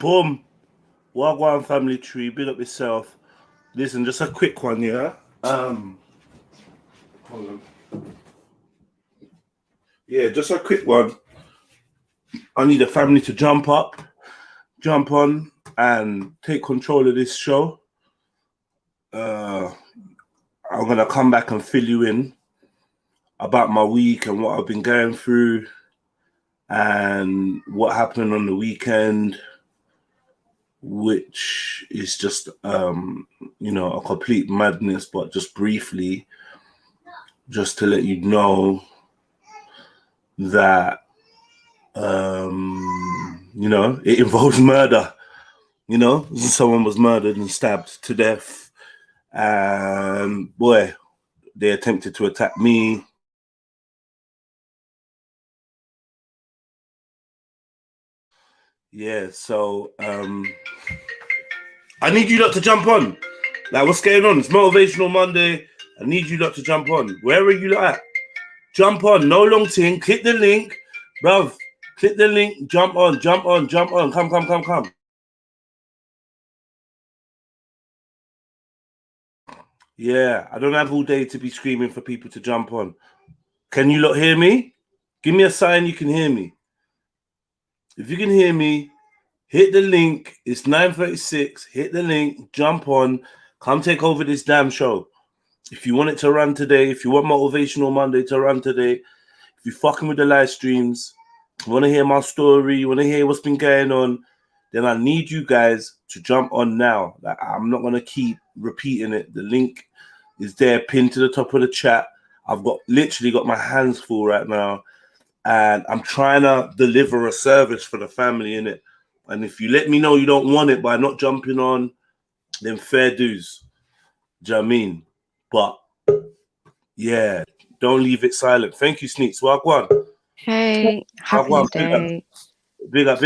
Boom. Wagwan family tree. Big up yourself. Listen, just a quick one, yeah. Hold on. Yeah, just a quick one. I need the family to jump on, and take control of this show. I'm gonna come back and fill you in about my week and what I've been going through and what happened on the weekend, which is just a complete madness. But just briefly, just to let you know that it involves murder. Someone was murdered and stabbed to death, and boy, they attempted to attack me. Yeah, so I need you lot to jump on. Like, what's going on? It's Motivational Monday. I need you lot to jump on. Wherever you lot at, jump on. No long thing. Click the link, bruv. Click the link. Jump on. Come. Yeah, I don't have all day to be screaming for people to jump on. Can you lot hear me? Give me a sign you can hear me. If you can hear me, hit the link. It's 9:36. Hit the link. Jump on. Come take over this damn show. If you want it to run today, if you want Motivational Monday to run today, if you're fucking with the live streams, you want to hear my story, you want to hear what's been going on, then I need you guys to jump on now. Like, I'm not going to keep repeating it. The link is there, pinned to the top of the chat. I've literally got my hands full right now, and I'm trying to deliver a service for the family in it. And if you let me know you don't want it by not jumping on, then fair dues. Do you know what I mean? But yeah, don't leave it silent. Thank you, Sneaks. Wagwan. Hey, happy Wagwan. day. Big up.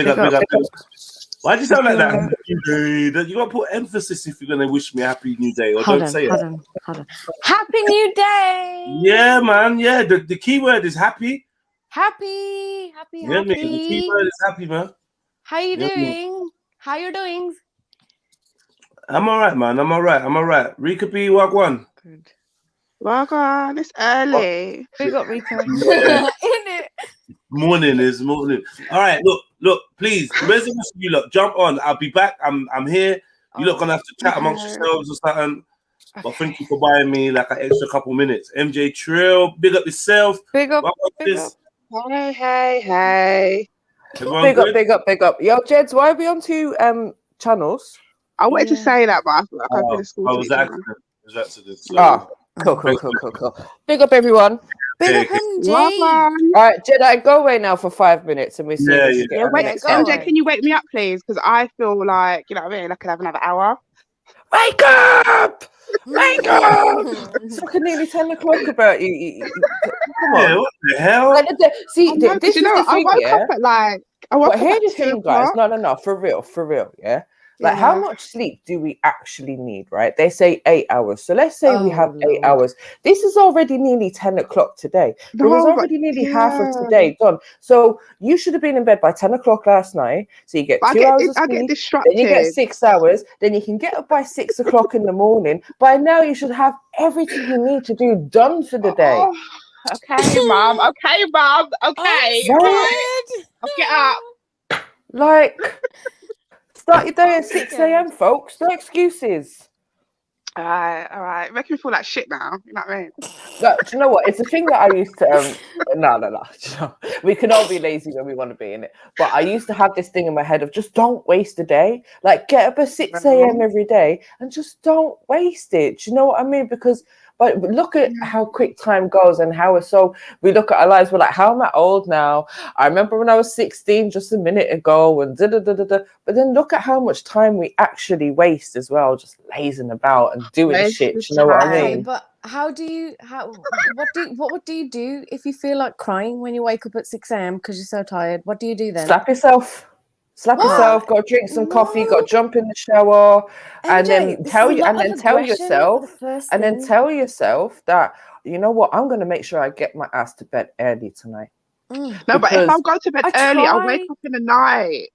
Why do you sound like that? You got to put emphasis if you're going to wish me a happy new day. Or Hold don't say it. Hold on. Happy new day. Yeah, man. Yeah, the key word is happy. Happy. Yeah, man. The key word is happy, man. How you doing? Man. How you doing? I'm all right, man. I'm all right. Rika B, Wagwan. Good. Wagwan, it's early. Big up, Rika. Yeah. In it. Morning. All right, look, please. Where's the rest of you lot? Jump on. I'll be back. I'm here. You lot gonna have to chat amongst yourselves or something. Okay. But thank you for buying me like an extra couple minutes. MJ Trill, big up yourself. Big up. Hey. Everyone Big up. Yo, Jeds, why are we on two channels? I wanted to say that, but I feel like I've been a school teacher. It was accident. So. Cool. Big up, everyone. Big up, MJ. All right, Jedi, go away now for 5 minutes and we'll see. MJ, can you wake me up, please? Because I feel like, you know what I mean? I could have another hour. Wake up! It's fucking nearly 10 o'clock about you. Come on. Yeah, what the hell? See, this is the thing, I woke up at like... Here's the thing, guys. No, for real, yeah? Like, how much sleep do we actually need, right? They say 8 hours. So let's say we have 8 hours. This is already nearly 10 o'clock today. It was already nearly half of today done. So you should have been in bed by 10 o'clock last night. So you get 2 hours of sleep. I get distracted. Then you get 6 hours. Then you can get up by 6 o'clock in the morning. By now, you should have everything you need to do done for the day. Okay, Mom. Okay. I'll get up. Like... Start your day at 6 a.m, folks. No excuses. All right. Make me feel like shit now. You know what I mean? No, do you know what? It's a thing that I used to... No. We can all be lazy when we want to be in it. But I used to have this thing in my head of just don't waste a day. Like, get up at 6 a.m. every day and just don't waste it. Do you know what I mean? Because... But look at how quick time goes and how we look at our lives, we're like, how am I old now? I remember when I was 16 just a minute ago and But then look at how much time we actually waste as well, just lazing about and doing shit. You know what I mean? But what do you do if you feel like crying when you wake up at 6 a.m. because you're so tired? What do you do then? Slap yourself, go drink some coffee, go jump in the shower, and then tell yourself that, you know what, I'm going to make sure I get my ass to bed early tonight. No, but if I go to bed early, I'll wake up in the night.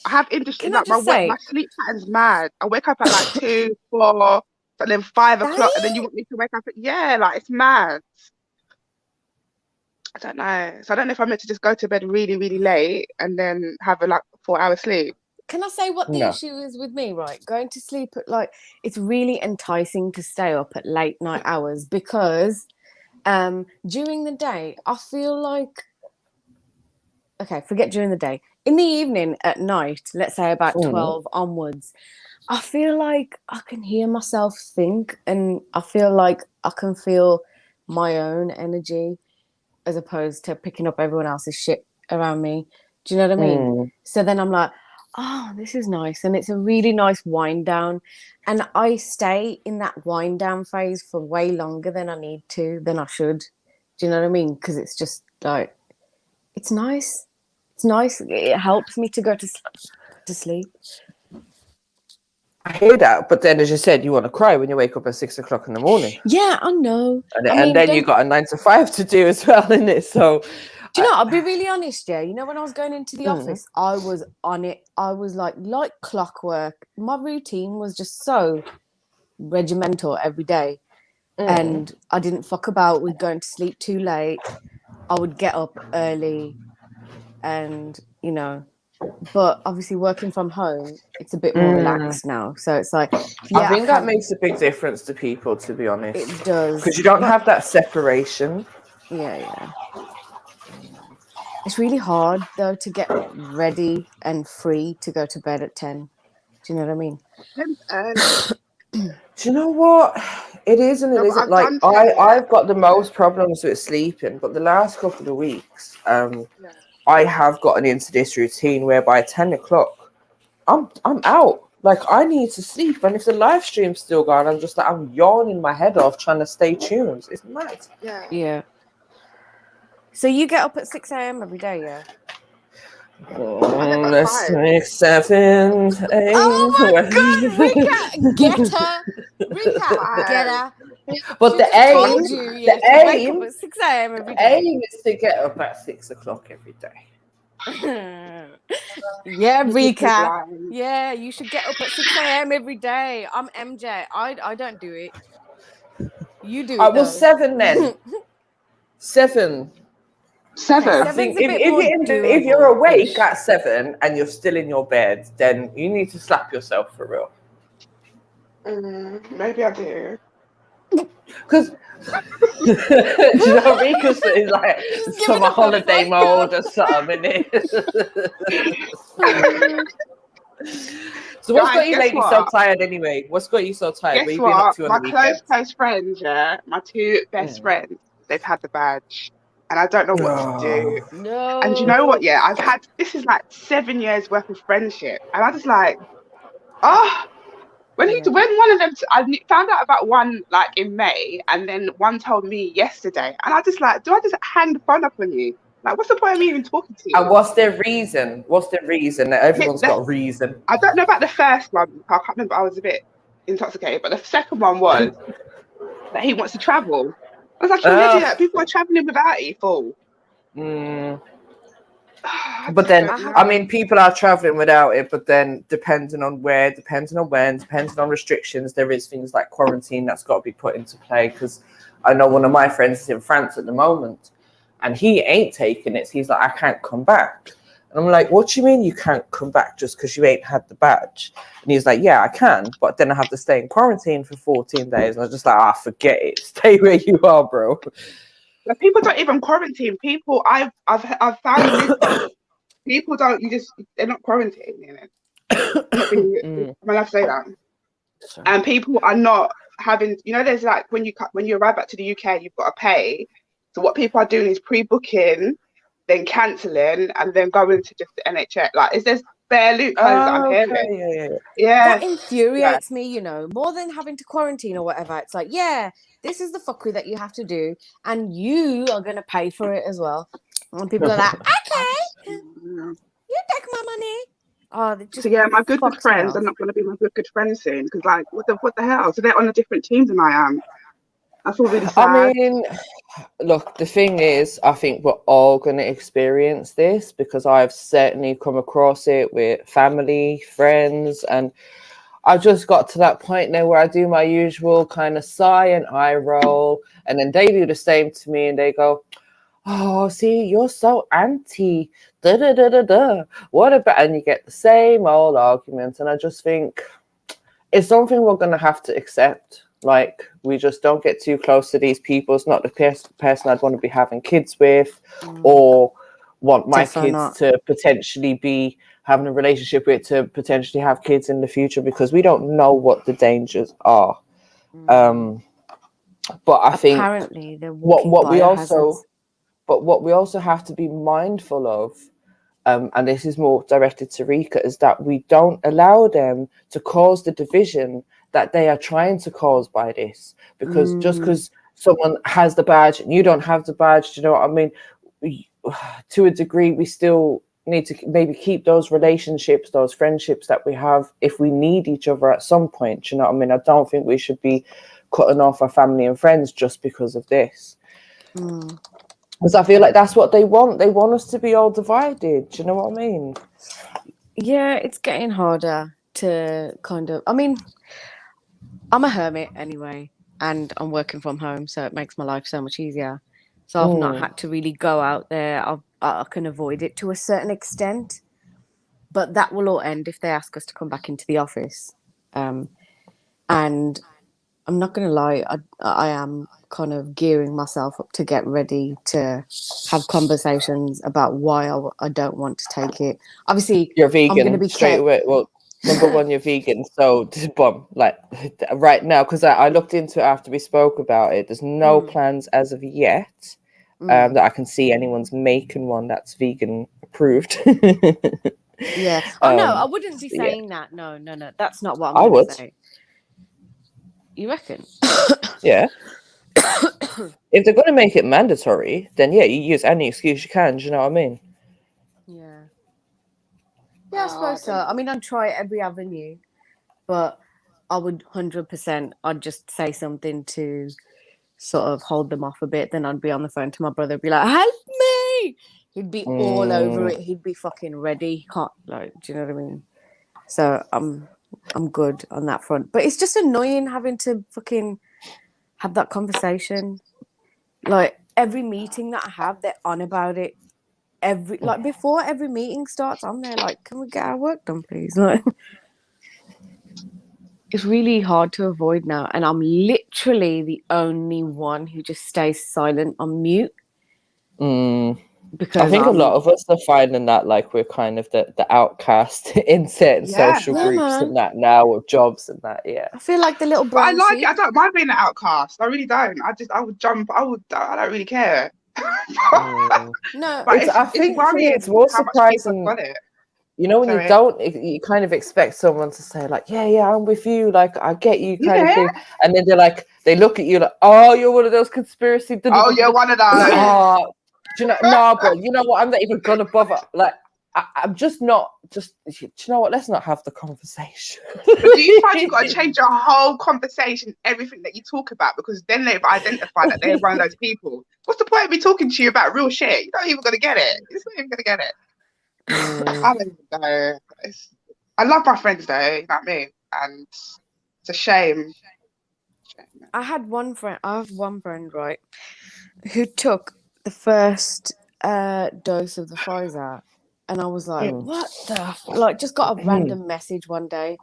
I have industry. Can I Like just say, my sleep pattern's mad. I wake up at like 2, 4, and then 5 o'clock, and then you want me to wake up at like it's mad. I don't know. So I don't know if I'm meant to just go to bed really, really late and then have a like 4-hour sleep. can I say what the No. issue is with me, right? Going to sleep at like, it's really enticing to stay up at late night hours because during the day, I feel like, okay, forget during the day. In the evening at night, let's say about 12 onwards, I feel like I can hear myself think, and I feel like I can feel my own energy as opposed to picking up everyone else's shit around me. Do you know what I mean? So then I'm like, oh, this is nice. And it's a really nice wind down. And I stay in that wind down phase for way longer than I need to, than I should. Do you know what I mean? Because it's just like, it's nice. It's nice. It helps me to go to sleep. I hear that, but then as you said, you want to cry when you wake up at 6 o'clock in the morning. Yeah, I know. And then you got a 9 to 5 to do as well, innit? So do you know, I'll be really honest, yeah. You know, when I was going into the office, I was on it. I was like clockwork. My routine was just so regimental every day. And I didn't fuck about with going to sleep too late. I would get up early and, you know, but obviously working from home, it's a bit more relaxed now. So it's like, yeah, I think that makes a big difference to people, to be honest. It does. Because you don't have that separation. Yeah. It's really hard, though, to get ready and free to go to bed at 10. Do you know what I mean? Do you know what? It is and it isn't. Like, I've got the most problems with sleeping, but the last couple of weeks, I have gotten into this routine where by 10 o'clock, I'm out. Like, I need to sleep. And if the live stream's still going, I'm just like, I'm yawning my head off trying to stay tuned. It's mad. Yeah. So you get up at 6 a.m. every day, yeah? 6, 7, 8. Oh my God, Rika, get her. But the aim, wake up at 6 a.m. every day. aim is to get up at 6 o'clock every day. Yeah, Rika. Yeah, you should get up at 6 a.m. every day. I'm MJ. I don't do it. You do it. I was 7 then. 7. I think if you're awake at 7 and you're still in your bed, then you need to slap yourself for real. Maybe I do. Because you know, Rika's is like summer holiday mode or something, innit? So what's got you lately so tired anyway? What's got you so tired? Guess what? My close friends, my 2 best friends, they've had the badge. And I don't know what to do. No. And you know what? Yeah, I've had, this is like 7 years worth of friendship. And I just like, when one of them, I found out about one like in May, and then one told me yesterday. And I just like, do I just hang the phone up on you? Like, what's the point of me even talking to you? And what's their reason? What's the reason? That everyone's got a reason. I don't know about the first one. I can't remember. I was a bit intoxicated. But the second one was that he wants to travel. I was like, you're an idiot. People are traveling without you, fool. But then, I mean, people are traveling without it, but then depending on where, depending on when, depending on restrictions, there is things like quarantine that's got to be put into play. Because I know one of my friends is in France at the moment and he ain't taking it. So he's like, I can't come back. And I'm like, what do you mean you can't come back just because you ain't had the badge? And he's like, yeah, I can, but then I have to stay in quarantine for 14 days. And I was just like, forget it. Stay where you are, bro. But people don't even quarantine. People, I've found people don't. They're not quarantining. Am I allowed to say that? Sorry. And people are not having. You know, there's like when you arrive back to the UK, you've got to pay. So what people are doing is pre-booking, then cancelling, and then going to just the NHS. Like, there's bare loopholes that I'm hearing. Yeah. That infuriates me, you know, more than having to quarantine or whatever. It's like, yeah, this is the fuckery that you have to do, and you are going to pay for it as well. And people are like, okay, you take my money. Oh, so yeah, my good friends are not going to be my good friends soon because, like, what the hell? So they're on a different team than I am. I feel really I sad. mean, look, the thing is, I think we're all going to experience this because I've certainly come across it with family, friends, and I've just got to that point now where I do my usual kind of sigh and eye roll, and then they do the same to me, and they go, "Oh, see, you're so anti, da da da da da. What about?" And you get the same old arguments, and I just think it's something we're going to have to accept. Like, we just don't get too close to these people. It's not the person I'd want to be having kids with, or want my Definitely kids not. to potentially be having a relationship with, to potentially have kids in the future, because we don't know what the dangers are. But I think Apparently, they're walking what we biohazards. also have to be mindful of, and this is more directed to Rika, is that we don't allow them to cause the division that they are trying to cause by this. Because just because someone has the badge and you don't have the badge, do you know what I mean? To a degree, we still need to maybe keep those relationships, those friendships that we have, if we need each other at some point. Do you know what I mean? I don't think we should be cutting off our family and friends just because of this. Because I feel like that's what they want. They want us to be all divided. Do you know what I mean? Yeah, it's getting harder to kind of. I mean, I'm a hermit anyway, and I'm working from home, so it makes my life so much easier. So I've not had to really go out there. I can avoid it to a certain extent, but that will all end if they ask us to come back into the office. And I'm not going to lie, I am kind of gearing myself up to get ready to have conversations about why I don't want to take it. Obviously, You're I'm going to vegan be straight away. Well, number one, you're vegan. So, boom, like right now, because I looked into it after we spoke about it. There's no plans as of yet that I can see anyone's making one that's vegan approved. Yeah. Oh, no, I wouldn't be saying that. No. That's not what I'm I going would. to say. You reckon? Yeah. If they're going to make it mandatory, then yeah, you use any excuse you can. Do you know what I mean? Yeah. Yeah, I suppose so. I mean, I'd try every avenue, but I would 100%, I'd just say something to sort of hold them off a bit. Then I'd be on the phone to my brother, be like, help me. He'd be all over it. He'd be fucking ready. He can't, like, do you know what I mean? So I'm good on that front. But it's just annoying having to fucking have that conversation. Like, every meeting that I have, they're on about it. Before every meeting starts, I'm there like, can we get our work done, please? Like, it's really hard to avoid now, and I'm literally the only one who just stays silent on mute because I think a lot of us are finding that like we're kind of the outcast in certain social groups man. and that now, with jobs and that. Yeah, I feel like the little But I brown like it. sheep. I don't mind being an outcast. I really don't. I would jump. I don't really care. No, But I it's think for me it's worrying more how much people have surprising. got it. You know, when Sorry. you kind of expect someone to say like, yeah, I'm with you, like I get you, kind of Yeah. thing, and then they look at you like, oh, you're one of those conspiracy. Oh, you're one of those. Oh, do you know? No, but you know what? I'm not even gonna bother. Like, I'm just not. Just, do you know what? Let's not have the conversation. But do you find you've got to change your whole conversation, everything that you talk about, because then they've identified that they're one of those people? What's the point of me talking to you about real shit? You're not even gonna get it. You're not even gonna get it. I don't even know. I love my friends though, you know what I mean? And it's a shame. I have one friend, right, who took the first dose of the Pfizer, and I was like, what the like, just got a random message one day,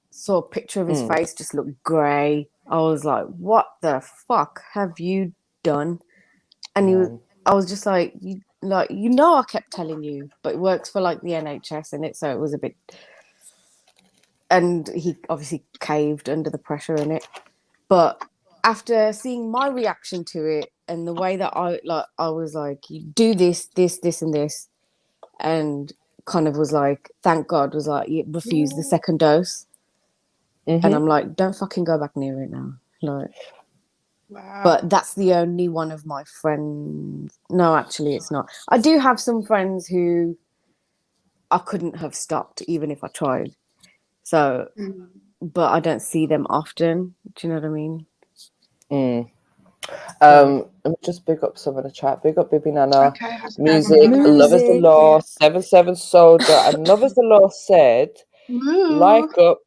saw a picture of his face, just looked grey. I was like, what the fuck have you done? And I was just like, I kept telling you, but it works for like the NHS in it, so it was a bit. And he obviously caved under the pressure in it. But after seeing my reaction to it and the way that I was like, you do this, this, this, and this, and kind of was like, thank God, was like, you refused the second dose. And I'm like, don't fucking go back near it now. Like, Wow. but that's the only one of my friends. No, actually, it's not. I do have some friends who I couldn't have stopped even if I tried. So, but I don't see them often. Do you know what I mean? Let me just pick up some of the chat. Big up Bibi Nana. Okay, how's it Music. going? Love is the law. 77 Soldier. And Love is the law said, like up,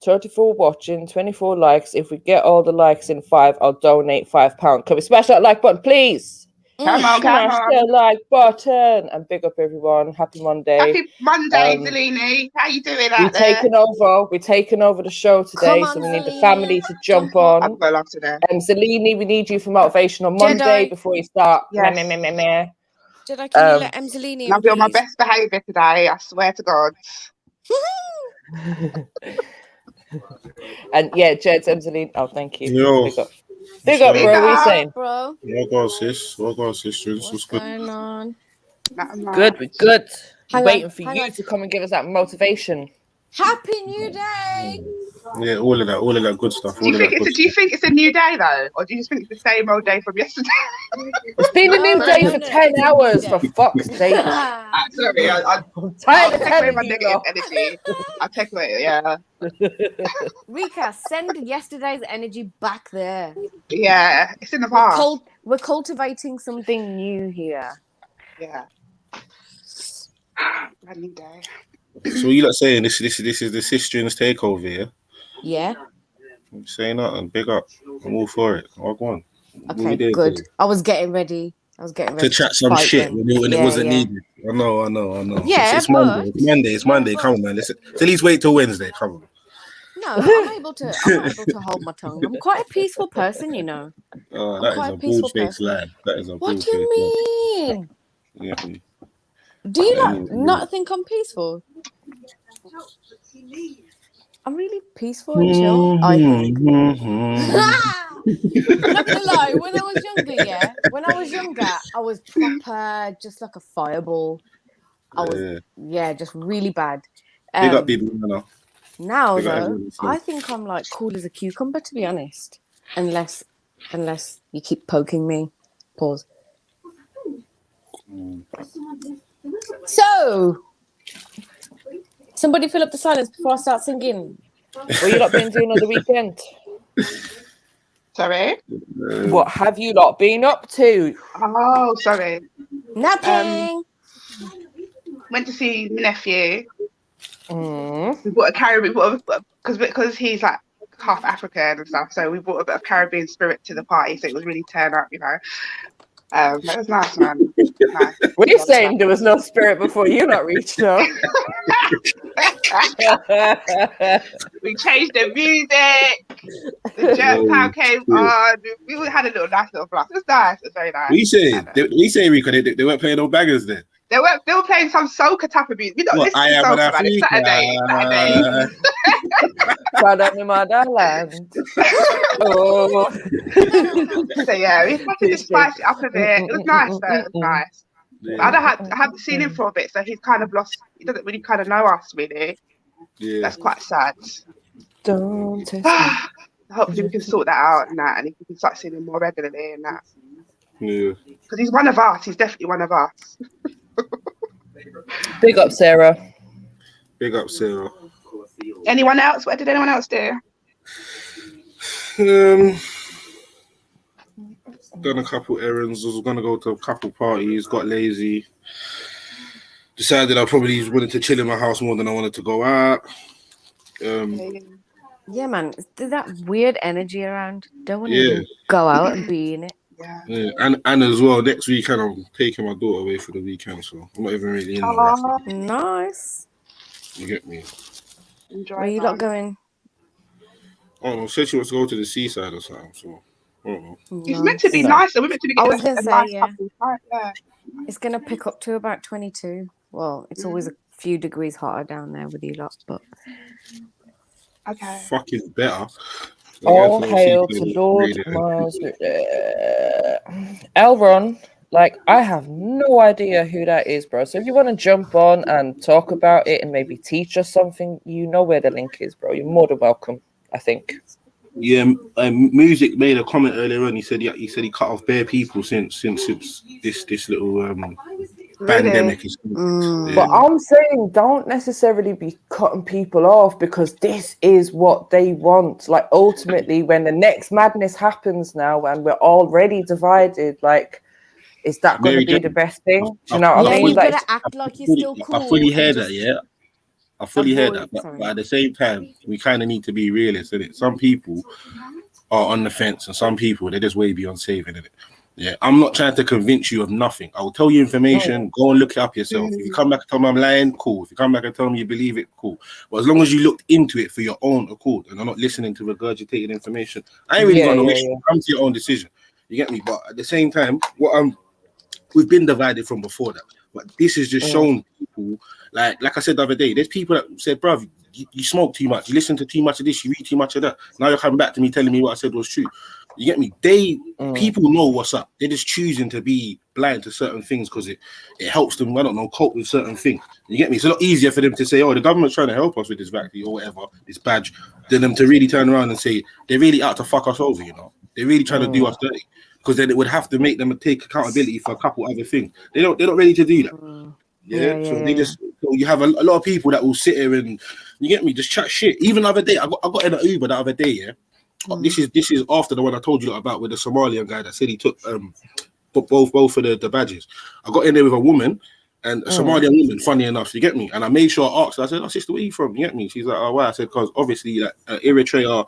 34 watching, 24 likes. If we get all the likes in 5, I'll donate £5. Can we smash that like button, please? Come on, Smash the like button. And big up everyone. Happy Monday. Happy Monday, Zelini. How you doing out there? We're taking over the show today, On, so we need the Zelini. family to jump on. I've got lots today. Zelini, we need you for motivation on Monday before you start. Yes. Jedi, can you let Zelini in, I'll be on my please? best behaviour today, I swear to God. And yeah, Jed's Zelini. Oh, thank you. Yo. Big up, bro. What are you saying? Bro. What goes, sis? What goes, sisters? What's good? Going on? Good, we're good. Hang Waiting on, for hang you on. to come and give us that motivation. Happy New Day! Yeah, all of that good stuff. Do you think it's a new day though, or do you just think it's the same old day from yesterday? It's been a new day for 10 hours, for fuck's sake. Sorry, I'm tired of take away telling my you negative lot. energy. I'll take away, yeah. Rika, send yesterday's energy back there. Yeah, it's in the past. We're cultivating something new here. Yeah. Brand new day. So you lot saying this is the sister's takeover, yeah? Yeah. I'm saying nothing. Big up. I'm all for it. I'll go on. Okay, good. I was getting ready. To chat some fight shit them. when it wasn't needed. I know. Yeah, it's Monday. It's Monday. It's Monday. Come on, man. Listen. At least wait till Wednesday. Come on. No, I'm able to hold my tongue. I'm quite a peaceful person, you know. That is a bull-faced lie. That is a What do you mean? Yeah. Do you not think I'm peaceful? I'm really peaceful and chill, I think. I'm not gonna lie, when I was younger, I was proper, just like a fireball. I was, just really bad. Big up people now though, I think I'm like cool as a cucumber, to be honest. Unless you keep poking me. Pause. So, somebody fill up the silence before I start singing. What you lot been doing on the weekend? Sorry? What have you lot been up to? Oh, sorry. Nothing. Went to see my nephew. Mm. We bought a Caribbean, because he's like half African and stuff, so we brought a bit of Caribbean spirit to the party, so it was really turn up, you know. That was nice, man. Nice. What are you saying? There was no spirit before you not reached, though? We changed the music. The jerk pound came on. We all had a nice little blast. It was nice. It was very nice. We say Rico, they weren't playing no bangers then. They were playing some soca type of music. We don't listen to soca, man. It's Saturday. Saturday, motherland. Oh. So yeah, we had to just spice it up a bit. It was nice though. It was nice. Yeah. I haven't seen him for a bit, so he's kind of lost. He doesn't really kind of know us, really. Yeah. That's quite sad. Don't test me. Hopefully we can sort that out and that, and we can start seeing him more regularly and that. Yeah. Because he's one of us. He's definitely one of us. Big up, Sarah. Big up, Sarah. Anyone else? What did anyone else do? Done a couple errands. I was gonna go to a couple parties. Got lazy. Decided I probably wanted to chill in my house more than I wanted to go out. Yeah, man. There's that weird energy around. Don't want to go out and be in it. Yeah, and as well, next weekend I'm taking my daughter away for the weekend, so I'm not even really in the rest. Nice. You get me? Enjoy. Where are you lot going? I don't know. Said she wants to go to the seaside or something, so I don't know. It's meant to be nice. We're meant to be I was going to say, yeah. It's going to pick up to about 22. Well, it's always a few degrees hotter down there with you lot, but... Okay. Fucking better. All hail to Lord Miles. Elron, like, I have no idea who that is, bro. So if you want to jump on and talk about it and maybe teach us something, you know where the link is, bro. You're more than welcome, I think. Yeah, Music made a comment earlier on. He said he cut off bare people since this little pandemic is. But I'm saying don't necessarily be cutting people off because this is what they want. Like ultimately, when the next madness happens now and we're already divided, like, is that going to be the best thing? Do you know what I mean? You've Like, got to act like you're still cool. I fully hear and that, just yeah. I fully hear that, but sorry. at the same time, we kind of need to be realists, innit? Some people are on the fence, and some people they're just way beyond saving, innit? Yeah, I'm not trying to convince you of nothing. I will tell you information. Go and look it up yourself. If you come back and tell me I'm lying, cool. If you come back and tell me you believe it, cool. But as long as you looked into it for your own accord and are not listening to regurgitated information, I ain't really got no issue. Come to your own decision. You get me? But at the same time, we've been divided from before that. But this has just shown people, like I said the other day, there's people that said, bruv, you smoke too much, you listen to too much of this, you read too much of that. Now you're coming back to me telling me what I said was true. You get me? People know what's up. They're just choosing to be blind to certain things because it helps them, I don't know, cope with certain things. You get me? It's a lot easier for them to say, oh, the government's trying to help us with this vaccine or whatever, this badge, than them to really turn around and say, they're really out to fuck us over, you know? They're really trying to do us dirty. Because then it would have to make them take accountability for a couple other things. They're not ready to do that. So you have a lot of people that will sit here and, you get me, just chat shit. Even the other day, I got in an Uber the other day, yeah. This is after the one I told you about with the Somalian guy that said he took both of the badges. I got in there with a woman and a Somalian woman, funny enough, you get me? And I made sure I asked her, I said, oh, sister, where are you from? You get me? She's like, oh, why? I said, because obviously Eritrea,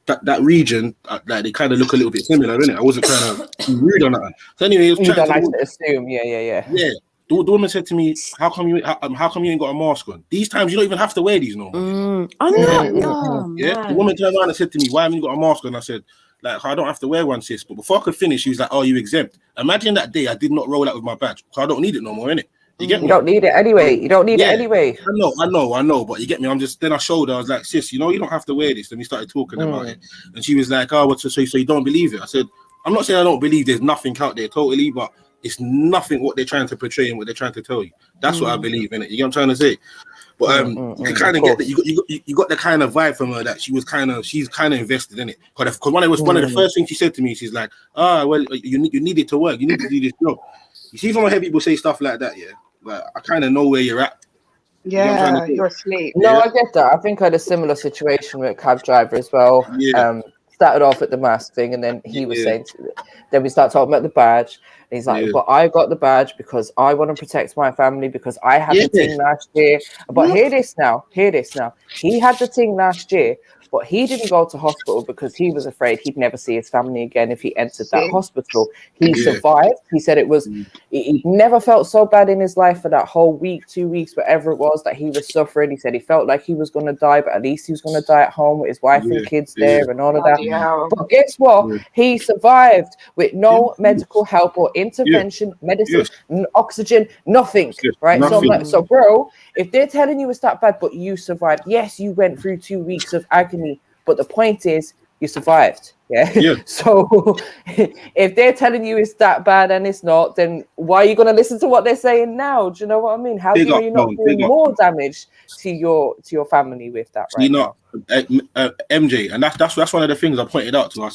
that region, like they kind of look a little bit similar, innit? I wasn't trying to be rude on that. So anyway, you don't like to assume, yeah. The woman said to me, "How come you ain't got a mask on? These times you don't even have to wear these no more." The woman turned around and said to me, "Why haven't you got a mask on?" I said, "Like I don't have to wear one, sis." But before I could finish, she was like, "Oh, you exempt." Imagine that day I did not roll out with my badge, so I don't need it no more, innit? You get me? You don't need it anyway. You don't need it anyway. I know. But you get me? Then I showed her. I was like, "Sis, you know you don't have to wear this." Then we started talking about it, and she was like, "Oh, what? So you don't believe it?" I said, "I'm not saying I don't believe there's nothing out there totally, but it's nothing what they're trying to portray and what they're trying to tell you. That's what I believe in it. You get what I'm trying to say?" But you kind of get that. You got the kind of vibe from her that she's kind of invested in it. Because one of the first things she said to me, she's like, well, you need it to work. You need to do this job. You see, from I hear people say stuff like that, yeah. Like I kind of know where you're at. Yeah, you're asleep. No, I get that. I think I had a similar situation with a cab driver as well. Yeah. Started off at the mask thing, and then he was saying, then we start talking about the badge. And he's like, but I got the badge because I want to protect my family because I had the thing last year. But hear this now. He had the thing last year, but he didn't go to hospital because he was afraid he'd never see his family again if he entered that hospital. He survived. He said it was, he never felt so bad in his life for that whole week, 2 weeks, whatever it was that he was suffering. He said he felt like he was going to die, but at least he was going to die at home with his wife and kids there and all of that. But guess what? He survived with no medical help or intervention, medicine, oxygen, nothing, right? So I'm like, so bro, if they're telling you it's that bad, but you survived, yes, you went through 2 weeks of agony, but the point is you survived. So if they're telling you it's that bad and it's not, then why are you going to listen to what they're saying now? Do you know what I mean? How do you not do more damage to your family with that now? MJ, and that's one of the things I pointed out to her.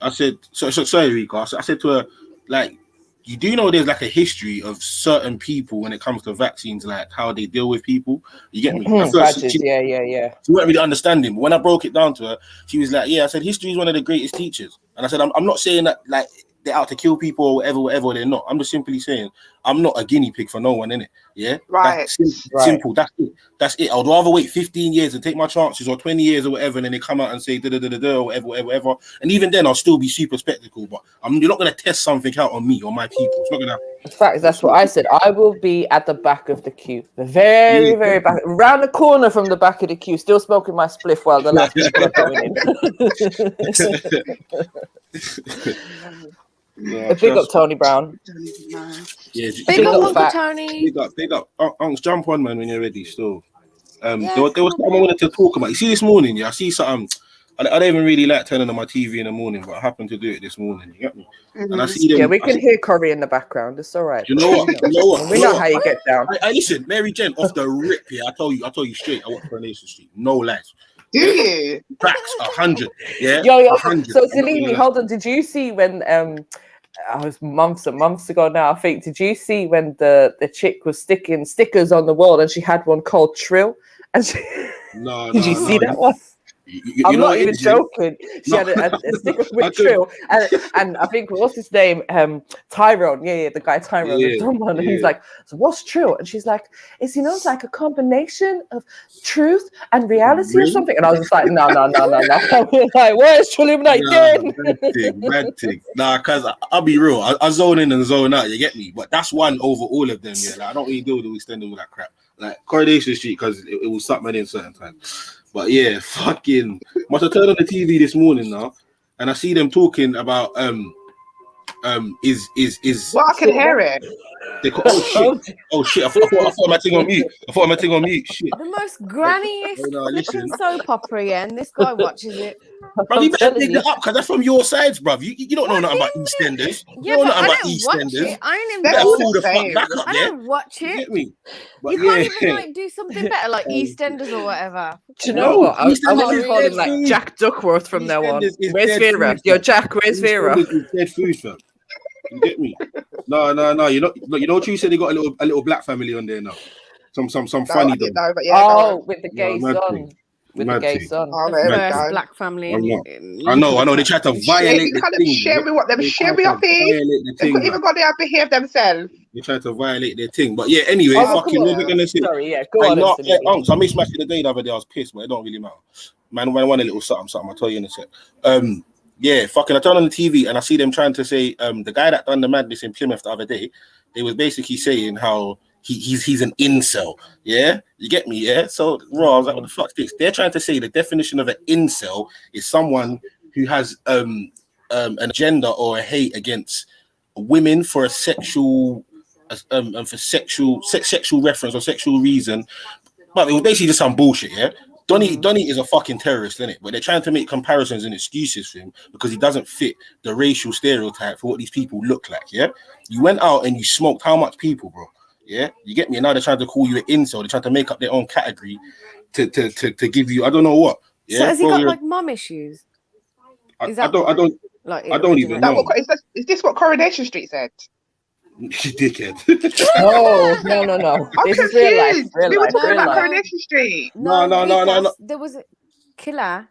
I said, sorry, Rico. I said to her, like, you do know there's like a history of certain people when it comes to vaccines, like how they deal with people. You get me? She weren't really understanding. But when I broke it down to her, she was like, "Yeah." I said, "History is one of the greatest teachers." And I said, "I'm not saying that like they're out to kill people or whatever. They're not. I'm just simply saying I'm not a guinea pig for no one, innit? Yeah, right. That's simple. That's it. I'd rather wait 15 years and take my chances, or 20 years or whatever, and then they come out and say or whatever. And even then, I'll still be super skeptical. But you're not gonna test something out on me or my people. It's not gonna. In fact, that's what I said. I will be at the back of the queue, the very back, round the corner from the back of the queue, still smoking my spliff while the last people are going in. Big up Tony Brown. Big up Uncle Tony. Big up. Jump on, man, when you're ready. Still, there was something I wanted to talk about. You see, this morning, I see something. I don't even really like turning on my TV in the morning, but I happened to do it this morning. You get me? And I see them. Yeah, we can hear Corey in the background. It's all right. You know what? We know how you get down. I listen, Mary Jen, off the rip here. I tell you straight. I watch Coronation Street. No lies. Do you? Facts 100. Yeah. Yo. 100. So Salimi, hold on. Did you see when I was months and months ago now, I think. Did you see when the chick was sticking stickers on the wall and she had one called Trill? And she, did you see that one? I'm not even joking. She had a sticker with Trill, and I think what's his name? Tyrone. Yeah, the guy Tyrone, the dumb one. And he's like, "So what's Trill?" And she's like, "It's it's like a combination of truth and reality or something." And I was just like, "No." Like, where's Trilluminati then? Bad thing. Nah, cause I'll be real. I zone in and zone out. You get me? But that's one over all of them. Yeah, like, I don't really deal with extending all that crap. Like Coronation Street, because it will suck me in certain times. But yeah, fucking must have turned on the TV this morning now, and I see them talking about is well, I can hear it. They call, oh shit! I thought my thing on mute. Shit. The most granniest soap opera, yeah, and this guy watches it. Bro, you better pick it up because that's from your sides, bruv. You don't know nothing about EastEnders. Yeah, but I don't watch it. I ain't involved. I don't watch it. Get me? But you can't even like do something better, like EastEnders or whatever. Do you know what? I want to call him like Jack Duckworth from now on. Where's Vera? Yo, Jack, where's Vera? Dead food, fam. You get me? No. You know what you said? They got a little black family on there now. Some funny. No, but yeah, with the gay son. With the gay son. First black family. I know. They tried to violate the thing. Share me up here. They've even got to behave themselves. They tried to violate their thing. But yeah, anyway, fucking what we're gonna say. Sorry, yeah, go on. So I made smash the day the other day. I was pissed, but it don't really matter. Man, when I want a little something, I'll tell you in a sec. Yeah, fucking I turn on the TV and I see them trying to say the guy that done the madness in Plymouth the other day, they was basically saying how he's an incel. Yeah, you get me? Yeah. So raw, I was like, what the fuck this? They're trying to say the definition of an incel is someone who has an agenda or a hate against women for a sexual sexual reference or sexual reason. But it was basically just some bullshit, yeah. Donny is a fucking terrorist, isn't it? But they're trying to make comparisons and excuses for him because he doesn't fit the racial stereotype for what these people look like, yeah? You went out and you smoked how much people, bro? Yeah? You get me? And now they're trying to call you an incel. They're trying to make up their own category to give you, I don't know what. Yeah? So has he got like mum issues? I don't even know. Is this what Coronation Street said? You dickhead. No. I'm confused. We were talking about Coronation Street. No. There was a killer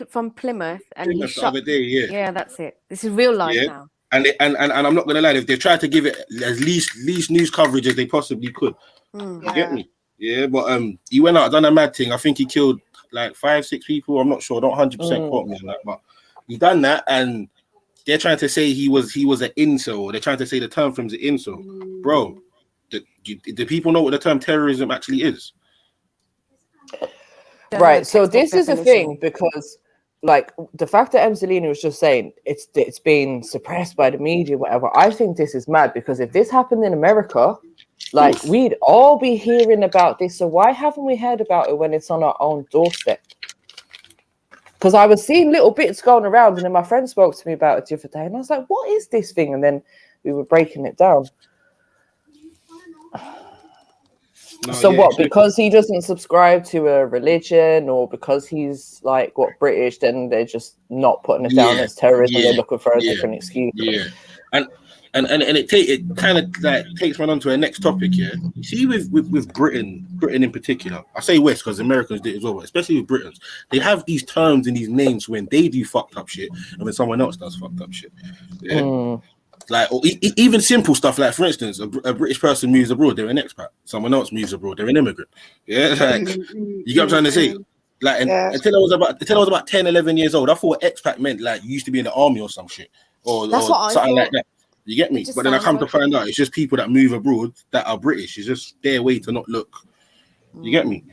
from Plymouth, and he shot. The other day, yeah, that's it. This is real life now. And I'm not gonna lie, if they tried to give it as least news coverage as they possibly could, you get me? Yeah, but he went out, done a mad thing. I think he killed like 5-6 people. I'm not sure. Don't 100% quote me on that, but he done that and. They're trying to say he was an incel. They're trying to say the term from the incel, bro. Do people know what the term terrorism actually is? Right. So this is a thing because, like, the fact that Emselina was just saying it's been suppressed by the media, whatever. I think this is mad because if this happened in America, like we'd all be hearing about this. So why haven't we heard about it when it's on our own doorstep? Because I was seeing little bits going around, and then my friend spoke to me about it the other day, and I was like, "What is this thing?" And then we were breaking it down. What? Because he doesn't subscribe to a religion, or because he's like British, then they're just not putting it down as terrorism. They're looking for a different excuse. Yeah, and it kind of like takes one on to our next topic. Yeah, you see with Britain in particular, I say West because Americans did as well, but especially with Britons, they have these terms and these names when they do fucked up shit and when someone else does fucked up shit. Yeah, like or even simple stuff like, for instance, a British person moves abroad, they're an expat. Someone else moves abroad, they're an immigrant. Yeah, like you get what I'm trying to say. Like until I was about 10, 11 years old, I thought expat meant like you used to be in the army or some shit or something like that. You get me? But then I come to find out it's just people that move abroad that are British. It's just their way to not look. You get me?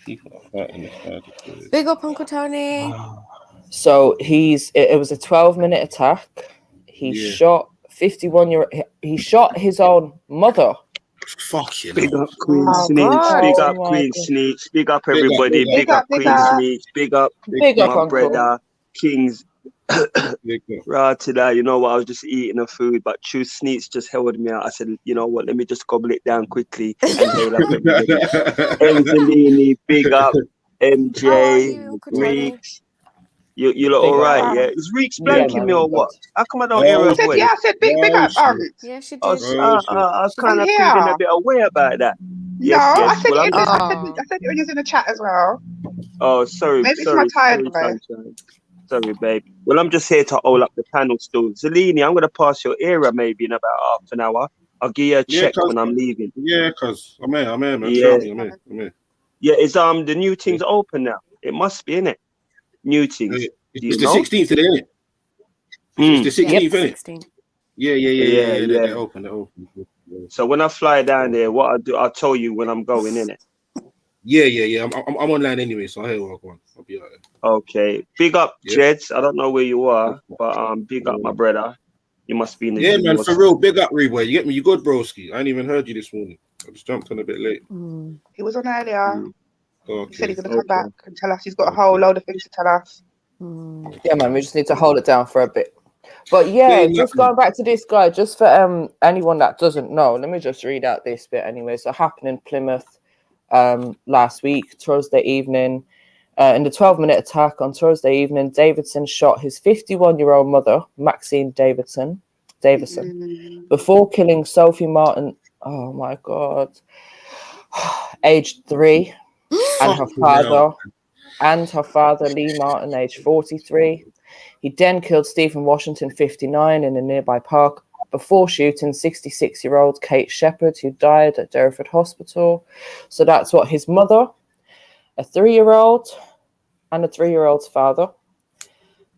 Big up, Uncle Tony. So it was a 12-minute attack. He shot 51-year-old. He shot his own mother. Fuck you. Big up Queen Sneech. Big up Queen Sneech. Big up everybody. Big up Queen Sneech. Big up my brother Kings. Right today, you know what? I was just eating a food, but True Sneets just held me out. I said, you know what? Let me just gobble it down quickly. And Emselini, big up MJ, Reeks. You look all right, yeah? Is Reeks blanking me or what? How come I don't hear her voice? I said big up. Yeah, she did. I was kind of feeling a bit aware about that. Yes, no, yes. I said, Well, it I said it when you was in the chat as well. Oh, sorry. Maybe it's my tired voice. Sorry, babe. Well, I'm just here to hold up the panel still. Zelini, I'm going to pass your era maybe in about half an hour. I'll give you a check when I'm leaving. Yeah, because I'm here, man. Yeah. I'm here. Yeah, is the new things open now? It must be, innit? New things. It's the 16th today, innit? It's the 16th, innit? Yeah. They're open. So when I fly down there, what I'll do, I'll tell you when I'm going, innit? Yeah. I'm online anyway, so I'll go on. I'll be out there. Okay. Big up, Jeds. I don't know where you are, but big up, my brother. You must be in the Yeah, man, for real. Big up, Reboy. You get me? You good, broski? I ain't even heard you this morning. I just jumped on a bit late. He was on earlier. Okay. He said he's going to come back and tell us. He's got a whole load of things to tell us. Yeah, man, we just need to hold it down for a bit. But yeah, just going back to this guy, just for anyone that doesn't know, let me just read out this bit anyway. So, happened in Plymouth last week, Thursday evening. In the 12-minute attack on Thursday evening, Davidson shot his 51-year-old mother, Maxine Davison, before killing Sophie Martin. Oh my God, aged 3, and her father, Lee Martin, aged 43. He then killed Stephen Washington, 59, in a nearby park before shooting 66-year-old Kate Shepherd, who died at Derriford Hospital. So that's what his mother, a 3-year-old, and a 3-year-old's father.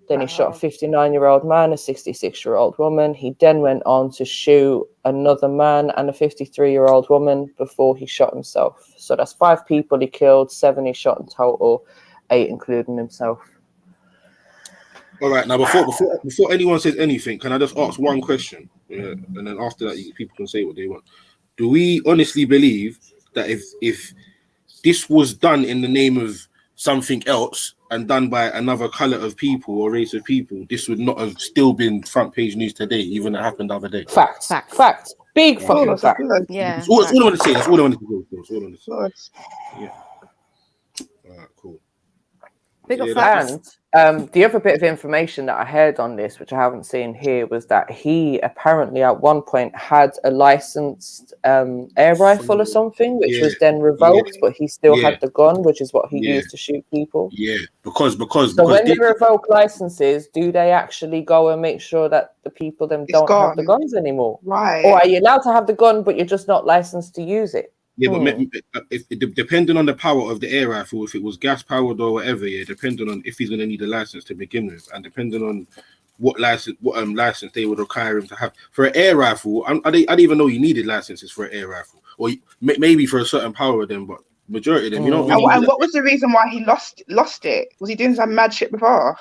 Then he shot a 59-year-old man, a 66-year-old woman. He then went on to shoot another man and a 53-year-old woman before he shot himself. So that's 5 people he killed, 7 he shot in total, 8 including himself. All right, now before anyone says anything, can I just ask one question? Yeah, and then after that, people can say what they want. Do we honestly believe that if this was done in the name of something else and done by another color of people or race of people, this would not have still been front page news today, even it happened the other day? Facts. Big fucking fact. Yeah. That's all I want to say. That's all I wanted to say. Yeah. All right, cool. Big facts. And the other bit of information that I heard on this, which I haven't seen here, was that he apparently at one point had a licensed air rifle or something, which was then revoked, but he still had the gun, which is what he used to shoot people. Yeah, because so when they revoke licenses, do they actually go and make sure that the people don't have the guns anymore? Right. Or are you allowed to have the gun, but you're just not licensed to use it? Yeah, but depending on the power of the air rifle, if it was gas powered or whatever, depending on if he's going to need a license to begin with, and depending on what license they would require him to have for an air rifle. I didn't even know you needed licenses for an air rifle, or maybe for a certain power of them, but majority of them you don't. Really and what was the reason why he lost it? Was he doing some mad shit before?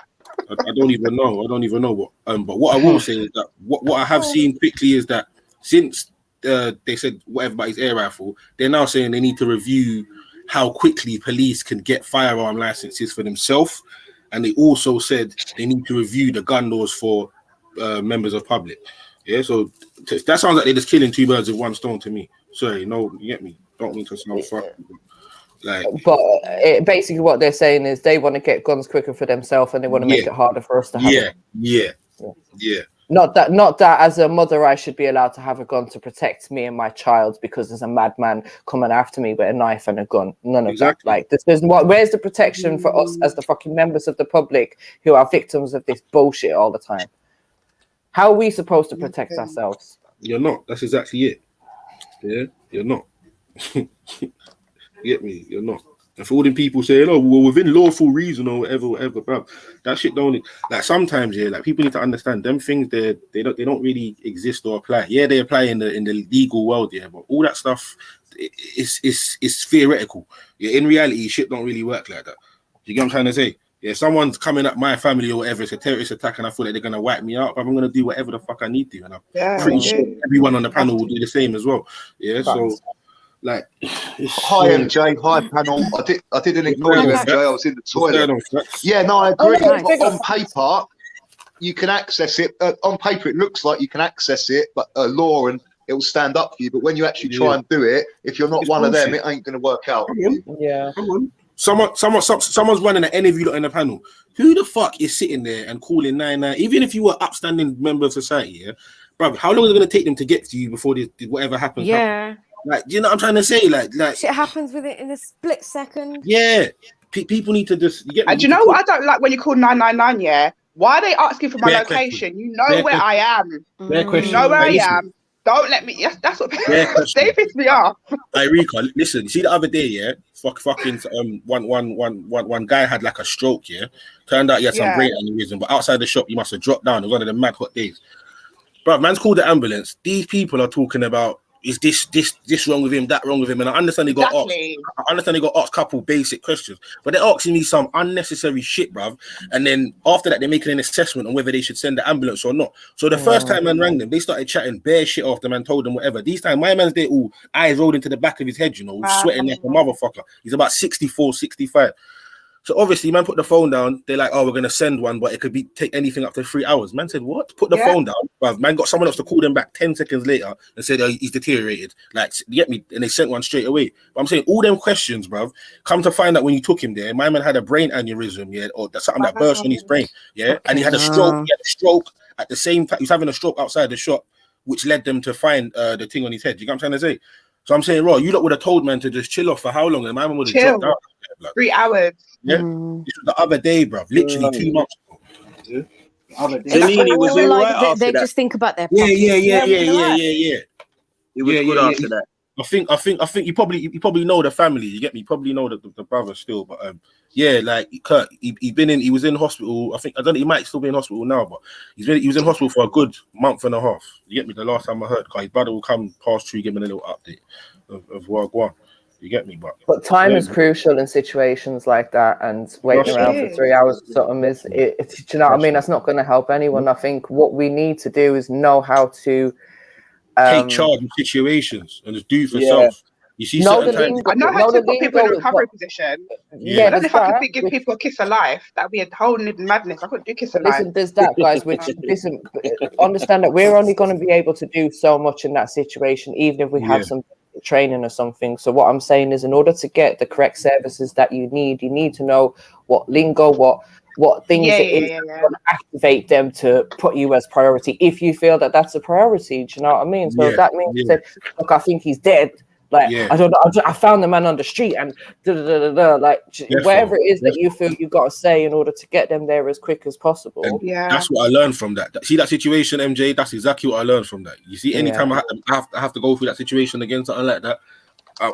I don't even know. What. But what I will say is that what I have seen quickly is that since they said whatever about his air rifle, they're now saying they need to review how quickly police can get firearm licenses for themselves, and they also said they need to review the gun laws for members of public. Yeah, so that sounds like they're just killing 2 birds with 1 stone to me. Sorry, no, you get me? Don't mean to sound fucked. Basically what they're saying is they want to get guns quicker for themselves, and they want to make it harder for us to have them. Yeah. Not that as a mother I should be allowed to have a gun to protect me and my child because there's a madman coming after me with a knife and a gun. None of that. Like where's the protection for us as the fucking members of the public who are victims of this bullshit all the time? How are we supposed to protect ourselves? You're not. That's exactly it. Yeah, you're not. You get me? You're not. And for all them people saying, "Oh, well, within lawful reason or whatever," bro, that shit don't like. Sometimes, like people need to understand them things. They don't really exist or apply. Yeah, they apply in the legal world. Yeah, but all that stuff is theoretical. Yeah, in reality, shit don't really work like that. You get what I'm trying to say? Yeah, someone's coming at my family or whatever. It's a terrorist attack, and I feel like they're gonna wipe me out. But I'm gonna do whatever the fuck I need to, and I'm pretty sure everyone on the panel will do the same as well. Yeah, so. Like, hi MJ, hi panel. I didn't ignore you, MJ. I was in the toilet. Yeah, no, I agree. On paper, you can access it. On paper, it looks like you can access it, but law and it will stand up for you. But when you actually try and do it, if you're not one of them, it ain't going to work out. Yeah. Someone's running at any of you lot in the panel Who the fuck is sitting there and calling 999? Even if you were an upstanding member of society, yeah, bro, how long is it going to take them to get to you before whatever happens? Yeah. Like, do you know what I'm trying to say? Like shit happens with it in a split second. Yeah. People need to just get me. And do you know what I don't like when you call 999? Yeah, why are they asking for my Fair location? question. You know Fair where question. I am. Fair question. You know where I Listen. am. Don't let me. Yes, that's what Fair question. they piss me off. Hey, Rika, listen. See the other day, yeah, fucking one guy had like a stroke. Yeah, turned out he had some brain aneurysm, but outside the shop, he must have dropped down. It was one of the mad hot days. Bro, man's called the ambulance. These people are talking about, is this wrong with him, that wrong with him? And I understand they got asked. I understand they got asked a couple basic questions, but they're asking me some unnecessary shit, bruv. And then after that, they're making an assessment on whether they should send the ambulance or not. So the first time man rang them, they started chatting bare shit after man told them whatever. These time, my man's there all eyes rolled into the back of his head, you know, sweating like a motherfucker. He's about 64, 65. So obviously, man put the phone down. They're like, "Oh, we're gonna send one, but it could take anything up to 3 hours." Man said, "What?" Put the phone down. Bruv. Man got someone else to call them back 10 seconds later and said, "Oh, he's deteriorated." Like, you get me? And they sent one straight away. But I'm saying all them questions, bruv. Come to find out when you took him there, my man had a brain aneurysm, yeah, or something that burst in his brain, yeah, and he had a stroke. He had a stroke at the same time. He was having a stroke outside the shop, which led them to find the thing on his head. You get what I'm trying to say? So I'm saying, you lot would have told man to just chill off for how long? And my man would have dropped out. Like, 3 hours. Yeah, this was the other day, bro. Literally 2 months ago. Yeah. The other day. Zanini was all right after they that. just think about their Yeah. He was good after that. I think you probably know the family. You get me? You probably know the brother still, but yeah, like Kurt, he was in hospital. I don't know, he might still be in hospital now, but he was in hospital for a good month and a half. You get me? The last time I heard, because his brother will come past through, give me a little update of Wagwan. You get me? But time is crucial in situations like that, and waiting around for 3 hours or something do you know what I mean? That's not going to help anyone. I think what we need to do is know how to take charge of situations and just do for self. You see, I know how to put people in a recovery position. Yeah, I don't know if I could give people a kiss of life. That'd be a whole new madness. I couldn't do kiss of life. Listen, there's that, guys. Which listen, understand that we're only going to be able to do so much in that situation, even if we have some training or something. So what I'm saying is, in order to get the correct services that you need to know what lingo, what things to activate them to put you as priority. If you feel that that's a priority, do you know what I mean? So that means that, look, I think he's dead. Like, I don't know. I found the man on the street and like whatever it is that you feel you got to say in order to get them there as quick as possible. And that's what I learned from that. See that situation, MJ? That's exactly what I learned from that. You see, anytime I have to go through that situation again, something like that,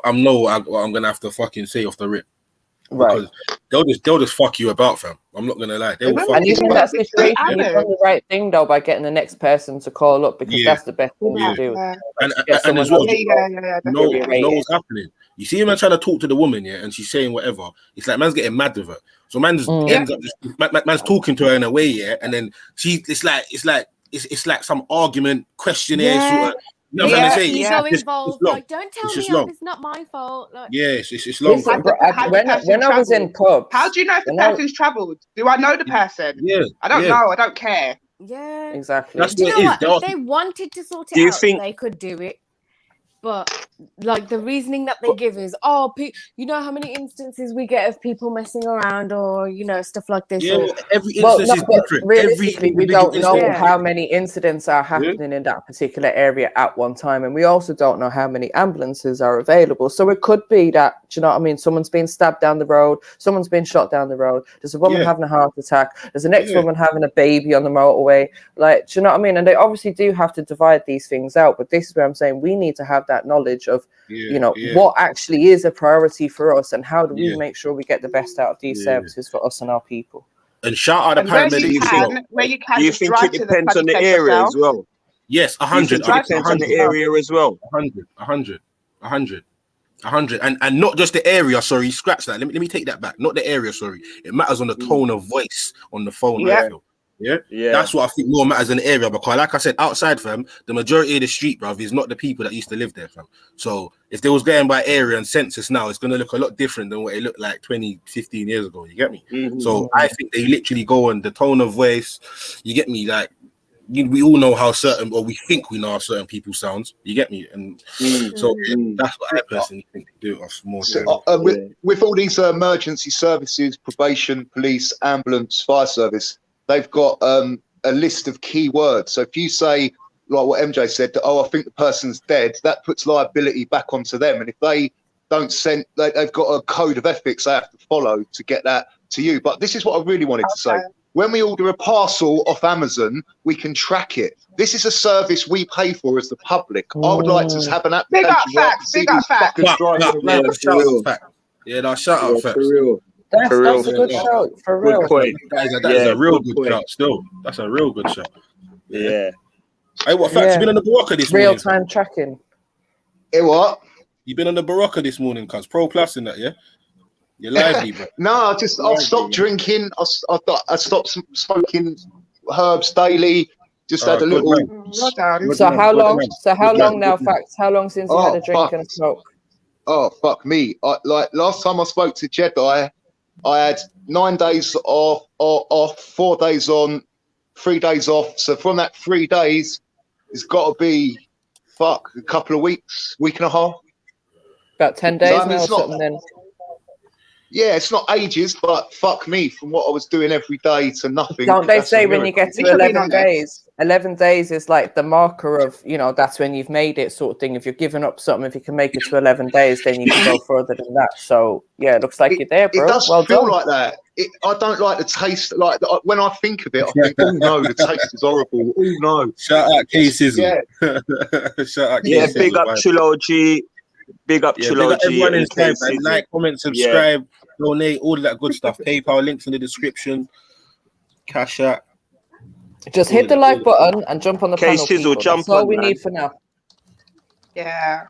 I'm gonna have to fucking say off the rip. Because they'll just fuck you about, fam. I'm not gonna lie. They will fuck you in that situation, you've done the right thing though by getting the next person to call up, because that's the best thing to do. And as well, know what's happening. You see him trying to talk to the woman, and she's saying whatever. It's like man's getting mad with her. So man just ends up just man's talking to her in a way, and then it's like some argument, questionnaire sort of. No, involved. Like, don't tell me it's not my fault. Like, it's long. Listen, when I was in pubs, how do you know if the person's travelled? Do I know the person? I don't know. I don't care. Yeah, exactly. Do you know what? If they wanted to sort it out, they could do it. But like the reasoning that they give is, you know how many instances we get of people messing around, or stuff like this. Every instance is different. Realistically, we don't know how many incidents are happening in that particular area at one time, and we also don't know how many ambulances are available. So it could be that, do you know what I mean? Someone's been stabbed down the road, someone's been shot down the road. There's a woman having a heart attack. There's the next woman having a baby on the motorway. Like, do you know what I mean? And they obviously do have to divide these things out. But this is where I'm saying we need to have that knowledge of what actually is a priority for us, and how do we make sure we get the best out of these services for us and our people. And shout out the paramedics. Where you can, do you think it depends on the area as well? Yes, 100. Depends on the area as well. 100. And not just the area. Sorry, scratch that. Let me take that back. Not the area. Sorry, it matters on the tone of voice on the phone. I feel. Yeah, that's what I think more matters in the area, because like I said, outside, fam, the majority of the street, bruv, is not the people that used to live there, fam. So if they was going by area and census now, it's going to look a lot different than what it looked like 20, 15 years ago. You get me? So I think they literally go on the tone of voice. You get me? Like, we all know how certain, or we think we know how certain people sounds. You get me? And so that's what I personally think they do it off more. So, with all these emergency services, probation, police, ambulance, fire service, they've got a list of keywords. So if you say, like what MJ said, that, I think the person's dead, that puts liability back onto them. And if they don't send, they've got a code of ethics they have to follow to get that to you. But this is what I really wanted to say. When we order a parcel off Amazon, we can track it. This is a service we pay for as the public. I would like to have an application. Big up facts. Yeah, no, shout out facts. For real. That's a good shout. For real. Good point. That is a real good shout still. That's a real good shout. Yeah. Hey, what facts? You been on the Barocca this morning? Real-time tracking. Hey, what? You been on the Barocca this morning, cuz? Pro Plus in that, yeah? You're lively, bro. No, I've stopped drinking. I stopped smoking herbs daily. Just had a little. So how long now, facts? How long since you had a drink and a smoke? Oh, fuck me. Like last time I spoke to Jedi, I had 9 days off, 4 days on, 3 days off. So from that 3 days, it's got to be, a couple of weeks, week and a half. About 10 days so, now or something then. Yeah, it's not ages, but fuck me, from what I was doing every day to nothing. Don't they say when you get to 11 days, 11 days is like the marker of, that's when you've made it sort of thing. If you're giving up something, if you can make it to 11 days, then you can go further than that. So, yeah, it looks like you're there, bro. It does feel like that. I don't like the taste. Like when I think of it, I think, oh no, the taste is horrible. Oh no. Shout out K-Sizzle. Yeah. Shout out K-Sizzle. Yeah, big up Trilogy. Big up Trilogy. Everyone inside, like, comment, subscribe, donate, all that good stuff. PayPal links in the description. Cash out. Just hit the like button and jump on the panel. Sizzle, jump That's all on, we man. need for now. Yeah.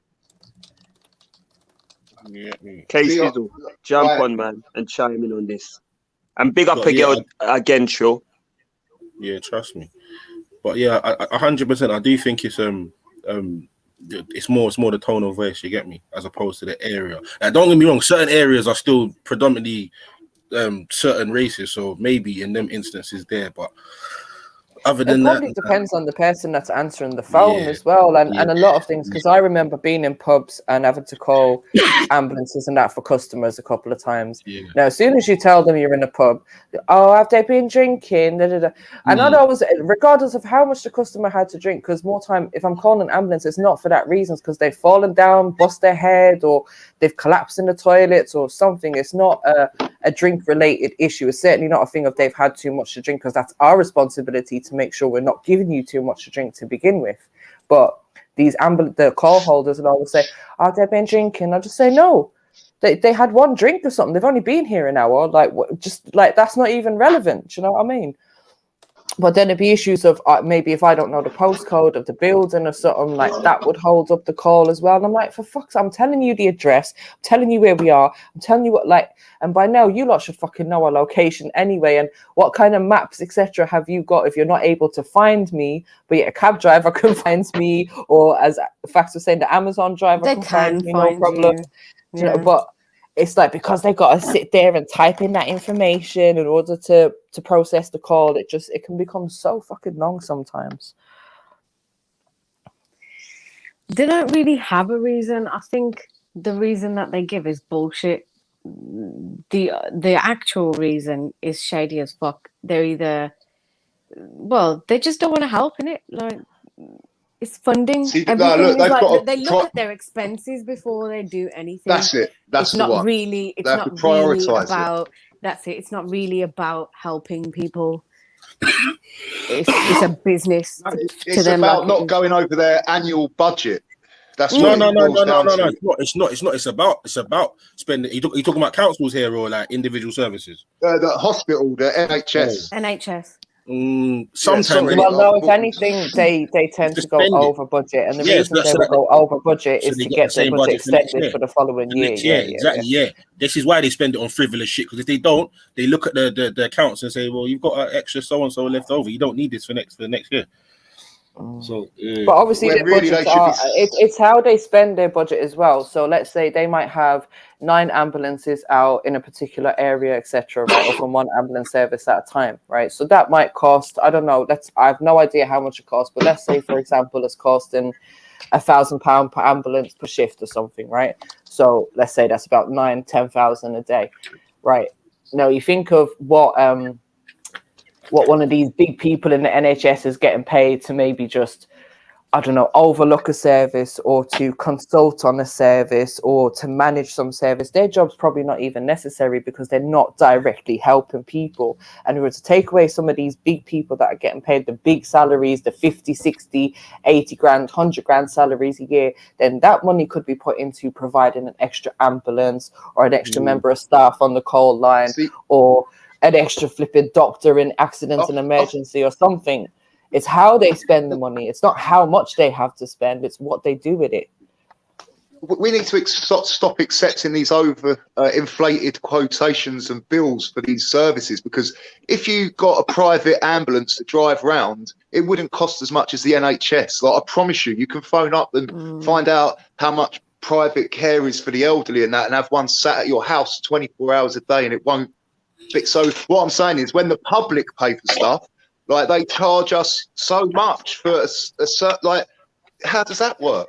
Sizzle, jump on, man, and chime in on this. And big up again, Tro. Yeah, trust me. But yeah, 100%. I do think it's more the tone of voice, you get me, as opposed to the area. Now, don't get me wrong, certain areas are still predominantly certain races, so maybe in them instances there, but other than that, it probably depends on the person that's answering the phone as well, and a lot of things, because I remember being in pubs and having to call ambulances and that for customers a couple of times. Now, as soon as you tell them you're in a pub, have they been drinking? And I know that was regardless of how much the customer had to drink, because more time, if I'm calling an ambulance, it's not for that reason, because they've fallen down, bust their head, or they've collapsed in the toilets or something. It's not a drink-related issue. It's certainly not a thing of they've had too much to drink, because that's our responsibility to make sure we're not giving you too much to drink to begin with. But the call holders will always say, they've been drinking. I'll just say, no, they had one drink or something. They've only been here an hour. That's not even relevant. Do you know what I mean? But then it'd be issues of maybe if I don't know the postcode of the building or something, like that would hold up the call as well. And I'm like, for fuck's sake, I'm telling you the address, I'm telling you where we are, I'm telling you what, and by now you lot should fucking know our location anyway, and what kind of maps, etc. have you got if you're not able to find me, but yet a cab driver can find me, or as Fax was saying, the Amazon driver can find me, no problem. You know, but it's like, because they've got to sit there and type in that information in order to process the call, it can become so fucking long sometimes. They don't really have a reason. I think the reason that they give is bullshit. The actual reason is shady as fuck. They're either, they just don't want to help in it. Like, it's funding. See, they look at their expenses before they do anything. That's it. That's it's not really. It's not really about. That's it. It's not really about helping people. It's a business. It's them, about not going over their annual budget. That's no. It's not. It's about spending. You talking about councils here or like individual services? The hospital, the NHS. NHS. Sometimes, if anything, they tend to go over budget, and the reason they will go over budget is to get their budget extended for the following year. Exactly. This is why they spend it on frivolous shit, because if they don't, they look at the accounts and say, well, you've got an extra so and so left over. You don't need this for the next year. So, but obviously their really budgets are, it's how they spend their budget as well. So let's say they might have 9 ambulances out in a particular area, etc., right, or from one ambulance service at a time, right? So that might cost, I don't know, I have no idea how much it costs, but let's say, for example, it's costing £1,000 per ambulance per shift or something, right? So let's say that's about 9,000-10,000 a day, right? Now you think of what one of these big people in the NHS is getting paid to maybe just, I don't know, overlook a service or to consult on a service or to manage some service. Their job's probably not even necessary because they're not directly helping people. And if we were to take away some of these big people that are getting paid the big salaries, the 50, 60, 80 grand, 100 grand salaries a year, then that money could be put into providing an extra ambulance or an extra member of staff on the coal line, or an extra flipping doctor in accidents and emergency or something. It's how they spend the money. It's not how much they have to spend. It's what they do with it. We need to stop accepting these inflated quotations and bills for these services, because if you got a private ambulance to drive round, it wouldn't cost as much as the NHS. Like, I promise you, you can phone up and find out how much private care is for the elderly and that, and have one sat at your house 24 hours a day, and it won't. So what I'm saying is, when the public pay for stuff, like, they charge us so much for a certain, like, how does that work?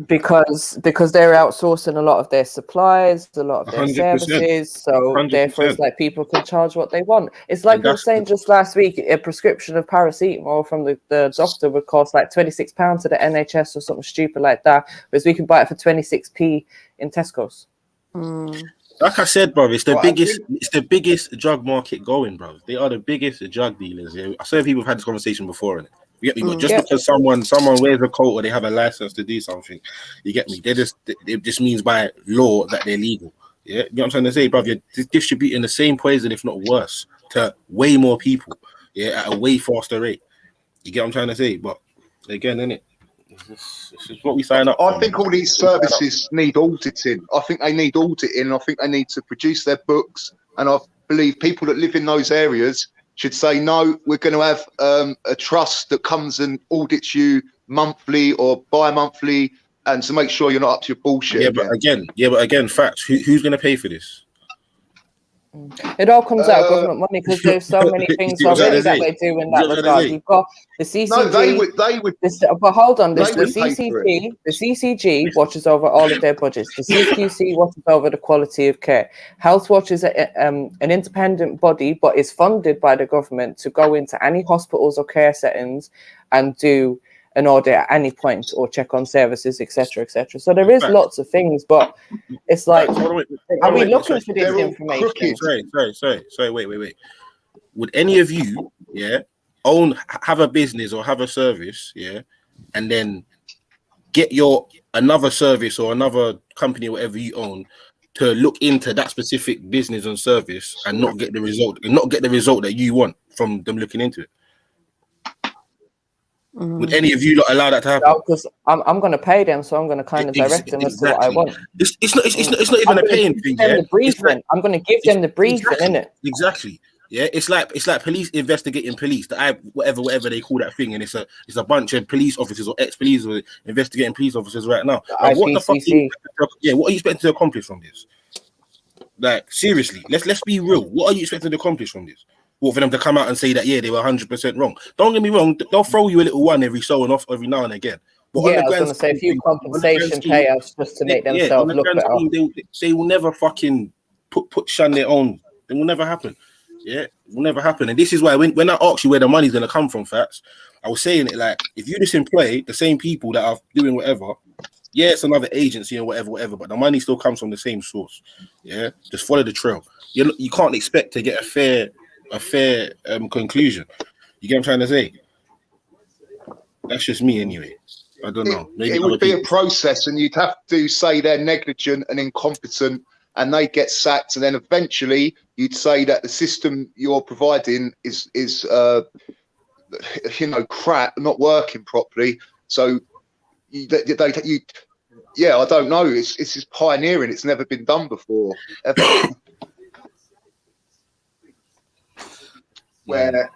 because they're outsourcing a lot of their supplies, a lot of their 100%. services. So 100%. therefore, it's like people can charge what they want. It's like we were saying just last week, a prescription of paracetamol from the doctor would cost like £26 to the NHS or something stupid like that, whereas we can buy it for 26p in Tesco's. Like I said, bro, it's the biggest drug market going, bro. They are the biggest drug dealers. Yeah? I saw people have had this conversation before, innit? You get me? But just because someone wears a coat or they have a license to do something, you get me? It just means by law that they're legal. Yeah, you know what I'm trying to say, bro? You're distributing the same poison, if not worse, to way more people. Yeah, at a way faster rate. You get what I'm trying to say? But again, innit? This is what we sign up for. I think all these services need auditing. I think they need auditing. I think they need to produce their books. And I believe people that live in those areas should say, no, we're going to have a trust that comes and audits you monthly or bi-monthly, and to make sure you're not up to your bullshit. But again, facts. Who's going to pay for this? It all comes out of government money, because there's so many things already that they do in that regard. You've got the CCG. No, they would. But hold on, the CCG watches over all of their budgets. The CQC watches over the quality of care. Health Watch is an independent body, but is funded by the government to go into any hospitals or care settings and do an audit at any point or check on services, etc., etc. So there is lots of things, but it's like, are we looking for this information? Sorry, wait. Would any of you, have a business or have a service, and then get another service or another company or whatever you own to look into that specific business and service and not get the result that you want from them looking into it? Would any of you not allow that to happen? No, because I'm going to pay them, so I'm going to kind of direct them as to what I want. It's not even a paying thing. I'm going to give them the briefing, innit? Exactly. Yeah, it's like police investigating police. Whatever they call that thing, and it's a bunch of police officers or ex-police or investigating police officers right now. Like, what the fuck? What are you expecting to accomplish from this? Like, seriously, let's be real. What are you expecting to accomplish from this? What, for them to come out and say that they were 100% wrong? Don't get me wrong, they'll throw you a little one every so and off every now and again. But I was going to say a few compensation payouts just to make themselves look better. They will never fucking shun their own. It will never happen. Yeah, it will never happen. And this is why when I ask you where the money's going to come from, Fats, I was saying it like, if you just employ the same people that are doing whatever, it's another agency and whatever, but the money still comes from the same source. Yeah, just follow the trail. You can't expect to get a fair conclusion. You get what I'm trying to say? That's just me anyway. I don't know. Maybe it would be a process, and you'd have to say they're negligent and incompetent and they get sacked, and then eventually you'd say that the system you're providing is crap, not working properly. So I don't know. It's just pioneering. It's never been done before, ever. Where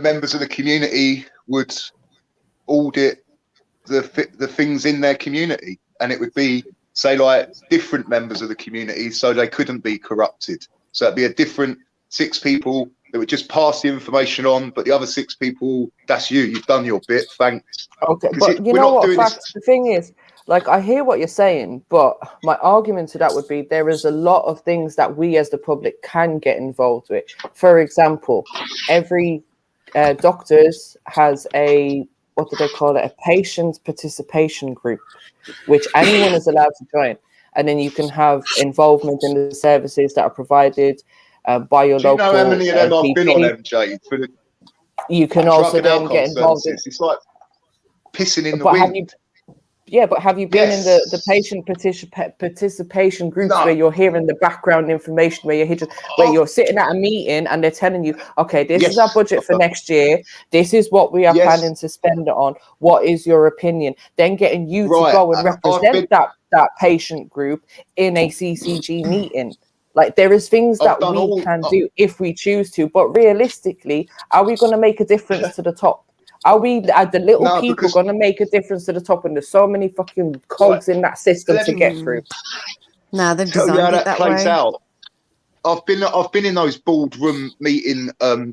members of the community would audit the things in their community, and it would be, say, like different members of the community, so they couldn't be corrupted. So it'd be a different 6 people that would just pass the information on, but the other 6 people, that's you've done your bit, thanks. Okay, but you know what, Facts, the thing is, like, I hear what you're saying, but my argument to that would be there is a lot of things that we as the public can get involved with. For example, every doctors has a, what do they call it, a patient participation group, which anyone is allowed to join. And then you can have involvement in the services that are provided by your local. Do you know how many of them I've been on, MJ? You can also then get involved in. It's like pissing in the wind. Have you been in the patient participation groups where you're hearing the background information, where you're sitting at a meeting and they're telling you, okay, this is our budget for next year. This is what we are planning to spend it on. What is your opinion? Then getting you to go and represent that patient group in a CCG meeting. Like, there is things that we can do if we choose to, but realistically, are we going to make a difference to the top? Are the little people going to make a difference to the top when there's so many fucking cogs in that system to get through? No, they've designed it that way. Out. I've been in those boardroom meeting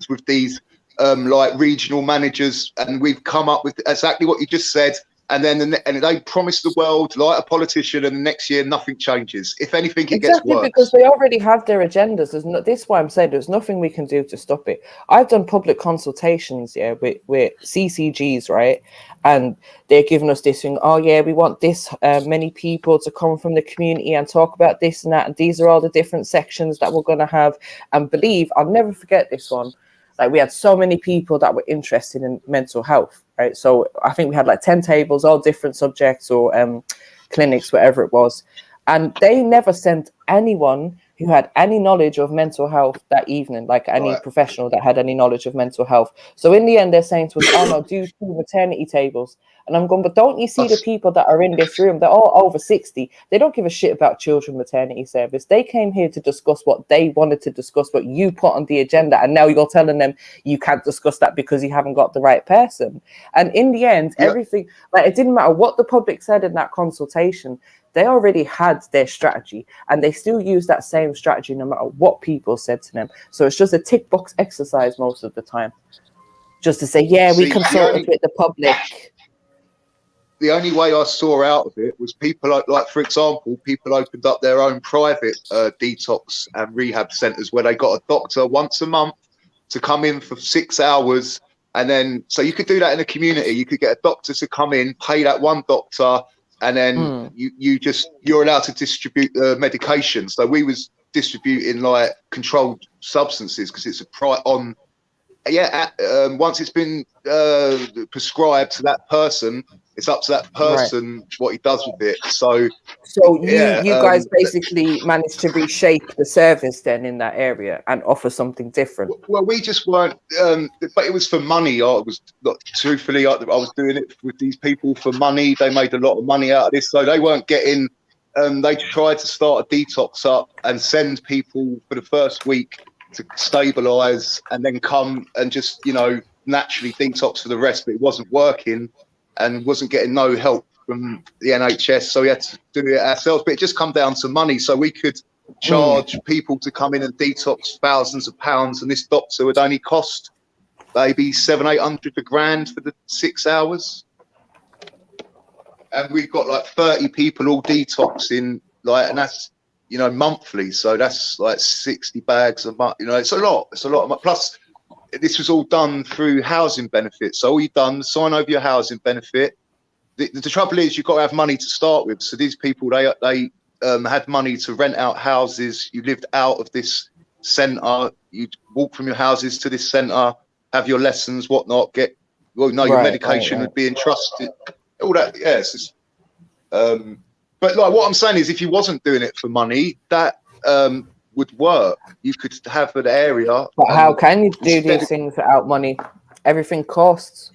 with these like regional managers, and we've come up with exactly what you just said. And then they promise the world like a politician, and the next year nothing changes. If anything, it gets worse. Because they already have their agendas. This is why I'm saying there's nothing we can do to stop it. I've done public consultations, with CCGs, right? And they're giving us this thing. Oh yeah, we want this many people to come from the community and talk about this and that. And these are all the different sections that we're going to have. And I'll never forget this one. Like, we had so many people that were interested in mental health, right? So I think we had like 10 tables, all different subjects or clinics, whatever it was. And they never sent anyone who had any knowledge of mental health that evening, like any professional that had any knowledge of mental health. So in the end, they're saying to us, oh no, do 2 maternity tables. And I'm going, but don't you see the people that are in this room? They're all over 60. They don't give a shit about children maternity service. They came here to discuss what they wanted to discuss, what you put on the agenda. And now you're telling them you can't discuss that because you haven't got the right person. And in the end, everything, like, it didn't matter what the public said in that consultation. They already had their strategy, and they still use that same strategy no matter what people said to them. So it's just a tick box exercise most of the time, just to say, we consulted with the public. The only way I saw out of it was people like, for example, people opened up their own private detox and rehab centres where they got a doctor once a month to come in for 6 hours. And then, so you could do that in a community. You could get a doctor to come in, pay that one doctor, and then you're allowed to distribute the medication. So we was distributing like controlled substances because it's once it's been prescribed to that person, it's up to that person what he does with it. So you guys basically managed to reshape the service then in that area and offer something different. Well, we just weren't, but it was for money. I was doing it with these people for money. They made a lot of money out of this, so they weren't getting. They tried to start a detox up and send people for the first week to stabilize, and then come and just naturally detox for the rest. But it wasn't working. And wasn't getting no help from the NHS, so we had to do it ourselves. But it just come down to money, so we could charge people to come in and detox thousands of pounds, and this doctor would only cost maybe 700-800 a grand for the 6 hours. And we've got like 30 people all detoxing, like, and that's monthly, so that's like 60 bags a month. It's a lot. It's a lot. Plus, this was all done through housing benefits. So all you've done, sign over your housing benefit. The trouble is you've got to have money to start with. So these people, they had money to rent out houses. You lived out of this centre. You'd walk from your houses to this centre, have your lessons, whatnot, your medication would be entrusted. All that, yes. But like what I'm saying is if you wasn't doing it for money, that would work. You could have an area. But how can you do these things without money? Everything costs.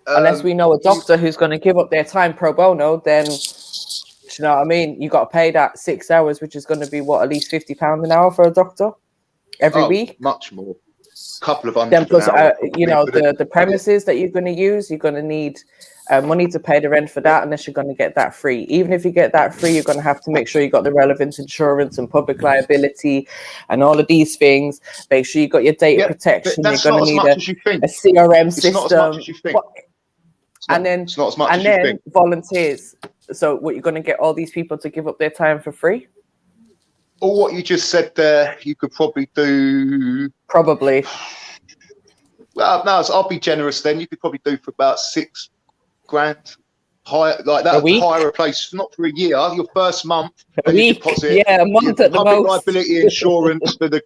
Unless we know a doctor who's going to give up their time pro bono, then you know what I mean? You got to pay that 6 hours, which is going to be at least £50 an hour for a doctor every week. Much more. couple of hundred. Then plus, an hour, you know, the premises that you're going to use, you're going to need money to pay the rent for that, unless you're going to get that free. Even if you get that free, you're going to have to make sure you got the relevant insurance and public liability and all of these things. Make sure you got your data protection. You're going to need a CRM system. Not as much as you think. And then it's not as much as you think. Volunteers. So what, you're going to get all these people to give up their time for free? All what you just said there, you could probably do. Probably. Well, no, I'll be generous then. You could probably do for about $6,000. Hire like that. Hire a place, not for a year. Your first month, a week. Deposit. Yeah, a month at the public most. Liability insurance for the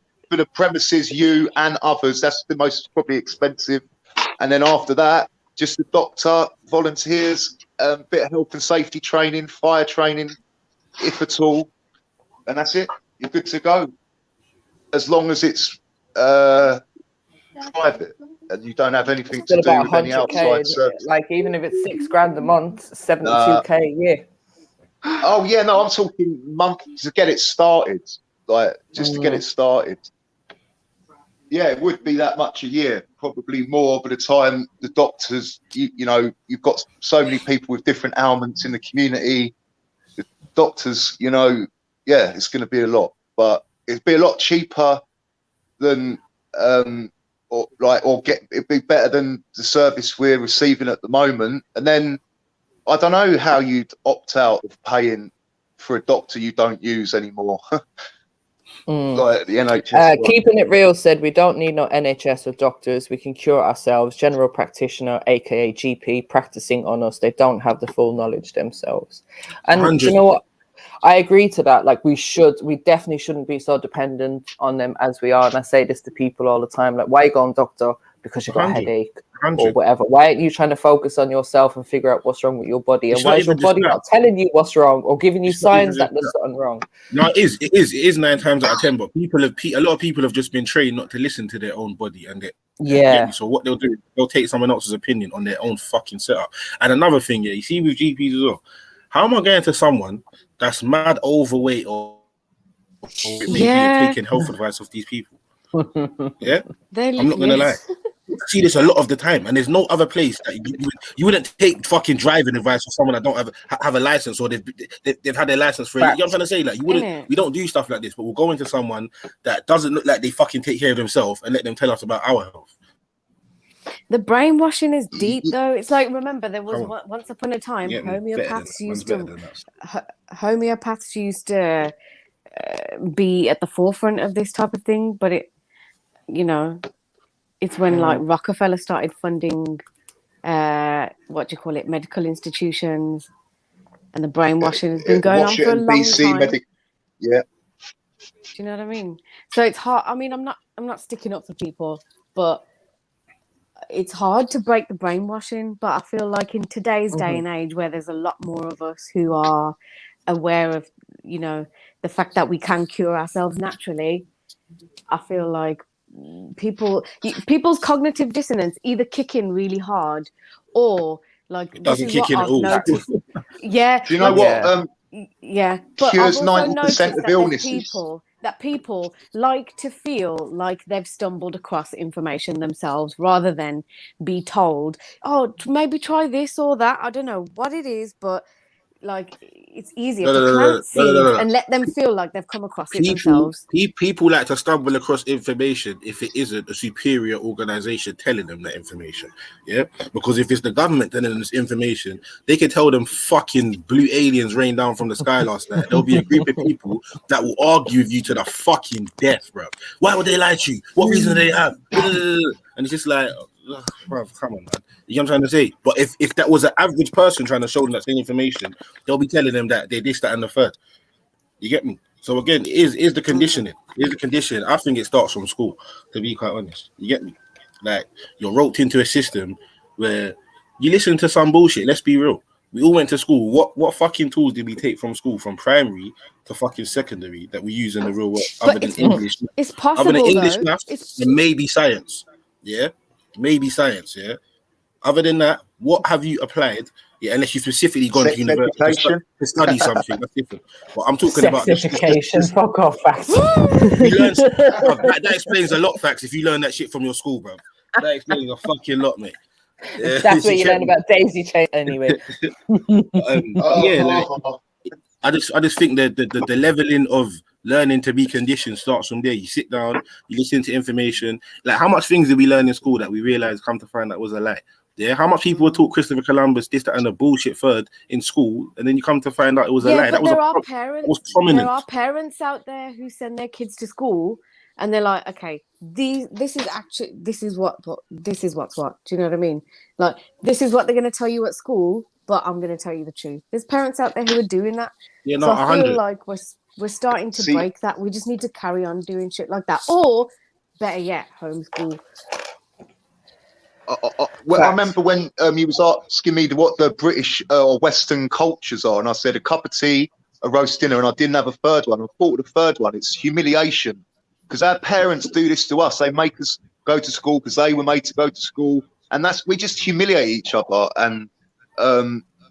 premises, you and others. That's the most probably expensive. And then after that, just the doctor, volunteers, a bit of health and safety training, fire training, if at all, and that's it. You're good to go. As long as it's private and you don't have anything to do with any outside service. Like even if it's $6,000 a month, $72K a year. Oh yeah, no, I'm talking month to get it started. Like just to get it started. Yeah, it would be that much a year, probably more by the time the doctors, you know, you've got so many people with different ailments in the community. The doctors, you know, yeah, it's going to be a lot, but it'd be a lot cheaper than, it'd be better than the service we're receiving at the moment. And then I don't know how you'd opt out of paying for a doctor you don't use anymore. Like the NHS. Keeping it real said, we don't need no NHS or doctors. We can cure ourselves. General practitioner, aka GP, practicing on us. They don't have the full knowledge themselves. And 100. You know what? I agree to that. Like we definitely shouldn't be so dependent on them as we are. And I say this to people all the time, like, why are you going doctor? Because you've got a headache 100. Or whatever. Why aren't you trying to focus on yourself and figure out what's wrong with your body? And why is your body not telling you what's wrong or giving you signs that there's something wrong? No, it is 9 times out of 10. But a lot of people have just been trained not to listen to their own body, and so what they'll do, they'll take someone else's opinion on their own fucking setup. And another thing, you see with GPs as well. How am I going to someone that's mad overweight or maybe taking health advice of these people? Yeah, I'm not gonna lie. I see this a lot of the time, and there's no other place that you wouldn't take fucking driving advice from someone that don't have a license, or they've had their license for. You know what I'm trying to say? Like we don't do stuff like this, but we'll go into someone that doesn't look like they fucking take care of themselves and let them tell us about our health. The brainwashing is deep, though. It's like, remember, there was once upon a time homeopaths used to be at the forefront of this type of thing, but it, you know, it's when like Rockefeller started funding medical institutions, and the brainwashing has been going on for a long time. Do you know what I mean? So it's hard. I mean, I'm not sticking up for people, but it's hard to break the brainwashing. But I feel like in today's day and age, where there's a lot more of us who are aware of, you know, the fact that we can cure ourselves naturally, I feel like people's cognitive dissonance either kick in really hard, or like it doesn't kick in at all. Yeah. Do you know what? Yeah, but cures 90% of illnesses. People like to feel like they've stumbled across information themselves rather than be told, oh, maybe try this or that. I don't know what it is, but like it's easier to plant seeds and let them feel like they've come across it themselves. People like to stumble across information if it isn't a superior organization telling them that information. Yeah, because if it's the government telling them this information, they can tell them fucking blue aliens rained down from the sky last night. There'll be a group of people that will argue with you to the fucking death, bro. Why would they lie to you? What reason do they have? And it's just like, bro, come on, man. You know what I'm trying to say? But if that was an average person trying to show them that same information, they'll be telling them that they this, that, and the third. You get me? So again, is the conditioning. Is the conditioning. I think it starts from school, to be quite honest. You get me? Like, you're roped into a system where you listen to some bullshit. Let's be real. We all went to school. What fucking tools did we take from school, from primary to fucking secondary, that we use in the real world, other than English? It's possible, other than English, maths, and maybe science. Yeah? Maybe science, yeah? Other than that, what have you applied Yeah, unless you specifically gone to Sex university education. to study something, that's different. But I'm talking about Certification. Fuck off, facts. you learn that explains a lot, facts. If you learn that shit from your school, bro, that explains a fucking lot, mate. Yeah, That's where you learn about daisy chain, anyway. Yeah, like, I just think that the leveling of learning to be conditioned starts from there. You sit down, you listen to information. Like, how much things did we learn in school that we realized, come to find out, was a lie? Yeah, how much people were taught Christopher Columbus, this, that, and the bullshit third in school, and then you come to find out it was a lie. But That there was are parents out there who send their kids to school, and they're like, okay, this is what's what. Do you know what I mean? Like, this is what they're going to tell you at school, but I'm going to tell you the truth. There's parents out there who are doing that. Yeah, no, so I 100. feel like we're starting to break that. We just need to carry on doing shit like that, or better yet, homeschool. Well, I remember when you was asking me what the British or Western cultures are, and I said a cup of tea, a roast dinner, and I didn't have a third one. I thought of the third one. It's humiliation, because our parents do this to us. They make us go to school because they were made to go to school, and we just humiliate each other. And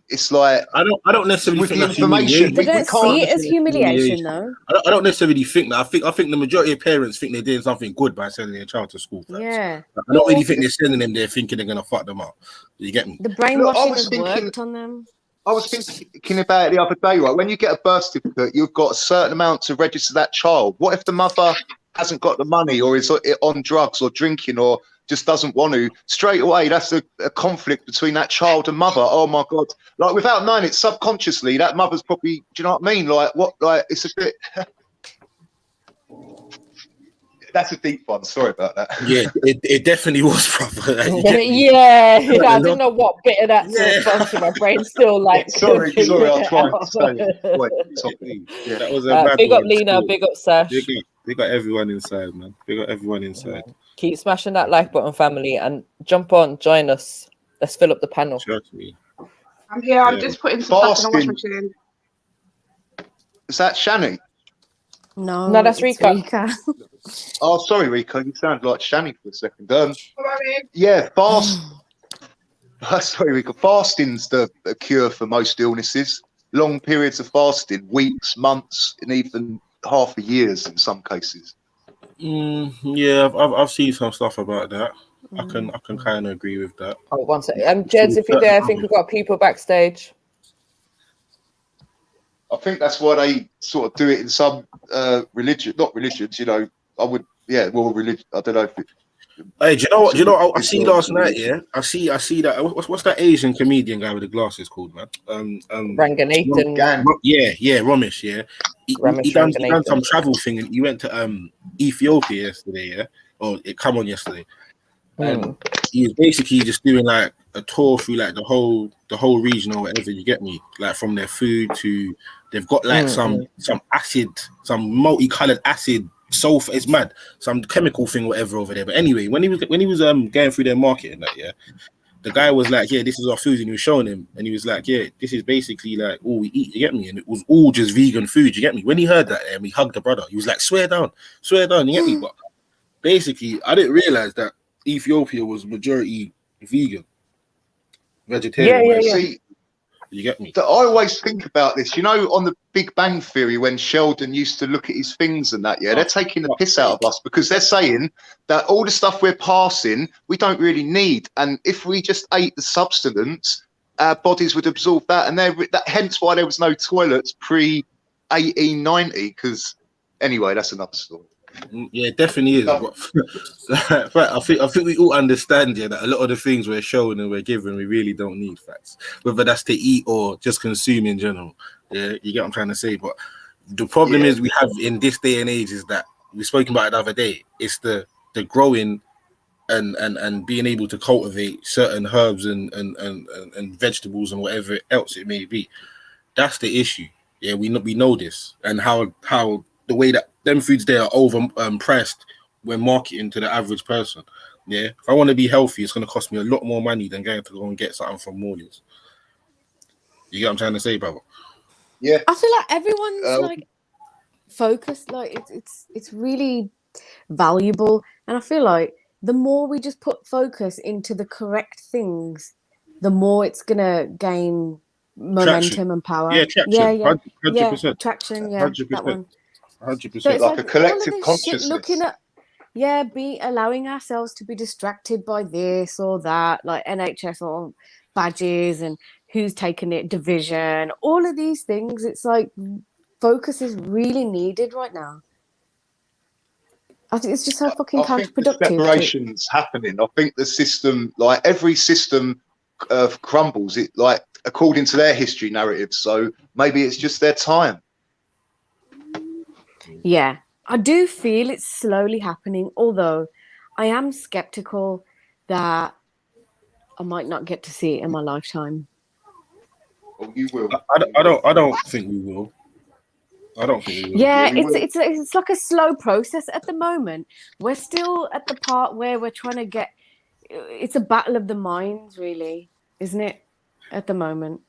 it's like, I don't necessarily think that's information. They don't see it as humiliation, though. I don't necessarily think that. I think the majority of parents think they're doing something good by sending their child to school. Yeah. I don't really think they're sending them there thinking they're gonna fuck them up. You get me? The brainwashing has worked on them. I was thinking about it the other day, right? When you get a birth certificate, you've got a certain amount to register that child. What if the mother hasn't got the money, or is on drugs or drinking, or just doesn't want to? Straight away, that's a conflict between that child and mother. Oh my God. Like, without knowing it, subconsciously, that mother's probably, do you know what I mean? Like, it's a bit... That's a deep one. Sorry about that. Yeah, it definitely was proper. Yeah, I didn't know what bit of that response. My brain's still like. Sorry, I'll try and say it. Wait, yeah, that was a big up Lena, big up Sash. They got everyone inside, man. They got everyone inside. Keep smashing that like button, family, and jump on, join us. Let's fill up the panel. Trust me. I'm here. I'm just putting some stuff in the washing machine. Is that Shani? No, that's Rika. Oh, sorry, Rika. You sound like Shani for a second. Yeah, sorry, Rika. Fasting's the cure for most illnesses. Long periods of fasting, weeks, months, and even half a years in some cases. Yeah, I've seen some stuff about that. I can kind of agree with that. Oh, one second. Jeds, if you're there, I think we've got people backstage. I think that's why they sort of do it in some religion, not religions, you know. Religion. I don't know if it, hey, do you know what I see last night? Yeah, I see that. What's that Asian comedian guy with the glasses called, man? Ranganathan. Yeah, Ramesh. Yeah, he done some travel thing, and he went to Ethiopia yesterday. Yeah, or it come on yesterday, and he was basically just doing like a tour through like the whole region or whatever. You get me? Like, from their food to, they've got like some acid, some multicolored acid. Sulfur, it's mad, some chemical thing, whatever over there. But anyway, when he was going through their market and that, yeah, the guy was like, yeah, this is our food, and he was showing him, and he was like, yeah, this is basically like all we eat, you get me? And it was all just vegan food, you get me? When he heard that, and we hugged the brother, he was like, swear down, you get me? But basically, I didn't realize that Ethiopia was majority vegetarian. Yeah. See, you get me? I always think about this, you know, on the Big Bang Theory, when Sheldon used to look at his things and that, they're taking the piss out of us, because they're saying that all the stuff we're passing, we don't really need. And if we just ate the substance, our bodies would absorb that. And hence why there was no toilets pre-1890, because anyway, that's another story. Yeah, it definitely is. But I think we all understand, yeah, that a lot of the things we're shown and we're given, we really don't need, facts. Whether that's to eat or just consume in general. Yeah, you get what I'm trying to say. But the problem is we have in this day and age is that we spoke about it the other day. It's the growing and being able to cultivate certain herbs and vegetables and whatever else it may be. That's the issue. Yeah, we know this, and how the way that them foods there are over priced when marketing to the average person. Yeah, if I want to be healthy, it's going to cost me a lot more money than going to go and get something from Morley's. You get what I'm trying to say, brother? Yeah, I feel like everyone's like focused. Like it's really valuable, and I feel like the more we just put focus into the correct things, the more it's gonna gain momentum and power. Yeah, traction. 100%. Traction. Yeah, 100%. that one. 100%. So it's like a collective all of this consciousness. shit looking at, allowing ourselves to be distracted by this or that, like NHS or badges and who's taken it, division, all of these things. It's like focus is really needed right now. I think it's just so fucking counterproductive. I think the separation's happening. I think the system, like every system, crumbles. It like according to their history narrative. So maybe it's just their time. Yeah, I do feel it's slowly happening. Although I am skeptical that I might not get to see it in my lifetime. Well, you will. I don't think we will. I don't think we will. Yeah, it's like a slow process at the moment. We're still at the part where we're trying to get. It's a battle of the minds, really, isn't it? At the moment,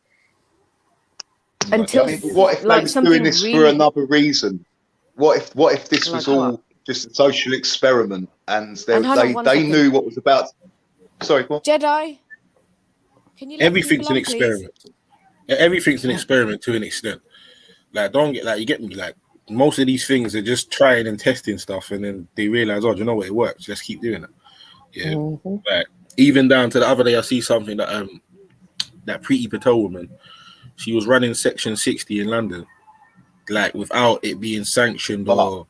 until what if they was doing this for another reason? What if this was all just a social experiment and they knew what was about? Sorry, what? Jedi. Can you? Everything's an experiment. Please? Everything's an experiment to an extent. Like, don't get you get me. Like, most of these things are just trying and testing stuff, and then they realize, oh, do you know what, it works. Let's keep doing it. Yeah. Like, even down to the other day, I see something that that Pretty Patel woman, she was running Section 60 in London, like without it being sanctioned or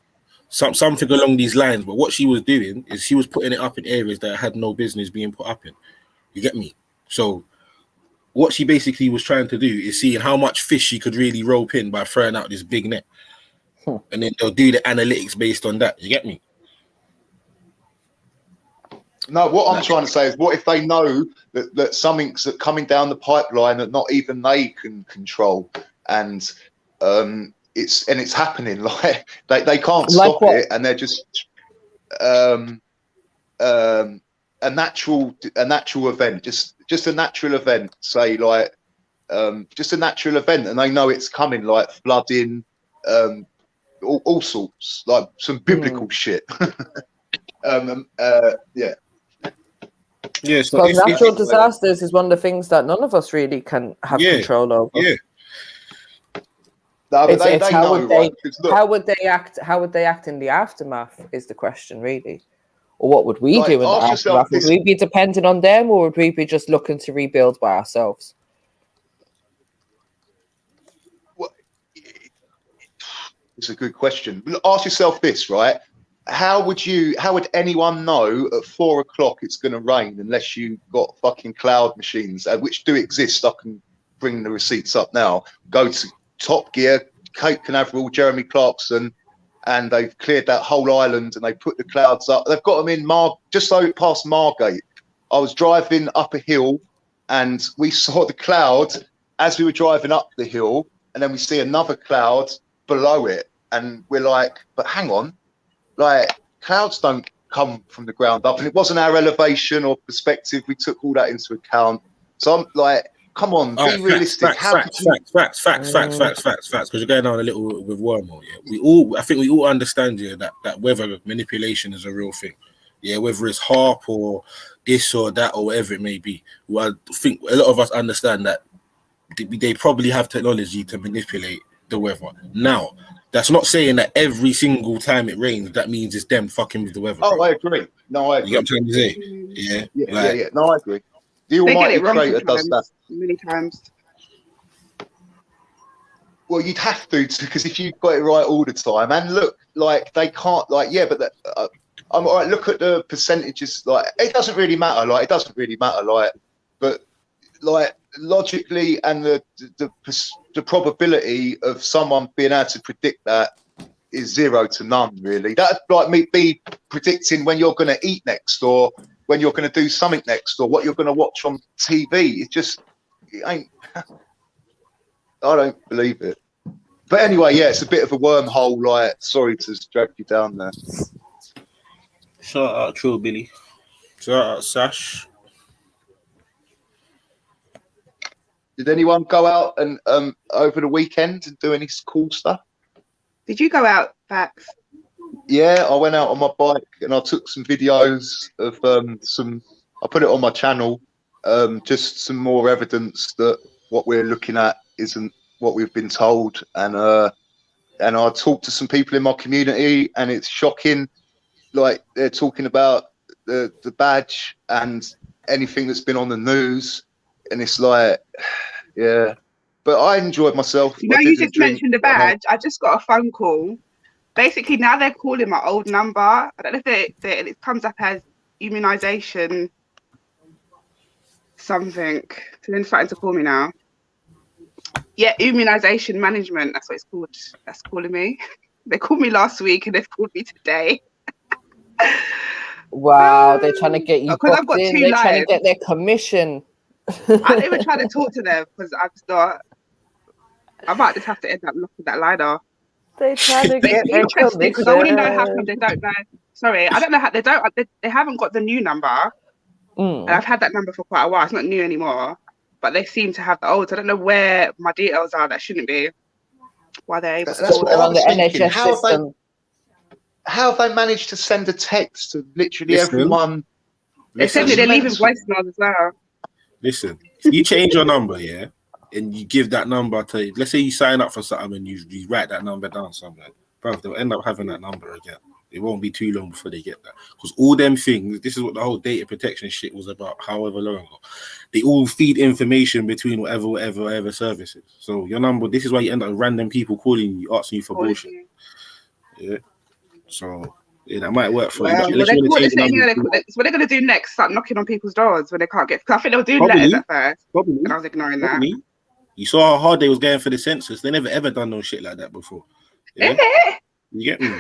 something along these lines. But what she was doing is she was putting it up in areas that had no business being put up in. You get me? So what she basically was trying to do is seeing how much fish she could really rope in by throwing out this big net. And then they'll do the analytics based on that. You get me? No, what I'm trying to say is, what if they know that something's coming down the pipeline that not even they can control, and it's happening, like they can't stop it, and they're just a natural event, just a natural event, say like just a natural event, and they know it's coming, like flooding, all sorts, like some biblical shit. Yeah, so natural disasters is one of the things that none of us really can have control over. Yeah. No, how would they act? How would they act in the aftermath? Is the question really, or what would we do in the aftermath? Would we be dependent on them, or would we be just looking to rebuild by ourselves? Well, it's a good question. Ask yourself this, right? How would anyone know at 4 o'clock it's going to rain unless you got fucking cloud machines, which do exist? I can bring the receipts up now. Go to Top Gear, Cape Canaveral, Jeremy Clarkson, and they've cleared that whole island and they put the clouds up. They've got them in just past Margate. I was driving up a hill and we saw the cloud as we were driving up the hill, and then we see another cloud below it, and we're like, but hang on. Like, clouds don't come from the ground up, and it wasn't our elevation or perspective. We took all that into account. So I'm like, come on, be realistic. Facts. Because you're going down a little with wormhole. Yeah, I think we all understand that weather manipulation is a real thing. Yeah, whether it's HARP or this or that or whatever it may be. Well, I think a lot of us understand that they probably have technology to manipulate the weather. Now, that's not saying that every single time it rains, that means it's them fucking with the weather. Oh, bro. I agree. No, I agree. You get what I'm trying to say? Yeah. Yeah. No, I agree. The Almighty Creator does that many times. Well, you'd have to, because if you've got it right all the time, and look, like they can't, like, yeah, but I'm all right. Look at the percentages. Like, it doesn't really matter. But like logically, and the probability of someone being able to predict that is 0 to none, really. That'd like me be predicting when you're going to eat next, or when you're going to do something next, or what you're going to watch on TV. It ain't. I don't believe it. But anyway, yeah, it's a bit of a wormhole. Like, sorry to drag you down there. Shout out Trill Billy. Shout out Sash. Did anyone go out and over the weekend and do any cool stuff? Did you go out, Vax? Yeah, I went out on my bike and I took some videos of I put it on my channel. just some more evidence that what we're looking at isn't what we've been told. And I talked to some people in my community, and it's shocking. Like, they're talking about the badge and anything that's been on the news, and it's like, yeah. But I enjoyed myself. You know, you just mentioned the badge. I just got a phone call. Basically, now they're calling my old number. I don't know if it comes up as immunization something. So they're starting to call me now. Yeah, immunization management. That's what it's called. That's calling me. They called me last week, and they've called me today. Wow, they're trying to get you. Because I've got in. two They're lines. trying to get their commission. I didn't even try to talk to them because I just thought I might just have to end up looking that line off. They trying to get their commission because I want to know how come they don't know. Sorry, I don't know how they haven't got the new number. And I've had that number for quite a while. It's not new anymore, but they seem to have the old. I don't know where my details are. That shouldn't be. Why they're able to call on the NHS system. How have they managed to send a text to literally everyone? They said they're leaving voicemails as well. Listen, if you change your number, yeah, and you give that number to, let's say you sign up for something and you write that number down somewhere, bro, they'll end up having that number again. It won't be too long before they get that. Because all them things, this is what the whole data protection shit was about, however long ago. They all feed information between whatever services. So your number, this is why you end up with random people calling you, asking you for bullshit. Yeah. So yeah, that might work for you. What they're going to do next, start knocking on people's doors when they can't get. I think they'll do letters at first. Probably. And I was ignoring that. You saw how hard they was going for the census. They never ever done no shit like that before. Yeah? You get me?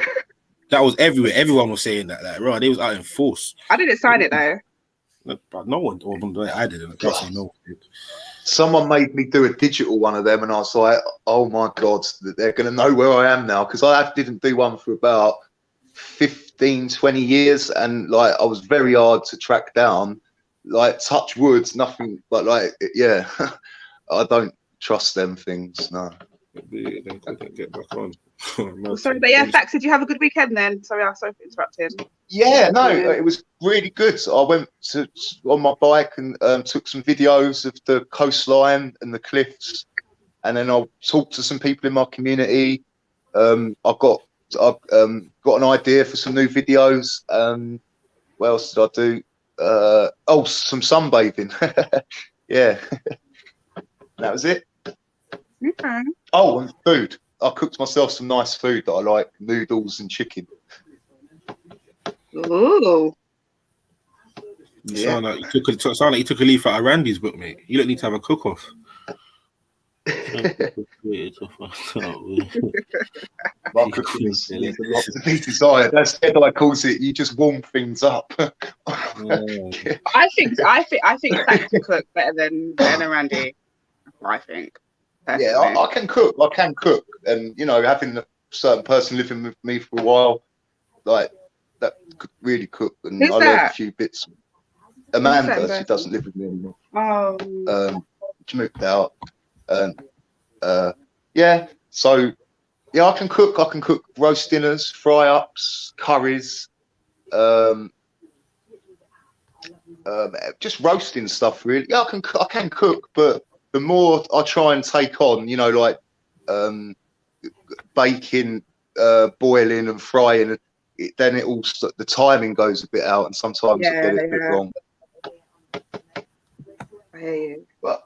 That was everywhere. Everyone was saying that. Like, right, they was out in force. I didn't sign it though. But no one. I didn't. I can't say no. Someone made me do a digital one of them, and I was like, "Oh my god, they're going to know where I am now." Because I didn't do one for about 15, 20 years, and like I was very hard to track down. Like, touch wood, nothing. But like, yeah, I don't trust them things. No. Get back on. Sorry, but yeah, Fax, did you have a good weekend then? Sorry for interrupting. Yeah, no, it was really good. I went on my bike and took some videos of the coastline and the cliffs, and then I talked to some people in my community. I've got an idea for some new videos. What else did I do? Some sunbathing. Yeah, that was it. Okay. Oh, and food. I cooked myself some nice food that I like, noodles and chicken. Ooh. You sound like you took a leaf out of Randy's book, mate. You don't need to have a cook-off. My cooking is a lot to be desired. That's what I calls it. You just warm things up. I think Fax can cook better than Randy. I think. Yeah, I can cook. And you know, having a certain person living with me for a while, like that, could really cook. And I learned a few bits. Amanda, she doesn't live with me anymore. Oh. She moved out, and yeah. So yeah, I can cook. I can cook roast dinners, fry ups, curries, just roasting stuff. Really, yeah, I can cook, but the more I try and take on, you know, like baking, boiling and frying, then the timing goes a bit out, and sometimes I get it a bit wrong. I hear you. But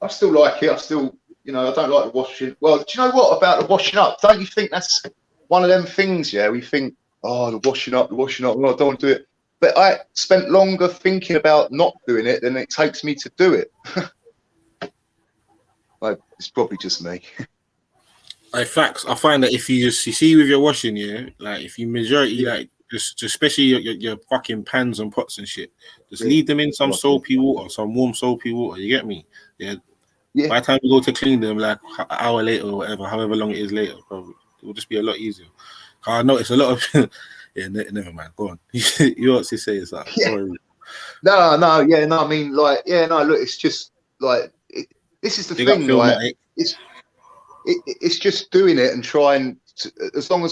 I still like it. I still, you know, I don't like the washing. Well, do you know what about the washing up? Don't you think that's one of them things? Yeah, we think, oh, the washing up. Well, I don't want to do it. But I spent longer thinking about not doing it than it takes me to do it. Like, it's probably just me. Like, facts. I find that if you see with your washing, yeah, like if you majority like just especially your fucking pans and pots and shit, just leave them in some soapy water, some warm soapy water. You get me? Yeah. By the time you go to clean them, like an hour later or whatever, however long it is later, probably it will just be a lot easier. I notice a lot of yeah. Never mind. Go on. You want to say something? Yeah. No. I mean, like, yeah, no. Look, it's just like. This is the thing, like, it's just doing it and trying to, as long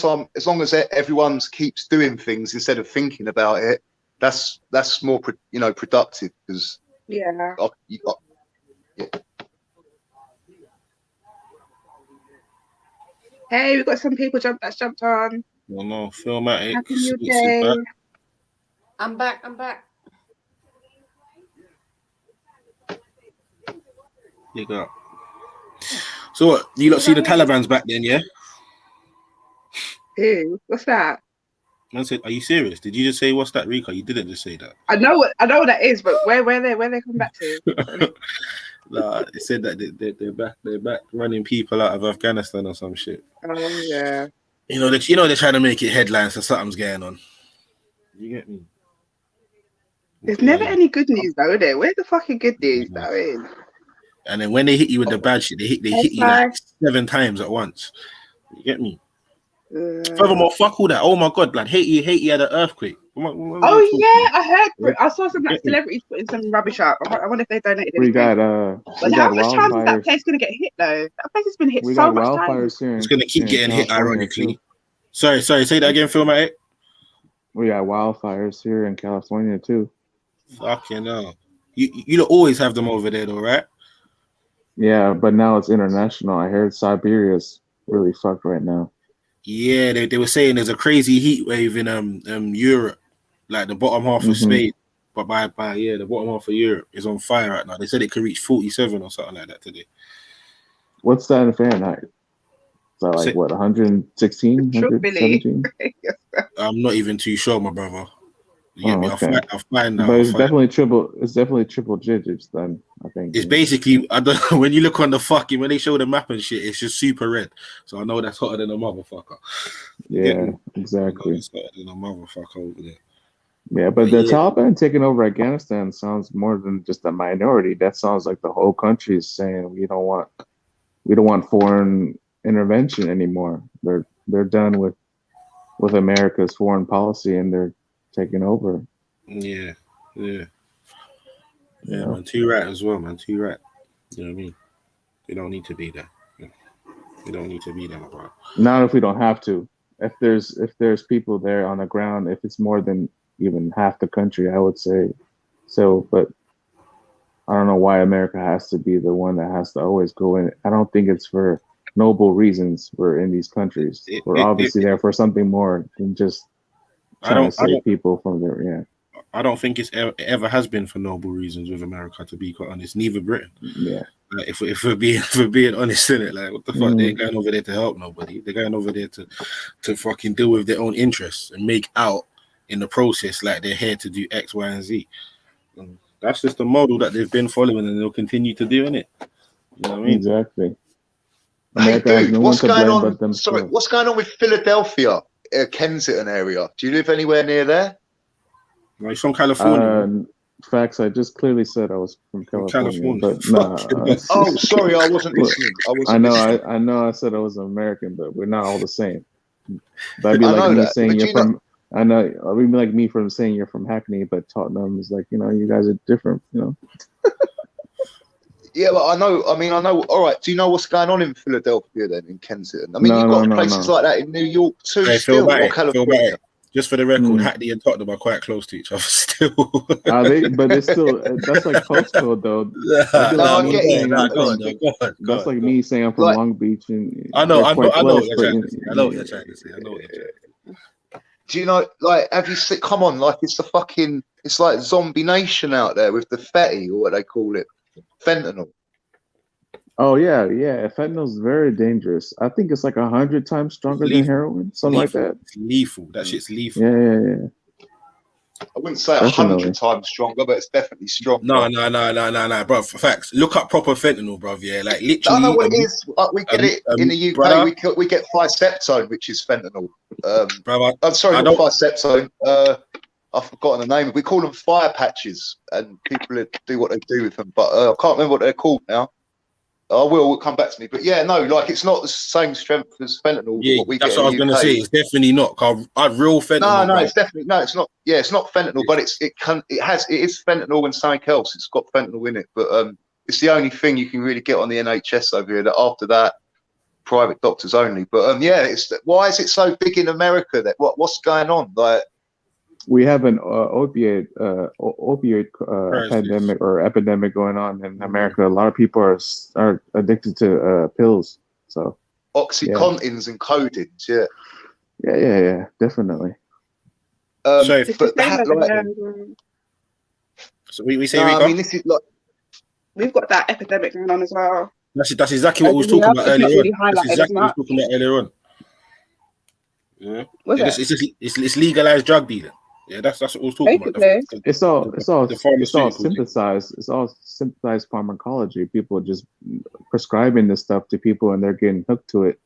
as everyone keeps doing things instead of thinking about it, that's more productive, because Yeah. Yeah. Hey, we've got some people that's jumped on. Well, no, Filmatic. Happy New Sneaks is Day. back. I'm back. Big up. So what? You lot see the Taliban's back then, yeah? Who? What's that? Man said, are you serious? Did you just say what's that, Rika? You didn't just say that. I know what that is, but where they come back to? Nah, they said that they're back running people out of Afghanistan or some shit. Oh yeah. You know they're trying to make it headlines, so something's going on. You get me? There's never any good news though, is there? Where's the fucking good news though? And then when they hit you with the bad shit, they hit you like 7 times at once. You get me? Furthermore, fuck all that. Oh my god, like Haiti had an earthquake. What I heard. I saw some celebrities putting some rubbish up. I wonder if they donated anything. But how much time is that place going to get hit though? That place has been hit so much time. It's going to keep getting hit, ironically. Sorry, say that again, Filmatic. We got wildfires here in California too. Fucking hell. You don't always have them over there though, right? Yeah, but now it's international. I heard Siberia's really fucked right now. Yeah, they were saying there's a crazy heat wave in Europe, like the bottom half of Spain, but by the bottom half of Europe is on fire right now. They said it could reach 47 or something like that today. What's that in Fahrenheit? Is that like what, 116, 117? I'm not even too sure, my brother. You get me? Okay. I'll find out. But it's definitely triple digits then, I think. It's basically, I don't know, when you look on the fucking, when they show the map and shit, it's just super red. So I know that's hotter than a motherfucker. Yeah, exactly. It's hotter than a motherfucker over there. Yeah, but the Taliban taking over Afghanistan sounds more than just a minority. That sounds like the whole country is saying we don't want foreign intervention anymore. They're done with America's foreign policy and they're taking over. Yeah, man. Too right as well, man. Too right. You know what I mean? We don't need to be there. We don't need to be there, bro. Not if we don't have to. If there's people there on the ground, if it's more than even half the country, I would say so. But I don't know why America has to be the one that has to always go in. I don't think it's for noble reasons we're in these countries. We're obviously there for something more than just trying to save people from there. Yeah. I don't think it ever has been for noble reasons with America, to be quite honest. Neither Britain. Yeah. Like if we're being honest in it, like what the fuck? They ain't going over there to help nobody. They're going over there to fucking deal with their own interests and make out in the process like they're here to do X, Y, and Z. And that's just the model that they've been following, and they'll continue to do, innit? You know what I mean? Exactly. America has no one to blame but themselves. Sorry, what's going on with Philadelphia, Kensington area? Do you live anywhere near there? No, he's from California. Facts. I just clearly said I was from California. But oh, sorry, I wasn't listening. I know. I said I was American, but we're not all the same. That'd be like me saying you're from. I know. It would be like me from saying you're from Hackney, but Tottenham is like, you guys are different. Yeah, but I know. All right. Do you know what's going on in Philadelphia then, in Kensington? I mean, you've got places like that in New York too. California. Just for the record, Hackney and Tottenham are quite close to each other still. Are they? But it's still, that's like postcode though. That's like me saying I'm from Long Beach. And I know what you're trying to say. Do you know, like, have you seen, come on, like, it's like Zombie Nation out there with the Fetty, or what they call it, fentanyl. Oh yeah. Fentanyl's very dangerous. I think it's like 100 times stronger than heroin, something like that. It's lethal. That shit's lethal. Yeah. I wouldn't say 100 times stronger, but it's definitely stronger. No, bro. Facts. Look up proper fentanyl, bro. Yeah, like literally. I know what it is. We get it in the UK. Brother, we get Ficeptone, which is fentanyl. I'm sorry, not Ficeptone. I've forgotten the name. We call them fire patches, and people do what they do with them. But I can't remember what they're called now. Will come back to me, but yeah, no, like it's not the same strength as fentanyl. Yeah, that's what I was gonna say. It's definitely not. Real fentanyl. No, it's definitely it's not. Yeah, it's not fentanyl, but it is fentanyl and something else. It's got fentanyl in it, but it's the only thing you can really get on the NHS over here. That after that, private doctors only. But why is it so big in America? What's going on? Like, we have an opioid pandemic or epidemic going on in America. A lot of people are addicted to pills. So Oxycontins and codeines, yeah, definitely. So we say I mean, this is like we've got that epidemic going on as well. That's exactly what we was talking about earlier on. That's exactly what we was talking about earlier on. Yeah, it's legalized drug dealing. Yeah, that's what we was talking about. It's all synthesized. It's all synthesized pharmacology. People just prescribing this stuff to people, and they're getting hooked to it,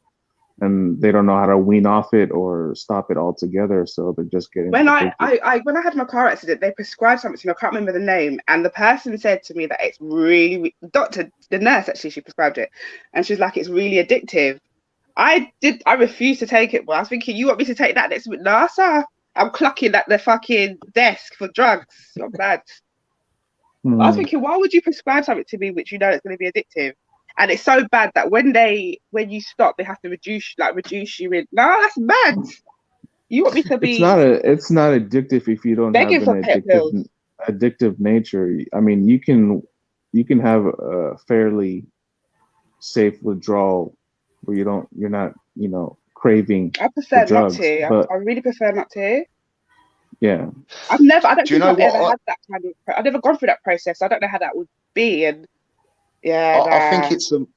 and they don't know how to wean off it or stop it altogether. So they're just getting. When I had my car accident, they prescribed something to me. I can't remember the name, and the person said to me that it's really the nurse actually, she prescribed it, and she's like, it's really addictive. I refused to take it. Well, I was thinking, you want me to take that next week? No, sir. I'm clucking at the fucking desk for drugs. Not bad. I was thinking, why would you prescribe something to me which you know is going to be addictive? And it's so bad that when you stop, they have to reduce you in. No, that's bad. You want me to be? It's not addictive if you don't have an addictive nature. I mean, you can have a fairly safe withdrawal where you're not craving. I prefer drugs, not to. I really prefer not to. Yeah. I don't think I've ever had that kind of. I've never gone through that process. I don't know how that would be. And I think it's a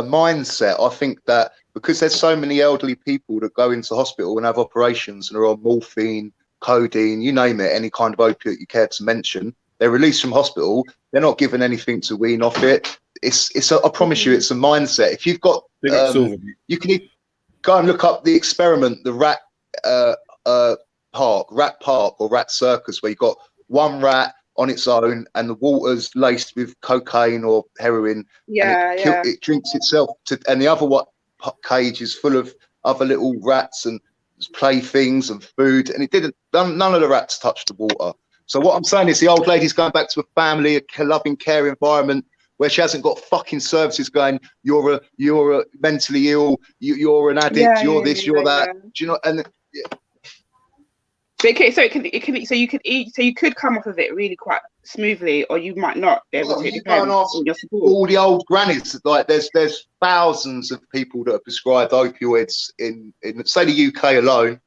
mindset. I think that because there's so many elderly people that go into hospital and have operations and are on morphine, codeine, you name it, any kind of opiate you care to mention, they're released from hospital. They're not given anything to wean off it. I promise you, it's a mindset. If you've got, you can go and look up the experiment, the rat park or rat circus, where you've got one rat on its own and the water's laced with cocaine or heroin. It drinks itself and the other cage is full of other little rats and playthings and food, and none of the rats touched the water. So what I'm saying is the old lady's going back to a family, a loving care environment where she hasn't got fucking services going, you're a mentally ill, you're an addict, you're this, you're that. Do you know? And so you could come off of it really quite smoothly, or you might not be able to. You can't ask all the old grannies. Like there's thousands of people that are prescribed opioids in say the UK alone,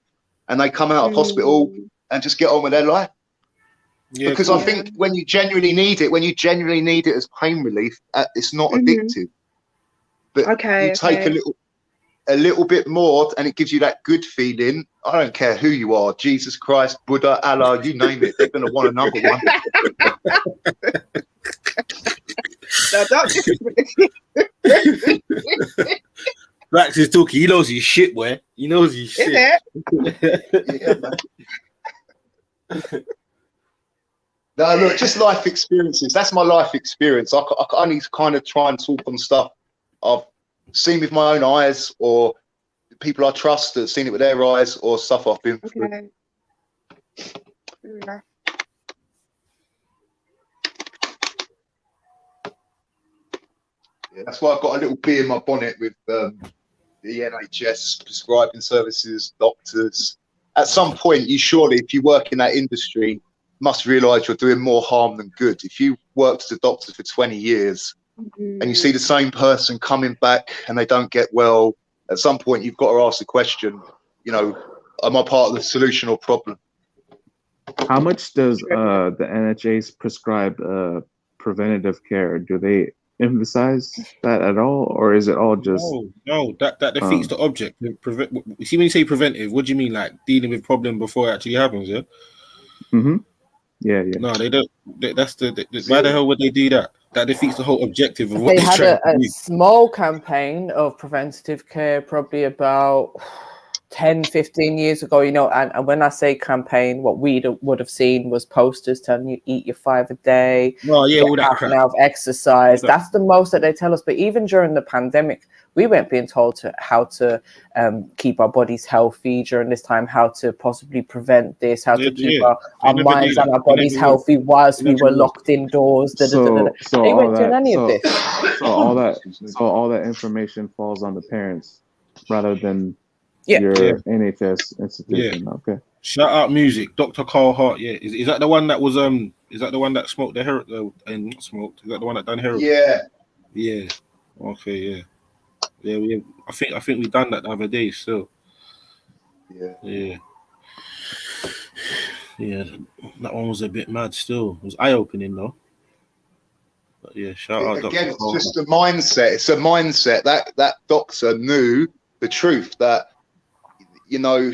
and they come out of hospital and just get on with their life. Yeah, because I think when you genuinely need it as pain relief, it's not addictive. But you take a little bit more, and it gives you that good feeling. I don't care who you are, Jesus Christ, Buddha, Allah, you name it. They're going to want another one. Rax is talking. He knows his shit, boy. He knows his shit. Is it? No, look, just life experiences. That's my life experience. I need to kind of try and talk on stuff I've seen with my own eyes, or people I trust that have seen it with their eyes, or stuff I've been through. Yeah, that's why I've got a little bee in my bonnet with the NHS prescribing services, doctors. At some point, if you work in that industry, must realise you're doing more harm than good. If you worked as a doctor for 20 years and you see the same person coming back and they don't get well, at some point you've got to ask the question, am I part of the solution or problem? How much does the NHS prescribe preventative care? Do they emphasize that at all, or is it all just no that defeats the object? You see, when you say preventive, what do you mean? Like dealing with problem before it actually happens? Yeah. No, they don't. That's why the hell would they do that? That defeats the whole objective of what they they're had trying to do. A small campaign of preventative care probably about 10-15 years ago, and when I say campaign, what we would have seen was posters telling you eat your 5 a day, all that half crap. an hour of exercise. That's the most that they tell us. But even during the pandemic, we weren't being told how to keep our bodies healthy during this time, how to possibly prevent this, how to keep our minds and our bodies healthy whilst we were locked indoors. So they weren't doing any of this. So all that information falls on the parents rather than your NHS institution. Okay. Shout out music, Dr. Carl Hart. Yeah, is that the one that was Is that the one that smoked the heroin and not smoked? Is that the one that done heroin? Yeah. Yeah. Okay. Yeah. Yeah. I think we done that the other day. Still. Yeah. Yeah. Yeah. That one was a bit mad. Still, it was eye opening though. But yeah, shout out. Again, it's just a mindset. It's a mindset that doctor knew the truth that, you know,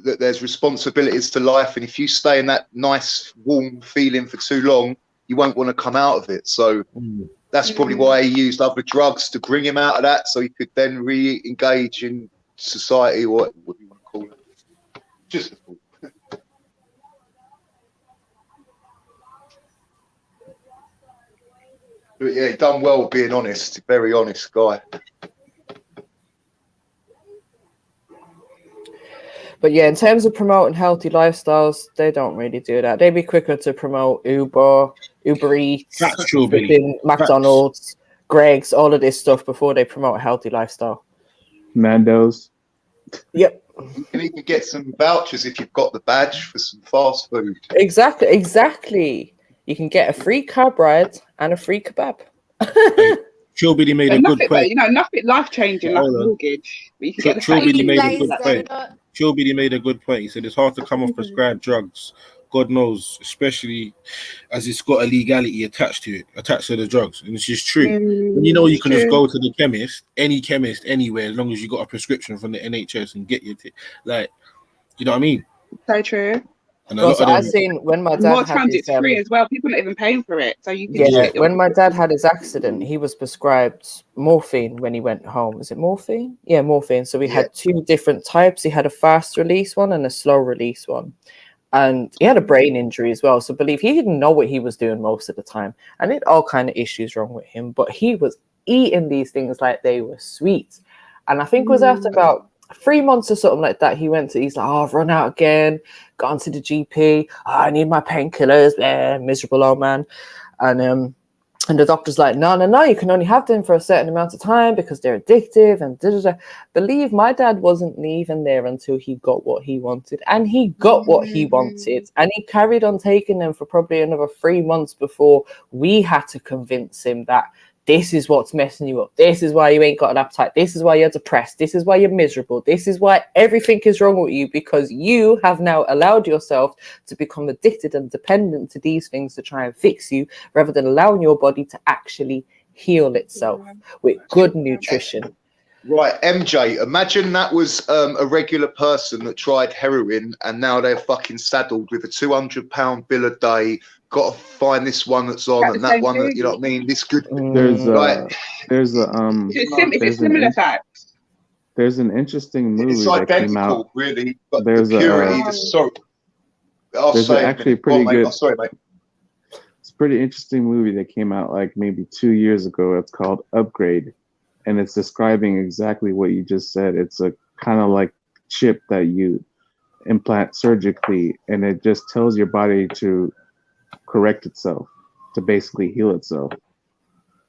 that there's responsibilities to life, and if you stay in that nice warm feeling for too long, you won't want to come out of it. So that's probably why he used other drugs to bring him out of that, so he could then re-engage in society, or what you want to call it. Just a thought. But yeah, he done well being honest. Very honest guy. But yeah, in terms of promoting healthy lifestyles, they don't really do that. They'd be quicker to promote Uber Eats, McDonald's, Greg's, all of this stuff before they promote a healthy lifestyle. Nando's. Yep. You can even get some vouchers if you've got the badge for some fast food. Exactly. You can get a free cab ride and a free kebab. Chilbiddy made a good point. You know, nothing life-changing like a mortgage. But you can get the Chilbiddy made a good point. Chilbiddy made a good point. He said it's hard to come off prescribed drugs. God knows, especially as it's got a legality attached to the drugs. And it's just true. And you know, you can just go to the chemist, any chemist, anywhere, as long as you got a prescription from the NHS and get your like, you know what I mean? So true. And also, I've seen when my dad more had times his, it's free as well. People are not even paying for it, so you can. Yeah, when my dad had his accident, he was prescribed morphine when he went home. Is it morphine? Yeah, morphine. So we had two different types. He had a fast release one and a slow release one, and he had a brain injury as well. So believe he didn't know what he was doing most of the time, and it all kind of issues wrong with him. But he was eating these things like they were sweet, and I think it was after about 3 months or something like that, he's like, I've run out again, gone to the GP, I need my painkillers, miserable old man. And the doctor's like, no, you can only have them for a certain amount of time because they're addictive and da-da-da. Believe my dad wasn't leaving there until he got what he wanted, and he got what he wanted, and he carried on taking them for probably another 3 months before we had to convince him that this is what's messing you up. This is why you ain't got an appetite. This is why you're depressed. This is why you're miserable. This is why everything is wrong with you, because you have now allowed yourself to become addicted and dependent to these things to try and fix you, rather than allowing your body to actually heal itself with good nutrition. Right, MJ, imagine that was a regular person that tried heroin and now they're fucking saddled with a £200 bill a day. Got to find this one that's on and that one that, you know what I mean? This could there's similar facts. There's an interesting movie it's that came out. Really, but there's the purity, actually pretty good. Mate. Sorry, mate. It's a pretty interesting movie that came out like maybe 2 years ago. It's called Upgrade, and it's describing exactly what you just said. It's a kind of like chip that you implant surgically, and it just tells your body to correct itself, to basically heal itself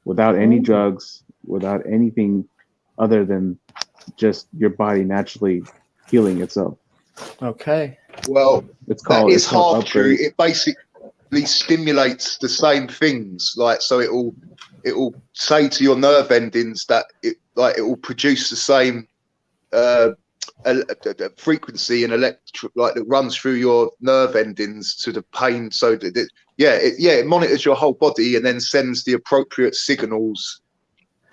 without any drugs, without anything other than just your body naturally healing itself. Okay. Well, it's called, it's half true. It basically stimulates the same things, like, so it will say to your nerve endings that it will produce the same frequency and that runs through your nerve endings to the pain, so that it monitors your whole body and then sends the appropriate signals.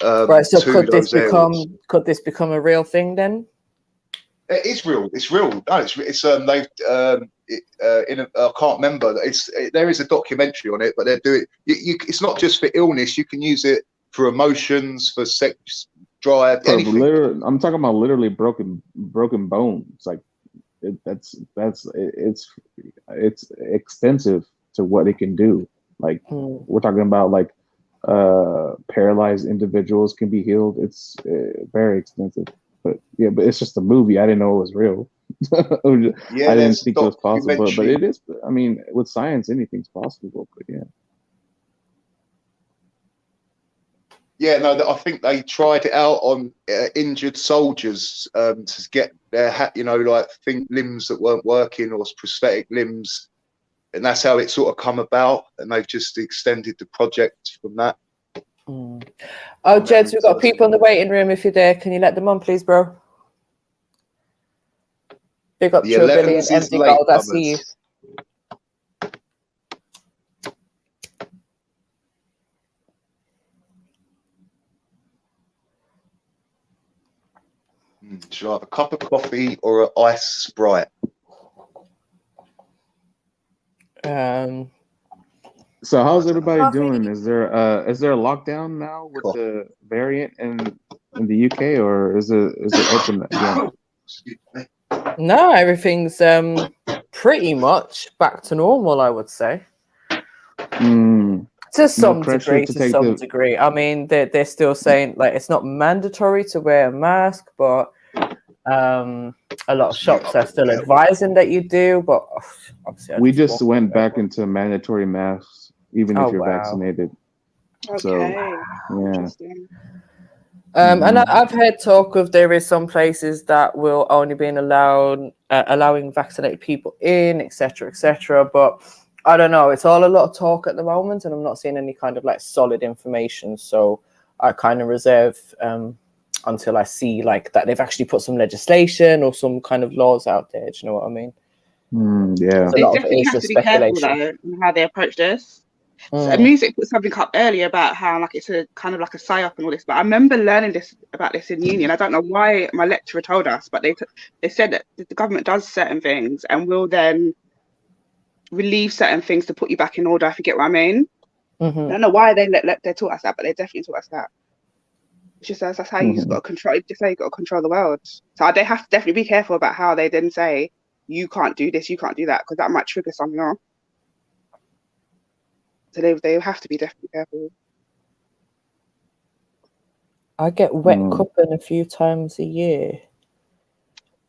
Right. So could this become a real thing then? It is real. It's real. No, it's they've I can't remember. There is a documentary on it, but they're doing it's not just for illness. You can use it for emotions, for sex drive, anything. I'm talking about literally broken bones. Like it's extensive to what it can do. Like we're talking about like paralyzed individuals can be healed. It's very extensive. But it's just a movie. I didn't know it was real. I didn't think it was possible, but it is. I mean, with science, anything's possible. But Yeah, no, I think they tried it out on injured soldiers to get their, limbs that weren't working or prosthetic limbs, and that's how it sort of come about. And they've just extended the project from that. Oh, Jeds, we've got people in the waiting room. If you're there, can you let them on, please, bro? Big up True Billy and Empty Gold. I see you. Should I have a cup of coffee or an ice Sprite? So how's everybody doing? Is there a lockdown now with the variant in the UK, or is it open again? No, everything's pretty much back to normal, I would say. To some degree. I mean, they're still saying like it's not mandatory to wear a mask, but a lot of shops are still advising that you do. But obviously, we just went back into mandatory masks, even if you're vaccinated. Okay. So, yeah. And I've heard talk of there is some places that will only be allowing vaccinated people in, etc. But I don't know. It's all a lot of talk at the moment, and I'm not seeing any kind of like solid information. So I kind of reserve until I see like that they've actually put some legislation or some kind of laws out there. Do you know what I mean? Yeah. They definitely have to be careful though in how they approach this. So Music put something up earlier about how like it's a kind of like a psyop and all this, but I remember learning about this in uni, and I don't know why my lecturer told us, but they said that the government does certain things and will then relieve certain things to put you back in order, if you get what I mean. I don't know why they taught us that, but they definitely taught us that. It's just that's how you just got to control. Just how you got to control the world. So they have to definitely be careful about how they then say you can't do this, you can't do that, because that might trigger something off. So they have to be definitely careful. I get wet cupping a few times a year.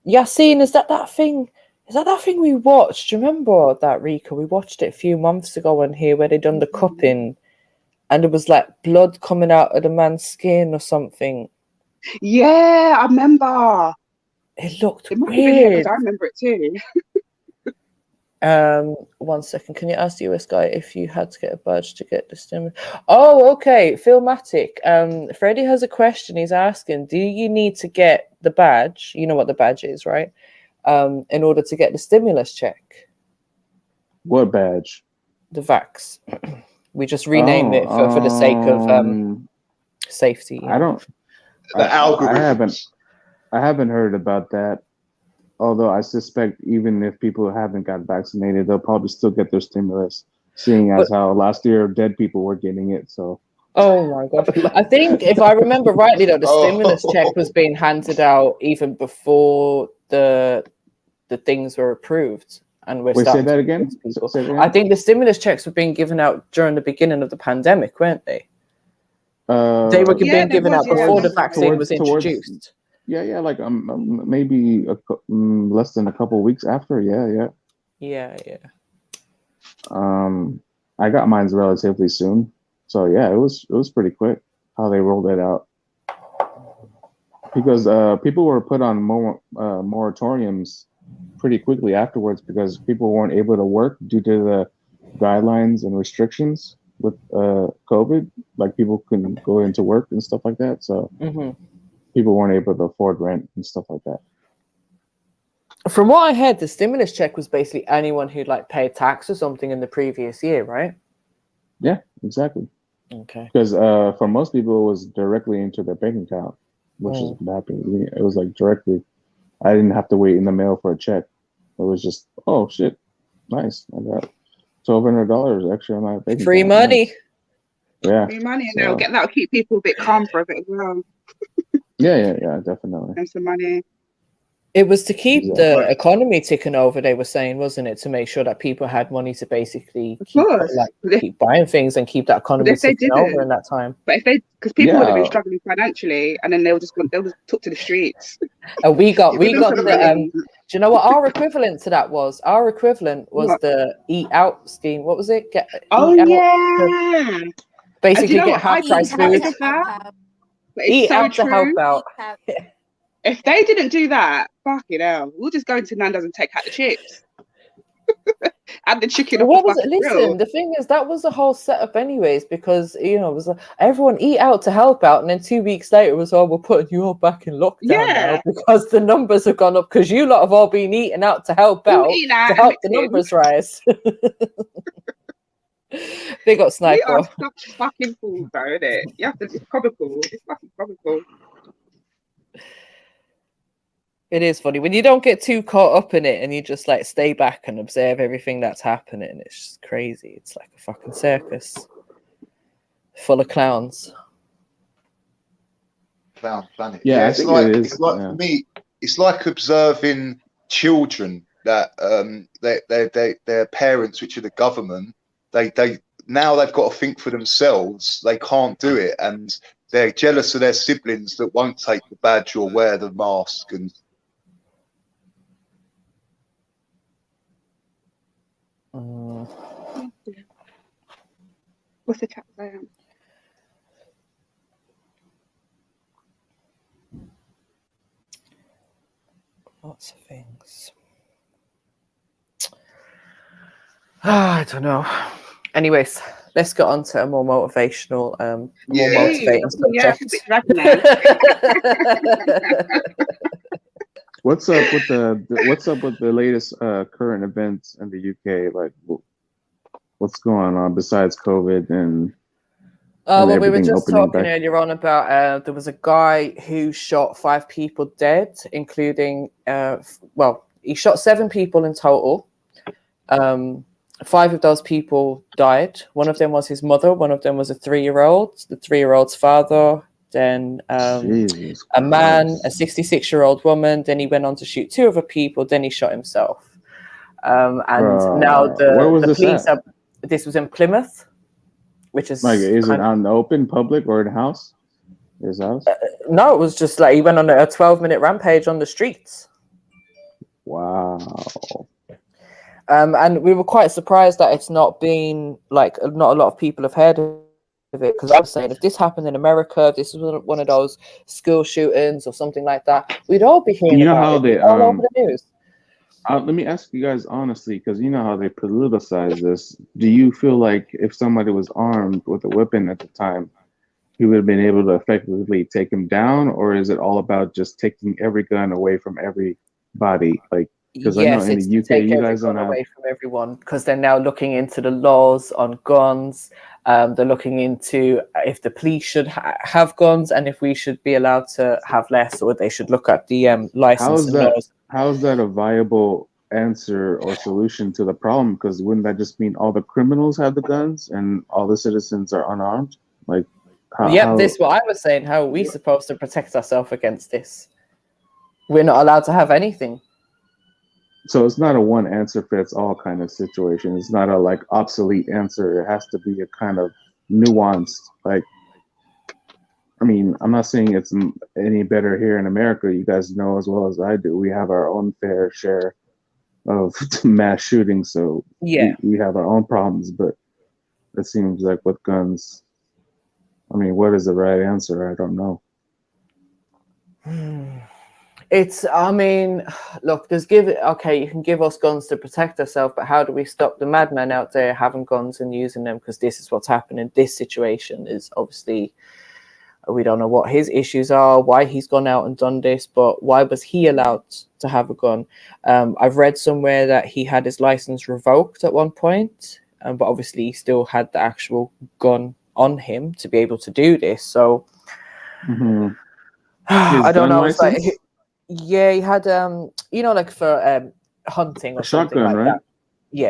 Yassine, is that thing? Is that thing we watched? Do you remember that, Rika? We watched it a few months ago on here where they done the cupping, and it was like blood coming out of the man's skin or something. Yeah, I remember. It looked weird. I remember it too. 1 second. Can you ask the US guy if you had to get a badge to get the stimulus? Oh, okay. Philmatic. Freddie has a question. He's asking, do you need to get the badge? You know what the badge is, right? In order to get the stimulus check. What badge? The vax. We just renamed it for the sake of safety. I don't. The algorithm. I haven't heard about that. Although I suspect even if people haven't got vaccinated, they'll probably still get their stimulus, seeing as how last year dead people were getting it. So. Oh my God! I think if I remember rightly, though, the stimulus check was being handed out even before the things were approved, and we're say that again. I think the stimulus checks were being given out during the beginning of the pandemic, weren't they? They were being given out before the vaccine was introduced. Yeah, like maybe less than a couple of weeks after. Yeah. I got mine relatively soon, so yeah, it was pretty quick how they rolled it out, because people were put on moratoriums pretty quickly afterwards because people weren't able to work due to the guidelines and restrictions with COVID. Like people couldn't go into work and stuff like that, so. People weren't able to afford rent and stuff like that. From what I heard, the stimulus check was basically anyone who'd like paid tax or something in the previous year, right? Yeah, exactly. Okay. Because for most people, it was directly into their bank account, which is happy. It was like directly. I didn't have to wait in the mail for a check. It was just, oh shit, nice. I got $1,200 extra in my bank account. Free money. Nice. Yeah. Free money, and that'll keep people a bit calm for a bit as well. Yeah, definitely. And some money. It was to keep the economy ticking over, they were saying, wasn't it? To make sure that people had money to basically keep buying things and keep that economy ticking over in that time. But if because people would have been struggling financially, and then they were took to the streets. And we got the do you know what our equivalent to that was? Our equivalent was the Eat Out scheme. What was it? Basically, know get what? half price I did food. that. But it's Eat so out true. to help out. If they didn't do that, fucking hell, we'll just go into Nando's and take out the chips. And the chicken off What the was it? fucking Listen, grill. the thing is, that was the whole setup, anyways, because it was like, everyone eat out to help out, and then 2 weeks later it was, oh, we're putting you all back in lockdown now because the numbers have gone up because you lot have all been eating out to help out to help the numbers rise. Big up Sniper. We are such fucking fools, though, isn't it? You have to. It's comical. It's fucking comical. It is funny when you don't get too caught up in it and you just like stay back and observe everything that's happening. It's just crazy. It's like a fucking circus full of clowns. Clown planet. Yeah, it's like for me, it's like observing children that their parents, which are the government, they now they've got to think for themselves. They can't do it, and they're jealous of their siblings that won't take the badge or wear the mask. And what's the chat saying? Lots of things. I don't know. Anyways, let's get on to a more motivational, more motivating subject. What's up with the latest current events in the UK? Like, what's going on besides COVID and? Oh, well, we were just talking earlier on about there was a guy who shot 5 people dead, including he shot 7 people in total. 5 of those people died. One of them was his mother. One of them was a 3-year-old. The 3-year-old's father. Then a man, a 66-year-old woman. Then he went on to shoot 2 other people. Then he shot himself. And now the police are. This was in Plymouth, which is like, is it out in the open, public, or in house? His house? No, it was just like he went on a 12-minute rampage on the streets. Wow. And we were quite surprised that it's not been like not a lot of people have heard of it, because I was saying if this happened in America, if this was one of those school shootings or something like that, we'd all be hearing about it all over the news. Let me ask you guys honestly, because you know how they politicize this. Do you feel like if somebody was armed with a weapon at the time, he would have been able to effectively take him down, or is it all about just taking every gun away from everybody? Like, because I know in the UK, you guys don't have away from everyone, because they're now looking into the laws on guns. They're looking into if the police should have guns and if we should be allowed to have less, or they should look at the license and laws. How is that a viable answer or solution to the problem? Because wouldn't that just mean all the criminals have the guns and all the citizens are unarmed? Like, this is what I was saying. How are we supposed to protect ourselves against this? We're not allowed to have anything. So it's not a one answer fits all kind of situation. It's not a like obsolete answer. It has to be a kind of nuanced, like, I mean, I'm not saying it's any better here in America. You guys know as well as I do, we have our own fair share of mass shootings. So we have our own problems, but it seems like with guns, I mean, what is the right answer? I don't know. I mean, look, you can give us guns to protect ourselves, but how do we stop the madmen out there having guns and using them? Because this is what's happening. This situation is obviously, we don't know what his issues are, why he's gone out and done this, but why was he allowed to have a gun? I've read somewhere that he had his license revoked at one point, but obviously he still had the actual gun on him to be able to do this. So I don't know. It's like, he had like for hunting or something shotgun, like right? that.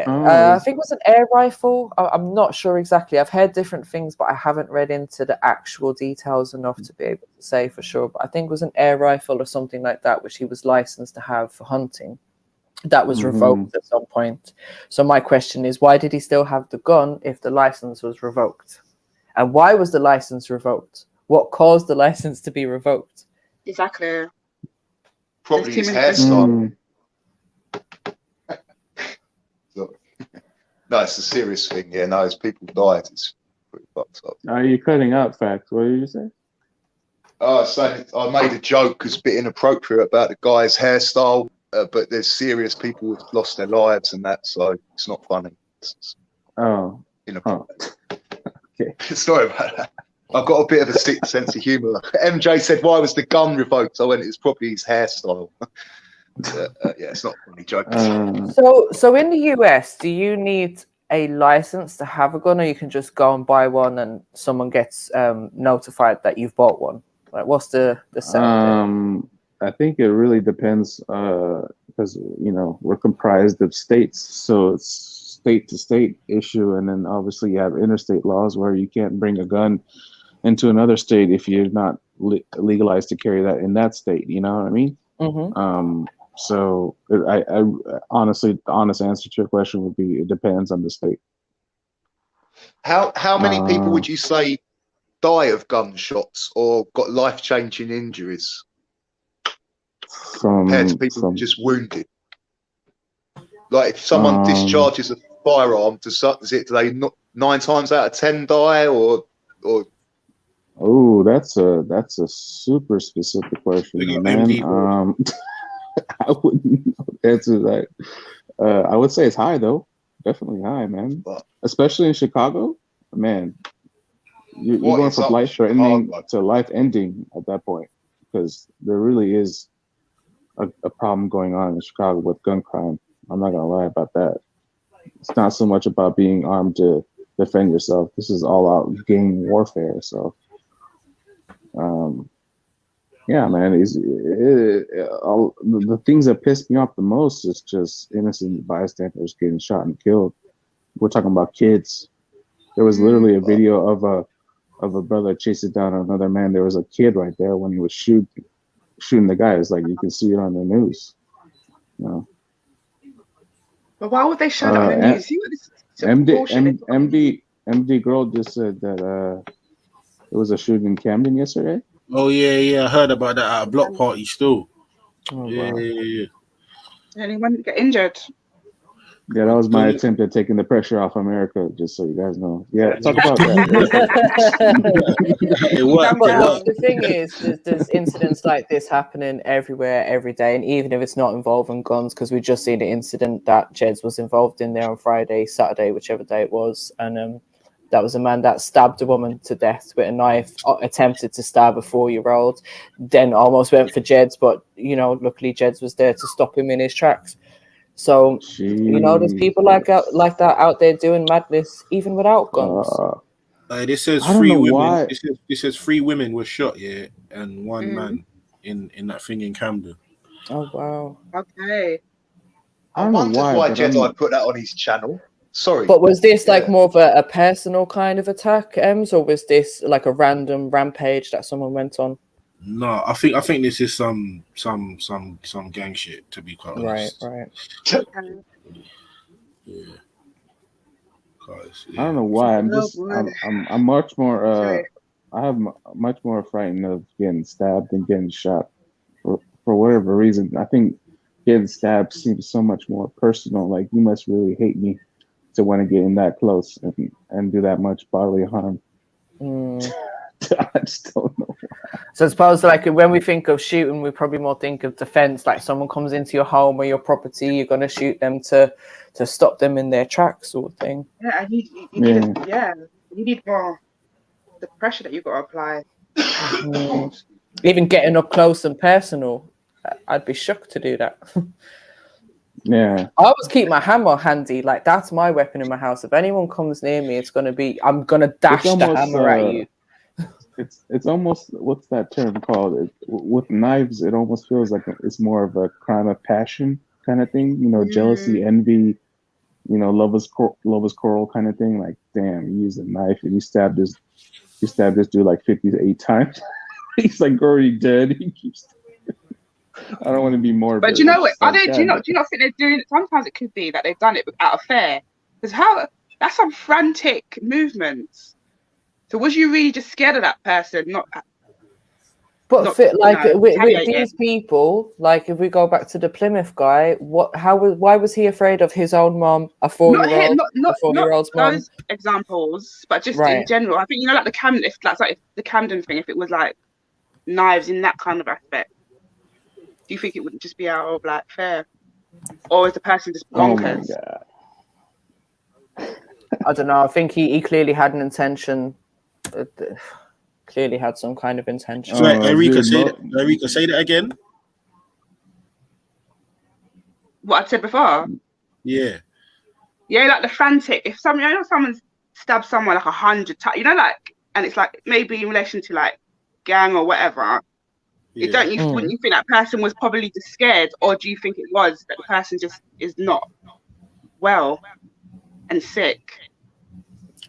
I think it was an air rifle. I'm not sure exactly. I've heard different things, but I haven't read into the actual details enough to be able to say for sure. But I think it was an air rifle or something like that, which he was licensed to have for hunting. That was revoked at some point. So my question is, why did he still have the gun if the license was revoked? And why was the license revoked? What caused the license to be revoked? Exactly. Probably his hairstyle. No, it's a serious thing. Yeah, no, as people died, it's pretty fucked. So. Are you cutting out facts? What did you say? Oh, so I made a joke because a bit inappropriate about the guy's hairstyle, but there's serious people who've lost their lives and that, so it's not funny. It's inappropriate. Okay. Sorry about that. I've got a bit of a sick sense of humour. MJ said, "Why was the gun revoked?" I went, "It's probably his hairstyle." Yeah, it's not a funny joke. So in the US, do you need a license to have a gun, or you can just go and buy one and someone gets notified that you've bought one? Like, what's the setup? I think it really depends because we're comprised of states, so it's state to state issue, and then obviously you have interstate laws where you can't bring a gun into another state if you're not legalized to carry that in that state. You know what I mean? Mm-hmm. So I honestly, the honest answer to your question would be it depends on the state. How many people would you say die of gunshots or got life-changing injuries compared to people just wounded? Like if someone discharges a firearm, do they not 9 times out of 10 die or? Oh, that's a super specific question, man. I wouldn't answer that. I would say it's high though, definitely high, man. Especially in Chicago, man. You're going from life-threatening to life-ending at that point, because there really is a problem going on in Chicago with gun crime. I'm not gonna lie about that. It's not so much about being armed to defend yourself. This is all out gang warfare. So, yeah, man. The things that piss me off the most is just innocent bystanders getting shot and killed. We're talking about kids. There was literally a video of a brother chasing down another man. There was a kid right there when he was shooting the guy. It's like you can see it on the news. You know. But why would they show that on the news? MD Girl just said that there was a shooting in Camden yesterday. Oh yeah, I heard about that at a block party still. Oh, yeah, wow. yeah. Anyone get injured? Yeah, that was my attempt at taking the pressure off America, just so you guys know. Yeah, talk about that. It worked. But the thing is, there's incidents like this happening everywhere, every day, and even if it's not involving guns, because we just seen the incident that Jeds was involved in there on Friday, Saturday, whichever day it was, and that was a man that stabbed a woman to death with a knife, attempted to stab a 4-year-old, then almost went for Jeds, but luckily Jeds was there to stop him in his tracks. So there's people like that out there doing madness even without guns. This says 3 women. This says 3 women were shot, and 1 man in that thing in Camden. Oh wow. Okay. I wondered why Jedi put that on his channel. Sorry. But was this like more of a personal kind of attack, Ems, or was this like a random rampage that someone went on? No, I think this is some gang shit, to be quite honest. Right. Yeah. I don't know why. I'm much more. I have much more frightened of getting stabbed than getting shot. For whatever reason, I think getting stabbed seems so much more personal. Like you must really hate me to want to get in that close and do that much bodily harm. I just don't know. So I suppose like when we think of shooting, we probably more think of defense. Like someone comes into your home or your property, you're going to shoot them to stop them in their tracks, sort of thing. Yeah, you need more the pressure that you've got to apply. Even getting up close and personal, I'd be shocked to do that. Yeah, I always keep my hammer handy. Like that's my weapon in my house. If anyone comes near me, I'm gonna dash the hammer at you. It's almost, what's that term called? With knives, it almost feels like it's more of a crime of passion kind of thing. Jealousy, envy, lovers quarrel kind of thing. Like, damn, you used a knife and you stabbed this dude like 58 times. He's like already dead. He keeps. I don't want to be more. But you know what? Do you not think they're doing it? Sometimes it could be that they've done it out of fear. Because that's some frantic movements. So was you really just scared of that person? But with these people, like if we go back to the Plymouth guy, why was he afraid of his own mom, a 4-year-old, not 4-year-old's mom? Those examples, but just in general. I think like the Camden, if that's like the Camden thing, if it was like knives in that kind of aspect, do you think it wouldn't just be out of like fair, or is the person just bonkers? Oh my God. I don't know. I think he clearly had an intention. Clearly had some kind of intention. So, Enrica, say that again. What I said before. Yeah, like the frantic. If someone stabs someone like 100 times, like, and it's like maybe in relation to like gang or whatever. yeah. Wouldn't you think that person was probably just scared, or do you think it was that the person just is not well and sick?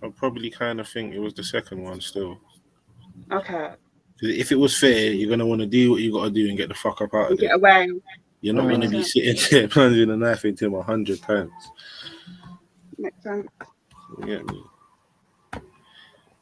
I probably kind of think it was the second one still. Okay. If it was fair, you're gonna want to do what you got to do and get the fuck up out of there. Get away. You're not gonna be sitting there plunging a knife into him 100 times. Makes sense. You get me?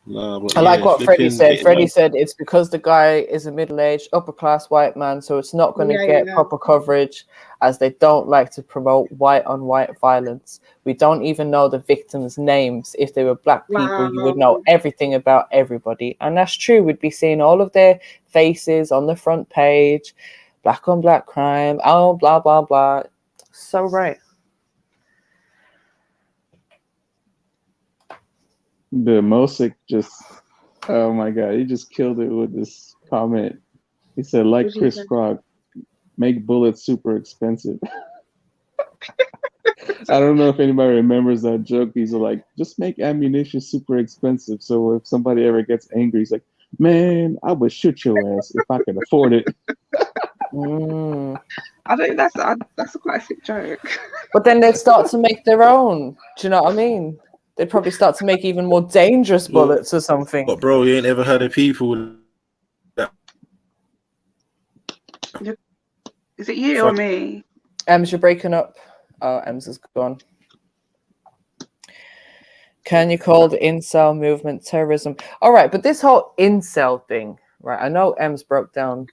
No, I like what Freddie said. Freddie said it's because the guy is a middle-aged, upper-class white man, so it's not going to get proper coverage, as they don't like to promote white-on-white violence. We don't even know the victims' names. If they were black people, you would know everything about everybody. And that's true. We'd be seeing all of their faces on the front page, black-on-black crime, oh, blah, blah, blah. So right. The Mosik oh my God, he just killed it with this comment. He said, like Chris Rock, make bullets super expensive. I don't know if anybody remembers that joke. He's like, just make ammunition super expensive. So if somebody ever gets angry, he's like, man, I would shoot your ass if I could afford it. I think that's a quite a sick joke. But then they'd start to make their own. Do you know what I mean? They'd probably start to make even more dangerous bullets or something. But bro, you ain't ever heard of people that... Is it you or me? Ems, you're breaking up. Oh, Ems is gone. Can you call the incel movement terrorism? All right, but this whole incel thing, right? I know Ems broke down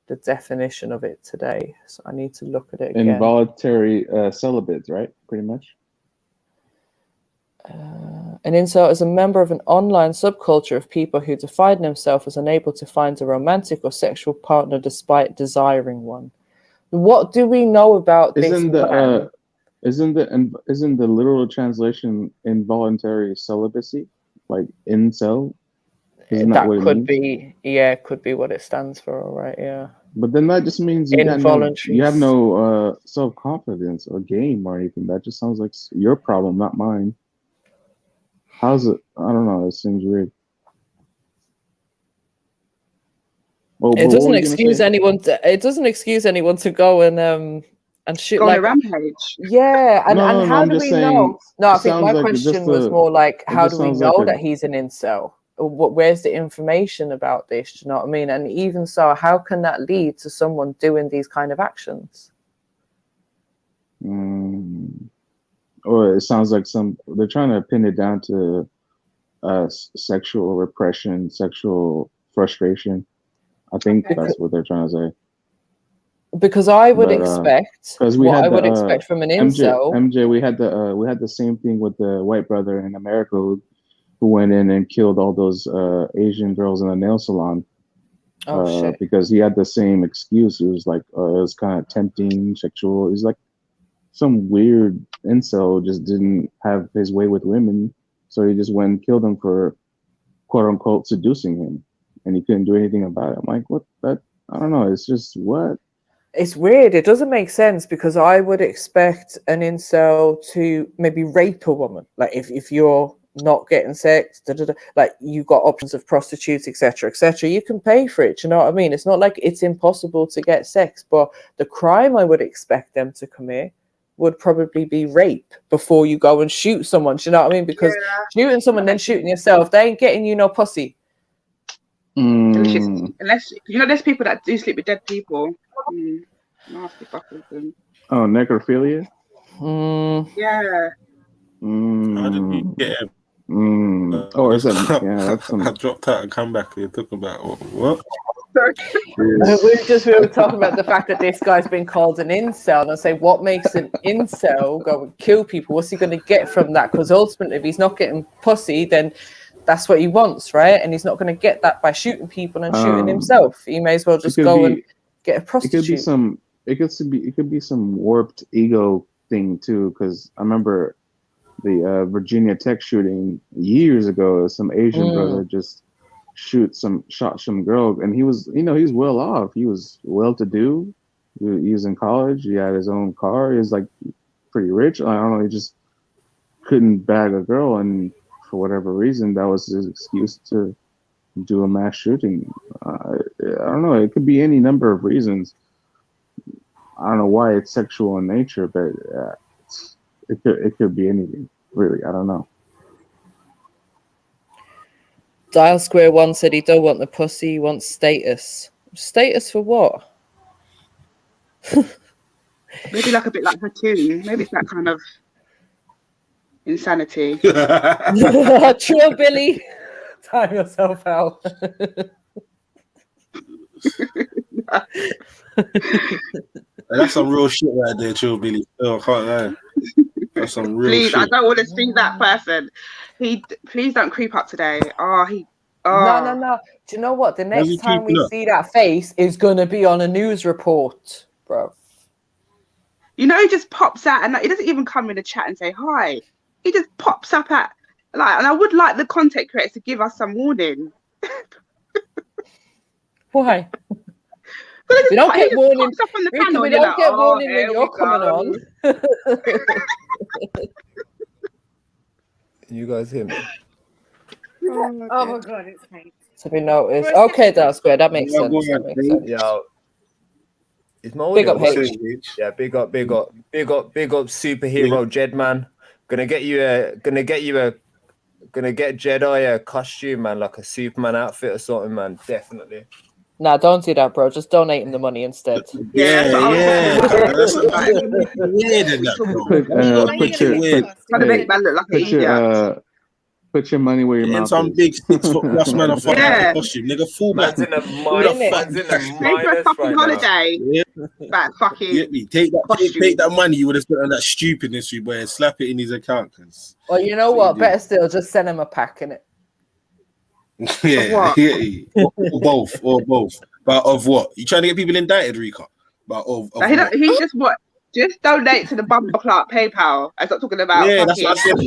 the definition of it today, so I need to look at it again. Involuntary celibates, right? Pretty much. An incel is a member of an online subculture of people who define themselves as unable to find a romantic or sexual partner despite desiring one. What do we know about this? Isn't the literal translation involuntary celibacy, like incel? Isn't that what it could means? Could be what it stands for. All right, yeah. But then that just means you have no self-confidence or game or anything. That just sounds like your problem, not mine. How's it? I don't know. It seems weird. It doesn't excuse anyone. It doesn't excuse anyone to go and shoot go like on a rampage. Yeah, and how do we know? No, I think my like question was more like, how do we know that he's an incel? Where's the information about this? Do you know what I mean? And even so, how can that lead to someone doing these kind of actions? Or it sounds like they're trying to pin it down to sexual repression, sexual frustration. I think that's what they're trying to say. Because I would expect I would expect from an incel. MJ, we had the same thing with the white brother in America who went in and killed all those Asian girls in a nail salon. Shit. Because he had the same excuse. It was like it was kind of tempting, sexual. He's like some weird incel, just didn't have his way with women, so he just went and killed him for quote unquote seducing him, and he couldn't do anything about it. I'm like, what? That I don't know. It's just what? It's weird. It doesn't make sense because I would expect an incel to maybe rape a woman. Like if you're not getting sex, like you got options of prostitutes, etc., etc. You can pay for it. You know what I mean? It's not like it's impossible to get sex, but the crime I would expect them to commit would probably be rape before you go and shoot someone. Do you know what I mean? Because shooting someone then shooting yourself, they ain't getting you no pussy. Unless there's people that do sleep with dead people. Nasty fuckers. Oh, necrophilia. Yeah. How did you get him? Oh, is that? Yeah, that's some... I dropped out and come back. You're talking about what? We were talking about the fact that this guy's been called an incel, and I say, what makes an incel go and kill people? What's he going to get from that? Because ultimately, if he's not getting pussy, then that's what he wants, right? And he's not going to get that by shooting people and shooting himself. He may as well just go and get a prostitute. It could be some warped ego thing too, because I remember the Virginia Tech shooting years ago. Some Asian brother just shot some girl, and he was well off. He was well to do. He was in college. He had his own car. He was like pretty rich. I don't know. He just couldn't bag a girl, and for whatever reason, that was his excuse to do a mass shooting. I don't know. It could be any number of reasons. I don't know why it's sexual in nature, but it could be anything. Really, I don't know. Dial Square One said he don't want the pussy, he wants status. Status for what? Maybe like a bit like Platoon. Maybe it's that kind of insanity. True, Billy. Time yourself out. That's some real shit right there, Chill Billy. Oh, I can't lie. That's some real Please, shit. I don't want to see that person. Please don't creep up today. No. Do you know what? The next time we see that face is going to be on a news report, bro. You know, he just pops out, and he doesn't even come in the chat and say hi. He just pops up and I would like the content creators to give us some warning. Why? We don't get warning. We don't get warning when you're coming on. You guys hear me? Oh my god, it's pain. So we notice. Okay, that's good. That makes sense. Yeah. It's my big up H. Yeah, big up superhero Jed, man. Gonna get Jedi a costume, man, like a Superman outfit or something, man. Definitely. Nah, don't do that, bro. Just donate him the money instead. Yeah. That's weird. Put your money where your mouth is. Some big 6 foot plus man of costume. Nigga, full back. Man's in a fucking holiday. That fucking take that money you would have spent on that stupidness you wear, slap it in his account. Well, you know what? Better still, just send him a pack, innit? Yeah. Or both. But of what? You trying to get people indicted, Rika? But of he just what? Just donate to the Bumper Clark PayPal. I'm not talking about. Yeah, that's what I said.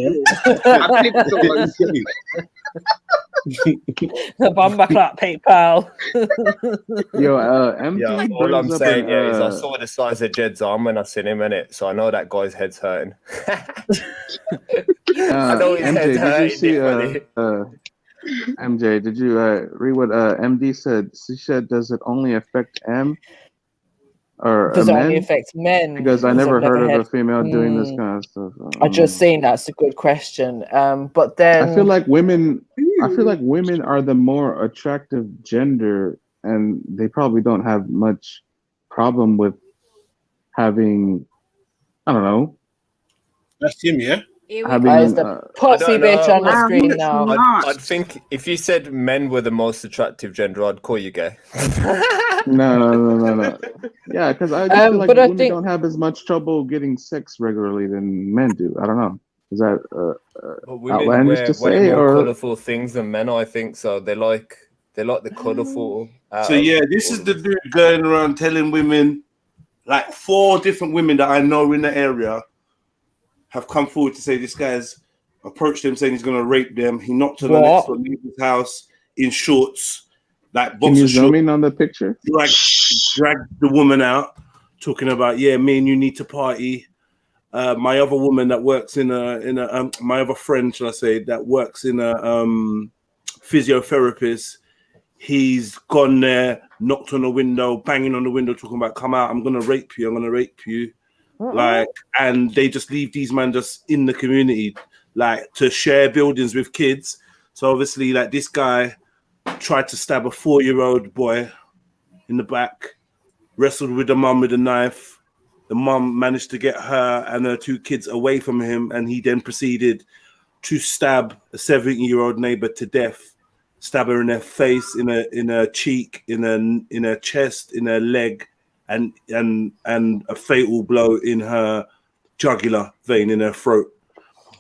The Bumper Clark PayPal. All I'm saying is I saw the size of Jed's arm when I seen him in it, so I know that guy's head's hurting. I know his head's hurting. MJ, did you read what MD said? She said, "Does it only affect M or does it men? only affect men?" Because I never heard of a female doing this kind of stuff. I just saying that's a good question. But then I feel like women are the more attractive gender, and they probably don't have much problem with having. I don't know. That's him, yeah. There's the pussy bitch on the screen now. I'd think if you said men were the most attractive gender, I'd call you gay. No. Yeah, because I just feel like women don't have as much trouble getting sex regularly than men do. I don't know. Is that outlandish to say, or colorful things than men? I think so. They like the colorful. So yeah, this is the dude going around telling women, like 4 different women that I know in the area have come forward to say this guy's approached them saying he's going to rape them. He knocked on the next door neighbor's house in shorts, like boxer shorts. Can you zoom in on the picture? Like dragged the woman out, talking about, yeah, me and you need to party. My other woman that works in a my other friend, shall I say, that works in a physiotherapist. He's gone there, knocked on the window, banging on the window, talking about, come out, I'm going to rape you. I'm going to rape you. Like, and they just leave these men just in the community, like to share buildings with kids. So obviously, like this guy tried to stab a 4-year-old boy in the back, wrestled with the mum with a knife. The mum managed to get her and her 2 kids away from him, and he then proceeded to stab a 70-year-old neighbor to death stab her in her face, in her cheek, in her chest, in her leg, and a fatal blow in her jugular vein in her throat.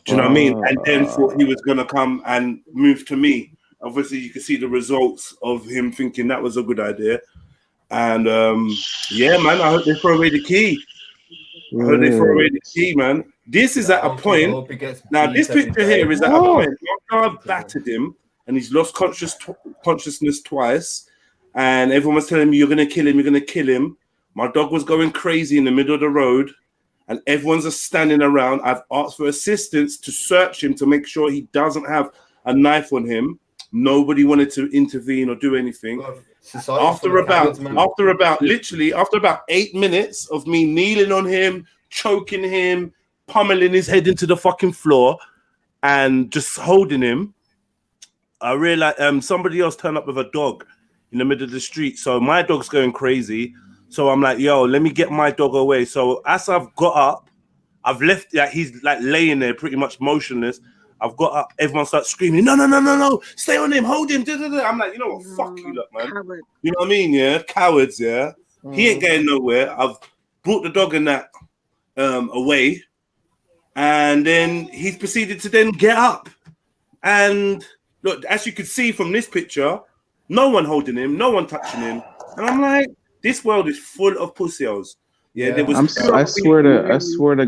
Do you know what I mean? And then thought he was gonna come and move to me. Obviously, you can see the results of him thinking that was a good idea. And yeah, man, I hope they throw away the key. I hope they throw away the key, man. This is at a point. Now, this picture here is at a point. After I've battered him and he's lost consciousness twice, and everyone was telling me, you're gonna kill him, you're gonna kill him. My dog was going crazy in the middle of the road, and everyone's just standing around. I've asked for assistance to search him to make sure he doesn't have a knife on him. Nobody wanted to intervene or do anything. After about 8 minutes of me kneeling on him, choking him, pummeling his head into the fucking floor, and just holding him, I realized somebody else turned up with a dog in the middle of the street. So my dog's going crazy. So I'm like, yo, let me get my dog away. So as I've got up, I've left, he's like laying there pretty much motionless. I've got up, everyone starts screaming, no, stay on him, hold him. I'm like, you know what, fuck you, look, man. Coward. You know what I mean, yeah? Cowards, yeah? He ain't going nowhere. I've brought the dog and that away, and then he's proceeded to then get up. And look, as you can see from this picture, no one holding him, no one touching him. And I'm like, this world is full of pussies. Yeah, there was. I swear to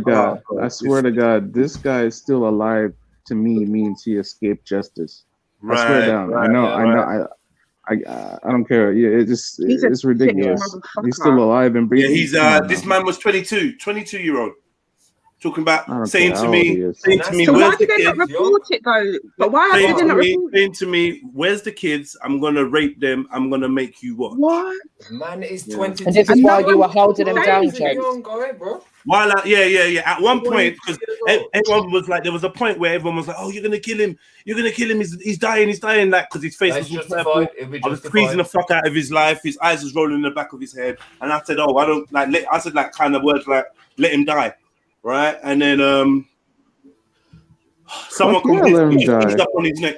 God, this guy is still alive. To me, means he escaped justice. Right, I swear down. I know. I don't care. Yeah, it's ridiculous. He's still alive and breathing. Yeah, he's this man was 22-year-old. Talking about saying to me, so why did they not report it though? But why did they not report it? Saying to me, where's the kids? I'm gonna rape them. I'm gonna make you watch. What? Man is 22. And this is why you were holding him down, bro. While at one point, because everyone was like, there was a point where everyone was like, "Oh, you're gonna kill him! You're gonna kill him! He's dying! Like, because his face was purple. I was freezing the fuck out of his life. His eyes was rolling in the back of his head, and I said, "Oh, I don't like." I said like kind of words like, "Let him die." Right, and then someone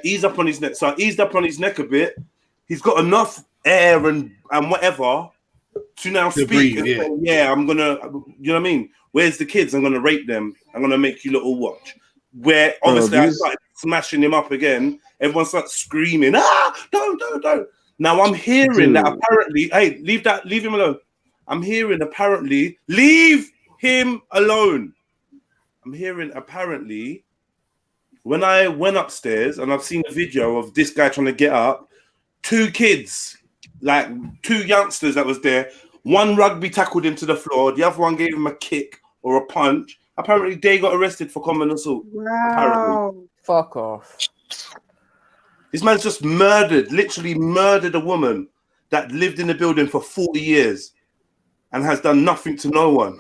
eased up on his neck. So I eased up on his neck a bit. He's got enough air and whatever to now speak. Breathe, I'm gonna, you know what I mean? Where's the kids? I'm gonna rape them. I'm gonna make you little watch. Where obviously I started smashing him up again. Everyone starts screaming, don't. Now I'm hearing that apparently, hey, leave him alone. I'm hearing apparently, leave him alone. I'm hearing apparently when I went upstairs and I've seen a video of this guy trying to get up, 2 kids, like 2 youngsters that was there, one rugby tackled him to the floor, the other one gave him a kick or a punch. Apparently they got arrested for common assault. Wow. Apparently. Fuck off. This man's just literally murdered a woman that lived in the building for 40 years and has done nothing to no one.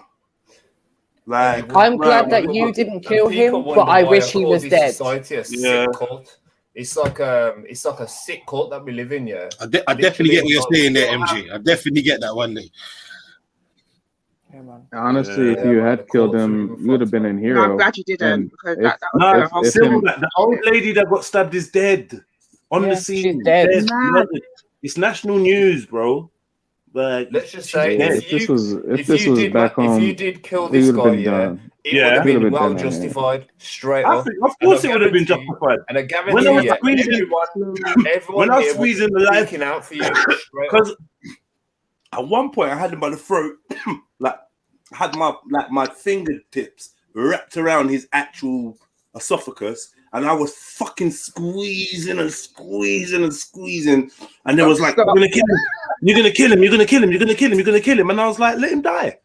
Like, I'm glad that you didn't kill him, but I wish he was dead. It's like a sick cult that we live in. Yeah, I definitely get what you're saying there, MG. I definitely get that one day. Yeah, man. Honestly, if you had killed him, you would have been in hero. No, I'm glad you didn't. Because the old lady that got stabbed is dead on the scene. She's dead. It's national news, bro. But let's just say, if this was back home, if you did kill this guy, it would have been well justified, straight up. Of course, it would have been justified. And I guarantee everyone when I was squeezing the life out for you, because at one point I had him by the throat, like I had my fingertips wrapped around his actual esophagus. And I was fucking squeezing, and there was like, "You're gonna kill him! You're gonna kill him! You're gonna kill him! You're gonna kill him! You're gonna kill him!" And I was like, "Let him die!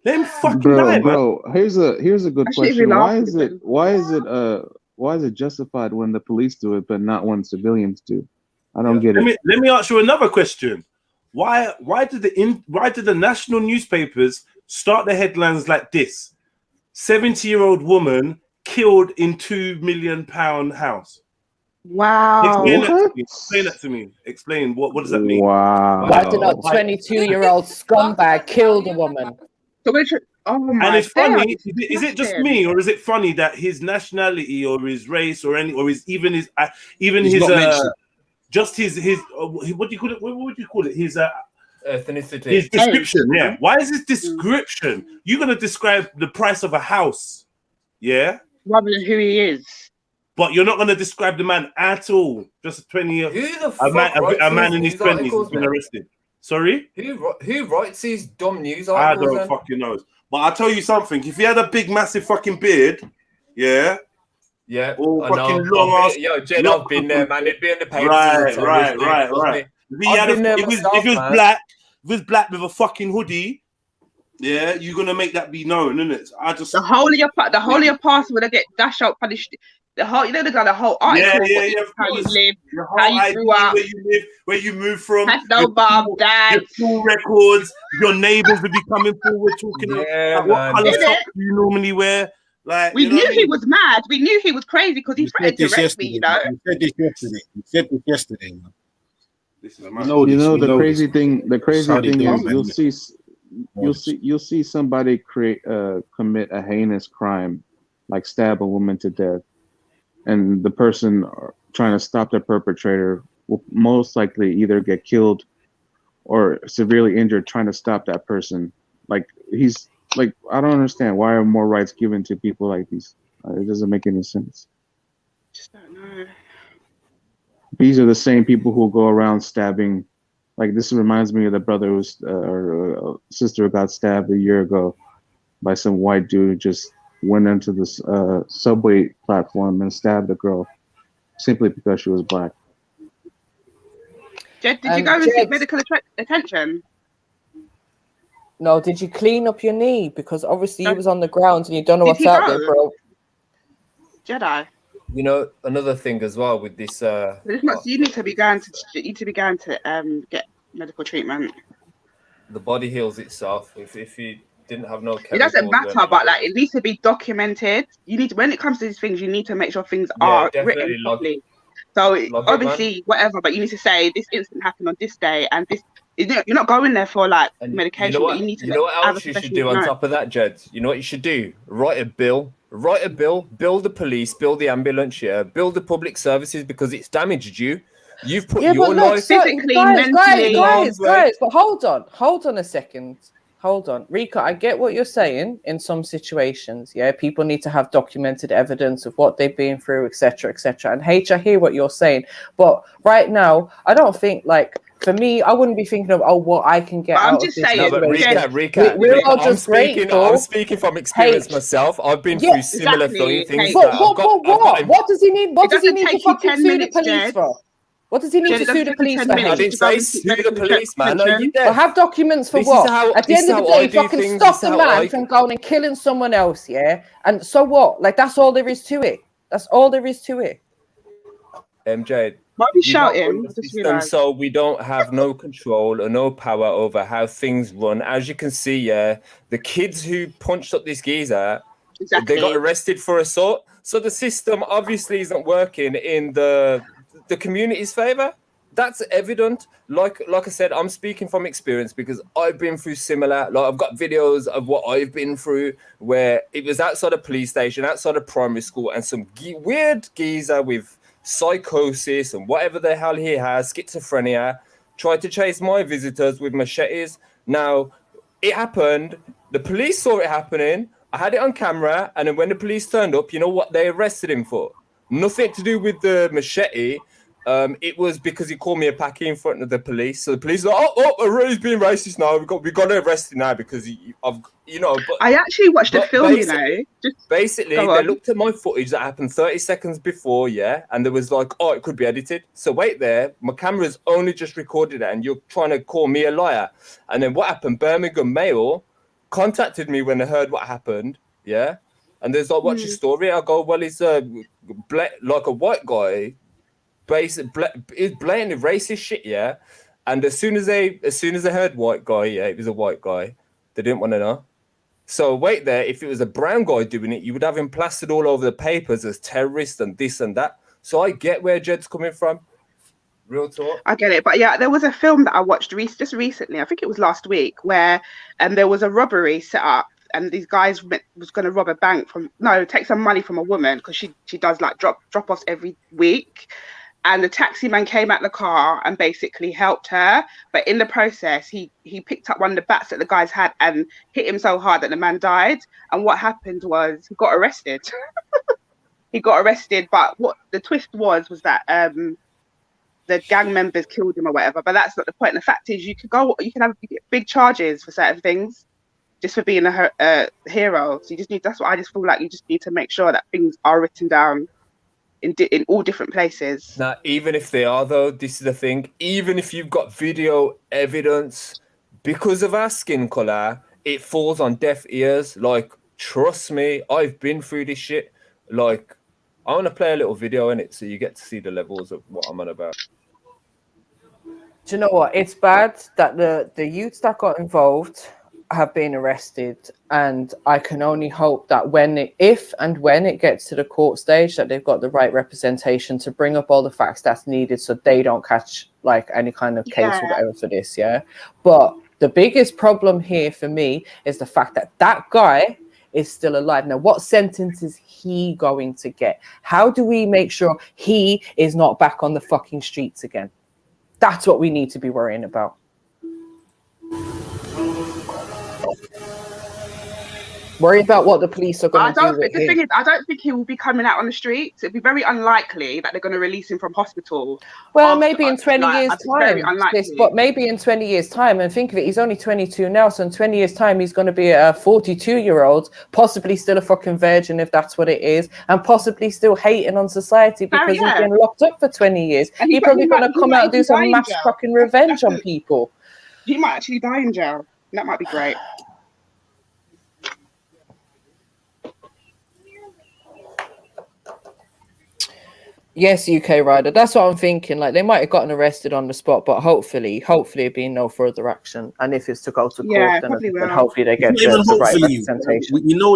Let him fucking die, bro." Here's a good question. Why is it justified when the police do it, but not when civilians do? I don't get it. Let me ask you another question. Why did the national newspapers start the headlines like this? 70-year-old woman killed in £2 million house. Wow. Explain that to me. Explain what does that mean? Wow. Why did a 22-year-old scumbag killed a woman? And it's funny. Is it just me, or is it funny that his nationality or his race or even his just his what do you call it? What would you call it? His ethnicity. His description. Yeah. Why is his description? You're gonna describe the price of a house, yeah, rather than who he is. But you're not gonna describe the man at all. Just a 20-year a man in his 20s has been arrested. Sorry? Who writes these dumb news articles? I don't fucking know. But I'll tell you something. If he had a big, massive fucking beard, yeah. Yeah. Or fucking long ass. Yo, Jed, I've been there, man. It'd be in the papers. Right. If he was black with a fucking hoodie, yeah, you're gonna make that be known, isn't it? The whole of your past would get dashed out, punished. The whole, the whole article. How you live, how you grew up, where you moved from. That's no Bob, Dad. Your full records. Your neighbours would be coming forward talking about what colour socks you normally wear. Like we knew he was mad. We knew he was crazy because he threatened to arrest me. You know. You said this yesterday. The crazy thing. The crazy thing is you'll see somebody commit a heinous crime, like stab a woman to death, and the person trying to stop the perpetrator will most likely either get killed or severely injured trying to stop that person. Like I don't understand, why are more rights given to people like these? It doesn't make any sense. Just don't know. These are the same people who go around stabbing. Like, this reminds me of the brother or sister who got stabbed a year ago by some white dude who just went into this subway platform and stabbed a girl simply because she was black. Jed, did you go and seek medical attention? No, did you clean up your knee? Because obviously you was on the ground and you don't know what's out there, bro. Jedi. You know, another thing as well with this. You need to be going to get medical treatment. The body heals itself. If you didn't have no. It doesn't matter, but like it needs to be documented. You need to, when it comes to these things, you need to make sure things are written properly. So obviously, whatever, but you need to say this incident happened on this day, and this. You're not going there for like medication. You know what, but you need to. You know what else you should do on top of that, Jed? You know what you should do? Write a bill, bill the police, bill the ambulance, bill the public services because it's damaged you. You've put your life physically, mentally. Guys, but hold on a second. Hold on. Rika, I get what you're saying in some situations. Yeah, people need to have documented evidence of what they've been through, etc., etc. And H, I hear what you're saying. But right now, I don't think for me, I wouldn't be thinking of what I can get. I'm just saying. Rika, we're all just grateful. I'm speaking from experience myself. I've been through similar things. What does he need? What does he need to fucking sue the police for? What does he need to sue the police for? I didn't say sue the police, man. No, you did. Have documents for what? At the end of the day, fucking stop the man from going and killing someone else, yeah? And so what? Like, that's all there is to it. That's all there is to it. MJ. Why are you shouting? So we don't have no control or no power over how things run. As you can see, yeah, the kids who punched up this geezer, they got arrested for assault. So the system obviously isn't working in the community's favor. That's evident. Like I said, I'm speaking from experience because I've been through similar. Like, I've got videos of what I've been through where it was outside a police station, outside of primary school, and some weird geezer with psychosis and whatever the hell he has, schizophrenia, tried to chase my visitors with machetes. Now, it happened. The police saw it happening. I had it on camera, and then when the police turned up, you know what they arrested him for? Nothing to do with the machete. It was because he called me a packy in front of the police. So the police were like, he's being racist now. We got to arrest him now because But I actually watched the film, Basically, they looked at my footage that happened 30 seconds before, and there was like, it could be edited. So wait there, my camera's only just recorded it, and you're trying to call me a liar. And then what happened? Birmingham Mail contacted me when they heard what happened, And there's like, what's your story? I go, well, it's like a white guy. It's blatantly racist shit, And as soon as they heard white guy, it was a white guy, they didn't want to know. So wait there, if it was a brown guy doing it, you would have him plastered all over the papers as terrorist and this and that. So I get where Jed's coming from. Real talk. I get it, but there was a film that I watched just recently. I think it was last week, where there was a robbery set up. And these guys was going to rob a bank take some money from a woman because she does like drop-offs every week. and the taxi man came out the car and basically helped her. But in the process, he picked up one of the bats that the guys had and hit him so hard that the man died. And what happened was he got arrested. He got arrested, but what the twist was that the gang members killed him or whatever. But that's not the point. The fact is, you can have big charges for certain things just for being a hero. So that's what I just feel like. You just need to make sure that things are written down in all different places. Now, even if they are, though, this is the thing. Even if you've got video evidence, because of our skin color, it falls on deaf ears. Like, trust me, I've been through this shit. Like, I want to play a little video in it so you get to see the levels of what I'm on about. Do you know what? It's bad that the youths that got involved have been arrested, and I can only hope that if and when it gets to the court stage, that they've got the right representation to bring up all the facts that's needed so they don't catch like any kind of case or whatever for this. Yeah. But the biggest problem here for me is the fact that that guy is still alive. Now, what sentence is he going to get? How do we make sure he is not back on the fucking streets again? That's what we need to be worrying about. Worry about what the police are going to do with him. The thing is, I don't think he will be coming out on the streets. It'd be very unlikely that they're going to release him from hospital. Well, maybe in 20 years' time. Very unlikely. But maybe in 20 years' time, and think of it, he's only 22 now, so in 20 years' time, he's going to be a 42-year-old, possibly still a fucking virgin, if that's what it is, and possibly still hating on society because he's been locked up for 20 years. And he's probably going to come out and do some mass fucking revenge on people. He might actually die in jail. That might be great. Yes, UK rider. That's what I'm thinking. Like, they might have gotten arrested on the spot, but hopefully it'd be no further action. And if it's to go to court, then hopefully they get the right representation.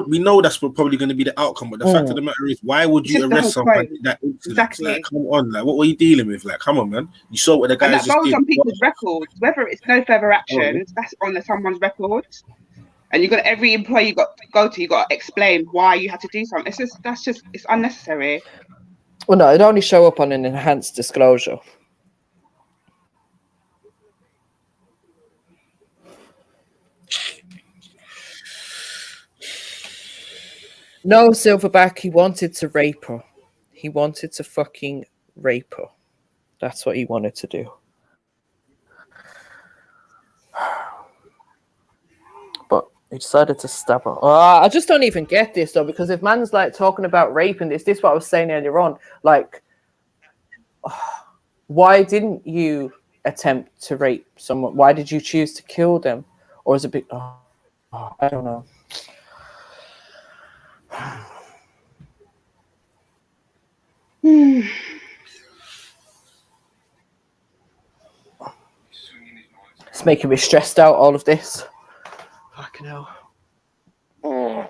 We know that's probably going to be the outcome. But the fact of the matter is, why would you arrest someone in that incident? Exactly. Like, come on, like, what were you dealing with? Like, come on, man. You saw what the guys just did. And that goes on people's records. Whether it's no further action, that's on someone's records. And you got every employee you got to go to, you got to explain why you had to do something. It's unnecessary. Well, no, it'd only show up on an enhanced disclosure. No, Silverback, he wanted to rape her. He wanted to fucking rape her. That's what he wanted to do. He decided to stab her. I just don't even get this, though, because if man's like talking about raping this is what I was saying earlier on. Like, why didn't you attempt to rape someone? Why did you choose to kill them? Or is it big? I don't know. It's making me stressed out, all of this. Fucking hell. Gotta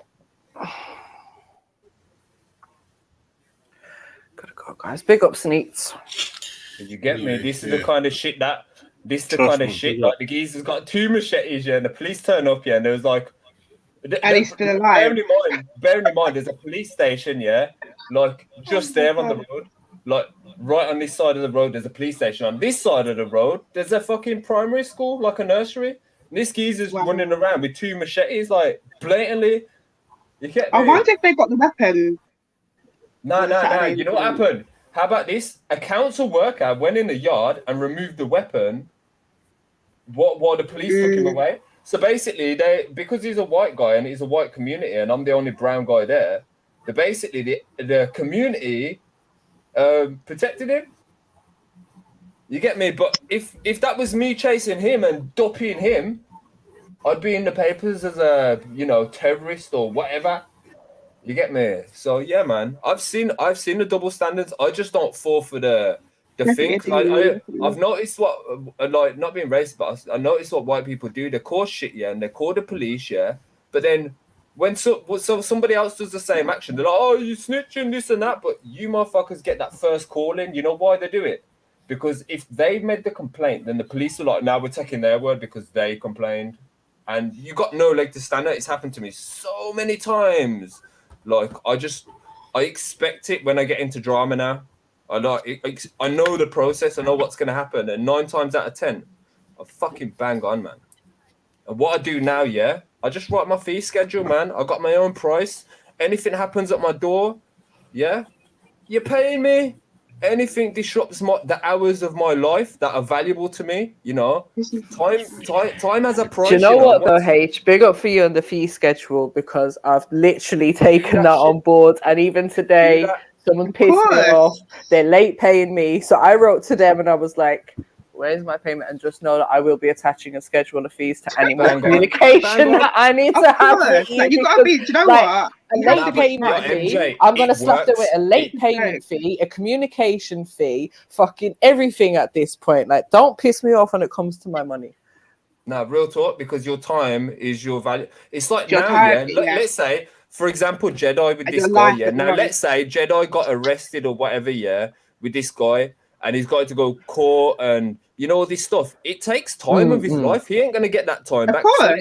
go, guys. Big ups and eats. You get me? This is the kind of shit like the geezer's got 2 machetes, and the police turn up, and there was like, and he's still alive. Bearing in mind, there's a police station, like just there on the road, like right on this side of the road, there's a police station. On this side of the road, there's a fucking primary school, like a nursery. This geezer's running around with 2 machetes, like blatantly. You get me? I wonder if they got the weapon. No. You know what happened? How about this? A council worker went in the yard and removed the weapon while the police took him away. So basically, because he's a white guy and he's a white community, and I'm the only brown guy there, the community protected him. You get me? But if that was me chasing him and dumping him, I'd be in the papers as a terrorist or whatever. You get me? So yeah, man. I've seen the double standards. I just don't fall for the thing. I've noticed what, like, not being racist, but I noticed what white people do. They call shit, and they call the police, But then when somebody else does the same action, they're like, "Oh, you snitching, this and that." But you motherfuckers get that first call in. You know why they do it? Because if they made the complaint, then the police are like, "Now we're taking their word because they complained," and you got no leg to stand on. It's happened to me so many times. Like, I expect it when I get into drama now. I know the process. I know what's going to happen. And 9 times out of 10, I fucking bang on, man. And what I do now, yeah, I just write my fee schedule, man. I got my own price. Anything happens at my door, yeah, you're paying me. Anything disrupts the hours of my life that are valuable to me, you know. Time has a price. Do you know what though, H? Big up for you on the fee schedule, because I've literally taken that on board. And even today, someone pissed me off. They're late paying me, so I wrote to them and I was like, "Where's my payment?" And just know that I will be attaching a schedule of fees to any more communication that I need to have with you. Like, you gotta be. Do you know what? A late payment fee. I'm gonna slap them with a late payment fee, a communication fee, fucking everything at this point. Like, don't piss me off when it comes to my money. No, real talk, because your time is your value. It's like your now, time, let's say, for example, Jedi with this guy. Yeah. Now, let's say Jedi got arrested or whatever. Yeah, with this guy, and he's got to go court and all this stuff. It takes time of his life. He ain't gonna get that time back. So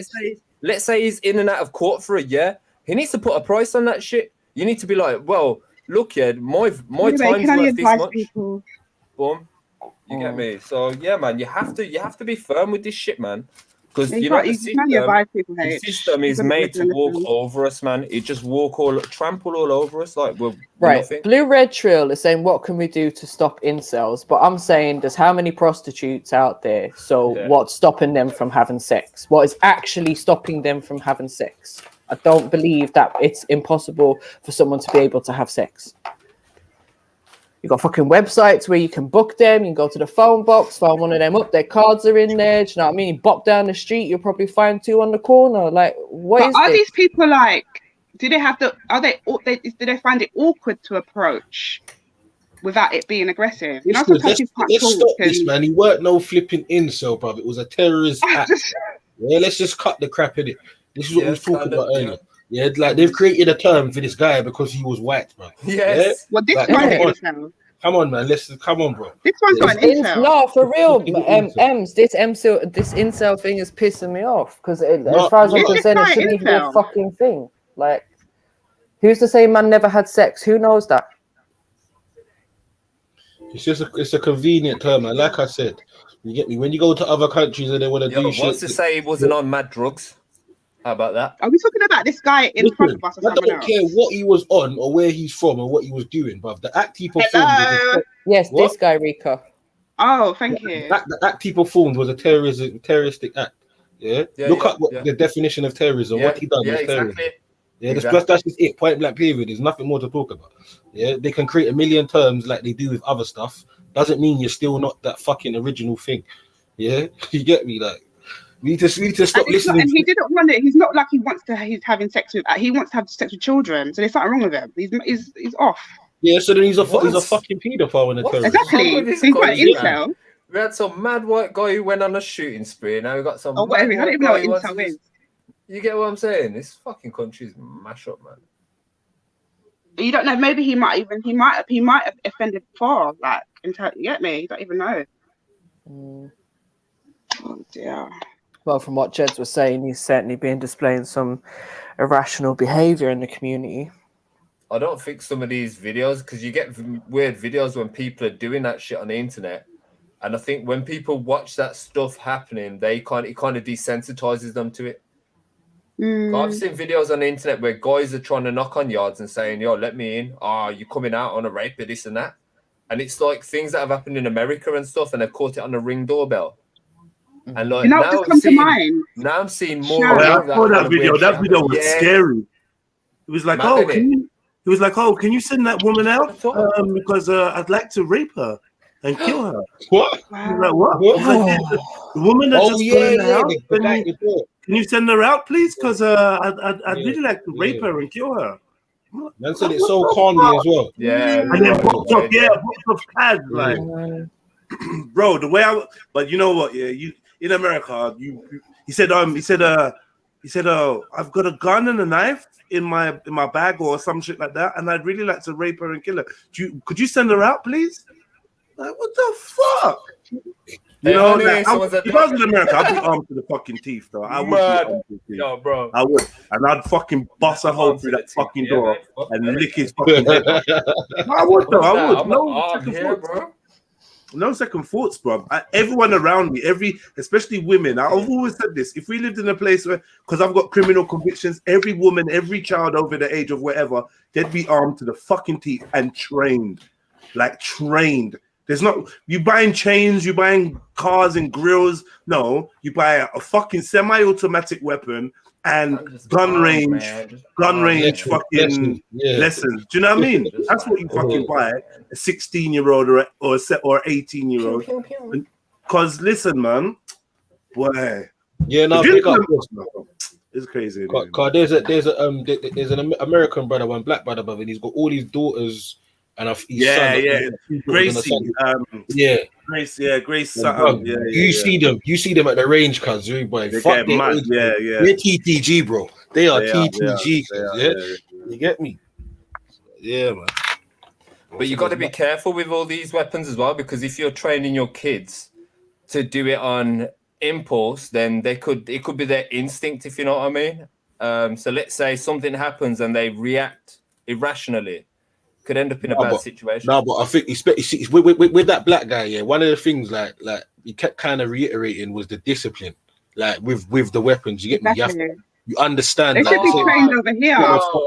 let's say he's in and out of court for a year. He needs to put a price on that shit. You need to be like, well, look, yeah, my time's worth this much. People. Boom, you get me? So yeah, man, you have to be firm with this shit, man, because the system is made to walk over us, man. It just trample all over us, like we're nothing. Blue Red Trill is saying, what can we do to stop incels? But I'm saying, there's how many prostitutes out there? So what's stopping them from having sex? What is actually stopping them from having sex? I don't believe that it's impossible for someone to be able to have sex. You got fucking websites where you can book them. You can go to the phone box, phone one of them up. Their cards are in there. Do you know what I mean? Bop down the street, you'll probably find 2 on the corner. Like, what is are these people like? Do they find it awkward to approach without it being aggressive? You know, sometimes let's stop this, man. He weren't no flipping incel, brother. It was a terrorist act. Yeah, let's just cut the crap in it. This is what we was talking about earlier. Yeah, like they've created a term for this guy because he was white, bro. Yes. Yeah? Well, this one come on, man. Come on, bro. This one's got an incel. No, for real. This incel thing is pissing me off, because as far as I'm concerned, it shouldn't even be a fucking thing. Like, who's to say man never had sex? Who knows that? It's a convenient term, man. Like I said, you get me. When you go to other countries and they want to do shit, what's to say he wasn't on mad drugs? How about that? Are we talking about this guy in front of us or someone else? I don't care what he was on or where he's from or what he was doing, but the act he performed. Yes, this guy, Rika. Oh, thank you. The act he performed was a terroristic act. Yeah. Look up the definition of terrorism. What he done was terrorism. Yeah, that's just it. Point blank period. There's nothing more to talk about. Yeah, they can create a million terms like they do with other stuff. Doesn't mean you're still not that fucking original thing. Yeah, you get me? Like, we need to stop listening. And he didn't want it. He's not like he's having sex with. He wants to have sex with children. So there's something wrong with him. He's off. Yeah, so then he's a fucking paedophile and a terrorist. Exactly. He's got an incel. We had some mad white guy who went on a shooting spree. Now we got some. I don't even know what incel is. You get what I'm saying? This fucking country's mash up, man. You don't know. Maybe he might have offended before. Like, you get me? You don't even know. Oh dear. Well, from what Jeds was saying, he's certainly been displaying some irrational behavior in the community. I don't think some of these videos, because you get weird videos when people are doing that shit on the internet, and I think when people watch that stuff happening, it kind of desensitizes them to it. I've seen videos on the internet where guys are trying to knock on yards and saying, "Yo, let me in. You're coming out on a rape or this and that," and it's like things that have happened in America and stuff, and they've caught it on a Ring doorbell. And like, you know what just come to mind? Now I'm seeing more. I saw that video. That video was scary. It was like, can you send that woman out? Because I'd like to rape her and kill her. What? Like, what? Like, the woman that just in the house. Can you send her out, please? Because I'd really like to rape her and kill her. Man said it so calmly as well. Yeah. And then booked up CAD, like, bro. The way but you know what? Yeah, you in America, he said, I've got a gun and a knife in my bag or some shit like that, and I'd really like to rape her and kill her. Could you send her out, please? Like, what the fuck? You Hey, know, honey, like, someone's at if I was in America, I'd be armed to the fucking teeth, though. I would be armed to the teeth. Yo, bro. I would. And I'd fucking bust a hole through that fucking door and lick his fucking head off. I would, though. I would. No second thoughts. Bro. No second thoughts, bro. Everyone around me, especially women, I've always said this. If we lived in a place where, because I've got criminal convictions, every woman, every child over the age of whatever, they'd be armed to the fucking teeth and trained. Like, trained. There's not, you buying chains, you buying cars and grills. No, you buy a fucking semi-automatic weapon and gun range fucking lessons. Do you know what I mean? That's what you fucking buy a 16-year-old or 18-year-old. Because listen, man, boy. Yeah, no, big up. It's crazy. Cause there's an American brother, one black brother, and he's got all his daughters. And his son, Gracie, Grace. You see them at the range, cuz boy. Fuck them, they're TTG, bro. They are TTG. You get me? Yeah, man. But you got to be careful with all these weapons as well, because if you're training your kids to do it on impulse, then it could be their instinct, if you know what I mean. So let's say something happens and they react irrationally. Could end up in a bad situation. No, but I think with that black guy, yeah, one of the things like he kept kind of reiterating was the discipline, like with the weapons. You get me? You understand. They should be trained over here.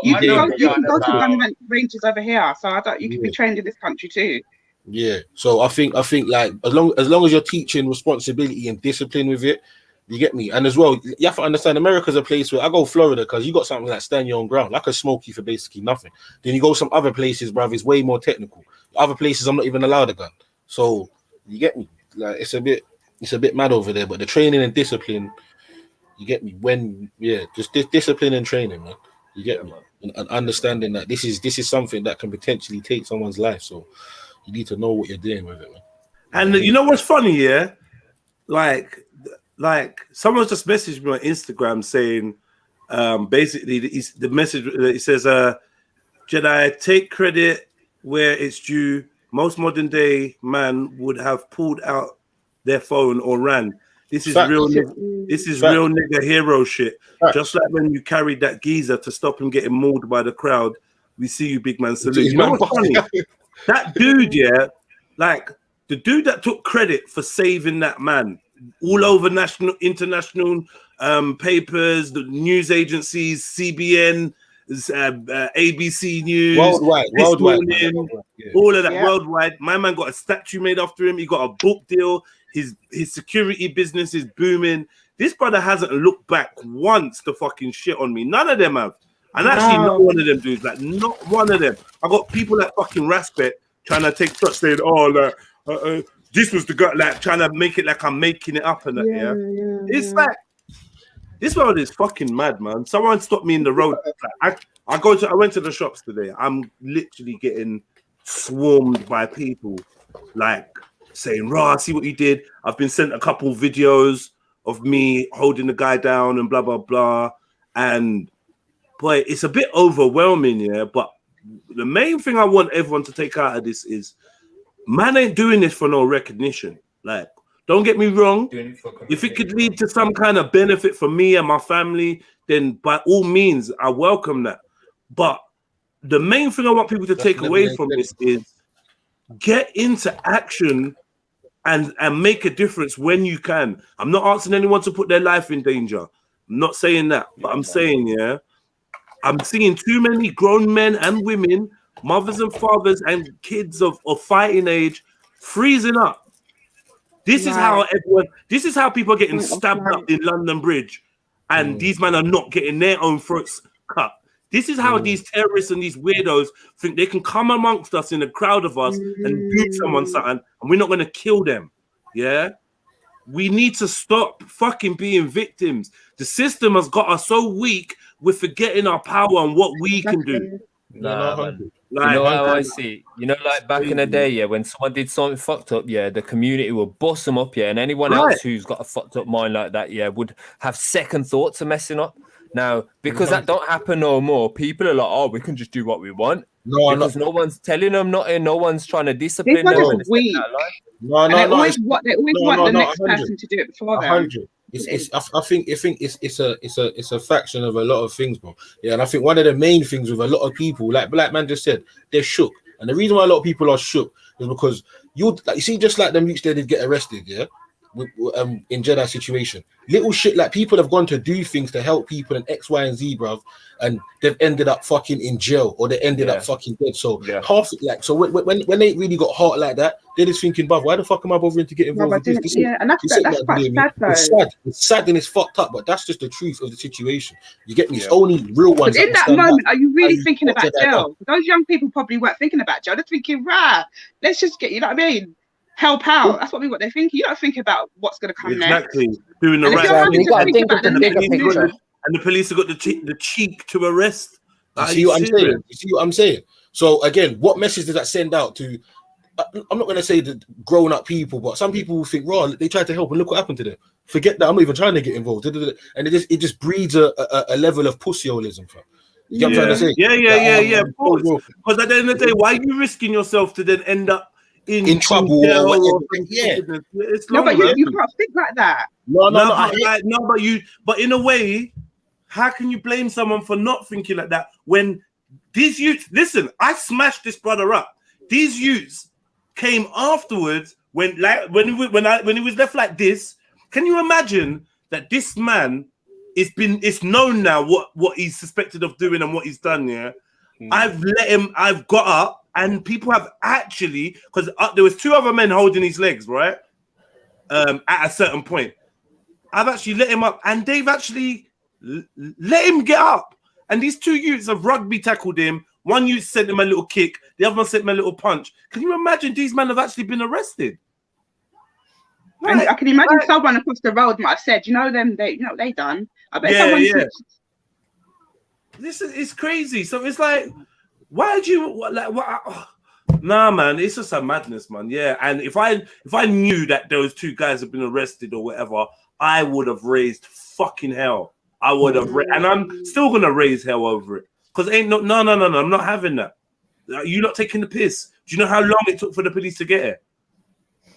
You can go to gun ranges over here, so you can be trained in this country too. Yeah. So I think like as long as you're teaching responsibility and discipline with it, you get me? And as well, you have to understand America's a place where I go Florida because you got something like stand your own ground. Like a smoky for basically nothing. Then you go some other places, bruv, it's way more technical. Other places I'm not even allowed a gun. So you get me? Like it's a bit mad over there. But the training and discipline, you get me? Just discipline and training, man. You get me? And understanding that this is something that can potentially take someone's life. So you need to know what you're doing with it, man. And you know what's funny, yeah? Like someone just messaged me on Instagram saying, basically the message it says, Jedi, take credit where it's due. Most modern day man would have pulled out their phone or ran. This is real nigga hero shit. Just like when you carried that geezer to stop him getting mauled by the crowd. We see you, big man. Salute. You know what's funny? That dude, yeah, like the dude that took credit for saving that man. All over national, international papers, the news agencies, CBN, ABC News, worldwide, all of that worldwide. My man got a statue made after him. He got a book deal. His security business is booming. This brother hasn't looked back once to fucking shit on me. None of them have. And actually, not one of them dudes. Like, not one of them. I got people like fucking Raspet trying to take shots saying, this was the guy, like trying to make it like I'm making it up and that, It's like this world is fucking mad, man. Someone stopped me in the road. Like, I went to the shops today. I'm literally getting swarmed by people, like saying, "Rah, see what you did." I've been sent a couple videos of me holding the guy down and blah blah blah. And boy, it's a bit overwhelming, yeah. But the main thing I want everyone to take out of this is, man ain't doing this for no recognition. Like, don't get me wrong. If it could lead to some kind of benefit for me and my family, then by all means, I welcome that. But the main thing I want people to take away from this is get into action and make a difference when you can. I'm not asking anyone to put their life in danger. I'm not saying that. But I'm saying, I'm seeing too many grown men and women, mothers and fathers and kids of fighting age freezing up. This is how people are getting stabbed up in London Bridge, and these men are not getting their own throats cut. This is how these terrorists and these weirdos think they can come amongst us in a crowd of us and do someone something, and we're not going to kill them. Yeah? We need to stop fucking being victims. The system has got us so weak, we're forgetting our power and what we can do. Nah, man. Like, you know how I see? You know, like back in the day, when someone did something fucked up, the community will bust them up, and anyone else who's got a fucked up mind like that, would have second thoughts of messing up. Now, because that don't happen no more, people are like, oh, we can just do what we want. No, because no one's telling them nothing. No one's trying to discipline People them. are just weak. No, And they always it's, want the next person to do it before them. 100. I think it's a fraction of a lot of things, bro. Yeah, and I think one of the main things with a lot of people, like Black Man just said, they're shook. And the reason why a lot of people are shook is because you see, just like them youths, they did get arrested, yeah, in Jeddah situation. Little shit, like people have gone to do things to help people and X, Y, and Z, bruv, and they've ended up fucking in jail or they ended up fucking dead. So so when they really got heart like that, they're just thinking, bruv, why the fuck am I bothering to get involved with this? And that's quite sad, though. It's sad and it's fucked up, but that's just the truth of the situation. You get me? It's only real ones. But in that moment, are you really thinking about jail? Those young people probably weren't thinking about jail. They're thinking, let's just get, you know what I mean? Help out. That's what they're thinking. You don't think about what's going to come next. Doing the right thing. You got to think of the bigger picture. And the police have got the cheek to arrest. You see what I'm saying? You see what I'm saying? So again, what message does that send out to? I'm not going to say the grown-up people, but some people will think, "Raw, they tried to help, and look what happened to them." Forget that. I'm not even trying to get involved, and it just breeds a level of pussyolism. You get what I'm trying to say? Yeah. Of course. Because at the end of the day, why are you risking yourself to then end up in trouble? It's long, but you can't think like that. But in a way, how can you blame someone for not thinking like that when these youths? Listen, I smashed this brother up. These youths came afterwards when he was left like this. Can you imagine that this man it's known now what he's suspected of doing and what he's done? Yeah, I've got up, and people have actually, because there was 2 other men holding his legs, right? At a certain point, I've actually let him up, and they've actually let him get up. And these 2 youths have rugby tackled him. One youth sent him a little kick, the other one sent him a little punch. Can you imagine these men have actually been arrested? And I can imagine someone across the road might have said, you know them, they what they done. I bet someone said, this is crazy. So it's like, why did you nah, man, it's just a madness, man. Yeah, and if I knew that those 2 guys have been arrested or whatever, I would have raised fucking hell. I would have, and I'm still gonna raise hell over it because no, I'm not having that. You're not taking the piss. Do you know how long it took for the police to get here?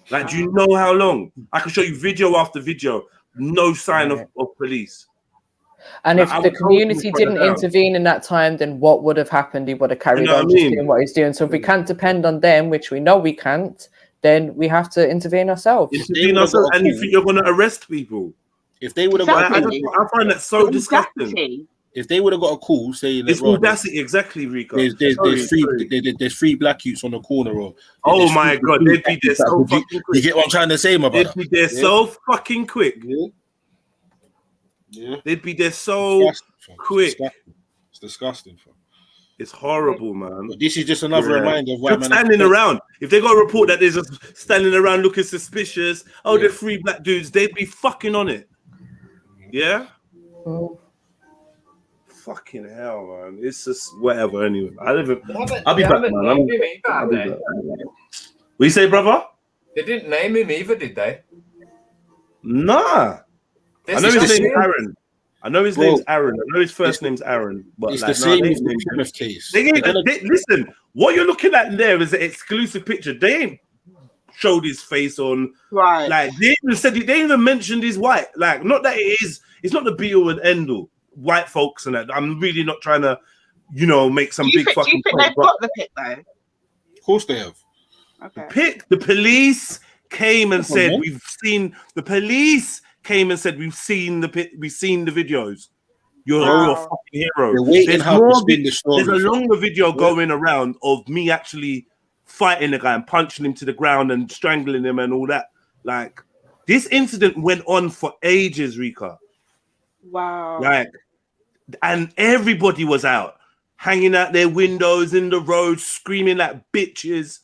Like, do you know how long? I can show you video after video. No sign of police. And if the community didn't intervene in that time, then what would have happened? He would have carried on just doing what he's doing. So if we can't depend on them, which we know we can't, then we have to intervene ourselves. And you think you're going to arrest people? If they would have I find that so disgusting. If they would have got a call saying, it's audacity, exactly, Rico. There's 3 black youths on the corner, or oh my god, they'd be there so fucking quick. You get what I'm trying to say, my brother? They'd be there so fucking quick. Yeah. They'd be there so quick. It's disgusting, fam. It's horrible, man. But this is just another reminder of why standing around. If they got a report that there's standing around looking suspicious, they're 3 black dudes, they'd be fucking on it. Yeah. Fucking hell, man. It's just whatever anyway. I'll be back, man. What you say, brother? They didn't name him either, did they? Nah. I know his name's Aaron. I know his name's Aaron. I know his first name's Aaron. But it's the same as the Plymouth case. Listen, what you're looking at there is an exclusive picture. They ain't showed his face on. Right. Like, they even mentioned he's white. Like, not that it's not the be all and end all. White folks and that. I'm really not trying to, make some big fucking. Do you think they've got the pic though? Of course they have. Okay. The police came and said we've seen. The police came and said we've seen the videos. You're a fucking hero. They're waiting how to spin the story. There's a longer video going around of me actually fighting the guy and punching him to the ground and strangling him and all that. Like, this incident went on for ages, Rika. Wow. Like, and everybody was out, hanging out their windows in the road, screaming like bitches.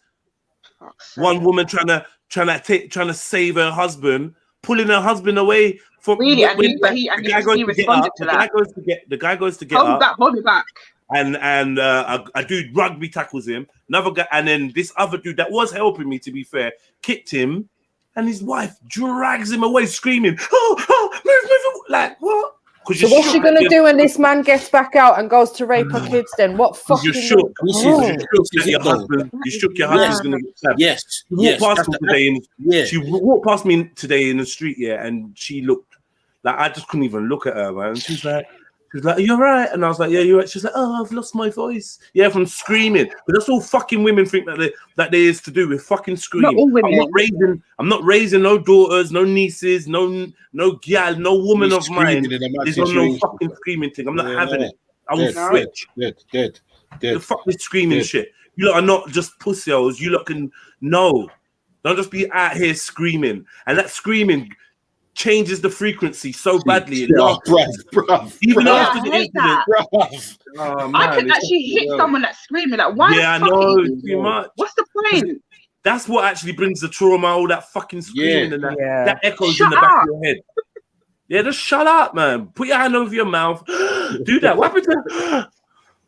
One woman trying to save her husband, pulling her husband away from. Really, he responded to that. The guy goes to get up. Hold me back. And a dude rugby tackles him. Another guy, and then this other dude that was helping me, to be fair, kicked him, and his wife drags him away, screaming, "Oh, move!" Like, what? So what's she gonna do when this man gets back out and goes to rape her kids? Then what fucking? You shook. Your husband. You shook your husband's gonna get stabbed. Yes. She walked past me today in the street, and she looked like I just couldn't even look at her, man. She's like, "You're right," and I was like, "Yeah, you're right." She's like, "Oh, I've lost my voice." Yeah, from screaming. But that's all fucking women think that there is to do with fucking screaming. Not all women. I'm not raising no daughters, no nieces, no gal, no woman of mine is on no fucking screaming thing. I'm not having it. I will switch. Dead. The fuck this screaming shit. You lot are not just pussios. You lot can don't just be out here screaming, and that screaming changes the frequency so badly. Bruv. Even after the incident, I can actually hit someone that's screaming. Like, why? Yeah, I know. Too much. What's the point? That's what actually brings the trauma. All that fucking screaming and that echoes in the Shut back of your head. Yeah, just shut up, man. Put your hand over your mouth. Do that. What happened to?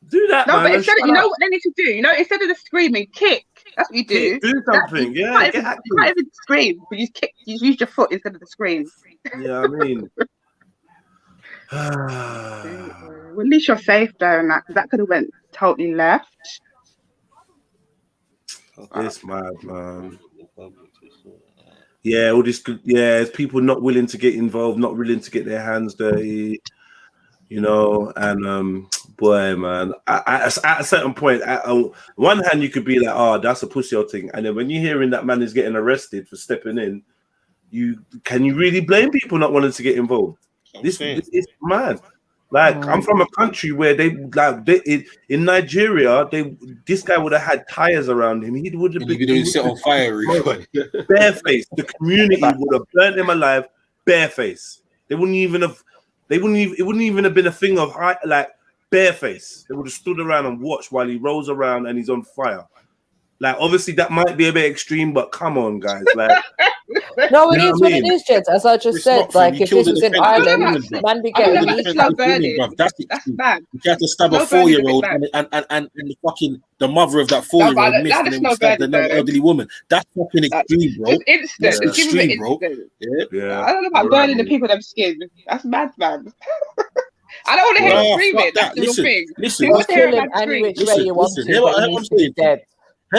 Do that, no, man. but instead, you know what they need to do? You know, instead of the screaming, kick. That's what you do. Do something, You can't even scream, but you kick. You use your foot instead of the scream. Yeah, I mean. Well, at least you're safe though, and that could have went totally left. It's mad, man. Yeah, all this. Yeah, it's people not willing to get involved, not willing to get their hands dirty. You know, and boy, man, at a certain point, on one hand, you could be like, "Oh, that's a pussy old thing," and then when you're hearing that man is getting arrested for stepping in, can you really blame people not wanting to get involved? This is mad. Like, I'm from a country where in Nigeria, this guy would have had tires around him. He would have been set on fire. Bareface. The community would have burnt him alive, bareface. It wouldn't even have been a thing of like bareface. They would have stood around and watched while he rolls around and he's on fire. Like, obviously that might be a bit extreme, but come on, guys. Like, no, it is what it is, Jed. As I just said, like if this was in Ireland, man be getting that's bad. You have to stab a 4-year-old and the mother of that 4-year-old missed and then stab the elderly woman. That's fucking extreme, bro. It's instant. It's extreme, bro. Yeah. I don't know about burning the people with skin. That's mad, man. I don't want to hear him screaming. That's the thing. Listen. Hear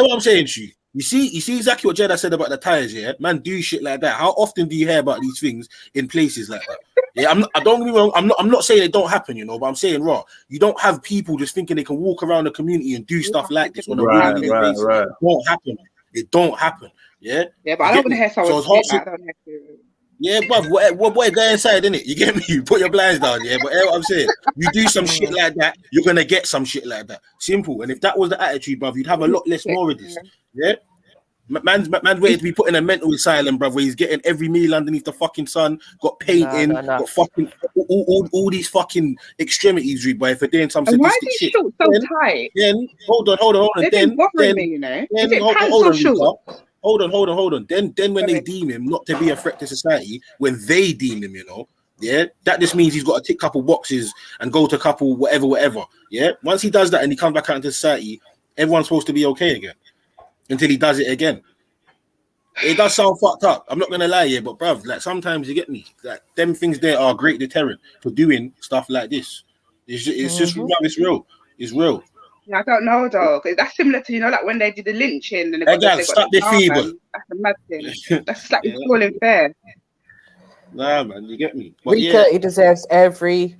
what I'm saying to you. You see exactly what Jedi said about the tires, yeah? Man, do shit like that. How often do you hear about these things in places like that? Yeah, I don't get me wrong. I'm not saying it don't happen, you know, but I'm saying you don't have people just thinking they can walk around the community and do stuff like this on a regular basis. Right. It don't happen. Yeah. Yeah, but I don't want to hear someone say that. Yeah, but boy, go inside, innit? You get me? You put your blinds down, yeah. But what I'm saying, you do some shit like that, you're gonna get some shit like that. Simple. And if that was the attitude, bruv, you'd have a lot less more of this. Yeah. Man's waiting to be put in a mental asylum, bruv, where he's getting every meal underneath the fucking sun, got painting, got fucking all these fucking extremities, boy, for doing some sadistic why is shit. Short so tight? Then hold on. Then bothering me, you know. Hold on. Then when they deem him not to be a threat to society, when they deem him, you know, yeah, that just means he's got to tick a couple boxes and go to a couple whatever. Yeah, once he does that and he comes back out into society, everyone's supposed to be okay again until he does it again. It does sound fucked up. I'm not gonna lie here, but bruv, like sometimes you get me. Like them things there are a great deterrent for doing stuff like this. It's just it's real. It's real. Yeah, I don't know though, because that's similar to, you know, like when they did the lynching and they got stop the fever. That's a mad thing. That's like it's all unfair. Nah, man, you get me. Rika, he deserves every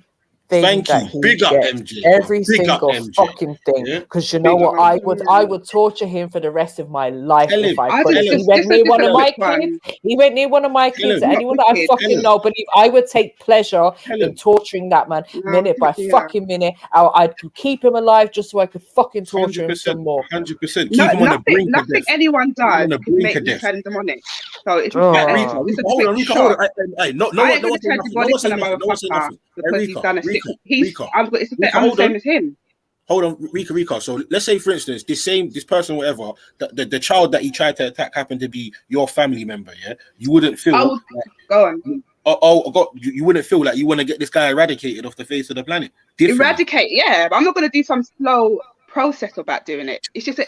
Thank you. Big up MJ. Every single fucking thing. Because you know what? I would torture him for the rest of my life if I could. He went near one of my kids. He went near one of my kids. Anyone that I fucking know, but I would take pleasure in torturing that man minute by fucking minute. I'd keep him alive just so I could fucking torture him some more. 100%. Nothing anyone does makes me turn demonic. So it's hold on. Because he's done a sick. I'm the same as him. Hold on, Rika. So let's say, for instance, this person, whatever, the child that he tried to attack happened to be your family member. Yeah, you wouldn't feel. Go on. You wouldn't feel like you want to get this guy eradicated off the face of the planet. Eradicate, yeah, but I'm not going to do some slow process about doing it. It's just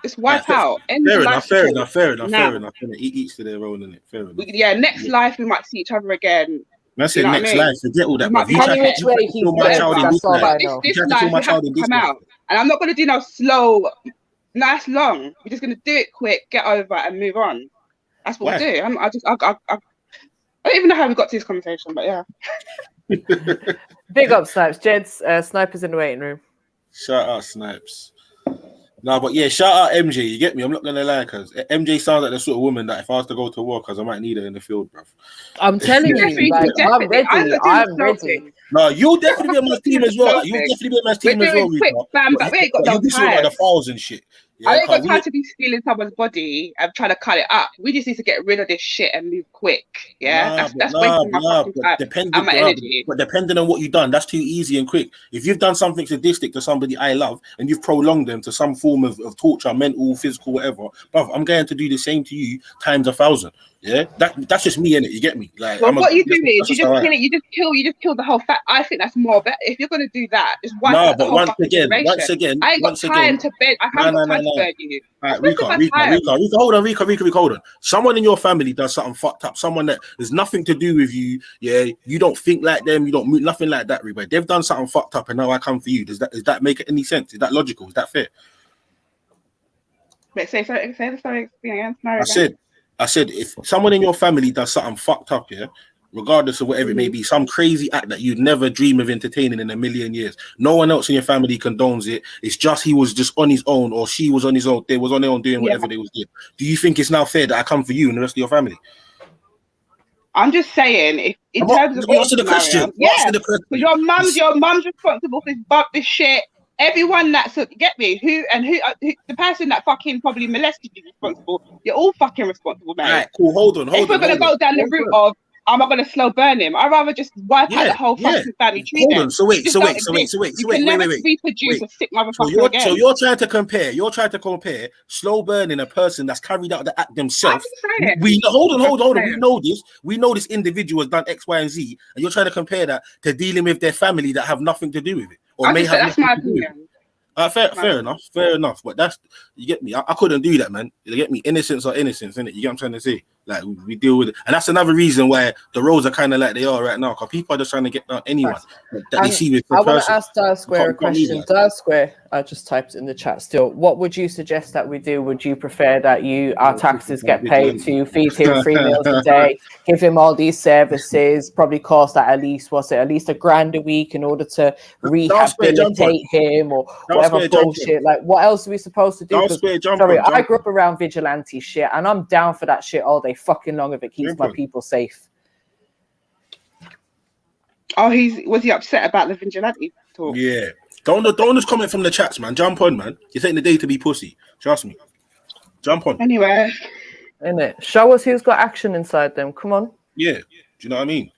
just wipe out. Fair enough. Each to their own, innit? Fair enough. Next life we might see each other again. That's You it. know what Next I mean? life, forget all that. You might Bruv. be You tried having to it. kill my child in this That's all life. I know. This You tried to kill life, my it has child to in this come life. out. And I'm not going to do no slow, nice long. We're just going to do it quick, get over it, and move on. That's what we do. I don't even know how we got to this conversation, but yeah. Big up, Snipes. Jed's Snipers in the waiting room. Shout out, Snipes. No, but yeah, shout out MJ. You get me? I'm not gonna lie, cause MJ sounds like the sort of woman that if I was to go to war, cause I might need her in the field, bruv. I'm telling you, like, I'm ready. I'm ready. No, you'll definitely be on my team as well. You'll definitely be on my team as well, quick, bam, but we ain't got no time. The files and shit. Yeah, I ain't got time to be stealing someone's body and trying to cut it up. We just need to get rid of this shit and move quick. Yeah, that's wasting my fucking time and my energy. But depending on what you've done, that's too easy and quick. If you've done something sadistic to somebody I love and you've prolonged them to some form of torture, mental, physical, whatever, bruv, I'm going to do the same to you times 1,000. Yeah, that's just me, innit? You get me? Like, well, what you do is you just kill it. You just kill the whole fact. I think that's more better. If you're gonna do that, just wipe out the whole fucking generation. I ain't got time to bed. I haven't got time to burn you. All right, Rika, hold on. Someone in your family does something fucked up. Someone that there's nothing to do with you. Yeah, you don't think like them. You don't move, nothing like that, Rika. They've done something fucked up, and now I come for you. Does that make any sense? Is that logical? Is that fair? Wait, say the story again. I said, if someone in your family does something fucked up, yeah, regardless of whatever it may be, some crazy act that you'd never dream of entertaining in a million years, no one else in your family condones it. It's just he was just on his own, or she was on his own. They was on their own doing whatever they was doing. Do you think it's now fair that I come for you and the rest of your family? I'm just saying, if in terms of your scenario, your mum's responsible for this shit. Everyone that's get me, who the person that fucking probably molested you responsible. You're all fucking responsible, man. Right, cool. Hold on. If we're gonna go down the route of am I gonna slow burn him? I'd rather just wipe out the whole fucking family tree. Hold on. So wait. You can never reproduce a sick motherfucker again. So you're trying to compare slow burning a person that's carried out the act themselves. Hold on. We know this individual has done X, Y, and Z, and you're trying to compare that to dealing with their family that have nothing to do with it. That's my opinion. Fair enough. But that's, you get me. I couldn't do that, man. You get me. Innocence or innocence, innit? You get what I'm trying to say? Like, we deal with it, and that's another reason why the roads are kind of like they are right now. Because people are just trying to get down anyone that they see with. I want to ask Dial Square a question. Dial Square, I just typed it in the chat. Still, what would you suggest that we do? Would you prefer that our taxes get paid to feed him 3 meals a day, give him all these services, probably cost at least $1,000 a week in order to rehabilitate him or whatever bullshit? Like, what else are we supposed to do? I grew up around vigilante shit, and I'm down for that shit all day fucking long if it keeps my people safe. Oh, was he upset about the vigilante talk? Yeah. Don't just comment from the chats, man. Jump on, man. You're taking the day to be pussy. Trust me. Jump on. Anyway. Innit? Show us who's got action inside them. Come on. Yeah. Do you know what I mean?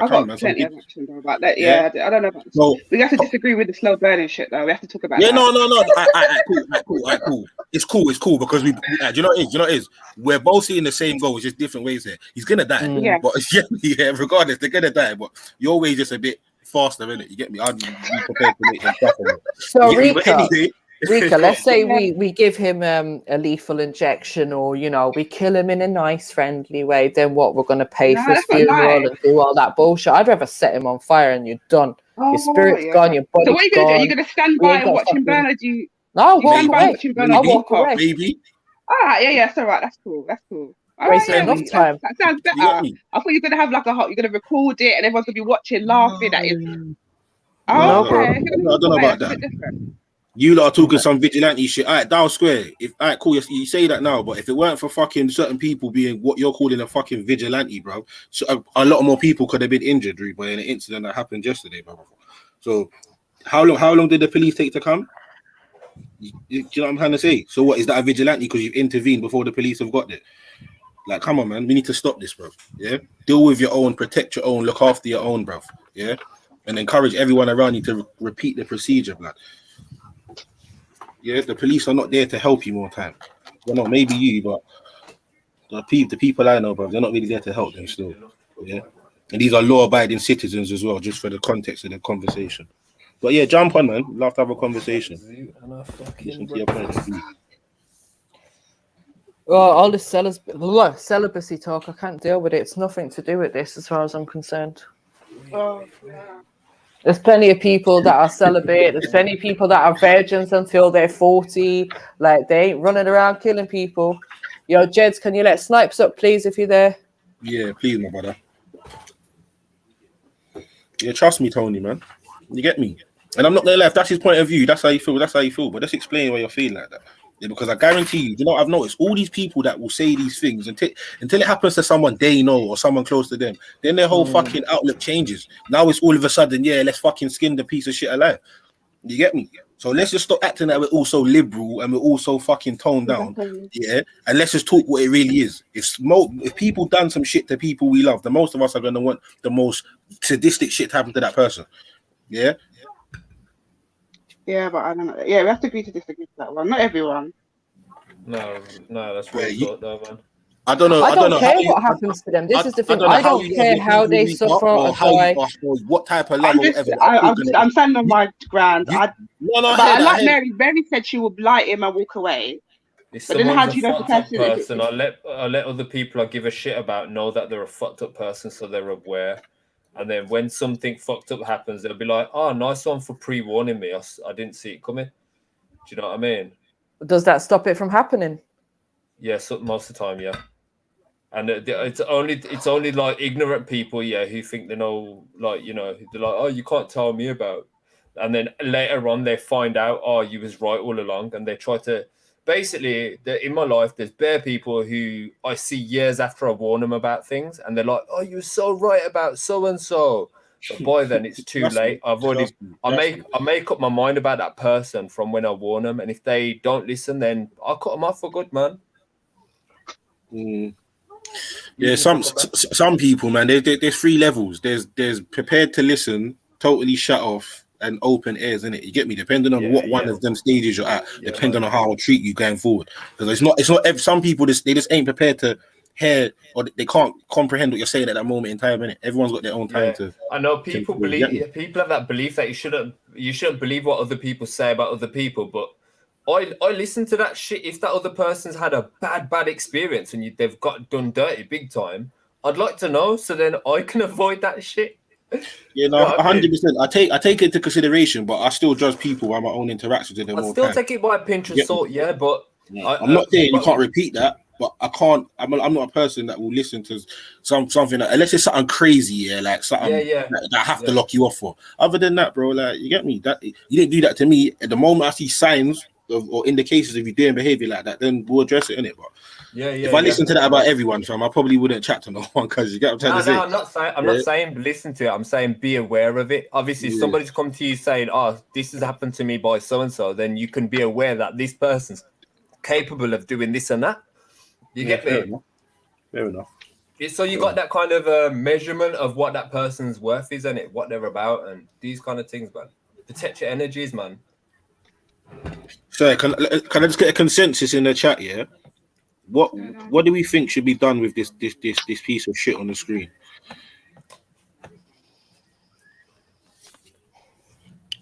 I've got plenty of action though about that. Yeah, I don't know about this. So, we have to disagree with the slow burning shit though. We have to talk about that. No. Cool. It's cool because we do you know what it is? We're both seeing the same goal, it's just different ways here. He's gonna die. But regardless, they're gonna die. But your way is just a bit faster, innit? You get me? I'd be prepared to make them tougher. So Rika, let's say we give him a lethal injection, or we kill him in a nice, friendly way. Then what? We're going to pay for his funeral and do all that bullshit. I'd rather set him on fire and you're done. Your spirit's gone, your body's gone. So what are you going to do? You're going to stand by and watch him burn, or do you? No, I'll walk away. Maybe. All right, yeah, it's all right. That's cool. Wasting enough time. That sounds better. I thought you're going to have like you're going to record it and everyone's going to be watching, laughing at it. Oh, okay. I don't know about that. You lot are talking some vigilante shit. All right, Dial Square. Cool. You say that now, but if it weren't for fucking certain people being what you're calling a fucking vigilante, bro, so a lot more people could have been injured, by an incident that happened yesterday, bro. So, how long did the police take to come? You know what I'm trying to say? So what, is that a vigilante because you've intervened before the police have got there? Like, come on, man. We need to stop this, bro. Yeah? Deal with your own, protect your own, look after your own, bro. Yeah? And encourage everyone around you to repeat the procedure, blood. Yeah, the police are not there to help you more time. Well, not maybe you, but the people I know, bro, they're not really there to help them still. Yeah? And these are law-abiding citizens as well, just for the context of the conversation. But yeah, jump on, man. Love to have a conversation. Listen to your point of view. Well, all this celibacy talk, I can't deal with it. It's nothing to do with this, as far as I'm concerned. Oh, yeah. There's plenty of people that are celibate. There's plenty of people that are virgins until they're 40. Like, they ain't running around killing people. Yo, Jeds, can you let Snipes up, please, if you're there? Yeah, please, my brother. Yeah, trust me, Tony, man. You get me? And I'm not gonna lie, if that's his point of view, that's how you feel, that's how you feel. But just explain why you're feeling like that. Yeah, because I guarantee you know what I've noticed? All these people that will say these things until it happens to someone they know or someone close to them, then their whole fucking outlook changes. Now it's all of a sudden, yeah, let's fucking skin the piece of shit alive. You get me? So let's just stop acting that we're all so liberal and we're all so fucking toned down. Yeah. And let's just talk what it really is. If people done some shit to people we love, the most of us are gonna want the most sadistic shit to happen to that person. Yeah. Yeah, but I don't know. Yeah, we have to agree to disagree to that one. Not everyone. No, that's what I thought, though, man. I don't know. I don't care what happens happens to them. This is the thing. I don't care how they suffer or die. What type of level. I'm standing on my ground. I like Mary. Mary said she would blight him and walk away. If but then how someone's do you a know the fucked up person? person, I let other people I give a shit about know that they're a fucked up person, so they're aware. And then when something fucked up happens, they'll be like, "Oh, nice one for pre-warning me. I didn't see it coming." Do you know what I mean? Does that stop it from happening? Yeah, so most of the time, yeah. And it's only like ignorant people, yeah, who think they know, like, you know, they're like, "Oh, you can't tell me about," and then later on they find out, "Oh, you was right all along," and they try to. Basically, in my life, there's bare people who I see years after I warn them about things, and they're like, "Oh, you're so right about so and so." But by then, it's too late. I make up my mind about that person from when I warn them, and if they don't listen, then I cut them off for good, man. Yeah, some people, man. There's three levels. There's prepared to listen, totally shut off, and open ears, innit? You get me? Depending on what one of them stages you're at, depending on how I'll treat you going forward. Because it's not some people they just ain't prepared to hear, or they can't comprehend what you're saying at that moment in time, innit? Everyone's got their own time to. I know people people have that belief that you shouldn't believe what other people say about other people, but I listen to that shit. If that other person's had a bad experience and they've got done dirty big time, I'd like to know so then I can avoid that shit. Yeah, no, 100%. I take it into consideration, but I still judge people by my own interactions with them. I still take it by a pinch of salt, yeah, but I'm not saying you can't repeat that, but I can't. I'm not a person that will listen to something that, unless it's something crazy, like something that I have to lock you off for. Other than that, bro, like, you get me? That you didn't do that to me. At the moment I see signs or indications of you doing behavior like that, then we'll address it, innit? But if I listen to that about everyone, fam, I probably wouldn't chat to no one, because you get what I'm trying to say. I'm not saying listen to it. I'm saying be aware of it. Obviously, if somebody's come to you saying, "Oh, this has happened to me by so and so," then you can be aware that this person's capable of doing this and that. You get me? Fair enough. So you got that kind of measurement of what that person's worth is, and what they're about, and these kind of things, man. Protect your energies, man. So can I just get a consensus in the chat? Yeah. What do we think should be done with this piece of shit on the screen?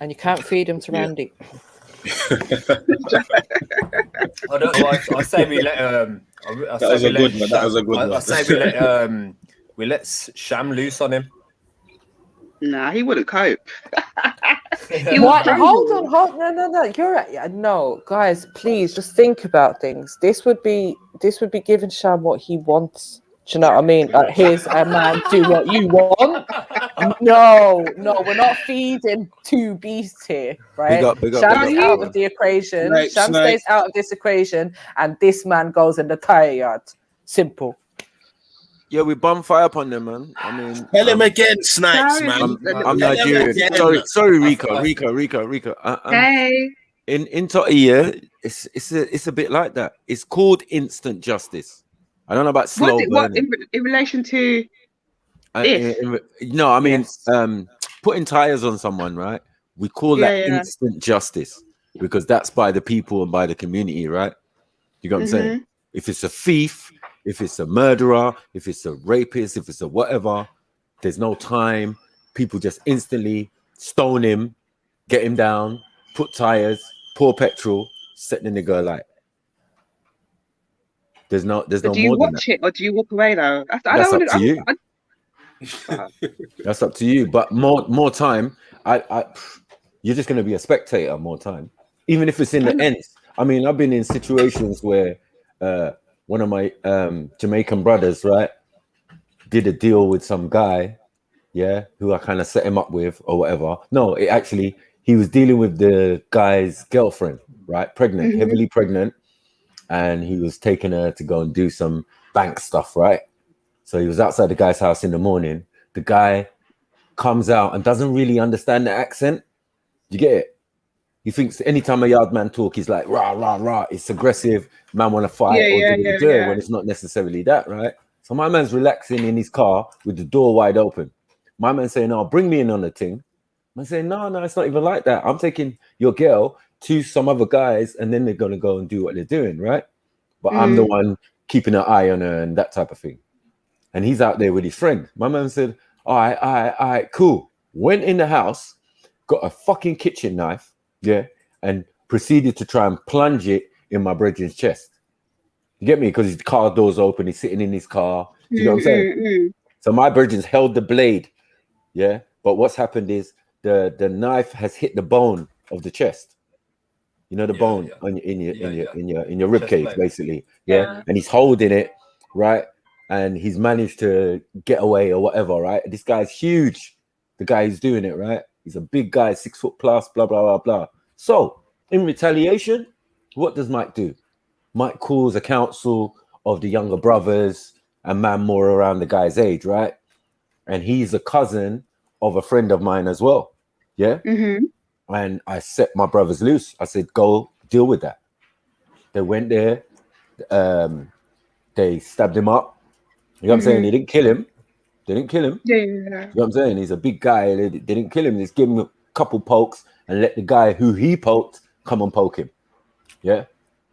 And you can't feed him to Randy. I don't know. I say we let That was a good one. I say we let Sham loose on him. Nah, he wouldn't cope. Hold on. No. You're right. No, guys, please just think about things. This would be giving Sham what he wants. Do you know what I mean? Here's a man, do what you want. No, we're not feeding two beasts here, right? Sham's out of the equation. Sham stays out of this equation, and this man goes in the tire yard. Simple. Yeah, we bum fire upon them, man. I mean, tell him again, Snipes, man. I'm Nigerian. Sorry, Rico. Hey. In Totty, it's a bit like that. It's called instant justice. I don't know about slow burning. In relation to this? No, I mean, putting tires on someone, right? We call that instant justice, because that's by the people and by the community, right? You got what I'm saying? If it's a thief, if it's a murderer, if it's a rapist, if it's a whatever, there's no time. People just instantly stone him, get him down, put tires, pour petrol, set the nigga alight. There's no Do you more than that. watch it or do you walk away though? That's up to you. That's up to you. But more time, you're just going to be a spectator more time, even if it's in the ends. I mean, I've been in situations where one of my Jamaican brothers, right, did a deal with some guy, yeah, who I kind of set him up with or whatever. No, he was dealing with the guy's girlfriend, right, pregnant, heavily pregnant, and he was taking her to go and do some bank stuff, right? So he was outside the guy's house in the morning. The guy comes out and doesn't really understand the accent. You get it? He thinks anytime a yard man talk, he's like, rah, rah, rah. It's aggressive. Man want to fight when it's not necessarily that, right? So my man's relaxing in his car with the door wide open. My man saying, "Oh, bring me in on the thing." I'm saying, no, it's not even like that. I'm taking your girl to some other guys and then they're going to go and do what they're doing, right? But I'm the one keeping an eye on her and that type of thing. And he's out there with his friend. My man said, all right, cool. Went in the house, got a fucking kitchen knife, yeah, and proceeded to try and plunge it in my brethren's chest. You get me? Because his car door's open, he's sitting in his car. Do you know what I'm saying? So my brethren's held the blade, yeah. But what's happened is the knife has hit the bone of the chest. You know, the bone in your rib cage, basically. Yeah. And he's holding it, right? And he's managed to get away or whatever, right? This guy's huge. The guy who's doing it, right? He's a big guy, 6 foot plus, blah, blah, blah, blah. So in retaliation, what does Mike do? Mike calls a council of the younger brothers and man more around the guy's age, right? And he's a cousin of a friend of mine as well. Yeah. And I set my brothers loose. I said, go deal with that. They went there. They stabbed him up. You know what I'm saying? They didn't kill him. Yeah. You know what I'm saying? He's a big guy. They didn't kill him. They just gave him a couple pokes and let the guy who he poked come and poke him. Yeah.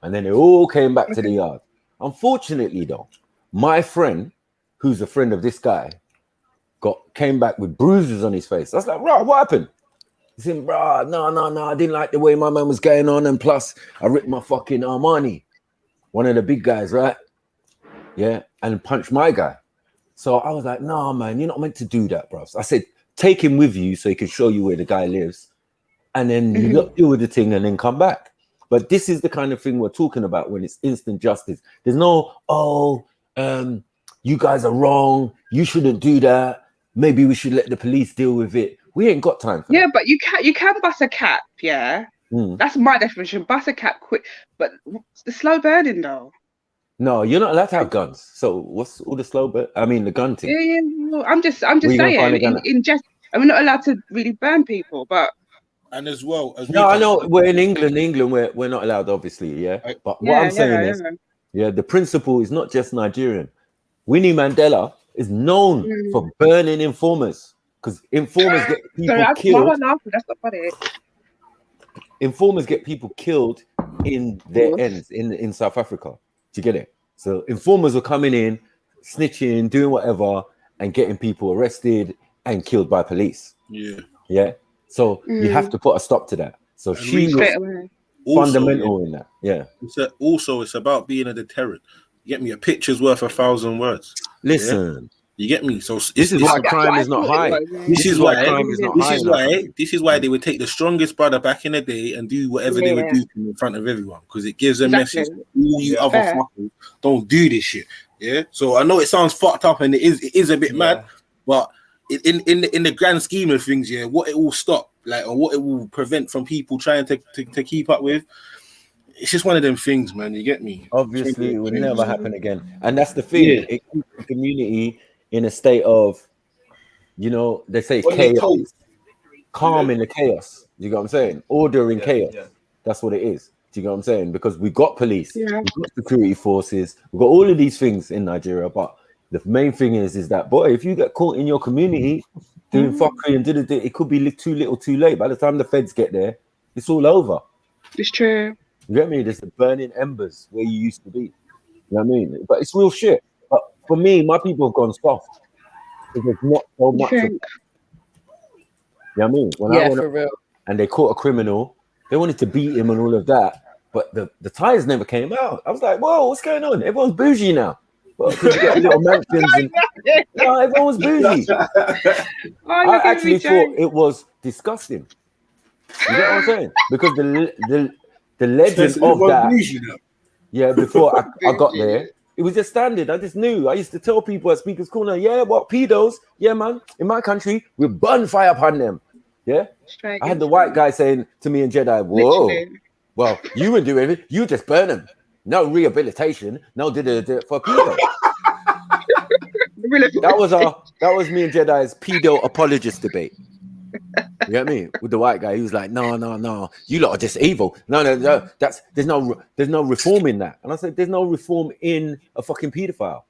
And then they all came back to the yard. Unfortunately, though, my friend, who's a friend of this guy, came back with bruises on his face. I was like, right, what happened? He said, bro, no, I didn't like the way my man was going on. And plus, I ripped my fucking Armani, one of the big guys, right? Yeah, and punched my guy. So I was like, no, man, you're not meant to do that, bro. So I said, take him with you so he can show you where the guy lives. And then you deal with the thing and then come back. But this is the kind of thing we're talking about when it's instant justice. There's no, you guys are wrong. You shouldn't do that. Maybe we should let the police deal with it. We ain't got time for that. But you can bust a cap, yeah. That's my definition. Bust a cap quick. But the slow burning though. No, you're not allowed to have guns. So what's all the slow burn? I mean the gun thing. Yeah. Well, I'm just saying we're not allowed to really burn people, but and as well as I know we're in England. We're not allowed, obviously, yeah. But what I'm saying is, the principle is not just Nigerian. Winnie Mandela is known for burning informers because informers get people killed. That's not funny. Informers get people killed in their ends in South Africa. Do you get it? So informers are coming in, snitching, doing whatever, and getting people arrested and killed by police. Yeah. So you have to put a stop to that. So she was fundamental in that. Yeah. It's about being a deterrent. You get me? A picture's worth 1,000 words. Listen. You get me? So this is why crime is not high. This is why crime is not high. This is why they would take the strongest brother back in the day and do whatever they would do in front of everyone because it gives a message. All you other fuckers don't do this shit. Yeah. So I know it sounds fucked up and it is a bit mad, but in the grand scheme of things, what it will stop, like, or what it will prevent from people trying to keep up with. It's just one of them things, man. You get me? Obviously, it would never happen again, and that's the thing. It keeps the community in a state of, they say chaos, calm in the chaos. You know what I'm saying? Order in chaos. That's what it is. Do you know what I'm saying? Because we've got police, we've got security forces, we've got all of these things in Nigeria. But the main thing is that, boy, if you get caught in your community doing fuckery and it could be too little, too late. By the time the feds get there, it's all over. It's true. You get me? There's the burning embers where you used to be. You know what I mean? But it's real shit. But for me, my people have gone soft. There's not so much. You know what I mean? When I went for real. And they caught a criminal, they wanted to beat him and all of that. but the tires never came out. I was like, whoa, what's going on? Everyone's bougie now. Well, because you got little mansions and no, everyone was bougie. I actually thought it was disgusting. You get what I'm saying? Because the legend of that, yeah, before I got there, it was just standard. I just knew. I used to tell people at Speaker's Corner, yeah, what pedos? Yeah, man. In my country, we burn fire upon them. Yeah. I had the white guy saying to me in Jedi, whoa, well, you wouldn't do anything. You just burn them. No rehabilitation. No did it for pedo. That was me and Jedi's pedo apologist debate. You get me? With the white guy, he was like, no, you lot are just evil. No, there's no reform in that. And I said, there's no reform in a fucking pedophile.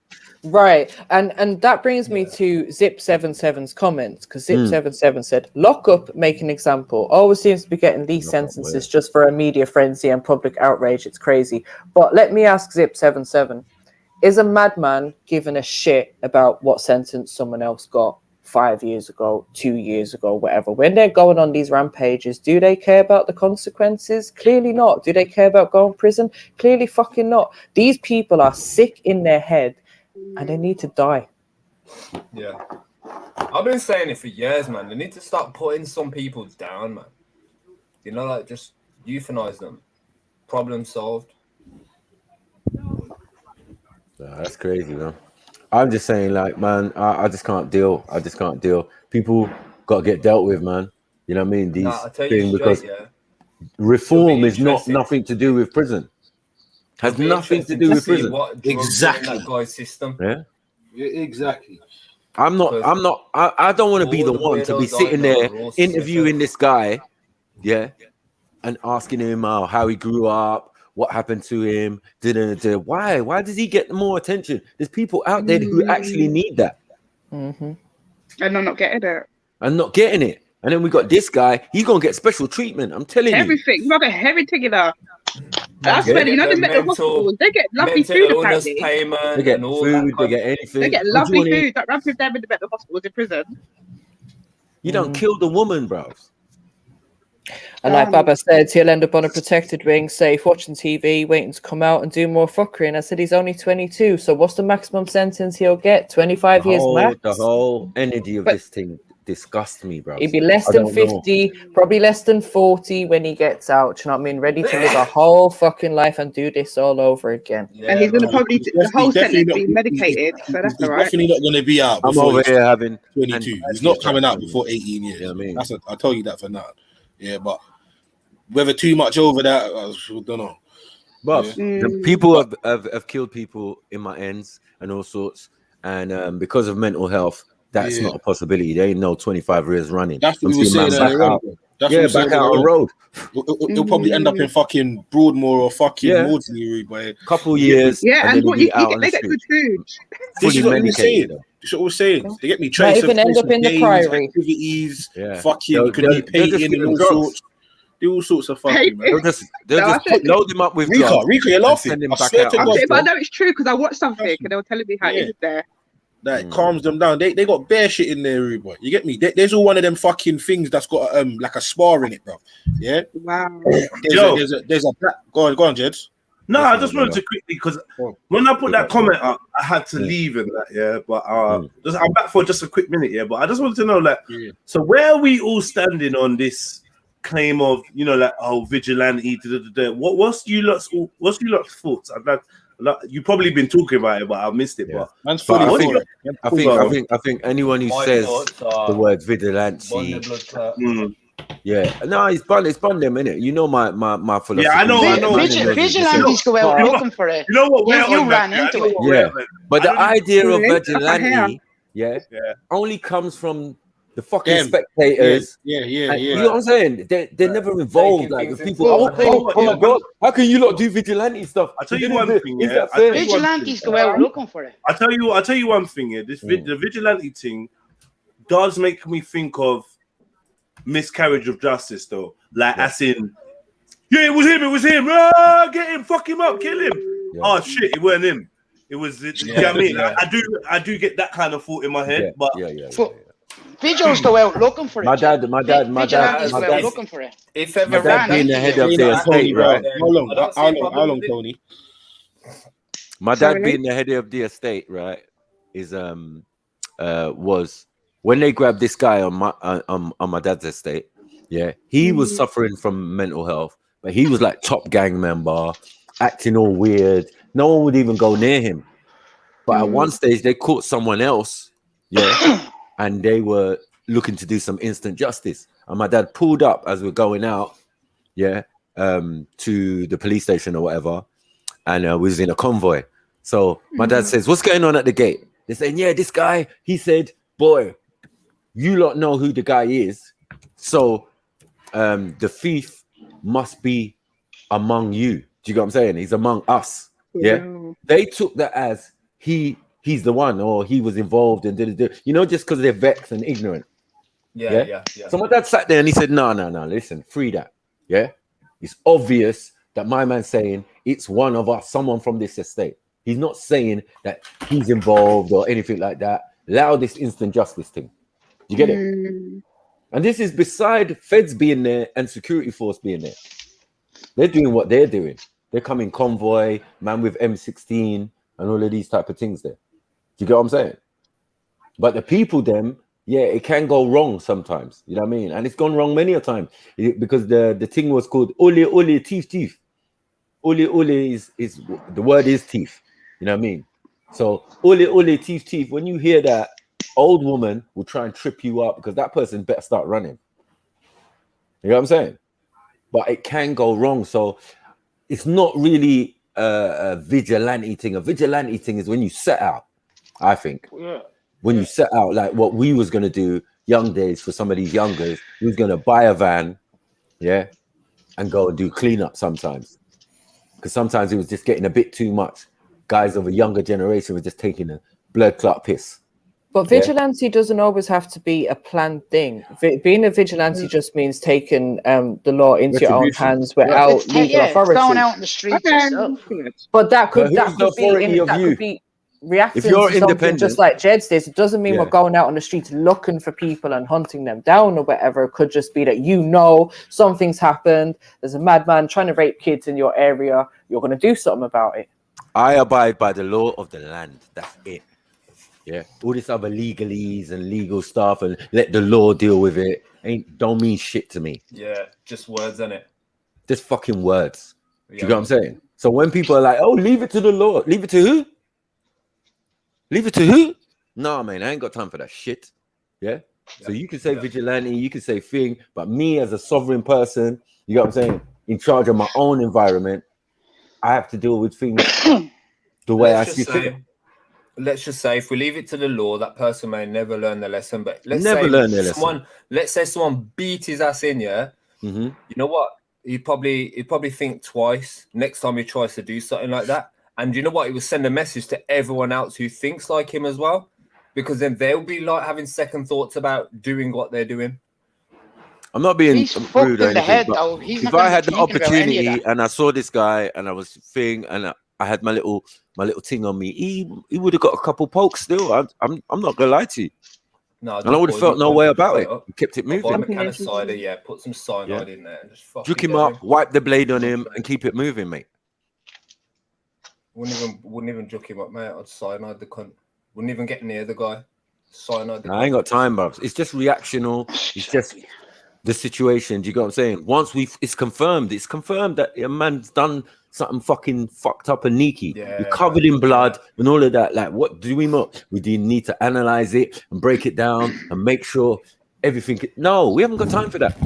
Right. And that brings me to Zip77's comments, because Zip77 said, lock up, make an example. Always seems to be getting these sentences just for a media frenzy and public outrage. It's crazy. But let me ask Zip77, is a madman giving a shit about what sentence someone else got 5 years ago, 2 years ago, whatever? When they're going on these rampages, do they care about the consequences? Clearly not. Do they care about going to prison? Clearly fucking not. These people are sick in their head and they need to die. Yeah. I've been saying it for years, man. They need to start putting some people down, man. You know, like just euthanize them. Problem solved. That's crazy, man. I'm just saying, like, man, I just can't deal. People got to get dealt with, man. You know what I mean? These things, because reform is nothing to do with prison. Has nothing to do with prison. Exactly. That guy's system. Yeah, exactly. I don't want to be the one to be sitting there interviewing this guy, yeah, and asking him how he grew up. What happened to him? Why does he get more attention? There's people out there who actually need that. And I'm not getting it. And then we got this guy. He's going to get special treatment. I'm telling you. Everything. You got everything in there. That's when, you know, the mental hospitals, they get lovely food apparently. They get food, they get anything. They get lovely food. That runs with them in the mental hospitals in prison. You don't kill the woman, bro. And like Baba said, he'll end up on a protected wing, safe, watching TV, waiting to come out and do more fuckery. And I said he's only 22, so what's the maximum sentence he'll get? 25 years max? The whole energy of this thing disgusts me, bro. He'd be less than 50, probably less than 40 when he gets out. You know what I mean? Ready to live a whole fucking life and do this all over again. Yeah, and he's going to probably the whole sentence be medicated, so that's all right. Definitely not going to be out. I'm over here having 22. He's not coming out before 18 years. You know what I mean? I'll tell you that for now. Yeah, but whether too much over that, I don't know. But people have killed people in my ends and all sorts, and because of mental health, that's not a possibility. There ain't no 25 years running. That's what we were saying back out on the road. He'll probably end up in fucking Broadmoor or fucking Maudsley by a couple years. Yeah, and what they get good food. This is what we're saying. This is what we're saying. They get me trace even end up in the priory. Activities, fucking could be painting and all sorts. Do all sorts of fucking, man. They'll just load him up with Rico, you're laughing. I swear to God, but I know it's true because I watched something and they were telling me how it is there. That calms them down. They got bare shit in there, boy. You get me? There's all one of them fucking things that's got like a spar in it, bro. Yeah. Wow. There's a black. Go on, Jeds. No, I just wanted to quickly, because when I put that comment up, I had to leave and that, yeah. But I'm back for just a quick minute, yeah. But I just wanted to know, like, so where are we all standing on this claim of, you know, like, vigilante? What's you lot's thoughts? You've probably been talking about it, but I missed it. But I think anyone who says the word vigilante, no, it's bun them, innit? You know my philosophy. Yeah, I know. Vigilantes go out looking for it. You know what? You ran into it. Yeah, but the idea of vigilante, only comes from the fucking spectators. You know what I'm saying? They're never involved. Like the people. Oh my God! How can you not do vigilante stuff? I'll tell you one thing. Vigilantes go out looking for it. I'll tell you one thing. Yeah, the vigilante thing does make me think of miscarriage of justice, though. Like, as in, it was him. Get him, fuck him up, kill him. Oh shit, it weren't him. It was. You know what I mean? I do get that kind of thought in my head, but. Vigils go out looking for it. My dad. Vigilantes go out looking for it. If ever My dad being the head of the estate, right? How long, Tony? My dad being the head of the estate, right, is was when they grabbed this guy on my dad's estate. Yeah, he was suffering from mental health, but he was like top gang member, acting all weird. No one would even go near him. But at one stage, they caught someone else, yeah, and they were looking to do some instant justice. And my dad pulled up as we're going out, yeah, to the police station or whatever, and we was in a convoy. So my dad says, "What's going on at the gate?" They're saying, "Yeah, this guy." He said, "Boy, you lot know who the guy is, so the thief must be among you." Do you get what I'm saying? He's among us. Yeah. They took that as he's the one, or he was involved and did, you know, just because they're vexed and ignorant. Yeah. So my dad sat there and he said, no, listen, free that. Yeah. It's obvious that my man's saying it's one of us, someone from this estate. He's not saying that he's involved or anything like that. Allow this instant justice thing. You get it? And this is beside feds being there and security force being there. They're doing what they're doing. They're coming convoy, man with M16 and all of these type of things there. Do you get what I'm saying? But the people, them, yeah, it can go wrong sometimes. You know what I mean? And it's gone wrong many a time because the thing was called ole, teeth. Ole is the word is teeth. You know what I mean? So ole, teeth. When you hear that, old woman will try and trip you up because that person better start running. You know what I'm saying? But it can go wrong. So it's not really a vigilante thing. A vigilante thing is when you set out, I think. When you set out, like what we was going to do, young days, for some of these youngers, we was going to buy a van, yeah, and go and do cleanup sometimes. Because sometimes it was just getting a bit too much. Guys of a younger generation were just taking a blood clot piss. But vigilante doesn't always have to be a planned thing. Being a vigilante just means taking the law into your own hands without legal authority. Going out in the streets yourself. But that could be reacting to something just like Jed says. It doesn't mean we're going out on the streets looking for people and hunting them down or whatever. It could just be that something's happened. There's a madman trying to rape kids in your area. You're going to do something about it. I abide by the law of the land. That's it. Yeah, all this other legalese and legal stuff and let the law deal with it don't mean shit to me. Yeah, just words, innit? Just fucking words. Do you get what I'm saying? So when people are like, "Oh, leave it to the law," leave it to who? Leave it to who? Nah, man, I ain't got time for that shit. Yeah. So you can say vigilante, you can say thing, but me as a sovereign person, you know what I'm saying, in charge of my own environment, I have to deal with things the way I see fit. Let's just say if we leave it to the law, that person may never learn the lesson. But let's say someone beat his ass in, you know what? He'd probably think twice next time he tries to do something like that. And you know what? It will send a message to everyone else who thinks like him as well, because then they'll be like having second thoughts about doing what they're doing. I'm not being rude or anything, but if I had the opportunity and I saw this guy and I was and I had my little thing on me, he would have got a couple pokes still. I'm not gonna lie to you. No, and I would have felt no way about it. He kept it moving. Put some cyanide in there. And just juke him up, wipe the blade on him, and keep it moving, mate. Wouldn't even juke him up, mate. I'd cyanide the cunt. Wouldn't even get near the guy. Cyanide. I ain't got time, bruv. It's just reactional. It's just the situation. Do you get what I'm saying? Once it's confirmed that a man's done something fucking fucked up and sneaky. You're covered in blood and all of that. Like, what do we want? We do need to analyze it and break it down and make sure everything. No, we haven't got time for that.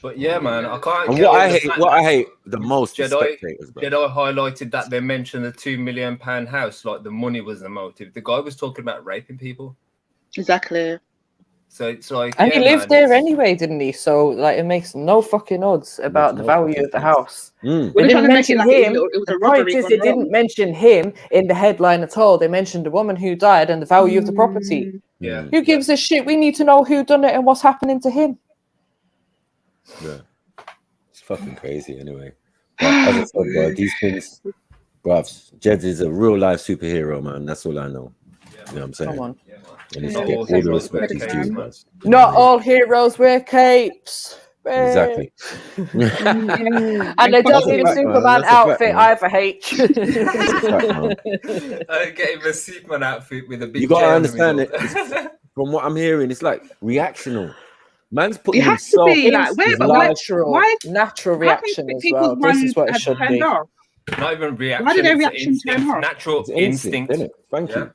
But yeah, man, I can't. And what I hate the most is spectators, bro. Jedi highlighted that they mentioned the £2 million house, like the money was the motive. The guy was talking about raping people. Exactly. So it's like, and he lived there anyway, didn't he? So like, it makes no fucking odds about the value of the house. They didn't mention him. The point is, they didn't mention him in the headline at all. They mentioned the woman who died and the value of the property. Yeah. Who gives a shit? We need to know who done it and what's happening to him. Yeah, it's fucking crazy. Anyway, but as I said, bro, these things, bruv, Jed is a real life superhero, man. That's all I know. You know what I'm saying? Come on. And it's get all the respect is due, guys. Not all heroes wear capes. Exactly. And they don't need a Superman outfit either, H. Get him a Superman outfit with a big. You gotta understand it. From what I'm hearing, it's like reactional. Man's putting himself natural reaction as well. This is what it should be. Not even reaction. Why did their reaction turn off? Natural instinct. Thank you.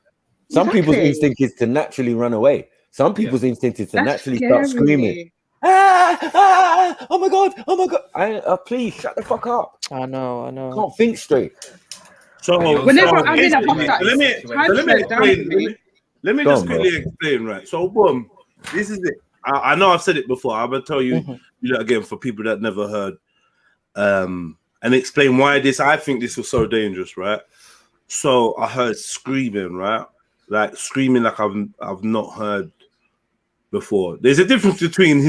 Some people's instinct is to naturally run away. Some people's instinct is to naturally start screaming. Oh my god. Please shut the fuck up. I know. Can't think straight. So whenever I'm in a hostile, let me just quickly explain, right? So boom, this is it. I know I've said it before. I'm gonna tell you, again for people that never heard, and explain why I think this was so dangerous, right? So I heard screaming, right? Like screaming like I've not heard before. There's a difference between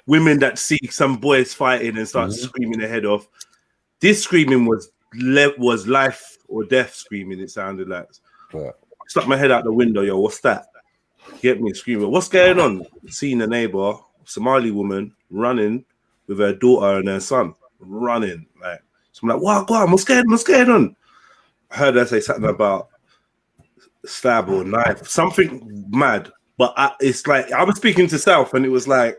women that see some boys fighting and start screaming their head off. This screaming was life or death screaming. It sounded like. I stuck my head out the window. Yo, what's that? Get me screaming. What's going on? Seeing a neighbor, Somali woman, running with her daughter and her son, running like. So I'm like, wow, go on, what's going on? I heard her say something about stab or knife, something mad. But it's like I was speaking to South, and it was like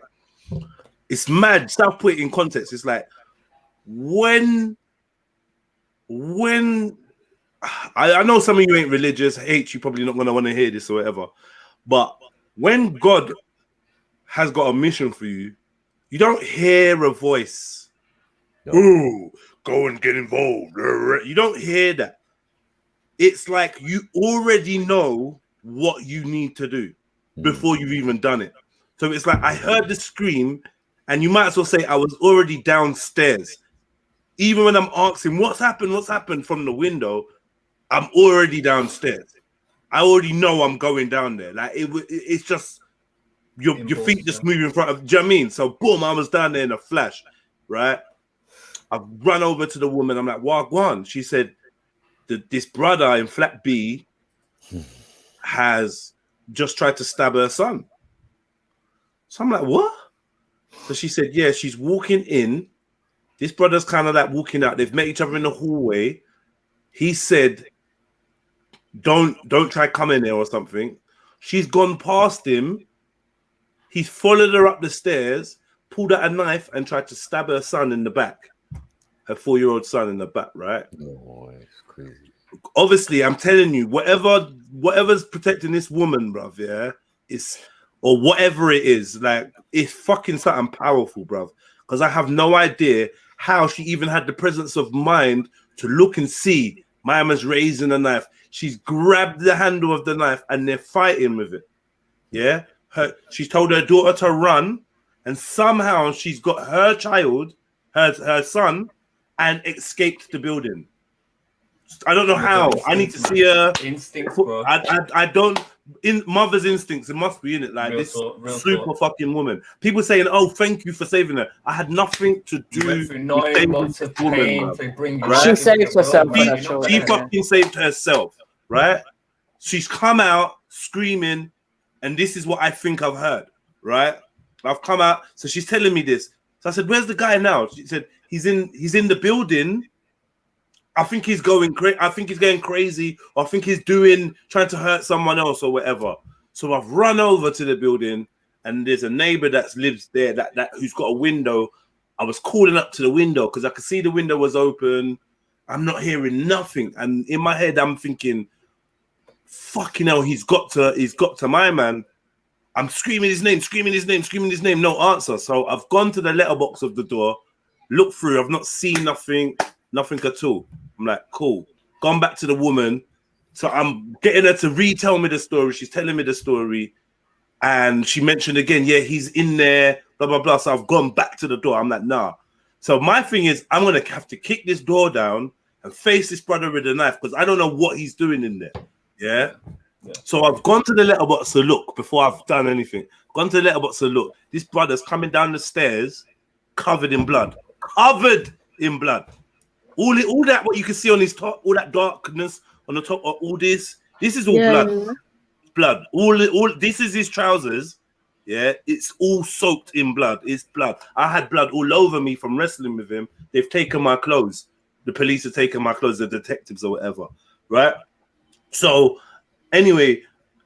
it's mad. South put it in context. It's like when I know some of you ain't religious. H, you probably not gonna want to hear this or whatever. But when God has got a mission for you, you don't hear a voice. Ooh, go and get involved. You don't hear that. It's like you already know what you need to do before you've even done it. So it's like I heard the scream, and you might as well say I was already downstairs. Even when I'm asking what's happened from the window, I'm already downstairs. I already know I'm going down there. Like it's just your feet just move in front of. Do you know what I mean? So boom, I was down there in a flash, right? I've run over to the woman. I'm like, Wagwan. She said that this brother in flat B has just tried to stab her son. So I'm like, what? So she said, yeah, she's walking in. This brother's kind of like walking out. They've met each other in the hallway. He said, don't try coming there or something. She's gone past him. He's followed her up the stairs, pulled out a knife and tried to stab her son in the back. Her 4-year-old son in the back, right? Oh, it's crazy. Obviously, I'm telling you, whatever's protecting this woman, bruv, yeah, or whatever it is, like, it's fucking something powerful, bruv. Because I have no idea how she even had the presence of mind to look and see my man's raising a knife. She's grabbed the handle of the knife and they're fighting with it. Yeah, she's told her daughter to run, and somehow she's got her child, her son, and escaped the building. I don't know how. I need to see her instincts, bro. I don't. In mother's instincts, it must be in it. Like this super fucking woman. People saying, "Oh, thank you for saving her." I had nothing to do with saving this woman. She saved herself. She fucking saved herself, right? She's come out screaming, and this is what I think I've heard, right? I've come out, so she's telling me this. So I said, "Where's the guy now?" She said, "He's in the building. I think he's going crazy. I think he's going crazy, or I think he's trying to hurt someone else or whatever." So I've run over to the building, and there's a neighbor that lives there that who's got a window. I was calling up to the window because I could see the window was open. I'm not hearing nothing, and in my head I'm thinking, "Fucking hell, he's got to my man." I'm screaming his name. No answer. So I've gone to the letterbox of the door, looked through. I've not seen nothing at all. I'm like, cool. Gone back to the woman. So I'm getting her to retell me the story. She's telling me the story. And she mentioned again, yeah, he's in there, blah, blah, blah. So I've gone back to the door. I'm like, nah. So my thing is, I'm going to have to kick this door down and face this brother with a knife because I don't know what he's doing in there. Yeah? So I've gone to the letterbox to look before I've done anything. Gone to the letterbox to look. This brother's coming down the stairs covered in blood. All that what you can see on his top, all that darkness on the top of all this is all blood. blood. All this is his trousers. Yeah, it's all soaked in blood. It's blood. I had blood all over me from wrestling with him. They've taken my clothes. The police have taken my clothes, the detectives or whatever, right? So anyway,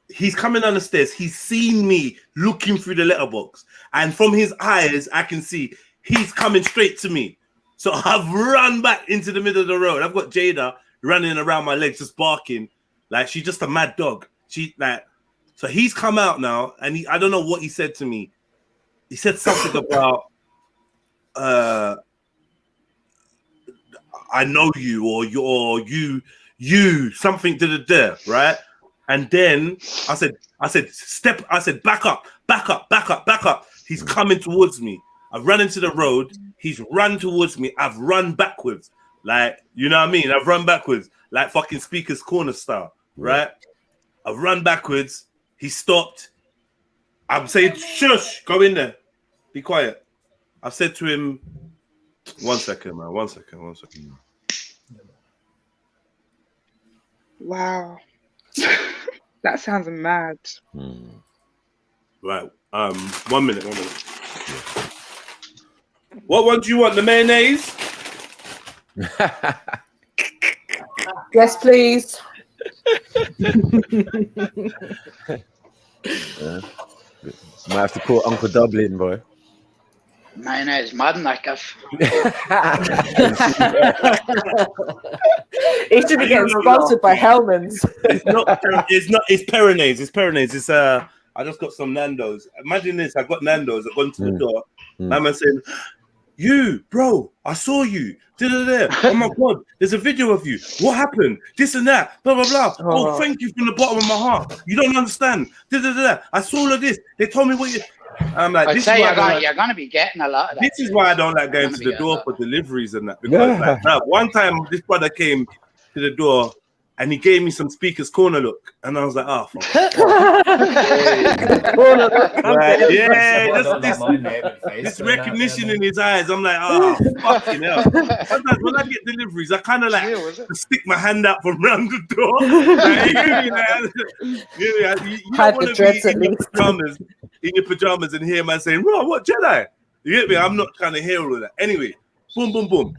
he's coming down the stairs. He's seen me looking through the letterbox, and from his eyes, I can see he's coming straight to me. So I've run back into the middle of the road. I've got Jada running around my legs, just barking like she's just a mad dog. She like, so he's come out now, and I don't know what he said to me. He said something about I know you, or you something to right? And then I said, back up. He's coming towards me. I've run into the road. He's run towards me. I've run backwards. Like, you know what I mean? I've run backwards, like fucking Speaker's Corner style, right? I've run backwards. He stopped. I'm saying, shush, go in there. Be quiet. I've said to him, 1 second, man. 1 second. Wow. That sounds mad. Right. 1 minute. What one do you want? The mayonnaise? Yes, please. Might have to call Uncle Dublin, boy. Mayonnaise, mad knockoff. He should be getting sponsored by Hellman's. It's Peronaise. It's Peronaise. It's I just got some Nando's. Imagine this. I got Nando's. I've gone to the door. My man saying, "You, bro, I saw you. Oh my God, there's a video of you. What happened? This and that. Blah blah blah. Oh, thank you from the bottom of my heart. You don't understand. I saw all of this. They told me what you." I'm like, I'd say you're gonna be getting a lot of that. This is why I don't like going to the door for deliveries and that. Because like, one time this brother came to the door and he gave me some Speaker's Corner look, and I was like, oh, fuck. This recognition in his eyes. I'm like, oh, fucking hell. Sometimes when I get deliveries, I kind of like stick my hand out from around the door. You don't want to be in your pajamas and hear man saying, "Bro, what Jedi?" You get me? I'm not trying to hear all of that. Anyway, boom, boom, boom.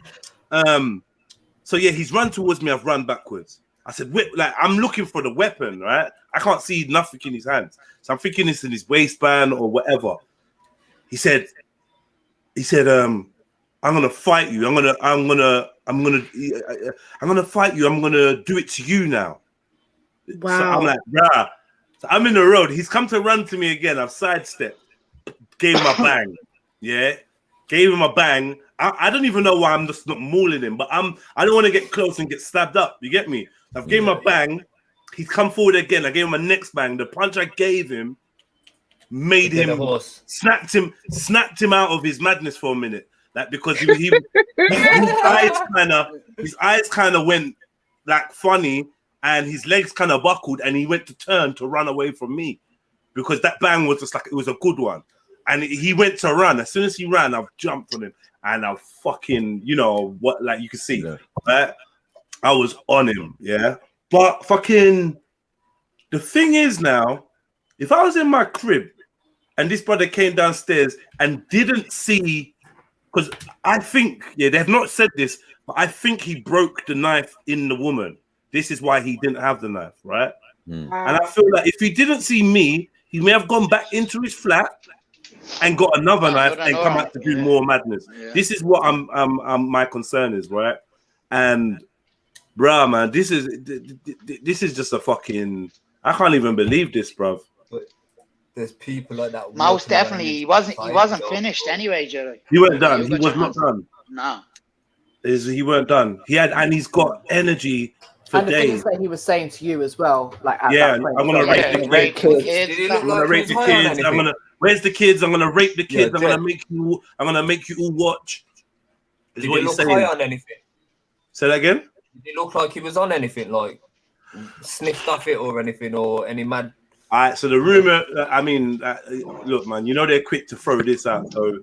So yeah, he's run towards me. I've run backwards. I said, like, I'm looking for the weapon, right? I can't see nothing in his hands. So I'm thinking it's in his waistband or whatever. He said, I'm gonna fight you. I'm gonna fight you. I'm gonna do it to you now. Wow. So I'm like, bruh. So I'm in the road. He's come to run to me again. I've sidestepped. Gave him a bang. Yeah. Gave him a bang. I don't even know why I'm just not mauling him, but I don't want to get close and get stabbed up. You get me? I've gave him a bang. He's come forward again. I gave him a next bang. The punch I gave him made him snapped him out of his madness for a minute. Like, because his eyes kind of went like funny, and his legs kind of buckled, and he went to turn to run away from me because that bang was just like, it was a good one. And he went to run. As soon as he ran, I've jumped on him and I fucking, you know what, like you can see, right? I was on him, yeah. But fucking, the thing is now, if I was in my crib and this brother came downstairs and didn't see, because I think, they've not said this, but I think he broke the knife in the woman. This is why he didn't have the knife, right? And I feel like if he didn't see me, he may have gone back into his flat and got another knife and come out to do more madness. This is what my concern is, right? And bruh, man, this is just a fucking, I can't even believe this, bruv. But there's people like that. Most definitely, he wasn't finished anyway, Jerry. He weren't done. He was not done. No. He weren't done. And he's got energy for and the days. things that he was saying to you as well, like at yeah, that point, I'm gonna rape the kids. I'm gonna rape the kids. I'm gonna. Where's the kids? I'm gonna rape the kids. I'm gonna make you all watch. Did he look high on anything? Say that again. Did it look like he was on anything, like sniffed off it or anything, or any mad? All right. So the rumor. I mean, look, man. You know they're quick to throw this out. So,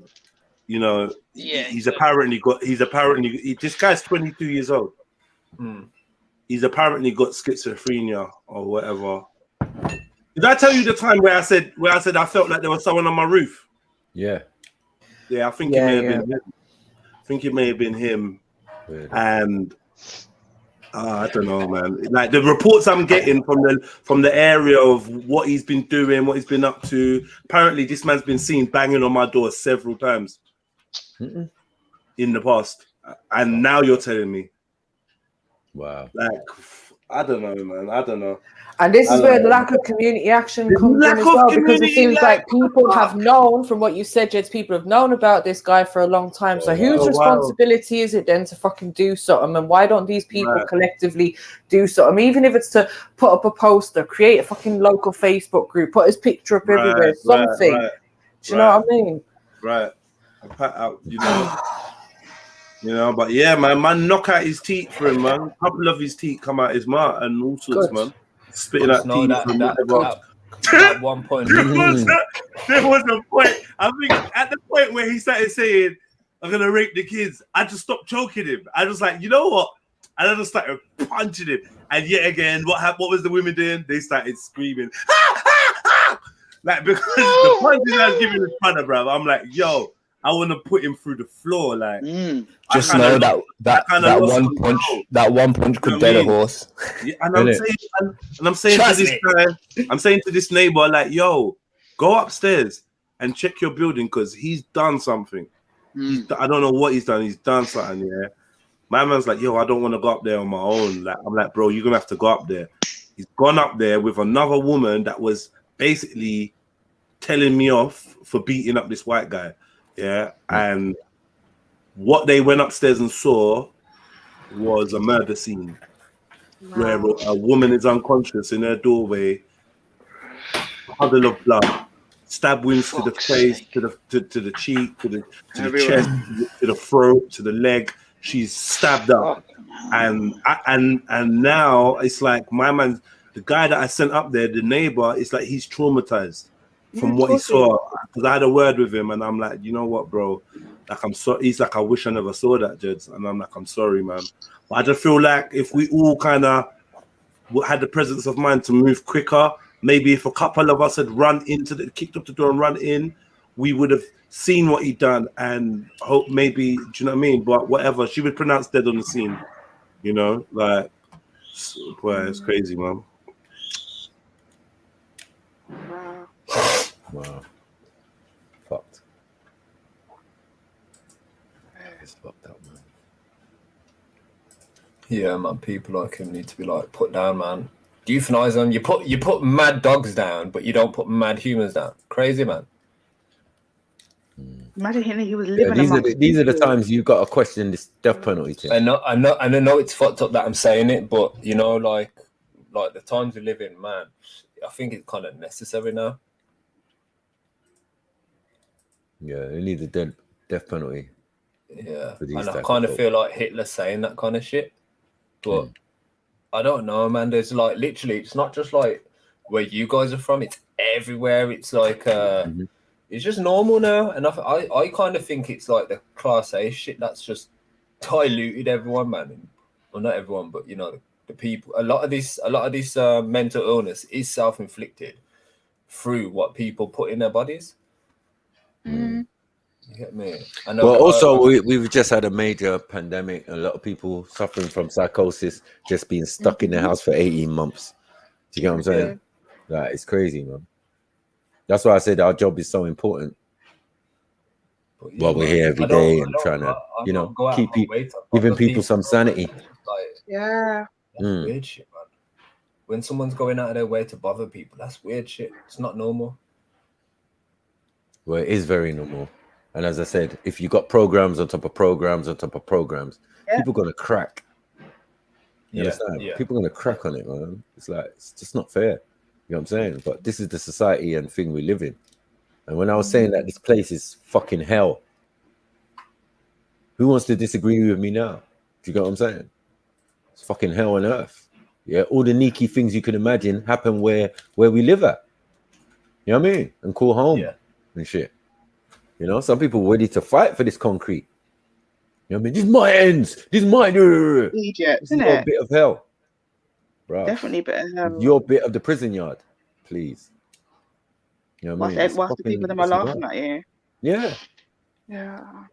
you know, he's apparently. This guy's 22 years old. He's apparently got schizophrenia or whatever. Did I tell you the time where I said I felt like there was someone on my roof? Yeah. Yeah, I think it may have been him. I think it may have been him. Weird. And I don't know, man. Like the reports I'm getting from the area of what he's been doing, what he's been up to. Apparently, this man's been seen banging on my door several times in the past. And now you're telling me. Wow. Like, I don't know, man. I don't know. And this is where the lack of community action comes in as well, because it seems like people have known, from what you said, Jeds, people have known about this guy for a long time. So whose responsibility is it then to fucking do something? And why don't these people collectively do something? Even if it's to put up a poster, create a fucking local Facebook group, put his picture up everywhere, something. Do you know what I mean? Right. You know, but yeah, man knock out his teeth for him, man. A couple of his teeth come out his mouth and all sorts, man. Spitting out teeth from at one point. there was a point. I think at the point where he started saying, "I'm gonna rape the kids," I just stopped choking him. I was like, you know what? And I just started punching him. And yet again, what was the women doing? They started screaming, "Ha, ha, ha!" Like, because the punches I was giving his brother, bro. I'm like, yo, I want to put him through the floor. Like, just know that one punch could dead a horse. Yeah, and I'm saying to this guy, I'm saying to this neighbor, like, yo, go upstairs and check your building because he's done something. I don't know what he's done. He's done something. Yeah, my man's like, yo, I don't want to go up there on my own. Like, I'm like, bro, you're gonna have to go up there. He's gone up there with another woman that was basically telling me off for beating up this white guy. Yeah, and what they went upstairs and saw was a murder scene where a woman is unconscious in her doorway, puddle of blood, stab wounds to the face, to the cheek, to the chest, to the throat, to the leg. She's stabbed up, and now it's like my man, the guy that I sent up there, the neighbor, it's like he's traumatized from what he saw, because I had a word with him and I'm like, you know what, bro, like, I'm sorry. He's like, I wish I never saw that, Jeds. And I'm like, I'm sorry, man, but I just feel like if we all kind of had the presence of mind to move quicker, maybe if a couple of us had kicked up the door and run in, we would have seen what he'd done and hope maybe, do you know what I mean? But whatever, she would pronounce dead on the scene, you know, like, boy, it's crazy, man. Wow. Fucked. It's fucked up, man. Yeah, man. People like him need to be like put down, man. Euthanize them. You put mad dogs down, but you don't put mad humans down. Crazy, man. Imagine he was living. These are the times you've got to question this death penalty thing. I know it's fucked up that I'm saying it, but you know, like the times we live in, man. I think it's kind of necessary now. Yeah, they need the death penalty. Yeah, and I kind of feel like Hitler saying that kind of shit. But I don't know, man. There's like literally, it's not just like where you guys are from. It's everywhere. It's like it's just normal now. And I kind of think it's like the Class A shit that's just diluted everyone, man. Well, not everyone, but you know, the people. A lot of this mental illness is self-inflicted through what people put in their bodies. You get me? I know. Well, also we've just had a major pandemic. A lot of people suffering from psychosis, just being stuck in their house for 18 months. Do you get what I'm saying? Like, it's crazy, man. That's why I said our job is so important. Well, we're here every day and trying to, you know, keep giving people some sanity. Yeah. Weird shit, man. When someone's going out of their way to bother people, that's weird shit. It's not normal. Well, it is very normal. And as I said, if you got programs on top of programs on top of programs, people are going to crack. You understand? Yeah. People are going to crack on it, man. It's like, it's just not fair. You know what I'm saying? But this is the society and thing we live in. And when I was saying that this place is fucking hell, who wants to disagree with me now? Do you get what I'm saying? It's fucking hell on earth. Yeah, all the sneaky things you can imagine happen where we live at. You know what I mean? And call home and shit. You know, some people ready to fight for this concrete. You know what I mean? This is my ends. This is my Egypt, isn't it? Your bit of hell. Bro. Definitely bit of hell. Your bit of the prison yard. please. You know what I mean? Whilst the people them are laughing at you. Yeah. Yeah.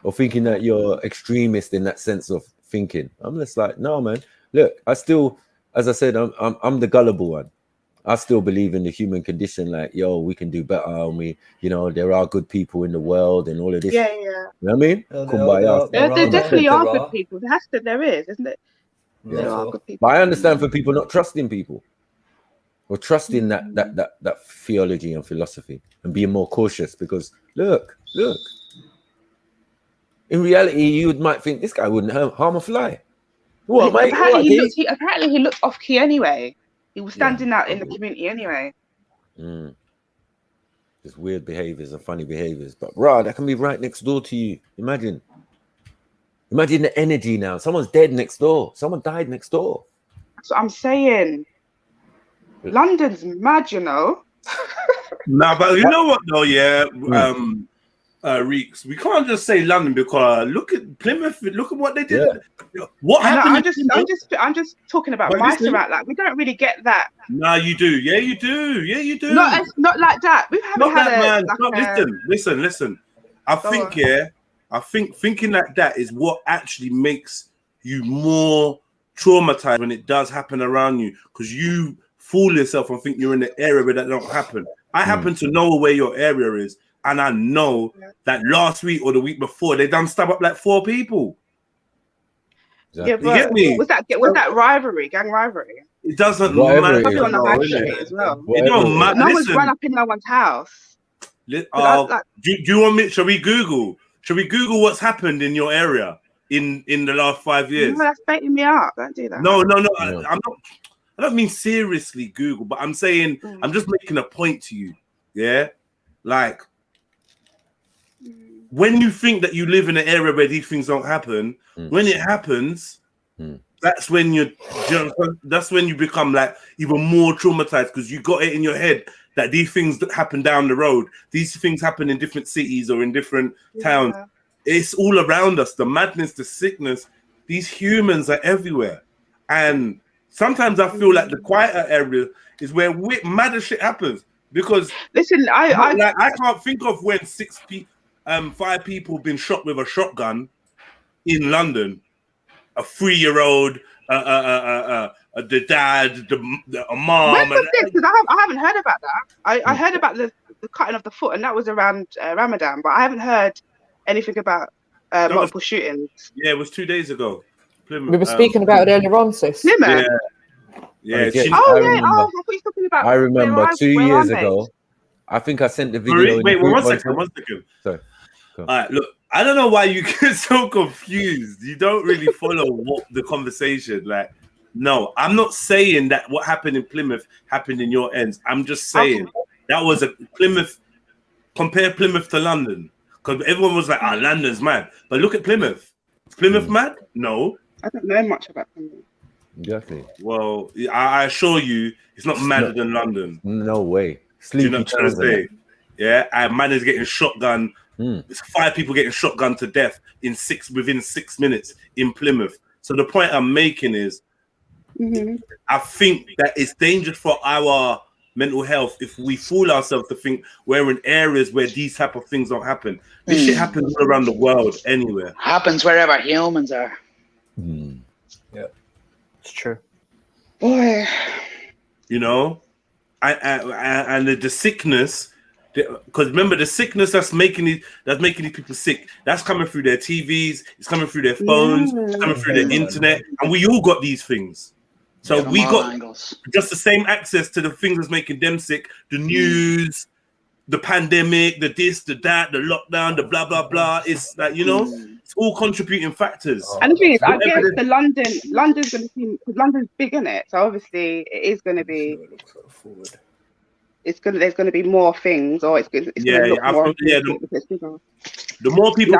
Or thinking that you're extremist in that sense of thinking. I'm just like, no, man. Look, I still, as I said, I'm the gullible one. I still believe in the human condition. Like, yo, we can do better, and we, you know, there are good people in the world, and all of this. Yeah, yeah. You know what I mean? There definitely are good people. There is, isn't it? Yeah. There are good people. But I understand for people not trusting people, or trusting that theology and philosophy, and being more cautious because look. In reality, you might think this guy wouldn't harm a fly. What, mate? Apparently, he looked off key anyway. He was standing out in the community anyway. Just weird behaviors and funny behaviors, but that can be right next door to you. Imagine the energy now. Someone's dead next door. Someone died next door. That's what I'm saying. London's mad, you know. Nah, but you know what though? Yeah, Reeks, we can't just say London because look at Plymouth. Look at what they did. Yeah. What happened? I'm just talking about my surround. Like, we don't really get that. Nah, you do. Yeah, you do. Yeah, you do. Not like that. We haven't had Listen. I think thinking like that is what actually makes you more traumatized when it does happen around you, because you fool yourself and think you're in the area where that don't happen. I happen to know where your area is. And I know that last week or the week before, they done stab up like 4 people. Exactly. Yeah, but you get me? Was that rivalry, gang rivalry? It doesn't matter. Probably on the high street as well. It don't matter. No one's run up in no one's house. Do you want me? Shall we Google? Shall we Google what's happened in your area in the last 5 years? No, that's baiting me up. Don't do that. No. I'm not. I don't mean seriously Google, but I'm saying I'm just making a point to you. Yeah, like. When you think that you live in an area where these things don't happen, when it happens, that's when you become like even more traumatized, because you got it in your head that these things that happen down the road, these things happen in different cities or in different towns. It's all around us. The madness, the sickness, these humans are everywhere. And sometimes I feel like the quieter area is where madder shit happens. Because listen, I can't think of when 5 people been shot with a shotgun in London. A 3-year-old, the dad, a mom. When was this? Because I haven't heard about that. I heard about the cutting of the foot, and that was around Ramadan, but I haven't heard anything about multiple shootings. Yeah, it was 2 days ago. Plymouth, we were speaking about it earlier on, sis. Plymouth. Yeah. I thought you were talking about. I remember 2 years ago. I think I sent the video. Wait, one second. Sorry. All right, look, I don't know why you get so confused. You don't really follow the conversation. Like, no, I'm not saying that what happened in Plymouth happened in your ends. I'm just saying that was a Plymouth. Compare Plymouth to London, because everyone was like, London's mad. But look at Plymouth. Is Plymouth mad? No. I don't know much about Plymouth. Exactly. Well, I assure you, it's not madder than London. No way. Do you know what I'm trying to say? Yeah, and man is getting shotgun. It's 5 people getting shotgunned to death within 6 minutes in Plymouth. So the point I'm making is, I think that it's dangerous for our mental health if we fool ourselves to think we're in areas where these type of things don't happen. This shit happens all around the world, anywhere. Happens wherever humans are. Yeah, it's true. Boy, you know, and the sickness. Because remember, the sickness that's making these people sick, that's coming through their TVs, it's coming through their phones, it's coming through their internet, and we all got these things. So we got just the same access to the things that's making them sick: the news, the pandemic, the this, the that, the lockdown, the blah blah blah. It's like, you know, it's all contributing factors. And the thing is, I guess London's going to seem, because London's big, isn't it? So obviously, it is going to be. There's going to be more things, or it's going to look more. The more people,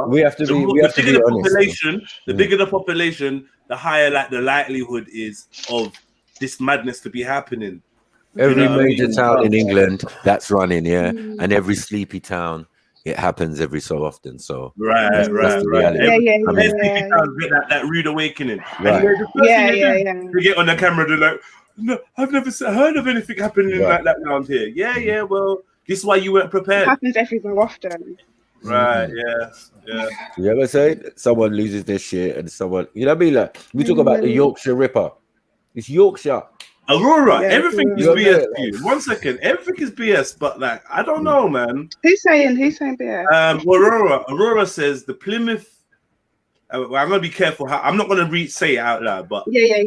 we have to be honest. The bigger the population, the higher like the likelihood is of this madness to be happening. Every major town in England that's running, and every sleepy town, it happens every so often. So right. That rude awakening. Right. You get on the camera, they're like, no, I've never heard of anything happening like that around here. Yeah. Well, this is why you weren't It prepared. happens every so often. Right? Yeah. You ever say someone loses their shit and someone, you know what I mean? Like we talk about the Yorkshire Ripper. It's Yorkshire. Aurora, everything is You know BS what to I mean? you. 1 second, everything is BS, but like I don't know, man. Who's saying BS? Aurora says the Plymouth. I'm gonna be careful. I'm not gonna say it out loud, but Yeah. you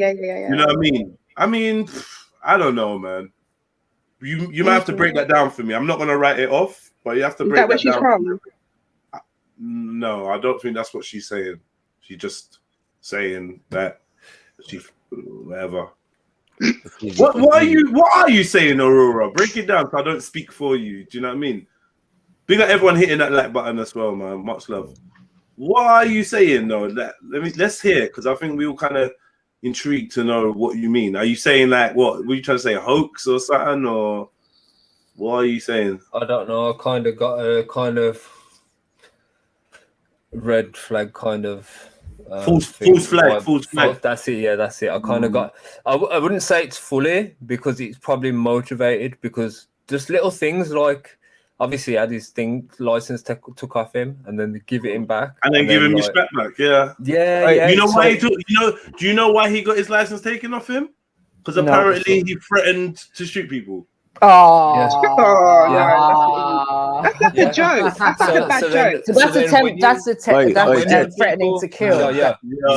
know what I mean. I don't know, man. You might have to break that down for me. I'm not gonna write it off, but you have to break that down. Is that where she's from? No, I don't think that's what she's saying. She's just saying that she whatever. What are you saying, Aurora? Break it down so I don't speak for you. Do you know what I mean? Big up everyone hitting that like button as well, man. Much love. What are you saying though? Let's hear, because I think we all kind of intrigued to know what you mean. Are you saying like what? Were you trying to say, a hoax or something, or what are you saying? I don't know. I kind of got a kind of red flag kind of false flag. That's it. Yeah, that's it. I kind of got. I wouldn't say it's fully, because it's probably motivated, because just little things like obviously he had his license took off him, and then they give it him back, and then give him his respect back. Yeah. You know why do you know why he got his license taken off him? Because apparently he threatened to shoot people. That's a joke. That's threatening to kill. You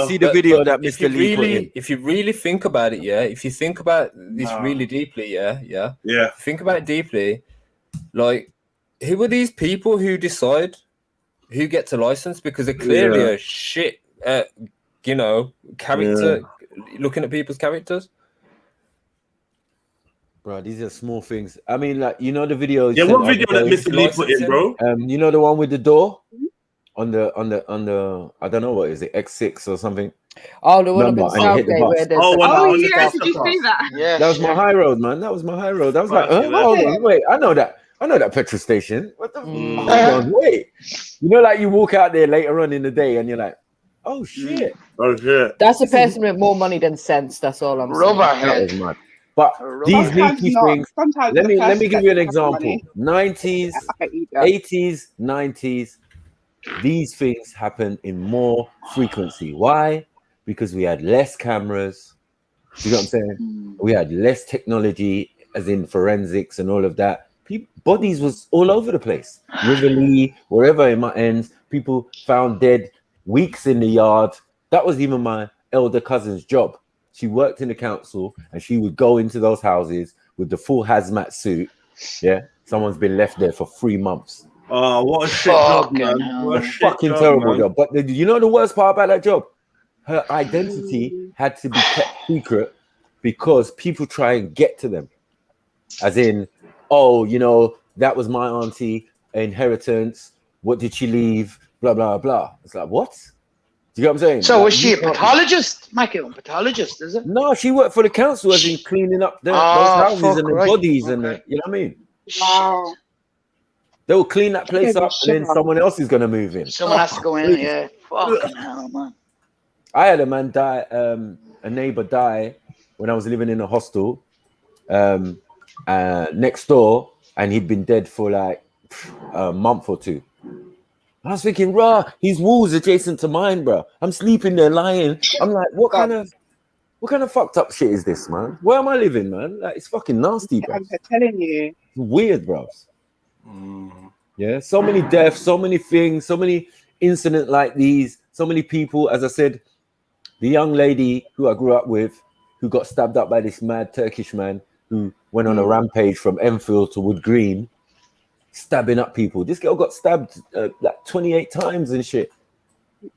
see the video that Mr. Lee put in? If you really think about it, if you think about this really deeply, think about it deeply, like, who are these people who decide who gets a license? Because they're clearly a shit, character, looking at people's characters. Bro, these are small things. I mean, like, you know the video. Yeah, what video that Mr. Lee put in, bro? You know the one with the door on the I don't know what is it, X6 or something. Oh, the one up in Southgate where there's yeah, did you see that? Yeah, that was my high road, man. That was my high road. I was like, hold on, wait, I know that petrol station. What the? Hold on, wait. You know, like you walk out there later on in the day and you're like, oh shit. That's a person with more money than sense. That's all I'm saying. That is mad. But these leaky things, let me give you an example. 90s, 80s, 90s, these things happen in more frequency. Why? Because we had less cameras. You know what I'm saying? We had less technology, as in forensics and all of that. Bodies was all over the place. Riverlea, wherever it might end, people found dead, weeks in the yard. That was even my elder cousin's job. She worked in the council and she would go into those houses with the full hazmat suit. Yeah, someone's been left there for 3 months. Oh, what a shit job, man. What a fucking terrible job. But you know the worst part about that job? Her identity had to be kept secret because people try and get to them. As in, oh, you know, that was my auntie, inheritance. What did she leave? Blah, blah, blah. It's like, what? Do you know what I'm saying? So was she a pathologist? Michael, pathologist, is it? No, she worked for the council as in cleaning up those houses and the bodies and the, you know what I mean? Wow. They'll clean that place up and then someone else is gonna move in. Someone has to go in, yeah. Fucking hell, man. I had a man die, a neighbor die when I was living in a hostel next door, and he'd been dead for like a month or two. I was thinking, rah, his walls adjacent to mine, bro. I'm sleeping there lying. I'm like, what kind of fucked up shit is this, man? Where am I living, man? Like, it's fucking nasty, bro. I'm telling you. It's weird, bro. Yeah, so many deaths, so many things, so many incidents like these, so many people. As I said, the young lady who I grew up with, who got stabbed up by this mad Turkish man who went on a rampage from Enfield to Wood Green, stabbing up people. This girl got stabbed like 28 times and shit.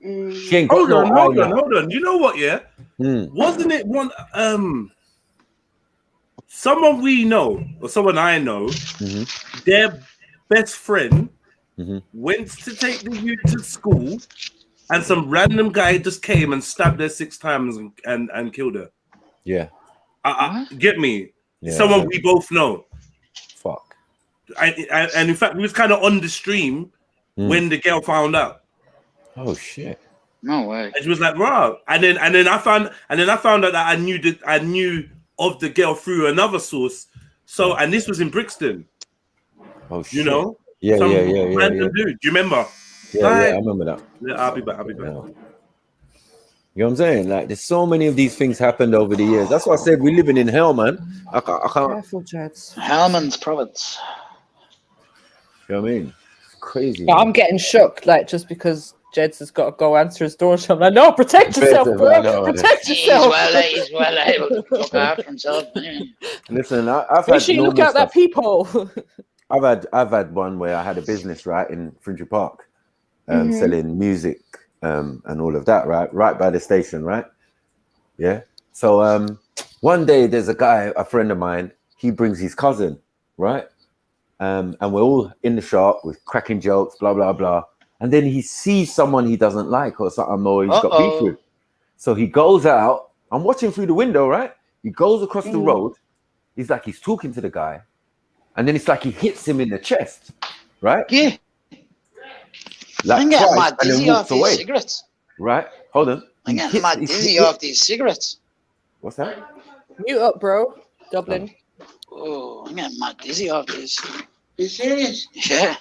She ain't got hold on. You know what? Yeah, wasn't it one? Someone we know or someone I know, their best friend went to take the youth to school, and some random guy just came and stabbed her 6 times and killed her. Yeah, get me? Yeah, someone we both know. Fuck. And in fact, we was kind of on the stream when the girl found out. Oh shit! No way. And she was like, "Wow!" And then I found out that I knew of the girl through another source. So, and this was in Brixton. Oh shit. You know? Yeah. Random dude. Do you remember? Yeah, I remember that. Yeah, I'll be back. You know what I'm saying? Like, there's so many of these things happened over the years. That's why I said we're living in hell, man. I can't. Careful, Jets. Hellman's province. You know what I mean? It's crazy. But I'm getting shook, like, just because Jeds has got to go answer his door. So I'm like, no, protect yourself, bro. Protect yourself. He's well able to look after himself. Listen, I've Make had sure you look out that peephole. I've had one where I had a business right in Finchley Park, selling music and all of that, right by the station, right? Yeah. So one day there's a guy, a friend of mine, he brings his cousin, right? And we're all in the shop with cracking jokes, blah blah blah. And then he sees someone he doesn't like or something, or he's got beef with. So he goes out. I'm watching through the window, right? He goes across the road. He's talking to the guy. And then it's like he hits him in the chest, right? Yeah. Like I'm getting my and then dizzy walks off away. these cigarettes. Right? Hold on. I'm getting my dizzy off these cigarettes. What's that? Mute up, bro. Dublin. Oh, I'm getting my dizzy off these. You serious? Yeah.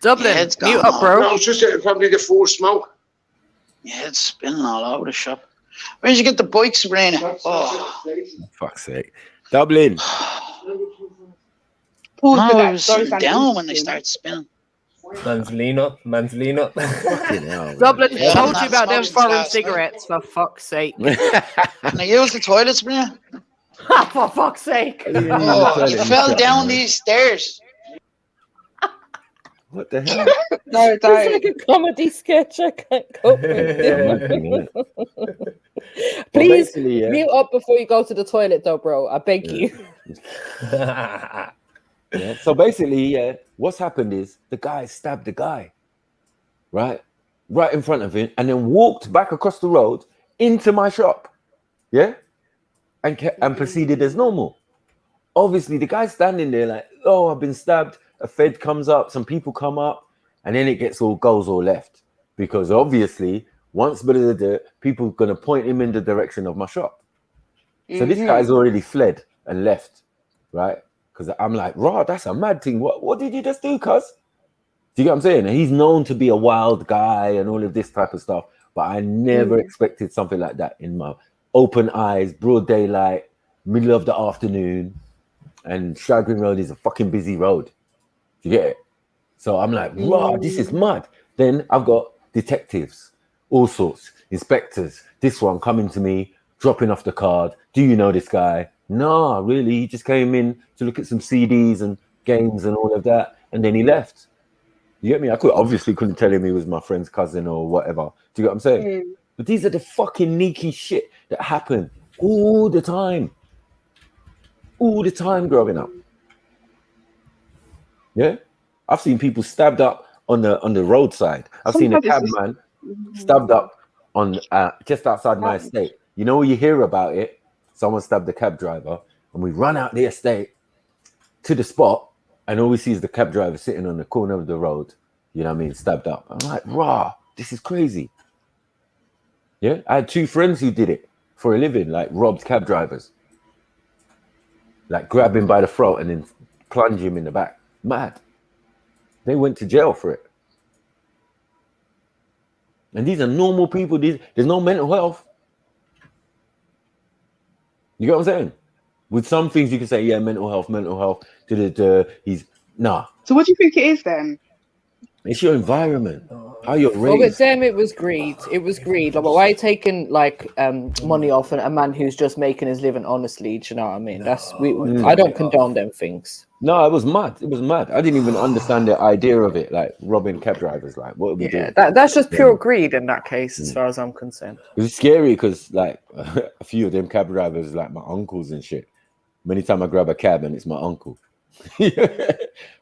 Dublin, mute up, bro. No, it's just probably the full smoke. Yeah, it's spinning all over the shop. Where'd you get the bike, Sabrina? Oh, fuck's sake. Dublin. No, it was down when they start spinning. Man's lean up. Dublin told you about them foreign cigarettes, for fuck's sake. Can I use the toilet, Sabrina? For fuck's sake. Oh, you fell down these stairs. What the hell? No, It's like a comedy sketch. I can't cope with it. Please mute up before you go to the toilet, though, bro. I beg you. Yeah. So basically, what's happened is the guy stabbed the guy, right in front of him, and then walked back across the road into my shop, and proceeded as normal. Obviously, the guy's standing there like, oh, I've been stabbed. A Fed comes up, some people come up, and then it goes all left. Because obviously, once people are going to point him in the direction of my shop. So this guy's already fled and left, right? Because I'm like, raw, that's a mad thing. What did you just do, cuz? Do you get what I'm saying? And he's known to be a wild guy and all of this type of stuff. But I never expected something like that in my open eyes, broad daylight, middle of the afternoon. And Shagrin Road is a fucking busy road. You get it? So I'm like, wow, this is mad. Then I've got detectives, all sorts, inspectors, this one coming to me, dropping off the card. Do you know this guy? No, really. He just came in to look at some CDs and games and all of that. And then he left. You get me? I couldn't tell him he was my friend's cousin or whatever. Do you get what I'm saying? But these are the fucking sneaky shit that happen all the time. All the time growing up. Yeah, I've seen people stabbed up on the roadside. I've seen a cabman stabbed up on just outside my estate. You know, you hear about it. Someone stabbed the cab driver, and we run out the estate to the spot, and all we see is the cab driver sitting on the corner of the road. You know what I mean? Stabbed up. I'm like, rah, this is crazy. Yeah, I had two friends who did it for a living, like robbed cab drivers, like grab him by the throat and then plunge him in the back. Mad. They went to jail for it. And these are normal people. There's no mental health. You get what I'm saying? With some things you can say, yeah, mental health. He's nah. So what do you think it is then? It's your environment. How you're raised. Well, with them, it was greed. Like, but why are you taking money off a man who's just making his living honestly? Do you know what I mean? I don't condone them things. No, it was mad. I didn't even understand the idea of it, like robbing cab drivers. Like, what are we doing? That's just pure greed in that case, as far as I'm concerned. It was scary because, like, a few of them cab drivers, like my uncles and shit. Many times I grab a cab and it's my uncle.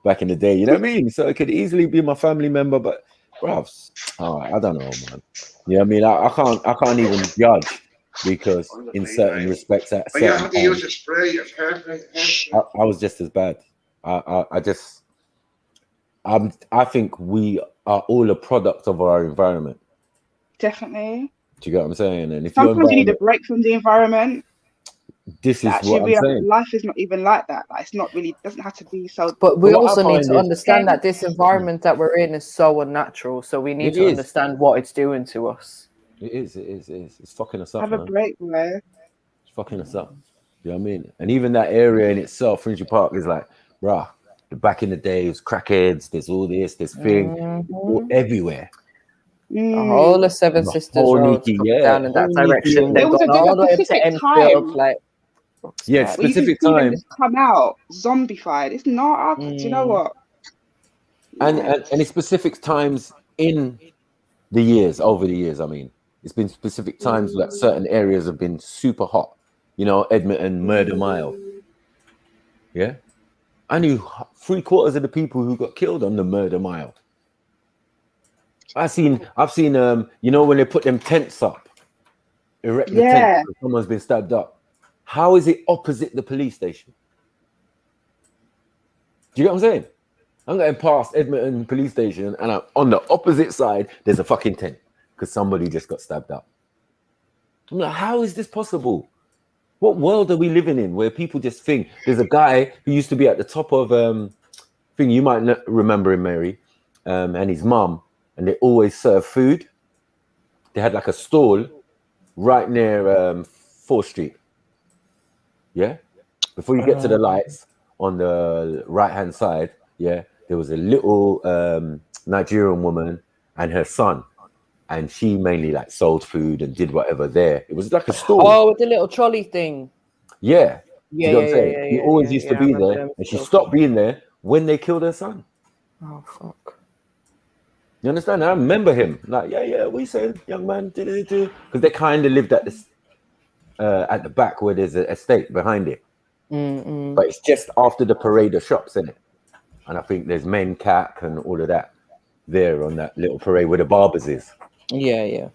Back in the day, you know what I mean? So it could easily be my family member, but bruv, I don't know, man. You know what I mean? I can't even judge because in certain respects, at certain times, I was just as bad. I think we are all a product of our environment. Definitely. Do you get what I'm saying? And if sometimes you need a break from the environment. This is Actually, what I'm saying. life is not even like that. Like, it's not really, doesn't have to be so. But we What I also need find to is- understand that this environment that we're in is so unnatural. So we need It to is. understand what it's doing to us. It is. It's fucking us up, Have a man. break, man. It's fucking us up. You know what I mean? And even that area in itself, Finchley Park, is like, bruh, back in the day, it was crackheads, there's all this thing, all everywhere. The whole of Seven The Sisters whole Road Nikki, comes yeah, down in that whole Nikki, direction. yeah. They've There was gone a all the way up to specific Enfield, time. like Yeah, Well, you can specific see them time. just come out zombified. It's not. Do you know what? And it's specific times in the years, over the years. I mean, it's been specific times that certain areas have been super hot. You know, Edmonton, Murder Mile. Yeah, I knew 3/4 of the people who got killed on the Murder Mile. I've seen, you know, when they put them tents up, erect the tent, because someone's been stabbed up. How is it opposite the police station? Do you get what I'm saying? I'm going past Edmonton police station, and on the opposite side, there's a fucking tent because somebody just got stabbed up. I'm like, how is this possible? What world are we living in where people just think? There's a guy who used to be at the top of thing, you might remember him, Mary, and his mum, and they always serve food. They had like a stall right near 4th Street. Yeah, before you get to the lights on the right hand side, yeah, there was a little Nigerian woman and her son, and she mainly like sold food and did whatever there. It was like a stall. oh, with the little trolley thing. Yeah. Yeah, You know what I'm saying? He always used to be I remember there, them and she stuff. stopped being there when they killed her son. Oh fuck. You understand? I remember him. Like, yeah, we said, young man, because they kind of lived at this at the back where there's an estate behind it. But it's just after the parade of shops, isn't it? And I think there's Men Cac and all of that there on that little parade where the barbers is. Yeah,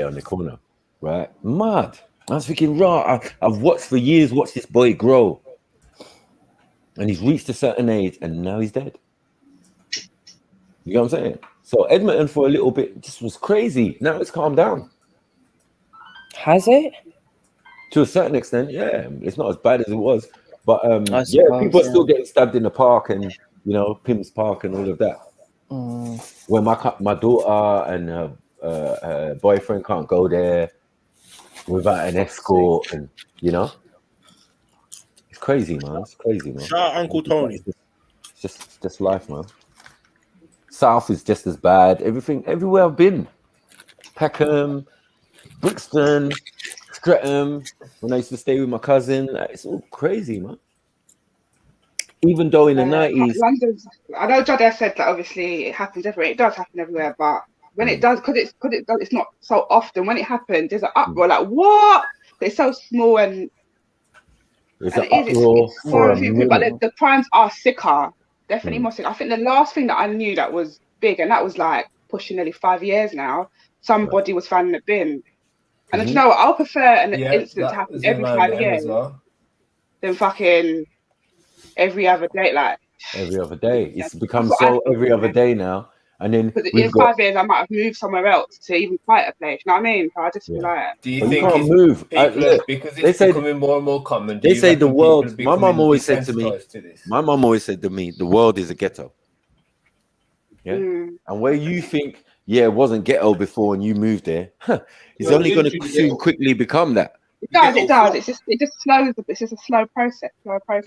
on the corner, right? Mad. I was thinking, I've watched for years, watched this boy grow, and he's reached a certain age, and now he's dead. You know what I'm saying? So Edmonton for a little bit just was crazy. Now it's calmed down. Has it? To a certain extent, yeah. It's not as bad as it was, but suppose, people are still getting stabbed in the park and, you know, Pim's Park and all of that. Where my daughter and her boyfriend can't go there without an escort, and you know, it's crazy, man. It's crazy, man. Shout out Uncle Tony. It's just life, man. South is just as bad. Everywhere I've been, Peckham, Brixton, Streatham. When I used to stay with my cousin, it's all crazy, man. Even though in the 90s, London's, I know Jada said that obviously it happens everywhere. It does happen everywhere, but when it does, because it's not so often. When it happens, there's an uproar. Like what? It's so small and there's an uproar for a minute. But the crimes are sicker. Definitely more sick. I think the last thing that I knew that was big, and that was like pushing nearly 5 years now, somebody was found in a bin. And you know what? I'll prefer an incident to happen every 5 years than fucking every other day. Like every other day. It's become so every other day now. And then in 5 years, I might have moved somewhere else to even quite a place. You know what I mean? So I just feel like. Do you but think you can't move? Because it's becoming more and more common? They say the world. My mom always said to me. My mom always said to me, the world is a ghetto. Yeah. And where you think, it wasn't ghetto before, and you moved there, it's only going to soon quickly become that. It does. It just slows. It's just a slow process.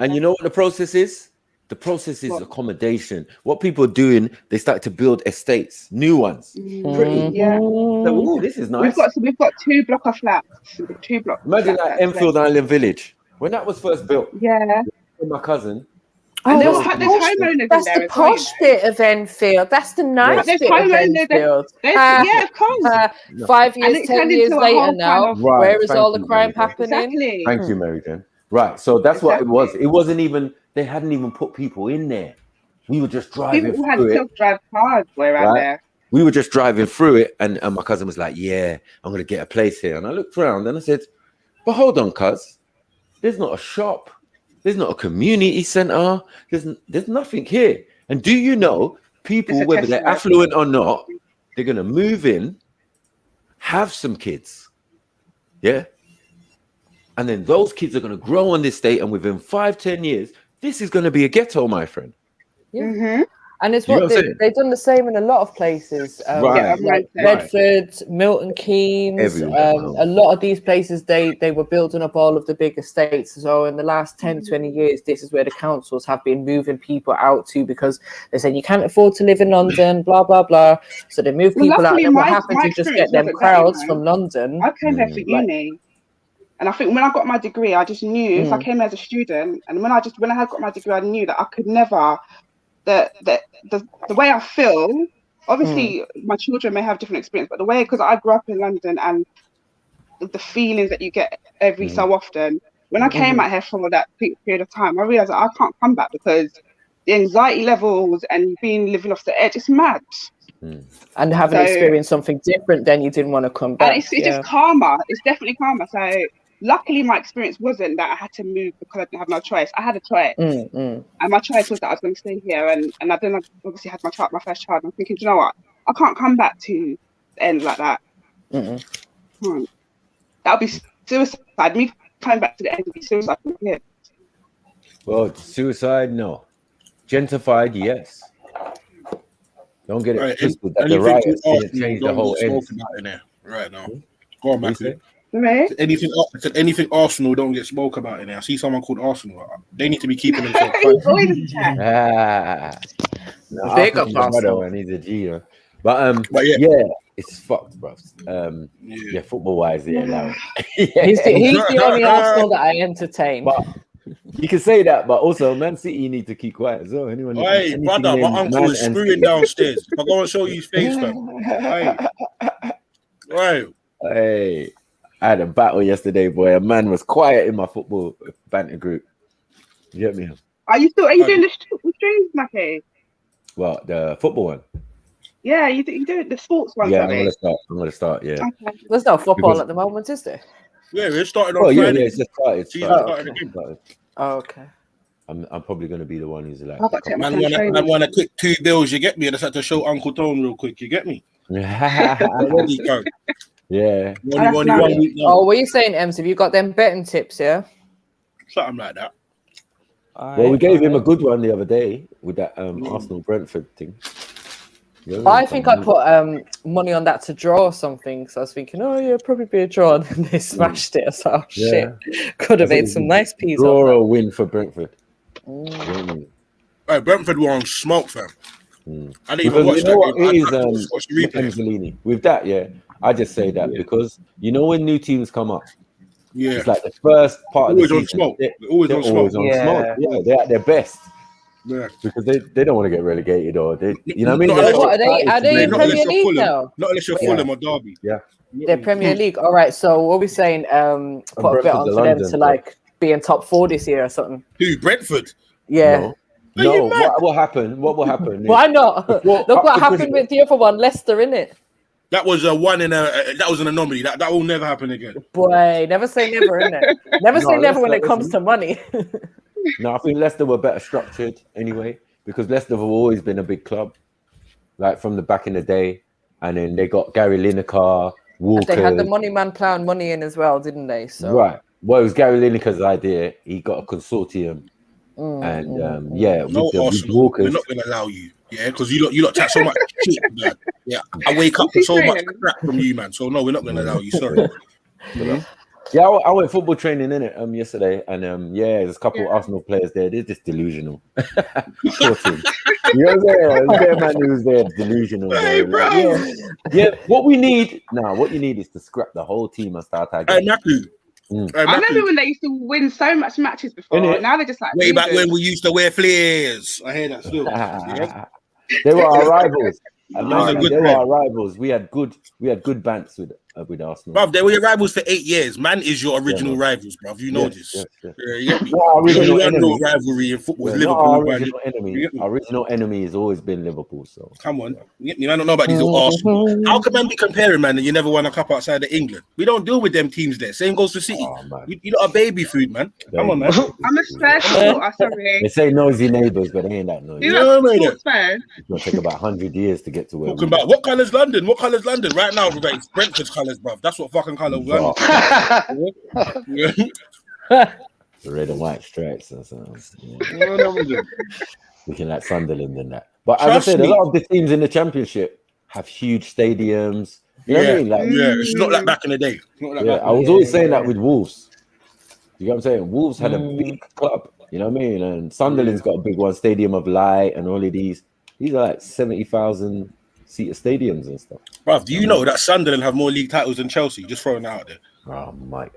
And you know what the process is? The process is accommodation. What people are doing, they start to build estates, new ones. Pretty. Yeah. So, this is nice. We've got 2 block of flats. 2 blocks. Imagine that Enfield Island Village when that was first built. Yeah. With my cousin. And there's homeowners that's in there the as well, posh bit of Enfield. That's the nice bit of Enfield. Yeah, of course. 5 years, 10 years later now, where is all the crime happening? Exactly. Thank you, Mary Jane. Right, so that's what it was. It wasn't even, they hadn't even put people in there. We were just driving People had through it. self-drive cars around there. We were just driving through it, and my cousin was like, I'm going to get a place here. And I looked around and I said, but hold on, cuz. There's not a shop. There's not a community center. There's nothing here. And do you know, people, whether they're affluent or not, they're going to move in, have some kids. Yeah. And then those kids are going to grow on this state, and within 5-10 years, this is going to be a ghetto, my friend. Yeah. And it's what they've done the same in a lot of places. Like Bedford, Milton Keynes, a lot of these places, they were building up all of the big estates. So in the last 10, 20 years, this is where the councils have been moving people out to, because they said you can't afford to live in London, blah, blah, blah. So they move people out. And what happened to just get them crowds from London? I came there for uni. And I think when I got my degree, I just knew if I came as a student, and when I had got my degree, I knew that I could never, the way I feel, obviously my children may have different experience, but the way, because I grew up in London and the feelings that you get every so often, when I came out here for that period of time, I realized that I can't come back because the anxiety levels and living off the edge, it's mad. And having experienced something different, then you didn't want to come back. And it's just karma. It's definitely karma. So luckily, my experience wasn't that I had to move because I didn't have no choice. I had a choice, and my choice was that I was going to stay here. And then I obviously had my first child. And I'm thinking, do you know what? I can't come back to the end like that. That would be suicide. Me coming back to the end would be suicide. Yeah. Well, suicide, no. Gentrified, yes. Don't get it twisted. That the riots didn't change the whole end. Right now, go on, Matthew. Right. Anything Arsenal don't get spoke about in there. I see someone called Arsenal. They need to be keeping themselves. Big up Arsenal, and he's a G. But yeah, it's fucked, bro. Football wise, no. He's the only Arsenal that I entertain. But you can say that, but also Man City, you need to keep quiet as well. Anyone? Hey, brother, my uncle is screwing downstairs. If I go and show you his face, fam. Right. Hey, I had a battle yesterday, boy. A man was quiet in my football banter group. You get me? Are you doing the streams, Mackie? Well, the football one. Yeah, you do the sports one. Yeah, I'm gonna start. Yeah. Okay. There's no football at the moment, is there? Yeah, it started on Friday. Yeah, it's just started. Oh, okay. I'm probably going to be the one who's like, man, want a quick 2 bills, you get me? I just had to show Uncle Tone real quick, you get me? Yeah. Oh, what are you saying, Ems? Have you got them betting tips, yeah? Something like that. Well, we gave him a good one the other day with that Arsenal Brentford thing. I think I put money on that to draw something. So I was thinking, oh yeah, probably be a draw, and then they smashed it. So shit, could have made some nice peas. Draw or win for Brentford. Right, Brentford were on smoke, fam. I didn't even watch that. With that, yeah, I just say that because you know when new teams come up, yeah, it's like the first part of the season. Smoke. They're always on smoke. Yeah, they're at their best. Yeah, because they don't want to get relegated or they, you know what I mean? Are they in Premier League now? Not unless you're Fulham or Derby. Yeah, they're Premier League. All right. So what are we saying? Put a bet on for them to like be in top 4 this year or something. Who? Brentford? Yeah. No. What will happen? What will happen? Why not? Look what happened with the other one, Leicester, innit? That was that was an anomaly. That will never happen again. Boy, never say never, innit? Never say never when it comes to money. No, I think Leicester were better structured anyway, because Leicester have always been a big club, like from the back in the day. And then they got Gary Lineker, Walker. They had the money man plowing money in as well, didn't they? So right. Well, it was Gary Lineker's idea. He got a consortium, and Arsenal, Walkers, we're not going to allow you. Yeah, because you lot chat so much shit, man. Yeah, I wake up to so much crap from you, man. So no, we're not going to allow you. Sorry. Yeah, I went football training in it yesterday, and there's a couple of Arsenal players there. They're just delusional. You know what I'm saying? Their man who's there delusional. Hey, bro. Yeah. What you need is to scrap the whole team and start again. I remember when they used to win so much matches before. Now they're just like way back when we used to wear flares. I hear that still. They were our rivals. They were our rivals. We had good bants with Arsenal. Bruv, they were your rivals for 8 years. Man is your original rivals, bruv. You know this. Our original enemy. Rivalry in football is Liverpool. Our original enemy has always been Liverpool. So come on, you don't know about these Arsenal. How can man be comparing, man? That you never won a cup outside of England. We don't deal with them teams there. Same goes for City. You lot are baby food, man. Come on, man. I'm a special. Sorry. They say noisy neighbours, but they ain't that noisy. It's gonna take about 100 years to get to where. Talking about what colour's London? What colour's London right now? Brentford's colours. colours, bruv. That's what fucking colour we are. The red and white stripes or something. Yeah. Looking like Sunderland and that. But as I said, a lot of the teams in the Championship have huge stadiums. You know what I mean? Like, it's not like back in the day. I was always saying that with Wolves. You know what I'm saying? Wolves had a big club. You know what I mean? And Sunderland's got a big one, Stadium of Light, and all of these. These are like 70,000 seater stadiums and stuff. Bruv, do you know that Sunderland have more league titles than Chelsea? Just throwing that out there. Oh, Mike.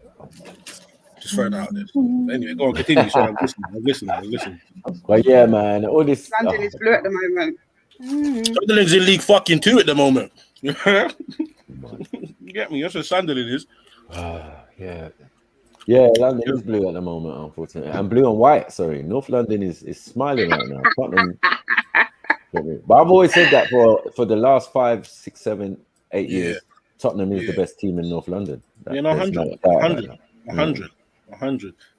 Just throwing that out there. Anyway, go on, continue. Sorry, I'm listening. But yeah, man, all this. London is blue at the moment. Sunderland's in League fucking 2 at the moment. You get me? That's what Sunderland is. Yeah, London is blue at the moment, unfortunately. And blue and white, sorry. North London is smiling right now. Tottenham. But I've always said that for the last 5, 6, 7, 8 years, Tottenham is the best team in North London. 100.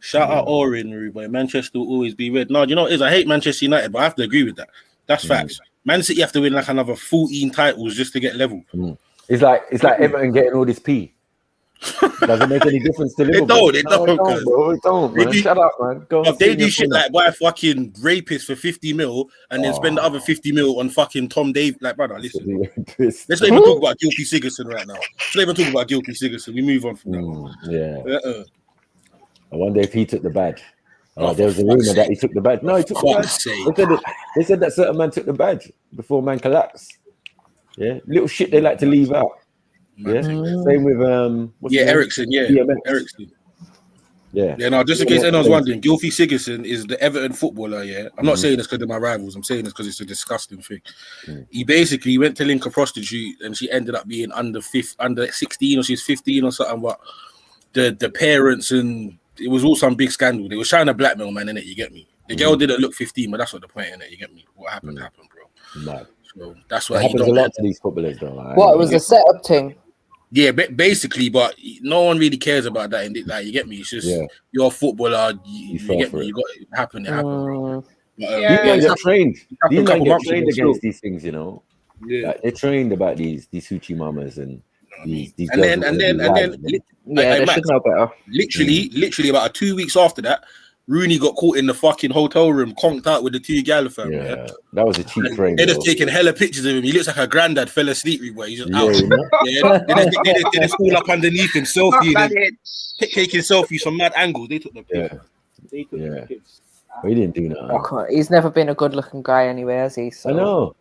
Shout out Orin, Ruby. Manchester will always be red. No, you know what it is? I hate Manchester United, but I have to agree with that. That's facts. Man City have to win like another 14 titles just to get level. It's like Everton getting all this P. Doesn't make any difference to Liverpool. It don't, man. Shut up, man. Go if they do shit like buy fucking rapists for 50 mil and then spend the other 50 mil on fucking Tom Dave, like, brother, listen. Let's not even talk about Guilty Sigurdsson right now. Let's not even talk about Guilty Sigurdsson. We move on from that. I wonder if he took the badge. There was a rumor that he took the badge. No, he took the badge. They said that certain man took the badge before man collapsed. Yeah, little shit they like to leave out. Yeah, same with Ericsson. Ericsson. Yeah. No, just in case anyone's wondering, Gylfi Sigurdsson is the Everton footballer. Yeah, I'm not saying this because they're my rivals. I'm saying this because it's a disgusting thing. He basically went to link a prostitute, and she ended up being under 16, or she's 15 or something. But the parents, and it was all some big scandal. They were trying to blackmail, man, innit? You get me? The girl didn't look 15, but that's what the point, innit? You get me? What happened, bro. Mad. So that's why it happens a lot to these footballers, though. What was the setup thing? Yeah, basically, but no one really cares about that. Like, you get me? It's just you're a footballer. You get me? You got it happen. It happened. These guys are trained. These guys get trained against these things, you know. Yeah, like, they're trained about these hoochie mamas and these. And then, they should know better. Literally, about 2 weeks after that, Rooney got caught in the fucking hotel room, conked out with the 2 gal fam. Yeah, that was a cheap frame. They're just taking hella pictures of him. He looks like a granddad fell asleep, boy. He's just out. They just fall up underneath him, taking selfies from mad angles. They took the pic. They took the pics. He didn't do that. He's never been a good-looking guy anyway, has he? So. I know.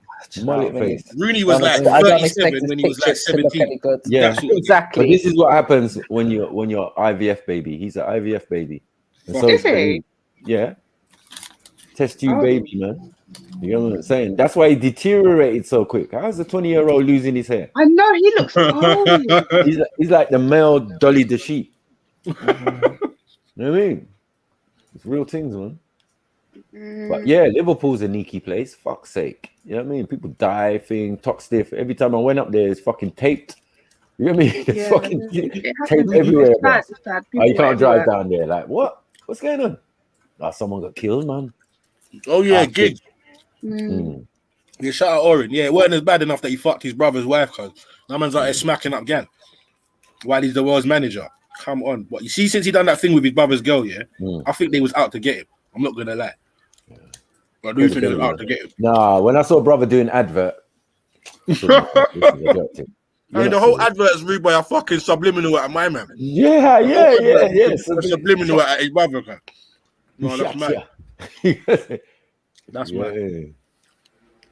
Mullet face. Rooney was like 37 when he was like 17. Yeah, exactly. But this is what happens when you're IVF baby. He's an IVF baby. And so is he? Yeah. Test tube baby, man. You know what I'm saying? That's why he deteriorated so quick. How's a 20-year-old losing his hair? I know, he looks old. He's like the male Dolly the sheep. You know what I mean? It's real things, man. But yeah, Liverpool's a sneaky place. Fuck's sake. You know what I mean? People die, talk stiff. Every time I went up there, it's fucking taped. You know what I mean? It's fucking taped everywhere. You can't drive down there. Like, what? What's going on? Someone got killed, man. Oh, yeah, gig. Yeah, shout out Oren. Yeah, it wasn't as bad enough that he fucked his brother's wife, cuz that man's out there smacking up gang while he's the world's manager. Come on. But you see, since he done that thing with his brother's girl, I think they was out to get him. I'm not gonna lie. I do think they was out to get him. Nah, when I saw brother doing advert, I mean, the whole advert is rude by a fucking subliminal at my man. Yeah. Subliminal at his brother. No, that's mad. That's mad.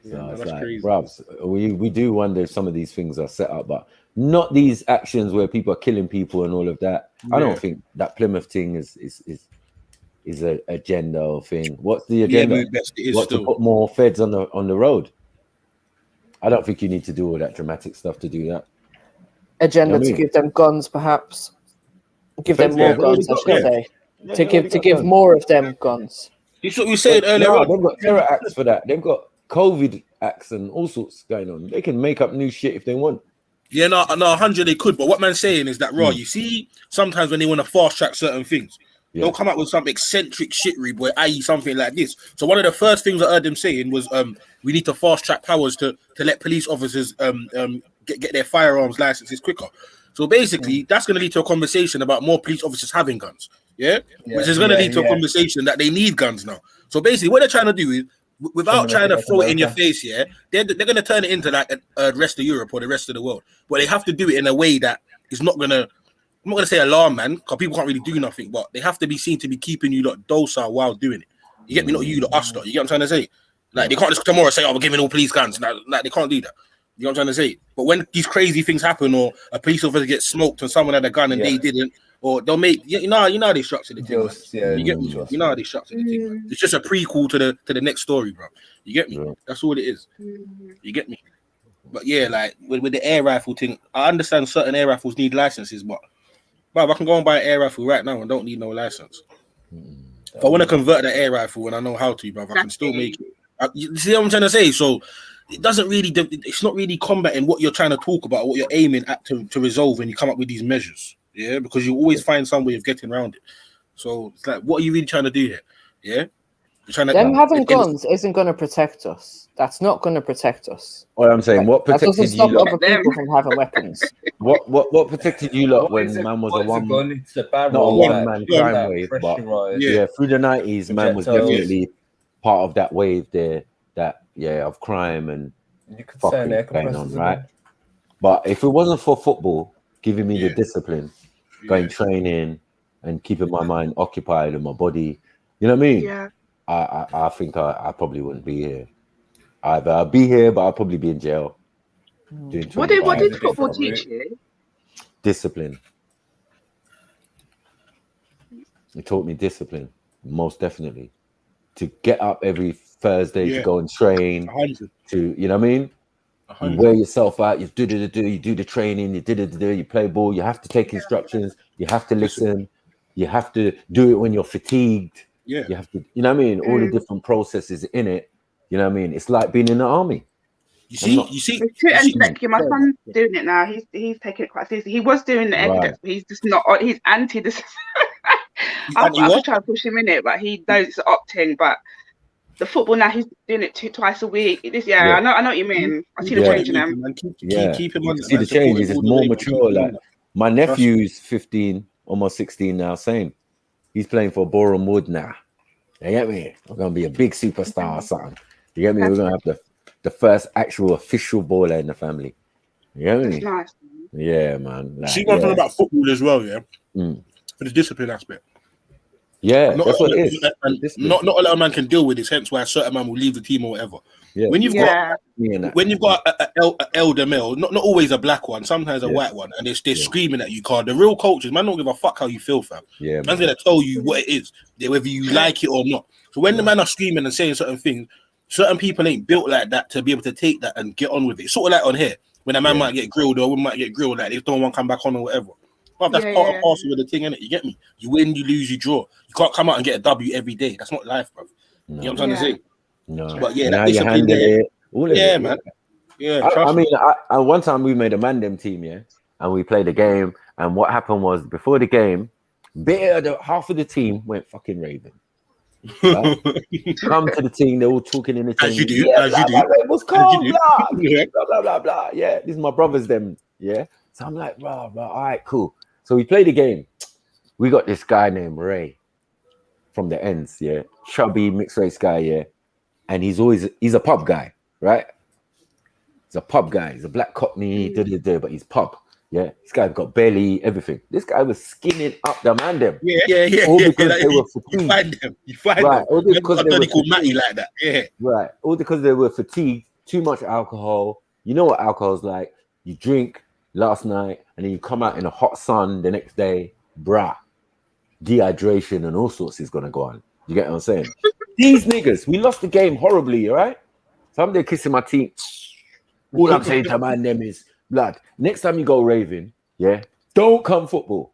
No, it's like, bruvs, we do wonder if some of these things are set up, but not these actions where people are killing people and all of that. I don't think that Plymouth thing is an agenda or thing. What's the agenda? To put more feds on the road? I don't think you need to do all that dramatic stuff to do that. Agenda to give them guns, perhaps. Give them more guns, I should say. To give more of them guns. You what we said earlier on. They've got terror acts for that. They've got COVID acts and all sorts going on. They can make up new shit if they want. Yeah, no, 100 they could. But what man's saying is that, you see, sometimes when they want to fast track certain things, they'll come up with some eccentric shittery, boy, i.e. something like this. So one of the first things I heard them saying was, we need to fast track powers to let police officers get their firearms licenses quicker. So basically, that's going to lead to a conversation about more police officers having guns. Yeah, which is going to lead to a conversation that they need guns now. So basically, what they're trying to do is, without trying to throw it in your face, they're going to turn it into like the rest of Europe or the rest of the world. But they have to do it in a way that is not going to, I'm not going to say alarm, man, because people can't really do nothing, but they have to be seen to be keeping you lot docile while doing it. You get me? Not you, us, lot. You get what I'm trying to say? Like, they can't just tomorrow say, oh, we're giving all police guns. Like, they can't do that. You know what I'm trying to say? But when these crazy things happen, or a police officer gets smoked and someone had a gun and they didn't, or they'll make, you know how they structure the thing. You get me? You know how they structure the thing. Man. It's just a prequel to the next story, bro. You get me? That's all it is. You get me? But yeah, like with the air rifle thing, I understand certain air rifles need licenses, but I can go and buy an air rifle right now and don't need no license. If I want to convert the air rifle and I know how to, bro, I can still make it. You see what I'm trying to say? So it doesn't really, it's not really combating what you're trying to talk about, what you're aiming at to resolve when you come up with these measures. Yeah, because you always find some way of getting around it. So it's like, what are you really trying to do here? Yeah, you're trying to. Them having guns isn't going to protect us. That's not going to protect us. What I'm saying, what protected that doesn't stop other people from having weapons. What protected you lot when man was not a one-man crime wave, but through the 90s, man was definitely part of that wave there, of crime and fucking going on, right? But if it wasn't for football giving me the discipline, going training and keeping my mind occupied and my body, you know what I mean? Yeah. I think I probably wouldn't be here. Either I'll be here, but I'll probably be in jail. What did football teach you? Discipline. It taught me discipline, most definitely. To get up every Thursday to go and train. 100. To, you know what I mean? 100. You wear yourself out, you do the training, you play ball, you have to take instructions, you have to listen, you have to do it when you're fatigued. Yeah. You have to, you know what I mean? All the different processes in it. You know what I mean? It's like being in the army. You see. My son's doing it now. He's taking it quite seriously. He was doing the evidence, but he's just not. He's anti this. I'm trying to push him in it, but he knows it's opting. But the football now, he's doing it twice a week. I know what you mean. I see the change in him. Keep him on. See the changes. It's more mature. Like my nephew's 15, almost 16 now. Same. He's playing for Boreham Wood now. You get me? We're gonna be a big superstar or something. You get me? We're gonna have the first actual official baller in the family. You get me? That's nice. Yeah, man. Like, see one thing about football as well, for the discipline aspect. Yeah, that's what it is. Not a lot of man can deal with this. Hence why a certain man will leave the team or whatever. Yeah. When you've got an elder male, not always a black one, sometimes a white one, and they're screaming at you, Carl. The real coaches, man, don't give a fuck how you feel, fam. Yeah, man's gonna tell you what it is, whether you like it or not. So when the man are screaming and saying certain things, certain people ain't built like that to be able to take that and get on with it. It's sort of like on here, when a man might get grilled or a woman might get grilled, like they don't want to come back on or whatever. Well, that's part and parcel of the thing, innit? You get me? You win, you lose, you draw. You can't come out and get a W every day. That's not life, bro. You know what I'm trying to say? No. But yeah, that discipline there. Yeah, man. Yeah. I mean, one time we made a Mandem team, and we played a game. And what happened was, before the game, half of the team went fucking raving. Right? Come to the team, they're all talking in the team. As you do. It was cold, blah, blah, blah. Yeah, these are my brothers, them. Yeah. So I'm like, bro, all right, cool. So we played the game. We got this guy named Ray from the ends, chubby mixed race guy, and he's a pub guy, right? He's a pub guy. He's a black cockney, but he's pub. Yeah, this guy's got belly, everything. This guy was skinning up the man them. Yeah. All because they were fatigued. You find them. All because they were called Matty like that. Yeah. Right. All because they were fatigued, too much alcohol. You know what alcohol's like. You drink last night and then you come out in a hot sun the next day, dehydration and all sorts is gonna go on. You get what I'm saying? These niggas, we lost the game horribly, all right? So I'm there kissing my teeth. All I'm saying to man them is, blood, next time you go raving, don't come football.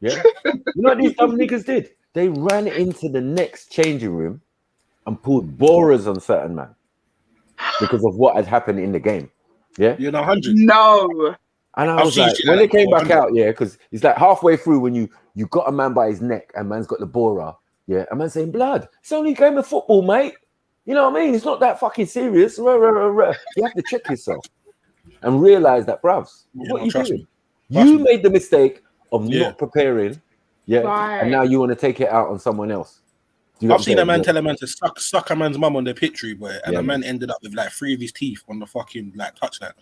Yeah? You know what these dumb niggas did? They ran into the next changing room and pulled borers on certain man because of what had happened in the game. Yeah? You're not 100. No. And I was like, when they came back out, because it's like halfway through when you got a man by his neck and man's got the borer, a man saying, blood, it's only a game of football, mate. You know what I mean? It's not that fucking serious. You have to check yourself and realize that, bruvs, what are you doing? You made the mistake of Yeah. not preparing, yeah, Right. and now you want to take it out on someone else. Do you know I've what I'm seen a saying? man Yeah. tell a man to suck a man's mum on the picture, boy, and Yeah, the man man. ended up with like 3 of his teeth on the fucking like touchline.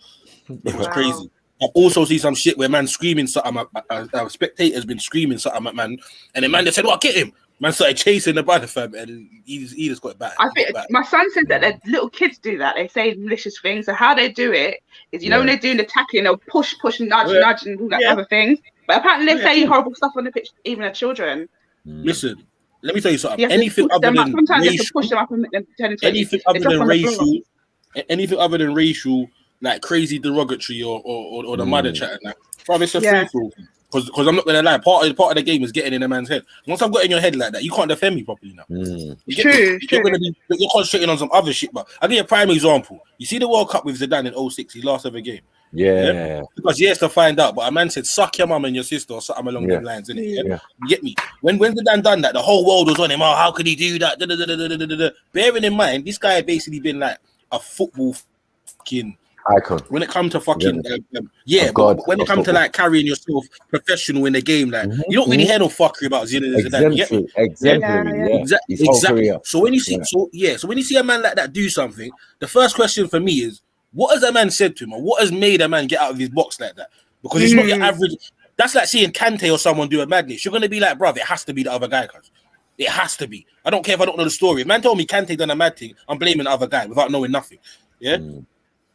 It was Wow. crazy. I've also seen some shit where man screaming something. A spectator's been screaming something at man, and the man just said, "What, get him?" Man started chasing the brother, fam, and he just got it back. I think my son said that the little kids do that. They say malicious things. So how they do it is, you know, when they're doing the tackling, they'll push, nudge, nudge, and all that other things. But apparently they say horrible stuff on the pitch, even at children. Listen, let me tell you something. You have to Anything push other them up. than Sometimes you have to racial, push them up and make them turn into anything other than racial, like crazy derogatory or the mother chat and that. Bro, it's a free for all. Because I'm not gonna lie, part of the game is getting in a man's head. Once I've got in your head like that, you can't defend me properly now. You're concentrating on some other shit. But I'll give you a prime example. You see the World Cup with Zidane in 06, his last ever game. Yeah. Because yes, to find out, but a man said, "Suck your mum and your sister," or something along them lines, innit? Yeah. You get me? When Zidane done that, the whole world was on him. Oh, how could he do that? Bearing in mind, this guy had basically been like a football fucking icon. When it comes to fucking but when it comes to like carrying yourself professional in the game, like you don't really hear no fuckery about Zidane. You get me? Exactly. So when you see, so when you see a man like that do something, the first question for me is, what has a man said to him, or what has made a man get out of his box like that? Because it's not your average. That's like seeing Kante or someone do a madness. You're gonna be like, bruv, it has to be the other guy, cuz. It has to be. I don't care if I don't know the story. If man told me Kante done a mad thing, I'm blaming the other guy without knowing nothing. Yeah.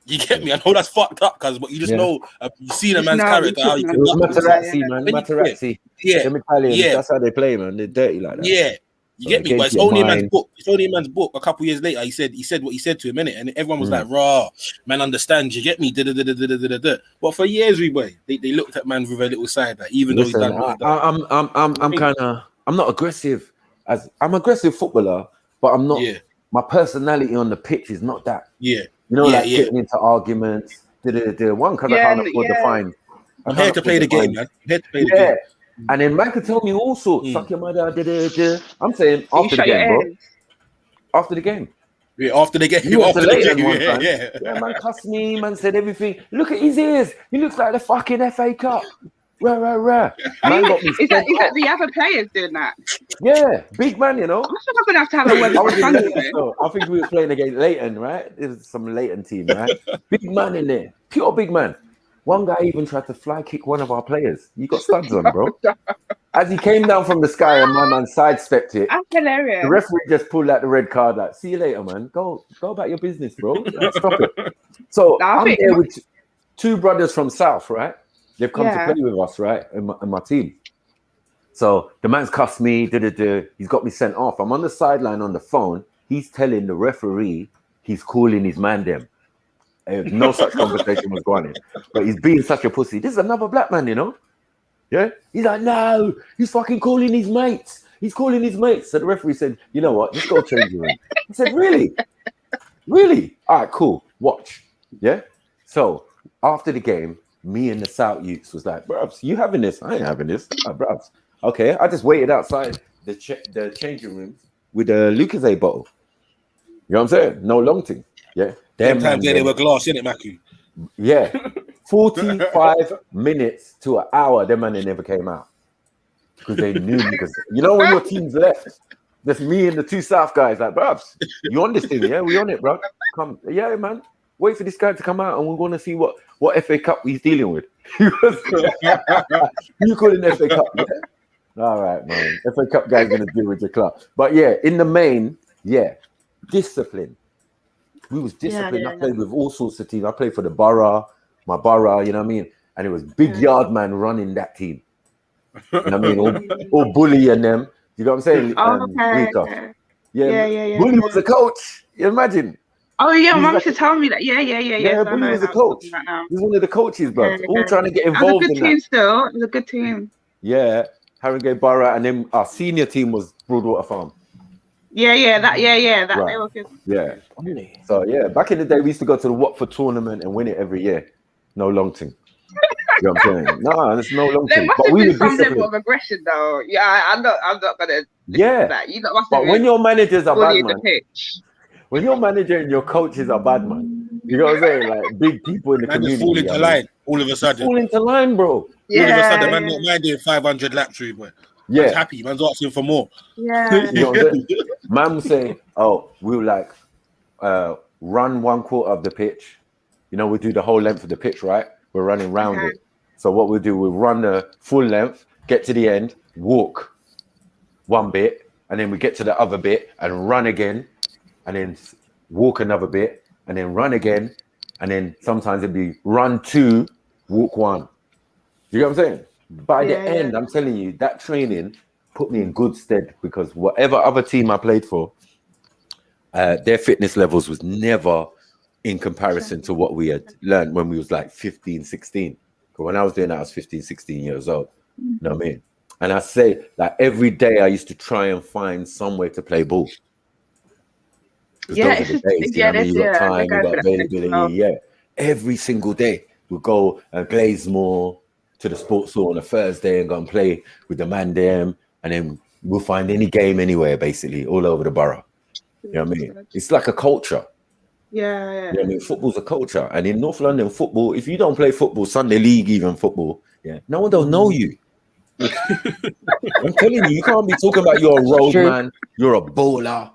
You get me? I know that's fucked up, cuz, but you just know you've seen a man's character. How he can Materazzi, man. Materazzi. Them Italians, that's how they play, man. They're dirty like that. Yeah. You get me? But it's only a man's book. It's only a man's book. A couple years later, he said what he said to him, innit? And everyone was like, raw, man understands, you get me? But for years, they looked at man with a little side, like, even though he's done what he done. I'm not aggressive. I'm aggressive footballer, but I'm not. My personality on the pitch is not that. Yeah. You know, getting into arguments. One because I can't afford the fine. I'm here to play the game, man. I'm here to play the game. And then man could tell me all sorts. Suck your mother. I'm saying after the game, bro. After the game. Yeah, after the game. Yeah, man cussed me. Man said everything. Look at his ears. He looks like the fucking FA Cup. Rah. Man got me is that the other players doing that? Yeah, big man, you know. I think I'm gonna have to have a word with I think we were playing against Leighton, right? It was some Leighton team, right? Big man in there, pure big man. One guy even tried to fly kick one of our players. You got studs on, bro. As he came down from the sky and my man sidestepped it, that's hilarious. The referee just pulled out the red card, like, see you later, man. Go about your business, bro. Like, stop it. So I'm there with two brothers from South, right? They've come to play with us, right? In my team. So the man's cussed me, he's got me sent off. I'm on the sideline on the phone. He's telling the referee he's calling his man them. No such conversation was going on. But he's being such a pussy. This is another black man, you know? Yeah? He's like, no, he's fucking calling his mates. He's calling his mates. So the referee said, you know what? Just go change your room. I said, really? Really? All right, cool. Watch. Yeah? So after the game, me and the South youths was like, bruvs, you having this? I ain't having this. Bruvs. Okay, I just waited outside the changing rooms with a Lucozade bottle. You know what I'm saying? No long thing. Yeah. Sometimes they were glass, innit, Macu? Yeah. 45 minutes to an hour, them man, they never came out. Because they knew me. Because you know when your team's left, just me and the two South guys, like, bruvs, you on this thing, yeah? We on it, bro. Come, yeah, man. Wait for this guy to come out and we're going to see what FA Cup he's dealing with. You call it FA Cup, yeah? All right, man. FA Cup guy's going to deal with your club. But yeah, in the main, discipline. We was disciplined. I played with all sorts of teams. I played for the my borough, you know what I mean? And it was big yard man running that team. You know what I mean? All Bully and them. You know what I'm saying? Okay. Yeah. Bully was a coach. You imagine? Oh yeah, Mum used to tell me that. Yeah. Bully was a coach. He's one of the coaches, bro. All trying to get involved in that. It was a good team still. It was a good team. Yeah. Harringay Borough, and then our senior team was Broadwater Farm. That right. They were good. Yeah. So yeah, back in the day, we used to go to the Watford tournament and win it every year. No long thing. You know what I'm saying? No, there's no long thing. But we were some level of aggression, though. Yeah, I'm not gonna. Yeah. You know, but when your managers are bad, man. When your manager and your coaches are bad, man, You know what I'm saying? Like big people in the Man, community. just fall into line all of a sudden. Fall into line, bro. All of a sudden, man, not mind doing 500 laps through, but man's happy. Man's asking for more. Yeah. You know what I'm saying? Man will say, "Oh, we'll like run 1/4 of the pitch. You know, we do the whole length of the pitch, right? We're running round it. So what we'll do, we'll run the full length, get to the end, walk one bit, and then we get to the other bit and run again, and then walk another bit, and then run again, and then sometimes it'd be run 2, walk 1. You know what I'm saying? By the end, I'm telling you, that training put me in good stead, because whatever other team I played for, their fitness levels was never in comparison to what we had learned when we was like 15, 16. But when I was doing that, I was 15, 16 years old. You know what I mean? And I say, like, every day I used to try and find somewhere to play ball. Yeah, those are the days, you know what I mean? You got time, you got availability. Every single day we'll go and Glazemore to the sports hall on a Thursday and go and play with the man them, and then we'll find any game anywhere, basically, all over the borough. You know what I mean? It's like a culture. Yeah. You know what I mean? Football's a culture. And in North London, football, if you don't play football, Sunday League, even football, no one don't know you. I'm telling you, you can't be talking about you're a road man, you're a bowler.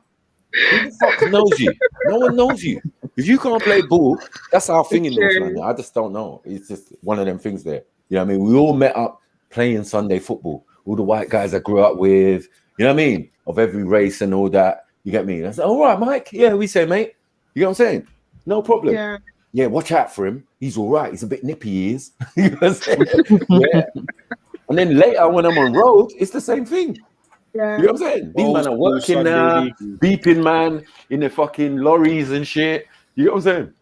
Who the fuck knows you? No one knows you. If you can't play ball, that's our thing in North London. I just don't know. It's just one of them things there. You know what I mean? We all met up playing Sunday football. All the white guys I grew up with, you know what I mean? Of every race and all that. You get me? I said, all right, Mike. Yeah, we say, mate. You know what I'm saying? No problem. Yeah, watch out for him. He's all right. He's a bit nippy, he is. You know what I'm saying? And then later when I'm on road, it's the same thing. You know what I'm saying? These men are working now, beeping man in the fucking lorries and shit. You know what I'm saying?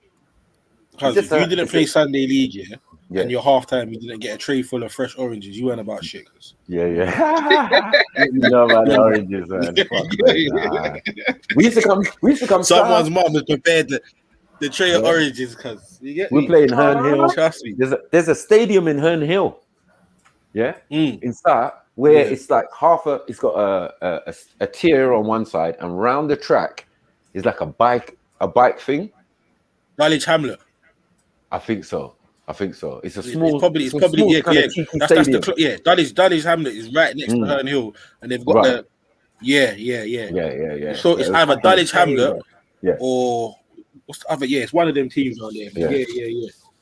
Because if you didn't play Sunday League, and your halftime, you didn't get a tray full of fresh oranges, you weren't about shit. You know about the oranges, man. We used to come. Someone's mom has prepared the tray of oranges, because we're playing Herne Hill. Trust me. There's a stadium in Herne Hill. In Start, where it's like it's got a tier on one side, and round the track is like a bike thing. Dulwich Hamlet. I think so. It's a It's small. probably Dulwich Hamlet is right next to Herne Hill, and they've got the So it's either Dulwich Hamlet or what's the other? It's one of them teams out there.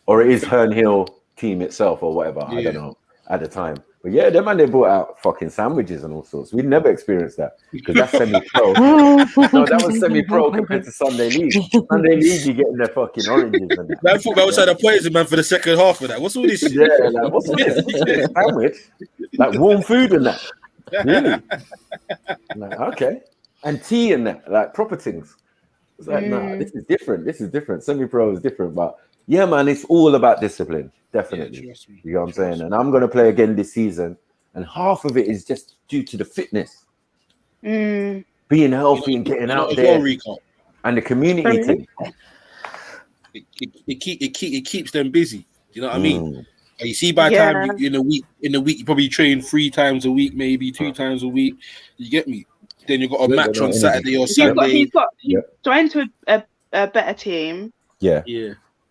Or it is Herne Hill team itself or whatever. I don't know at the time. But they brought out fucking sandwiches and all sorts. We never experienced that because that's semi-pro. No, that was semi-pro compared to Sunday League. Sunday League, you getting their fucking oranges and that. Man, thought I was trying to poison man for the second half of that. What's all this shit? Like, what's all this sandwich? Like warm food and that. Really? Like, okay. And tea and that, like proper things. It's like, nah, this is different. Semi-pro is different, but yeah, man, it's all about discipline. Definitely. You know what I'm saying? And I'm going to play again this season. And half of it is just due to the fitness. Being healthy and getting out there. And the community thing. It keeps them busy. You know what I mean? And you see, by the time in the week, you probably train 3 times a week, maybe 2 times a week. You get me? Then you got a match on Saturday or Sunday. He's joined to a better team. Yeah.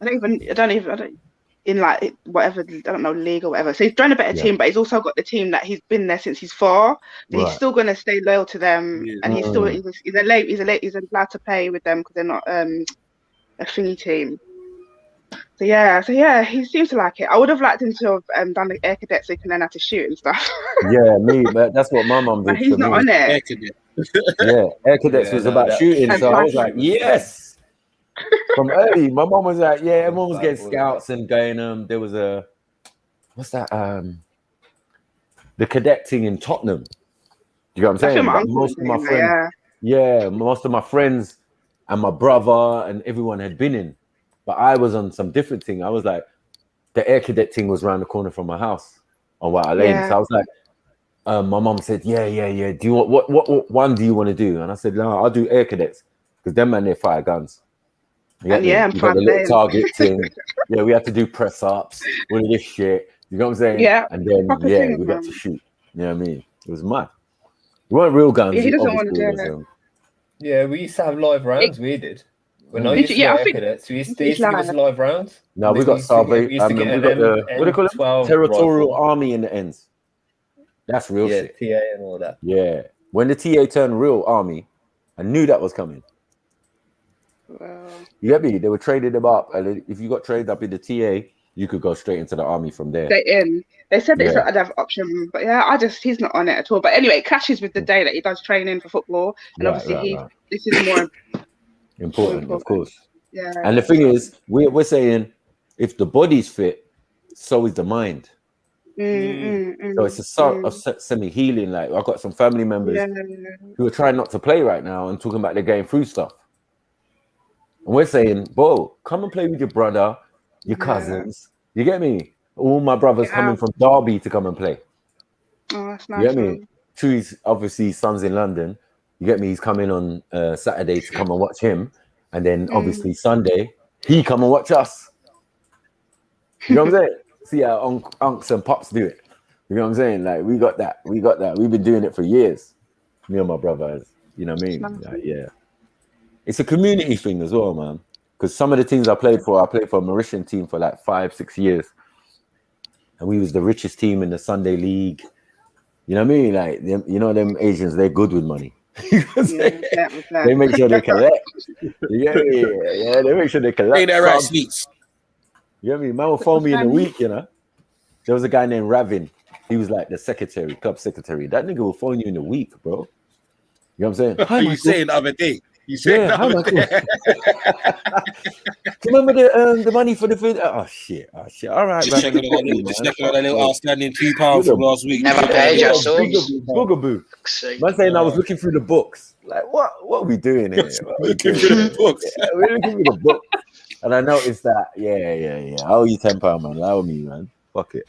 I don't in like whatever, I don't know, league or whatever. So he's joined a better team, but he's also got the team that he's been there since he's 4. So he's still gonna stay loyal to them, and he's still he's allowed to play with them because they're not a thingy team. So he seems to like it. I would have liked him to have done the air cadet so he can learn how to shoot and stuff. But that's what my mum did. But he's not on it. Air cadets was about shooting, so I was like, yes. From early, my mom was like, everyone was getting scouts and going. There was what's that? The cadet thing in Tottenham. You know what I'm saying? Most of my friends, most of my friends and my brother and everyone had been in, but I was on some different thing. I was like, the air cadet thing was around the corner from my house on White Lane. So I was like, my mom said, yeah. Do you want what one do you want to do? And I said, no, I'll do air cadets because them man they fire guns. I'm got the little target thing. We had to do press ups, all of this shit. You know what I'm saying? And then we got to shoot. You know what I mean? It was mad. We weren't real guns. He doesn't want to do it. Yeah, we used to have live rounds. We did. When I used to get cadets, we used to give us live rounds. No, we got Salvation. We got the what do you call it? Territorial Army in the ends. That's real shit. TA and all that. Yeah. When the TA turned real army, I knew that was coming. You get me? They were trading them up, and if you got traded up in the TA, you could go straight into the army from there. They said it's another option, but yeah, he's not on it at all. But anyway, it clashes with the day that he does training for football, and obviously this is more important, of course. Yeah. And the thing is, we're saying if the body's fit, so is the mind. So it's a sort of semi-healing. Like I've got some family members who are trying not to play right now and talking about they're going through stuff. And we're saying, bro, come and play with your brother, your cousins. You get me? All my brothers coming from Derby to come and play. Oh, that's nice. You get me? True's obviously son's in London. You get me? He's coming on Saturday to come and watch him. And then obviously Sunday, he come and watch us. You know what I'm saying? See how unks and pops do it. You know what I'm saying? Like we got that. We've been doing it for years. Me and my brothers. You know what I mean? Like, yeah. It's a community thing as well, man. Because some of the teams I played for a Mauritian team for like 5-6 years. And we was the richest team in the Sunday league. You know what I mean? Like, them Asians, they're good with money. They make sure they collect. Yeah, they make sure they collect. Ain't that right, Sneaks? You know what I mean? Man will phone me in a week, you know. There was a guy named Ravin. He was like the secretary, club secretary. That nigga will phone you in a week, bro. You know what I'm saying? Hi, you saying the other day. You said the other day. Do you remember the money for the food? Oh shit. All right, just checking on that little outstanding £2 from last week. Never paid your Boogaboo. Man saying I was looking through the books. Like, what are we doing here? Looking through the books. Yeah, we're looking through the book. And I noticed that, I owe you £10, man. Allow me, man. Fuck it.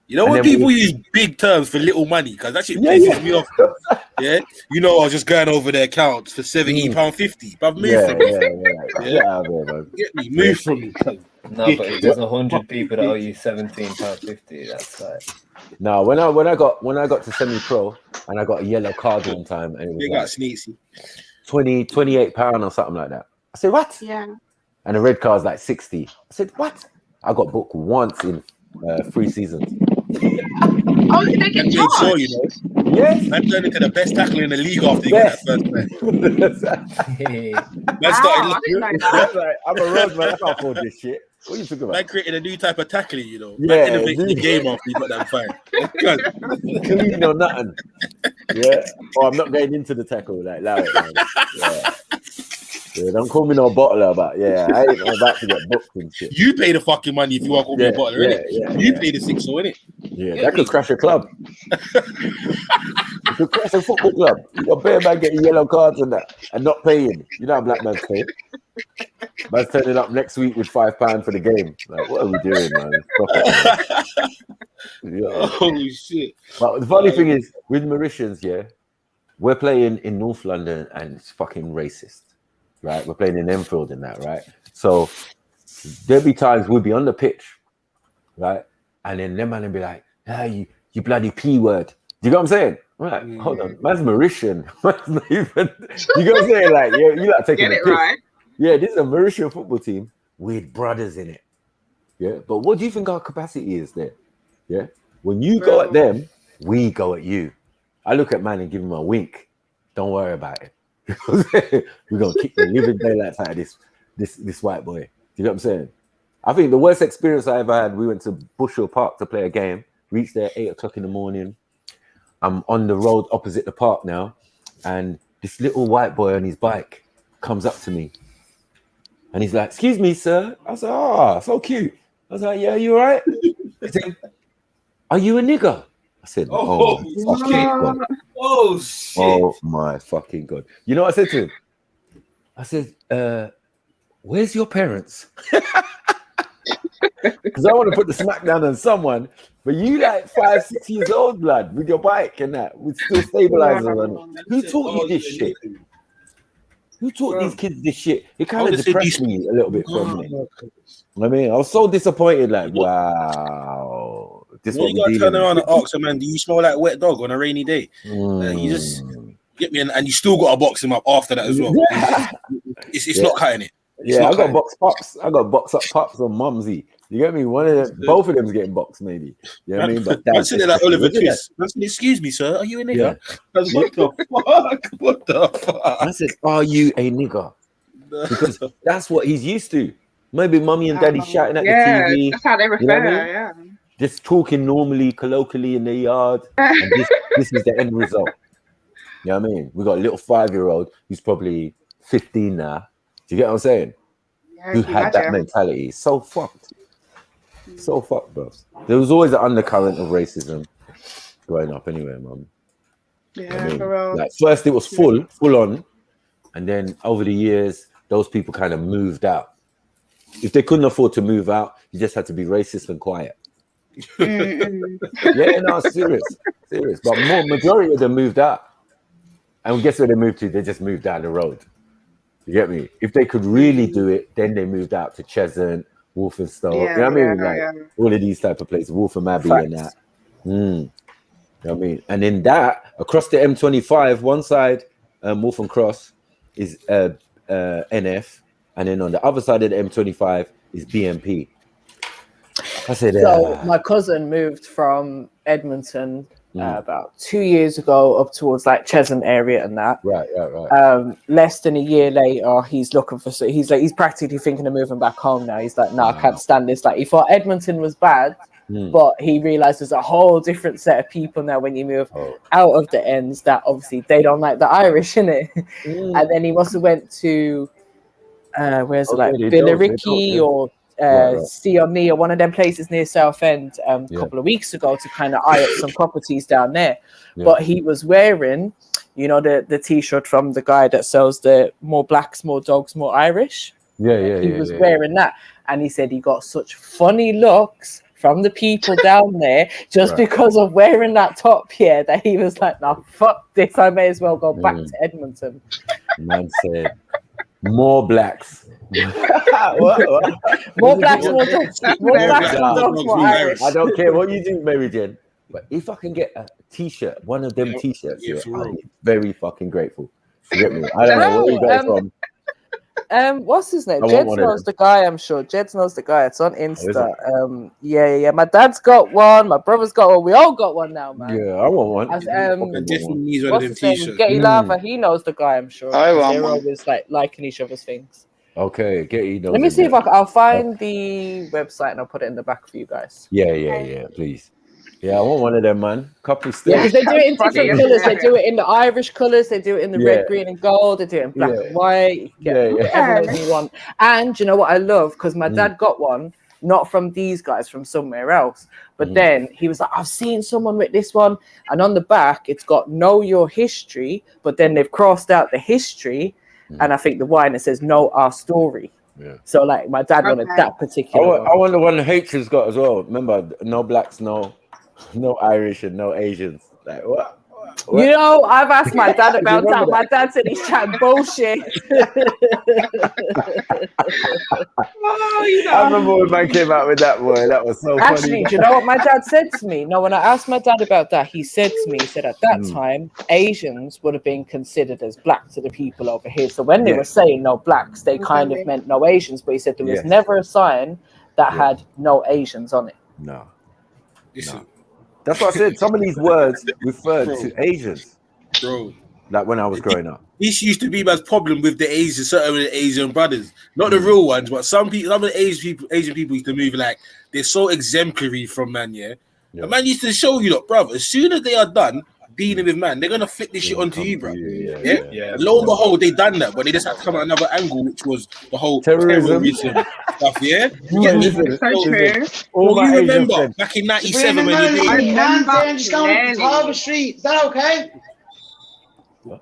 You know when people use big terms for little money, because that shit pisses me off. Yeah, you know, I was just going over their accounts for £17.50. But move from me. Get me, move from me. No, but if there's 100 people that owe you £17.50, that's like. No, when I got to semi-pro and I got a yellow card one time, and it was like £28 or something like that. I said, what? Yeah. And the red card's like 60. I said, what? I got booked once in 3 seasons. Oh, did they get charged? Sure, you know. Yes. Man turned into the best tackler in the league after you got that first man. I'm a road man. I can't afford this shit. What are you talking about? Man created a new type of tackling, you know. Man innovated the game after he got that fine. Clean or nothing. Yeah. Oh, I'm not going into the tackle. Like, allow it, man. Yeah, don't call me no bottler, but I ain't about to get booked and shit. You pay the fucking money if you want to call me a bottler, innit? You pay the $6, innit? Yeah, that could crash a club. It could crash a football club. You're paying man getting yellow cards and that, and not paying. You know how black man's paying. Man's turning up next week with £5 for the game. Like, what are we doing, man? Holy shit. But the funny thing is, with Mauritians, we're playing in North London and it's fucking racist. Right, we're playing in Enfield and that, right? So there'll be times we'll be on the pitch, right? And then them man will be like, you bloody P word. Do you know what I'm saying? I'm like, hold on, man's Mauritian. Man's not even, you know what I'm saying? Like, you like taking Get it piss. right. Yeah, this is a Mauritian football team with brothers in it. Yeah, but what do you think our capacity is there? Yeah, when you go at them, we go at you. I look at man and give him a wink. Don't worry about it. We're gonna kick the living daylights out of this white boy. Do you know what I'm saying? I think the worst experience I ever had, we went to Bushel Park to play a game, reached there 8 o'clock in the morning. I'm on the road opposite the park now, and this little white boy on his bike comes up to me and he's like, excuse me, sir. I was like, oh, so cute. I was like, yeah, you all right? He said, are you a nigger? I said, oh shit. Oh my fucking God. You know what I said to him? I said, where's your parents? Because I want to put the smack down on someone, but you like 5-6 years old, blood, with your bike and that, with still stabilizers on it. Who taught you this shit? Who taught these kids this shit? It kind of depressed me a little bit for a minute. I mean, I was so disappointed, like, wow. This when you got to turn around and ask a man, do you smell like wet dog on a rainy day? You just get me, and you still got to box him up after that as well. It's not cutting it. Yeah, I got box pops. I got box up pops on Mumsy. You get me? One of them, both of them's getting boxed, maybe. You know what I mean? But that's it. Like Oliver Twist. Excuse me, sir. Are you a nigger? Yeah. What the fuck? What the fuck? I said, "Are you a nigger?" Because that's what he's used to. Maybe mummy and daddy shouting at the TV. That's how they refer. You know what I mean? Yeah. Just talking normally, colloquially in the yard, and this is the end result. You know what I mean? We got a little 5-year-old who's probably 15 now. Do you get what I'm saying? Yeah, who had that mentality. So fucked. So fucked, bro. There was always an undercurrent of racism growing up anyway, mum. Yeah, you know what I mean? for real. Like first it was full on, and then over the years, those people kind of moved out. If they couldn't afford to move out, you just had to be racist and quiet. Yeah, no, serious. But majority of them moved out. And guess where they moved to? They just moved down the road. You get me? If they could really do it, then they moved out to Cheshunt, Walthamstow. You know what I mean? All of these type of places, Waltham Abbey and that. You know what I mean? And in that, across the M25, one side, Waltham Cross is NF, and then on the other side of the M25 is BMP. I said, so my cousin moved from Edmonton about 2 years ago up towards like Cheshunt area and that. Right. Less than a year later, he's looking for. He's practically thinking of moving back home now. He's like, no, I can't stand this. Like he thought Edmonton was bad, but he realized there's a whole different set of people now when you move out of the ends that obviously they don't like the Irish, innit? And then he must have went to where's like Billericay or Steamney or one of them places near Southend a couple of weeks ago to kind of eye up some properties down there. But he was wearing, you know, the t-shirt from the guy that sells the more blacks, more dogs, more Irish. He was wearing that, and he said he got such funny looks from the people down there just because of wearing that top here that he was like, no, fuck this, I may as well go back to Edmonton. Man said, more blacks. what? More blacks, more dogs, more Irish. I don't care what you do, Mary Jane, but if I can get a t-shirt, one of them t-shirts, I'll be very fucking grateful. You get me? I don't know where you got it from. What's his name? Jed knows the guy, I'm sure. Jed knows the guy. It's on Insta. Yeah. My dad's got one. My brother's got one. We all got one now, man. Yeah, I want one. Definitely needs one of them t-shirts. Getty Lava, he knows the guy, I'm sure. I want They're one. always like liking each other's things. Okay, Getty knows. Let me see if I'll find the website and I'll put it in the back for you guys. Yeah, please. Yeah, I want one of them, man. Couple still. Yeah, because they do it in different colours. They do it in the Irish colours. They do it in the red, green, and gold. They do it in black and white. Everyone you want. And you know what I love? Because my dad got one, not from these guys, from somewhere else. But then he was like, I've seen someone with this one. And on the back, it's got know your history. But then they've crossed out the history. And I think the Y, and it says know our story. Yeah. So like my dad wanted that particular one. I want the one H has got as well. Remember, no blacks, no Irish and no Asians. Like what? You know, I've asked my dad about that. My dad said he's chatting bullshit. I remember when man came out with that, boy. That was so funny. Actually, do you know what my dad said to me? No, when I asked my dad about that, he said to me, he said at that time, Asians would have been considered as black to the people over here. So when they were saying no blacks, they kind of meant no Asians. But he said there was never a sign that had no Asians on it. No. That's what I said. Some of these words referred to Asians. Bro. Like when I was growing up. This used to be my problem with the Asians, certain of the Asian brothers. Not the real ones, but some of the Asian people used to move like they're so exemplary from man, The man used to show you, look, brother, as soon as they are done dealing with man, they're gonna flip this shit onto you, bro. Yeah. Lo and behold, they done that, but they just had to come at another angle, which was the whole terrorism stuff, You remember back in 97 when you did I'm just going to Talbot Street. Is that okay?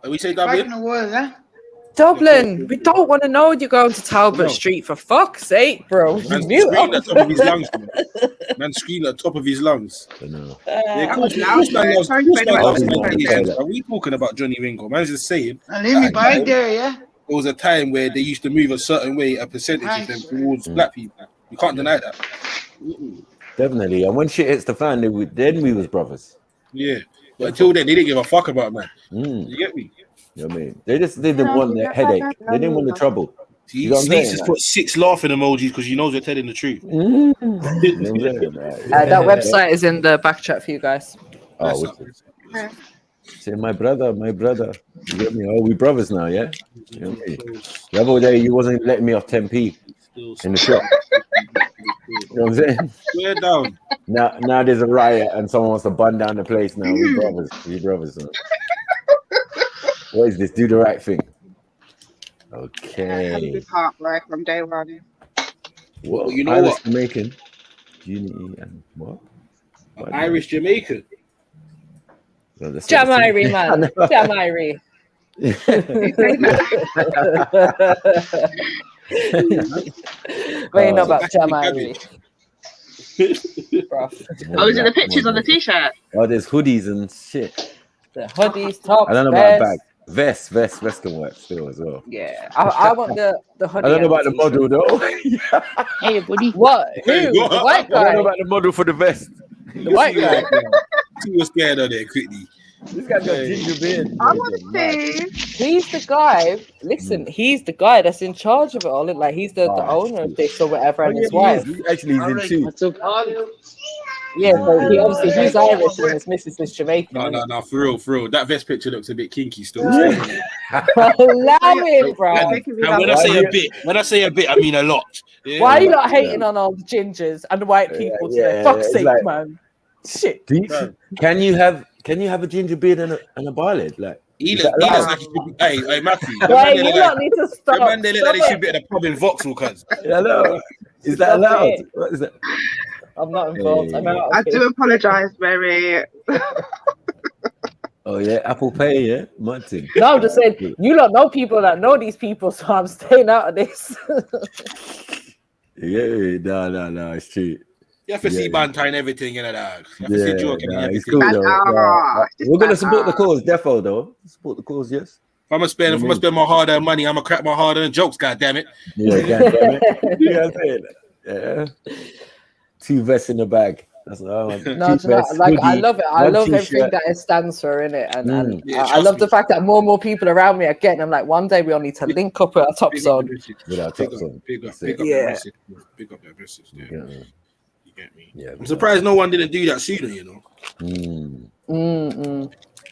Are we saying Dublin? Back in the world, huh? Dublin, we don't want to know you're going to Talbot Street, for fuck's sake, bro. Man screamed at the top of his lungs, man screamed at the top of his lungs. Are we talking about Johnny Ringo? Man's just saying. Leave me back there, There was a time where they used to move a certain way, a percentage of them towards black people. You can't deny that. Definitely. And when shit hits the fan, then we was brothers. Yeah. But until then, they didn't give a fuck about man. You get me? You know what I mean? They just didn't want the headache. They didn't want the trouble. See, You know what I'm Sneaks saying? just put 6 laughing emojis because he knows we're telling the truth. You know what I'm saying? That website is in the back chat for you guys. Oh, say my brother. You get me? Oh, we brothers now, yeah. You know what I mean? The other day you wasn't letting me off 10p in the shop. You know what I'm saying? Swear down. Now there's a riot and someone wants to bun down the place. Now we brothers. So. What is this? Do the right thing. Okay. I had this heartbreak from day one. Well, you know Irish what? Jamaican. Unity and what? Irish Jamaican. Well, Jamairi, man. Jamairi. What you know about Jamairi? Oh, is it the pictures on the t-shirt? Oh, there's hoodies and shit. The hoodies, tops, I don't know about bag. Vest can work still as well. Yeah, I want the hoodie. I don't know about the model though. Hey, buddy. What? Who? The white guy? I don't know about the model for the vest. The white guy. He was scared of that quickly. This guy got ginger beard. I want to see. He's the guy. Listen, he's the guy that's in charge of it all. Like he's the owner of this or whatever, and his wife. He's in too. Yeah, so he's Irish and his missus is Jamaican. No, for real. That vest picture looks a bit kinky still. Allow it, bro. And when I say a bit, I mean a lot. Yeah. Why are you not hating on all the gingers and the white people today? Fuck's sake, like, man. Shit. Can you have a ginger beard and a eyelid? Like, he looks like he should be. Hey, Matthew. Wait, you don't need to stop. The man they look like they should be at the pub in Vauxhall, cuz. Hello. Is that allowed? What is that? I'm not involved. I do apologize, Mary. Oh yeah, Apple Pay, yeah, Martin. No, I'm just saying you don't know people that know these people, so I'm staying out of this. Yeah, no, it's true. You have to see banter and everything, you know, dog. You have to see joking and it's everything. cool though. We're gonna support the cause, defo though. Support the cause, yes. If I'm gonna spend my hard-earned money, I'm gonna crack my hard-earned jokes. God damn it! Yeah, God damn it. You know what I'm saying? Yeah. 2 vests in the bag. That's what I want. No, like I love it. I love everything that it stands for in it, and I love the fact that more and more people around me are getting. I'm like, one day we all need to link up with our top zone. With our top zone. Big up yeah. their message. Yeah. Yeah. You get me? Yeah. I'm surprised no one didn't do that sooner. You know.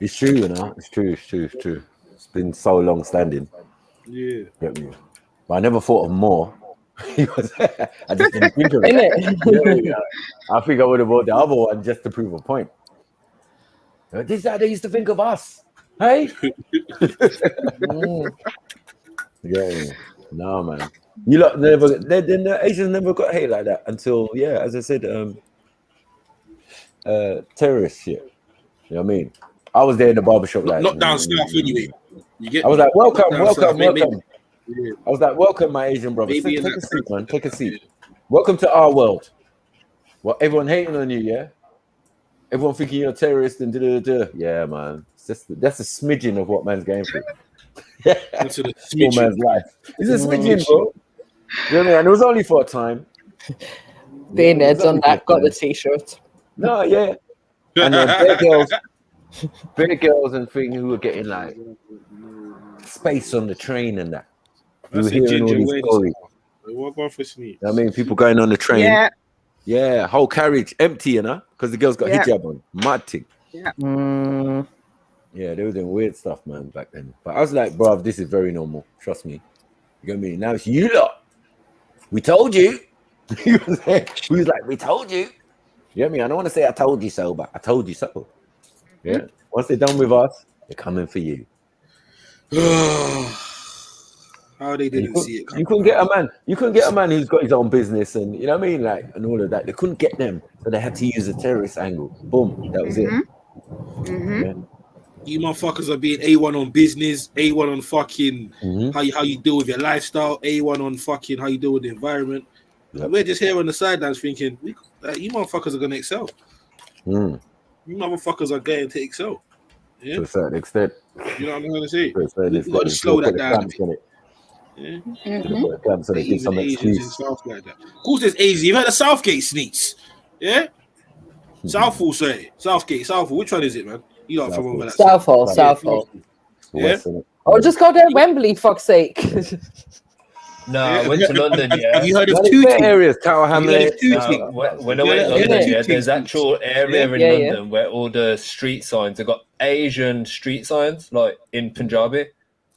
It's true, you know. It's true. It's been so long standing. Yeah. Get me? But I never thought of more. I just didn't think of it. I think I would have bought the other one just to prove a point. This is how they used to think of us. Hey? Yeah. No, man. You lot never, the Asians never got hate like that until, as I said, terrorist shit. You know what I mean? I was there in the barbershop like lockdown stuff anyway. I was like, welcome. Yeah. I was like, welcome, my Asian brother. Take a seat, man. Take a seat. Welcome to our world. Well, everyone hating on you, yeah? Everyone thinking you're a terrorist and da-da-da-da. Yeah, man. That's a smidgen of what man's going through. That's a man's life. It's a smidgen, bro. You know what I mean? And it was only for a time. Being Ned's on that, got the t-shirt. No, yeah. And then better girls and things who were getting like space on the train and that. We were hearing all these stories. I mean, people going on the train. Yeah, whole carriage empty, you know, because the girls got hijab on. Mad thing. Yeah. Yeah, they were doing weird stuff, man, back then. But I was like, bruv, this is very normal. Trust me. You get me? Now it's you lot. We told you. We was like, we told you. You get me? I don't want to say I told you so, but I told you so. Yeah. Once they're done with us, they're coming for you. How they didn't see it. You couldn't get a man. You couldn't get a man who's got his own business, and you know what I mean, like, and all of that. They couldn't get them, so they had to use a terrorist angle. Boom, that was it. Yeah. You motherfuckers are being A1 on business, A1 on fucking how you deal with your lifestyle, A1 on fucking how you deal with the environment. Yep. We're just here on the sidelines thinking, you motherfuckers are gonna excel. You motherfuckers are going to excel. Yeah? To a certain extent. You know what I'm gonna say? We've got to slow that down. Yeah. So they give some excuse. Like that. Of course, there's Asians. You've heard of Southgate sneaks, yeah? Southall, sorry, Southgate, Southall. Which one is it, man? You know from over that. Southall. Yeah. Oh, just go there, Wembley, fuck's sake. No, I went to London. Have you heard of Two Tooting? areas, Tower Hamlets. When I went to London, there's actual area in London where all the street signs have got Asian street signs, like in Punjabi.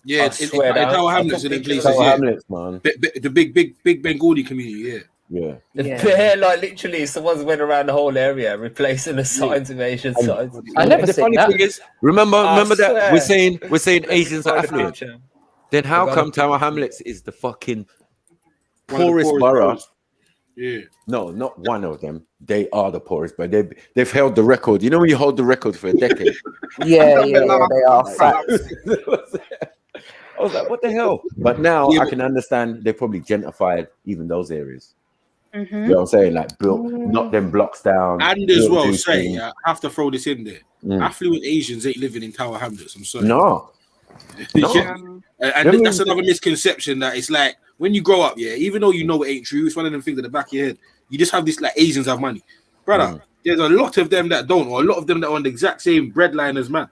Yeah, I swear down. Tower Hamlets in places. Tower Hamlets, man. The big Bengali community. Yeah. Yeah, like literally, someone's went around the whole area replacing the signs with Asian signs. I never The seen funny that. thing is, remember that swear. we're saying Asians are affluent. Then how Forgot come it. Tower Hamlets is the fucking One of the poorest poorest borough? boroughs. Yeah. No, not one of them. They are the poorest, but they've held the record. You know when you hold the record for a decade? Yeah, they are fat. I was like, what the hell? But now I can understand they probably gentrified even those areas. You know what I'm saying? Like knock them blocks down. And as well, I have to throw this in there. Affluent Asians ain't living in Tower Hamlets. I'm sorry. No. And that's another misconception that it's like when you grow up, even though you know it ain't true, it's one of them things at the back of your head. You just have this like Asians have money, brother. There's a lot of them that don't, or a lot of them that are on the exact same breadline as man.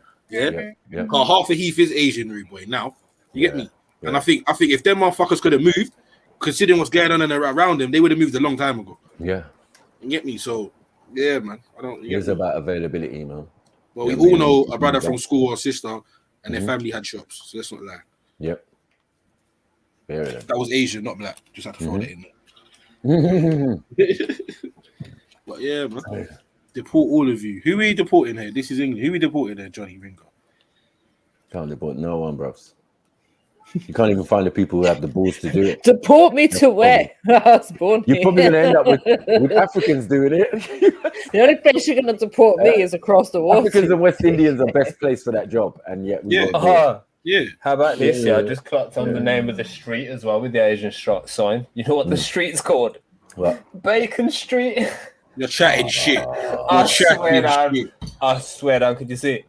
Half of Heath is Asian, rude boy. Now you get me, and I think if them motherfuckers could have moved, considering what's going on around them, they would have moved a long time ago. Yeah, you get me. So yeah, man. I don't. It's about availability, man. Well, we all know a brother from school or sister, and their family had shops, so let's not lie. Yep. That was Asian, not black. Just had to throw that in there. But yeah, man. Deport all of you. Who are you deporting here? This is England. Who are we deporting there, Johnny Ringo? Can't deport no one, bros. You can't even find the people who have the balls to do it. Deport me to where? I was born You're here. probably going to end up with Africans doing it. The only place you're going to deport me is across the water. Africans and West Indians are best place for that job, and yet we won't do it. Yeah. How about this? I just clocked on the name of the street as well with the Asian sign. You know what the street's called? What? Bacon Street. You're chatting shit. I swear down. Could you see it?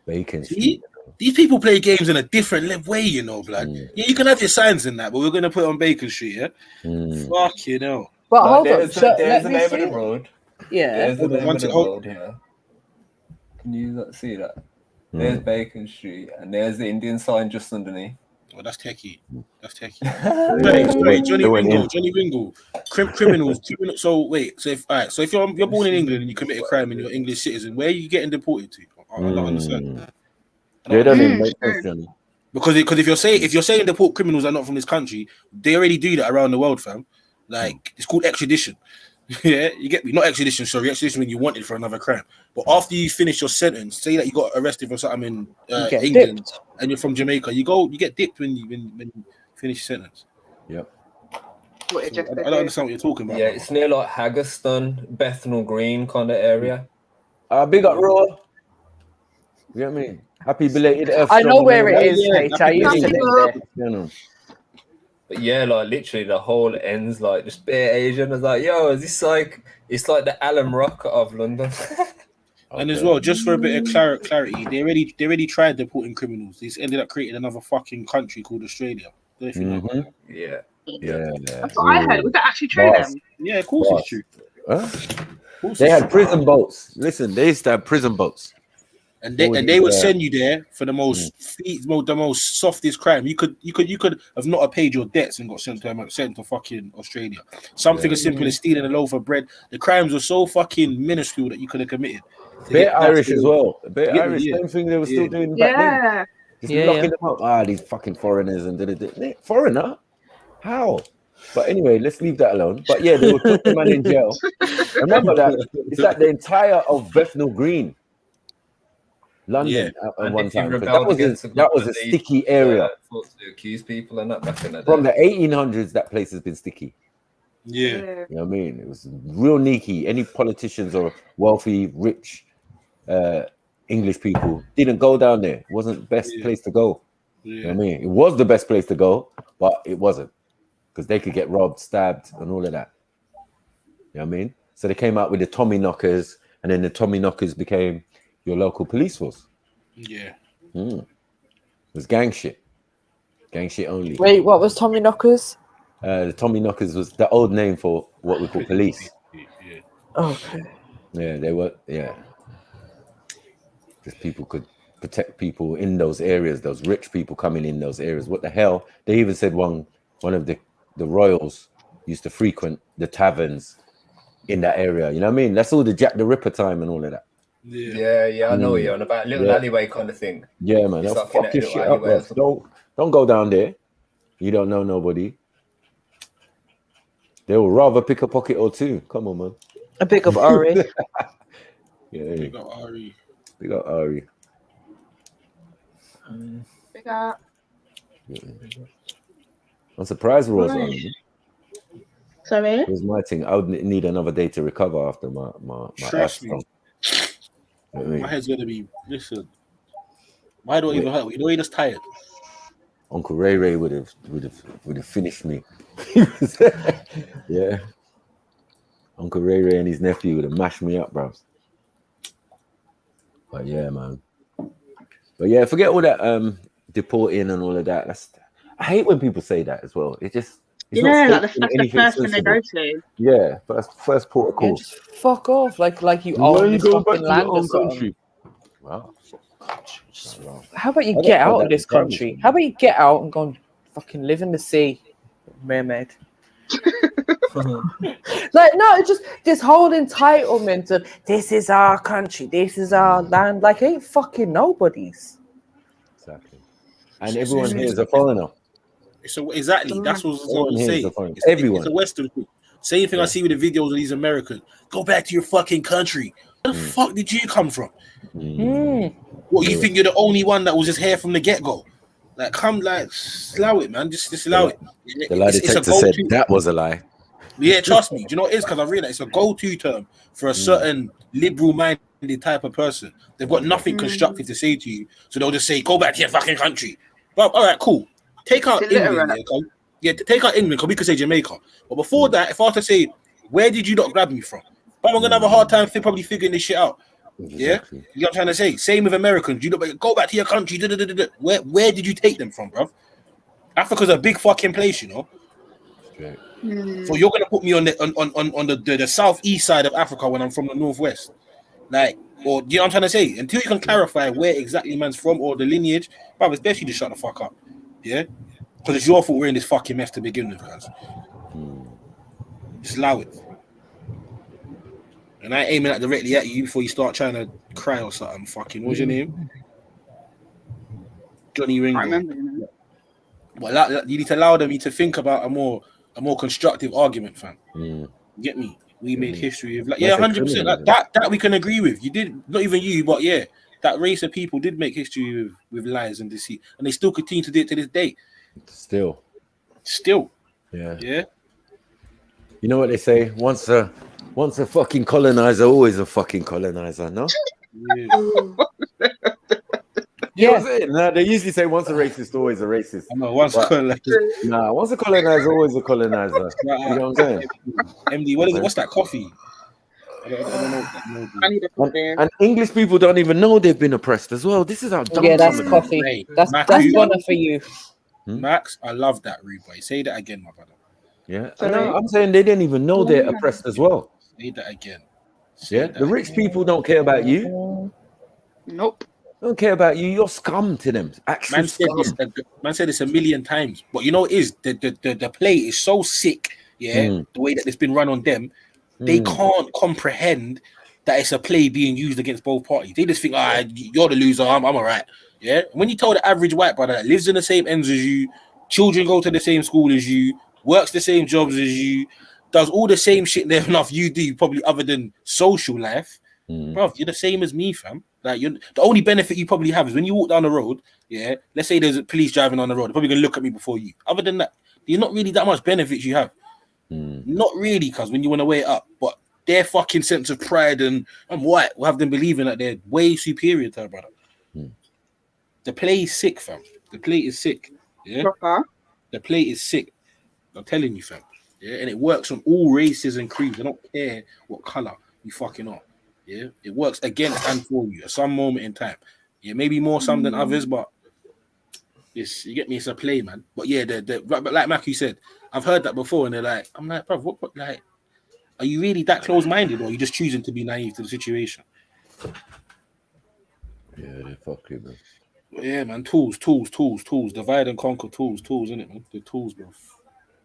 Bacon Street. These people play games in a different way, you know, blood. Yeah, you can have your signs in that, but we're gonna put it on Bacon Street, Fuck you know. But hold on, there's the name of the road. Yeah. There's the name of the road here. Can you not see that? There's Bacon Street, and there's the Indian sign just underneath. Oh, that's techie. That's techie. Sorry, Johnny Ringo. Criminals. So wait. So if you're born in England and you commit a crime and you're an English citizen, where are you getting deported to? I don't understand. They don't even make sense, Johnny. Because if you're saying deport criminals are not from this country, they already do that around the world, fam. Like it's called extradition. Yeah, you get me. Not extradition, sorry. Extradition when you wanted for another crime. But after you finish your sentence, say that you got arrested for something in England dipped. And you're from Jamaica, you get dipped when you finish your sentence. Yep. I don't understand what you're talking about. Yeah, it's near like Haggerston, Bethnal Green kind of area. Big up Raw. You know what I mean? Happy belated F. I know where it is, mate. I used to live there. But yeah, like literally the whole ends like just bare Asian. I was like, yo, is this like it's like the Alum Rock of London? And as well, just for a bit of clarity, they already tried deporting criminals. They ended up creating another fucking country called Australia. Don't you know? Yeah. That's what I heard. Was that actually true then? Yeah, of course it's true. Huh? They had prison boats. Listen, they used to have prison botes. And they would send you there for the most softest crime. You could have not paid your debts and got sent to fucking Australia. Something as simple as stealing a loaf of bread. The crimes were so fucking minuscule that you could have committed. They're Irish as well. They're Irish. Same thing they were still doing back then. Just locking them up. These fucking foreigners and foreigner? How? But anyway, let's leave that alone. But yeah, they would put the man in jail. Remember that it's like the entire of Bethnal Green. London at one time. That was a sticky area. To accuse people and that back in the day. From the 1800s, that place has been sticky. Yeah. You know what I mean? It was real sneaky. Any politicians or wealthy, rich English people didn't go down there. It wasn't the best place to go. You know what I mean? It was the best place to go, but it wasn't. Because they could get robbed, stabbed, and all of that. You know what I mean? So they came out with the Tommy knockers, and then the Tommy knockers became your local police force. Yeah. It was gang shit. Gang shit only. Wait, what was Tommy knockers? The Tommy knockers was the old name for what we call police. Okay. Yeah, they were, Because people could protect people in those areas, those rich people coming in those areas. What the hell? They even said one one of the royals used to frequent the taverns in that area. You know what I mean? That's all the Jack the Ripper time and all of that. Yeah. I know what you're on about. Little alleyway kind of thing. Yeah, man. It's They'll like in fuck a your little shit up, alleyway bro. Don't go down there. You don't know nobody. They will rather pick a pocket or two. Come on, man. A big up Ari. Yeah. Big up Ari. Big up Ari. Big up. Yeah. I'm surprised Raw's on. Sorry? It was my thing. I would need another day to recover after my Trust me. My head's gonna be. Listen. Why do I even hurt? You know, you're just tired. Uncle Ray would have finished me. Yeah. Uncle Ray and his nephew would have mashed me up, bro. But yeah, man. But yeah, forget all that deporting and all of that. I hate when people say that as well. It just like that's the first thing they go to. Yeah, first port of call. Yeah, just fuck off, like you own this fucking land or something. Wow. How about you get out of this country? How about you get out and go and fucking live in the sea, mermaid? Like, no, it's just this whole entitlement of this is our country, this is our land. Like, ain't fucking nobody's. Exactly. And everyone here is a foreigner. So exactly, that's what I was saying. Everyone. It's a Western thing. Same thing I see with the videos of these Americans. Go back to your fucking country. Where the fuck did you come from? What, you think you're the only one that was just here from the get-go? Like, come, like, allow it, man. Just allow it. The lie detector said that was a lie. Yeah, trust me. Do you know what it is? Because I realized it's a go-to term for a certain liberal-minded type of person. They've got nothing constructive to say to you, so they'll just say, go back to your fucking country. Well, all right, cool. Take out England. Take out England, because we could say Jamaica. But before that, if I was to say, where did you not grab me from? But I'm going to have a hard time probably figuring this shit out. Yeah? You know what I'm trying to say? Same with Americans. You know, go back to your country. Where did you take them from, bro? Africa's a big fucking place, you know? So you're going to put me on the southeast side of Africa when I'm from the northwest. Like, or you know what I'm trying to say? Until you can clarify where exactly man's from or the lineage, bro, it's best you just shut the fuck up. Yeah? Because it's your fault we're in this fucking mess to begin with, guys. Just allow it. And I ain't aiming that directly at you before you start trying to cry or something. Fucking, what's your name? Johnny Ringo. I remember, you know. But you need to allow them to think about a more constructive argument, fam. Get me? We made history of 100%. Like, that we can agree with. You did, not even you, but yeah, that race of people did make history with lies and deceit, and they still continue to do it to this day. Still. Yeah. You know what they say? Once a fucking colonizer, always a fucking colonizer, no? You know what I'm saying? Nah, they usually say once a racist, always a racist. I know, once a colonizer. Nah, once a colonizer, always a colonizer. You know what I'm saying? MD, what is it? What's that coffee? I don't know. I need a coffee. And English people don't even know they've been oppressed as well. This is how dumb. Yeah, that's coffee. Hey, that's Bonner for you. Max, I love that, Rude Boy. Say that again, my brother. Yeah, I'm saying they didn't even know they're oppressed as well. Say that again. The rich people don't care about you. Nope. Don't care about you. You're scum to them. Man said this a million times. But you know, the play is so sick. Yeah, the way that it's been run on them, they can't comprehend that it's a play being used against both parties. They just think, you're the loser. I'm all right. Yeah. When you tell the average white brother that lives in the same ends as you, children go to the same school as you, works the same jobs as you, does all the same shit there enough you do, probably other than social life, bro, you're the same as me, fam. Like, the only benefit you probably have is when you walk down the road, yeah, let's say there's a police driving on the road, they're probably gonna look at me before you. Other than that, there's not really that much benefits you have. Not really, because when you want to weigh it up, but their fucking sense of pride and I'm white will have them believing that they're way superior to her brother. The play is sick, fam. The play is sick. Yeah. The play is sick. I'm telling you, fam. Yeah, and it works on all races and creeds. I don't care what color you fucking are. Yeah, it works against and for you at some moment in time. Yeah, maybe more some than others, but it's, you get me. It's a play, man. But yeah, but like Matthew said, I've heard that before, and they're like, I'm like, bro, what like, are you really that close-minded, or are you just choosing to be naive to the situation? Yeah, they fuck you, man. Yeah, man. Tools. Divide and conquer. Tools, innit, man? The tools, bro.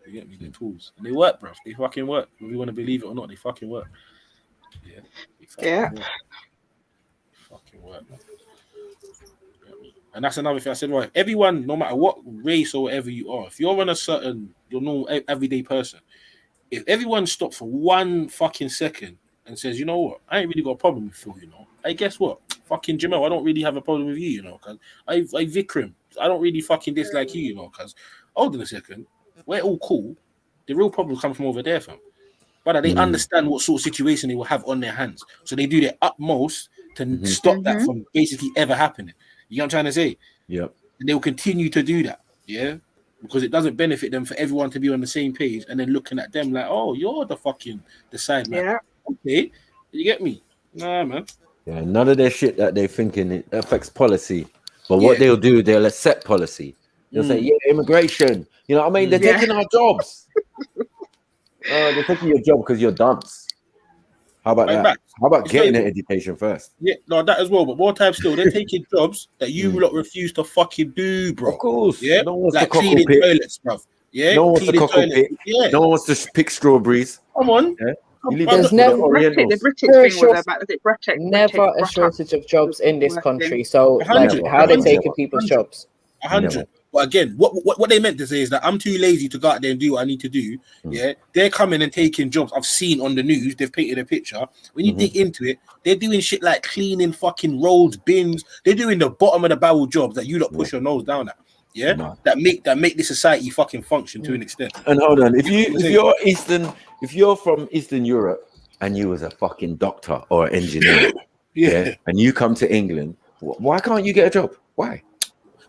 You get me? The tools. And they work, bro. They fucking work. Whether you want to believe it or not, they fucking work. Yeah. Yeah. Work. Fucking work. And that's another thing I said, right? Everyone, no matter what race or whatever you are, if you're on a certain, you're normal everyday person, if everyone stopped for 1 fucking second and says, you know what, I ain't really got a problem with Phil, you know. Hey, guess what? Fucking Jamel, I don't really have a problem with you, you know, because I Vikram, I don't really fucking dislike you, you know, because hold on a second, we're all cool. The real problems come from over there, fam. But they understand what sort of situation they will have on their hands. So they do their utmost to stop that from basically ever happening. You know what I'm trying to say? Yep. And they will continue to do that, yeah? Because it doesn't benefit them for everyone to be on the same page and then looking at them like, oh, you're the side man. Yeah. Okay. You get me? Nah, man. Yeah, none of their shit that they're thinking it affects policy. But what they'll do, they'll accept policy. They'll say, yeah, immigration. You know what I mean? They're taking our jobs. They're taking your job because you're dunce. How about that? How about getting an education first? Yeah, no, that as well. But more time still, they're taking jobs that you lot refuse to fucking do, bro. Of course. Yeah, no one wants like to cleaning toilets, bro. Yeah, no one wants to cockle pick. Yeah, no one wants to pick strawberries. Come on. Yeah? There's never the British thing was about never a shortage of jobs in this country. So, like, how are they taking people's jobs? 100. But again, what they meant to say is that I'm too lazy to go out there and do what I need to do. Yeah, they're coming and taking jobs I've seen on the news. They've painted a picture. When you dig into it, they're doing shit like cleaning fucking roads, bins. They're doing the bottom of the barrel jobs that you lot push your nose down at. Yeah, that make this society fucking function to an extent. And hold on, if you're from Eastern Europe and you was a fucking doctor or engineer, and you come to England, why can't you get a job? Why?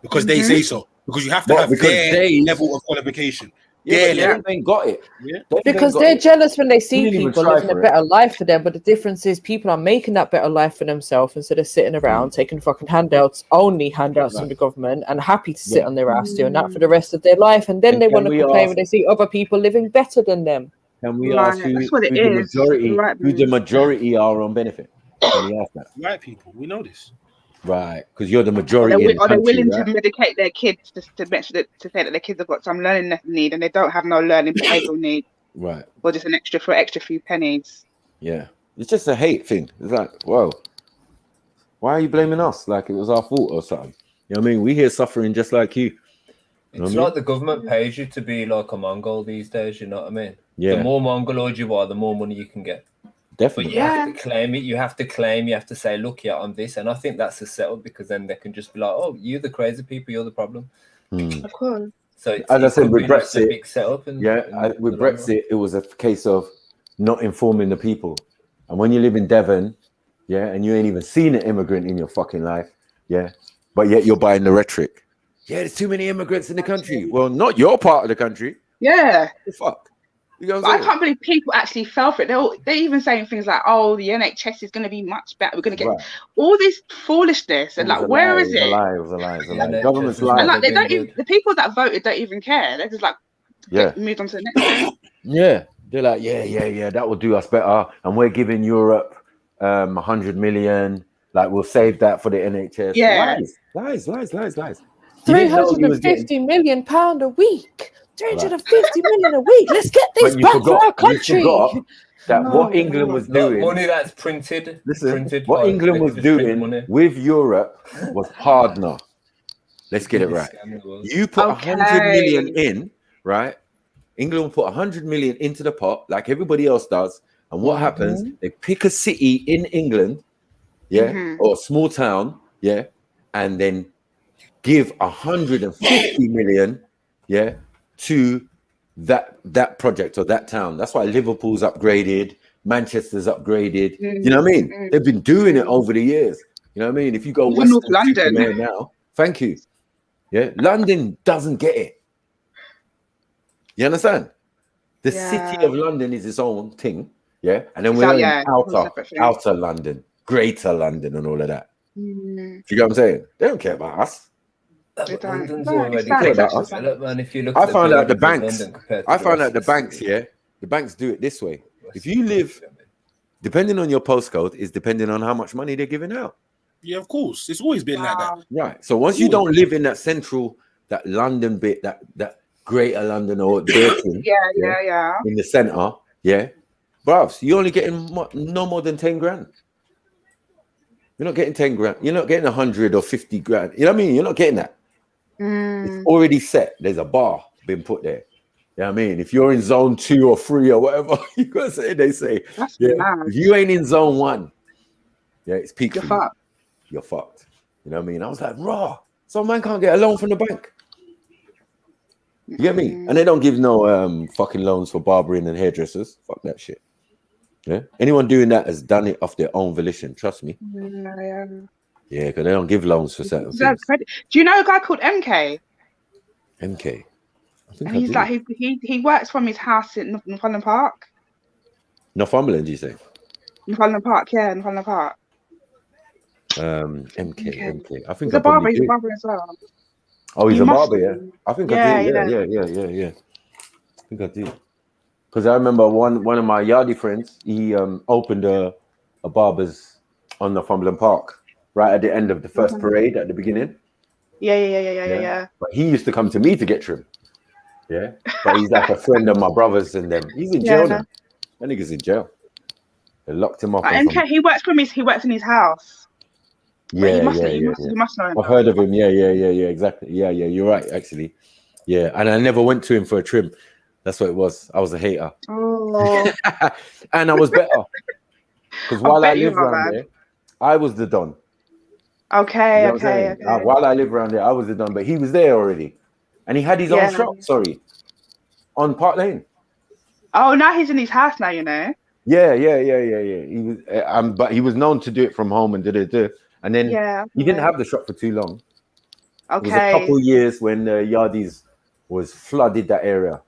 Because they say so. Because you have to have their level of qualification. Yeah, they ain't got it. Yeah. Because they're jealous when they see people living a better life for them. But the difference is people are making that better life for themselves instead of sitting around taking fucking handouts from the government and happy to sit on their ass doing that for the rest of their life. And then they want to complain when they see other people living better than them. Can we ask who the majority are on benefit? Can we ask that? White people, we know this. Right, because you're the majority. Are they willing to medicate their kids to say that their kids have got some learning need and they don't have no learning behavioral need? Right. Or just an extra few pennies. Yeah. It's just a hate thing. It's like, whoa, why are you blaming us? Like it was our fault or something. You know what I mean? We here suffering just like you. It's like the government pays you to be like a Mongol these days, you know what I mean? Yeah. The more Mongoloid you are, the more money you can get. Definitely. But you have to claim it. You have to claim. You have to say, look, I'm this. And I think that's a setup because then they can just be like, oh, you're the crazy people. You're the problem. Of course. So as I said, with Brexit, big setup with Brexit, it was a case of not informing the people. And when you live in Devon, and you ain't even seen an immigrant in your fucking life, but yet you're buying the rhetoric. Yeah, there's too many immigrants in the country. Well, not your part of the country. Yeah. The fuck. You know I can't believe people actually fell for it. They're even saying things like, "Oh, the NHS is going to be much better. We're going to get all this foolishness." And like, where is it? It was a lie. Government's lying. And like, they don't even, the people that voted don't even care. They're just like, moved on to the next thing. Yeah, they're like, yeah, that will do us better, and we're giving Europe 100 million. Like, we'll save that for the NHS. Yeah, lies. 350 million pound a week. 350 million a week. Let's get these back for our country. What England was doing, money that's printed. What England was doing with Europe was partner. Let's get it right. You put 100 million in, right? England will put 100 million into the pot, like everybody else does. And what happens? They pick a city in England, or a small town, and then give 150 million, to that project or that town. That's why Liverpool's upgraded, Manchester's upgraded. You know what I mean? They've been doing it over the years. You know what I mean? If you go West London now, thank you. Yeah, London doesn't get it. You understand? The city of London is its own thing. Yeah, and then we're in outer London, greater London, and all of that. Do you get what I'm saying? They don't care about us. London's already man. If you look, I found out the banks. The banks do it this way. If you live, depending on your postcode, is depending on how much money they're giving out. Yeah, of course. It's always been like that. Right. So once you don't live in that central, that London bit, that Greater London or Durton, yeah. in the centre, yeah, bruvs, you're only getting no more than 10 grand. You're not getting 10 grand. You're not getting 100 or 50 grand. You know what I mean? You're not getting that. It's already set. There's a bar been put there. You know what I mean? If you're in zone 2 or 3 or whatever, you gotta say, they say, if you ain't in zone 1, it's peak. You're fucked. You're fucked. You know what I mean? I was like, raw. Some man can't get a loan from the bank. You get me? And they don't give no fucking loans for barbering and hairdressers. Fuck that shit. Yeah. Anyone doing that has done it off their own volition. Trust me. Yeah, because they don't give loans for certain things. Do you know a guy called MK? MK. And he's like he works from his house in Northumberland Park. Northumberland, do you say? Northumberland Park, yeah, Northumberland Park. MK. I think he's a barber. He's a barber as well. Oh, he's a barber, yeah. I think I do. Yeah. I think I do. Because I remember one of my yardie friends, he opened a barber's on Northumberland Park, right at the end of the first parade at the beginning. Yeah. But he used to come to me to get trim. Yeah. But he's like a friend of my brother's and them. He's in jail now. That nigga's in jail. They locked him up. MK, he works in his house. Yeah. You must know him. I've heard of him. Yeah, exactly. Yeah, you're right, actually. Yeah, and I never went to him for a trim. That's what it was. I was a hater. Oh. And I was better. Because while I lived around there, I was the don. Okay, you know okay. While I lived around there, I was the don, but he was there already. And he had his own shop, on Park Lane. Oh, now he's in his house now, you know? Yeah. He was, but he was known to do it from home and And then he didn't have the shop for too long. Okay. It was a couple of years when the Yardies was flooded that area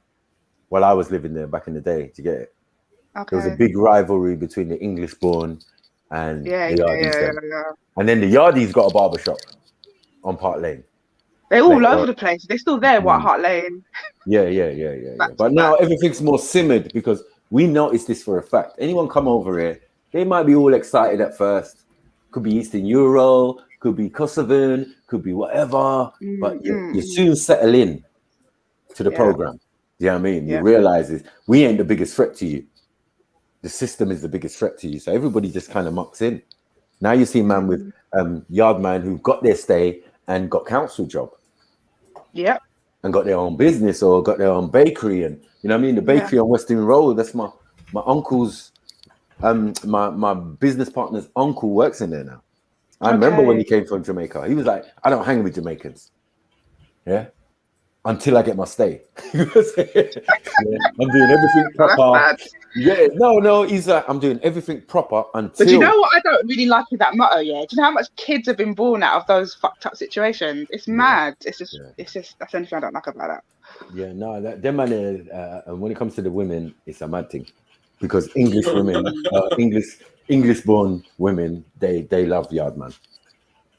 while I was living there back in the day to get it. Okay. There was a big rivalry between the English-born and the Yardies. Yeah. And then the Yardies got a barber shop on Park Lane. They're all over the place. They're still there, White Hart Lane. Yeah. But now everything's more simmered because we noticed this for a fact. Anyone come over here, they might be all excited at first. Could be Eastern Euro, could be Kosovan, could be whatever. But you soon settle in to the program. You know what I mean? You realize we ain't the biggest threat to you. The system is the biggest threat to you. So everybody just kind of mucks in. Now you see man with yard man who got their stay and got council job. Yeah. And got their own business or got their own bakery. And you know what I mean? The bakery on Western Road, that's my uncle's, my business partner's uncle works in there now. I remember when he came from Jamaica. He was like, I don't hang with Jamaicans. Yeah. Until I get my stay. I'm doing everything proper. No, he's like, I'm doing everything proper until. But you know what I don't really like with that motto, yeah? Do you know how much kids have been born out of those fucked up situations? It's mad. It's just that's the only thing I don't like about that. Yeah, no, them man, and when it comes to the women, it's a mad thing. Because English women, English-born women, they love yard man.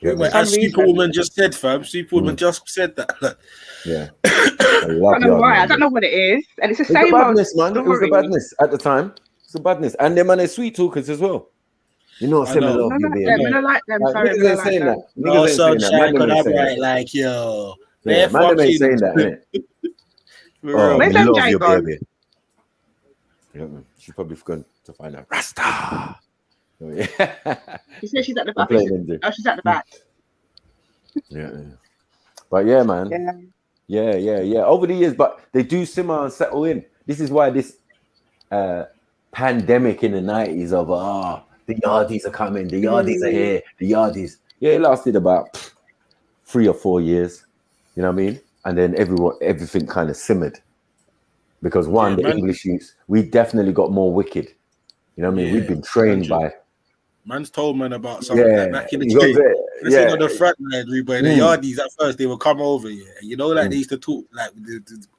As Superwoman just said, fam. Superwoman just said that. Yeah. I don't know why. I don't know what it is. And it's the same badness, man. It was the badness at the time. It's the badness. And them man are sweet talkers as well. You know, similar. I don't like them. Niggas ain't saying that. No sunshine, could I write like, yo. Yeah, man, they ain't saying that, innit? Where's MJ gone? Yeah, she's probably going to find out. Rasta! Oh, yeah. She said she's at the back. She's at the back. Yeah. But yeah, man. Yeah. Over the years, but they do simmer and settle in. This is why this pandemic in the 90s of the Yardies are coming, the Yardies are here, the Yardies. Yeah, it lasted about 3 or 4 years. You know what I mean? And then everything kind of simmered. Because the English youths, we definitely got more wicked. You know what I mean? We've been trained by. Man's told man about something like back in the day. This ain't on the front line, but the Yardies at first they would come over, you know, like they used to talk, like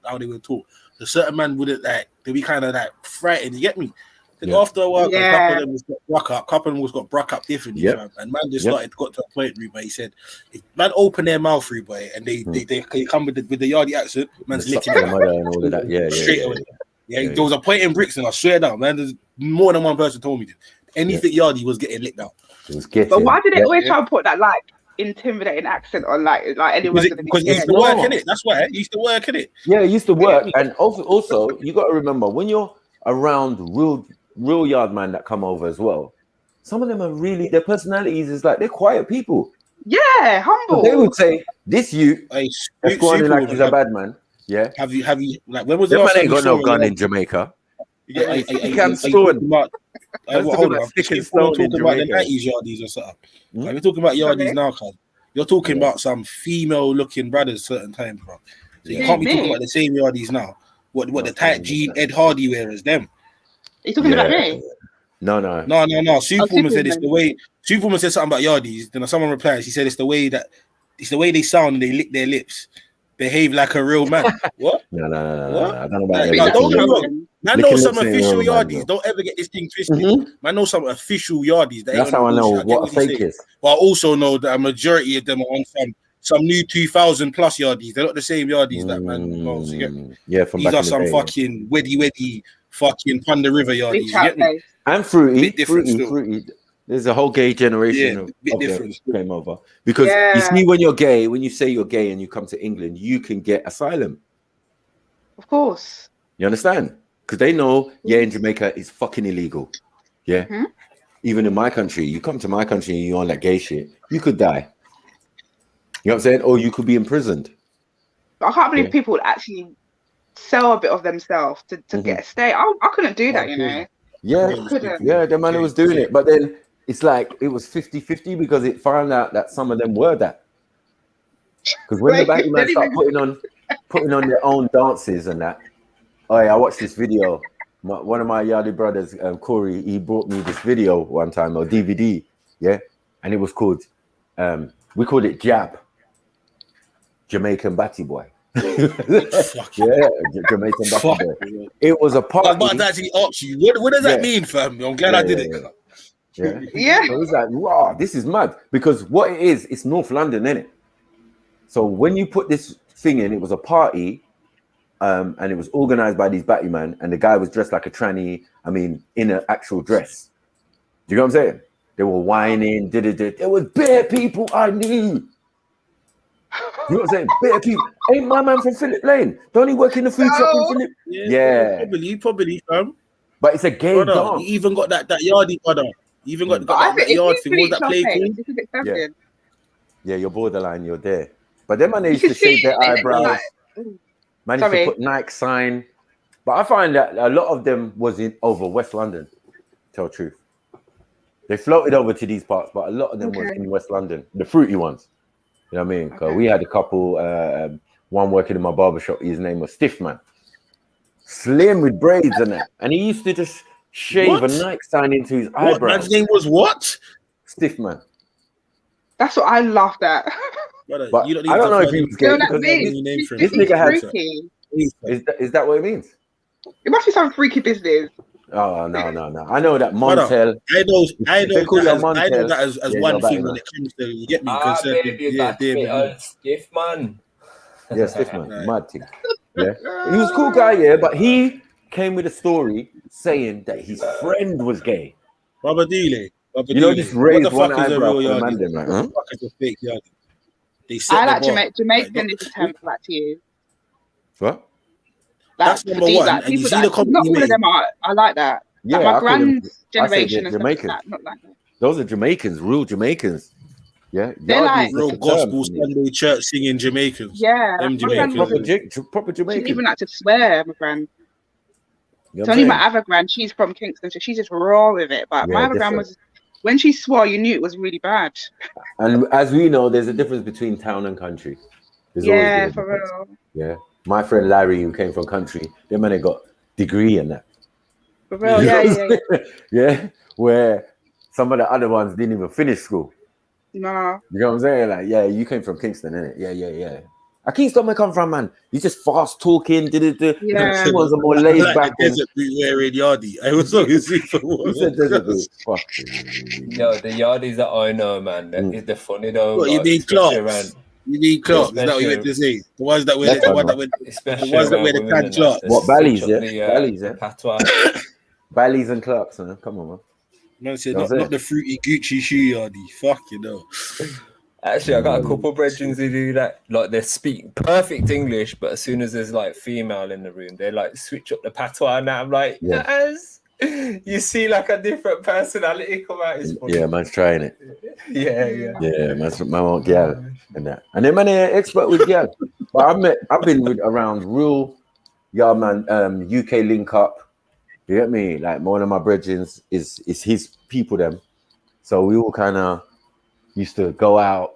how they would talk. So certain man wouldn't they'd be kind of like frightened, you get me? Then after a while, a couple of them was got bruck up differently, and man just got to a point, where he said, if man open their mouth, boy, and they come with the Yardie accent, man's licking them and all of that, straight away. There was a point in Brixton, I swear down, man. There's more than one person told me this. Anything Yardie was getting licked out. It was getting. But why did they always try to put that like intimidating accent on like anyone's gonna be because it used to work, innit? That's why it used to work, innit? Yeah, it used to work. And also you got to remember when you're around real yard man that come over as well, some of them are really, their personalities is like they're quiet people. Yeah, humble. So they would say, this you that's going like he's a bad man. Yeah. Have you like when was the that last man ain't time got no gun in Jamaica? Yeah, he can't stone. Hold on, talking about the 90s yardies or something. Like, we're talking about yardies now, cuz. You're talking about some female-looking brothers certain times, bro. So you can't be talking about the same yardies now. What the tight jean Ed Hardy wearers, them. Are you talking about me? No. Superwoman said it's the way. Superwoman said something about yardies. Then someone replied. She said it's the way they sound and they lick their lips. Behave like a real man. What? No. What? I don't know about that. Don't get me wrong. Man know some official yardies. Man, don't ever get this thing twisted. Man know some official yardies. That's how I know what a fake is. But I also know that a majority of them are on some new 2000 plus yardies. They're not the same yardies that man knows. Yeah, from these are some fucking weddy fucking Panda River yardies. You get me? And fruity. There's a whole gay generation of them came over. Because you see, when you're gay, when you say you're gay and you come to England, you can get asylum. Of course. You understand? Because they know, in Jamaica is fucking illegal. Yeah. Mm-hmm. Even in my country, you come to my country and you're on that gay shit, you could die. You know what I'm saying? Or you could be imprisoned. I can't believe people would actually sell a bit of themselves to get a stay. I couldn't do that, you know. Yeah, the man was doing it. But then it's like it was 50-50 because it found out that some of them were that. Because when the back man start putting on their own dances and that. Oh yeah, I watched this video. One of my yardie brothers, Corey, he brought me this video one time, or DVD, and it was called, we called it Jab, Jamaican Batty Boy. Jamaican Batty Boy. It was a party. But that's he asked you. What does that mean, fam? I'm glad I did it. Yeah. So it's like, wow, this is mad because what it is, it's North London, innit? So when you put this thing in, it was a party. And it was organized by these batty man, and the guy was dressed like a tranny. I mean, in an actual dress. Do you know what I'm saying? They were whining. There was bare people I knew. You know what I'm saying? Bare people. Ain't my man from Phillip Lane? Don't he work in the food shop in Phillip? Yeah. Probably, fam. But it's a gay dance. You even got that yardie brother. You even got that yard thing. What was that play called? Yeah, you're borderline. You're there. But then man, they used to shave their eyebrows. Managed to put Nike sign, but I find that a lot of them was over West London. Tell the truth, they floated over to these parts, but a lot of them was in West London, the fruity ones. You know what I mean? Because we had a couple. One working in my barbershop. His name was Stiff Man, slim with braids and that, and he used to just shave a Nike sign into his eyebrows. Man's name was what? Stiff Man. That's what I laughed at. But I don't know if he was gay because this nigga had. Is that what it means? It must be some freaky business. Oh no! I know that Montel. I know that as one thing when it comes to you get me. Stiff man. Yeah, Stiff Man, mad thing. Yeah, he was a cool guy. But he came with a story saying that his friend was gay. Baba Dele. You know, just raised one eyebrow for the man. What the fuck is a fake yardie? I like Jamaican is a term for that to you. What? That's number one. Like, and you see the not all of them are. I like that. Yeah, like my grand's generation and Jamaicans. Stuff like that, not like that. Those are Jamaicans, real Jamaicans. Yeah, they're like real gospel Sunday church singing Jamaicans. Yeah, them Jamaicans. Proper Jamaicans. She didn't even like to swear, my grand. It's only my other grand. She's from Kingston, so she's just raw with it. But my other grand was. When she swore, you knew it was really bad. And as we know, there's a difference between town and country. There's for real. Yeah. My friend Larry, who came from country, they man got degree in that. For real, yeah. Yeah. Where some of the other ones didn't even finish school. No. You know what I'm saying? Like, yeah, you came from Kingston, innit? Yeah. I Kingston where I come from, man. You just fast talking. Yeah. Some ones are more laid back. Desert boot wearing yardie. I was always super. You said desert boot. Fuck. No, the yardies that I know, man. They're funny though. What, you mean Clarks? You mean Clarks? Is that what you meant to say? The ones that wear the tan Clarks. What, Bally's? Yeah, Bally's. Yeah. Patois. Bally's and Clarks. Come on, man. Man said not the fruity Gucci shoe yardie. Fuck you know. Actually, I got a couple of brethren who do that. Like, they speak perfect English, but as soon as there's like female in the room, they like switch up the patois. And I'm like, yes. You see like a different personality come out. Yeah, man's trying it. Yeah, man's man want gal and that. And then man, expert with gal. But I've been around real, man. UK link up. You get me? Like one of my brethren is his people them. So we all kind of used to go out.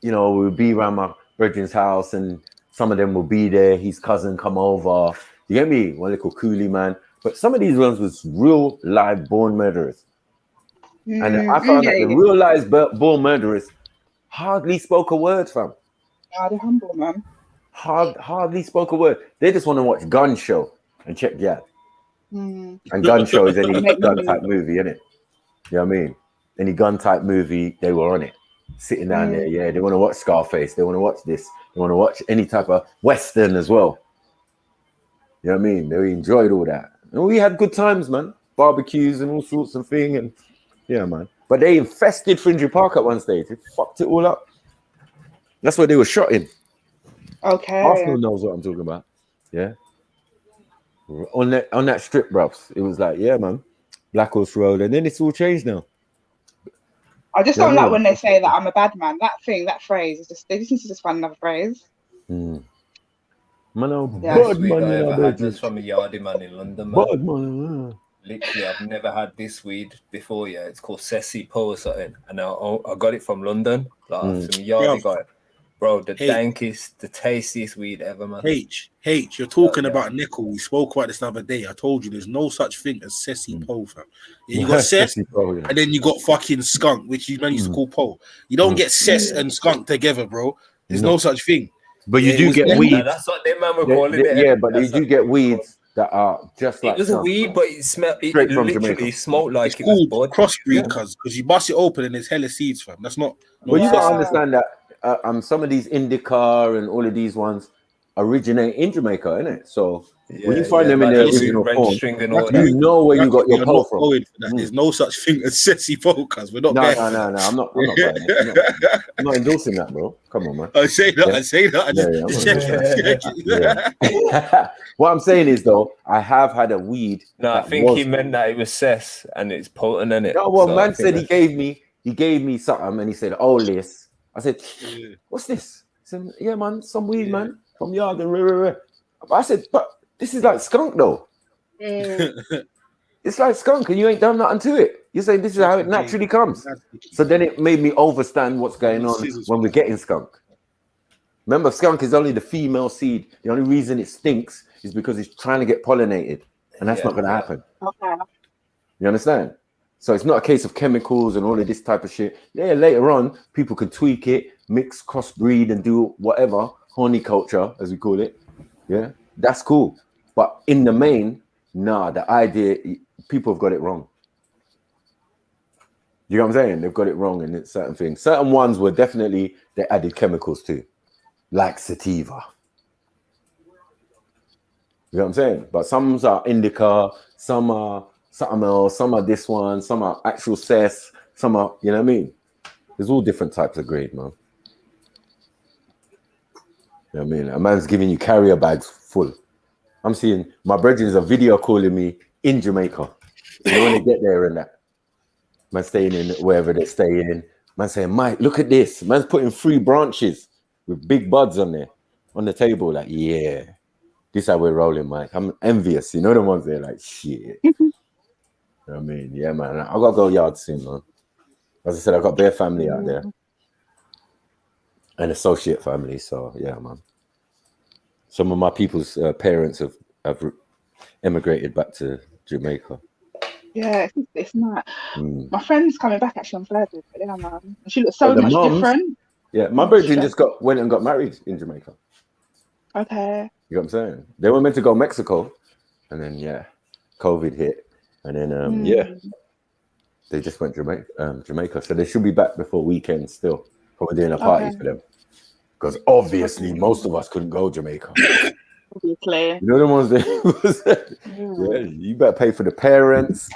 You know, we would be around my brethren's house, and some of them will be there. His cousin come over. You get me? One little coolie man. But some of these ones was real live born murderers. And I found that the real live born murderers hardly spoke a word, fam. They're humble, man. Hardly spoke a word. They just want to watch gun show and check And gun show is any gun type movie, isn't it? You know what I mean? Any gun type movie, they were on it. Sitting down there, yeah. They want to watch Scarface. They want to watch this. They want to watch any type of Western as well. You know what I mean? They enjoyed all that. And we had good times, man. Barbecues and all sorts of things. And yeah, man. But they infested Fringy Park at one stage. They fucked it all up. That's where they were shot in. Okay. Arsenal knows what I'm talking about. Yeah. On that strip, bruv. It was like, yeah, man. Black Horse Road. And then it's all changed now. I just don't like when they say that I'm a bad man. That phrase is just, they just need to just find another phrase. Man, bad man. I had this from a yardie man in London, man. Bad man. Literally, I've never had this weed before. Yeah, it's called Ceci Po or something, and I got it from London. Like some yardie guy, bro. The dankest, the tastiest weed ever, man. H, you're talking about nickel. We spoke about this the other day. I told you there's no such thing as Ceci Po, fam. Yeah, you got Cess, and then you got fucking skunk, which you man used to call Po. You don't get Cess and skunk together, bro. There's no such thing. But you do get weeds. That's what them man were calling it. Yeah, but you do get weeds that are just like. It was a weed, but it smelled. It literally smelled like it was bud. Crossbreed, because you bust it open and there's hella seeds, fam. That's not. Well, you gotta understand that some of these indica and all of these ones originate in Jamaica, innit? So when you find them in their original form, you know where you got your pole from. There's no such thing as Ceci Po, cuz we're not. No. I'm not I'm not endorsing that, bro. Come on, man. I say that. What I'm saying is, though, I have had a weed. No, I think he meant that it was cess and it's potent, innit? No, well, man said he gave me something, and he said, "Oh, this." I said, "What's this?" He said, "Yeah, man, some weed, man, from yard and I said, "But this is like skunk, though." It's like skunk, and you ain't done nothing to it. You're saying this is how it naturally comes. So then it made me understand what's going on when we're getting skunk. Remember, skunk is only the female seed. The only reason it stinks is because it's trying to get pollinated, and that's not going to happen. Okay. You understand? So it's not a case of chemicals and all of this type of shit. Yeah, later on, people can tweak it, mix, crossbreed, and do whatever, horticulture, as we call it. Yeah, that's cool. But in the main, the idea, people have got it wrong. You know what I'm saying? They've got it wrong in certain things. Certain ones were definitely, they added chemicals to, like sativa. You know what I'm saying? But some are indica, some are something else, some are this one, some are actual cess, some are, you know what I mean? There's all different types of grade, man. You know what I mean? A man's giving you carrier bags full. I'm seeing my brethren's a video calling me in Jamaica. So they want to get there and that. Man staying in wherever they're staying. Man saying, "Mike, look at this." Man's putting 3 branches with big buds on there, on the table. Like, yeah, this how we're rolling, Mike. I'm envious. You know the ones there like, shit. You know what I mean? Yeah, man. I got to go yard soon, man. As I said, I got bare family out there. An associate family, so yeah, man. Some of my people's parents have emigrated back to Jamaica. Yeah, it's not. My friend's coming back actually on Thursday. Yeah, man. She looks so much different. Yeah, my brother just went and got married in Jamaica. Okay. You know what I'm saying? They were meant to go Mexico, and then COVID hit, and then they just went Jamaica. So they should be back before weekend still. Probably doing a party for them. Because obviously most of us couldn't go Jamaica. Obviously. You know the ones that you better pay for the parents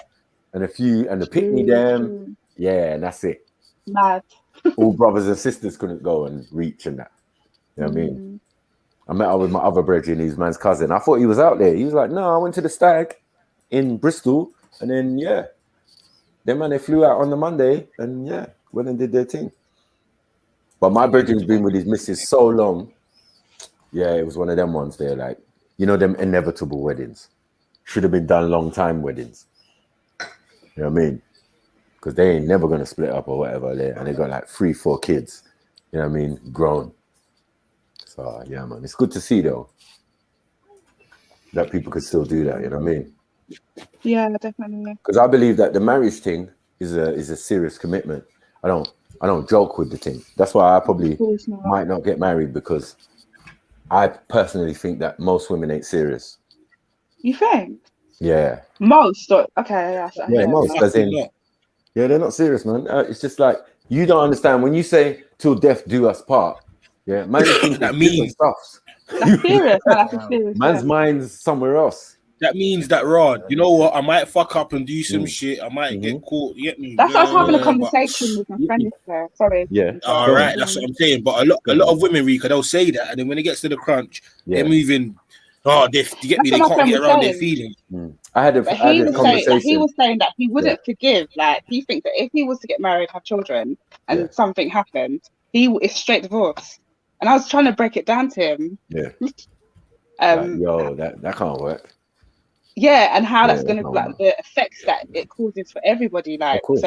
and the pick me them. Yeah, and that's it. Mad. all brothers and sisters couldn't go and reach and that. You know what I mean? I met up with my other brethren, his man's cousin. I thought he was out there. He was like, no, I went to the stag in Bristol, and then them man, they flew out on the Monday, and went and did their thing. But my brethren's been with his missus so long. Yeah, it was one of them ones there, like, you know, them inevitable weddings. Should have been done long time weddings. You know what I mean? Because they ain't never gonna split up or whatever there, and they got like 3-4 kids. You know what I mean? Grown. So yeah, man, it's good to see though that people could still do that. You know what I mean? Yeah, definitely. Because I believe that the marriage thing is a serious commitment. I don't joke with the thing. That's why I probably might not get married, because I personally think that most women ain't serious. You think? Yeah. Most? Okay. Yeah, most. As in, they're not serious, man. It's just like, you don't understand when you say "till death do us part." Yeah, man, that means stuff. That's serious. Man, that's serious. Man's mind's somewhere else. That means that, Rod, you know what? I might fuck up and do some shit. I might get caught. You get me? That's what I was having a conversation with my friend yesterday. Sorry. Yeah. All right, that's what I'm saying. But a lot of women, Rika, they'll say that, and then when it gets to the crunch, they're moving. Oh, you get me? They can't get around their feelings. I had a conversation. He was saying that he wouldn't forgive. Like, he thinks that if he was to get married, have children, and something happened, it's straight divorce. And I was trying to break it down to him. Yeah. That can't work. Yeah, and how that's going to, like, the effects that it causes for everybody. Like, of course.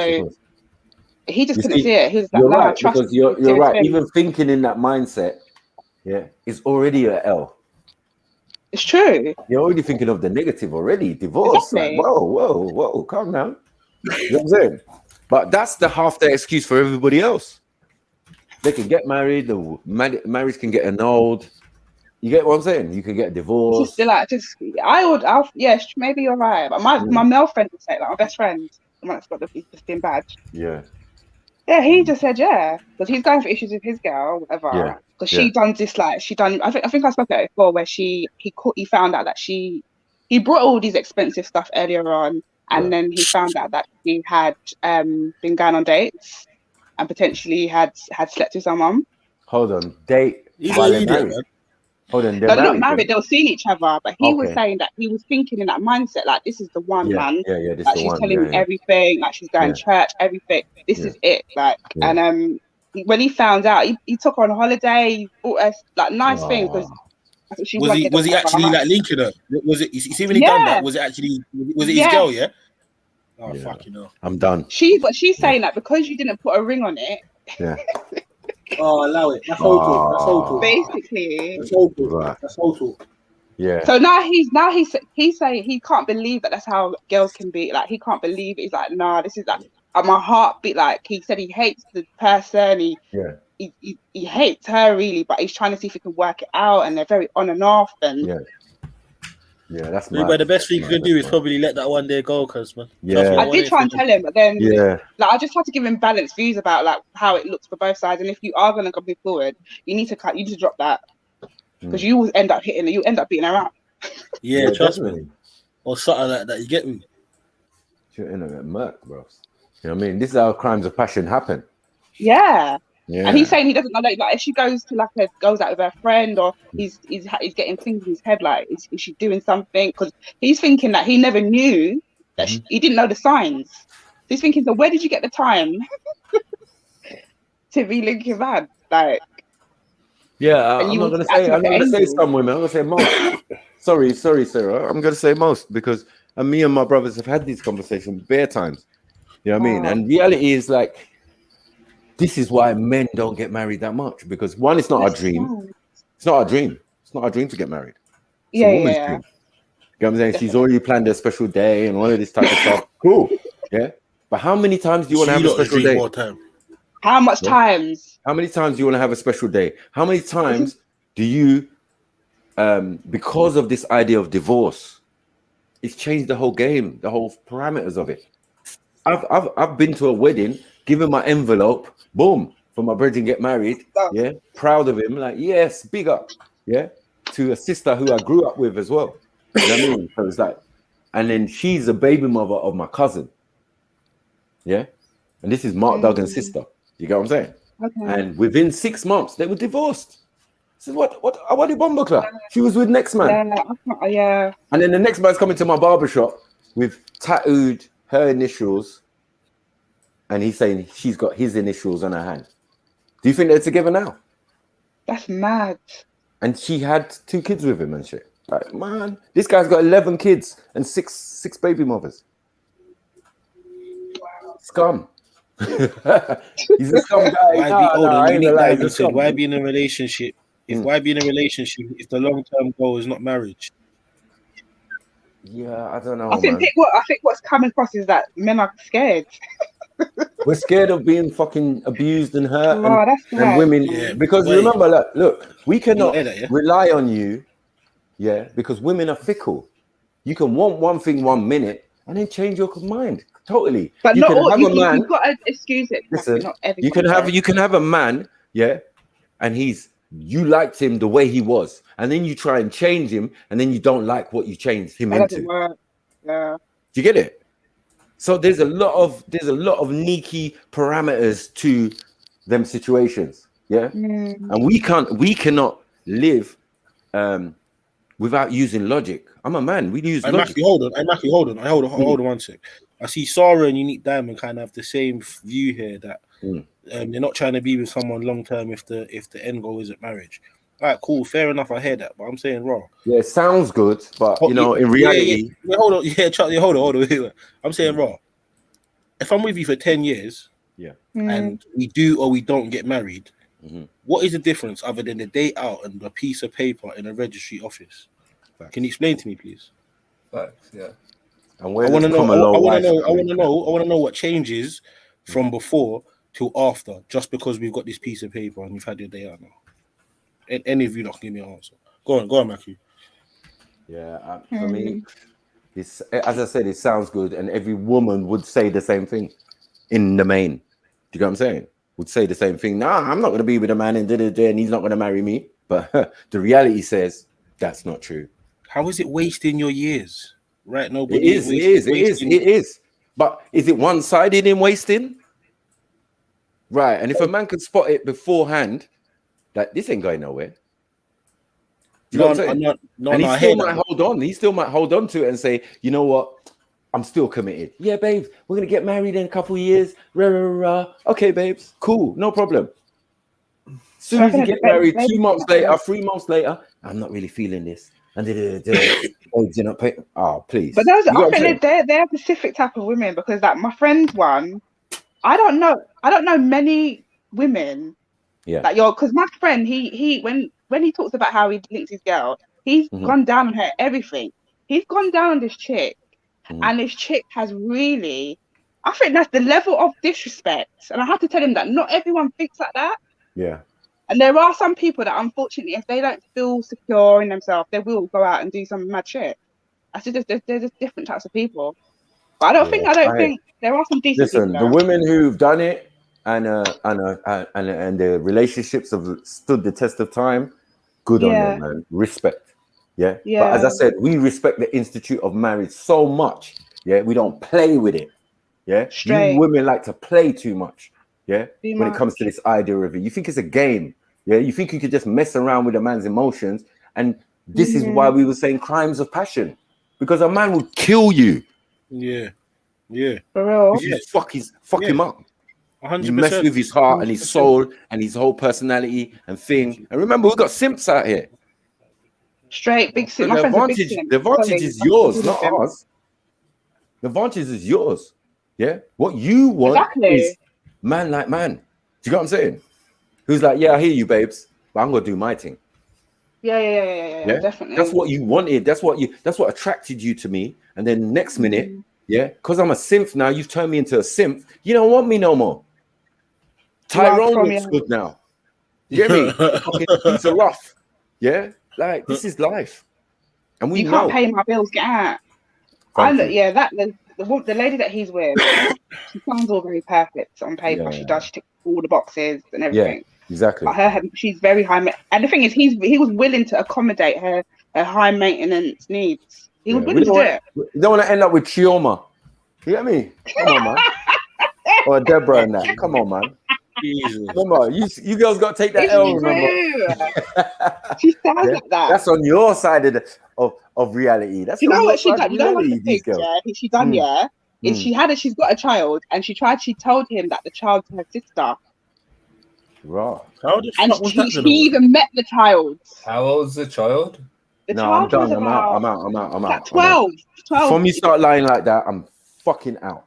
He just couldn't see it. He was like, you're right, trust because you're right. Even thinking in that mindset, is already an L. It's true. You're already thinking of the negative already. Divorce. Exactly. Like, whoa, calm down. You know what I'm saying? But that's the half the excuse for everybody else. They can get married, the marriage can get annulled. You get what I'm saying? You can get a divorce. Maybe you're right. But my male friend would say, like, my best friend, the one that's got the pristine badge. Yeah. Yeah, he just said, because he's going for issues with his girl, whatever. Yeah. Because she done this, like, I think I spoke about it before, where he found out that he brought all these expensive stuff earlier on, and then he found out that he had been going on dates and potentially had slept with someone. Hold on, date. Hold on, they're not married. They were seeing each other, but he was saying that he was thinking in that mindset, like, this is the one, man. Yeah, this like, is the she's one. telling me everything, like, she's going to church, everything. This is it, like. And when he found out, he took her on holiday, he bought her, like, nice things, because was he actually like linking her? Was it? You see when he done that? Was it his girl? Yeah. Oh fucking hell! I'm done. She's saying that because you didn't put a ring on it. Yeah. Oh, allow it. That's total. Basically. That's total. Yeah. So now he's saying he can't believe that that's how girls can be. Like, he can't believe it. He's like, nah, this is like my heartbeat. Like, he said he hates the person. He hates her really, but he's trying to see if he can work it out. And they're very on and off. And yeah, that's mad. But the best thing you can do is probably let that one day go, cuz, man. Yeah. I did try and tell him, but then like, I just had to give him balanced views about, like, how it looks for both sides. And if you are gonna move forward, you need to drop that, because you will end up hitting it. You end up beating her out. Yeah, trust me. Or something like that. You get me? You're in a murk, bro. You know what I mean? This is how crimes of passion happen. Yeah. And he's saying he doesn't know, like if she goes to goes out with her friend, or he's getting things in his head, like is she doing something? Because he's thinking that he never knew that he didn't know the signs. He's thinking, so where did you get the time to be linking bad? Like, I'm not gonna say some women. I'm gonna say most. sorry, Sarah. I'm gonna say most, because me and my brothers have had these conversations bare times. You know what I mean? And reality is, like, this is why men don't get married that much, because one, it's not our dream. It's not our dream. It's not our dream to get married. It's a woman's dream. You know what I'm saying? She's already planned a special day and all of this type of stuff. Cool. Yeah. But how many times do you want to have a special day? How much times? How many times do you want to have a special day? How many times do you, because of this idea of divorce, it's changed the whole game, the whole parameters of it. I've been to a wedding, given my envelope, boom, for my brother to get married. Yeah, proud of him. Like, yes, big up. Yeah, to a sister who I grew up with as well. You know what I mean? So it's like, and then she's a baby mother of my cousin. Yeah, and this is Mark Duggan's sister. You get what I'm saying? and within 6 months they were divorced. So what did Bomber Club? She was with next man. Yeah. And then the next man's coming to my barbershop with tattooed her initials, and he's saying she's got his initials on her hand. Do you think they're together now? That's mad. And she had 2 kids with him and shit. Like, man, this guy's got 11 kids and six baby mothers. Scum. He's a scum guy. Why be in a relationship? Why be in a relationship if the long-term goal is not marriage? Yeah, I don't know. I think what's coming across is that men are scared. We're scared of being fucking abused and hurt and women. Yeah, because remember, look, we cannot rely on you. Yeah, because women are fickle. You can want one thing 1 minute and then change your mind totally. But you not can all. have a man. You've got to excuse it. Listen, not you can have a man, yeah, and you liked him the way he was, and then you try and change him, and then you don't like what you changed him into. Work. Yeah. Do you get it? So there's a lot of sneaky parameters to them situations, yeah. And we cannot live without using logic. I'm a man. We use logic. Matthew, hold on. Hold on 1 sec. I see Sarah and Unique Diamond kind of have the same view here that they're not trying to be with someone long term if the end goal isn't marriage. All right, cool, fair enough. I hear that, but I'm saying raw. Yeah, it sounds good, but in reality, hold on. Yeah, Charlie, hold on. I'm saying raw. If I'm with you for 10 years, and we do or we don't get married, what is the difference other than the date out and a piece of paper in a registry office? Facts. Can you explain to me, please? Facts, yeah. And I want to know what changes from before till after, just because we've got this piece of paper and you've had your day out now. Any of you not give me an answer? Go on, Matthew. Yeah, for me, it's, as I said, it sounds good, and every woman would say the same thing in the main. Do you get what I'm saying? Would say the same thing. Nah, I'm not going to be with a man and he's not going to marry me. But the reality says that's not true. How is it wasting your years? Right? It is. But is it one-sided in wasting? Right. And if a man can spot it beforehand, that this ain't going nowhere. Do you know what I'm saying? And he still might hold on. He still might hold on to it and say, you know what? I'm still committed. Yeah, babes, we're going to get married in a couple of years. Okay, babes, cool, no problem. As soon as you get married, 2 months later, 3 months later, I'm not really feeling this. And oh, please. But I think they're a specific type of women, because like my friend's one, I don't know many women. Yeah. Like because my friend, he when he talks about how he links his girl, he's gone down on her everything. He's gone down on this chick, and this chick has really, I think that's the level of disrespect. And I have to tell him that not everyone thinks like that. Yeah. And there are some people that, unfortunately, if they don't feel secure in themselves, they will go out and do some mad shit. I see there's just different types of people. But I don't think there are some decent people. Listen, the women who've done it and the relationships have stood the test of time, good on them, man. Respect. Yeah. But as I said, we respect the institute of marriage so much. Yeah. We don't play with it. Yeah. Straight. You women like to play too much. Yeah. When it comes to this idea of it, you think it's a game. Yeah. You think you could just mess around with a man's emotions. And this is why we were saying crimes of passion, because a man would kill you. Yeah. Yeah. For real. If you fuck him up. 100%. You mess with his heart and his soul and his whole personality and thing. And remember, we've got simps out here. Straight big simp. The advantage is yours, not ours. The advantage is yours. Yeah. What you want is man like man. Do you know what I'm saying? Who's like, yeah, I hear you, babes, but I'm gonna do my thing. Yeah, definitely. That's what you wanted. That's what attracted you to me. And then next minute, because I'm a simp now, you've turned me into a simp. You don't want me no more. Tyrone looks good now. You get me? He's a rough. Yeah, like this is life, and we can't pay my bills. Get out. The lady that he's with, she sounds all very perfect on paper. She ticks all the boxes and everything. Yeah, exactly. But she's very high. And the thing is, he was willing to accommodate her high maintenance needs. He was willing to do it. You don't want to end up with Chioma. You get me? Come on, man. Or Deborah and that. Come on, man. Jesus. Remember, you girls got to take that It's L. Remember, she sounds yeah? like that. That's on your side of reality. That's You know on your what she side done? of You know one of reality. the These things, girls. yeah, she done, yeah, is she's got a child, and she told him that the child's her sister. Right. How the And fuck was that? she even met the child. How old's the child? The No, child I'm was done. about I'm out. 12. 12. Before you start lying like that, I'm fucking out.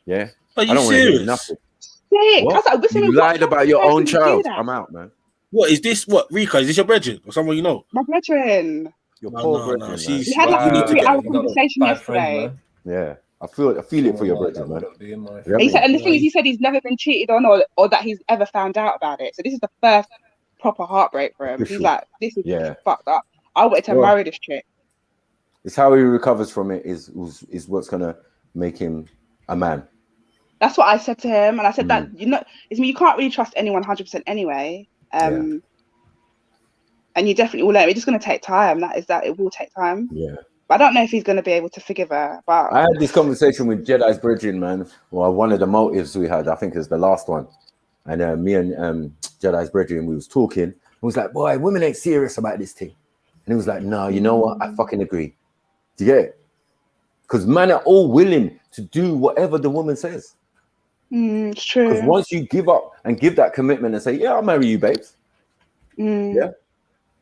Yeah. Are you I don't want to hear serious? nothing. Sick. I was What? like, listen, You what lied type about of your person own would do child. that? I'm out, man. What is this? What, Rika? Is this your brethren or someone you know? My brethren. Your No, poor no, brethren, man. she's. We had like you a need to get. 3-hour You got conversation bad friends, yesterday. man. Yeah. I feel it for your brethren, man. Be in my You know And, what I he said, mean? and the thing is, he said he's never been cheated on or that he's ever found out about it. So this is the first proper heartbreak for him. He's Official. like, this is Yeah. fucked up. I wanted to Well, marry this chick. It's how he recovers from it is what's gonna make him a man. That's what I said to him, and I said that you can't really trust anyone 100% anyway. And you definitely will learn. It's just going to take time. It will take time. Yeah. But I don't know if he's going to be able to forgive her. But I had this conversation with Jedi's brethren, man. Well, one of the motives we had, I think, is the last one. And me and Jedi's brethren, we was talking. I was like, boy, women ain't serious about this thing. And he was like, no, you know what? I fucking agree. Do you get it? Because men are all willing to do whatever the woman says. It's true. Because once you give up and give that commitment and say, yeah, I'll marry you, babes. Yeah.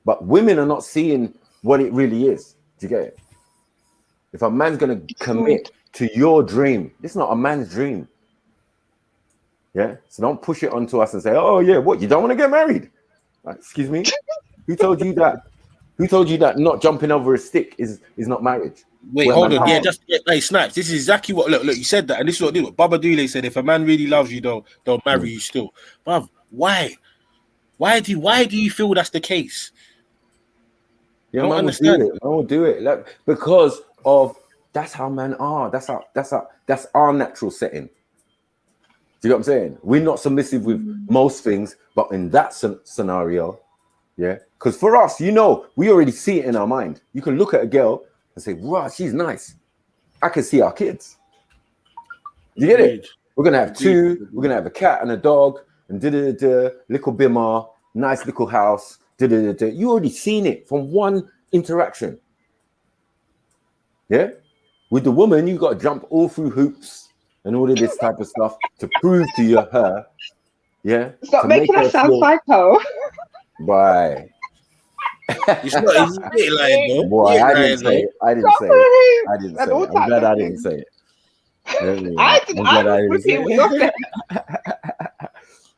But women are not seeing what it really is. Do you get it? If a man's going to commit to your dream, it's not a man's dream. Yeah. So don't push it onto us and say, oh, yeah, what? You don't want to get married? Like, excuse me? Who told you that? Who told you that not jumping over a stick is not marriage? Wait, hold on. Yeah, hey, Snipes. This is exactly what. Look. You said that, and this is what Baba Dule said. If a man really loves you, they'll marry you still. Bruv, why? Why do you feel that's the case? Yeah, I don't understand. I will do it. Like, because of that's how men are. That's our natural setting. Do you know what I'm saying? We're not submissive with most things, but in that scenario, yeah. Because for us, we already see it in our mind. You can look at a girl and say, wow, she's nice. I can see our kids. You get it? We're going to have two. We're going to have a cat and a dog and little bimmer, nice little house. You already seen it from one interaction. Yeah? With the woman, you got to jump all through hoops and all of this type of stuff to prove to her. Yeah? Stop making us sound psycho. Right. It's not. It's a bit like, bro. Boy, I didn't say it. I'm glad I didn't say it.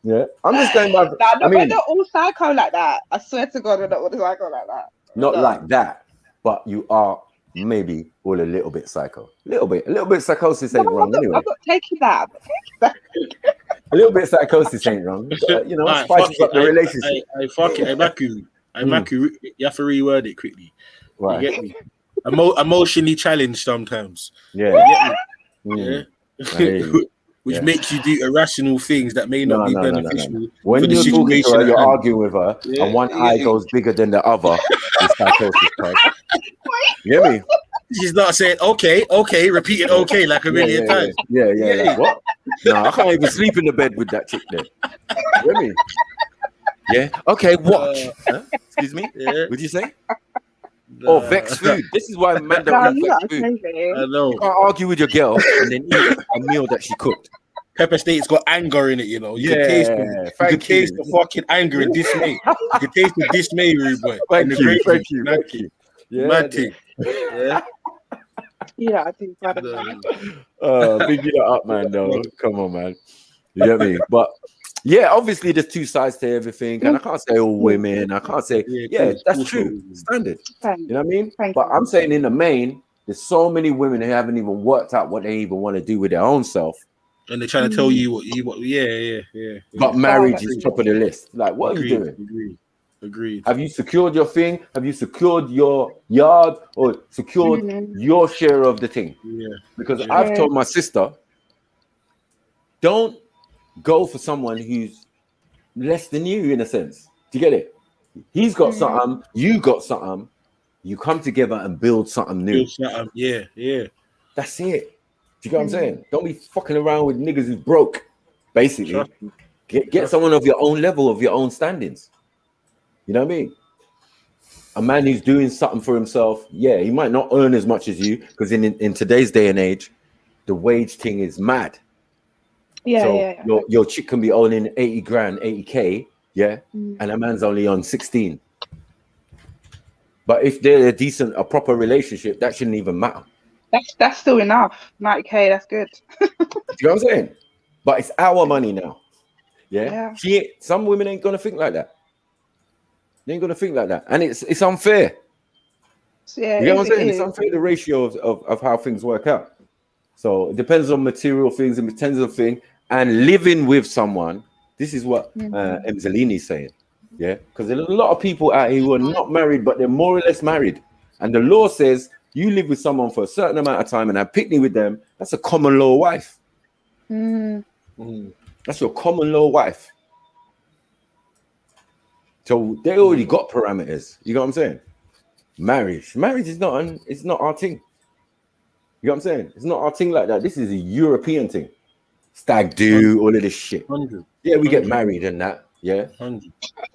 Yeah, I'm just going by. We're not all psycho like that. I swear to God, we're not all psycho like that. Not like that, but you are maybe all a little bit psycho. A little bit psychosis ain't wrong anyway. I'm not taking that. A little bit psychosis ain't wrong. Spices up the relationship. Fuck it. Maku, you have to reword it quickly. Right. You get me? Emotionally challenged sometimes. Yeah. Which makes you do irrational things that may not be beneficial. No. When you're talking to her, you're arguing with her, and one eye goes bigger than the other. The psychosis part. You get me? She's not saying okay, repeating okay like a million times. Yeah. Like, what? No, I can't even sleep in the bed with that chick there. You get me? Yeah. Okay. Watch. Excuse me. Yeah. What'd you say? Or vex food. This is why men don't eat vex food. I know. You can't argue with your girl and then eat a meal that she cooked. Pepper steak's got anger in it, You can taste the fucking anger and dismay. You can taste the dismay, rude boy. Thank you. Yeah. Mad thing. Yeah. Yeah, I think big it up, man. Though, come on, man. You get me? But yeah, obviously there's two sides to everything, and I can't say all women. I can't say that's true, standard. You know what I mean? But I'm saying in the main, there's so many women who haven't even worked out what they even want to do with their own self, and they're trying to tell you what you want. Yeah. But marriage is top of the list. Like, what are you doing? Agreed. Have you secured your thing? Have you secured your yard or secured your share of the thing? Yeah. Because I've told my sister, don't go for someone who's less than you in a sense. Do you get it? He's got something, you got something. You come together and build something new. Yeah. That's it. Do you get what I'm saying? Don't be fucking around with niggas who's broke, basically. Get someone of your own level, of your own standings. You know what I mean? A man who's doing something for himself, yeah, he might not earn as much as you, because in today's day and age, the wage thing is mad. Your chick can be owning 80 grand, 80K, yeah, and a man's only on 16. But if they're a proper relationship, that shouldn't even matter. That's still enough. 90K, that's good. You know what I'm saying? But it's our money now. Yeah. Some women ain't gonna think like that. They ain't gonna think like that, and it's unfair. Yeah, you know what I'm saying? It's unfair, the ratio of how things work out. So it depends on material things, it depends on things, and living with someone. This is what Emzalini's saying. Yeah, because there's a lot of people out here who are not married, but they're more or less married, and the law says you live with someone for a certain amount of time and have picnic with them. That's a common law wife. That's your common law wife. So they already got parameters. You know what I'm saying? Marriage is not our thing. You know what I'm saying? It's not our thing like that. This is a European thing. Stag do, all of this shit. 100. Yeah, we get married and that. Yeah. 100.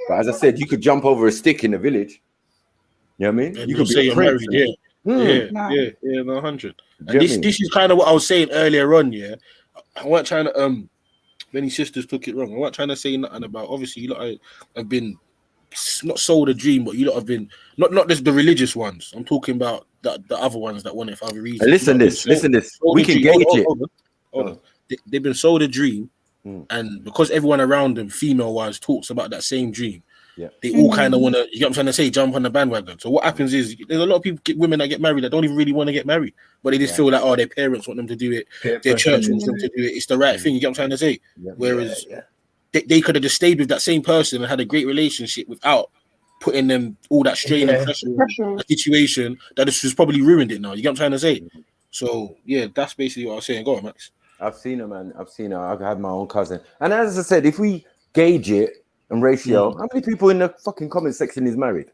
But as I said, you could jump over a stick in the village. You know what I mean? And you could say be you're married, yeah, 100. And this is kind of what I was saying earlier on, yeah. I wasn't trying to many sisters took it wrong. I wasn't trying to say nothing about, obviously you lot have been not sold a dream, but you lot have been not just the religious ones. I'm talking about the other ones that want it for other reasons. Listen this. We can gauge it. Hold on. They've been sold a dream, and because everyone around them, female-wise, talks about that same dream, they all kind of want to, you know what I'm trying to say, jump on the bandwagon. So what happens is there's a lot of women that get married that don't even really want to get married, but they just feel like, oh, their parents want them to do it, their church wants them to do it, it's the right thing, you get what I'm trying to say? Whereas they could have just stayed with that same person and had a great relationship without putting them all that strain and pressure in a situation that has probably ruined it now, you get what I'm trying to say? So yeah, that's basically what I was saying. Go on, Max. I've seen her, man. I've seen her. I've had my own cousin. And as I said, if we gauge it and ratio, how many people in the fucking comment section is married?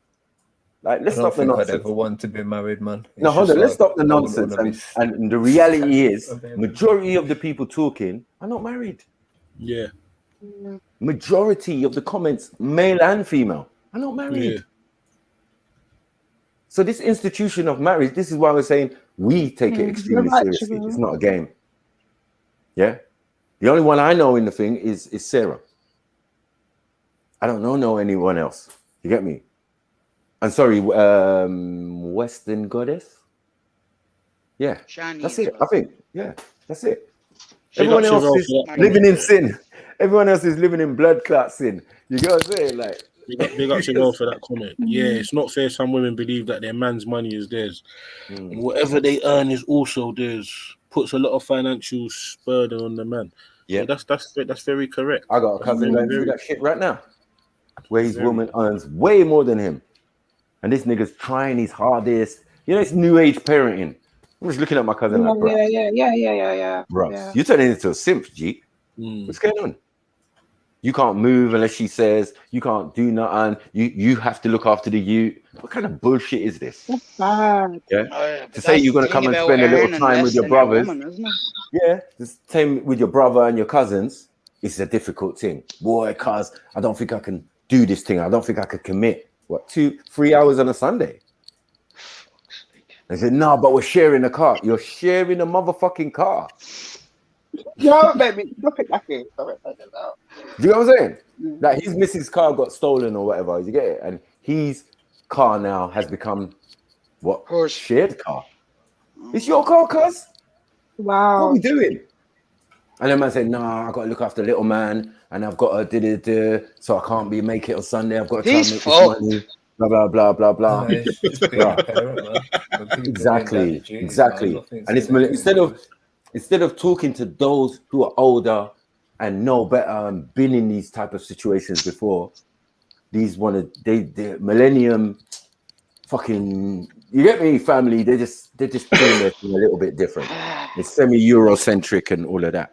Like, let's stop the nonsense. I'd ever want to be married, man. No, hold on. Let's stop the nonsense. And the reality is, majority of the people talking are not married. Yeah. Majority of the comments, male and female, are not married. Yeah. So this institution of marriage, this is why we're saying we take it extremely seriously. It's not a game. Yeah. The only one I know in the thing is Sarah. I don't know anyone else. You get me? I'm sorry, Western Goddess. Yeah, that's it. I think. Yeah, that's it. Everyone else is living in sin. Everyone else is living in blood clot sin. You get what I'm saying? Like, big up to go for that comment. Yeah, it's not fair. Some women believe that their man's money is theirs, and whatever they earn is also theirs. Puts a lot of financial burden on the man. Yeah, so that's very correct. I got a cousin going through that shit right now, where his woman earns way more than him, and this nigga's trying his hardest. You know, it's new age parenting. I'm just looking at my cousin like, bro. Yeah. Bro, you're turning into a simp, G. What's going on? You can't move unless she says. You can't do nothing. You have to look after the youth. What kind of bullshit is this? That's bad. Yeah. To say you're gonna come and spend a little time with your brothers. Yeah. The same with your brother and your cousins. It's a difficult thing. Boy, cuz I don't think I can do this thing. I don't think I could commit. What, 2-3 hours on a Sunday? They said, no, but we're sharing a car. You're sharing a motherfucking car. No, baby, stop it, Lucky. Stop it. Do you know what I'm saying? Like, his missus' car got stolen or whatever. You get it? And his car now has become what? Shared car. It's your car, cuz. Wow. What are we doing? And then man said, nah, I got to look after little man, and I've got to so I can't make it on Sunday. I've got to try and make this money. Blah blah blah blah blah. Exactly. And it's instead of talking to those who are older and know better and been in these type of situations before, the millennium fucking, you get me, family, they're just doing their thing a little bit different. It's semi-Eurocentric and all of that.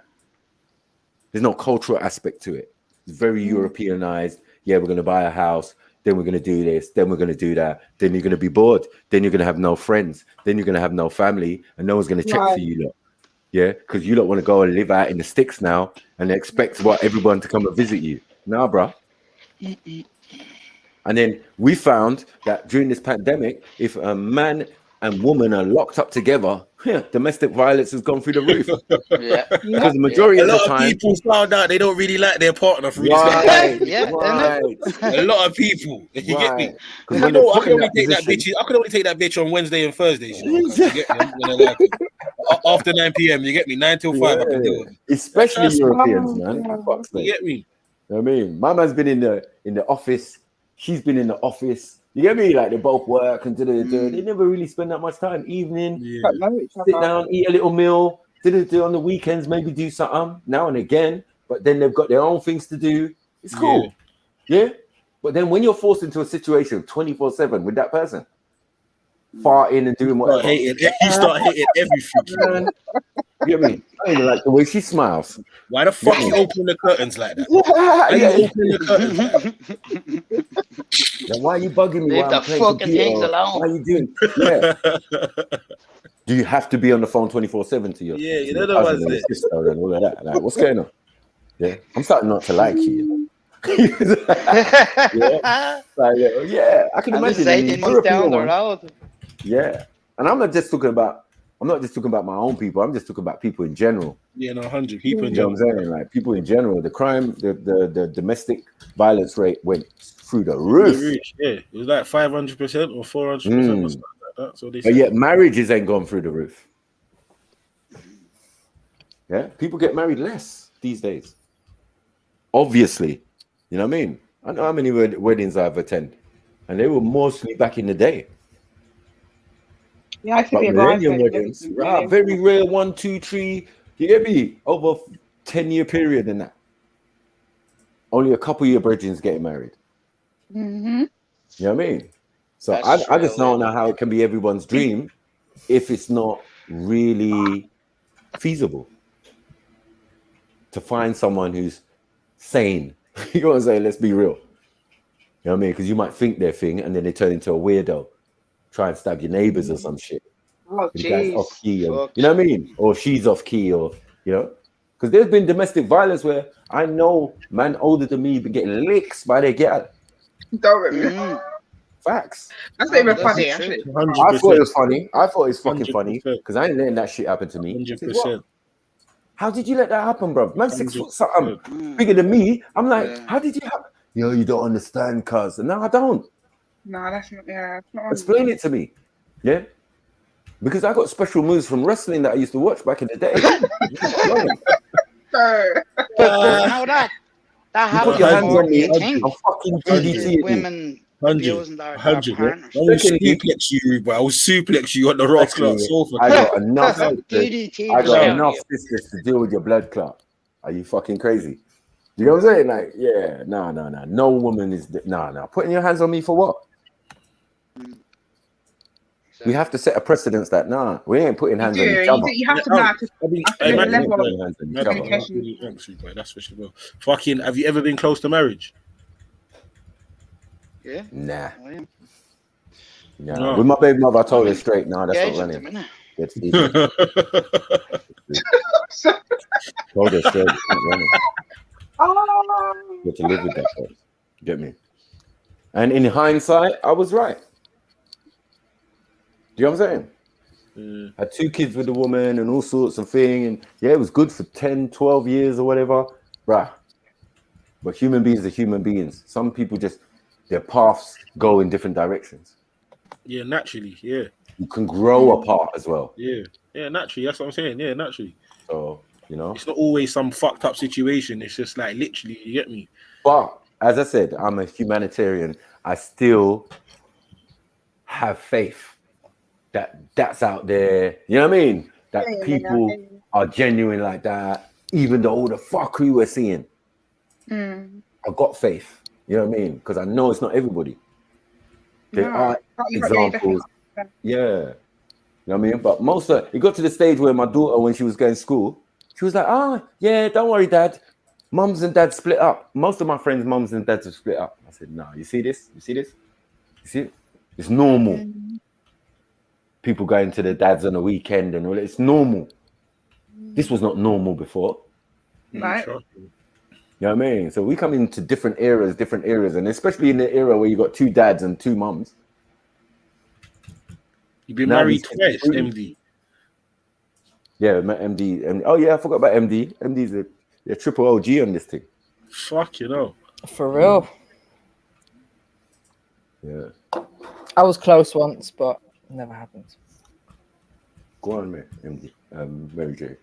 There's no cultural aspect to it. It's very Europeanized. Yeah, we're going to buy a house, then we're going to do this, then we're going to do that, then you're going to be bored, then you're going to have no friends, then you're going to have no family, and no one's going to check for you lot. Yeah, because you don't want to go and live out in the sticks now and expect everyone to come and visit you. Nah, bro. And then we found that during this pandemic, if a man and woman are locked up together, domestic violence has gone through the roof. Because the majority of the time, people found out they don't really like their partner for right. A lot of people, you get me? Because I know I can only take that bitch. I can only take that bitch on Wednesday and Thursdays. You know, you get me? I'm gonna like it. After 9 p.m. You get me? 9 till 5. I can deal with it. Especially Europeans, man. You get me? You know what I mean? My man's been in the office. She's been in the office. You get me? Like they both work and they never really spend that much time. Evening, sit down, eat a little meal. On the weekends, maybe do something now and again. But then they've got their own things to do. It's cool, yeah. But then when you're forced into a situation 24/7 with that person, farting and doing whatever, you start hating everything. You get me? I don't even like the way she smiles. Why the fuck you open the curtains like that? Then why are you bugging me? Leave the fucking things alone. Why are you doing? Yeah. Do you have to be on the phone 24/7 to your you know the ones there. Sister and all of that? Like, what's going on? Yeah, I'm starting not to like you. I can imagine. Down the road. Yeah, and I'm not just talking about my own people. I'm just talking about people in general. Yeah, no, 100 people in general. You know what I'm saying? Like people in general, the crime, the domestic violence rate went through the roof. Yeah, it was like 500% or 400% or something like that. So but yet marriages ain't gone through the roof. Yeah, people get married less these days. Obviously, you know what I mean? I know how many weddings I've attended, and they were mostly back in the day. Yeah, I think millennium weddings, very rare, 1, 2, 3. You get me? Over 10-year period in that. Only a couple of your brethrens getting married. Mm-hmm. You know what I mean? So I just don't know how it can be everyone's dream if it's not really feasible to find someone who's sane. You know what I'm saying? Let's be real. You know what I mean? Because you might think their thing and then they turn into a weirdo. Try and stab your neighbors or some shit. Oh, the guy's off key, and, you know what I mean? Or she's off key, or you know, because there's been domestic violence where I know man older than me been getting licks by their gal. Don't Facts. That's not even funny, actually. 100%. I thought it was funny. I thought it was fucking 100%. Funny because I ain't letting that shit happen to me. 100%. How did you let that happen, bro? Man, 6 foot something bigger than me. I'm like, how did you happen? Yo, you don't understand, cuz. No, I don't. No, that's not. Yeah, it's not. Explain it to me. Yeah. Because I got special moves from wrestling that I used to watch back in the day. That you put your hands on me, I'll fucking DDT women. 100. I will suplex you on the rock clot sofa. I got enough sisters to deal with your blood clot. Are you fucking crazy? You know what I'm saying? Like, yeah, no. No woman is no. Putting your hands on me for what? We have to set a precedence that we ain't putting hands on each other. You have to know the level of communication. That's for sure. Fucking, have you ever been close to marriage? Yeah. Nah. No. With my baby mother, I told her straight, no, that's not running. Told her straight, it's not running. You have to live with that first. Get me? And in hindsight, I was right. Do you know what I'm saying? Had 2 kids with the woman and all sorts of things. And yeah, it was good for 10, 12 years or whatever. Bruh. But human beings are human beings. Some people just, their paths go in different directions. Yeah, naturally, yeah. You can grow apart as well. Yeah, naturally. That's what I'm saying. Yeah, naturally. So, you know. It's not always some fucked up situation. It's just like literally, you get me? But as I said, I'm a humanitarian. I still have faith that that's out there. You know what I mean? That people are genuine like that, even though all the fuckery we're seeing. I got faith. You know what I mean? Because I know it's not everybody. There are examples. Yeah. You know what I mean? But most of it got to the stage where my daughter, when she was going to school, she was like, yeah, don't worry, Dad. Mums and dads split up. Most of my friends' mums and dads have split up. I said, no, you see this? You see this? You see it? It's normal. People going to their dads on the weekend and all that. It's normal. This was not normal before. Right. You know what I mean? So we come into different eras, and especially in the era where you got 2 dads and 2 mums. You've been married twice, MD. Yeah, MD. Oh yeah, I forgot about MD. MD's a triple OG on this thing. Fuck, you know. For real. Yeah. I was close once, but it never happened. Go on, man, MD. Mary J.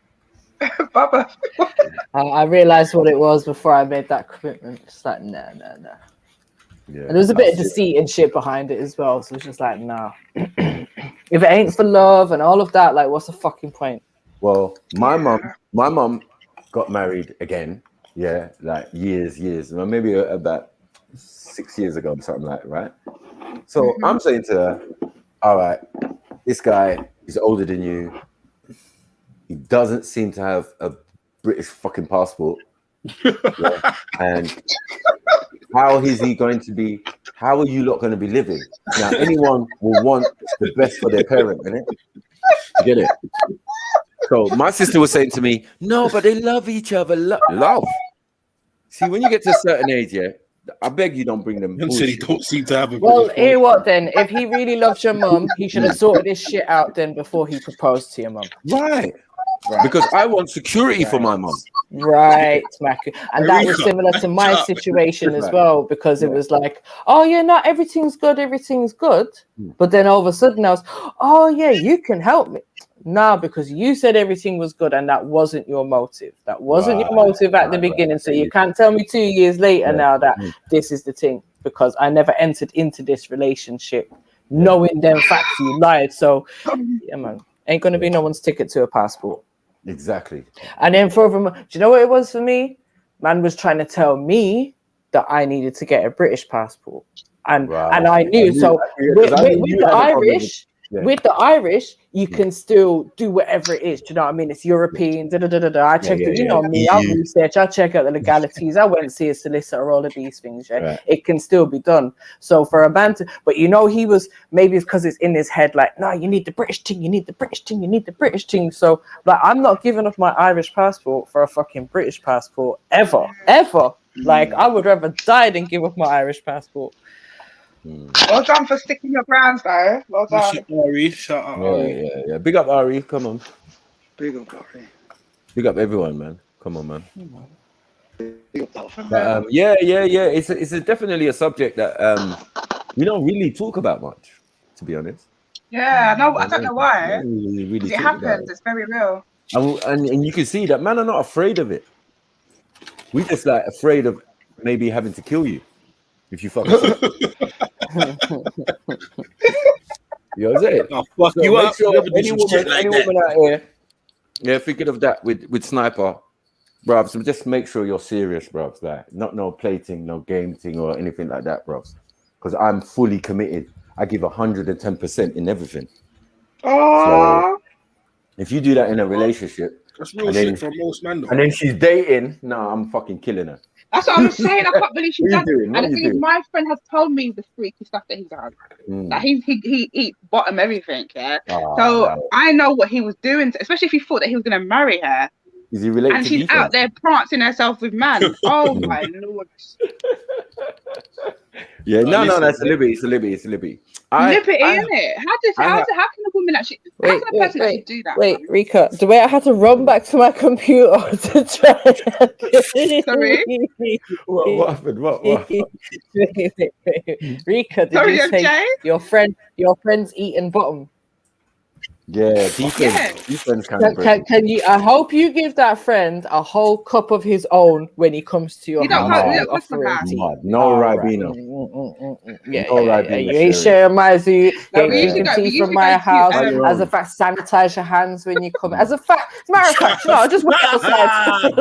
Baba. I realized what it was before I made that commitment. It's like, no. Yeah. And there was a bit of deceit and shit behind it as well. So it's just like, no. If it ain't for love and all of that, like, what's the fucking point? Well, my mum got married again. Yeah, like years, maybe about 6 years ago or something like that, right? So I'm saying to her, all right, this guy is older than you. He doesn't seem to have a British fucking passport. Yeah. And how is he going to be? How are you lot going to be living? Now, anyone will want the best for their parent, innit? You get it? So my sister was saying to me, no, but they love each other. Love. See, when you get to a certain age, yeah, I beg you don't bring them. He don't seem to have a well, hear what then? If he really loves your mum, he should have sorted this shit out then before he proposed to your mum. Right. Because I want security for my mum. Right, Macu. And that was similar to my situation as well, because it was like, oh yeah, not everything's good. But then all of a sudden I was, oh yeah, you can help me. No, because you said everything was good and that wasn't your motive. That wasn't your motive at the beginning. So you can't tell me 2 years later now that this is the thing, because I never entered into this relationship knowing them facts you lied. So yeah, man, ain't gonna be no one's ticket to a passport. Exactly. And then furthermore, do you know what it was for me? Man was trying to tell me that I needed to get a British passport. And I knew. So with the Irish, with the Irish, you can still do whatever it is. Do you know what I mean? It's European. I checked it. You know me. I'll research. I'll check out the legalities. I went and see a solicitor. All of these things. Yeah, right. It can still be done. So for a banter, but you know, he was maybe it's because it's in his head. Like, no, you need the British thing. You need the British thing. You need the British thing. So like, I'm not giving up my Irish passport for a fucking British passport ever. Like, I would rather die than give up my Irish passport. Well done for sticking your grounds, though. Well done. Shout out Ari. Yeah. Big up Ari. Come on. Big up Ari. Big up everyone, man. Come on, man. Big up but, yeah. It's definitely a subject that we don't really talk about much, to be honest. Yeah, no, I don't know why. Really it happens. It's very real. And you can see that men are not afraid of it. We're just like afraid of maybe having to kill you if you fuck us. You know what I'm saying? Oh, fuck you up. Sure any woman out here, thinking of that with sniper, bruv. So just make sure you're serious, bruv. Like, not no plating, no game thing or anything like that, bruv. Because I'm fully committed. I give 110% in everything. So if you do that in a relationship, that's real shit for most men. And then she's dating, I'm fucking killing her. That's what I'm saying. I can't believe she's done. And the thing is, my friend has told me the freaky stuff that he's done. Like he eats bottom everything, yeah. I know what he was doing, especially if he thought that he was gonna marry her. Is he related? And she's out there prancing herself with man. Oh my lord. Yeah, no, that's a Libby. It's a Libby. Liberty, isn't it? How can a woman actually? How can a person actually do that? Wait, Rika, the way I had to run back to my computer to try. Sorry. What happened? What? Rika, did you say your friend's eating bottom? Yeah, defense kind of. Can you? I hope you give that friend a whole cup of his own when he comes to your house. No Ribena. Yeah. You ain't sharing my zoo. Drinking tea from my house. As a fact, sanitize your hands when you come. As a fact, matter of fact, just wait outside.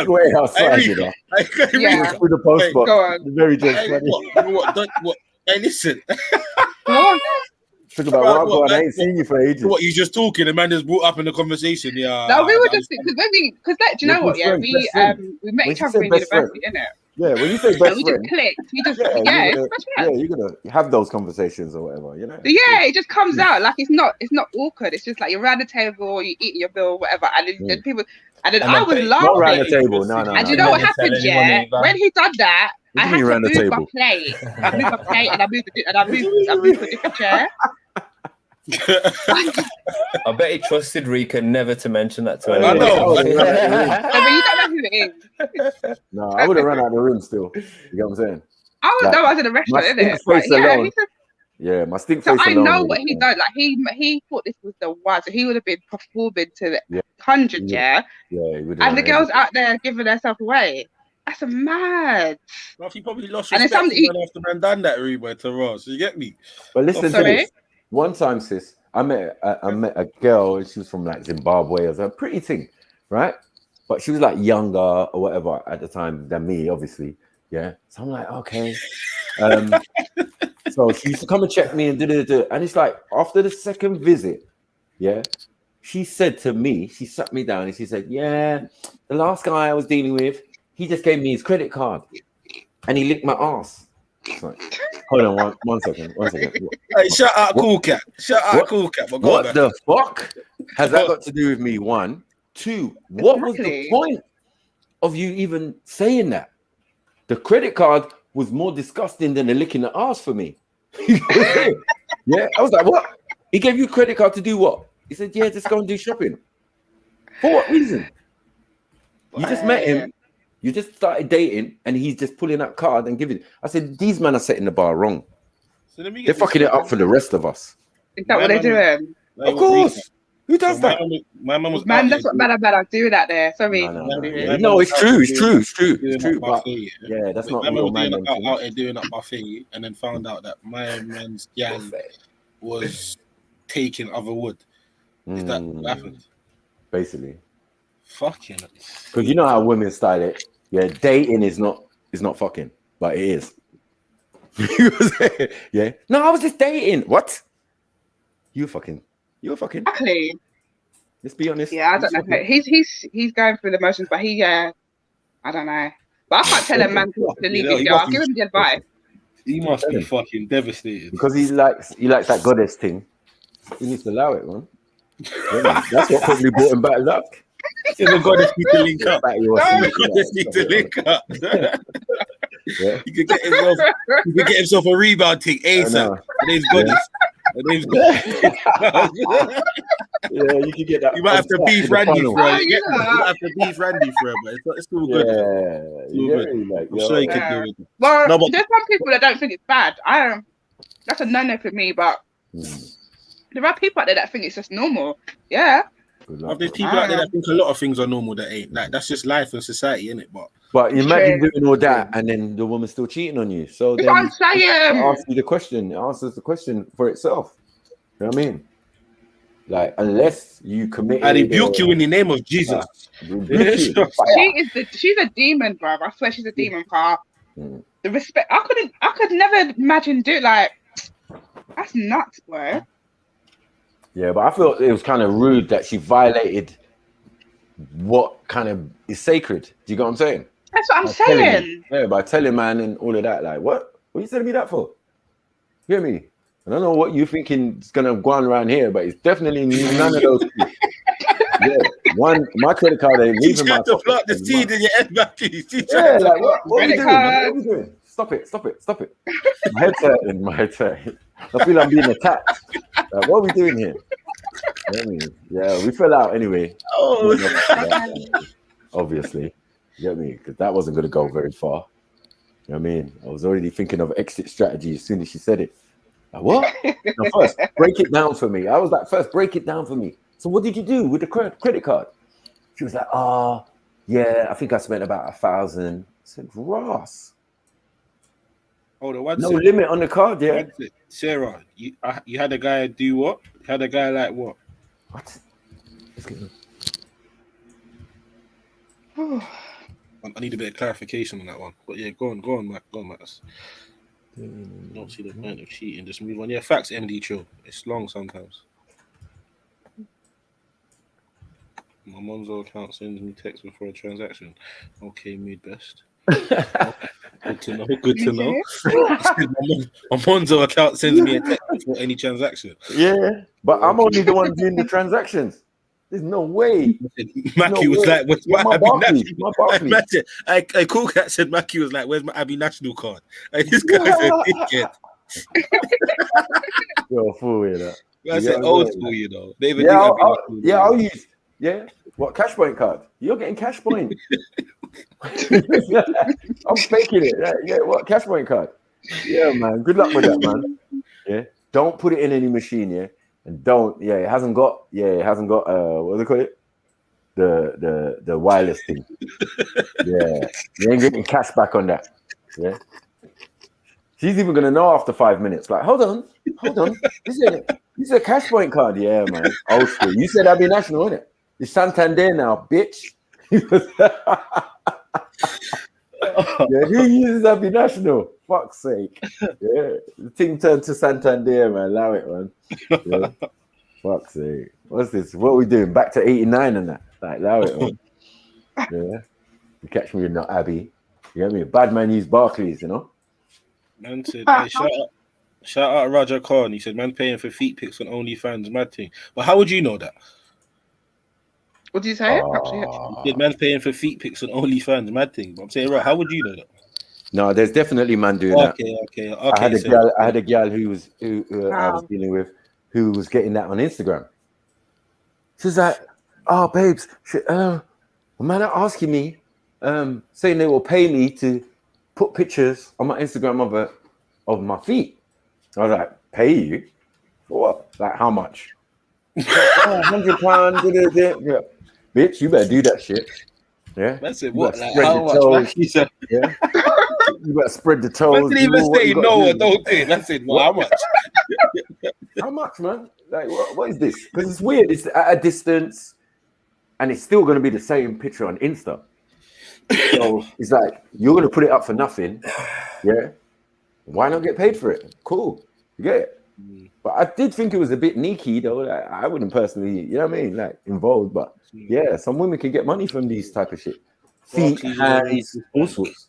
Wait outside, you know. Through the post box. Go on. Very just What? Hey, listen. Talk about what I ain't seen you for ages. What, you just talking? The man just brought up in the conversation. Yeah. No, we were just because do you know what? Yeah, we met each other in university, innit? Yeah, when you say And best we friend, just clicked. We just yeah, it's best friend. you're gonna have those conversations or whatever, you know. Yeah, it just comes out like it's not awkward. It's just like you're around the table, you eat your bill, whatever, and then people, and then I was not around the laughing. table. No. And you know what happened? Yeah, when he done that, What I do you had mean to around the move my table? plate. I moved my plate and I moved to a different chair. I bet he trusted Rika never to mention that to I anyone. know. I mean, you don't know who it is. No, I would have run out of the room still. You know what I'm saying? I was in a restaurant, my innit? stink face But yeah, alone. Yeah, my stink so face I alone. know what he done. Like he thought this was the one, so he would have been performing to the 100, Yeah, and the girls out there giving herself away. That's mad. Well, he probably lost And then respect somebody- after man done that, Reba, to Ross. You get me? But listen to this. One time, sis, I met a girl, and she was from like Zimbabwe. It was a pretty thing, right? But she was like younger or whatever at the time than me, obviously. Yeah. So I'm like, okay. So she used to come and check me and do. And it's like after the second visit, yeah, she said to me, she sat me down and she said, yeah, the last guy I was dealing with, he just gave me his credit card and he licked my ass. Like, hold on one second. Hey, shut up, Cool Cat. Shut up, Cool Cat. What the fuck has that got to do with me? 1, 2, what was the point of you even saying that? The credit card was more disgusting than the licking the ass for me. Yeah, I was like, what? He gave you a credit card to do what? He said, yeah, just go and do shopping. For what reason? You just met him. You just started dating, and he's just pulling that card and giving. I said, these men are setting the bar wrong. So they're fucking it up for the rest of us. Is that what they're doing? Of course. Who does that? My mum was Man, that's what bad are doing out there. Sorry. No, it's true. It's true. But yeah, that's not real man. Out there doing up buffet, and then found out that my man's gang was taking other wood. Is that what happened? Basically. Fucking. Because you know how women style it. Yeah, dating is not fucking, but it is. Yeah. No, I was just dating. What? You fucking. Exactly. Let's be honest. Yeah, I don't know. He's going through the motions, but I don't know. But I can't tell a man to leave his girl. I'll give him the advice. He must be fucking devastated. Because he likes that goddess thing. He needs to allow it, man. That's what probably brought him bad luck. The goddess need to link up. The goddess need to link up. Yeah. He could get himself a rebound thing ASAP. Her name's goddess. Yeah, you can get that. You might have to beef Randy for her. You might have to beef Randy for her, but it's still good. I'm sure he can do it. Well, there's some people that don't think it's bad. That's a no-no for me, but there are people out there that think it's just normal. Yeah. There's people out there that think a lot of things are normal that ain't. Like, that's just life and society, isn't it? But imagine doing all that and then the woman's still cheating on you. So then I'm saying. Ask you the question. It answers the question for itself. You know what I mean? Like, unless you commit. I rebuke you in the name of Jesus. She's a demon, bro. I swear she's a demon, car. The respect I could never imagine that's nuts, bro. Yeah, but I felt it was kind of rude that she violated what kind of is sacred. Do you get what I'm saying? That's what I'm saying. By telling man and all of that. Like, what? What are you telling me that for? You hear me? I don't know what you're thinking is gonna go on around here, but it's definitely none of those two. Yeah, my credit card ain't leaving my to plot the seed in your head back. Yeah, like what are we doing? What are we doing? Stop it. My head's hurting. I feel I'm being attacked. Like, what are we doing here? I mean, yeah, we fell out anyway. Obviously. You get me? Because that wasn't going to go very far. You know what I mean? I was already thinking of exit strategy as soon as she said it. Like, what? Now, first, break it down for me. I was like, first, break it down for me. So what did you do with the credit card? She was like, yeah, I think I spent about 1,000. I said, Ross. Hold on, no limit on the card, yeah. Sarah, you had a guy do what? You had a guy like what? What? I need a bit of clarification on that one. But yeah, go on, Max. Don't see the point of cheating. Just move on. Yeah, facts, MD Trill. It's long sometimes. My Monzo account sends me text before a transaction. Okay, mood best. Good to know. Good to know. My Monzo account sends me a text before any transaction. Yeah, but I'm only the one doing the transactions. There's no way. Mackie was like, "Where's my Abbey National?" My Barclays. I Cool Cat said Mackie was like, "Where's my Abbey National card?" And this guy's a dickhead. You're a fool, you know. That's an old school, you know. They even I'll use. Yeah, what cash point card? You're getting cash point. I'm faking it. Yeah, what cash point card? Yeah, man. Good luck with that, man. Yeah, don't put it in any machine. Yeah, and don't. Yeah, it hasn't got. What do they call it? The wireless thing. Yeah, you ain't getting cash back on that. Yeah. She's even gonna know after 5 minutes. Like, hold on. This is a cash point card. Yeah, man. Old school. You said Abbey National, innit? It's Santander now, bitch. Yeah, who uses Abbey National? Fuck's sake. Yeah, the thing turned to Santander, man. Allow it, man. Yeah. Fuck's sake. What's this? What are we doing? Back to 89 and that. Like, allow it, man. Yeah. You catch me in the Abbey. You get me? A bad man use Barclays, you know? Man said, hey, shout out Raja Khan. He said, man paying for feet pics on OnlyFans, mad thing. But how would you know that? What did you say? He said, man paying for feet pics on OnlyFans, mad thing. But I'm saying, right, how would you know that? No, there's definitely man doing that. Okay. I had a girl who I was dealing with who was getting that on Instagram. She's like, "Oh, babes, a man are asking me, saying they will pay me to put pictures on my Instagram of my feet." I was like, "Pay you for what? Like how much?" £100. Yeah. Bitch, you better do that shit. Yeah. That's it. What? Like, how much? Like, yeah. You better spread the toes. I didn't even say no or don't do it. That's it. Well, how much? How much, man? Like, what is this? Because it's weird. It's at a distance, and it's still going to be the same picture on Insta. So it's like you're going to put it up for nothing. Yeah. Why not get paid for it? Cool. You get it. But I did think it was a bit sneaky, though. Like, I wouldn't personally, you know what I mean, like involved. But yeah, some women can get money from these type of shit. Feet, hands, all sorts.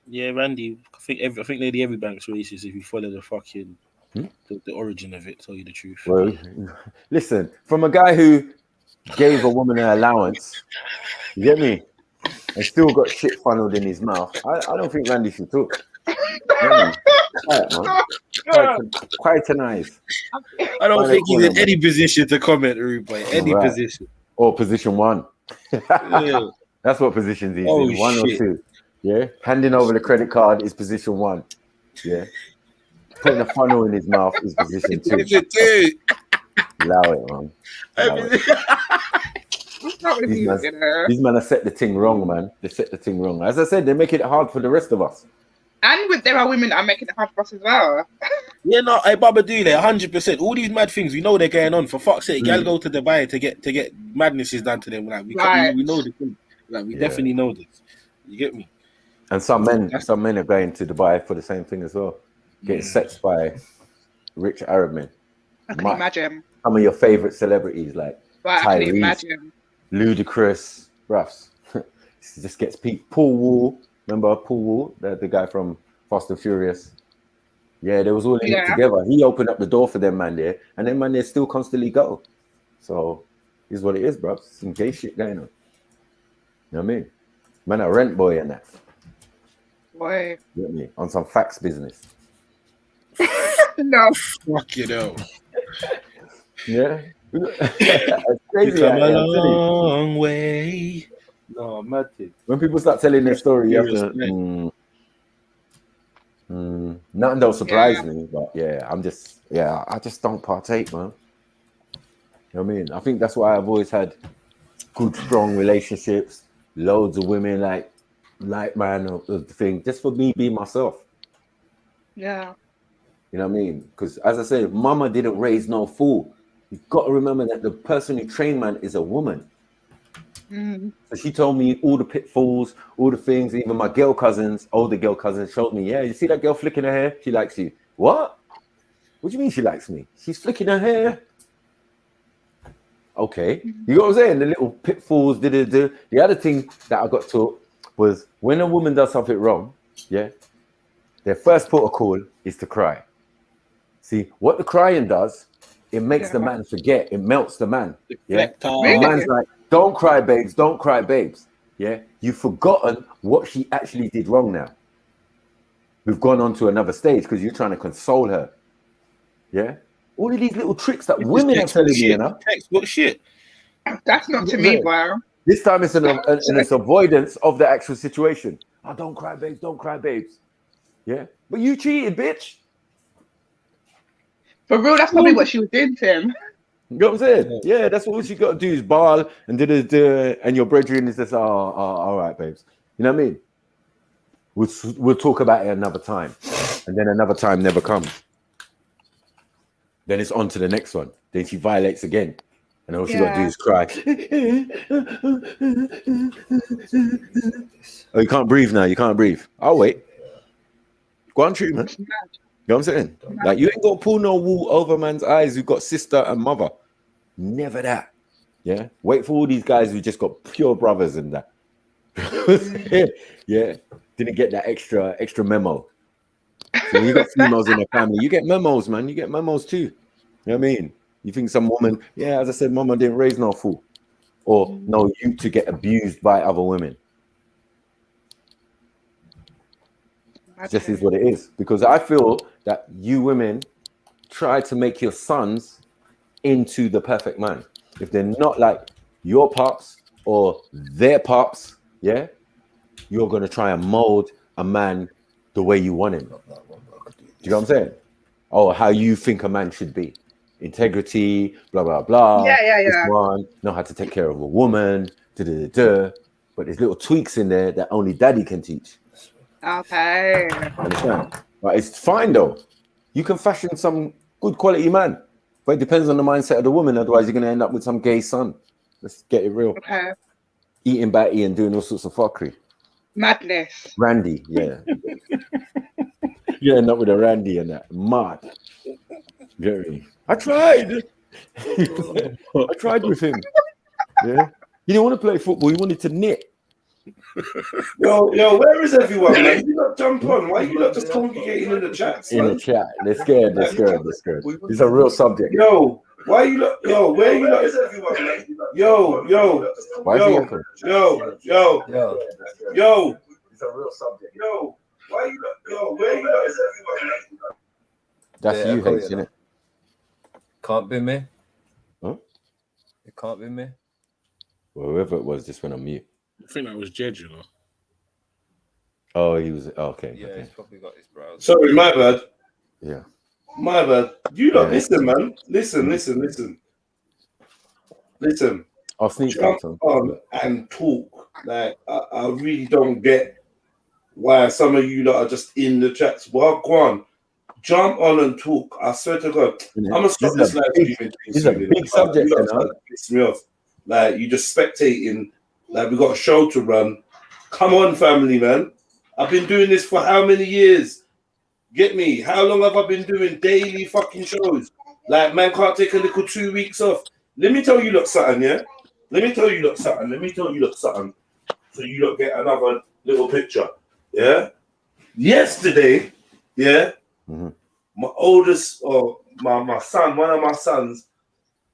Yeah, Randy. I think Lady Everybank's racist if you follow the fucking the origin of it. Tell you the truth. Well, listen, from a guy who gave a woman an allowance, you get me, and still got shit funneled in his mouth. I don't think Randy should talk. Quite nice. I don't think he's in any position to comment, Rude Boy. Any position. Or position one. Yeah. That's what positions he's in. One or two. Yeah. Handing over the credit card is position one. Yeah. Putting a funnel in his mouth is position two. Allow it, man. These men have set the thing wrong, man. They set the thing wrong. As I said, they make it hard for the rest of us. And there are women that are making it hard for us as well. Yeah, no, hey, Baba do that 100%. All these mad things, we know they're going on. For fuck's sake, y'all go to Dubai to get madnesses done to them. Like we know this. Like we definitely know this. You get me? And some men are going to Dubai for the same thing as well. Getting sexed by rich Arab men. I can imagine. Some of your favorite celebrities like Tyrese, Ludacris, bruhs. This just gets peaked. Paul Wall. Remember Paul Wall, the guy from Fast and Furious? Yeah, they was all in it together. He opened up the door for them, man, there. And then, man, they still constantly go. So, here's what it is, bro. Some gay shit going on. You know what I mean? Man, a rent boy and that. Boy. You get me? On some fax business. No. Fuck you know. Yeah. It's crazy. Come a long way. No, mad thing. When people start telling their story, you have to. Nothing don't surprise me, but I just don't partake, man. You know what I mean? I think that's why I've always had good, strong relationships, loads of women, like man of the thing, just for me being myself. Yeah. You know what I mean? Because as I said, mama didn't raise no fool. You've got to remember that the person who trained man is a woman. So she told me all the pitfalls, all the things. Even my older girl cousins showed me, you see that girl flicking her hair? She likes you. What? What do you mean she likes me? She's flicking her hair. Okay. You know what I'm saying? The little pitfalls. The other thing that I got taught was when a woman does something wrong, yeah, their first protocol is to cry. See, what the crying does, it makes the man forget. It melts the man. Yeah. The man's like, don't cry, babes. Don't cry, babes. Yeah. You've forgotten what she actually did wrong now. We've gone on to another stage because you're trying to console her. Yeah. All of these little tricks that women are telling you, you know. Textbook shit. That's not to me, bro. This time it's an avoidance of the actual situation. Oh, don't cry, babes. Don't cry, babes. Yeah. But you cheated, bitch. For real, that's probably what she was doing to him. You know what I'm saying? Yeah, that's what you got to do is bawl and and your brethren is just, all right, babes. You know what I mean? We'll talk about it another time. And then another time never comes. Then it's on to the next one. Then she violates again. And all she got to do is cry. Oh, you can't breathe now. You can't breathe. I'll wait. Go on treatment. You know what I'm saying? Like, you ain't got to pull no wool over man's eyes who got sister and mother. Never that. Yeah? Wait for all these guys who just got pure brothers and that. Yeah. Didn't get that extra memo. So when you got females in the family, you get memos, man. You get memos too. You know what I mean? You think some woman, yeah, as I said, mama didn't raise no fool. Or no, you to get abused by other women. It just is what it is. Because I feel that you women try to make your sons into the perfect man. If they're not like your pops or their pops, yeah, you're going to try and mold a man the way you want him. Do you know what I'm saying? Or how you think a man should be. Integrity, blah, blah, blah. Yeah. This one, know how to take care of a woman, But there's little tweaks in there that only daddy can teach. Okay. Understand? But it's fine though. You can fashion some good quality man. But it depends on the mindset of the woman. Otherwise, you're going to end up with some gay son. Let's get it real. Okay. Eating batty and doing all sorts of fuckery. Madness. Randy, yeah. You end up with a Randy and that. Mad. Very. I tried. I tried with him. Yeah. He didn't want to play football. He wanted to knit. Yo, where is everyone, man? You not jump on. Why are you not just congregating in the chat? In the chat. They're scared. It's a real subject. Yo, why you not? Yo, where you not? Is everyone, man? Yo. Why is he echoing? Yo. It's a real subject. Yo, why you not? Yo, where you not? Is everyone, man? That's you, Hayes, isn't it? Can't be me. Huh? It can't be me. Well, whoever it was just went on mute. I think that was Jed, you know. Oh, he was okay. Yeah, okay. he's probably got his browser. Sorry, my bad. Yeah. My bad. You don't listen, man. Listen. I'll sneak Jump on and talk. Like I really don't get why some of you lot are just in the chats. Well, go on. Jump on and talk. I swear to God. I'm gonna stop this live streaming. It's a big subject, you know. Piss me off. Like you just spectating. Like we got a show to run. Come on, family, man. I've been doing this for how many years? Get me? How long have I been doing daily fucking shows? Like, man can't take a little 2 weeks off. Let me tell you lot something, yeah? Let me tell you lot something. So you lot get another little picture, yeah? Yesterday, yeah? My oldest, or my son, one of my sons,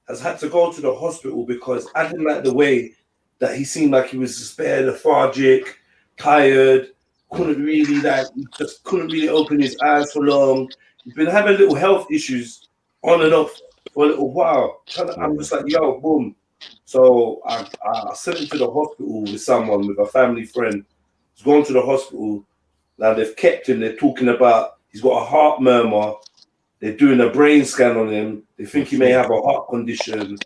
has had to go to the hospital because I didn't like the way that he seemed like he was just bare lethargic, tired, couldn't really open his eyes for long. He's been having little health issues on and off for a little while. I'm just like, yo, boom. So I sent him to the hospital with someone, with a family friend. He's gone to the hospital. Now they've kept him. They're talking about he's got a heart murmur. They're doing a brain scan on him. They think he may have a heart condition.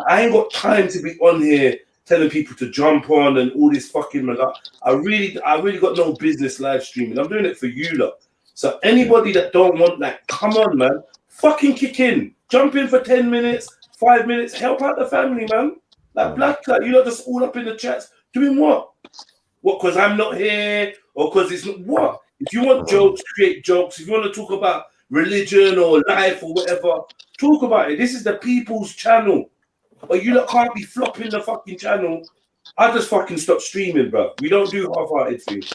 I ain't got time to be on here telling people to jump on and all this fucking malarkey. I really got no business live streaming. I'm doing it for you lot. So anybody that don't want that, come on, man. Fucking kick in. Jump in for 10 minutes, 5 minutes. Help out the family, man. Like black, like you lot just all up in the chats. Doing what? What, because I'm not here? Or because it's not what? If you want jokes, create jokes. If you want to talk about religion or life or whatever, talk about it. This is the people's channel. But you lot can't be flopping the fucking channel I just fucking stopped streaming, bro. We don't do half-hearted things.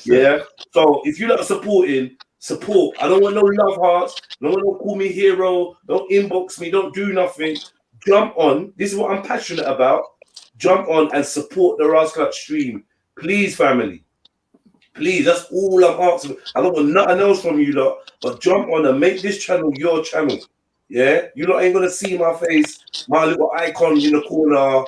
Yeah. So if you lot are supporting, support. I don't want no love hearts. I don't want no call me hero. Don't inbox me. Don't do nothing. Jump on. This is what I'm passionate about. Jump on and support the Rascal stream. Please, family. Please, that's all I'm asking. I don't want nothing else from you lot, but jump on and make this channel your channel. Yeah? You lot ain't gonna see my face, my little icon in the corner.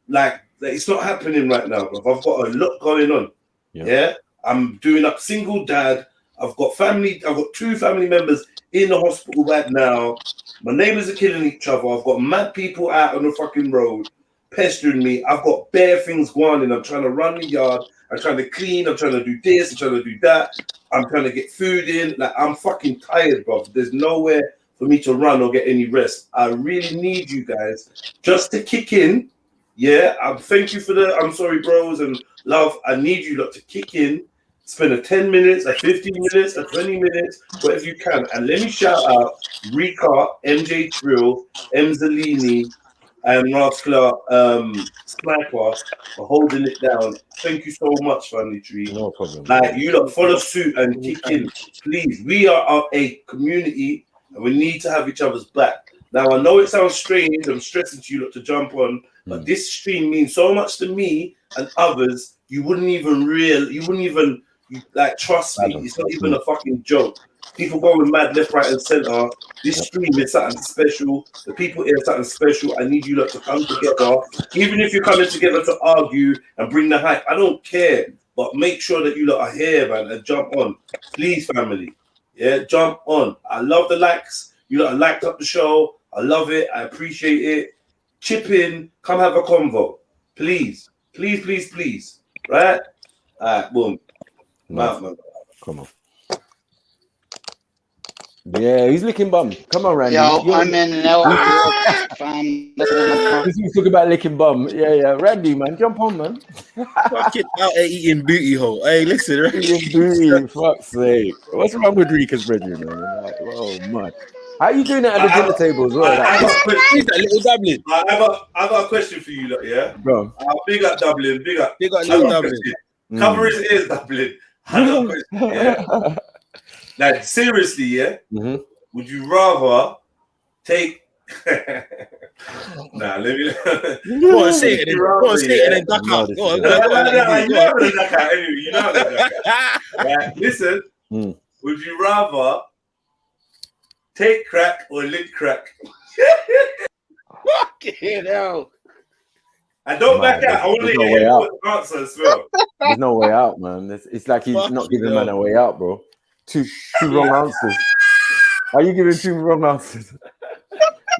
Like it's not happening right now, bro. I've got a lot going on. Yeah. I'm doing up single dad. I've got 2 family members in the hospital right now. My neighbors are killing each other. I've got mad people out on the fucking road pestering me. I've got bare things going on. I'm trying to run the yard. I'm trying to clean. I'm trying to do this. I'm trying to do that. I'm trying to get food in. Like, I'm fucking tired, bro. There's nowhere for me to run or get any rest. I really need you guys just to kick in. Yeah, thank you for the I'm sorry, bros, and love. I need you lot to kick in, spend a 10 minutes, a 15 minutes, a 20 minutes, whatever you can. And let me shout out Rika, MJ Trill, Emzalini, and Raskla Sniper for holding it down. Thank you so much, Family Tree. No problem. Like, you lot follow suit and kick in, please. We are a community and we need to have each other's back. Now, I know it sounds strange. I'm stressing to you lot to jump on, but this stream means so much to me and others. You wouldn't even trust me. It's not even a fucking joke. People going mad left, right, and center. This stream is something special. The people here are something special. I need you lot to come together. Even if you're coming together to argue and bring the hype, I don't care. But make sure that you lot are here, man, and jump on. Please, family. Yeah, jump on. I love the likes. You lot have liked up the show. I love it. I appreciate it. Chip in. Come have a convo. Please. Please, please, please. Right? All right, boom. Man. Come on. Yeah, he's licking bum. Come on, Randy. Yo, I'm in and out. This is talking about licking bum. Yeah. Randy, man, jump on, man. Fucking out there eating booty hole. Hey, listen, right? Eating booty, fuck's sake. What's wrong with Rika's brethren, man? Like, oh, man. How are you doing that at the dinner table as well? I got a question for you, lot, yeah? Bro. Big up Dublin. Big up Little Dublin. Cover his ears, Dublin. I got a question, yeah? Like, seriously, yeah? Would you rather take... Nah, let me... Go on, say it and then duck out. Go on. You know how to duck out anyway. You know how to duck out. Right, listen. Would you rather take crack or lick crack? Fucking hell. And don't back out. I want to hear the answer as well. There's no way out, man. It's like he's not giving man a way out, bro. Two wrong answers. Are you giving 2 wrong answers?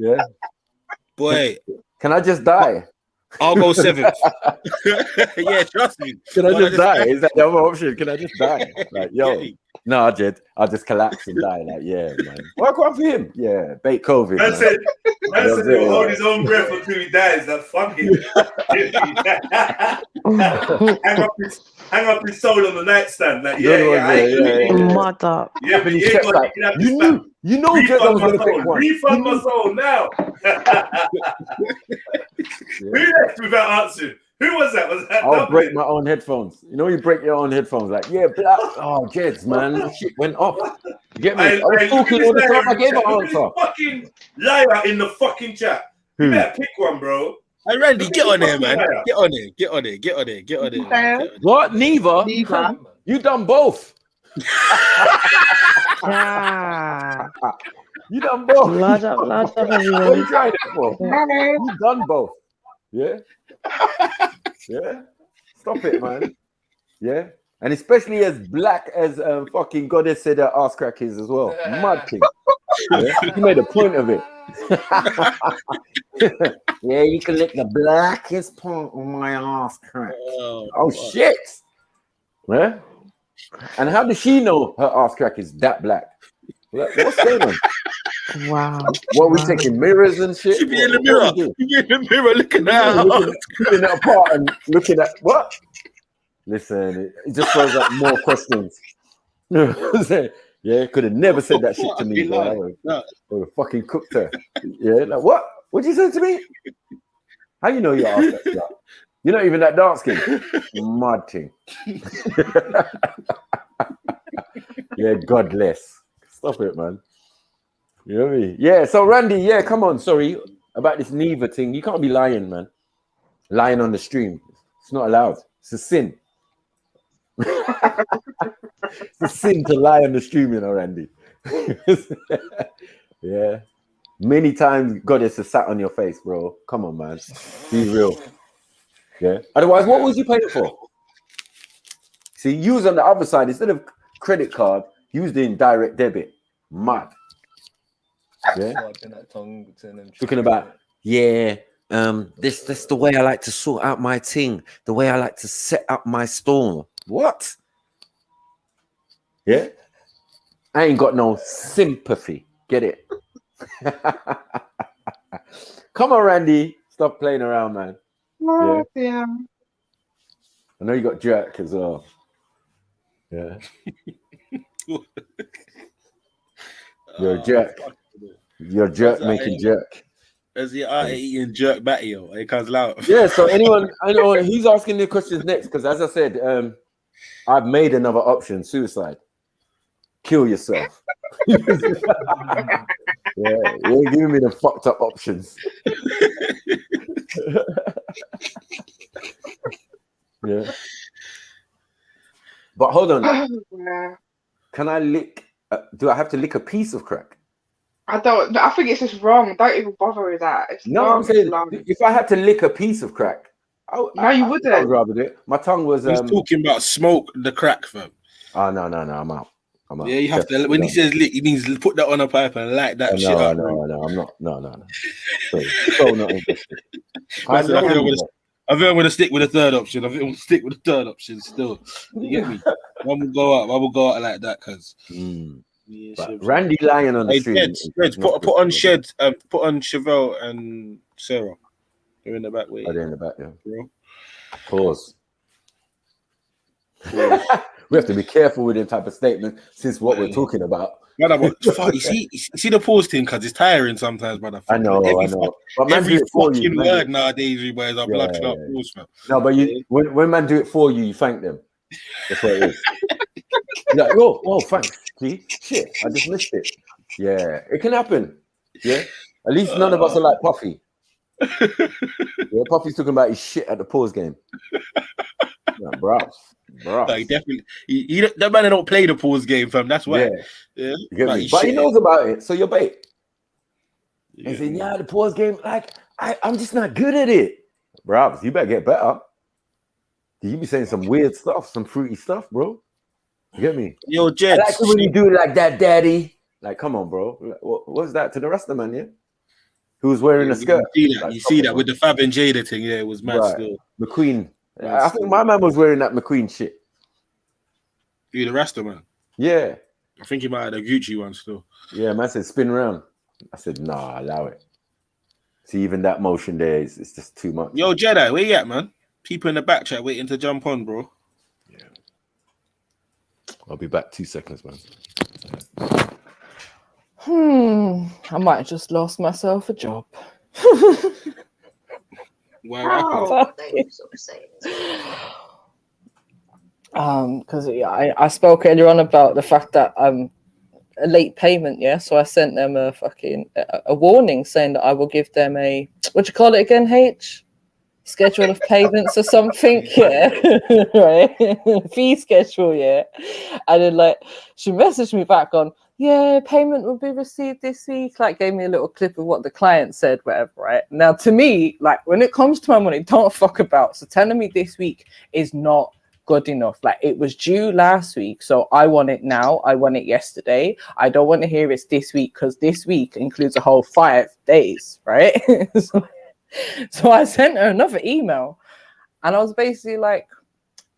Yeah. Boy. Can I just die? I'll go 7th. Yeah, trust me. Can I just die? Is that the other option? Can I just die? Like, yo. No, Jed. I'll just collapse and die. Like, yeah, man. What for him? Yeah, bait COVID. Man said he'll hold his own breath until he dies. That fucking hang up his soul on the nightstand. Like, Mother. You know Jed was going to pick one. Refund my soul now. Who left without answering? Who was that? Was that? I'll break my own headphones. You know, you break your own headphones. Like, yeah, black. Oh, Jeds, man, this shit went off. You get me? I was talking all the time. I gave an answer. Fucking liar in the fucking chat. You better pick one, bro. Hey, Randy, get on there, man. Get on there. What? Neither? You done both. You done both. Lodge up, everyone. What you trying it for? You done both. Yeah. Yeah. Stop it, man. Yeah. And especially as black as fucking Goddess said that ass crack is as well. Mad thing. Yeah? He made a point of it. Yeah, you can lick the blackest part on my ass crack. Oh shit. Yeah. And how does she know her ass crack is that black? What's going on? Wow. What, we taking mirrors and shit? She be in the mirror. You be in the mirror looking at her. Pulling it apart and looking at what? Listen, it just throws up more questions. Yeah, could have never said that shit to me. I would have fucking cooked her. Yeah, like what? What'd you say to me? How you know your ass crack? You're not even that dark skin. Mad thing. Yeah, godless. Stop it, man. You know what I mean? Yeah, so Randy, yeah, come on, sorry. About this neither thing. You can't be lying, man. Lying on the stream. It's not allowed. It's a sin. It's a sin to lie on the stream, you know, Randy. Yeah. Many times goddess has sat on your face, bro. Come on, man. Be real. Yeah. Otherwise, what was you paying for? See, use on the other side, instead of credit card, use the direct debit. Mad. Yeah. Talking about, yeah, this the way I like to sort out my thing, the way I like to set up my store. What? Yeah. I ain't got no sympathy. Get it? Come on, Randy. Stop playing around, man. Oh, yeah. I know you got jerk as well. Yeah. You're a jerk. You're a jerk making jerk. As you are eating jerk batio, it comes loud. Yeah, so anyone who's asking the questions next, because as I said, I've made another option, suicide. Kill yourself. Yeah, you're giving me the fucked up options. Yeah. But hold on. Can I lick? Do I have to lick a piece of crack? I don't. I think it's just wrong. Don't even bother with that. It's no, wrong, I'm saying if I had to lick a piece of crack, you wouldn't. I would rather do it. My tongue was. He's talking about smoke the crack, fam. Oh no, I'm out. Yeah, you have to. When he says lick, he means put that on a pipe and light that shit up. No, I'm not. No. So not interested. I think I'm going to stick with the third option. I think I'm going to stick with the third option still. You get me? I will go out like that, cuz. Yeah, Randy lying on the street. Put on Shed, put on Chevelle and Sarah. They're in the back way. Oh, they're in the back, yeah. Bro. Pause. We have to be careful with them type of statement since what we're talking about. Brother, you see the pause thing, because it's tiring sometimes, brother. I know. But every fucking word nowadays, you boys are blood clot pause, man. No, but when man do it for you, you thank them. That's what it is. You're like, oh, thanks. See? Shit, I just missed it. Yeah, it can happen. Yeah. At least none of us are like Puffy. Yeah, Puffy's talking about his shit at the pause game. Yeah, bro. Like, definitely, that man don't play the pause game, fam. That's why. Yeah. But he knows about it, so you're bait. And saying, the pause game, like, I'm just not good at it. Bro, you better get better. You be saying some weird stuff, some fruity stuff, bro. You get me? Yo, Jed. I like it when you do it like that, daddy. Like, come on, bro. What was that to the rest of the man, yeah? Who was wearing a skirt? You see that with the Fab and Jada thing, yeah, it was mad still. McQueen. I think my man was wearing that McQueen shit. You the Rasta man? Yeah. I think he might have the Gucci one still. Yeah, man said spin around. I said, nah, allow it. See, even that motion there is just too much. Yo, Jedi, where you at, man? People in the back chat waiting to jump on, bro. Yeah. I'll be back 2 seconds, man. I might have just lost myself a job. Wow. Because I spoke earlier on about the fact that a late payment, so I sent them a warning saying that I will give them a, what do you call it again, H? Schedule of payments or something, right? Fee schedule, and then she messaged me back on, payment will be received this week, gave me a little clip of what the client said, whatever, right? Now to me, when it comes to my money, don't fuck about. So telling me this week is not good enough. It was due last week, so I want it now. I want it yesterday. I don't want to hear it's this week, because this week includes a whole 5 days, right? So I sent her another email, and I was basically like,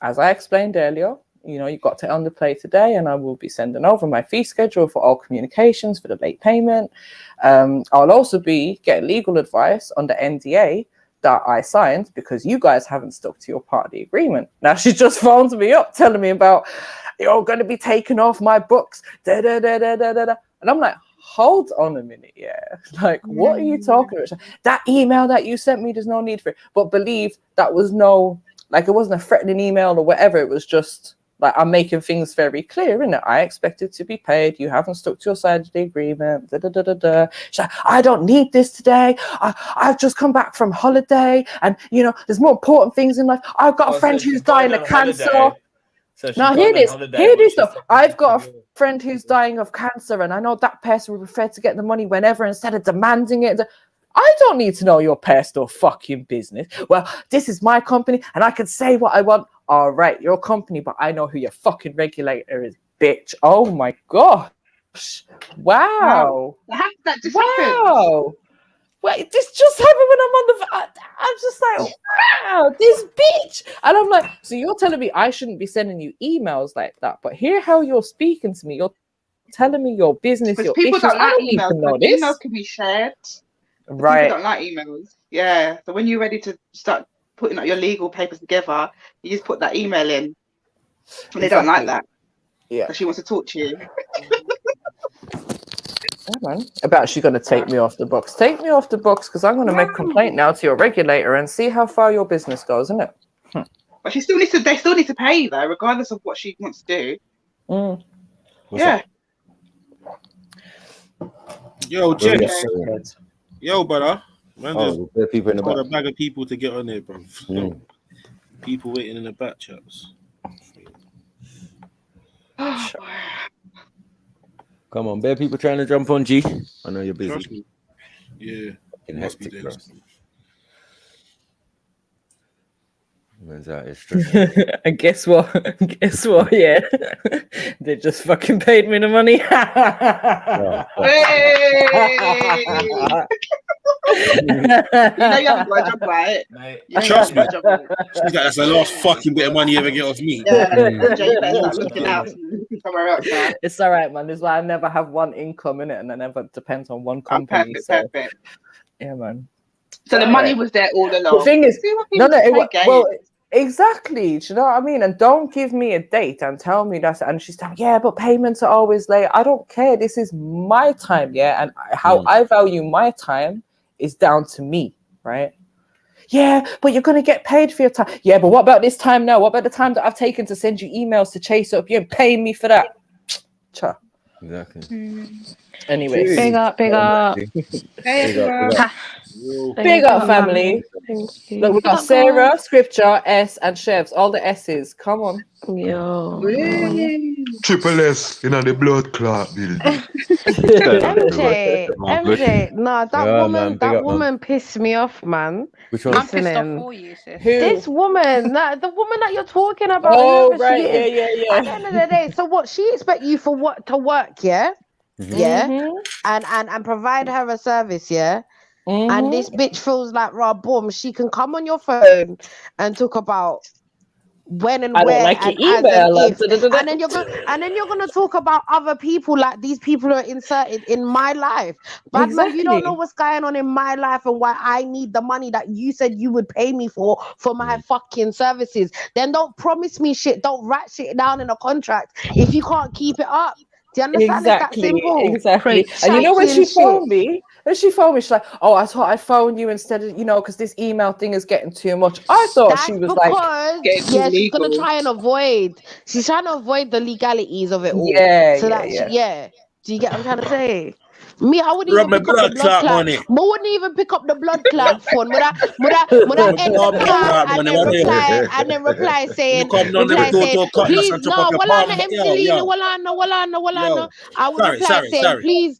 as I explained earlier, you've got to underplay today, and I will be sending over my fee schedule for all communications for the late payment. I'll also be getting legal advice on the NDA that I signed because you guys haven't stuck to your part of the agreement. Now she just phones me up telling me about, you're going to be taken off my books, and I'm like, hold on a minute, yeah. Like, what are you talking about? That email that you sent me, there's no need for it. But believe that was no, like, it wasn't a threatening email or whatever. It was just like, I'm making things very clear, innit? I expected to be paid. You haven't stuck to your side of the agreement. Da, da, da, da, da. She's like, I don't need this today. I've just come back from holiday, and you know, there's more important things in life. I've got a friend who's dying of cancer. So now hear this stuff. I've got a friend who's dying of cancer, and I know that person would prefer to get the money whenever instead of demanding it. I don't need to know your personal fucking business. Well, this is my company, and I can say what I want. All right, your company, but I know who your fucking regulator is, bitch. Oh my gosh! Wow! That just wow! Wait, this just happened when I'm on the. I'm just like, wow, this bitch. And I'm like, so you're telling me I shouldn't be sending you emails like that? But hear how you're speaking to me. You're telling me your business, your people issues. don't like I don't need emails. to know Emails this. can be shared. Right. People don't like emails. Yeah. So when you're ready to start putting up your legal papers together, you just put that email in. And they don't like that. Yeah. Because she wants to talk to you. Yeah, man. I bet she's going to take me off the books. Take me off the books, because I'm going to make a complaint now to your regulator and see how far your business goes, isn't it? But they still need to pay you though, regardless of what she wants to do. Yeah. Yo, Jess. Yo, brother. Man, there are people in the got back. a bag of people to get on there, bro. People waiting in the back chats. Come on, bare people trying to jump on, G. I know you're busy. Trust me. Yeah. Fucking Must be hectic, there. bro. Where's that? It's stressful. And guess what? Guess what? Yeah. They just fucking paid me the money. You know you haven't got a job, right? Trust me. She's like, that's the last fucking bit of money you ever get off me. Yeah. Jay better start looking out somewhere else. Now. It's all right, man. This is why I never have one income in it, and I never depends on one company. Perfect. Yeah, man. So the money was there all along. The thing is, well, exactly. Do you know what I mean? And don't give me a date and tell me that. And she's like, yeah, but payments are always late. I don't care. This is my time, yeah. And how I value my time is down to me, right? Yeah, but you're gonna get paid for your time. Yeah, but what about this time now? What about the time that I've taken to send you emails to chase up you and paying me for that? Cha. Exactly. Anyway, big up. Big up, family. Look, we got Sarah, Scripture, S, and Chefs. All the S's. Come on. Yo. Triple S in the blood clot building. MJ. Nah, that woman pissed me off, man. Which one? I'm pissed off for you, sis. This woman, the woman that you're talking about. Oh, right, yeah. At the end of the day, so what? She expect you for what to work, yeah? Yeah, and provide her a service, yeah. And this bitch feels like, boom, she can come on your phone and talk about when and I where, don't like and your email, and then you're gonna talk about other people like these people are inserted in my life. But man, you don't know what's going on in my life and why I need the money that you said you would pay me for my fucking services. Then don't promise me shit. Don't write shit down in a contract if you can't keep it up. Do you understand? Exactly. It's that simple. Exactly. And you know when she phoned me, she's like, oh, I thought I phoned you instead of, because this email thing is getting too much. I thought she was she's gonna try and avoid. She's trying to avoid the legalities of it all. Yeah. Do you get what I'm trying to say? Me, I wouldn't even pick up the blood clot. I wouldn't even pick up the blood clot phone. Would I end the call and then reply saying, please, no, I would reply saying,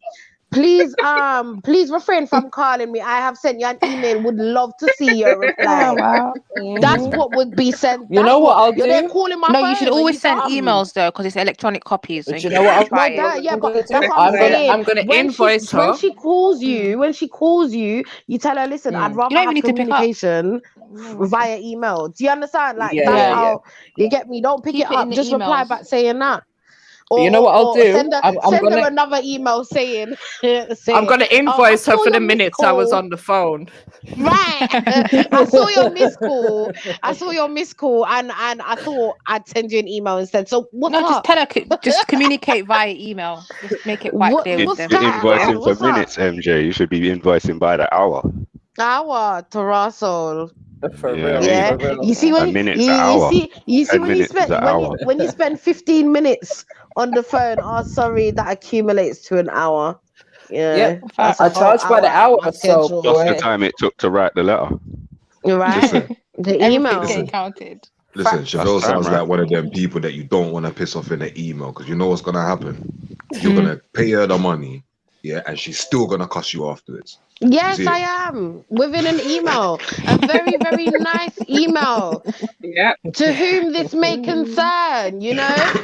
please refrain from calling me. I have sent you an email. Would love to see your reply. That's what would be sent. You know what I'll do? They're calling my phone. You should always send emails though, because it's electronic copies. So you know what? I'm gonna invoice her. When she calls you, you tell her, listen, I'd rather have communication via email. Do you understand? Like that's how you get me. Don't pick it up. Just reply back saying that. Or, you know what I'll do? Send her, I'm send gonna her another email saying, I'm gonna invoice her for the minutes I was call. on the phone. Right. I saw your missed call. And I thought I'd send you an email instead. So what's up? Just tell her, just communicate via email. Just make it quite clear with them. You're invoicing for minutes, MJ. You should be invoicing by the hour. Hour, Tarasol. For Yeah, real. Yeah. For real. You see when a minute's you an hour. see 10 when you minutes is spend an hour. when you spend 15 minutes on the phone, oh sorry, that accumulates to an hour. Yeah. Yep. That's I a whole charge by the out of my hour, so schedule. Just the time it took to write the letter. Right. Listen, The Everything's email. getting counted. listen, Chevelle That's sounds right. like one of them people that you don't want to piss off in an email because you know what's gonna happen. You're gonna pay her the money, yeah, and she's still gonna cuss you afterwards. Yes, See it? I am. Within an email. A very, very nice email. Yeah. To whom this may concern, you know?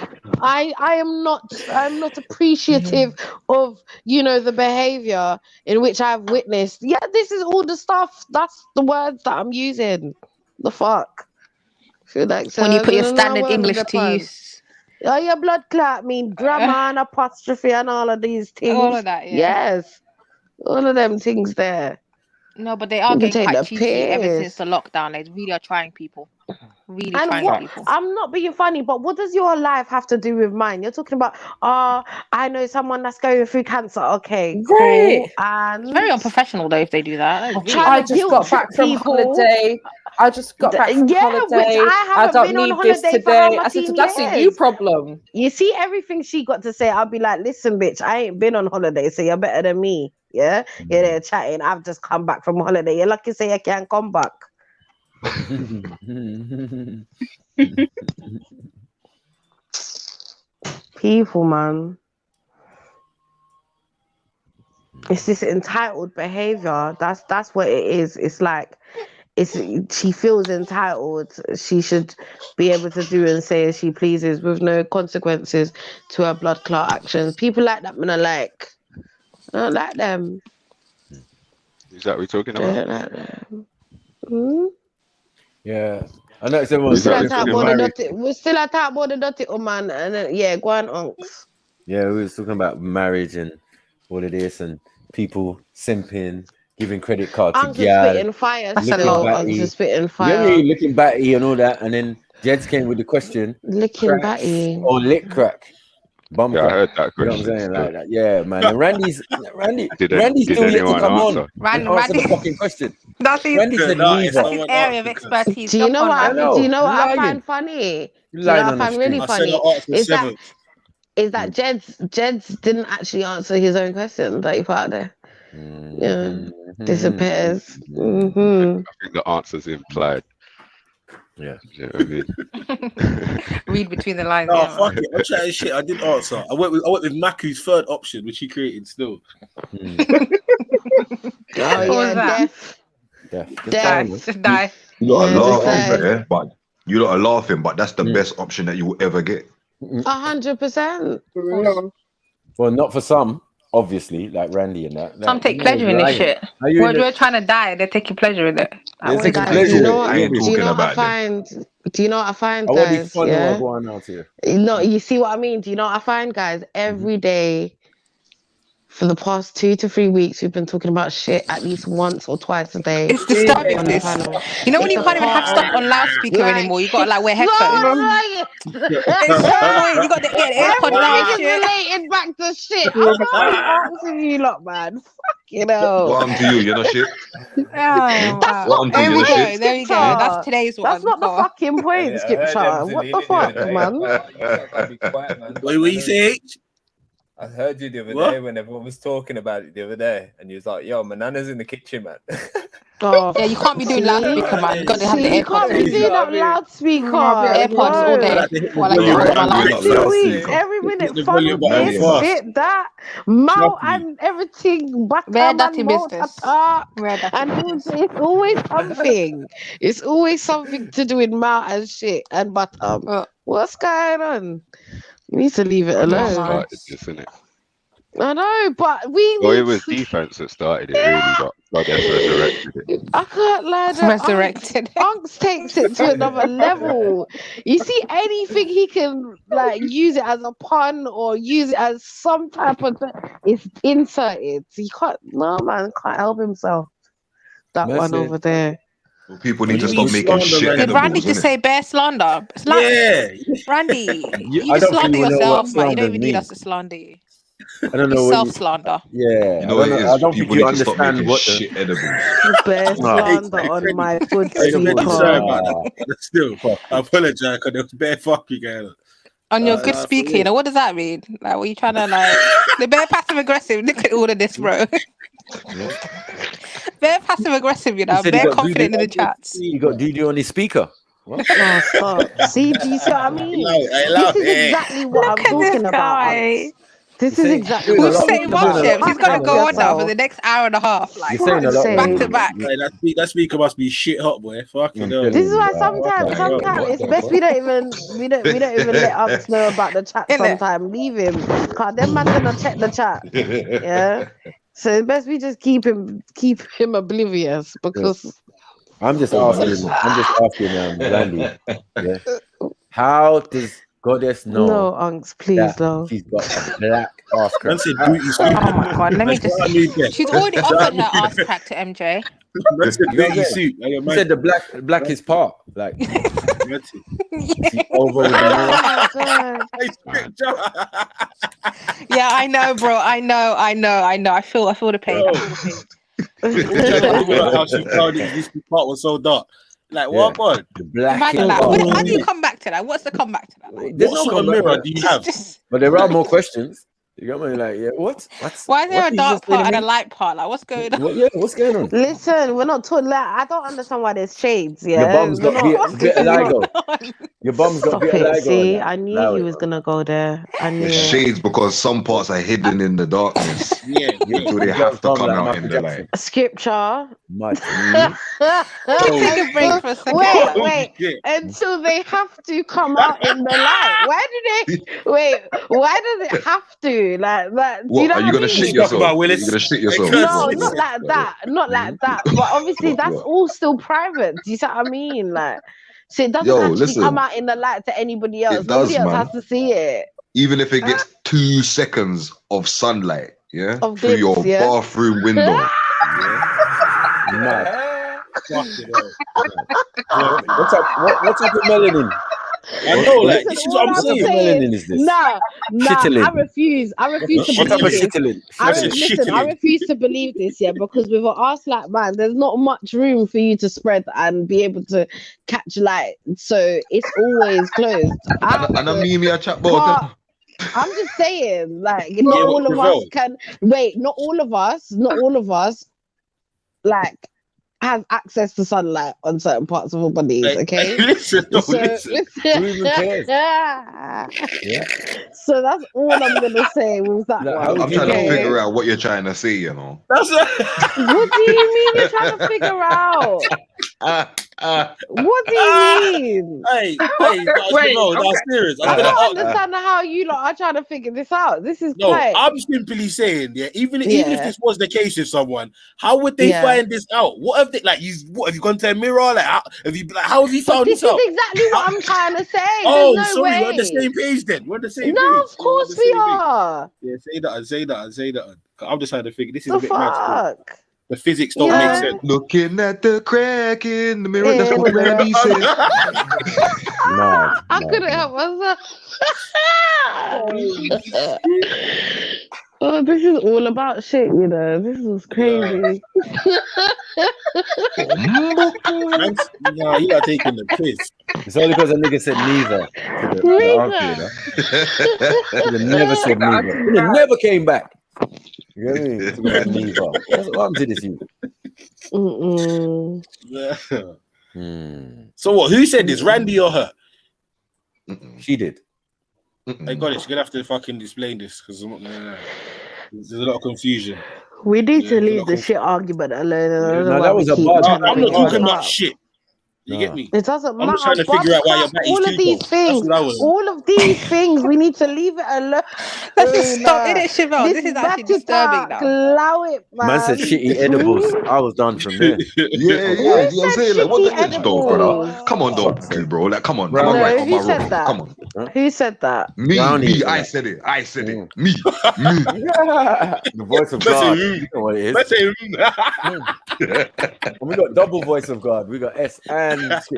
I'm not appreciative of, you know, the behavior in which I've witnessed. Yeah, this is all the stuff. That's the words that I'm using. The fuck. Feel like When you so put your no, standard well, English the to pun. use. Oh, your blood clot mean grammar and apostrophe and all of these things. All of that, yeah. Yes. All of them things there. No, but they are You can getting take quite the cheeky ever piss. since the lockdown. They really are trying people. Really And trying what people. I'm not being funny, but what does your life have to do with mine? You're talking about, I know someone that's going through cancer. Okay, cool. Right. And It's very unprofessional though if they do that. That's really trying I to just guilt got trip back from people. holiday. I just got back from Yeah, holiday. which I haven't don't been on need this holiday for how today. I much said, so in that's a you years? problem. You see everything she got to say, I'll be like, listen, bitch, I ain't been on holiday, so you're better than me. Yeah? You're there chatting. I've just come back from holiday. You're lucky to say I can't come back. People, man. It's this entitled behavior. That's what it is. It's like she feels entitled. She should be able to do and say as she pleases with no consequences to her blood clot actions. People like that, man, I don't like them. Is that what we're talking I about? don't like them. Hmm? Yeah. I know everyone's We're still at talk about the dirty man, and then, yeah, go on, unks. Yeah, we was talking about marriage and all of this and people simping, giving credit card to Unks are gal, spitting fire looking still. batty. Unks are spitting You fire. know, looking batty and all that, and then Jeds came with the question: Licking batty or lit crack, bum Yeah, I crack. heard that You know what I'm question. saying? Like that. Yeah, man. And Randy's Did still yet to anyone come answer? on and answer the fucking question. That's his, Randy said neither. his area of expertise. Do you know what? I lying. find funny? You Do you know lying what I on the find really street. funny? Is that Jeds didn't actually answer his own question that he put out there. Yeah, disappears. I think the answer's implied. Yeah. You know what I mean? Read between the lines. No, yeah, fuck it. I'm chatting shit. I didn't answer. I went with Maku's third option, which he created still. Oh yeah, death. Die. You lot are laughing, yeah, but you lot are laughing, but that's the best option that you will ever get. 100%. Well, not for some, obviously, like Randy and that. Some take pleasure in this shit. We're trying to die. They're taking pleasure in it. They're taking Guys, pleasure. do you know what, I ain't talking about do you know what I find, I want to be guys? funny Yeah? while going out here. No, you see what I mean? Do you know what I find, guys? Every day for the past 2 to 3 weeks, we've been talking about shit at least once or twice a day. It's disturbing. on the panel. You know when It's you a can't even have part stuff of- on loudspeaker Like, anymore. You got to like wear it's so headphones. annoying. It's so annoying. You got to get AirPods out. Everything is related back to shit. I'm not answering you lot, man. Fuck you know. What happened to you? You're not shit. That's What not happened to you? You're not the shit. There we go. Skipper. That's today's one. That's not the fucking point, Skipper. What the fuck, man? What you say? I heard you the other day when everyone was talking about it the other day, and you was like, "Yo, my nana's in the kitchen, man." Oh, yeah, you can't be doing loudspeaker, man. You got to have the You can't AirPods. be doing that loudspeaker. AirPods all day. While I get hold of my laptop. 2 weeks, every minute, fun with this, shit, that, mouth and everything, butter Rare man, dirty mouth business. attack, Rare dirty and business. it's always something. It's always something to do with mouth and shit and butter. What's going on? You need to leave it alone. Started this, innit? I know, but we Well, it need was to... defense that started it, really, but God has resurrected it. I can't lie. Resurrected. Unks takes it to another level. You see, anything he can like use it as a pun or use it as some type of it's inserted. He can't. No man, can't help himself. That one over there. Well, people need to stop making shit. Did Randy just say bare slander? Yeah. Randy, you I just don't slander even know what yourself, man. You don't slander even need us means. to slander you. I don't know It's what self-slander. Yeah, You know what it is? I don't think People you need to stop understand making what shit edibles. Bare slander on my good Sorry speaker. about that. But still, I apologize because there was bare fucking going on. On your good speaker, you know, what does that mean? Like, were you trying to like the bare passive aggressive? Look at all of this, bro. Bare passive aggressive, you know, bare confident in the chats. He got DD on his speaker. What? Oh, stop. See, do you see what I mean? This is exactly what I'm talking about. This is exactly We've what set him up, Shems. He's got to go on now for the next hour and a half. Like, back to back. Hey, that speaker must be shit hot, boy. Fucking hell. This is why sometimes it's best we don't even let us know about the chat. Sometimes leave him, cause them man gonna check the chat. Yeah, so it's best we just keep him oblivious because. I'm just asking, Randy. Yeah. How does Goddess know? No, Unks, please, no. She's got a black ass crack. Oh my god, let me just. She's already offered her ass crack to MJ. You said the blackest part, like. Over Yeah, I know, bro. I know. I feel the pain. How she found it, this part was so dark. Like, what, man? Imagine that. How do you come back to that? What's the comeback to that? Like? What sort of mirror do you have? But there are more questions. You got me? Like, yeah, what? Why is there a dark part and a light part? Like, what's going on? What's going on? Listen, we're not talking. Like, I don't understand why there's shades. Yeah, your bum's got vitiligo. Your bum's got vitiligo. See, I knew he was gonna go there. I knew It's shades because some parts are hidden in the darkness. So they have to come out in the light. Scripture. Take a break for a second. Wait. Until they have to come out in the light. Why do they? Wait. Why does it have to? Like that. What, you know are you gonna shit yourself? Are you gonna shit yourself? No, not like that. Not like that. But obviously, that's all still private. Do you see what I mean? Like, so it doesn't actually come out in the light to anybody else. Nobody else has to see it. Even if it gets 2 seconds of sunlight, of through your bathroom window. What's up with melanin? I know, like, this is what I'm saying. No, I refuse. I refuse to believe this. I refuse to believe this, because with an arse like man, there's not much room for you to spread and be able to catch light. So it's always closed. And I mean, me a chat about I'm just saying, like, not all of us can wait. Not all of us, like, have access to sunlight on certain parts of our bodies. Okay, listen. So that's all I'm gonna say with that one. I'm trying to figure out what you're trying to say. You know. What do you mean you're trying to figure out? What do you mean? Hey, that's serious. I don't understand how you lot are trying to figure this out. This is quite... I'm simply saying, even if this was the case with someone, how would they find this out? What have they have you gone to a mirror? Like, how have you found this out? This is exactly what I'm trying to say. Oh, no sorry, way. we're on the same page then. We're on the same page. No, of course we are. Yeah, say that. I'm just trying to figure this is a bit mad. The physics don't make sense. Looking at the crack in the mirror. That's what Randy said. I couldn't help myself. Oh, this is all about shit, you know. This was crazy. No, you are taking the piss. It's only because a nigga said neither. He never said neither. He never came back. You know what I mean? That's what happened to this youth. So what? Who said this? Randy or her? She did. I got it. You're gonna have to fucking explain this because I'm not gonna lie. There's a lot of confusion. We need to leave the shit argument alone. That was a bad. I'm not talking about shit. You get me? It doesn't matter. I'm just trying to figure out why your back is all of these things, all of these things, we need to leave it alone. Let's just stop in it, Chevelle. This is actually disturbing now. Allow it, man. Man said shitty edibles. I was done from there. Yeah, you know what I'm saying? Like, what the heck, though, brother? Come on, though, bro. Like, come on. Am I right? Who said that? Come on. Who said that? Me. I said it. Me. The voice of God. You know what it is. And we got double voice of God. We got S and 6.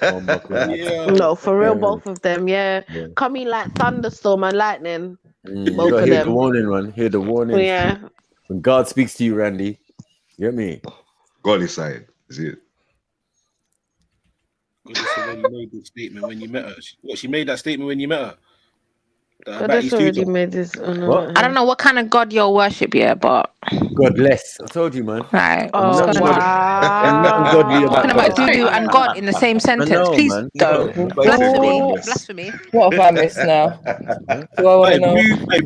Oh my God. No, for real, both of them. Yeah. Coming like thunderstorm and lightning. You Both got of to hear them. the warning, man. Hear the warning. Yeah. When God speaks to you, Randy, you get me? God is side. Is it? When you made this statement when you met her. She made that statement when you met her. I just already made this. I don't know what kind of God you'll worship, but Godless. I told you, man. Right. Oh, godly Talking about doo-doo and God in the same sentence. Please don't. Blasphemy. What have I missed now? Do I want to know?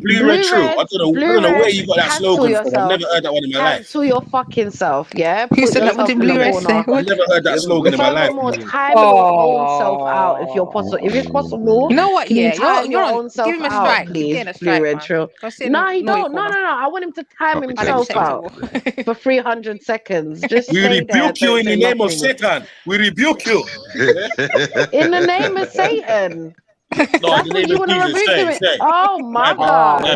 Blue Red True. I don't know where you got that slogan from. I've never heard that one in my life. Cancel your fucking self, yeah? Who said that? What did Blue Red say? I've never heard that slogan in my life. Furthermore, time your own self out if you're possible. If it's possible, you know what? Can you time You're your own self give him a out, strike. please? A strike, Blue Red Trill. No, he don't. No. I want him to time himself out for 300 seconds. Just we rebuke you in the name of Satan. We rebuke you. In the name of Satan. No, that's what you want to rebuke him. Oh my God! Is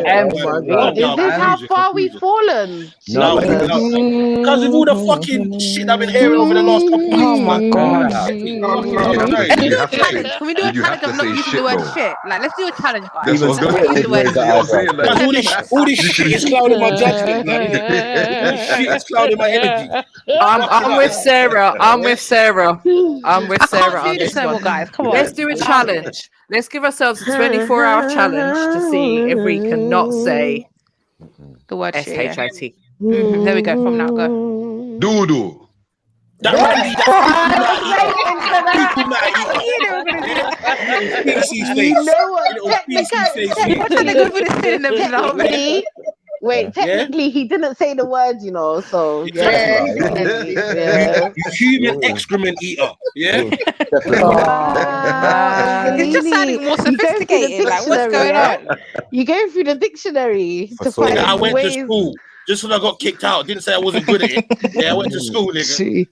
this how far we've fallen? No, because of all the fucking shit I've been hearing over the last couple of weeks. Oh my God! Can we do a challenge? Can we do a challenge of not using the word shit? Like, let's do a challenge, guys. That's all this shit is clouding my judgment, man. All this shit is clouding my energy. I'm with Sarah. I'm with Sarah on this this one. Guys. Come on. Let's do a challenge. Let's give ourselves a 24-hour challenge to see if we can not say the word shit. There we go. From now, go. Doo-doo. Wait, technically he didn't say the words, you know, so You human excrement eater, yeah? It's just sounding more sophisticated. Like, what's going on? You're going through the dictionary to find I went ways. to school. Just when I got kicked out, didn't say I wasn't good at it. Yeah, I went to school, nigga.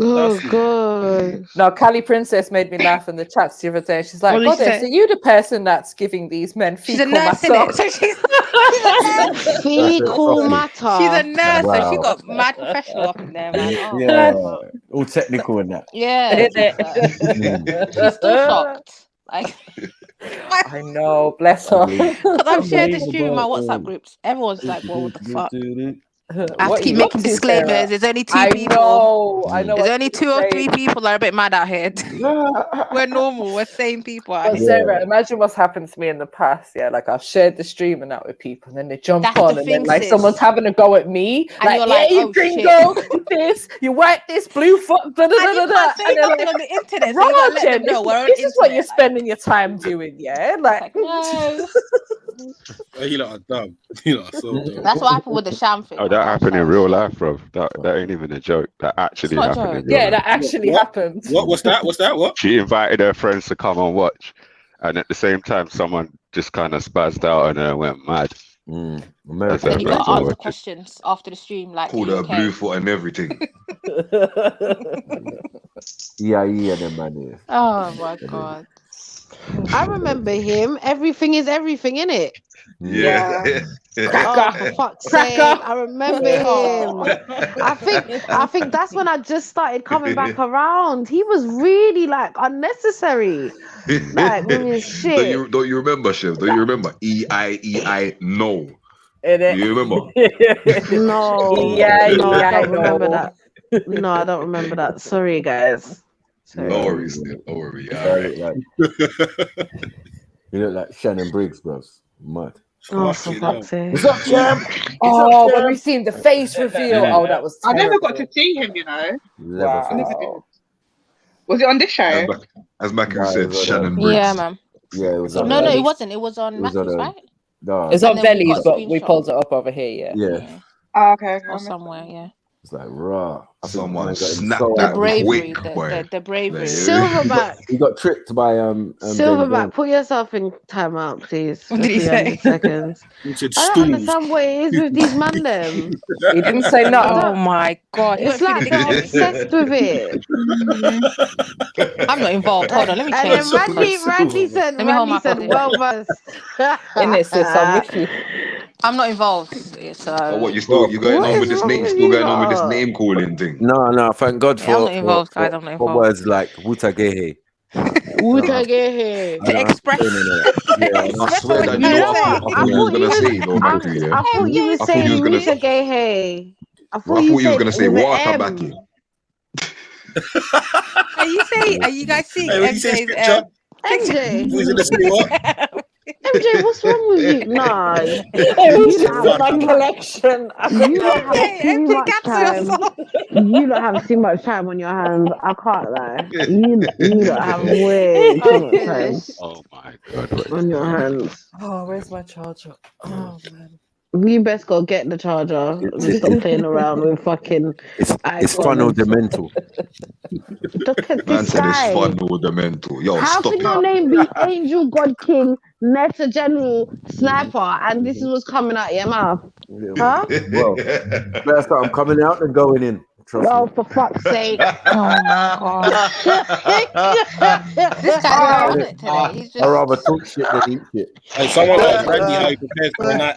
Oh God! Now, Cali Princess made me laugh in the chats the other day. She's like, "Goddess, are you the person that's giving these men fecal matter?" She's a nurse, so she's fecal matter. She's a nurse, so she got mad professional up in there, man. Oh, yeah, all technical in that. Yeah, she's still shocked. Like, I know, bless her. Because I've shared this stream in my WhatsApp groups. Everyone's like, "Well, what the fuck?" I have to keep making disclaimers. Sarah? There's only two people. I know. There's only 2 or 3 people that are a bit mad out here. We're normal. We're sane people out here. Sarah, imagine what's happened to me in the past. Yeah, like I've shared the stream and that with people, and then they jump on, and then like someone's having a go at me, and you're like, you gringo, this, you wipe this blue foot, da da da da. And they're like, on the internet. So this is what you're spending your time doing. Yeah, like no. You lot are dumb. You lot are so dumb. That's what happened with the sham thing. Oh, that happened in real life, bro. That ain't even a joke. That actually happened in real life. That actually happened. What's that? What? She invited her friends to come and watch, and at the same time, someone just kind of spazzed out on her and went mad. And then you got to answer questions after the stream, like called her blue foot and everything. Yeah, them man. Oh my God. I remember him. Everything is everything, innit? Yeah. Oh, for fuck's sake. I remember him. I think that's when I just started coming back around. He was really like unnecessary. Like with his shit. Don't you remember, Chef? Don't you remember? E-I, no. Do you remember? No. I don't remember that. No, I don't remember that. Sorry, guys. Sorry. No worries. All right. You look like Shannon Briggs, bro. Mad. Oh, for fuck's sake. What's up, champ? Oh, when we seen the face reveal. Oh, that was terrible. I never got to see him, you know. Wow. Was it on this show? As Matthew said, Shannon Briggs. Yeah, man. Yeah, it was on. No, it wasn't. It was on Matthews, right? No. It's on Bellies, but we pulled it up over here, Yeah. Oh, okay. Or somewhere, yeah. It's like raw. Someone snapped so that bravery, quick, boy. the bravery. Silverback. He got tricked by James Silverback, Bond. put yourself in timeout, please. What For did he say? 300 seconds. He said I don't stools. understand what it is with these man them. He didn't say I nothing. Oh don't- my god. It's like they're obsessed with it. I'm not involved. Hold on, let me And change. then Randy said, Let me hold my said, position. well versed. In it, sis, I'm with you. I'm not involved. So What you going What on is with this wrong name? with Still you going on with this lot? name calling thing? No, thank God I'm for not involved, guys. I'm not for involved. words like Wutagehe. Wutagehe. I don't have to Express. say none of that. Yeah, I swear that You you know know what what? I thought you was gonna say, no, I Matthew, yeah? thought you were I thought you saying was gonna Wutagehe. I I thought thought you you was said gonna it say with an water M. back in. Are you guys seeing Hey, when you say MJ's scripture, MJ. who's gonna say what? MJ, what's wrong with you? Nah. It You was lot have my too much. collection. You lot have too MJ, much cancel time. yourself. You lot have too much time on your hands. I can't lie. You lot have way too much time Oh my god. on your hands. Oh, where's my charger? Oh man. You best go get the charger and stop playing around with fucking It's iPhone funnel and stuff. demental. Look at Man this said it's guy. fun or the mental. Yo, How stop can your it. name be Angel, God King, Meta General, Sniper, and this is what's coming out your mouth? Huh? Well, better start I'm coming out and going in. Trust Oh, me. for fuck's sake. Oh my god. This guy's not on it today. He's I rather just talk shit than eat shit. Hey, someone asked Randy how he prepares for a night.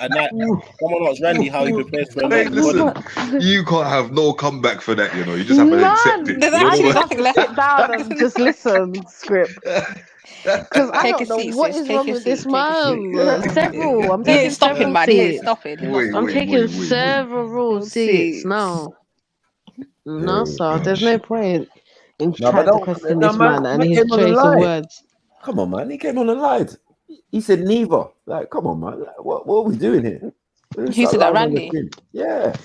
Someone asked Randy how he prepares for a Hey, night. listen, you can't have no comeback for that, you know. You just have to accept it. There's I actually just have nothing to left. sit down and just listen, script. Because I Take a don't know seat, what sis. is Take wrong a with seat. this Take a man. seat. Several. I'm He ain't taking stopping, several man. He ain't seats. stopping. He's not I'm stopping. taking several seats now. No, sir. There's no point in No, but trying to question no, this man and his came on the choice of line. words. Come on, man. He came on the line. He said neither. Like, come on, man. Like, what are we doing here? Who said that, Randy? Yeah.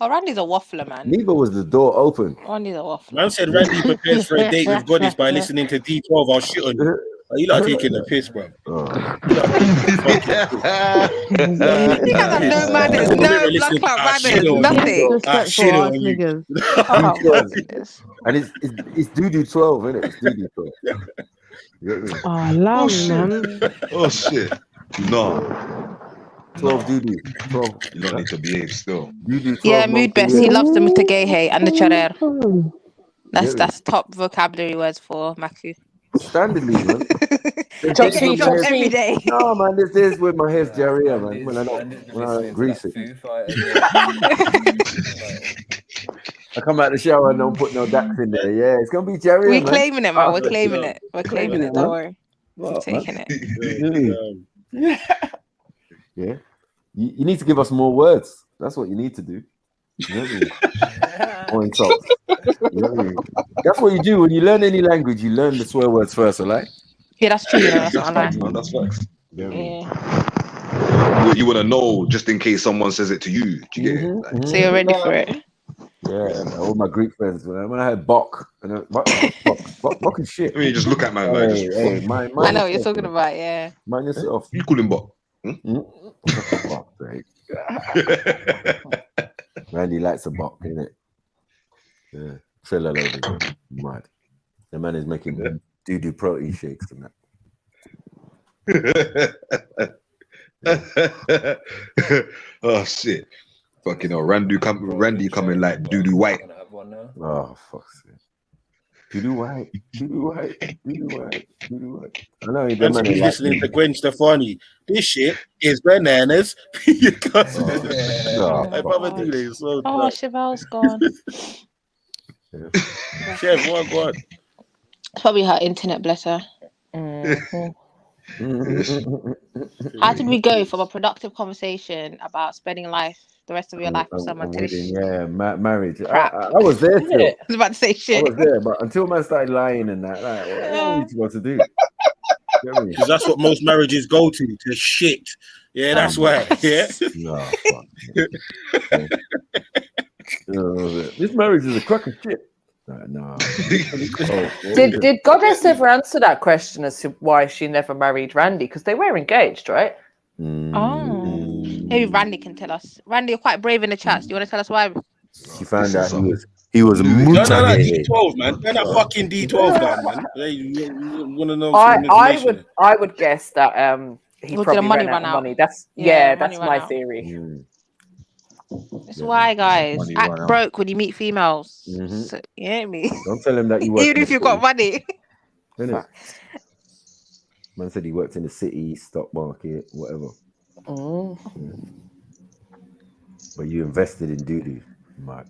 Oh, Randy's a waffler, man. Neither was the door open. Randy's a waffler. Man said Randy prepares for a date with God is by listening to D12. I'll shit on you. You lot are taking the piss, bro. You guys have no manners, no blood clot manners, nothing. Disrespectful ass niggas. And it's Doodoo 12, isn't it? It's Doodoo 12. You know what I mean? Oh, love, man. Oh shit. No. 12 Doodoo. 12. You don't need to behave still. Doodoo 12. Yeah, mood best. He loves the mutagehe and the charer. That's top vocabulary words for Maku. Standardly, man. He drops every day. No, man, this is with my hair's diarrhea, man. When I grease it. I come out the shower and don't put no dax in there. Yeah, it's gonna be diarrhea. We're man. claiming it, man. We're claiming it. We're claiming it. Don't worry. We're taking it. Yeah. You need to give us more words. That's what you need to do. You know what I mean? Or insults. You know what I mean? That's what you do when you learn any language. You learn the swear words first, alright? Yeah, that's true. You know, that's not a lie. That's facts. Yeah. You want to know just in case someone says it to you. Do you get it? Like, So you're ready for it. Yeah, all my Greek friends. When I had Bok, Bok is shit. I mean, you just look at man like, Hey, I know what you're talking about. Yeah. Mind yourself. You call him Bok. Randy likes a Bok, innit? Yeah, Trilla over here. Mad. The man is making doo-doo protein shakes and that. Oh shit! Fucking hell, Randy coming like doo-doo white. Oh fuck's sake. Doo-doo white. I know He's listening to Gwen Stefani. This shit is bananas. My brother do this. So Oh, Chevelle's gone. Chef, what? It's probably her internet, bless her. How did we go from a productive conversation about spending the rest of your life with someone to this? Yeah, marriage. Crap. I was there still. I was about to say shit. I was there, but until man started lying and that, like, what are you supposed to do? Because that's what most marriages go to shit. Yeah, that's why. Yeah. No, fuck. This marriage is a crock of shit. No. Did Goddess ever answer that question as to why she never married Randy? Because they were engaged, right? Oh, maybe Randy can tell us. Randy, you're quite brave in the chats. Do you want to tell us why? She found out He was Turn on that motivated. D12, man. Turn that fucking D12 down, man. Hey, you want to know some I information? would guess that he We'll probably get a money ran out run of out. money. That's Yeah, that's money run my out. theory. That's why, guys, Money act run out. broke when you meet females. Mhm. So, you hear me? Don't tell him that you work Even in if the you've got city. money. Innit? Man said he worked in the city, stock market, whatever. But you invested in doo-doo, Mark.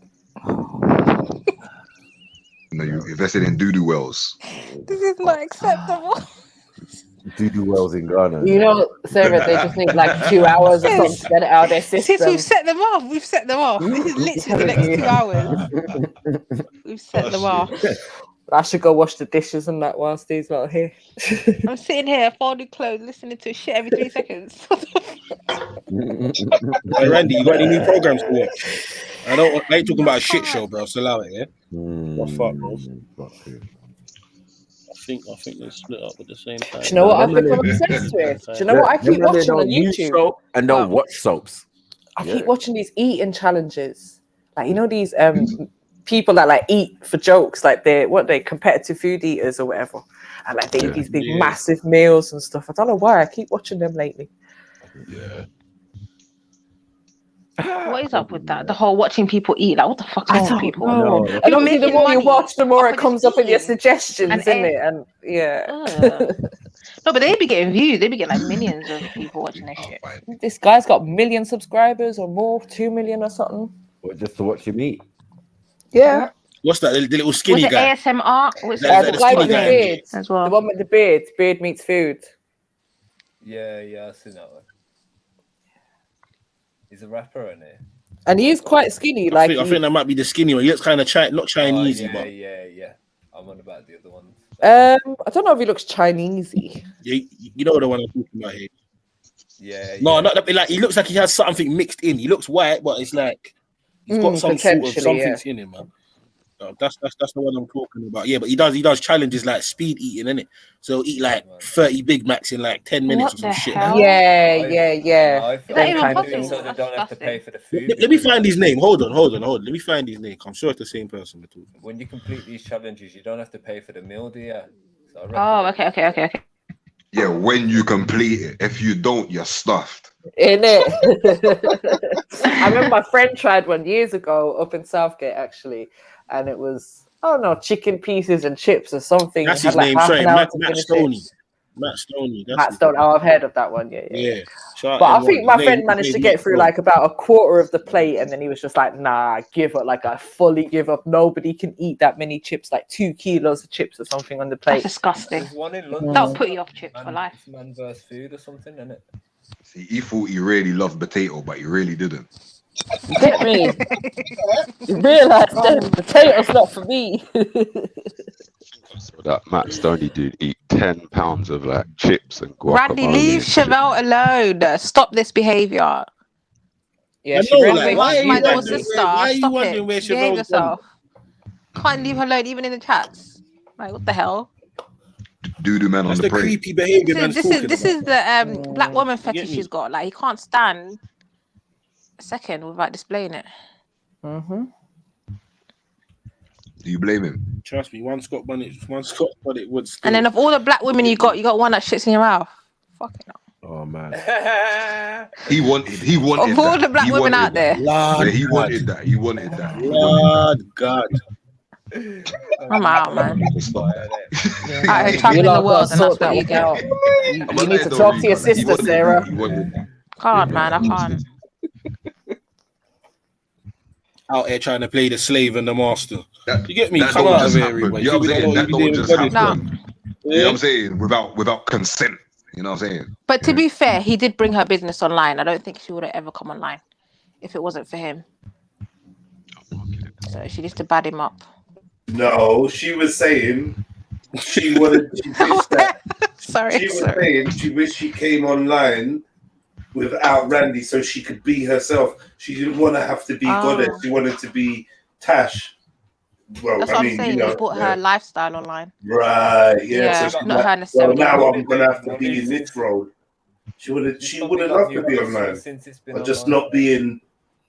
No, you invested in doo-doo wells. This is not acceptable. Doo-doo wells in Ghana. You know, Sarah, they just need like 2 hours or something to get it out of their Since system. we've set them off, we've set them off. This is literally the next 2 hours. We've set them off. I should go wash the dishes and that whilst he's not here. I'm sitting here folding clothes, listening to shit every 3 seconds. Hey, Randy, you got any new programs to watch? I ain't talking about a shit show, bro. So allow it, yeah? What fuck, bro? I think they split up at the same time. Do you know what I've become obsessed with? Do you know what I keep watching on YouTube? Soap and don't watch soaps. I keep watching these eating challenges. Like, you know, these people that like eat for jokes, like they're competitive food eaters or whatever. And like they eat these big massive meals and stuff. I don't know why I keep watching them lately. Yeah. What is up with that? The whole watching people eat. Like, what the fuck's wrong with people? No. And obviously, the more you watch, the more it comes up in your suggestions, isn't it? And yeah. No, but they be getting views. They be getting like millions of people watching this shit. This guy's got 1 million subscribers or more, 2 million or something. Or just to watch him eat. Yeah. What's that? The little skinny Was it guy? ASMR? Was That- The the guy skinny with the guy. beard as well. The one with the beard. Beard meets food. Yeah, I've seen that one. He's a rapper, isn't he? And he's quite skinny. I think that might be the skinny one. He looks kind of not Chinese, yeah, but yeah. I'm on about the other one. I don't know if he looks Chinesey. you know the one I'm talking about here. Yeah. No, not that, like he looks like he has something mixed in. He looks white, but it's like he's got some sort of potentially, something in him, man. That's the one I'm talking about. Yeah, but he does challenges like speed eating, innit? So he'll eat like 30 Big Macs in like 10 minutes or some shit. Yeah. Is that even kind of possible? So they don't have to pay for the food. Let me find his name. Hold on. Let me find his name. I'm sure it's the same person we're talking about. When you complete these challenges, you don't have to pay for the meal, do you? So Oh, okay. Yeah, when you complete it. If you don't, you're stuffed. In it. I remember my friend tried one years ago up in Southgate, actually, and it was, I don't know, chicken pieces and chips or something. That's It had his like name. half Sorry, an hour Matt to finish Stoney. it. Matt Stoney. Matt Stone. Oh, I've heard of that one. Yeah. Shout But out I think everyone. my His friend name- managed his to name get through is like about a quarter of the plate, and then he was just like, "Nah, give up. Like, I fully give up. Nobody can eat that many chips, like 2 kilos of chips or something on the plate." That's disgusting. There's one in London. That'll put you off chips for life. Man versus food or something, isn't it? See, he thought he really loved potato, but he really didn't. Get me? You realise that potatoes not for me. So that Matt Stoney dude eat 10 pounds of like chips and guacamole. Randy, leave and shit. Chevelle alone. Stop this behavior. Yeah, I know, like, why are you My little wondering sister. why are you Stop wondering it. where Behave Chevelle's gone? yourself. Can't leave her alone, even in the chats. Like, what the hell? Doo-doo man on That's the the parade. creepy behavior man's This talking is about. the black woman get fetish me? she's got. Like, he can't stand a second without displaying it. Mm-hmm. Do you blame him? Trust me, one Scott Bonnet would stay. And then of all the black women you got one that shits in your mouth. Fucking hell. Oh man. He wanted Of all that. the black He women wanted out there. that. Yeah, he wanted that. He wanted that. Lord God. I'm out, man. Stop that. Out here traveling the world, and that's what you get. out. You need to talk to your sister, Sarah. He wanted that. God, man, I can't. Out here trying to play the slave and the master. You get me? That Come don't out of just here, happen. everybody. You know what I'm saying? That don't just happen. Nah. You know what I'm saying? Without consent. You know what I'm saying? But to be fair, he did bring her business online. I don't think she would have ever come online if it wasn't for him. So she needs to bad him up. No, she was saying she wanted. She wished that. Sorry, She was saying she wished she came online without Randy so she could be herself. She didn't want to have to be goddess. She wanted to be Tash. Well, That's I what mean, I'm saying. you know, He bought her lifestyle online. right? Yeah, Yeah, so she's not like, her well, necessarily. now I'm gonna have to be in this role. She would have loved to be online, Since it's been but just online. not being,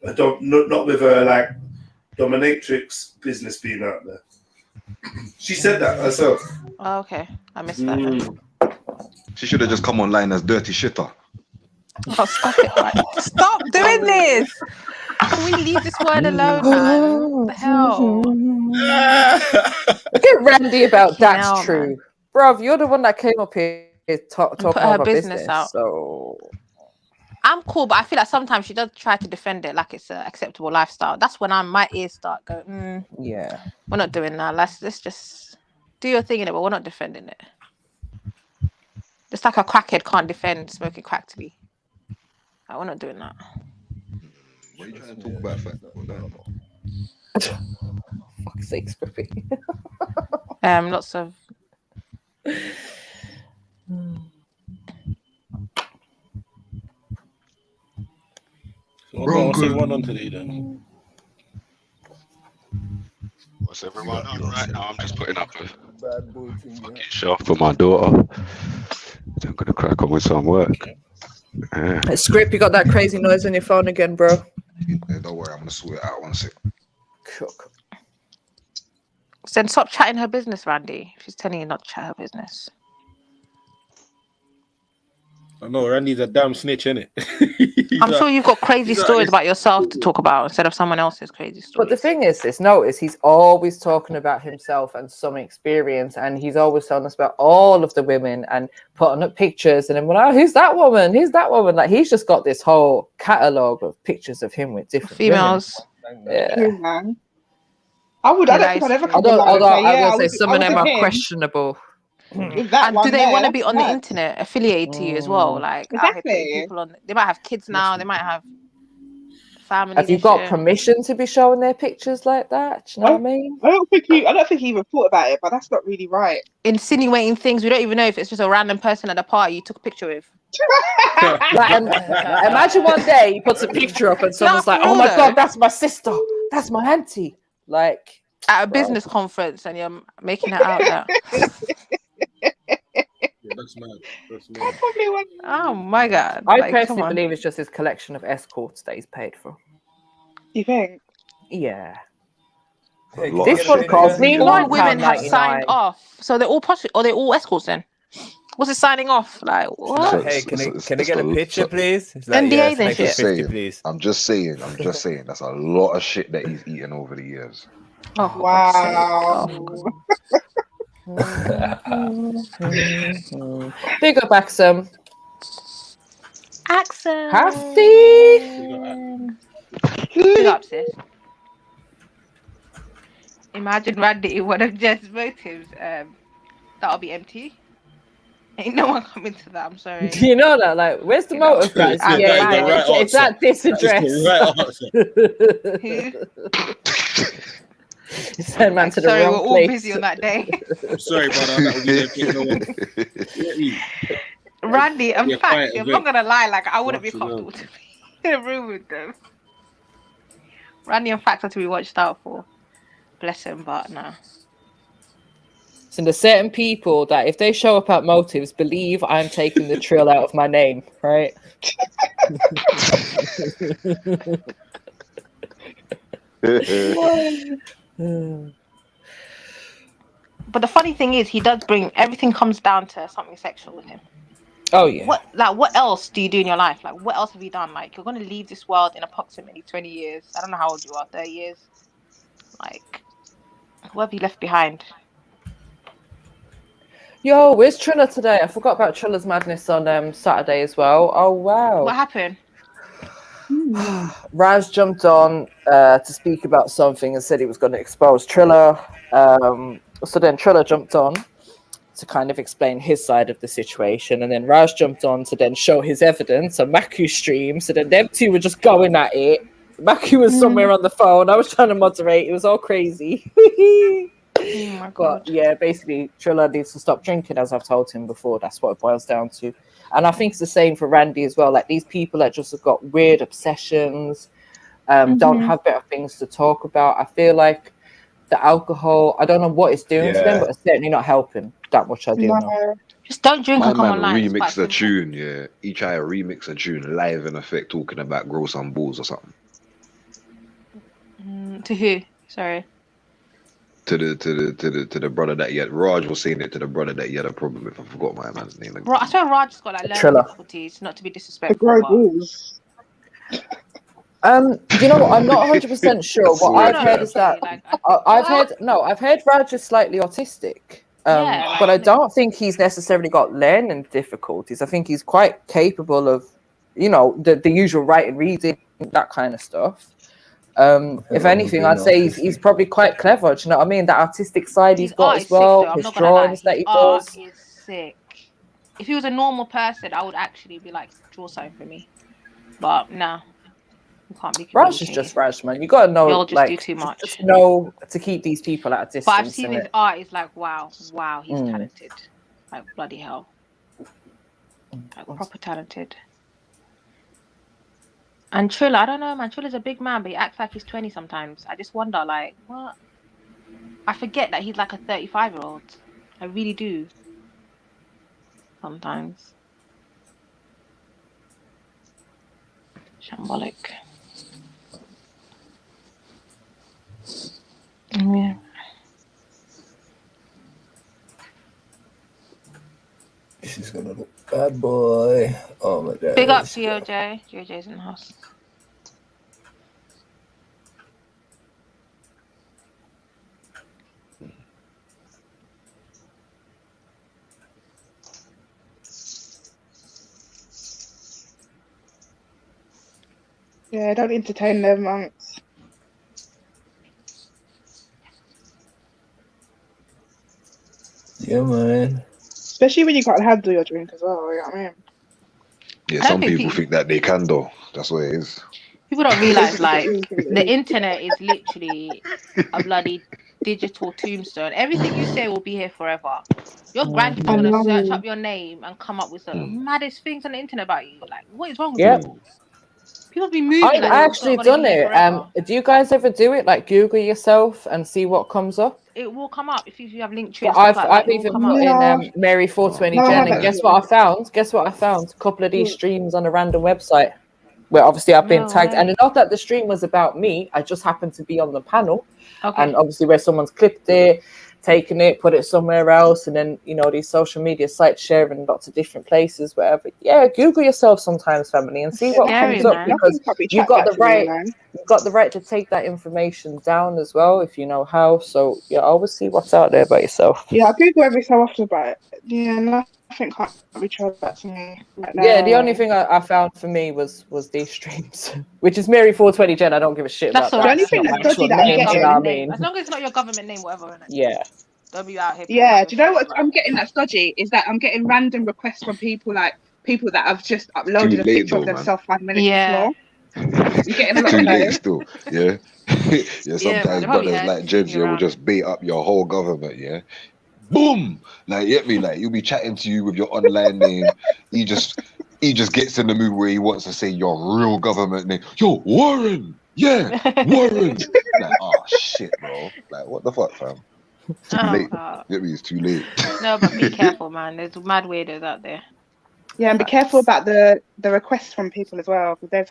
not with her like dominatrix business being out there. She said that herself. Oh, okay, I missed that. Then. She should have just come online as dirty shitter. Oh, stop it! Right. Stop doing this. Can we leave this word alone, man? What the hell? Look at Randy about that's true, man. Bruv. You're the one that came up here talking about business out. So I'm cool, but I feel like sometimes she does try to defend it like it's an acceptable lifestyle. That's when my ears start going, yeah, we're not doing that. Let's just do your thing in it, but we're not defending it. Just like a crackhead can't defend smoking crack to me. Like, we're not doing that. What are you trying to talk about? Fuck's sakes, Griffy. Lots of. What's everyone on today then? What's everyone on right now? I'm just putting up a fucking show for my daughter. I'm gonna crack on with some work. Yeah. Script, you got that crazy noise on your phone again, bro? Yeah, don't worry, I'm gonna sort it out 1 sec. Cool. Then stop chatting her business, Randy. She's telling you not to chat her business. I know Randy's a damn snitch, innit? I'm sure you've got crazy stories about yourself to talk about instead of someone else's crazy stories. But the thing is, notice he's always talking about himself and some experience, and he's always telling us about all of the women and putting up pictures, and then, well, who's that woman? Who's that woman? Like, he's just got this whole catalogue of pictures of him with different females. Women. Yeah. I don't think I'd ever come I will say some of them are questionable. And do they want to be on the internet affiliated to you as well? Like, people on, they might have kids now, they might have family. Have you got permission to be showing their pictures like that? Do you know what I mean? I don't think he even thought about it, but that's not really right. Insinuating things we don't even know if it's just a random person at a party you took a picture with. Imagine one day he puts a picture up and someone's like, "Oh my god, that's my sister, that's my auntie." Like at a business conference, and you're making it out there. That's mad. Oh my god! I personally believe it's just his collection of escorts that he's paid for. You think? Yeah. This one costs me all women have signed off, so they're all prostitutes or they're all escorts. Then what's it signing off? Like what? Hey, can I get a picture, please? NDAs and shit. 50, please. I'm just saying. That's a lot of shit that he's eaten over the years. Oh wow. Big up Axum. Happy. Big up, sis. Imagine Randy, one of Jed's motives. That'll be empty. Ain't no one coming to that. I'm sorry. Do you know that? Like, where's the motive, guys? It's at this address. You sent man to the wrong we're all place. busy on that day. I'm sorry, brother. That will be Randy, in fact, I'm not gonna lie. Like, I wouldn't be comfortable to be in a room with them. Randy, in fact, are to be watched out for. Bless him, but no. So there's certain people that if they show up at motives, believe I'm taking the trill out of my name, right? But the funny thing is, he does bring everything comes down to something sexual with him. Oh yeah. What else do you do in your life? Like, what else have you done? Like, you're gonna leave this world in approximately 20 years. I don't know how old you are, 30 years. Like, what have you left behind? Yo, where's Triller today? I forgot about Triller's madness on Saturday as well. Oh wow. What happened? Raz jumped on to speak about something and said he was going to expose Triller. So then Triller jumped on to kind of explain his side of the situation, and then Raz jumped on to then show his evidence on Maku's stream. So then them two were just going at it. Maku was somewhere on the phone. I was trying to moderate. It was all crazy. Oh my God. But yeah, basically Triller needs to stop drinking, as I've told him before. That's what it boils down to. And I think it's the same for Randy as well. Like, these people that just have got weird obsessions, don't have better things to talk about. I feel like the alcohol, I don't know what it's doing to them, but it's certainly not helping. That much I do know. Just don't drink and come online. Remix the tune, yeah. He tried to remix a tune live in effect, talking about grow some balls or something. To who? Sorry. To the brother that he had. Raj was saying it to the brother that he had a problem with. I forgot my man's name. I swear Raj's got like learning Triller. difficulties. Not to be The disrespectful, grow but balls. You know what? I'm not 100% sure. What I've heard is that I've heard Raj is slightly autistic. But I don't think he's necessarily got learning difficulties. I think he's quite capable of, the usual writing, reading, that kind of stuff. If anything, I'd say he's probably quite clever. Do you know what I mean? That artistic side he's got as well. His drawings that he does. Art is sick. If he was a normal person, I would actually be like, draw something for me. But nah, you can't be. Raj is just Raj, man. You gotta know, you'll just do too much. Just know to keep these people at a distance. But I've seen his art. It's like, wow, he's talented. Like bloody hell, like proper talented. And Triller, I don't know, man. Triller's a big man, but he acts like he's 20 sometimes. I just wonder, like, what? I forget that he's like a 35-year-old. I really do. Sometimes. Shambolic. Yeah. This is gonna look bad, boy. Oh my god. Big up GOJ. GOJ's in the house. Yeah, don't entertain them, monks. Yeah, man. Especially when you can't handle your drink as well, you know what I mean? Yeah, some people think that they can though. That's what it is. People don't realise, like, the internet is literally a bloody digital tombstone. Everything you say will be here forever. Your granddad's gonna search up your name and come up with the maddest things on the internet about you. Like, what is wrong with people? People be moving. I've actually done it. Do you guys ever do it? Like, Google yourself and see what comes up? It will come up if you have Linktree. I've even put in Mary 420 Jen, and guess what I found? Guess what I found? A couple of these streams on a random website where obviously I've been tagged, and not that the stream was about me. I just happened to be on the panel, and obviously where someone's clipped it, taken it, put it somewhere else, and then these social media sites sharing lots of different places, whatever. Yeah, Google yourself sometimes, family, and see what comes up, because you've got the right. You've got the right to take that information down as well if you know how. So yeah, always see what's out there by yourself. Yeah, I Google every so often about it. Yeah, nothing can't be trusted back to me right now. Yeah, the only thing I found for me was these streams, which is Mary 420 Jen. I don't give a shit about that. The only thing that's dodgy that I'm getting, as long as it's not your government name, whatever. Yeah. Don't be out here. Yeah, do you know what I'm getting that's dodgy? Is that I'm getting random requests from people that have just uploaded a picture of themselves 5 minutes before. You're getting a lot Too of late those. still, yeah. Yeah, sometimes brothers like James will just bait up your whole government, yeah. Boom! Like, get me, like, he'll be chatting to you with your online name. He just gets in the mood where he wants to say your real government name. Yo, Warren! Yeah, Warren! Like, oh shit, bro. Like, what the fuck, fam? It's too late. Get me, it's too late. No, but be careful, man. There's mad weirdos out there. Yeah, and be careful about the requests from people as well, because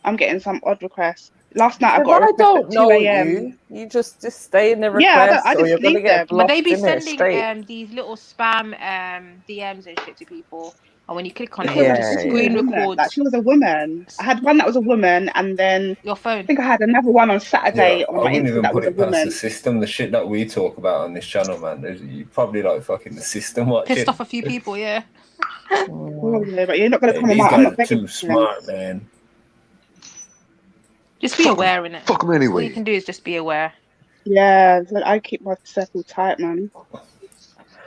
I'm getting some odd requests. Last night I got a request at 2 a.m. You just stay in the request. Yeah, I just leave them. But they be sending these little spam DMs and shit to people. And when you click on it, it just screen records. Like, she was a woman. I had one that was a woman, and then your phone. I think I had another one on Saturday on my Instagram that was a woman. The system, the shit that we talk about on this channel, man. You probably like fucking the system watching. Pissed off a few people, yeah. Probably, but you're not going to come on my. I'm not too smart, man. Just be aware, innit? Fuck them anyway. All you can do is just be aware. Yeah, I keep my circle tight, man.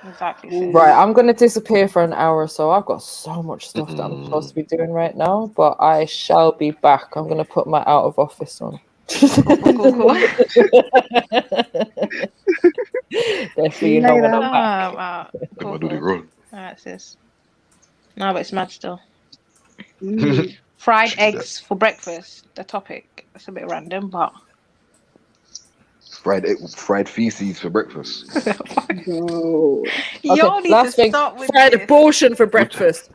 Exactly. Right, I'm going to disappear for an hour or so. I've got so much stuff that I'm supposed to be doing right now, but I shall be back. I'm going to put my out of office on. Cool. Definitely, you know when I'm back. Wow. Cool. Alright, sis. No, but it's mad still. Fried eggs for breakfast. The topic. That's a bit random, but fried feces for breakfast. No. Y'all need to stop with fried this. abortion for breakfast.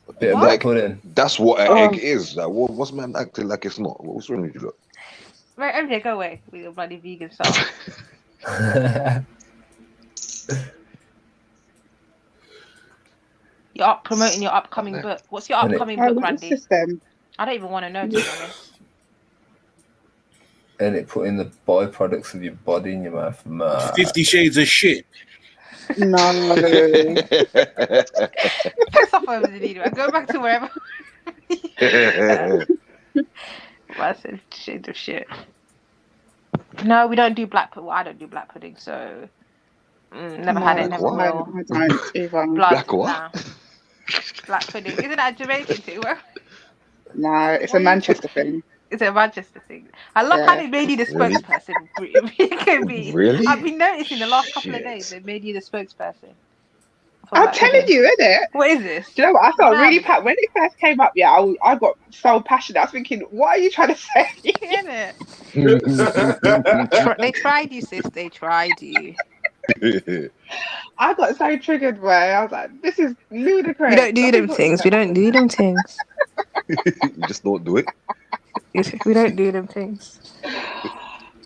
A bit of that pudding. That's what an egg is. Like, what's man acting like it's not? What's wrong with you? Look? Right, MJ, go away with your bloody vegan stuff. You're up promoting your upcoming book. What's your upcoming book, Randy? I don't even want to know, to be honest. And it putting the byproducts of your body in your mouth. 50 Shades of Shit. No. Put stuff over the video and go back to wherever. I said shades of shit. No, we don't do black pudding. Well, I don't do black pudding, so never had it. Never will. I don't either. Black what? Nah. Black pudding. Isn't that a Jamaican thing? No, it's a Manchester thing. It's a Manchester thing. I love how they made you the spokesperson. Really? I've been noticing the last couple of days they made you the spokesperson. I'm telling you, innit? What is this? Do you know what? I felt really when it first came up. Yeah, I got so passionate. I was thinking, what are you trying to say? They tried you, sis. They tried you. I got so triggered where I was like, this is ludicrous. We don't do them things. We don't do them things. You just don't do it. We don't do them things.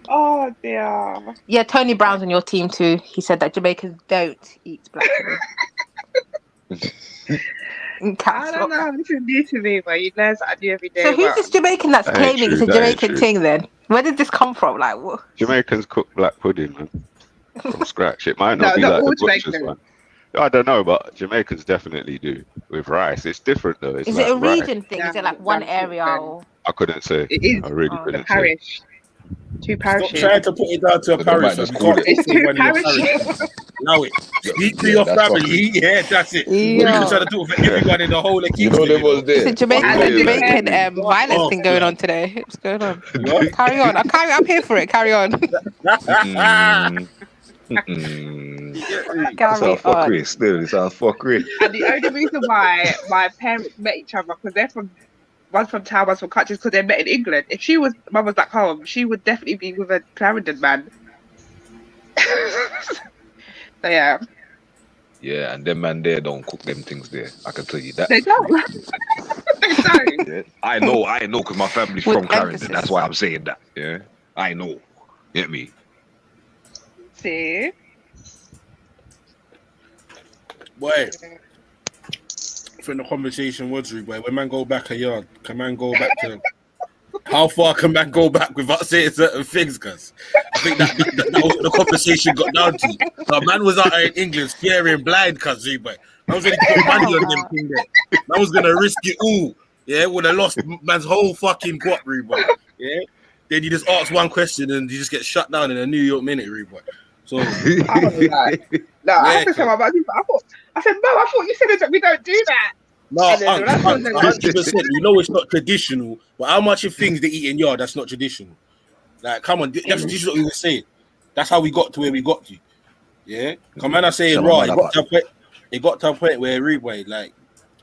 Oh dear. Yeah, Tony Brown's on your team too. He said that Jamaicans don't eat black pudding. I don't know. This is new to me, but you learn something new every day. So who's this Jamaican that's claiming it's a Jamaican thing then? Where did this come from? Like, what? Jamaicans cook black pudding, man, from scratch. It might not be like the butcher's one. I don't know, but Jamaicans definitely do with rice. It's different though. It's is like it a region rice. thing? Is it like one area? Or... I couldn't say. It is. I really couldn't say. Parish. Two parishes. Stop trying to put it down to a parish. It's two parishes. Now it. Speak to your family. Yeah, that's it. Yeah. We're trying to do it for everyone in the whole of Kingston. It's a Jamaican violence thing going on today. What's going on? Carry on. I'm here for it. Carry on. That's our fuckery. Still, it's our fuckery. And the only reason why my parents met each other, because they're from, one's from town, one's from countries, because they met in England. If mum was back home, she would definitely be with a Clarendon man. So yeah. Yeah, and them man there don't cook them things there. I can tell you that. They don't. They don't. Yeah. I know, because my family's from Clarendon. That's why I'm saying that. Yeah, I know. Get me. See. Boy, I think the conversation was rude, boy. When man go back a yard, can man go back to how far can man go back without saying certain things? Cause I think that the conversation got down to. So man was out there in England scaring blind, cause boy. I was ready to put money on them thing there. I was gonna risk it all. Yeah, would have lost man's whole fucking quad, boy. Yeah. Then you just ask one question and you just get shut down in a New York minute, boy. So I was like, no, I had to tell my mum. I said, Mum, I thought you said that we don't do that. No, 100%. You know it's not traditional, but how much of things they eat in yard that's not traditional? Like, come on, this is what we were saying. That's how we got to where we got to. Yeah, come on, I'm saying raw. It got to a point where like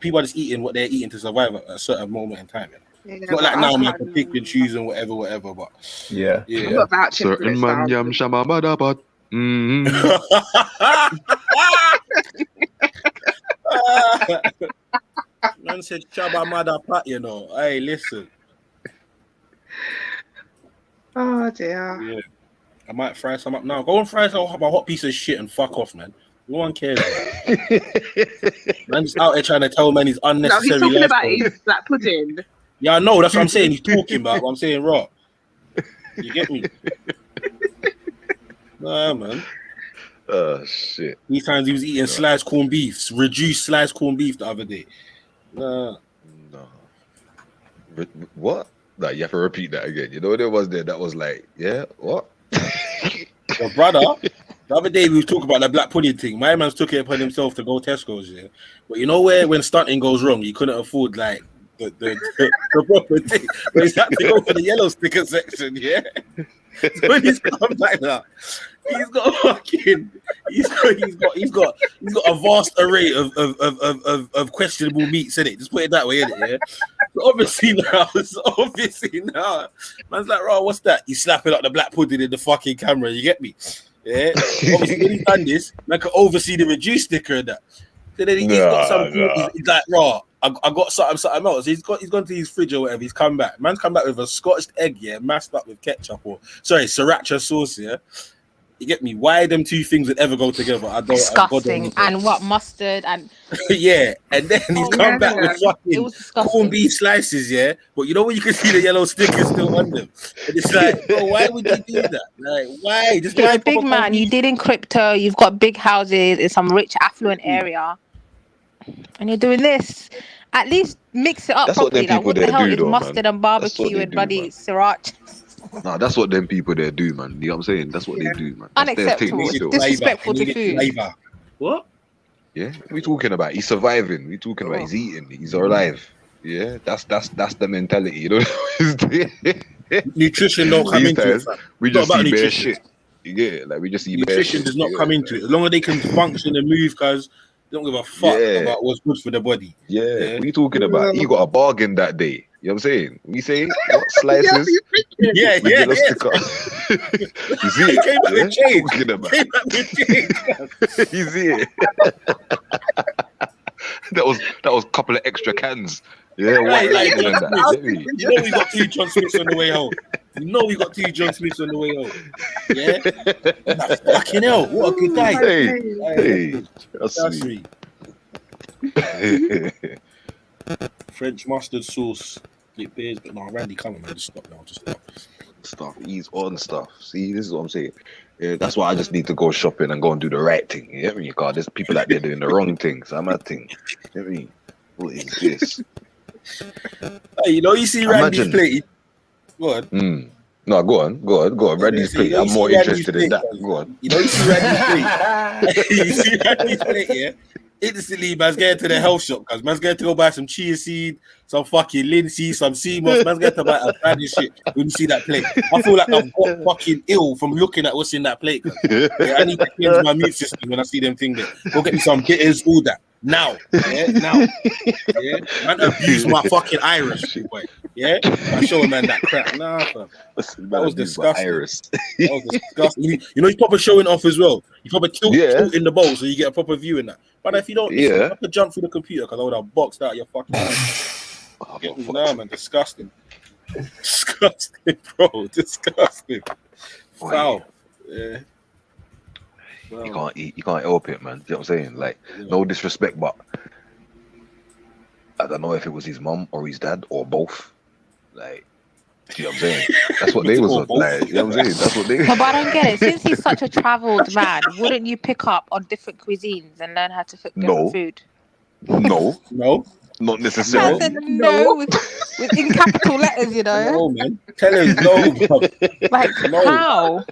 people are just eating what they're eating to survive at a certain moment in time. It's not like now man can pick and choose and whatever. But yeah. Certain man yam shama madabot. Man said Chaba Mada Pat, you know. Hey, listen. Oh dear. Yeah. I might fry some up now. Go and fry some up a hot piece of shit and fuck off, man. No one cares. Man's out here trying to tell man he's unnecessary. No, he's talking about his black pudding. Yeah, I know. That's what I'm saying. He's talking about what I'm saying raw. You get me? Nah, man. Oh shit. These times he was eating sliced corned beef, reduced sliced corned beef the other day. Nah. No. What? No, you have to repeat that again. You know what it was there? That was like, yeah, what? Your brother, the other day we was talking about the black pudding thing. My man's took it upon himself to go Tesco's, yeah. But you know when stunting goes wrong, you couldn't afford like the proper thing. But he's had to go for the yellow sticker section, yeah. So when he's come like that, he's got a vast array of questionable meats in it. Just put it that way, innit? Yeah. So obviously now, man's like, "Right, what's that?" He's slapping up the black pudding in the fucking camera. You get me? Yeah. Obviously, when he's done this, man can oversee the reduced sticker and that. So then he's got some. He's like, "Raw, I got something else. He's gone to his fridge or whatever. He's come back. Man's come back with a Scotch egg, yeah, masked up with ketchup or sriracha sauce, yeah. You get me? Why them two things would ever go together? I don't. Disgusting. And what, mustard and yeah, and then he's come back with fucking corned beef slices, yeah. But you know when you can see the yellow stickers still on them, and it's like, bro, why would you do that? Like, why? Just you're a big man. You did in crypto. You've got big houses in some rich, affluent area, and you're doing this. At least mix it up properly. Like, what the hell is mustard and barbecue and bloody sriracha? Nah, that's what them people there do, man. You know what I'm saying? That's what they do, man. That's unacceptable. It's disrespectful to food. What? Yeah, what are we talking about? He's surviving. We're talking about he's eating. He's alive. Yeah, that's the mentality. You know. Nutrition don't come into it. We just eat bare shit. Yeah, like we just eat bare shit. Nutrition does not come into it. As long as they can function and move, because they don't give a fuck about what's good for the body. Yeah, what are you talking about? He got a bargain that day. You know what I'm saying? We say what slices? Yeah. You see it? Came back with change. You see it? that was a couple of extra cans. Yeah, white label and that. You know we got 2 John Smiths on the way home. Yeah. And fucking hell, what a good guy. Hey, that's sweet. French mustard sauce, flip beers, but no, Randy, come on, man, just stop now, Stuff. He's on stuff. See, this is what I'm saying. Yeah, that's why I just need to go shopping and go and do the right thing. You know what I mean? God, there's people out there doing the wrong things. I'm a thing. You know what I mean? What is this? Hey, you know, you see Randy's plate. Go on. No, go on. Randy's plate. I'm more interested in that. Go on. You know, you see Randy's plate. Yeah. Instantly, man's getting to the health shop because man's going to go buy some chia seed, some fucking linseed, some sea moss. Man's going to buy a bad shit when you see that plate. I feel like I've got fucking ill from looking at what's in that plate. Yeah, I need to cleanse my immune system when I see them things there. Go get me some bitters, all that. Now. Yeah, man, abuse my fucking Irish, boy. Yeah, I show a man that crap. Nah, fam. That was disgusting. That was disgusting. You know, he's proper showing off as well. You proper tilt in the bowl so you get a proper view in that. But if you don't, you have to jump through the computer because I would have boxed out your fucking head. Nah, man, disgusting. Disgusting, bro. Disgusting. Foul. Yeah. Well, you can't help it, man. You know what I'm saying? Like, no disrespect, but I don't know if it was his mum or his dad or both. Like, you know what I'm saying? That's what they was like. You know what I'm saying? That's what they. No, but I don't get it. Since he's such a travelled man, wouldn't you pick up on different cuisines and learn how to cook different food? No, not necessarily. I said no with in capital letters, you know. No, man. Tell him no, bro. Like how?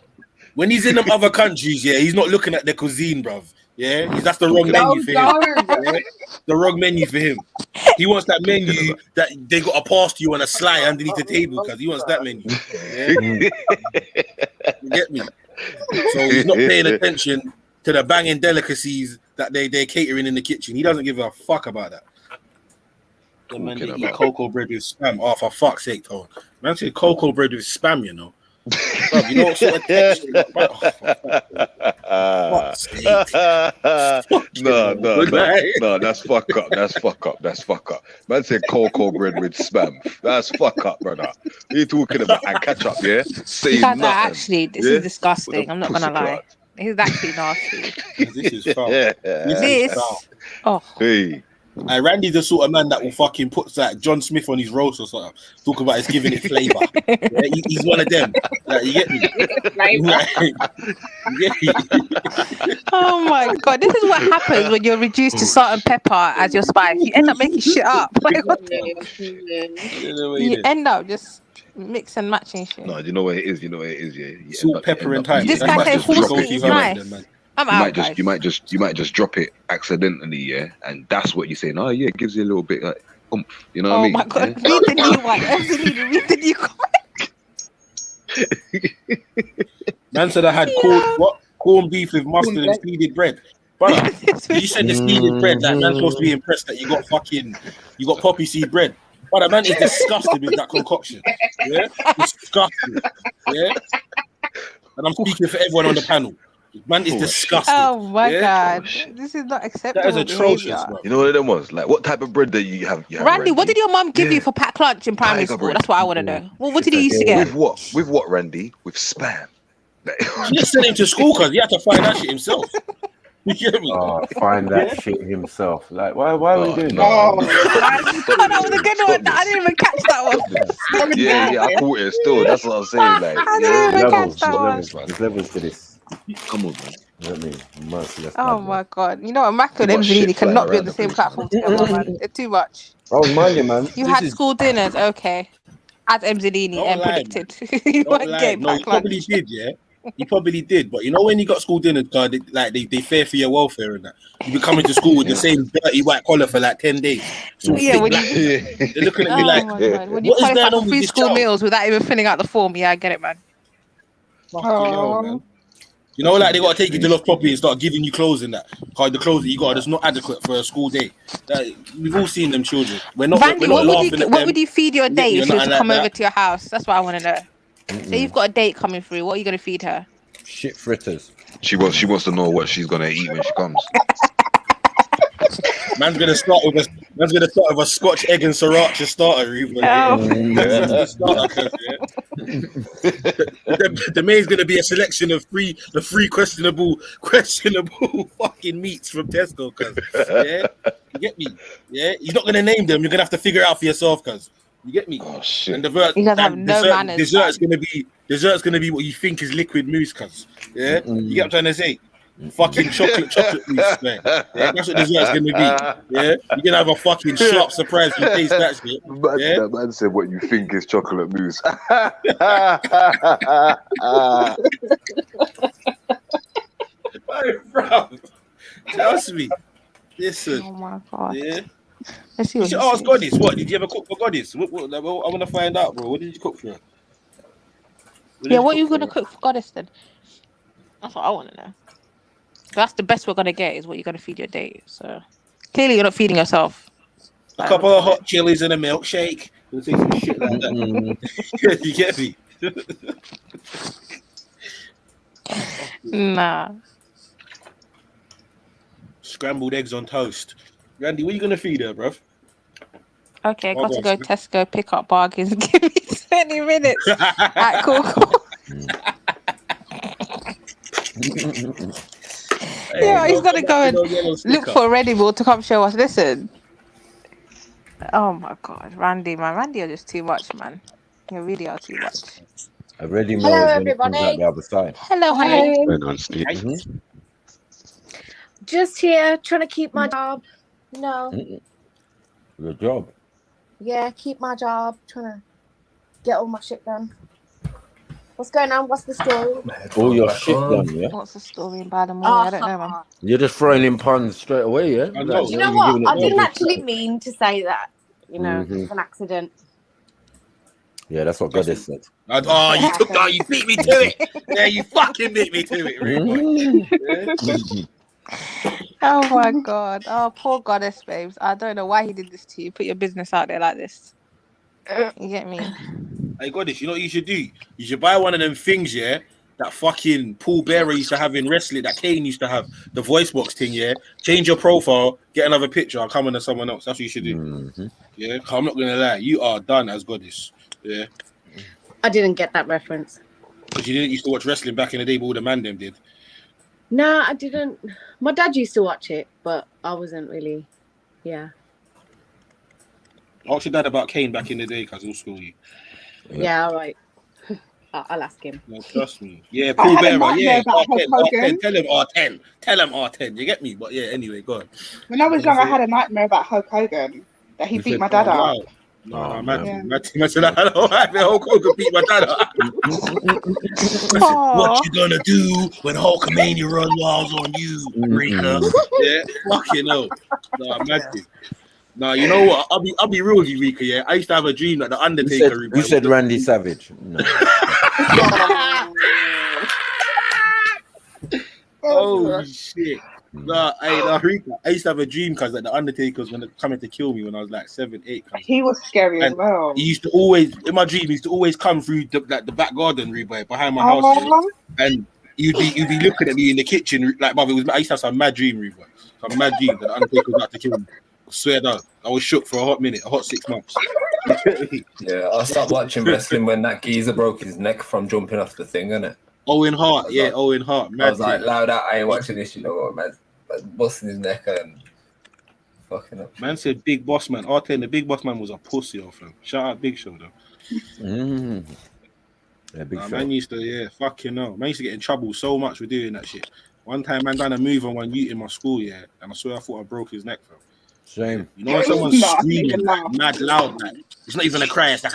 When he's in them other countries, he's not looking at the cuisine, bruv. Yeah, that's the wrong menu for him. Yeah? The wrong menu for him. He wants that menu that they got to pass to you on a slide underneath the table because he wants that menu. Yeah? You get me? So he's not paying attention to the banging delicacies that they're catering in the kitchen. He doesn't give a fuck about that. The man they eat cocoa bread with spam. Oh, for fuck's sake, Tone. Man said cocoa bread with spam, you know. Bro, you know what sort of texture? No, that's fuck up. That's fuck up. Man said cocoa bread with spam. That's fuck up, brother. What are you talking about? And catch up, yeah? Say nothing. Actually, this is disgusting. I'm not gonna lie. This is actually nasty. This is foul. This is foul. Oh. Hey. And Randy's the sort of man that will fucking put like John Smith on his roast or something. Talk about it's giving it flavor. Yeah, he's one of them. Like, you get me? Oh my god, this is what happens when you're reduced to salt and pepper as your spice. You end up making shit up. You end up just mix and matching shit. No, you know what it is. Yeah. Salt, pepper, and thyme. This guy said horse is nice. You might just drop it accidentally, yeah, and that's what you're saying. Oh yeah, it gives you a little bit like oomph, you know what I mean? Oh my god, read the new one. Read the new one. Man said I had corned beef with mustard and seeded bread. Brother, you said the seeded bread, that man's supposed to be impressed that you got poppy seed bread. But that man is disgusted with that concoction. Yeah? Disgusted. Yeah? And I'm speaking for everyone on the panel. Man is disgusting. Oh my yeah? god, this is not acceptable. That is atrocious, behavior. bro. You know what them was? Like, what type of bread that you have? Randy, what did your mum give you for packed lunch in primary Tiger school? bread. That's what I want to know. Well, what did he used to get? With what? With what, Randy? With spam. He just sent him to school because he had to find that shit himself. You get me? Find that shit himself. Like, why are we doing that? That was a good one. I didn't even catch that one. Yeah, I caught it still. That's what I'm saying. Like, I didn't even catch that one. There's levels to this. Come on, man. You know what I mean? Merciless. Oh my god. You know what? Mac and Too much MZD shit cannot be flying on the around same the platform together, man. They're too much. Oh, mind you, man. You had school dinners, okay. As MZD and predicted. You weren't getting No, he packed probably lunch. did, yeah. He probably did, but you know when you got school dinner card, they fear for your welfare and that. You be coming to school with the same dirty white collar for like 10 days. Yeah, when you, They're looking at me like, my God. When you what is qualify going on for with free this school child? meals without even filling out the form, yeah, I get it, man. Fucking hell, man. You know, like they gotta take you to look properly and start giving you clothes and that. Cause the clothes that you got is not adequate for a school day. We've all seen them children. We're Randy, not what laughing at would them. you feed your date if she was to come over to your house? That's what I want to know. Say you've got a date coming through. What are you going to feed her? Shit fritters. She wants to know what she's gonna eat when she comes. Man's gonna start with a Scotch egg and sriracha starter. Even. The main's gonna be a selection of the three questionable fucking meats from Tesco. Cause yeah, you get me. Yeah, he's not gonna name them. You're gonna have to figure it out for yourself. Cause you get me. Oh shit. And You guys have no manners. Dessert's gonna be what you think is liquid mousse. Cause yeah, you get what I'm trying to say. Fucking chocolate mousse, man. Yeah, that's what dessert's gonna be. Yeah, you're gonna have a fucking sharp surprise when you taste that shit. Yeah? That man said what you think is chocolate mousse. Hey, bro, trust me. Listen. Oh my god. Yeah. Let's see You what should he ask says. Goddess. What did you ever cook for Goddess? I want to find out, bro. What did you cook for her? Yeah, what are you going to cook for Goddess then? That's what I want to know. That's the best we're going to get is what you're going to feed your date. So clearly you're not feeding yourself. A couple of hot chilies and a milkshake. We'll take some shit like that. You get me? Nah. Scrambled eggs on toast. Randy, what are you going to feed her, bruv? Okay, got to go Tesco, pick up bargains. Give me 20 minutes. Alright, cool. Yeah, he's gonna go and look for REDPILLTRILL to come show us. Listen. Oh my god, Randy, man. Randy are just too much, man. You really are too much. A ready meal Hello, when it comes everybody. out the other side. Hello, Hey. Just here trying to keep my job. Your job. Yeah, keep my job. Trying to get all my shit done. What's going on? What's the story? All your shit done, yeah? What's the story in Bad and I don't know, man. You're just throwing in puns straight away, yeah? Do you know what? I didn't actually mean to say that. You know, it's an accident. Yeah, that's what Goddess said. You beat me to it. Yeah, you fucking beat me to it. Oh my god. Oh, poor Goddess, babes. I don't know why he did this to you. Put your business out there like this. You get me? Hey, Goddess, you know what you should do? You should buy one of them things, yeah? That fucking Paul Bearer used to have in wrestling, that Kane used to have, the voice box thing, yeah? Change your profile, get another picture, I'll come on to someone else. That's what you should do. Yeah? I'm not going to lie. You are done as Goddess. Yeah? I didn't get that reference. Because you didn't used to watch wrestling back in the day, but all the man them did. No, I didn't. My dad used to watch it, but I wasn't really. Yeah. Ask your dad about Kane back in the day, because he'll school you. Yeah, all right. I'll ask him. No, trust me. Yeah, Paul Bearer. Yeah, R10. Tell him R10. Tell him R10. You get me? But yeah, anyway, go on. When I was young, I had a nightmare about Hulk Hogan, that he beat my dad up. Wow. No, man. Hulk Hogan beat my dad up. What you gonna do when Hulkamania run walls on you, Rika? Yeah, fucking hell. No, imagine. No, you know what? I'll be real with you, Rika. Yeah, I used to have a dream that the Undertaker. You said Randy Savage. No. Oh shit! Nah, Rika. I used to have a dream because like the Undertaker was gonna come in to kill me when I was like 7, 8. He was scary as well. He used to always, in my dream, he used to always come through the back garden, behind my house. Yeah? And you'd be looking at me in the kitchen like, brother, I used to have some mad dream, Ruth, some mad dream that the Undertaker was about to kill me. I swear down, I was shook for a hot minute, a hot 6 months. Yeah, I stopped watching wrestling when that geezer broke his neck from jumping off the thing, innit? Owen Hart, yeah, Owen Hart. I was like, loud out, I ain't watching this, you know what, man? Busting his neck and fucking up. Man said Big Boss Man. I'll tell you, the Big Boss Man was a pussy off him. Shout out Big Show, though. Yeah, Big Show. Man used to, fucking hell. Man used to get in trouble so much for doing that shit. One time, man done a move on one youth in my school, and I swear I thought I broke his neck, fam. Shame. You know when someone's screaming like, mad loud, like it's not even a cry, it's like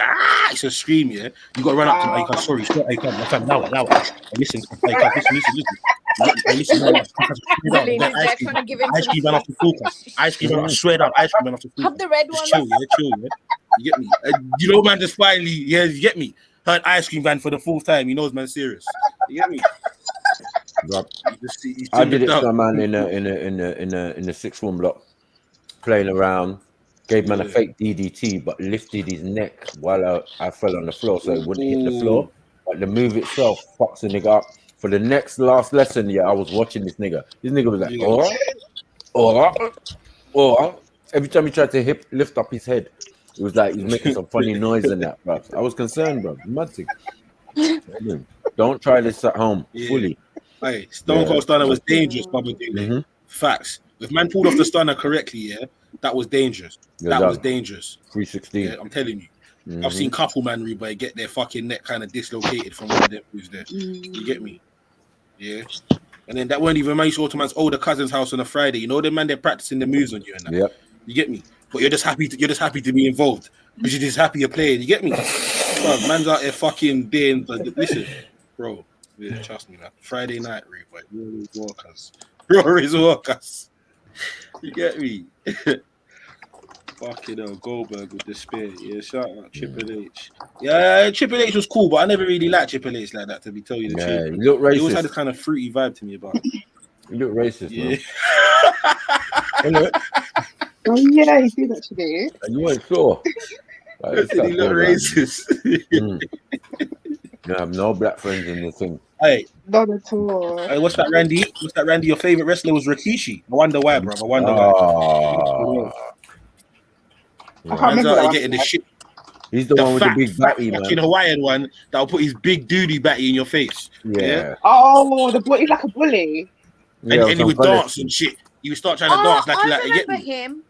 it's a scream, yeah. You gotta run up to him, like, sorry, stop, fam, now, listen, listen, ice cream ran off the focus. Ice cream ran off, swear up, ice cream ran off the focus. Have the red one. Chill, yeah. You get me? You know, man, just finally, you get me? Heard ice cream van for the 4th time. He knows, man, serious. You get me? I did it to a man in the 6th form block, playing around, gave man a fake DDT, but lifted his neck while I fell on the floor, so it wouldn't hit the floor. But the move itself fucks the nigga up. For the last lesson, I was watching this nigga. This nigga was like, oh. Every time he tried to lift up his head, it was like he's making some funny noise and that, bro. I was concerned, bro. Mad thing. Don't try this at home fully. Hey, Stone Cold Stunner was dangerous, Bubba. Facts. If man pulled off the stunner correctly, that was dangerous. That was dangerous. 316. Yeah, I'm telling you. I've seen couple man Reba get their fucking neck kind of dislocated from one of them who's there. You get me? Yeah. And then that weren't even man used to go to man's older cousin's house on a Friday. You know the man they're practicing the moves on you and that. Yep. You get me? But you're just happy to be involved. Because you're just happy you're playing. You get me? Bro, man's out there fucking doing listen, bro. Yeah, trust me, man. Friday night, Reba. Rory's Walkers. You get me? Fucking hell, Goldberg with the spear. Yeah, shout out Triple H. Yeah, Triple H was cool, but I never really liked Triple H like that, to be telling you the truth. You look racist. He always had this kind of fruity vibe to me about it. You look racist, man. Oh yeah, he did actually. And you weren't sure. Like, he look racist. You have no black friends in the thing. Hey, not at all. Hey, what's that, Randy? Your favorite wrestler was Rikishi. I wonder why, bro. I wonder why. I can't remember that getting the shit. He's the one with the big batty, man. Fucking Hawaiian one that'll put his big doody batty in your face. Yeah. Oh, the boy, he's like a bully. And he would dance and shit. You would start trying to dance like I you get remember me. him.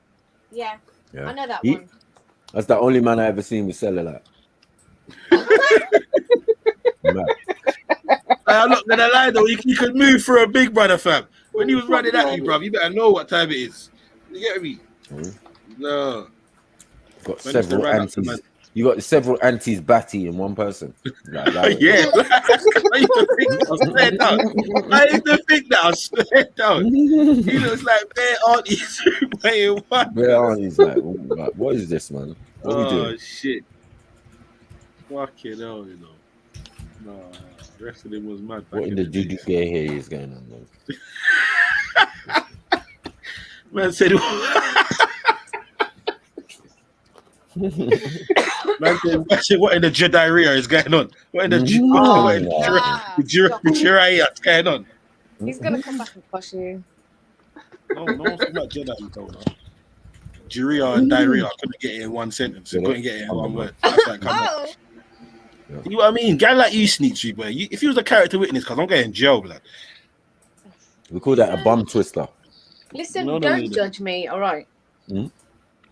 Yeah. I know that one. one. That's the only man I ever seen with cellulite. I'm not gonna lie though, he could move for a big brother, fam. When he was running at you, bro, you better know what time it is. You get me? No. Got several aunties. You got several aunties batty in one person. Like yeah. I used to think that. I swear down. He looks like bare aunties playing one. Bare aunties, like, what is this, man? What are we doing? Shit. Fucking hell, you know. No, the rest of them was mad. What in the juju gay hair is going on, man? Man said, man said, what in the Jediria is going on? What in the Jiraiya is going on? He's gonna come back and push you. No, it's not Jedi, you don't know. Jiria and diarrhea, I couldn't get it in one sentence. I couldn't get it in one word. That's like, come on. You know what I mean? Guy like you, Sneaky, boy. If you was a character witness, because I'm getting in jail, blood. We call that a bum twister. Listen, don't judge me, all right?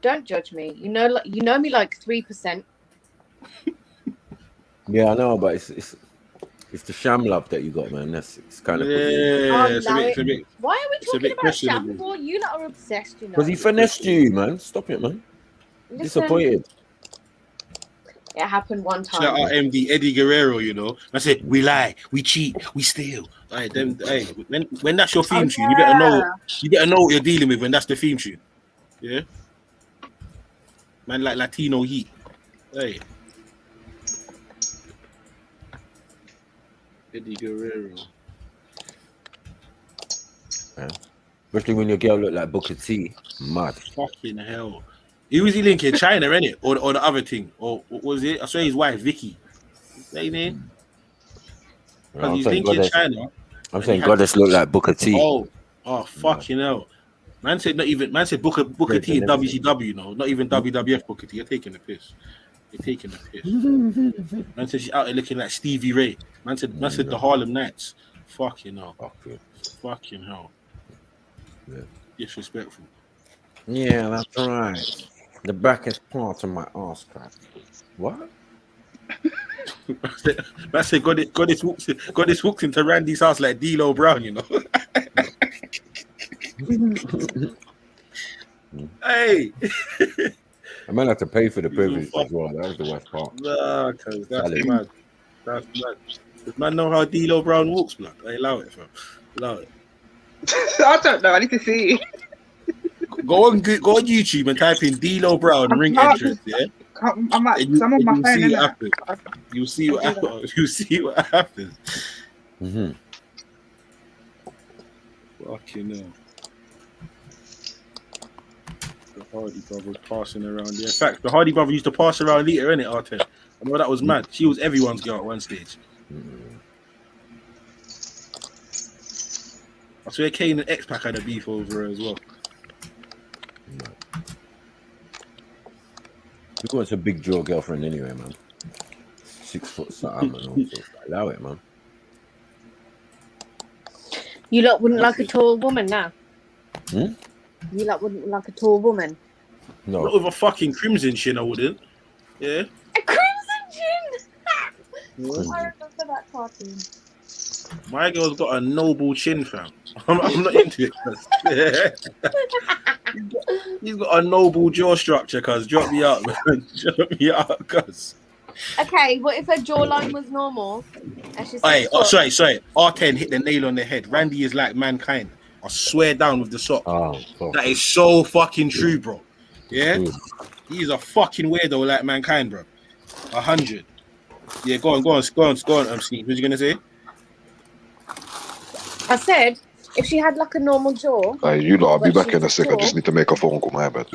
Don't judge me. You know me like 3%. Yeah, I know, but it's the sham love that you got, man. It's kind of it's a bit. Why are we talking about sham for? You lot are obsessed, you know. Because he finessed you, man. Stop it, man. Listen, disappointed. It happened one time. Shout out MD Eddie Guerrero, you know. I said we lie, we cheat, we steal. Right, when that's your theme tune, you better know what you're dealing with when that's the theme tune. Yeah. Man like Latino heat. Hey. Eddie Guerrero. Yeah. Especially when your girl look like Booker T. Mad. Fucking hell. Who was he linking? China, innit? Or the other thing? Or what was it? I swear his wife, Vicky. Is that his name? Because he's linking China. I'm saying goddess look like Booker T. Oh, fucking hell. Man said Booker T in WCW, no, not even WWF Booker T. You're taking the piss. You're taking the piss. Man said she's out there looking like Stevie Ray. Man said the Harlem Knights. Fucking hell. Fucking hell. Yeah. Disrespectful. Yeah, that's right. The back is part of my ass crack. What? Man said Goddess walks into Randy's house like D'Lo Brown, you know. Hey. I might have to pay for the privilege as well. That was the worst part. Nah, cause that's mad. That's mad. Does man know how D'Lo Brown walks, blood? I allow it, fam. Allow it. I don't know. I need to see. Go on YouTube and type in D'Lo Brown ring entrance, yeah? I'm on my phone. You'll see what happens. You see what happens. Mm-hmm. Fucking hell. The Hardy brothers passing around. Yeah, in fact, the Hardy brother used to pass around Lita, innit, R10? I know that was mad. She was everyone's girl at one stage. I swear Kane and X-Pac had a beef over her as well. You want a big jaw girlfriend anyway, man. 6 foot something and all sorts. Allow it, man. You lot wouldn't like a tall woman now? Hmm? You lot wouldn't like a tall woman? No. Not with a fucking crimson chin, I wouldn't. Yeah. A crimson chin! I remember that cartoon. My girl's got a noble chin, fam. I'm not into it. He's got a noble jaw structure, cuz. Drop me out, man. Drop me out, cuz. Okay, what if her jawline was normal? And she's Hey, sorry. R10 hit the nail on the head. Randy is like mankind. I swear down with the sock. That is so fucking true, bro. Yeah? He's a fucking weirdo like mankind, bro. 100. Yeah, go on, Steve. What you gonna say? I said, if she had like a normal jaw. You lot, I'll be back in a sec. I just need to make a phone call, my bad.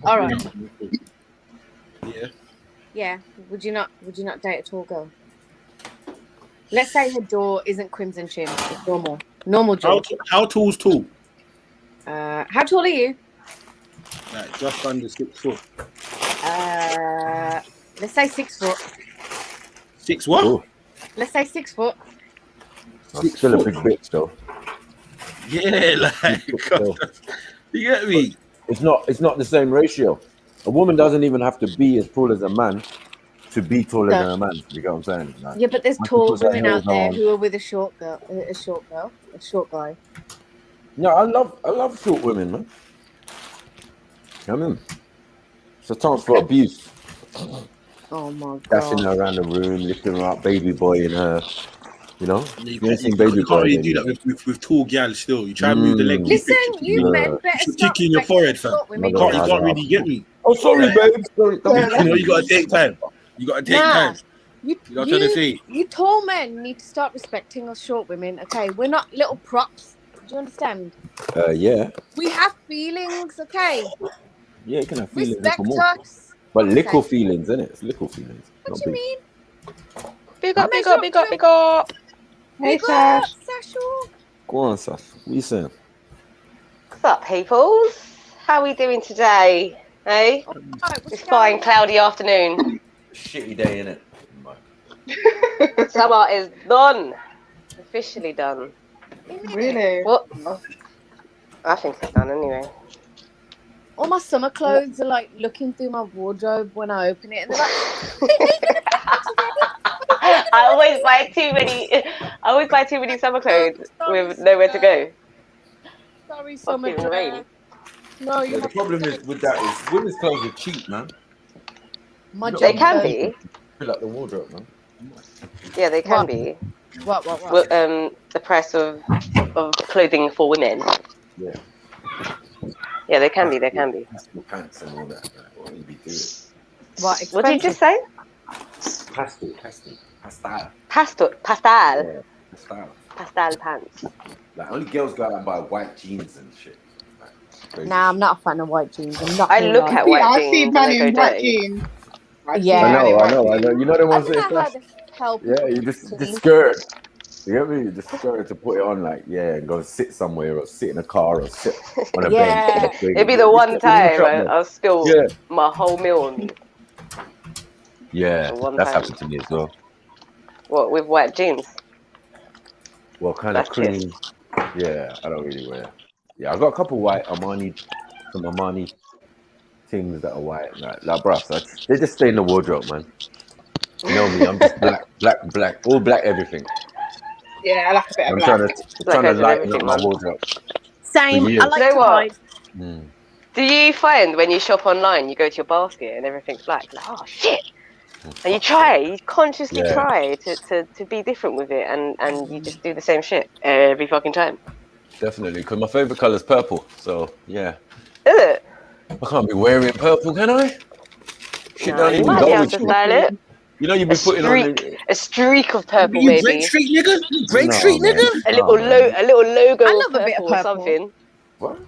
All right. Yeah. Yeah. Would you not date a tall girl? Let's say her jaw isn't crimson chin. It's normal. Normal jaw. How tall's tall? How tall are you? Like just under 6 foot. Let's say 6 foot. 6 what? Ooh. Let's say 6 foot. That's still a big bitch, though. Yeah, like you get me. It's not the same ratio. A woman doesn't even have to be as tall as a man to be taller than a man. You get what I'm saying? Like, Yeah, but there's tall women out there who are with a short guy. No, I love short women, man. Come in. It's a chance for abuse. Oh my god. Dashing her around the room, lifting her up, baby boy in her. You know? You can't really do that with tall gals still. You try and move the leg. Listen, you men better stop kicking your forehead, fam. You can't really get me. Oh, sorry, babe. Sorry. You gotta take time. You gotta take time. You know what I'm trying to say? You tall men need to start respecting us short women, okay? We're not little props. Do you understand? Yeah. We have feelings, okay? Yeah, you can have feelings. Respect us. But little feelings, innit? It's little feelings. What do you mean? Big up. Hey, Sash. Go on, Sash. What you saying? What's up, peoples? How are we doing today? Hey? This fine, cloudy afternoon. Shitty day, innit? Summer is done. Officially done. Really? What? I think it's done anyway. All my summer clothes are like looking through my wardrobe when I open it, and they're like. I always buy too many summer clothes with nowhere to go. Sorry, summer. No, the problem is with that is women's clothes are cheap, man. They can be. Fill up the wardrobe, man. Yeah, they can be. What? Well, the price of clothing for women. Yeah. Yeah, they can be. Pants and all that. What would you be doing? What did you just say? Pastel. Yeah, pastel pants. Like only girls go out and buy white jeans and shit. Like, nah, I'm not a fan of white jeans. I look at white jeans. I see man in white jeans. Yeah, I know. You know the ones that help. yeah, you just skirt. You get me? You just started to put it on, like, and go sit somewhere or sit in a car or sit on a bench. Yeah, it'd be the one time I'll spill my whole meal on me. Yeah, that's happened to me as well. What, with white jeans? What kind of cream? Yeah, I don't really wear. Yeah, I've got a couple white some Armani things that are white. Like bruh, they just stay in the wardrobe, man. You know me, I'm just black, all black everything. Yeah, I like a bit of black. I'm trying to lighten up my wardrobe. Same. I like to hide. Do you find when you shop online, you go to your basket and everything's black? Like, oh shit! And you consciously try to be different with it, and you just do the same shit every fucking time. Definitely, because my favorite color is purple. So yeah. Is it? I can't be wearing purple, can I? Shit don't even might go be able with to you. style it. You know, you'd be putting on a streak of purple, you maybe. Break Street nigga? You Break Street nigga? A little logo. I love a bit of purple or something. What?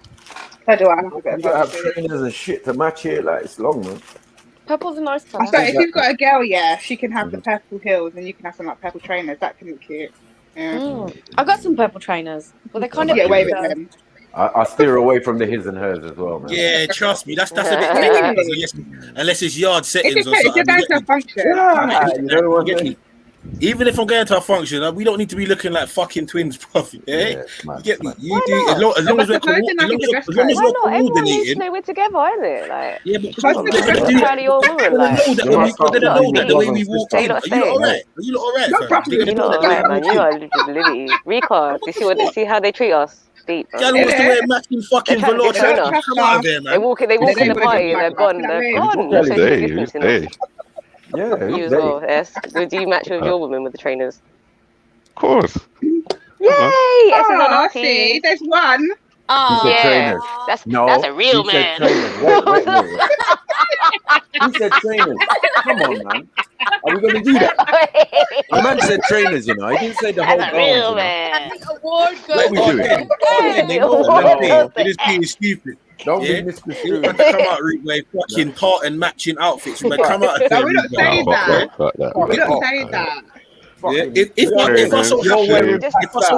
I do. I like a bit You of gotta have purple. trainers and shit to match it. Like, it's long, man. Purple's a nice colour. So if you've got a girl, she can have the purple heels, and you can have some like purple trainers. That can be cute. Yeah. I got some purple trainers, but they kind of get away with them. I steer away from the his and hers as well, man. Yeah, trust me, that's a bit tricky, unless it's yard settings or If something. you're going to a function, You get me? Even if I'm going to a function, we don't need to be looking like fucking twins, bruv. Yeah, you get me? You do as long as we're coordinating. We're together, isn't it? Like, yeah, but proud of your woman, like. They know that the way we walk in. Are you alright? Are you alright? You're not alright, man. You are literally Ricard. See how they treat us. Deep. Girl wants to wear matching fucking velour trousers. Come out of there, man. They walk in the party and they're gone. Yeah, you as well, yes. Do you match with your woman with the trainers? Of course. Yay! See, there's one. Oh, trainers. That's a real man. Wait. Who said trainers? Come on, man. Are we going to do that? The man said trainers, you know. I didn't say the whole That's a real man. Award What are we doing? They know what they're doing. They're just being stupid. Don't be misconstrued. Come out, Root Way, fucking part and matching outfits. Man, come out. No, we're not saying that. We're not saying that. Yeah, if I so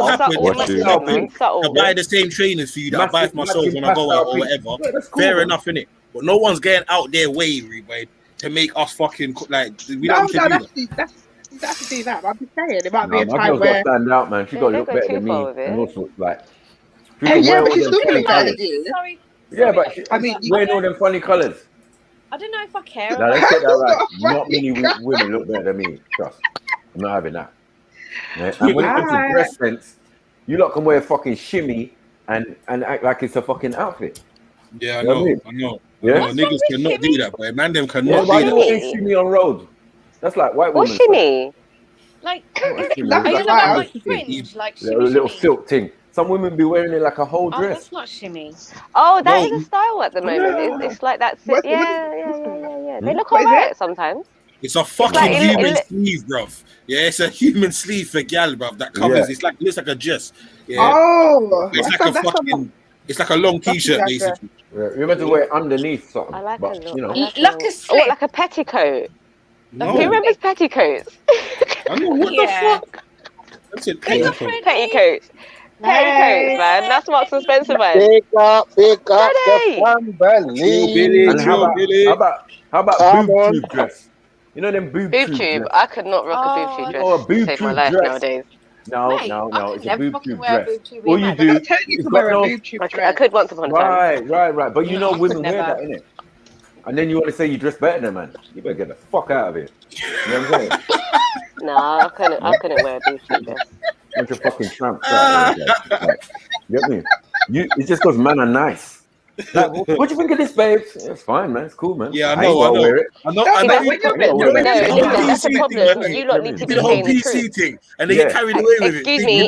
happen to buy the same trainers for you that I buy for myself when I go out or whatever, fair enough, innit? But no one's getting out their way, Root, to make us fucking like we don't need to do that. That's to do that. I'm just saying it might be a My time girl's got where. to stand out, man. She got to look better than me. And also, like, Yeah, but she's still gonna Sorry. Yeah, but wearing all them funny colours. I don't know if I care. Now let's get that right. Not many women look better than me. Trust. I'm not having that. Yeah? And when it comes to dress sense, you lot can wear a fucking shimmy and act like it's a fucking outfit. Yeah, I You know know. what I mean? Yeah, Yeah? niggas cannot do that, boy. Man, them cannot Why do you that. ain't shimmy on road? That's like white women. What's shimmy? Like, Shimmy. are you talking about like fringe, like A shimmy? little silk thing. Some women be wearing it like a whole Oh, dress. that's not shimmy. Oh, that is a style at the moment. It's like that. Yeah. They look alright sometimes. It's a fucking human sleeve, bruv. Yeah, it's a human sleeve for gal, bruv. That covers. It's like looks like a dress. Yeah. Oh, it's like a fucking. It's like a long t-shirt, basically. Yeah, you're meant to wear it underneath something. I like but, a look. you know. Like a slip. Like a petticoat. No. Who remembers petticoats? I know what the fuck. That's a petticoat. Petticoats. Petticoats, man. That's Marks and Spencer, man. Pick up Daddy. the family. And how about boob tube dress? You know them boob Boob tube tube. dress? I could not rock a boob tube dress. Oh, a boob to save my tube life dress. nowadays. No, Mate, it's a never boob fucking tube wear a dress. boob tube All either. you do I tell you is to wear a got boob tube I dress. could once upon a time. Right. But you know I could women wear never. that, innit? And then you want to say you dress better than man. You better get the fuck out of here. You know what I'm saying? Nah, I couldn't wear a boob tube dress. Bunch of fucking tramps. Like, you get me? It's just because men are nice. Like, what do you think of this, babes? Yeah, it's fine, man. It's cool, man. Yeah, I ain't gotta know. wear it. I know. That's the problem. You lot need to be the whole saying the PC truth. thing, and they get carried away with it. Excuse me.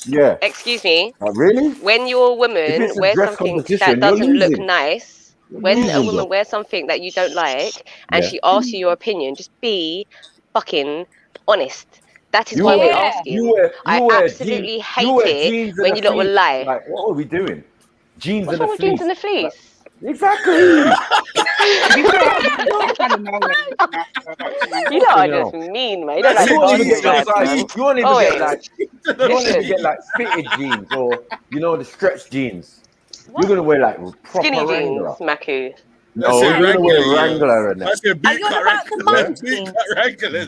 Yeah. Excuse me. Really? When your If woman it's a wears dress something competition, that you're doesn't look losing. nice, when a woman wears something that you don't like and Yeah. she asks you your opinion, just be fucking honest. That is why we're asking. I absolutely hate it when you lot will lie. Like, what are we doing? Jeans What's and wrong a with jeans fleece. and the fleece? Exactly. You know, I just mean, man. You don't like You won't even dancing get vibes, man. you won't even Oh, get wait. like you won't even get like fitted jeans or the stretch jeans. You're gonna wear like proper Skinny Wrangler. jeans, Maku. No, you're gonna wear Wrangler and that. Are you on about the mum jeans?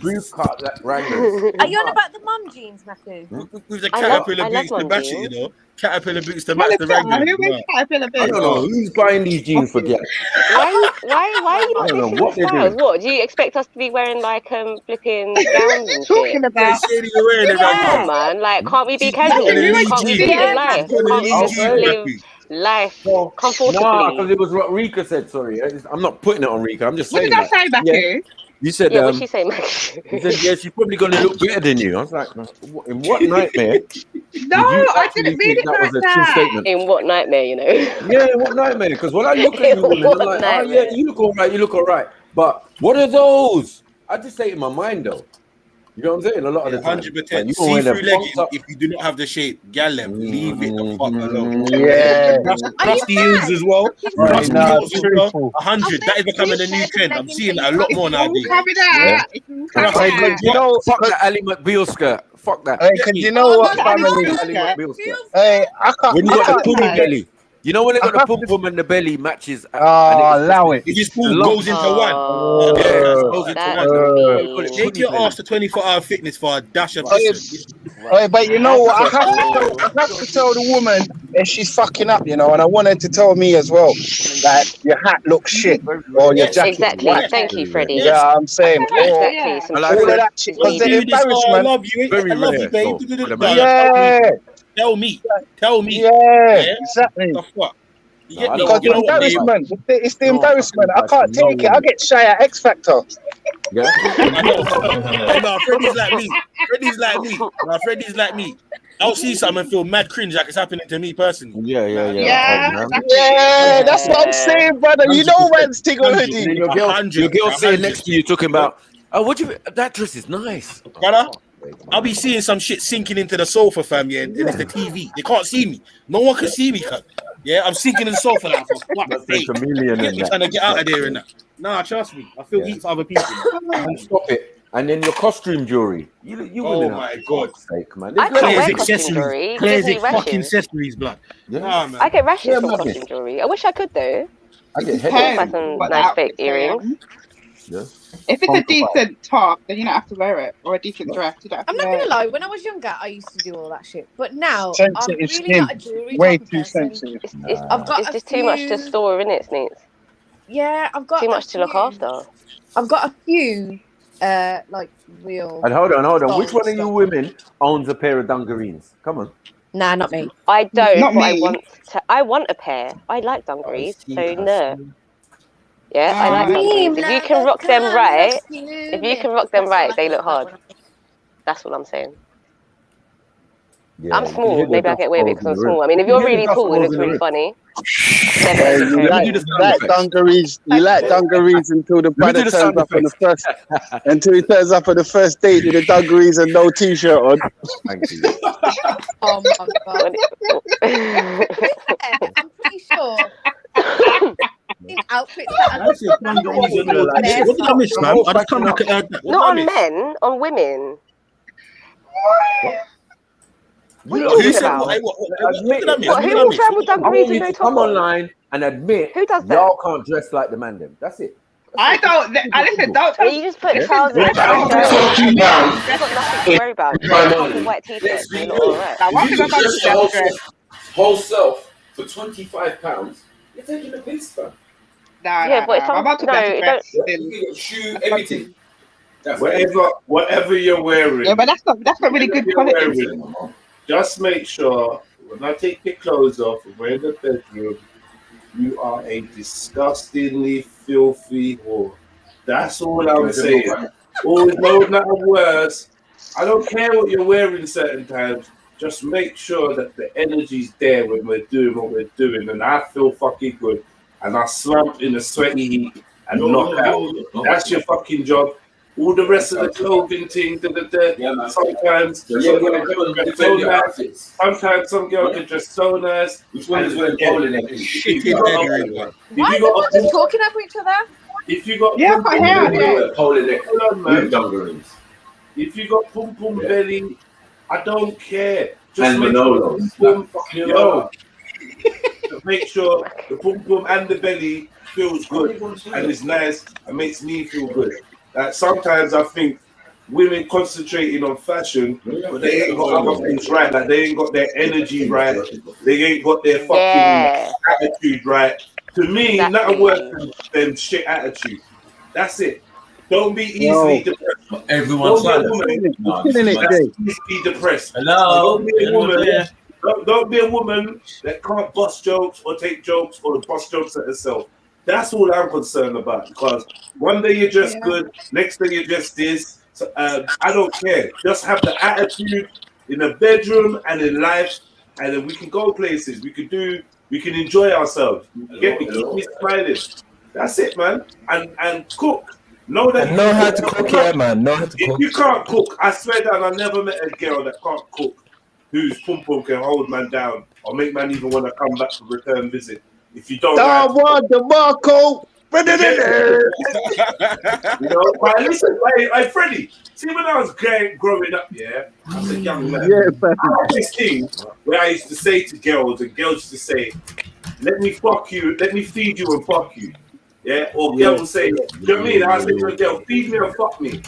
Boot cut Wranglers. Are you on about the mum jeans, Maku? With the caterpillar boots to match it, you know. Caterpillar boots to match the Wrangler. I don't know who's buying these jeans for girls. Why are you not I don't know listening what to they're styles? doing. What do you expect us to be wearing like flipping gowns and shit? Yeah, man. Like, can't we be casual? Can't we be living life? Can't we just live life comfortably? Nah, because it was what Rika said. Sorry, I'm not putting it on Rika. I'm just saying. What did I say, Becky? You said, Yeah, what'd she say, Max? You said, yeah, she's probably going to look better than you. I was like, in what nightmare? No, I didn't mean it that like was a true that. statement? In what nightmare, you know? Yeah, in what nightmare? Because when I look at you, women, I'm like, oh, yeah, you look all right. But what are those? I just say it in my mind, though. You know what I'm saying? A lot of the time. 100%. See-through leggings, if you do not have the shape, gallem, leave it the fuck alone. Yeah. Trust the heels as well. Right, Trust the no, heels as well. truthful. 100. That is becoming a new trend. I'm seeing a lot more nowadays. You know, fuck that Ali McBeal skirt. Fuck that. Hey, cause you know what, family? Ali McBeal skirt. Hey, I can't. When you got the pum lie. belly. You know when they got the pum pum and the belly matches. Allow it. It just all goes into one. Goes into one. Take your ass to 24-hour fitness for a dash of distance. Hey, but you know what? I have to tell the woman if she's fucking up, you know, and I want her to tell me as well. Like, your hat looks shit or your jacket. Exactly. White. Thank you, Freddie. Yeah, I'm saying. Exactly. All of that shit. Because the embarrassment. I love you, babe. Yeah. Tell me. Yeah, exactly. The fuck? Because the embarrassment, it's the embarrassment. I can't take it. I get shy at X Factor. Yeah. No, Freddie's like me. Freddie's like me. I'll see something and feel mad cringe like it's happening to me personally. Yeah, that's what I'm saying, brother. You know man's thing already. Your girl sitting next to you talking about, oh, that dress is nice. Brother, I'll be seeing some shit sinking into the sofa, fam, and it's the TV. They can't see me. No one can see me, cut. Yeah, I'm sinking in the sofa now for fuck's sake. Trying to get out of there and that. Nah, trust me. I feel heat for other people. And stop it. And then your costume jewelry. You oh my God. Sake, man. I can't wear costume jewelry. Claire's fucking accessories, blood. Yeah. Nah, man. I get rashes from costume jewelry. I wish I could, though. I get buy some nice fake earrings. Yeah. If it's a decent top, then you don't have to wear it, or a decent dress. You don't have to I'm not wear gonna it. lie. When I was younger, I used to do all that shit. But now, I'm Sensitive really skin. not a jewelry Way type of too person. sensitive. It's just too much to store, innit, Sneaks? Yeah, I've got too much to look after. I've got a few, like real. And hold on. Which one of you women owns a pair of dungarees? Come on. Nah, not me. I don't. Not but me. I want a pair. I like dungarees. So no. Yeah, I like dungarees. If you can rock them right, they look hard. That's what I'm saying. Yeah, I'm small. Maybe I get away with it because I'm small. I mean, if you're really tall, it looks really funny. You like dungarees. You like dungarees until the brother turns up on the first. Until he turns up on the first date with the dungarees and no t-shirt on. Thank you. Oh my God. I'm pretty sure. Outfits that what did I miss, man? I just come back at that. Not on men, on women. What did I miss? Who will travel dungarees with no top come on? online and admit Who does that? y'all can't dress like the man them. That's it. I don't. Listen, don't tell You just put trousers and Don't shirts. You've got nothing to worry about. You got a white t-shirt. You're not all right. Now, what about the dress? Whole self for £25. You're taking a piss, fam. Yeah, but if I'm shoe, everything. Whatever you're wearing. Yeah, but that's not really good quality. Just make sure when I take your clothes off and we're in the bedroom, you are a disgustingly filthy whore. That's all I'm saying. Always no matter worse. I don't care what you're wearing certain times. Just make sure that the energy's there when we're doing what we're doing, and I feel fucking good. And I slump in the sweaty heat and knock out. That's your fucking job. all the rest of the clothing thing. Sometimes some girl can dress so nice. Sometimes some girl can dress so nice. Which one is wearing polo neck? Why are people just talking over each other? If you got polo neck with dungarees. If you got pum pum belly, I don't care. Just And make Manolos. sure make sure the pum pum and the belly feels good and is nice and makes me feel good. Like sometimes I think women concentrating on fashion, but they ain't got other things right. Like they ain't got their energy right. They ain't got their fucking attitude right. To me, nothing worse than shit attitude. That's it. Don't be easily depressed. Everyone's don't be easily depressed. Hello. Don't be a woman that can't bust jokes or take jokes or bust jokes at herself. That's all I'm concerned about. Because one day you're just good, next day you're just this. So, I don't care. Just have the attitude in the bedroom and in life, and then we can go places. We can enjoy ourselves. Get me, keep me smiling. That's it, man. And cook. Know how to cook, yeah, man. Know how to cook. If you can't cook, I swear down, I never met a girl that can't cook whose pum pum can hold man down or make man even want to come back for return visit. If you don't want the Marco. You know, but listen, hey, Freddie, see when I was growing up, I was a young man. I had this thing where I used to say to girls, and girls used to say, let me fuck you, let me feed you and fuck you. Yeah, or girls would say, you know what I mean? I say to a girl, feed me or fuck me.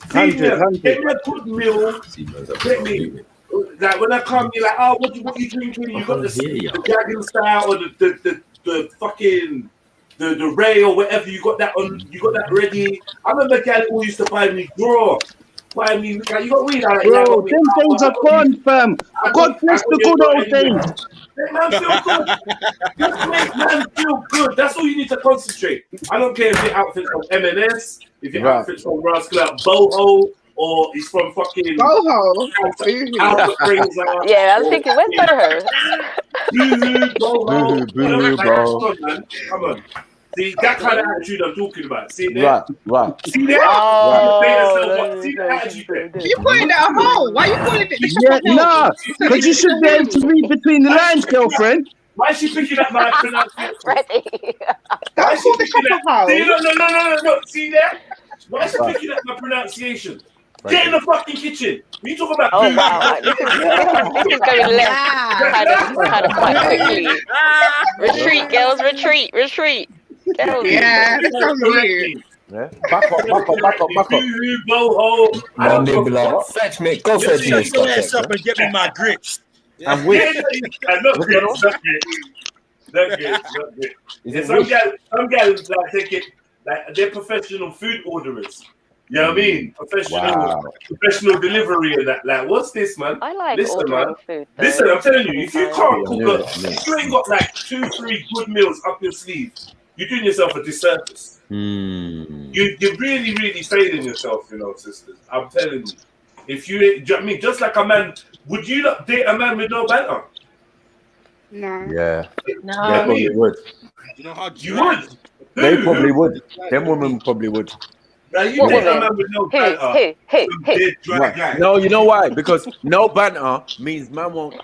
Feed me, get me a good meal, get me. Like when I come, you're like, oh, what you drinking? You got the dragon style or the fucking the Ray or whatever. You got that on. You got that ready. I remember gal who used to buy me draw. Buy me. Like, you got weed. Like, bro, them things are gone, fam. God bless the good old days. Make man feel good. Just make man feel good. That's all you need to concentrate. I don't care if your outfit's from M&S, if your outfit's from Rascal out Boho, or it's from fucking Boho. Yeah, I'm thinking, where's Boho? Boho. Come on. See, that kind of attitude I'm talking about. See there? Right. See there? See the attitude there? You calling that a hole? Why you calling it? Yeah, nah, because you should be able to read between the lines, girlfriend. Why is she picking up my pronunciation? Freddie. Why is she picking up? See, no. See there? Why is she picking up my pronunciation? Get in the fucking kitchen. What are you talking about? Oh, wow. This is going left kind of quite quickly. Retreat, girls, retreat. Girls. Yeah, that's on you. Yeah. Back up. No nibbler. Fetch me. Go fetch me. Go ass up and get me my grits. And which? Not good. Some guys like take it like they're professional food orderers. You know what I mean? Professional delivery and that. Like, what's this, man? I like Listen, man. ordering food. Listen, I'm telling you, if you can't cook, if you ain't got like 2-3 good meals up your sleeve, you're doing yourself a disservice. You're really, really failing yourself, you know, sisters. I'm telling you. If you, do you know what I mean? Just like a man, would you not date a man with no banter? No. Yeah. No. They probably would. You know how you would? They probably would. Them women probably would. Now you date a man with no banter. Right. No, you know why? Because no banter means man won't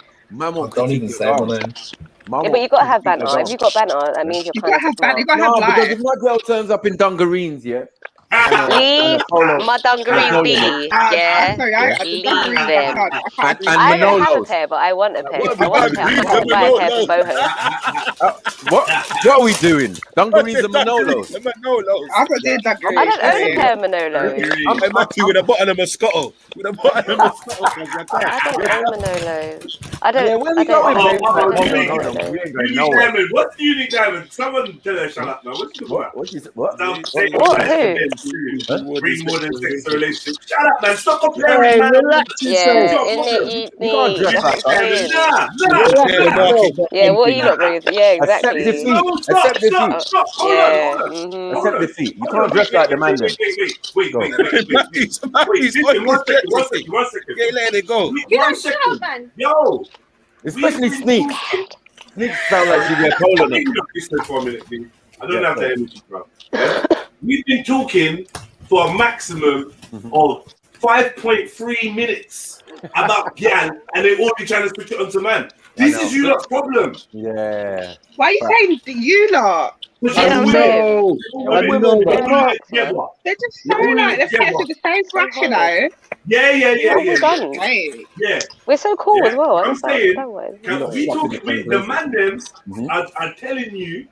don't even say my name. Yeah, but you gotta have banter. If you got banter, that means you're kind of smart. No, because if my girl turns up in dungarees, yeah. Leave my dungarees be, yeah. Leave them. I don't have a pair, but I want a pair. If I want a pair, I'm gonna buy a pair for Boho. What are we doing? Dungarees and Manolos. I'm not doing dungarees. I don't own a pair of Manolos. I'm happy with a bottle of Moscato. I don't own Manolos. I don't. Yeah, where we going, baby? We ain't going nowhere. What's Unique Diamond? Someone tell her shut up now. What's What? Who? Bring more than sex to a relationship. Shut up, man. Stop comparing, man. Yeah, yeah, what are you not bringing? Yeah, exactly. Accept defeat. You can't dress like the man then. Wait. One second. Okay, let it go. One second. Yo. Especially Sneak. Sneak sound like she'd be a polo neck. Listen for a minute, please. I don't have the energy, bro. We've been talking for a maximum of 5.3 minutes about gal, and they all be trying to switch it onto man. This is you lot's problem. Yeah. Why are you saying you lot? They're just so like they're pairs with the same brush, you know. Yeah. We're so cool as well. I'm saying, the the man them are telling you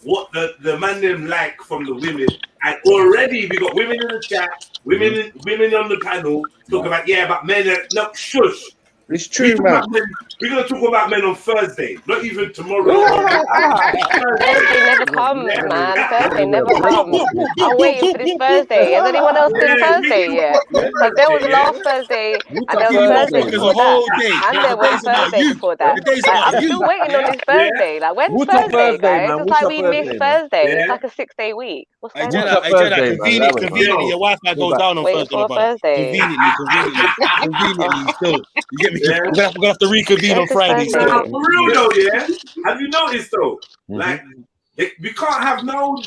what the man them like from the women, and already we got women in the chat, women on the panel talk about but men are no shush. It's true, man. We're gonna talk about men on Thursday, not even tomorrow. Thursday never comes, man. Thursday never comes. I'm waiting for this Thursday. Has anyone else done Thursday yet? Because there was last Thursday, and there was Thursday before that, and there was Thursday before that. I'm still waiting on this Thursday. Like, when's Thursday, guys? It's like we missed Thursday. It's like a 6-day week. What's going on? Conveniently, your Wi-Fi goes down on Thursday. Conveniently, still. You get me? We're gonna have to reconvene on Friday. For real though, have you noticed though? Like, we can't have no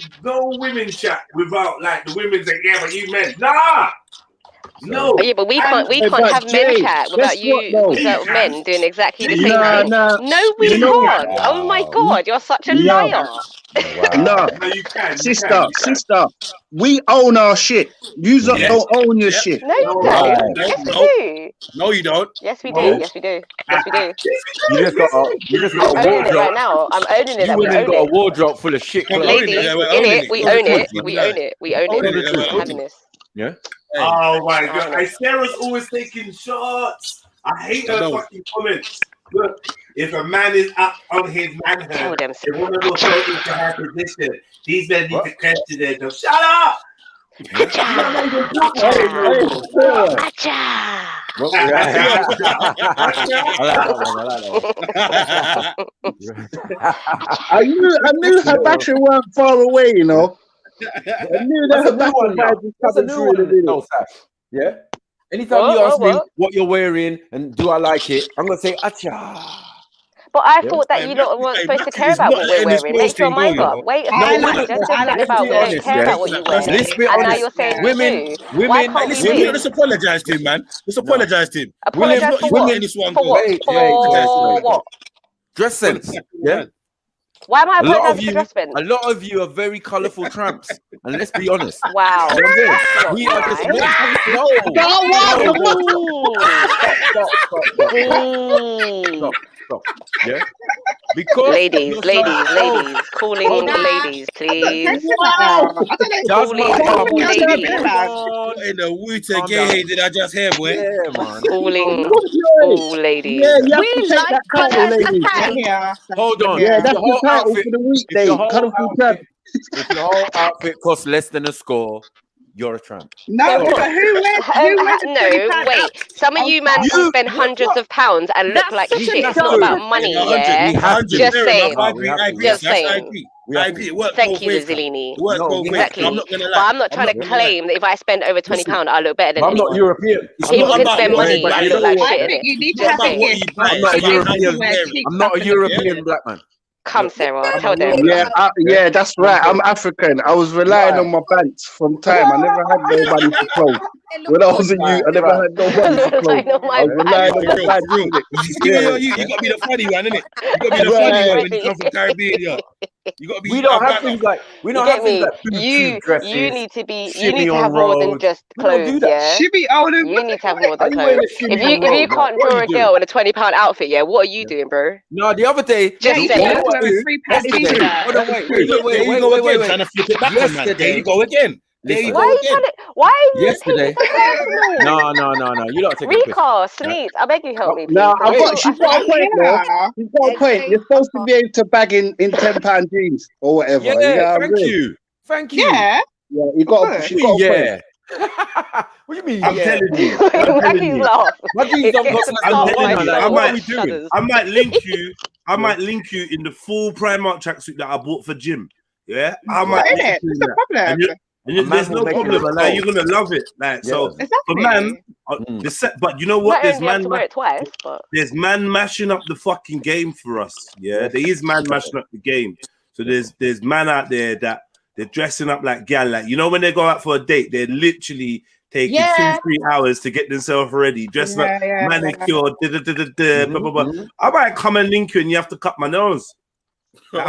women chat without like the women saying, but you men. Nah. No. Yeah, but we can't have men chat without without men doing exactly the same thing. No, we can't. Oh my god, you're such a liar. No, you can, sister, we own our shit. You don't own your shit. No, you don't. Yes, we do. No, you don't. Yes, we do. Yes, we do. Yes, we do. You just got a I'm owning it wardrobe right now. I'm owning it. You women got a wardrobe full of shit clothes. Ladies, in it, we own it. We own it. We own it. I'm having this. Yeah. Oh my god! Sarah's always taking shots. I hate her fucking comments. Look, if a man is up on his manhood, if one of those go into her position, these men need to question themselves. Shut up! I knew her battery weren't far away, you know. I knew that her battery was coming through the video. Yeah. Anytime you ask me what you're wearing and do I like it, I'm gonna say acha. But I thought that you lot weren't supposed to care about what we're wearing. Make your mind up. Wait a second. Just think about we don't care about what you wear. And now you're saying women. Let's apologize to him, man. Let's apologize to him. Apologize for what? For what? Dress sense. Yeah. Why am I apologizing for dress sense? A lot of you are very colourful tramps, and let's be honest. Wow. We are just Stop. Yeah. Because ladies, calling ladies, please. Calling in the Wu-Tang gay did I just hear, boy? Yeah, man. Calling all ladies. We like colours. Hold on. Yeah, that's the title for the weekday. If your whole outfit costs less than a score, you're a tramp. No, but wait. Some of you man will spend hundreds of pounds and look like shit. It's not about money, yeah? Just saying. Just saying. I agree. Thank you, Zilini. Exactly. I'm not gonna lie. But I'm not trying to claim that if I spend over £20, I look better than I'm not European. People can spend money and look like shit. You need to have I'm not a European. I'm not a European black man. Come, Sarah, tell them. Yeah, that's right. I'm African. I was relying on my banks from time. I never had nobody to clothes. When I was a youth, I never had nobody to clothes. I was relying on my banks. You got to be the funny one, innit? You got to be the funny one when you come from Caribbean, yeah. You got to be. We don't have things like you need to be. You need to have more than just clothes. Yeah. She be older. You need to have more than clothes. If you can't draw a girl in a £20 outfit, yeah, what are you doing, bro? No, the other day. Just saying. Hold on, wait. Trying to flip it back, man. There you go again. Why are you yesterday? No. You don't take Rika, Sneeze, I beg you help me. Please. No, she's got a point, though. She's got a point. You're supposed to be able to bag in £10 jeans or whatever. Yeah, thank you. Yeah, you got. She's got a point. What do you mean? I'm telling you. I might link you. I might link you in the full Primark tracksuit that I bought for Jim. Yeah, I might. What's the problem? And there's no problem. Like, you're gonna love it. Like so, for man, but you know what? There's man mashing up the fucking game for us. Yeah, there is man mashing up the game. So there's man out there that they're dressing up like gal. Like, you know, when they go out for a date, they're literally taking 2-3 hours to get themselves ready, dressing up, manicured, blah, blah, blah. I might come and link you and you have to cut my nose. Like,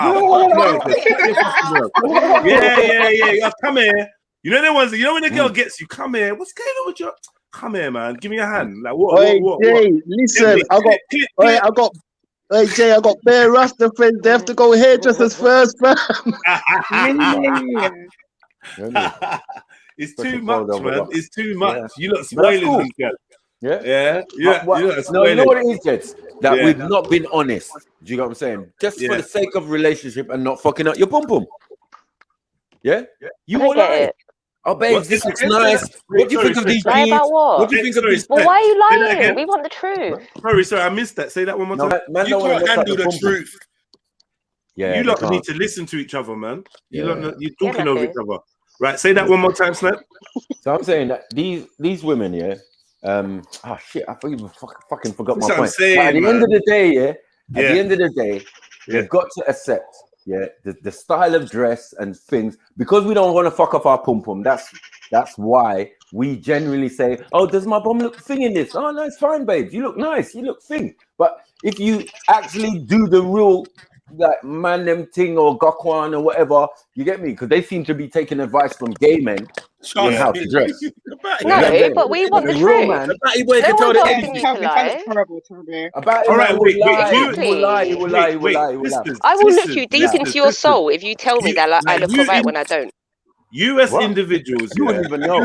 yeah. Come here. You know the ones. You know when the girl gets you. Come here. What's going on with you? Come here, man. Give me a hand. Like what? Jay, listen. I got bare Rasta friends. They have to go hairdressers first, fam. It's too much, man. It's too much. You look spoiling these guys. Yeah. No, you know what it is, Jets? That we've not been honest. Do you know what I'm saying? Just for the sake of relationship and not fucking up your bum bum. Yeah? You all right? Oh, babe, this looks nice. What do you think of these jeans? What do you think of these? Well, why are you lying? We want the truth. Sorry, I missed that. Say that one more time. You can't handle the truth. Yeah, you lot need to listen to each other, man. You're talking over each other. Right, say that one more time, Snap. So I'm saying that these women, shit, I fucking forgot my point. Saying, at the end of the day, we've got to accept, the style of dress and things, because we don't want to fuck off our pum pum. That's why we generally say, oh, does my bum look thing in this? Oh, no, it's fine, babe. You look nice. You look thing. But if you actually do the real like man them thing or gokwan or whatever, you get me? Because they seem to be taking advice from gay men on how to dress. No, but we want the truth. Man, no one's asking you to lie. All right, wait. I will look you deep into your soul if you tell me that I look alright when I don't. US individuals, you wouldn't even know.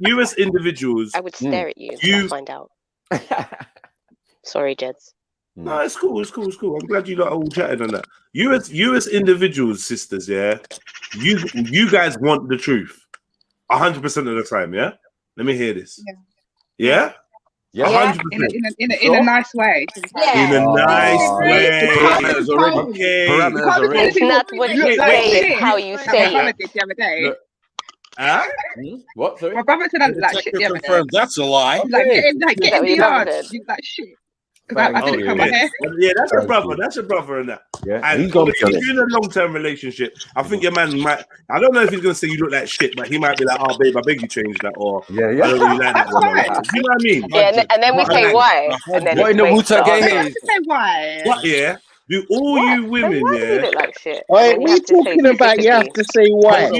US individuals. I would stare at you until I find out. Sorry, Jeds. No, it's cool. I'm glad you lot are all chatting on that. US individuals, sisters, you guys want the truth 100% of the time, yeah? Let me hear this. Yeah? 100%. In a nice way. In a nice way. It's not what you say, it's how you say it. The other day. What? Sorry? My brother said I look like shit the other day. That's a lie. Like, get in the yard. You like shit. I didn't cut my hair. Yeah, that's your brother. That's your brother and that. Yeah. And if you're in a long-term relationship, I think your man might. I don't know if he's gonna say you look like shit, but he might be like, "Oh, babe, I beg you change that," or "I don't really like that one." You know what I mean? Yeah, and then we say why. And then what in the Wu-Tang game? Say why? What? Yeah. Do all you women, you look like shit. Wait, we talking about you have to say why.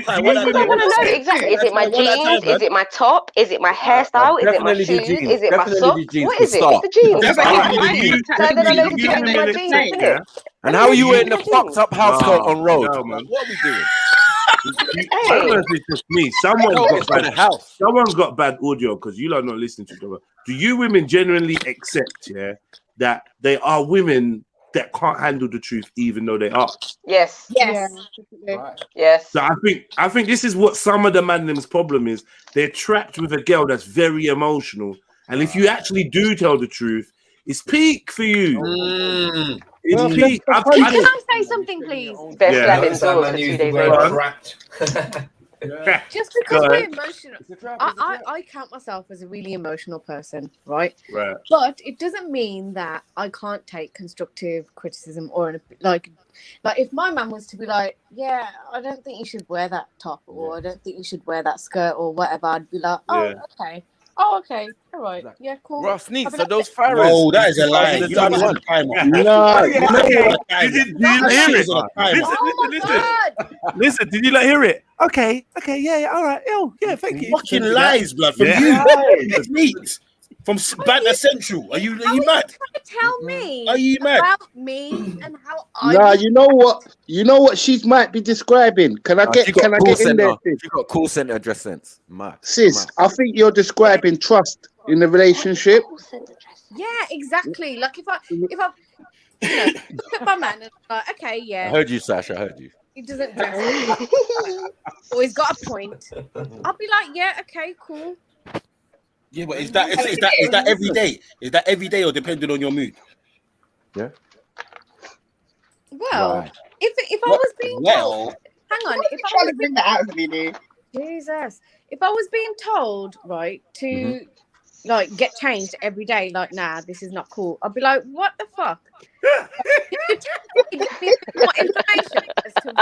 I want to know exactly. Is it my jeans? Is it my top? Is it my hairstyle? Is it my shoes? Is it my socks? What is it? It's the jeans. And how are you in the fucked up housecoat on road? What are we doing? I don't know if it's just me. Someone's got bad audio because you are not listening to each other. Do you women genuinely accept, that they are women that can't handle the truth, even though they are? Yes. Yes. So I think this is what some of the man's problem is. They're trapped with a girl that's very emotional, and if you actually do tell the truth, it's peak for you. It's peak. Can I say something, please? Best slamming doors for 2 days later. Just because we're emotional, I count myself as a really emotional person, right? But it doesn't mean that I can't take constructive criticism or like if my mum was to be like, "Yeah, I don't think you should wear that top," or "I don't think you should wear that skirt," or whatever, I'd be like, "Oh, okay. Oh, okay. All right. Yeah, cool." Rough needs so those pharaohs. Oh, that is a lie. You don't have a timer. No. Did you hear it? Listen, did you not hear it? Okay, yeah, all right. Oh, yeah, thank you. Fucking lies, blood, from you. It's neat. From Banter Central. Are you mad? Trying to tell me Are you mad? about me and how I. Nah, you know what she might be describing. Can I get in there? She got call center address sense. Sis, I think you're describing trust in the relationship. Yeah, exactly. Like if I look at my man and like, okay, yeah. I heard you, Sasha. I heard you. He doesn't dress. Or he's got a point. I'll be like, yeah, okay, cool. Yeah, but is that every day? Is that every day or depending on your mood? Yeah. Well, if I was being told, hang on, if I was bring that out of me, Jesus, if I was being told, right, to like get changed every day, like, nah, this is not cool, I'd be like, what the fuck? More information as to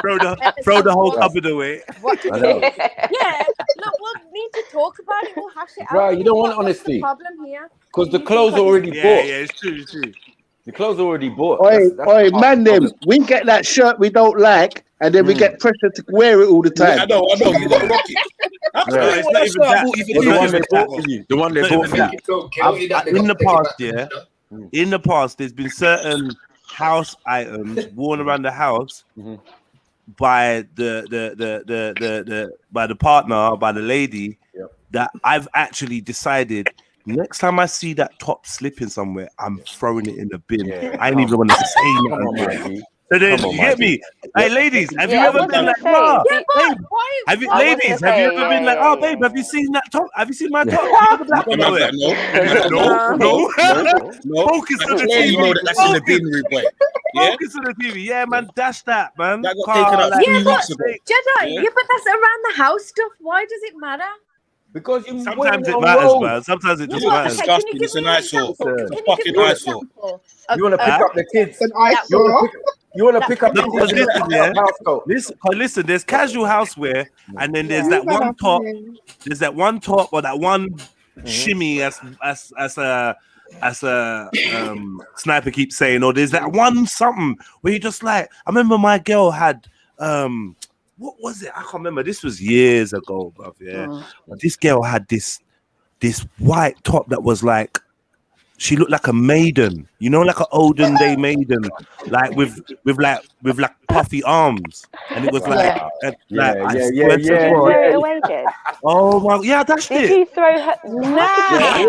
throw the whole cupboard away. I know. Yeah, look, we'll need to talk about it. We'll hash it out. Right, you don't want What's the honesty. problem here? Because the clothes are already bought. Yeah, it's true. The clothes are already bought. Oi, That's man, them. We get that shirt we don't like, and then we get pressure to wear it all the time. I know. You got to rock it. It's not even that. The one they bought for you. The one they bought for you. In the past, yeah. In the past, there's been certain house items worn around the house by by the partner, by the lady, that I've actually decided next time I see that top slipping somewhere, I'm throwing it in the bin. I ain't even want to say nothing. So then, you get me? Hey, ladies, have you ever been like, oh, babe, have you ever been like, oh, babe, have you seen that top? Have you seen my top? No. Focus on the TV. You know that's in the bin, boy. Focus on the TV. Yeah, man, dash that, man. That got taken out 3 weeks ago. Jedi, but that's around the house stuff. Why does it matter? Because sometimes it matters, man. Sometimes it just matters. Disgusting. It's an eyesore. It's a fucking eyesore. You want to pick up the kids? You want to pick up the kids? Listen, there's casual houseware, and then there's that one top. There's that one top or that one shimmy, as a sniper keeps saying, or there's that one something where you just like. I remember my girl had what was it? I can't remember. This was years ago, bruv. Yeah, but this girl had this white top that was like, she looked like a maiden, you know, like an olden day maiden, like with puffy arms, and it was like, oh my, yeah, that's it. Did you throw her?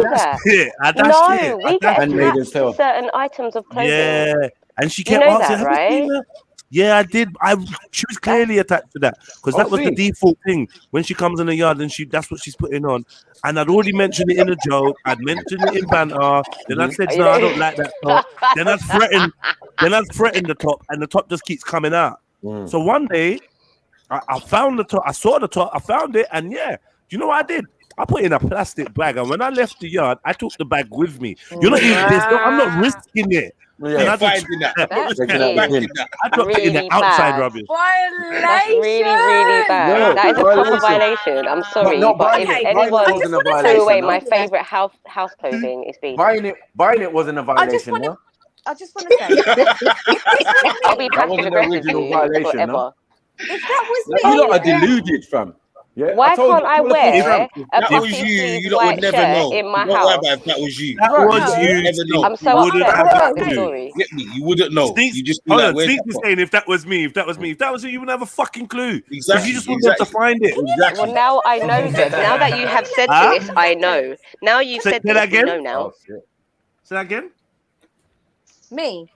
That's it. No, we get certain items of clothing. Yeah, and she kept asking, right? Yeah, I did. She was clearly attached to that because that was the default thing when she comes in the yard, and that's what she's putting on. And I'd already mentioned it in a joke. I'd mentioned it in banter. Then I said, "No, I don't like that top." Then I threatened the top, and the top just keeps coming out. So one day, I found the top. I saw the top. I found it, and yeah, do you know what I did? I put it in a plastic bag, and when I left the yard, I took the bag with me. You're not even this. I'm not risking it. Yeah, finding that. I dropped it in the outside rubbish. Violation. That's really, really bad. That is a proper violation. I'm sorry, but if anyone threw away my favorite house clothing, it's been buying it wasn't a violation. I just want to say, I'll be passive aggressive forever. If that was me, you lot are deluded, fam. Yeah, why can't I wear a that was you would never know. In my house? If that was you. That was you. Never know. I'm so upset. Sorry. Get me? You wouldn't know. You just Sneaks is saying if that was me, if that was you, you wouldn't have a fucking clue. Exactly. You just wouldn't have to find it. Exactly. Well, now I know this. Now that you have said this, I know. Now you've said this, again? I know now. Say that again? Me?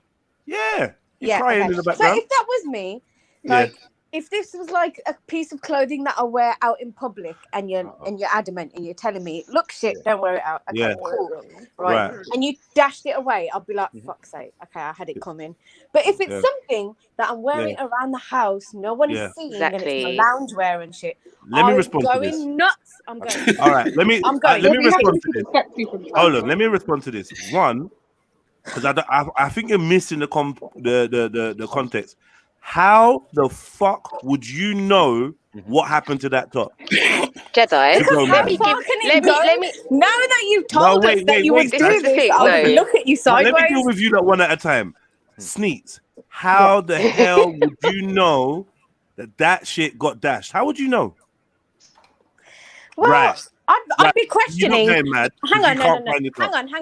Yeah. Yeah. Crying in the background. So if that was me, like, if this was like a piece of clothing that I wear out in public, and you're adamant and you're telling me, look, shit, don't wear it out. Okay, cool. Right. And you dashed it away, I'll be like, fuck's sake. Okay, I had it coming. But if it's something that I'm wearing around the house, no one is seeing, and it's my loungewear and shit, let me respond to this. Nuts. I'm going. All right. Let me respond to this. Hold on. Let me respond to this. One, because I think you're missing the context. How the fuck would you know what happened to that top? Jedi. Let me. Now that you've told us that you would do this, I'll look at you sideways. Let me deal with you like one at a time. Sneaks. How the hell would you know that shit got dashed? How would you know? Well, I'd be questioning. Hang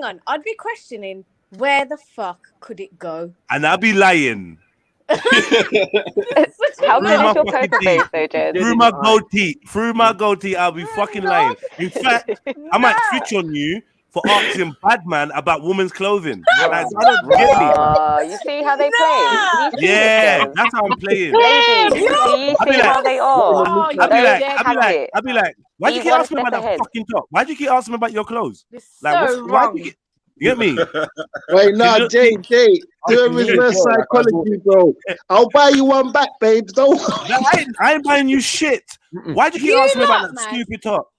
on. I'd be questioning where the fuck could it go? And I'd be lying. How good is your poker face, though, Jed? Through my goatee, I'll be fucking lying. In fact, I might switch on you for asking Badman about women's clothing. Like, I don't get me. You see how they play? Yeah, that's how I'm playing. You see how they are? I'll be like, why'd you keep asking me about that fucking top? Why'd you keep asking me about your clothes? Like, why'd you get me? Wait, no, Jay, do a reverse psychology, bro. I'll buy you one back, babes. Don't. I ain't buying you shit. Why'd you keep asking me about that stupid top?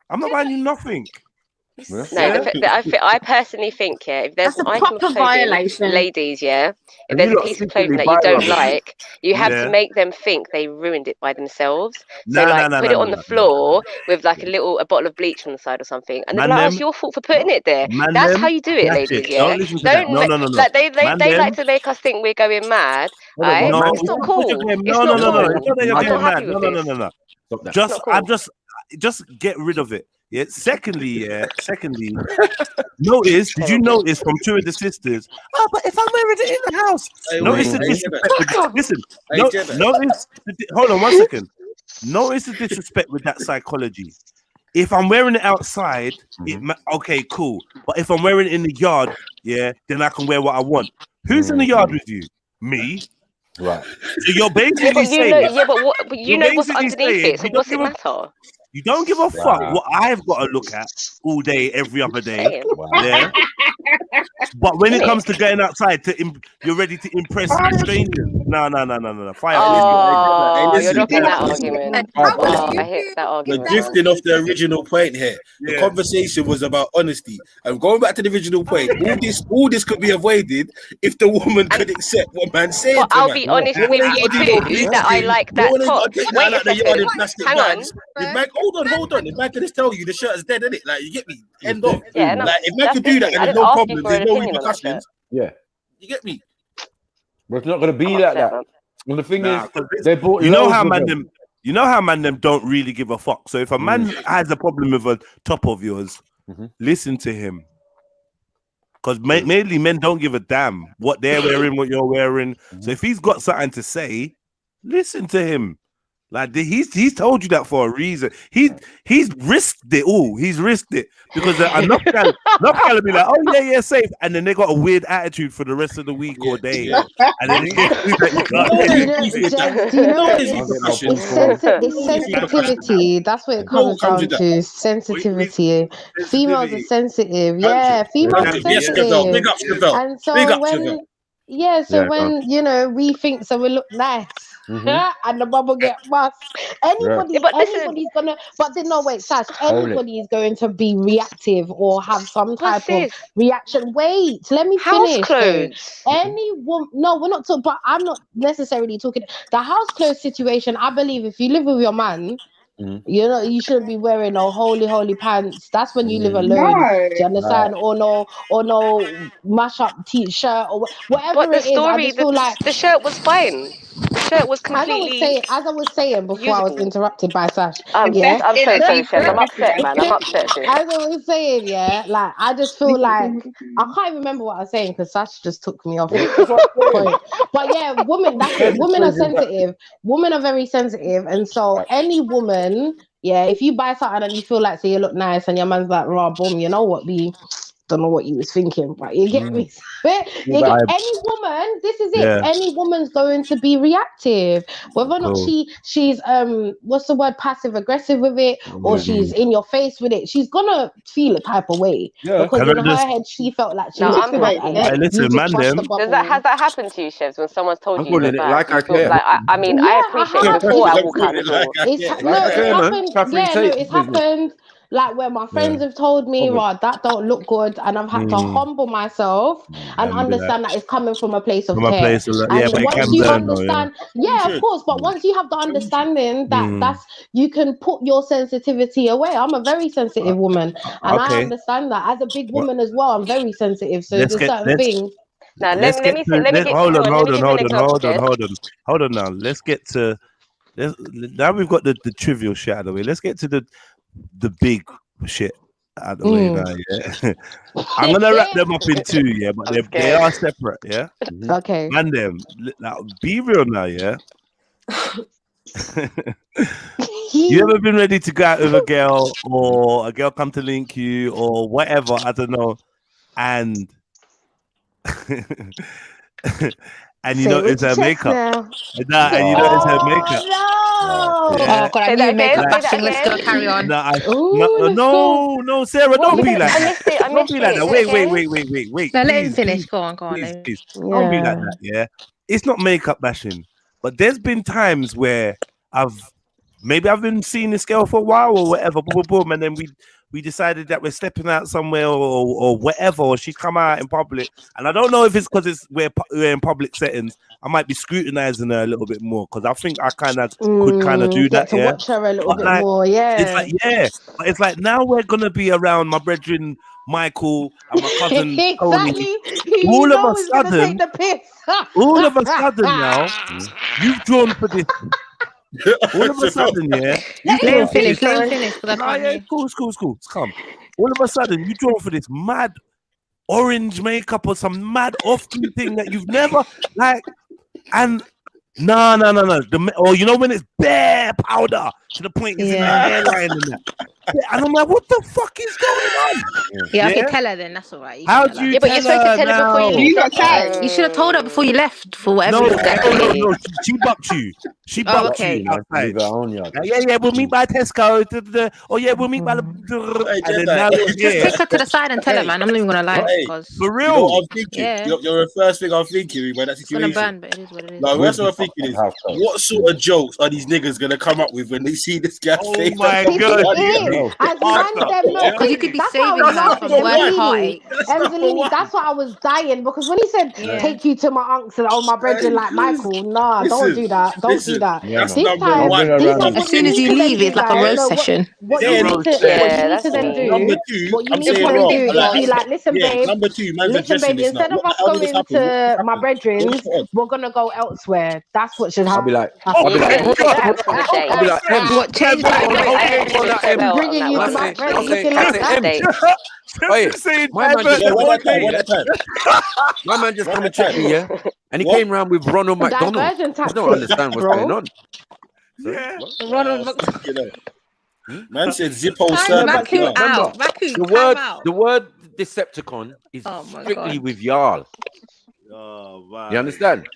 I'm not buying you nothing. No, I personally think, if there's That's an a item of proper clothing, violation. ladies, if And there's you a lot piece of secretly clothing that you buy don't rubbish. like, you have to make them think they ruined it by themselves. So No, put it on the floor with like a bottle of bleach on the side or something, and they're like, "Oh, it's your fault for putting it there." That's how you do it, ladies. Don't listen to that. No. Like they like to make us think we're going mad, right? No, It's not cool. No. It's It's not cool. not that you're I'm getting not happy mad. with this. No. Stop that. Just get rid of it. Yeah. Secondly, notice. Did you notice from two of the sisters? Oh, but if I'm wearing it in the house, notice the disrespect. Listen, notice. Hold on 1 second. Notice the disrespect with that psychology. If I'm wearing it outside, okay, cool. But if I'm wearing it in the yard, then I can wear what I want. Who's in the yard with you? Me. Right. So you're basically saying, but you know what's underneath it. So what's it matter? You don't give a fuck what I've got to look at all day, every other day. Yeah. But when it comes to going outside, you're ready to impress strangers. No. Fire. You're dropping that argument. I hate that argument. We're drifting off the original point here. The conversation was about honesty. And going back to the original point, all this could be avoided if the woman could accept what man's saying. But I'll be honest with you too, that I like that top. Wait a second. Hang on. Hold on. If man can just tell you the shirt is dead, innit? Like, you get me? End off. Yeah, no, like, if man can do that and there's no problems, there's no repercussions. Yeah. You get me? But it's not going to be like that. And the thing is, they bought. You know how man them don't really give a fuck. So if a man has a problem with a top of yours, listen to him. Because mainly men don't give a damn what they're wearing, what you're wearing. So if he's got something to say, listen to him. Like he's told you that for a reason. He's risked it all. He's risked it because enough gal will be like, oh yeah, safe, and then they got a weird attitude for the rest of the week or day. And then it's sensitivity. That's what it comes down to. Sensitivity. Females are sensitive. Yeah, females are sensitive. And so when we think so, we look nice. And the bubble get bust. Anybody's gonna, but then no wait, Sash. Anybody is going to be reactive or have some type of reaction. Wait, let me finish. House clothes. Any woman? No, we're not talking. But I'm not necessarily talking the house clothes situation. I believe if you live with your man. You shouldn't be wearing no holy pants. That's when you live alone. Do you understand? Or no mash up t-shirt or whatever but the it is. story, I just feel like the shirt was fine. The shirt was completely. As I was saying before, I was interrupted by Sash. I'm so sorry, Chef. I'm upset, man. I'm upset. Sis. As I was saying, like I just feel like I can't even remember what I was saying because Sash just took me off point. But yeah, women. That's it. Women are sensitive. Women are very sensitive, and so any woman. If you buy something and you feel like you look nice and your man's like raw boom, you know what don't know what you was thinking, but you get me. Any woman, this is it. Any woman's going to be reactive, whether or not she's what's the word, passive aggressive with it, or she's in your face with it. She's gonna feel a type of way because in her head she felt like she. Listen, man, has that happened to you, Chefs, when someone's told you it like I care? I mean, I appreciate it before I walk out the door. It's happened. Like where my friends have told me, that don't look good, and I've had to humble myself and understand that it's coming from a place of care. Once you understand, of course, but once you have the understanding that you can put your sensitivity away. I'm a very sensitive woman, and I understand that as a big woman as well. I'm very sensitive, so there's certain things. Now let me hold on. Now let's get to. Now we've got the trivial shit out of the way. Let's get to the big shit out of the way now, I'm gonna wrap them up in two, but they are separate, Okay. And them now, be real now, You ever been ready to go out with a girl, or a girl come to link you, or whatever? I don't know, and and you notice her makeup. And you notice her makeup. Oh God, I knew makeup bashing. Let's go, carry on. No, Sarah, don't be like that. Don't be like that. Wait. No, let him finish. Go on. Please. Don't be like that. It's not makeup bashing, but there's been times where I've been seeing this girl for a while or whatever, boom, and then we decided that we're stepping out somewhere or whatever, or she's come out in public, and I don't know if it's because we're in public settings. I might be scrutinizing her a little bit more because I think I kind of could kind of do Get that. to watch her a little bit like, more. it's Yeah. like but it's like now we're gonna be around my brethren Michael and my cousin Tony. Exactly. All of a Who's gonna sudden, take the piss? all of a sudden now, you've drawn for this. All of a sudden, yeah. Let him finish. Let him finish. Because I can't hear. Cool. Come. All of a sudden, you draw for this mad orange makeup or some mad off-key thing that you've never like. And no. Or you know when it's bare powder to the point it's in the hairline and that. And I'm like, what the fuck is going on? Yeah, okay, tell her then. That's all right. How do you? Yeah, but you're supposed to tell her before you leave. You should have told her before you left for whatever. No. She bucked you. She bucked you. Yeah. We'll meet by Tesco. Oh yeah, we'll meet by the. And then now Just take her to the side and tell her, man. I'm not even gonna lie. For real. You know what I'm thinking? You're the first thing I'm thinking when that situation. It's gonna burn, but it is what it is. No, that's what I'm thinking is, what sort of jokes are these niggas gonna come up with when they see this guy's face? Oh my god. Because you could be saving her from worse heartache. That's why I was dying, because when he said take you to my uncle and my brethren like Michael, nah, don't do that. Don't do that. That's This number time, one. As soon as you leave, it's like a roast session. What you need to then do, number two, what you I'm need to saying then wrong. do is be like, listen, babe. Number two, man's Listen, addressing baby, this now. instead of us How did this going happen? to my brethren, we're gonna go elsewhere. That's what should happen. I'll be like, what change I'm bringing you to my friends looking like that. My man just come and check me, yeah, and he came round with Ronald McDonald. I don't understand what's going on. Man said Zippo The word Decepticon is strictly with Jarl. You understand?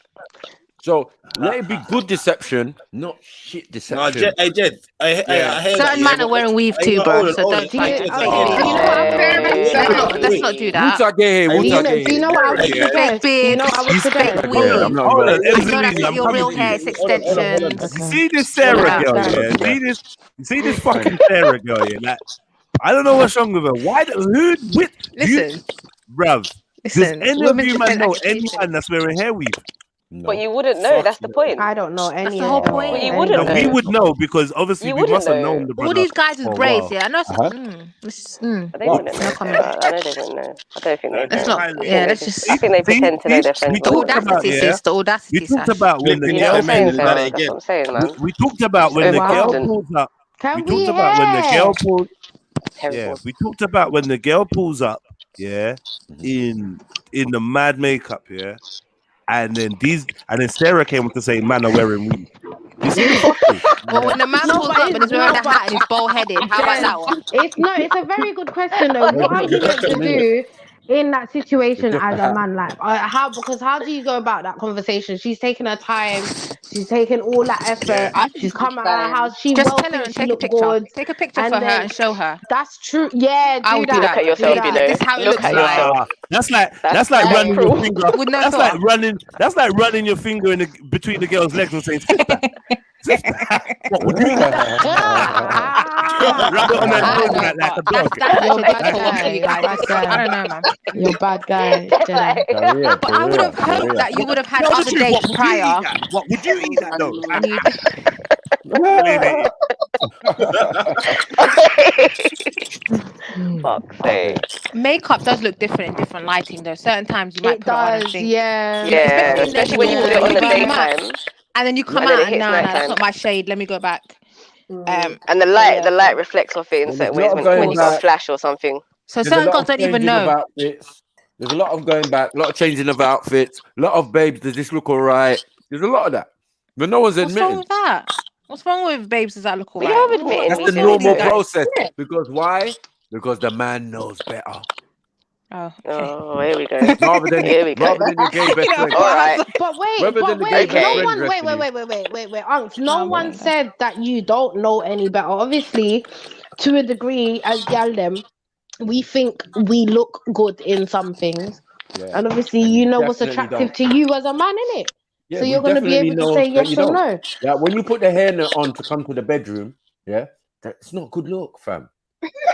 So let it be good deception, not shit deception. No, Jed, I heard certain men are wearing weave too, bro. So don't Let's not do that. Do you know what I would suggest? Do you know what I would suggest? Your real hair is extensions. You see this Sarah girl, yeah? You see this fucking Sarah girl, yeah? Like, I don't know what's wrong with her. Why? Listen, bruv. Does any of you man know any man that's wearing hair weave? No. But you wouldn't know. That's the point. I don't know any. That's the whole point. But you wouldn't know. We would know because obviously we must have known the brother. All these guys with braids, yeah. I know. They wouldn't know. I know they wouldn't know. I don't think they know. Let's not. Yeah, let's just. I think they pretend to know their friends. The audacity, sis. The audacity. We talked about when the girl. That's what I'm saying, man. We talked about when the girl pulls up. We talked about when the girl pulls. Yeah, we talked about when the girl pulls up. Yeah, in the mad makeup. Yeah. And then Sarah came to say, "Man are wearing weave." You see the fucking? Well, when the man pulls up and he's wearing a hat and he's bald headed, how about that one? It's a very good question though. What are you meant to do in that situation as a man? Like, how do you go about that conversation? She's taking her time. She's taking all that effort. She's come out of her house. She just wealthy, tell her and she take a look picture. good. Take a picture for her and show her. That's true. Yeah, I would do that. Look at yourself, you know. This is how it looks like. That's like running your finger. With no That's thought. That's like running your finger between the girl's legs and saying, "What would you?" Rub it on their nose like a dog. I don't know, man. You're a bad guy. But I would have hoped that you would have had other dates prior. What would you eat that though? Fuck's sake. Makeup does look different in different lighting though. Certain times you might put it on and think, yeah, especially when you put it on the daytime. And then you come out and that's not my shade. Let me go back. And the light reflects off it in certain ways when you got a flash or something. So certain girls don't even know. There's a lot of going back, a lot of changing of outfits, a lot of babes. Does this look all right? There's a lot of that, but no one's admitting. What's wrong with that? What's wrong with babes? Does that look all right? You have admitted. That's the normal process. Because why? Because the man knows better. Oh, here we go. Rather than your gay best friend. All right. But wait, Unks, no one said that you don't know any better. Obviously, to a degree, as gal them, we think we look good in some things. Yeah. And obviously, you know what's attractive to you as a man, innit? Yeah, so you're going to be able to say yes or no. Yeah, when you put the hairnet on to come to the bedroom, yeah, that's not good look, fam.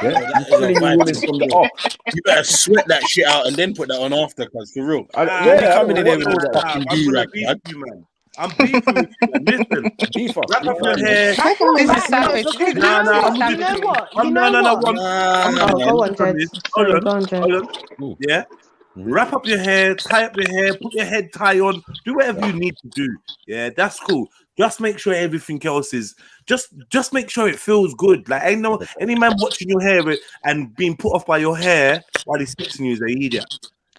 Yeah, that is a vibe. from the off. You better sweat that shit out and then put that on after, cause for real. Yeah, You coming in there with all a that. fucking I'm gonna do-rag, beef man. you, man. I'm beefing with you, man. Listen, wrap up your hair. That's not This is right, though, savage. because This you know is what? savage. You know what? No, You know no, what? Go on, Jed. Hold Sorry, on, go on, hold Jed. on. Yeah. Wrap up your hair, tie up your hair, put your head tie on, do whatever you need to do. Yeah, that's cool. Just make sure everything else is just make sure it feels good. Like ain't no any man watching your hair and being put off by your hair while he's fixing you is an idiot.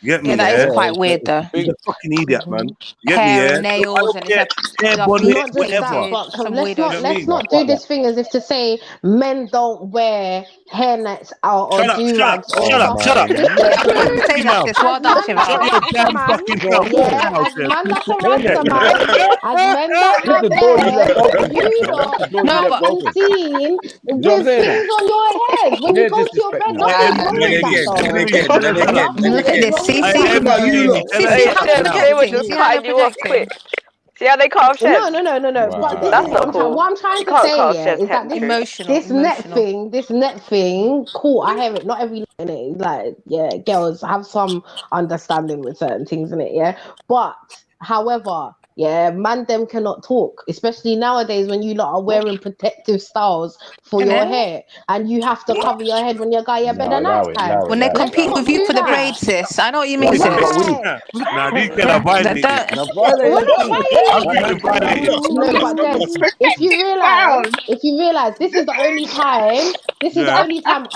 You get me? Yeah, that is quite weird though. He's a fucking idiot, man. You get Hair me? and Yeah. nails and hair it's bonnet, Not just whatever. that, but Some let's weirdo not do this thing as if to say men don't wear hairnets or do rags or Shut up. This is true. Say that, sis. Well As done, man Shiva. that's a Rasta man, yeah, as man that's a Rasta man, as men that have hair, you lot have been seen with things on your heads when you go to your bed. Nothing's wrong with that, though. Look at this. See, They were just cutting you off quick. See how they cut off Shem? No. But this That's is not cool. what I'm trying You to can't say, cut off yeah, Shem's is head. that this Emotional. this net thing, cool. I hear it. Not every in it. Like, yeah, girls have some understanding with certain things in it, yeah. But however, yeah, man, them cannot talk, especially nowadays when you lot are wearing protective styles for your hair, and you have to cover your head when you got your bed at night time. When they compete with you for the braid, sis. I know what you mean, sis. Nah, these guys are violating. We're not violating. No, but then if you realize this is the only time,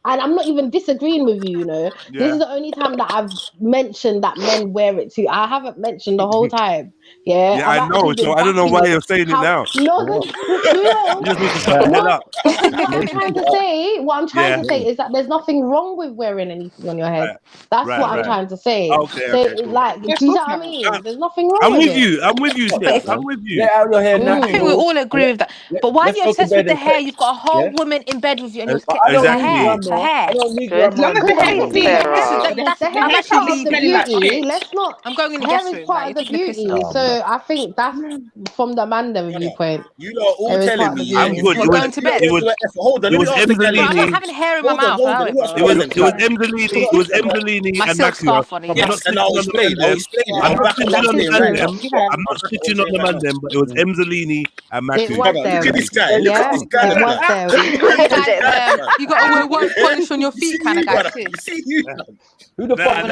and I'm not even disagreeing with you, you know. This is the only time that I've mentioned that men wear it too. I haven't mentioned the whole time. Yeah, Yeah, I've I know. actually been So I don't know backing why it. you're saying it now. No, You just need to shut the hell up. what I'm trying to say is that there's nothing wrong with wearing anything on your head. That's what I'm trying to say. Okay, Cool. Like, do you know what I mean? There's nothing wrong I'm with with it. you. I'm with you, Steph. I'm with you. I think we all agree with that. But why are you obsessed with the hair? You've got a whole woman in bed with you and you're Exactly. hair. As long as the hair is being The hair is part of the beauty. Let's not. I'm going in the hair guest is room. part of the beauty. So I think that's from the man viewpoint. You lot all Hair is telling part of me. the I'm beauty. good. We're going to bed. It was Hold on, let me ask the Bro, I'm not Emzalini. having hair in my mouth. Hold on, It was Emzalini My and silk Makua. scarf on. Yes, and I'll explain. I'll explain. I'm not Back on snitching that on the thing man right them. now. I'm not snitching on the man them, but it was Emzalini and It Makua. was Look them. at this guy. Look at this guy. It was them. You guys, you got to wear one polish on your feet, kind of guy. You see you. Who the fuck?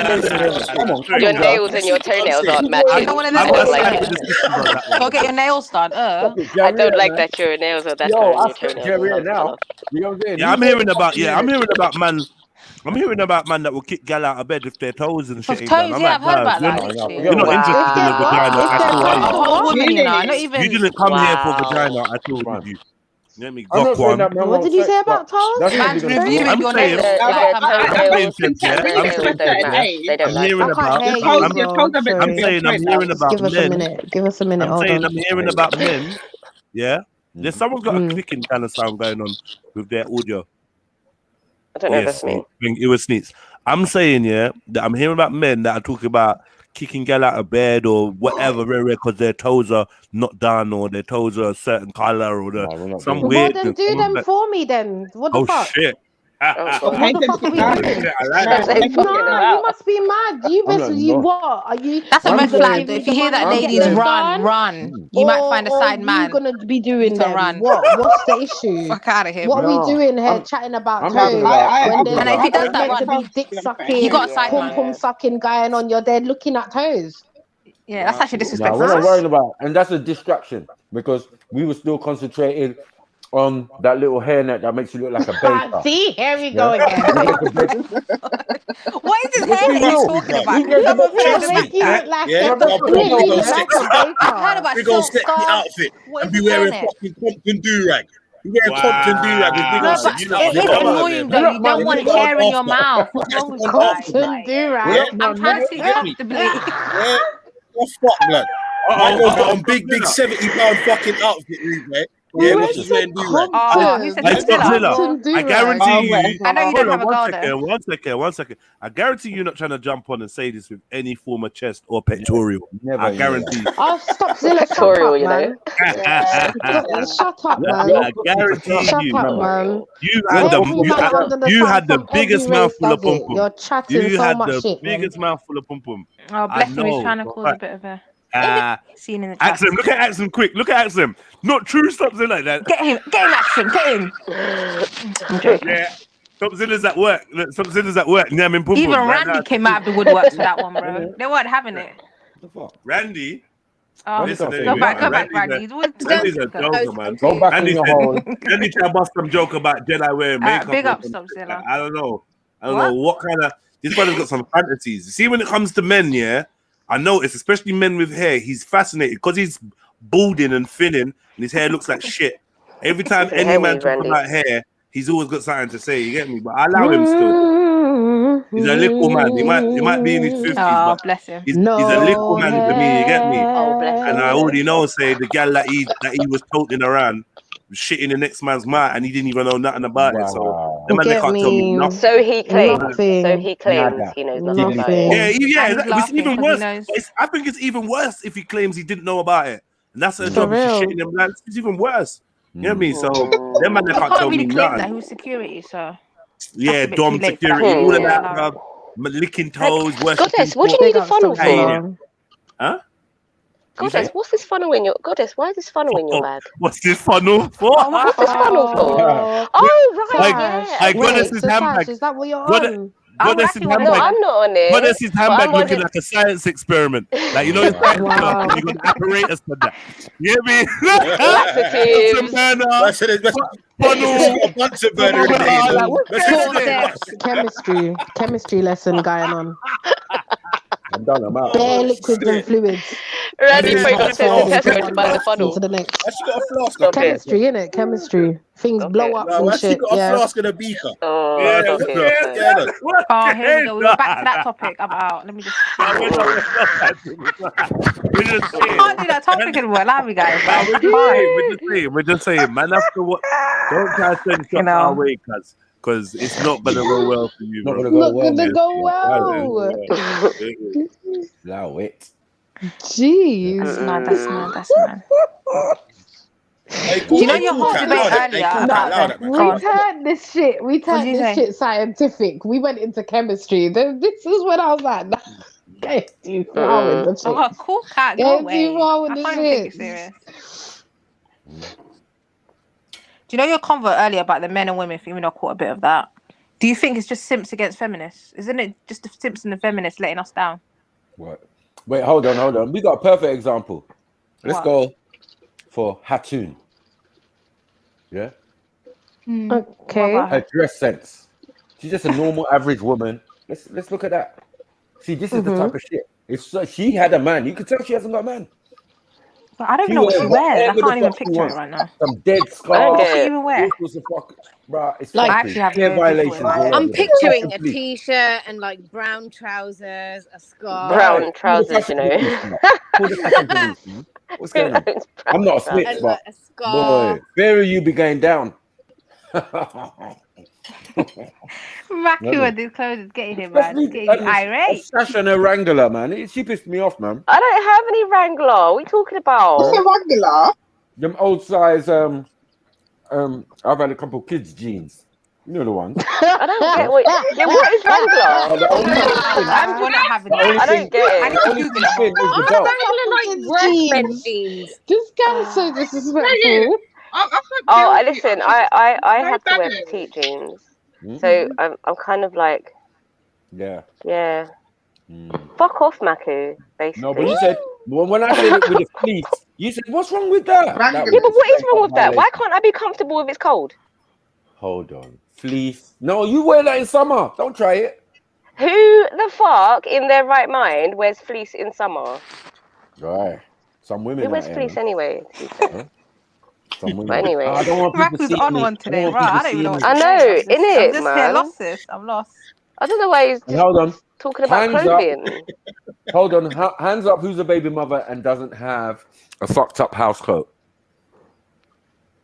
Come on, Your nails and your toenails aren't matching. I don't want to I don't like let it. Go get your nails done. I don't like that your nails are that color and your toenails are that color. You know what I'm saying? Yeah, I'm hearing about man that will kick gal out of bed if their toes and shit ain't done. Toes, I'm yeah, like, I've heard about you're that. not, Literally. you're not interested in the vagina at all. A whole woman, you know. Not You even. didn't come here for vagina at all, did you? Let me I'm go not saying that man What won't did you sex, say but about toes? that's Man's probably gonna reviewing I'm your saying, nails. I'm saying I'm hearing about Give us a minute. Give us a minute. Hold on. I'm hearing about men. Yeah, there's someone's got a clicking kind of sound going on with their audio. I don't know if that's me. It was Sneaks. I'm saying, yeah, that I'm hearing about men that are talking about kicking gal out of bed or whatever, because their toes are not done or their toes are a certain color or some weird. Well, then do them for me then. What the fuck? Shit. What the fuck are we doing? No, you must be mad. You basically what? Are you? That's a red flag. If you hear that, ladies, run. You might find a side man. You're gonna be doing them. Run. What's the issue? Fuck out of here. What are we doing here? Chatting about toes. And if he does that, meant to run. be dick sucking, You got a side man. pum sucking guy, and on your dead looking at toes. Yeah, that's actually disrespectful. we're not worrying about, and that's a distraction because we were still concentrated on that little hairnet that makes you look like a baker. See, here we go again. What is this hair that you're talking about? Make you look like I've heard about we go silk set the scarf. outfit What and is be wearing hairnet? fucking Compton do-rag. You wear a Compton do-rag with big No, old but set. it is annoying though. You don't want hair in your mouth. What's wrong with you guys? I'm trying to speak comfortably. What fuck, blood? Man goes got on big 70-pound fucking outfit, right? Yeah, but she's wearing do-rag. Oh, who said Hey, Stopzilla, I guarantee you. I know you don't have a girl though. One second. I guarantee you're not trying to jump on and say this with any form of chest or pectoral. Never, I guarantee you. Oh, Stopzilla, shut Pectoral, up, you know. man. Shut up, man. I guarantee Shut you. up, man. You had the biggest mouthful of pum pum. You're chatting so much shit, man. Biggest mouthful of pum pum. Oh, bless him. He's trying to cause a bit of a scene in the chat. Axum, look at Axum quick. Look at Axum. Not true Stopzilla like that. Get him, Axum, get him. Yeah. Stopzilla's at work. Stopzilla's at work. Even Randy came out of the woodworks for that one, bro. They weren't having it. Randy. Oh, listen, go back, Randy. Randy's a joker, man. Go back in your hole. Randy tried to bust some joke about Jedi wearing makeup. Big up, Stopzilla. I don't know what kind of. This brother's got some fantasies. See, when it comes to men, yeah, I notice, especially men with hair, he's fascinated because he's balding and thinning, and his hair looks like shit. Every time any man talks about hair, he's always got something to say. You get me? But I allow him still. He's a little man. He might be in his 50s. Oh, bless him. He's a little man to me. You get me? Oh, bless him. And I already know, say the gal that he was toting around was shitting the next man's mouth, and he didn't even know nothing about it. So the man they can't tell me nothing. So he claims. He knows nothing about it. Yeah. It's even worse. I think it's even worse if he claims he didn't know about it, and that's a job. Shitting them. It's even worse. You know what I mean? So them man they can't tell me nothing. That he was security, so. Yeah, dom security, all of that, bruv. Licking toes, Goddess, what do you need a funnel for? Huh? Goddess, what's this funnel in your Goddess? Why is this funnel in your bag? What's this funnel for? What's this funnel for? Oh, right. Goddess's handbag. Is that what you're on? Goddess's handbag. No, I'm not on it. Goddess's handbag looking like a science experiment. Like, you know, it's like you got apparatus for that. You hear me? Laxatives. Funnel. A bunch of burner Chemistry lesson going on. I'm done. I'm out. Bare liquids and fluids. Randy probably says to Tesco to buy the funnel. To the next. She got a flask. Chemistry, innit? Chemistry. Things blow up and She shit. got a flask and a beaker. Oh, here we go. We're back to that topic. I'm out. Let me just. We're can't do that topic anymore. Allow me, guys. We're just saying, man. After what? Don't try to send shots our way, because it's not gonna go well for you. Not gonna go well. Allow it. Jeez. That's mad. Do you know your whole debate earlier about we turned this shit scientific. We went into chemistry. This is what I was like. Okay, oh, cool cat. Go away. I can't even take it serious. Do you know your convo earlier about the men and women thing? I caught a bit of that. Do you think it's just simps against feminists? Isn't it just the simps and the feminists letting us down? What? Wait, hold on. We got a perfect example. Let's go for Hatun. Yeah? Okay. Her dress sense. She's just a normal average woman. Let's look at that. See, this is the type of shit. If she had a man, you could tell she hasn't got a man. But I don't even know what she wears. I can't even picture it right now. Some dead scars. What does she even wear? It's like, I actually have violations. I'm picturing a t-shirt and like brown trousers, a scarf. Brown trousers, you know. What's going on? I'm not a snitch, but boy, very you be going down. Mackie with his clothes is getting him, man. It's getting him irate. Sash and a Wrangler, man. She pissed me off, man. I don't have any Wrangler. What are you talking about? What's a Wrangler? Them old size, I've had a couple kids' jeans. You know the ones. I don't get what is Wrangler? I don't get it. This guy is so disrespectful. Oh, listen, I have to wear petite jeans. So I'm kind of like, yeah. Fuck off, Maku. Basically. No, but you said when I said it with the fleece, you said, "What's wrong with that?" Yeah, but what is wrong with that? Why can't I be comfortable if it's cold? Hold on, fleece. No, you wear that in summer. Don't try it. Who the fuck in their right mind wears fleece in summer? Right, some women. Who wears fleece anyway? To be fair. But anyway, I don't want people to see on me. one today, right? I don't even know what I know, innit, man? I'm lost. I don't know why he's just hold on. Talking about Hands clothing. Hold on, hands up. Who's a baby mother and doesn't have a fucked up house coat?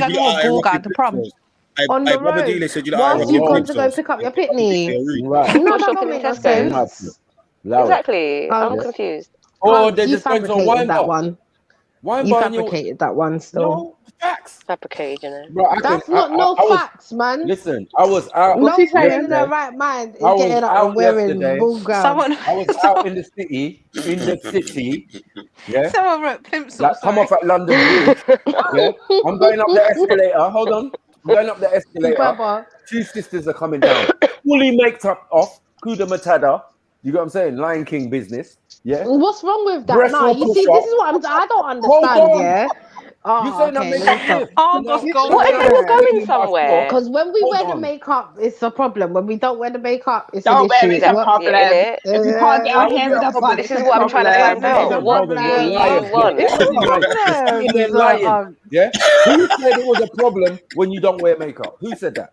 man's got no ball guard, the problem. On the road, whilst you've gone to go pick up your pitney. Right. No, that don't make no sense. Exactly. I'm confused. Or they You just going to a fabricated wine that bar. one. Wine You bar. fabricated that one still. No facts. Fabricated, you know. Bro, That's not facts, man. Listen, I was out. No yesterday. man in their right mind is I was getting up out and wearing yesterday. bull gown. I was out in the city. Yeah. Someone wrote Plimsoll, Like, come off at London Bridge. Yeah. I'm going up the escalator. Hold on. I'm going up the escalator. Baba. Two sisters are coming down. Fully maked up off. Kuda Matata. You got what I'm saying? Lion King business. Yeah. What's wrong with that? Breast No, you knuckle see, shot. this is what I don't Hold understand, on. yeah? Oh, You saying that okay, makeup? What if they were going somewhere? Because when we Hold wear the on. makeup, it's a problem. When we don't wear the makeup, it's Don't an wear issue. it's a problem. innit? If you can't get our hair with a bun, This is what I'm trying to find out. What do you want? Yeah. Who said it was a problem when you don't wear makeup? Who said that?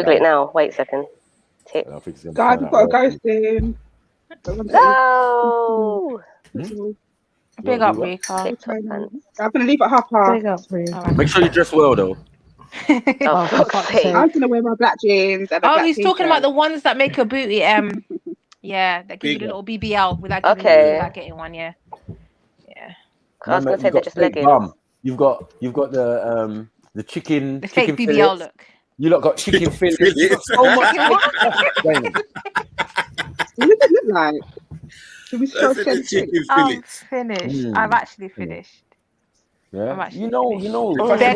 Google it now. Wait a second. Tick. Guys, we've got to go soon. No. Big up, Rika. I'm gonna leave at 50. Big up, Rika. Make sure you dress well, though. Oh, for fuck's sake. I'm gonna wear my black jeans. And a black he's talking t-shirt. about the ones that make your booty. Yeah, that give you the little BBL without getting one. Yeah. I was gonna say they're just leggings. You've got the chicken. The chicken fake BBL fillets. look. You lot got chicken fillets. You got so much. What does it look like? Should we show I'm finished. I'm actually finished. Yeah. You know. Bear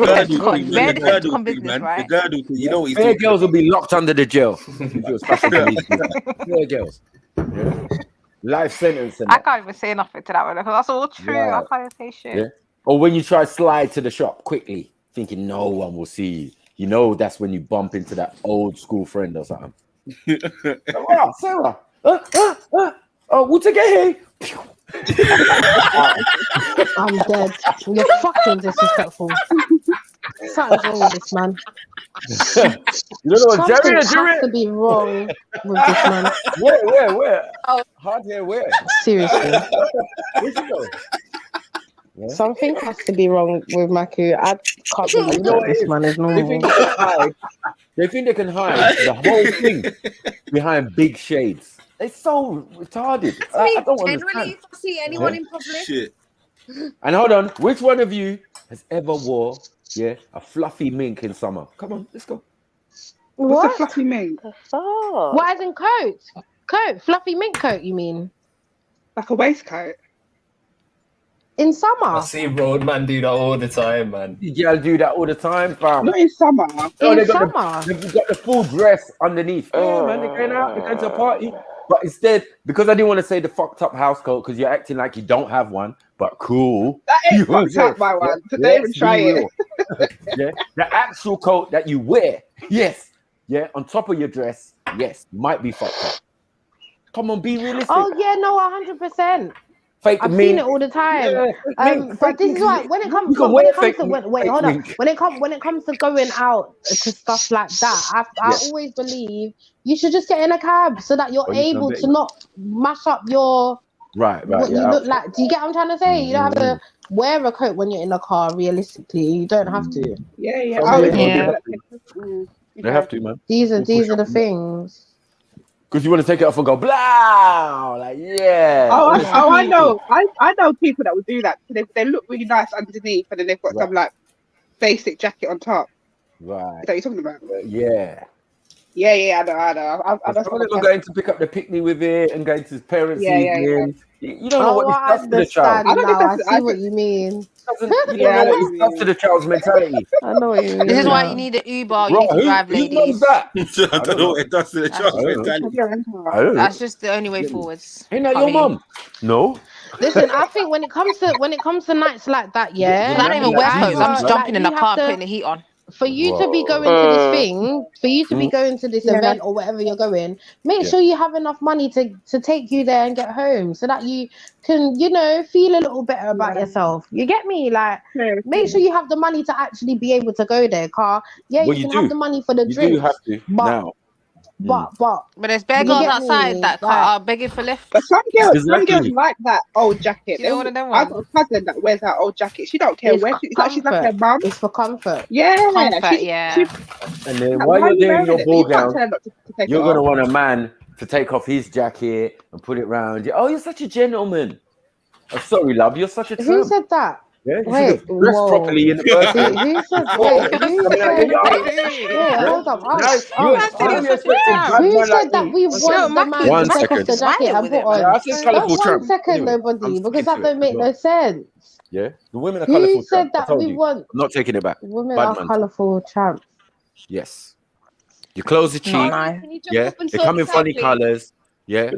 come business, right? The girdle thing, you know what he's Fair talking girls will be locked under the jail. Fair girls. Yeah. Life sentence. I can't even say nothing to that one because that's all true. Yeah. I can't even say shit. Yeah. Or when you try to slide to the shop quickly, thinking no one will see you. You know, that's when you bump into that old school friend or something. Oh, Sarah. Oh, we'll take it. I'm dead. You're fucking disrespectful. Something's wrong with this man. You don't know what Something Jerry has to be wrong with this man. Where? Oh, hard hair, where? Seriously. Where'd you go? Yeah. Something has to be wrong with Maku. I can't believe that this man is normal. They think they can hide the whole thing behind big shades. It's so retarded. I don't generally, understand. if I see anyone in public, Shit. And hold on, which one of you has ever wore a fluffy mink in summer? Come on, let's go. What's a fluffy mink? What, as in coat? Coat? Fluffy mink coat, you mean? Like a waistcoat? In summer? I see roadman do that all the time, man. Yeah, do that all the time, fam. Not in summer. They've got the full dress underneath. Yeah, man, they're going out, they're going to a party. But instead, because I didn't want to say the fucked up house coat, because you're acting like you don't have one, but cool. That ain't fucked up, my one. Today even try it. Yeah, the actual coat that you wear, yes. Yeah, on top of your dress, yes, might be fucked up. Come on, be realistic. Oh, yeah, no, 100%. Fake I've mink. seen it all the time. Yeah, but this is why when it comes to when it comes to going out to stuff like that, I always believe you should just get in a cab so that you're able to not mash up your what you look like. Do you get what I'm trying to say? You don't have to wear a coat when you're in a car. Realistically, you don't have to. Yeah. They have to, man. These are the things. Because you want to take it off and go blah, like yeah. I know. I know people that would do that. They look really nice underneath, and then they've got some like basic jacket on top. Right. Is that what you're talking about? Yeah. Yeah, I know. I'm going to pick up the picnic with it and going to his parents' evening. You don't know what I this does to the child. I see what you mean. You don't know what this does to the child's mentality. I know what you mean. This is why you need an Uber. You need to drive, ladies. Who knows that? I don't know what it does to the child's mentality. That's just the only way forwards. Ain't that your mum? No. Listen, I think when it comes to nights like that, I don't even wear clothes. I'm just jumping in the car, putting the heat on. For you to be going to this thing, for you to be going to this event or wherever you're going, make sure you have enough money to take you there and get home so that you can, feel a little better about yourself. You get me? Like, make sure you have the money to actually be able to go there, car. Yeah, you can have the money for the drink. You do have to now. But there's bare girls outside that are begging for lift. But some girls like that old jacket. You know one of them I've got a cousin that wears that old jacket. She don't care where she's like her mum. It's for comfort. Yeah, comfort. And then while you're doing your ball gown, you're gonna want a man to take off his jacket and put it round you. Oh, you're such a gentleman. Oh, sorry, love, you're such a tramp. Who said that? Yeah, you should have dressed properly in the first hold up. Who said that we want the man to take off the jacket and put on? One second, nobody, because that don't make no sense. Yeah, the women are colourful. Who said that we want? I'm not taking it back. Women are colourful tramps. Yes. Your clothes are cheap. Yeah, they come in funny colours. Yeah,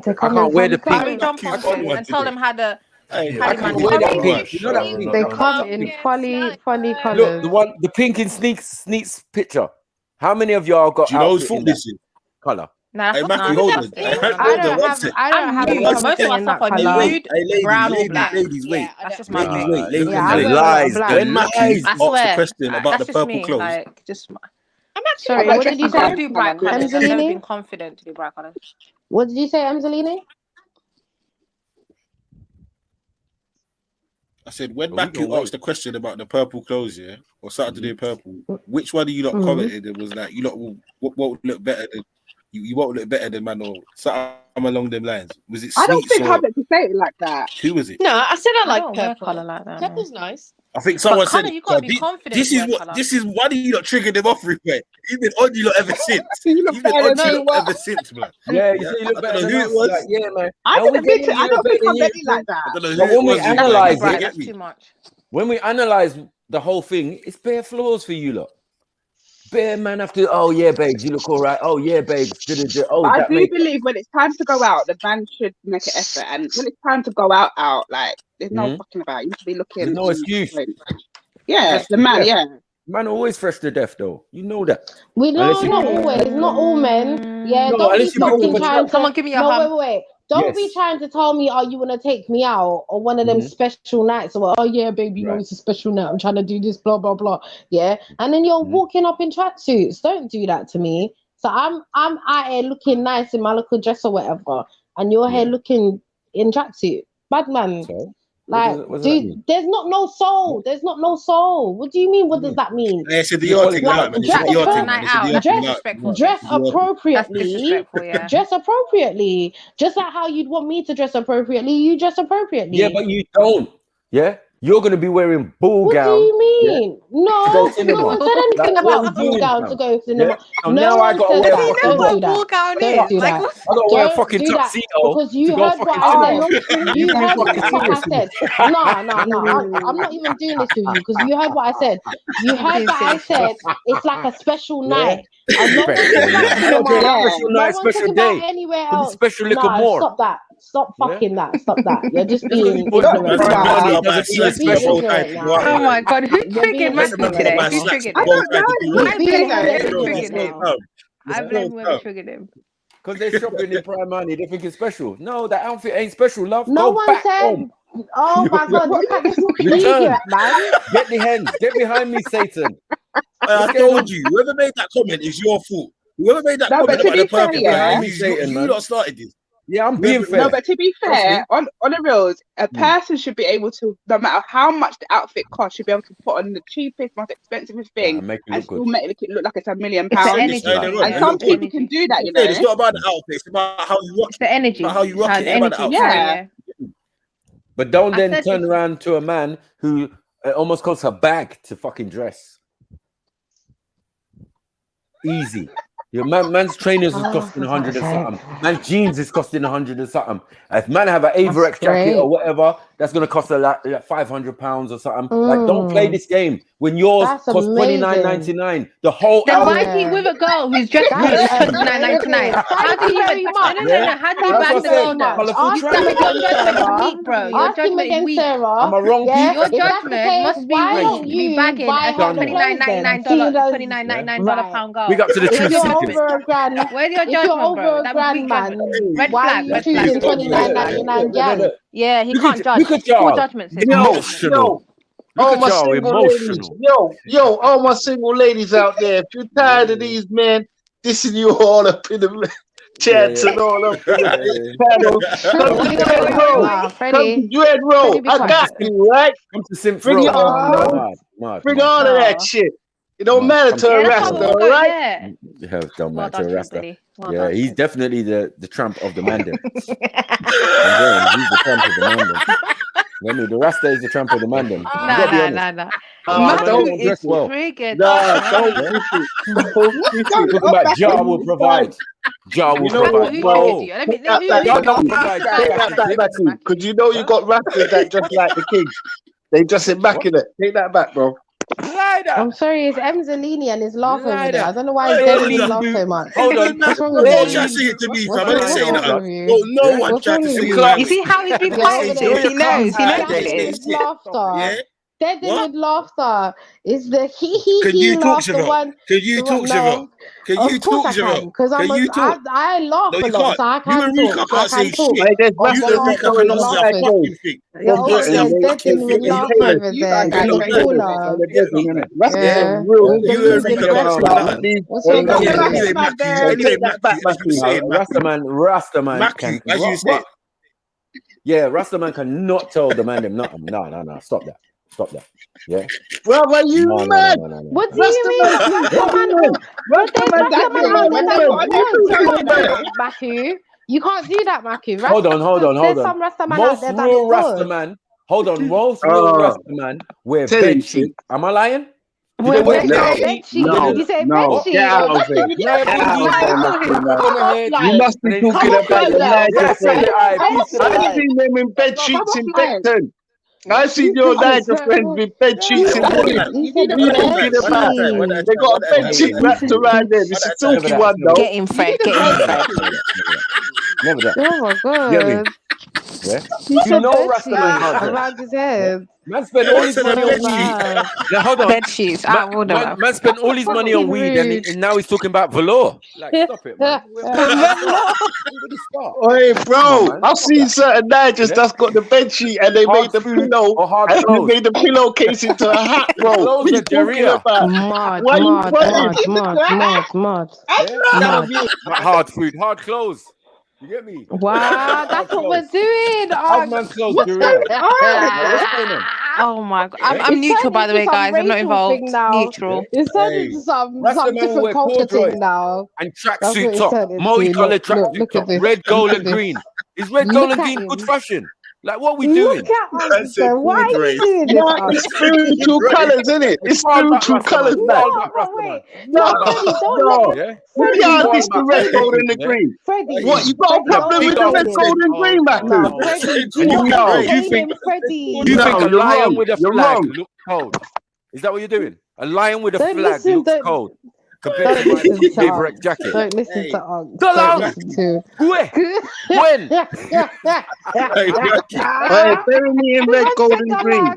I can't wear the pink. Jump on and tell them how the. I can't wear that pink. You know that pink. They come in funny colours. Look, the pink in Sneak's picture. How many of y'all got? Do you know whose fault this is? Colour. Nah, hey, Mackie, I don't have most of my stuff are nude, brown or black. Ladies, wait. That's just my Ladies, lies. When Mackie asked the question about the just purple me, clothes. Like, just I'm actually sorry. What did you say? I do bright colours. I've never been confident to do bright colours. What did you say, Angelini? I said, when Mackie asked the question about the purple clothes, or Saturday purple, which one of you lot commented? It was like, you lot won't look better than you won't look better than man, or something along them lines. Was it? I don't think I meant to say it like that. Who was it? No, I said I like purple. Colour like that. Purple's nice. I think someone said you gotta be confident. This is why do you not trigger them off, Rupert? You've been on you lot ever since. You've been on you lot ever since, man. Yeah, you see, you look better than who it was. Like, yeah, man. I don't think I'm ready like that. But when we analyze it, that's too much. When we analyze the whole thing, it's bare flaws for you lot. Bare man have to. Oh yeah, babes, you look all right. Oh yeah, babes. Oh, I do believe when it's time to go out, the man should make an effort, and when it's time to go out, like there's no fucking about. You should be looking. There's no excuse. Yeah, the man. Yeah. Man, always fresh to death, though. You know that. We know, Unless you- not always, not all men. Yeah, No, don't be unless you fucking put- trying to. Come on, give me a no, hug. wait. Don't be Yes. trying to tell me, oh, you want to take me out on one of them special nights, or oh yeah, baby, you know it's a special night. I'm trying to do this, blah blah blah. Yeah, and then you're walking up in tracksuits. Don't do that to me. So I'm out here looking nice in my little dress or whatever, and you're here looking in tracksuit. Bad man. So, like, what does that mean? there's not no soul. There's not no soul. What do you mean? What does that mean? Yeah, it's a Dior thing, man. It's a Dior thing, man. It's a Dior thing. Dress appropriately. That's disrespectful, yeah. Dress appropriately. Just like how you'd want me to dress appropriately, you dress appropriately. Yeah, but you don't. Yeah? You're going to be wearing ball What gown. do you mean? To No, go cinema. no one said anything Like, what about we doing, ball gown fam? to go cinema. Yeah? So No now I one got to said wear that. fucking Don't do that. ball gown Don't is. do Like, that. what's- I got to wear a Don't fucking do that, tuxedo because you to go heard what fucking I cinema. said. You being heard what fucking I serious. said. No. I'm not even doing this with you, because you heard what I said. You heard that I said it's like a special night. And no one's Special talking about night. cinema. Okay, special No night, one's special talking about day. anywhere Put the else. special liquor Nah, more. stop that. Stop fucking that. Stop that. You're just Just 'cause being you put ignorant. money Nah, doesn't mean you're it's being special. ignorant now. Oh my God, who You're triggered being Matthew ignorant today? now. Who triggered I him? don't know. You're I being blame whoever ignorant triggered now. him. I blame whoever triggered him. Because they're shopping in prime money, they think it's special. No, that outfit ain't special, love. No Go one back said. home. Oh my God! Look at this Return. idiot, man. Get the hands. Get behind me, Satan. I told you, whoever made that comment is your fault. Whoever made that No, comment but to about the be fair, purple yeah. guy, you lot started this. Yeah, I'm being fair. No, but to be Trust fair, me. on the reals, a person should be able to, no matter how much the outfit costs, should be able to put on the cheapest, most expensive thing make it and look still good. make it look like it's £1 million. It's the energy. And some people can do that, you know. It's not about the outfit, it's about how you rock. It's the energy. About how you rock How it. the It's about the energy outfit. carry, yeah. But don't I then said turn this- around to a man who almost costs a bag to fucking dress. Easy. Your man's trainers is costing 100 and something. Man's jeans is costing 100 and something. If man have an Averex jacket or whatever, that's gonna cost like £500 or something. Like, don't play this game when yours That's costs $29.99. The whole Then why outfit. is he with a girl who's dressed That for is $29.99? How do you even? No. How do you That's bag what I the said. girl though? Colourful Ask track. him Your again, judgment is Sarah. weak, bro. Your Ask him judgment is again, weak. Sarah. Am I wrong, Yeah, Your if that's the judgment case, must be why weak don't to be you bagging buy a her the clothes then? Seeing as $29 pound girl. Big up to the Where's two your you're cities. over a grand, Where's your if you're judgment, over bro? a That was grand weak man, judgment. Red why are flag. you Red choosing flag. $29.99 gang? Yeah, he Look can't at- judge. look at Poor y'all. judgment. Sis. Emotional. Look all at my y'all, single ladies, emotional. all my single ladies out there, if you're tired of these men dissing you all up in the chats and all up in the panel, come to Dread Row. Come to Dread Row. I got you, right? Come to Simp Bring Row. it on. Bring all of that shit. It don't matter to a Rasta, all right? Yeah, don't Well matter, done, Rasta. Trinity. Well Yeah, done. he's definitely the tramp of the mandem. He's the tramp of the mandem. I mean, the Rasta is the tramp of the mandem. Nah. Don't dress well. Triggered. Talking about Jah will provide. Jah will provide. Because you know you got Rastas that just like the Kings. They just immaculate. Take that back, bro. I'm sorry, it's Emzalini and his laugh over there. I don't know why he's dead laugh so much. Hold on. What's wrong No with one you? tried to say it to me, fam. I What's didn't say wrong that. with you? Well, no one What's tried wrong to with say you? that. You see how he's been quiet? He knows. He knows what it is. Dead laughter. Dead What? with laughter. Is the he Can you talk, laugh the Chevelle? one? Can you talk, Chevelle? Can you talk, Chevelle? Because Can you talk? I laugh No, a you lot, can't. so I You can and Rika talk. can't say shit. Hey, there's You and Rastas Rika that go in cannot say a like fucking thing. You're You over can't say a there dead fucking with thing. You laugh can't. over there. You Guys, know you're that. cooler. Rastas Yeah. are real. You and Rika can't say nothing. What's wrong with you? Anyway, Matthew, as you saying, Rastaman Matthew, as you say. Yeah, Rastaman cannot tell the man them nothing. No. Stop that. Yeah. Brother, you mad? What do you mean? Maku, you can't do that, Maku. Hold on. There's some Rastaman out Most there that real is good. Rastaman. Hold on. Most real Rastaman wear Tell bed you, sheet. Am I lying? Wear Did they bed sheet. You say bed sheet. Get out of there. Get out of there, Maku. You must be talking about your Niger friends. I've seen them in bed sheets in Beckton. I've seen your Niger friends with bed sheets in Woolwich. What are you talking about? They got a bed sheet wrapped around them. It's a silky one, though. Get him, Fred. Get him, Fred. Never that. Oh my Get me? god. Yeah, You said Rastaman bedsheet can't dress. around his head. Man spent all his money on weed. Now hold on. Bed sheets. I would have. Man spent all his money on Fucking weed, rude. and now he's talking about velour. Like, stop it, man. Hey, bro, man. I've seen certain Nigers that's got the bed sheet and they made the pillow and they made the pillowcase into a hat, bro. What are you talking about? Mad, Why you mad, fighting? mad. Hard food, hard clothes. You get me? Wow, that's what we're doing. Hard man's clothes, What's Korea. going on? What's going on? Oh my god. I'm It's neutral, turned by the into way, some guys. I'm not racial involved. thing now. Neutral. It's turned into some Rastaman will different wear culture corduroys thing now. and That's what tracksuit it's top, turned into. multicolored Look, tracksuit look at top, this. red, gold, Look and at green. this. Is red, Look gold, and at green him. good fashion? Like, what are we doing? Look at us, sir. Why are you doing this? No, it's spiritual colours, isn't it? It's spiritual colours, man. No, but wait. No, Freddie, don't no. let Yeah? Freddie, Yeah, don't it's the let red, gold, and the green. Freddie. What, you got a problem with the red, gold, and green, Matthew? No, Freddie, do No. not You blame think him, Freddie. you think a you're lion wrong. with a You're flag wrong. looks cold? Is that what you're doing? A lion with a Don't flag listen, looks don't- cold compared Don't to my listen to favorite Unc. jacket. Don't listen to Unc. Go Don't on. listen to When? Hey, bury me in red, gold, and green.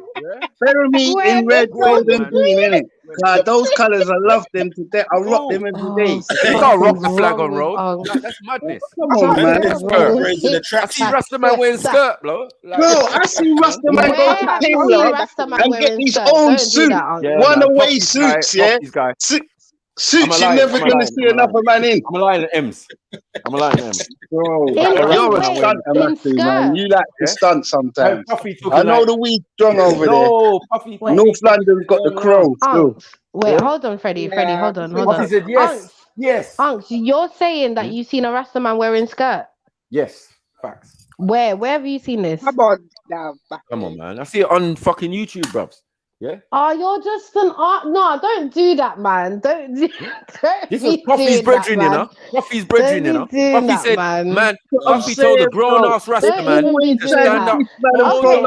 Bury me in red, gold, and green, innit? Those colours, I love them to death. I rock them every day. You can't rock the flag on road. Like, that's madness. Come on, man. I see Rastaman wearing skirt, bro. Like, Bro, I see Rastaman go to have you Taylor seen Rastaman and get wearing his skirts? own Don't do suit, that, Unc. one-away suits, yeah? Suits you're never going to see another man in. I'm a lion at M's. I'm a lion at M's. Bro, In you're a wait, stunter, in Matthew, man. skirt. You like to stunt sometimes. Puffy I talking know like- the weed strong over No, Puffy. there. North London's got the crow still. Wait, hold on, Freddie. Freddie, hold on, hold Puffy on. said yes. Yes. Unc, you're saying that you've seen a Rastaman wearing skirt? Yes. Facts. Where have you seen this? Come on now. Come on, man. I see it on fucking YouTube, bruvs. Yeah. Oh, you're just an art. No, don't do that, man. Don't do. This was Puffy's brethren, you know. Puffy's brethren, you know. Puffy said, man, Puffy told a grown-ass Rasta man to stand up. Okay, so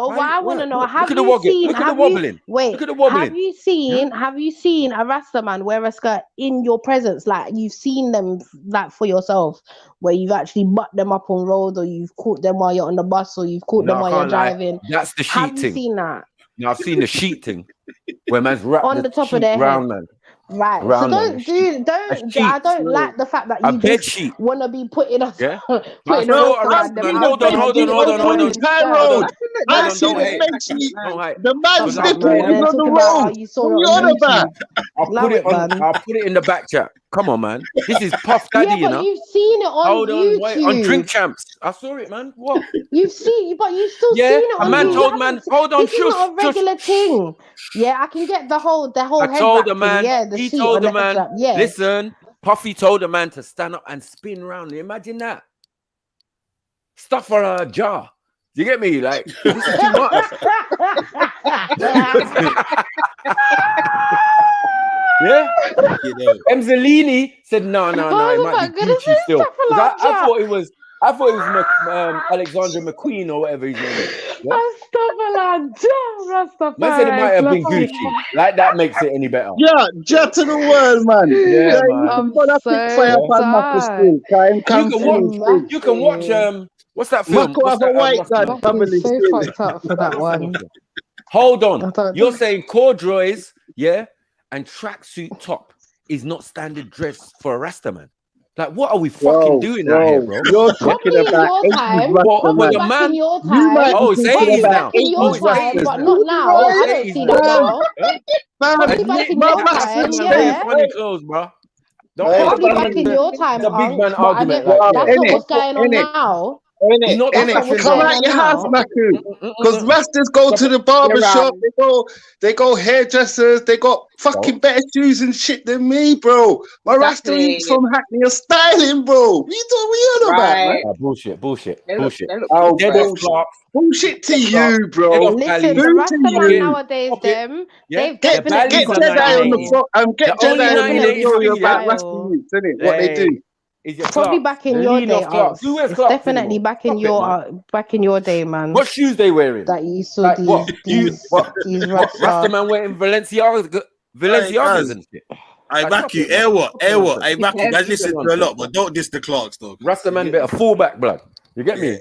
what I want to know, have Look at the you wobbling. seen? Look at the Have you wobbling. wait? Look at the wobbling. Have you seen a Rasta man wear a skirt in your presence? Like you've seen them, like for yourself, where you've actually butt them up on road, or you've caught them while you're on the bus, or you've caught them No, I while you're can't lie. driving. That's the sheet Have you thing. seen that? Now I've seen the sheet thing where man's wrapped On the top of sheet their round, head. man. Right. Round So on sheet. I don't like the fact that A you bed just sheet. want to be putting us. Yeah. Putting No, us around them. hold on. Hold on. Tyrone, I see the bed sheet. The man's nipples on the road. What you on about? I'll put it in the back chat. Come on, man. This is Puff Daddy, Yeah, you but know. you've seen it on Hold YouTube. on, wait. On Drink Champs. I saw it, man. What? You've still Yeah, seen it a on man YouTube. told man, hold on, This is not a regular thing. Yeah, I can get the whole I head told wrap the man, thing. Yeah, the he sheet told on the the head man, wrap. Yeah. listen, Puffy told the man to stand up and spin round. Imagine that. Stuff for a jar. You get me? Like, this is too much. Yeah? Emzalini said, no, it might be Gucci still. 'Cause I thought it was Alexander McQueen or whatever his name is. Yeah? Man said it might have been Gucci. Like that makes it any better. Yeah, jet to the world, man. Yeah, man. You can watch what's that film? What's that, white guy family so fucked up for that one. Hold on. You're saying corduroys, yeah, and tracksuit top is not standard dress for a Rasta man. Like, what are we fucking doing out here, bro? You're talking about the man. Oh, it's 80s now. In your time, but not now. I don't see that now. Probably back in your time, yeah. Funny clothes, bro. Probably back in your time, It's a big man but I argument. didn't- Like, that's not what's going on now. Come out your house, Maku. Because Rastas go to the barber shop, they go hairdressers, they got fucking better shoes and shit than me, bro. My Rasta eats from Hackney are styling, bro. What you on about, man? Bullshit. Oh, Dead off Clark. bullshit to you, bro. Listen, the Rasta man nowadays, they've Get definitely got Jedi on the front and get The only Jedi on the 1983 story about style. Rasta youths, innit? What they do. Probably back in your day. Who wears It's Clarks definitely anymore? back in your day, man. What shoes they wearing? That you saw Like these what? these Rasta Rasta. man wearing Balenciagas and shit. I back you. Air what? I back you. Guys listen to a lot, but don't diss the Clarks, though. Rasta man better fall back, blood. You get me?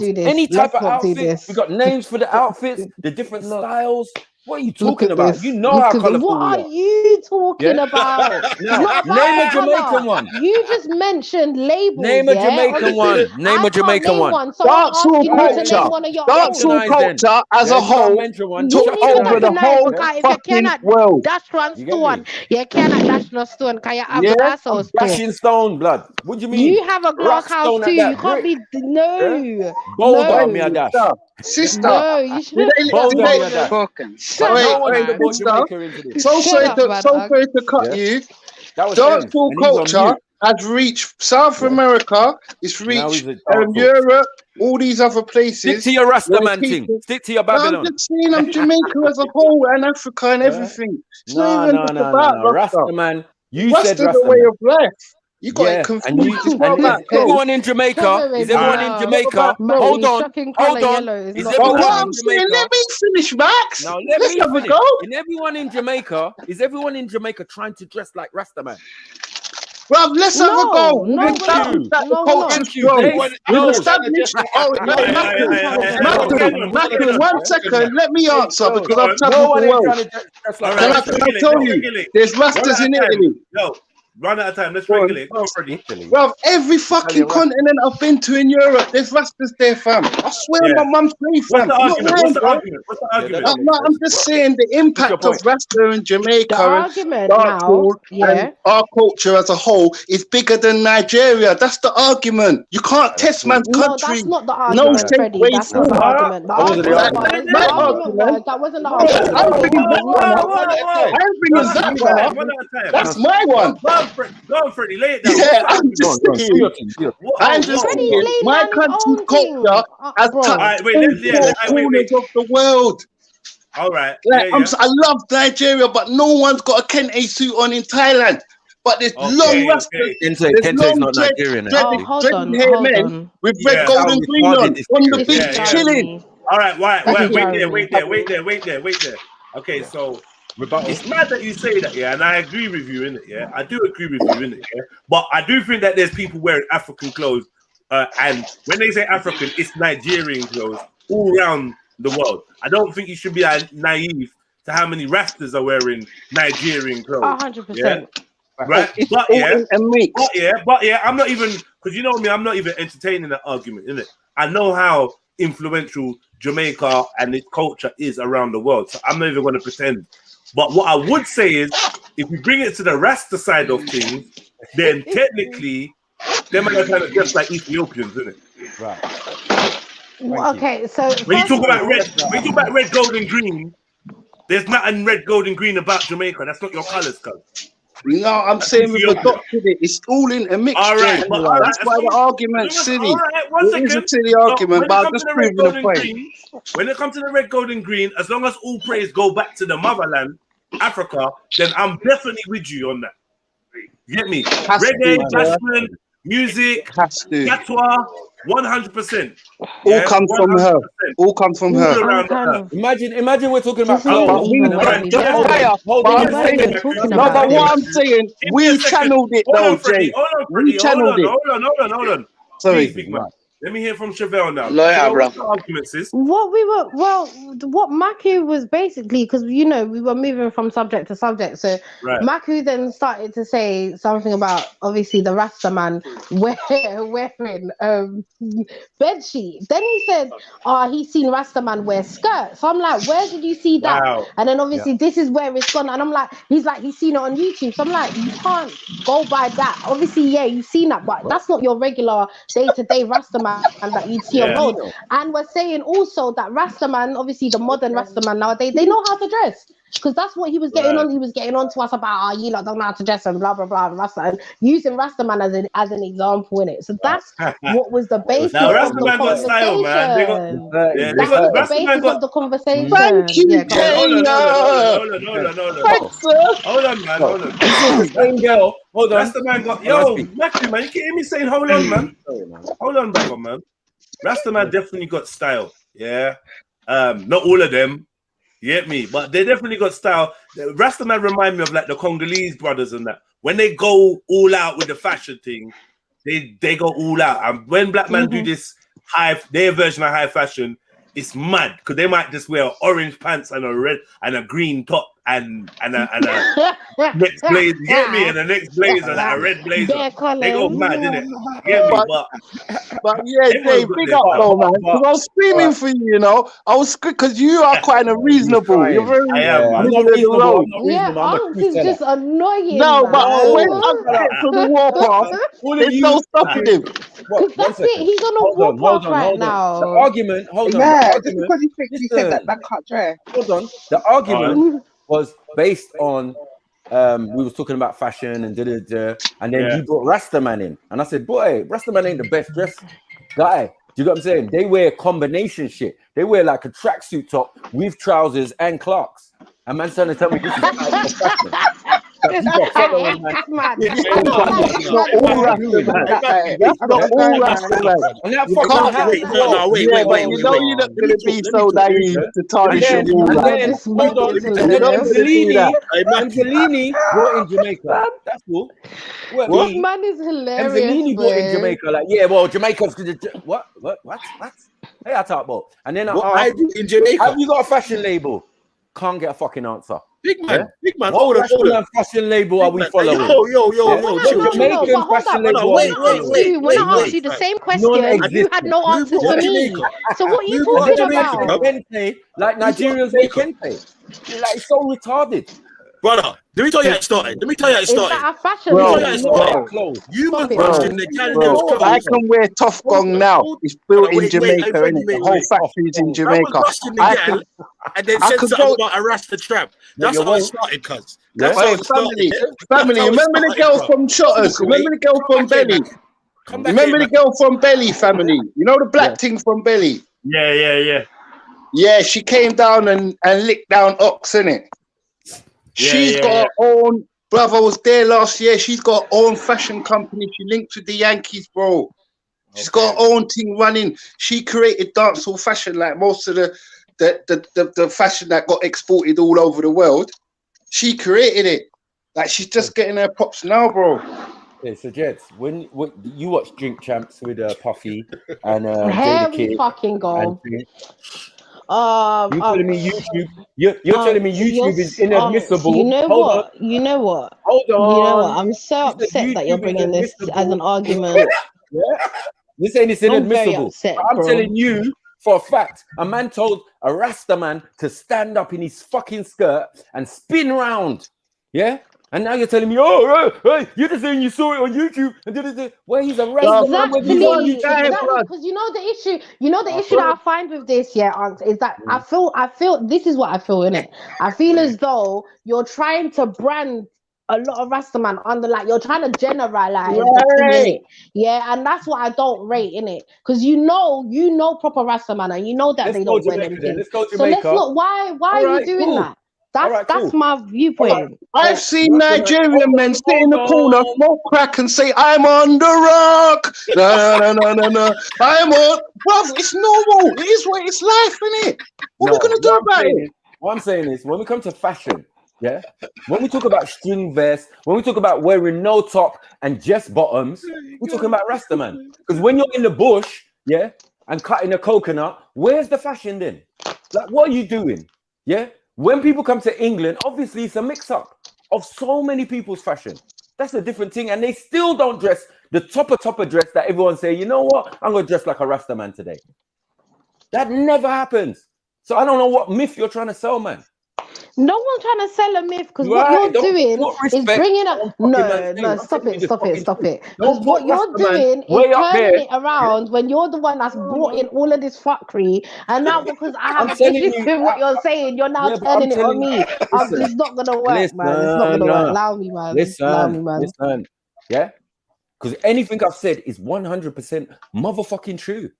clothes, do this. any type Let's of not do outfit. this. We got names for the outfits, the different styles. What are you talking about? This. You know how colourful What we are you talking about? Now, Not about name a colour. Jamaican one. You just mentioned labels. Name a yeah? Jamaican one. Name I a Jamaican can't name one. one. So I'm Dancehall asking you to culture, name one of your dancehall own. culture as a You can't whole mention one. took You need over to the know whole because if you fucking cannot world. dash one You get stone, me? you cannot dash no stone because you have Yeah, glass I'm house too. dashing stone, blood. What do you mean? You have a glass Rock house stone too. at You that can't brick. be no, Boulder, me a no, dash. no. You did shouldn't. Boulder, me a dash. Fucking But wait, no one wait, should have brought sister. Jamaica into this. So Shut up, man. to cut you. That was M, Dancehall and he's on culture mute. has reached South America. It's Now he's reached a dancehall. Europe, all these other places. Stick to your where Rastaman thing. people- Stick to your No, I'm Babylon. just saying, I'm Jamaica as a whole and Africa and everything. It's not even just about Rasta. Rastaman. You said Rasta's a way Rastaman. of life. You got it And confused. It's and not about is everyone in Jamaica? Is everyone in Jamaica? Hold on. Hold on. Is everyone in Jamaica? Let me finish, Max. Now let Let's me have a finish. go. In everyone in Jamaica, is everyone in Jamaica trying to dress like Rastaman? Well, let's have a go. No, We've established that the culture's Thank you. strong. We've established. Oh, Macklin, 1 second. Let me answer because I've No travelled one the ain't world. trying to dress like Can I Rastaman. tell you? There's Rastas in Italy. Yo, run out of time. Let's regulate. Go on, Freddie. Well, every fucking continent I've been to in Europe, there's Rastas there, fam. I swear my mum's free, fam. What's the argument? What's the argument? I'm just saying the impact of Rasta in Jamaica The and argument dancehall now, and our culture as a whole is bigger than Nigeria. That's the argument. You can't test man's country. That's not the No argument, safe Freddie. way That's not the forward. argument. The argument was that wasn't the argument. I'm bringing that one up. I'm bringing that one up. That's my one. Go on, Freddie. Lay it down. Yeah, I'm just saying. I'm just saying. My country's culture has touched all corners of the world. All right. Like, I love Nigeria, but no one's got a Kente suit on in Thailand. But there's long rastas. Kente's not Nigerian. Dreaded hair men with red, gold, and green on the beach chilling. All right, wait there. Okay, so it's mad that you say that, yeah, and I agree with you in it, yeah. I do agree with you in it, yeah. But I do think that there's people wearing African clothes, and when they say African, it's Nigerian clothes all around the world. I don't think you should be naive to how many Rastas are wearing Nigerian clothes. 100%. Right, but yeah, I'm not even, because you know me, I'm not even entertaining that argument, innit? I know how influential Jamaica and its culture is around the world, so I'm not even going to pretend. But what I would say is, if we bring it to the Rasta side of things, then technically, them are kind of just like Ethiopians, isn't it? Right. Okay, so when you talk about red, gold, and green, there's nothing red, gold, and green about Jamaica. That's not your colours, cuz. No, I'm saying we've adopted it. It's all in a mixture. All right, that's why the argument's silly. It is a silly argument, but I'll just prove the point. When it comes to the red, gold, and green, as long as all praise go back to the motherland, Africa, then I'm definitely with you on that. You get me? Reggae, bashment, music, Gatwa, 100%. All comes from her. All comes from her. Imagine we're talking about but what I'm saying, we channeled it though, Jay. We channeled it. Hold on. Sorry, big man. Let me hear from Chevelle now. What Maku was basically, because we were moving from subject to subject, so Maku then started to say something about obviously the Rasta man wearing bedsheet. Then he said, he's seen Rasta man wear skirts. So I'm like, where did you see that? Wow. And then obviously this is where it's gone. And I'm like, he's seen it on YouTube. So I'm like, you can't go by that. Obviously, yeah, you've seen that, but that's not your regular day-to-day Rasta man that you'd see on road. And we're saying also that Rastaman, obviously the modern Rastaman nowadays, they know how to dress. Because that's what he was getting on. He was getting on to us about, you lot don't know how to dress and blah, blah, blah, Rasta, and using Rastaman as an example in it. So that's what was the basis of the conversation. Style, man. That's the basis of the conversation. Thank you, Hold on, man. Hold on. Same girl. Hold on. Rastaman got, Matthew, man, you can hear me saying, hold on, man. Hold on, brother, man. Rastaman definitely got style, yeah. Not all of them. You get me? But they definitely got style. Rastaman remind me of like the Congolese brothers and that. When they go all out with the fashion thing, they go all out. And when black men do this their version of high fashion, it's mad because they might just wear orange pants and a red and a green top and a next blazer. You get me? And the next blazer, like a red blazer. They go mad, innit? You get me? But yeah, Jay, big up though, man. Because I was screaming for you, you know. I was because you are quite unreasonable. You're very middle of the road. Yeah, Unks is just annoying. No, man. but when Unks gets to the warpath, there's no stopping him. Because that's it. He's on a warpath right now. The argument, hold on. Yeah, the just argument, because you think you said that can't dry. Hold on. The argument was based on we was talking about fashion and and then you brought Rastaman in, and I said, boy, Rastaman ain't the best dressed guy. Do you get what I'm saying? They wear combination shit. They wear like a tracksuit top with trousers and Clarks. And man's trying to tell me this is fashion. That's not all Rastaman. No, wait. You know you're not going to be so naive to tarnish your rule. Hold on. And Fellini brought in Jamaica. That's cool. This man is hilarious. And Fellini brought in Jamaica. Like, yeah, well, Jamaica's what? Hey, I talk about. And then I in Jamaica. Have you got a fashion label? Can't get a fucking answer. Big man. Hold on. Fashion label are we following? Yo. Jamaican fashion label. Wait. When I asked you the same question, you had no answers for me. So what are you talking about? Like Nigerians, they can pay. Like it's so retarded. Brother, let me tell you how it started. Is that a fashion? You were questioning the candidates. I can wear Tough Gong now. It's built in Jamaica, innit? The whole factory's in Jamaica. And then said something about a Rasta trap. That's how it started, cuz. That's how it started. Family, remember the girl from Shotters? Remember the girl from Belly? Remember the girl from Belly, family? You know the black thing from Belly? Yeah. Yeah, she came down and licked down Ox, innit? She's got her own brother was there last year. She's got her own fashion company. She linked with the Yankees, bro. She's got her own thing running. She created dancehall fashion, like most of the fashion that got exported all over the world. She created it. Like she's just getting her props now, bro. Yeah, so Jets, when you watch Drink Champs with Puffy and here we fucking go. You're telling me YouTube? You're telling me YouTube is inadmissible? You know what? Hold on. You know what? I'm so upset that you're bringing this as an argument. This ain't inadmissible. Upset, I'm telling you for a fact. A man told a Rasta man to stand up in his fucking skirt and spin round. Yeah. And now you're telling me, hey, you're just saying you saw it on YouTube. And well, he's a Rasta man. Because you know the issue. You know the issue that I find with this, Aunt, is that I feel. This is what I feel, innit? I feel as though you're trying to brand a lot of Rastaman under, like you're trying to generalize it. Yeah, and that's what I don't rate, innit? Because you know proper Rastaman, and you know that they don't wear them things. So let's look. Why are you doing that? That's my viewpoint. I've seen Nigerian men sit in the corner, smoke crack, and say, "I'm on the rock." No. I'm on. Bruv, it's normal. It is what it's life, isn't it? What are we gonna do about it? What I'm saying is, when we come to fashion, when we talk about string vests, when we talk about wearing no top and just bottoms, we're talking about Rastaman. Because when you're in the bush, and cutting a coconut, where's the fashion then? Like, what are you doing? When people come to England, obviously it's a mix-up of so many people's fashion. That's a different thing. And they still don't dress the topper dress that everyone say, you know what? I'm going to dress like a Rasta man today. That never happens. So I don't know what myth you're trying to sell, man. No one's trying to sell a myth, because what you're doing is bringing up. No, stop it. Because what you're doing is turning it around when you're the one that's brought in all of this fuckery, and now because I have issues with what you're saying, you're now turning it on me. It's not gonna work, man. It's not gonna work. Allow me, man. Listen. Yeah, because anything I've said is 100% motherfucking true.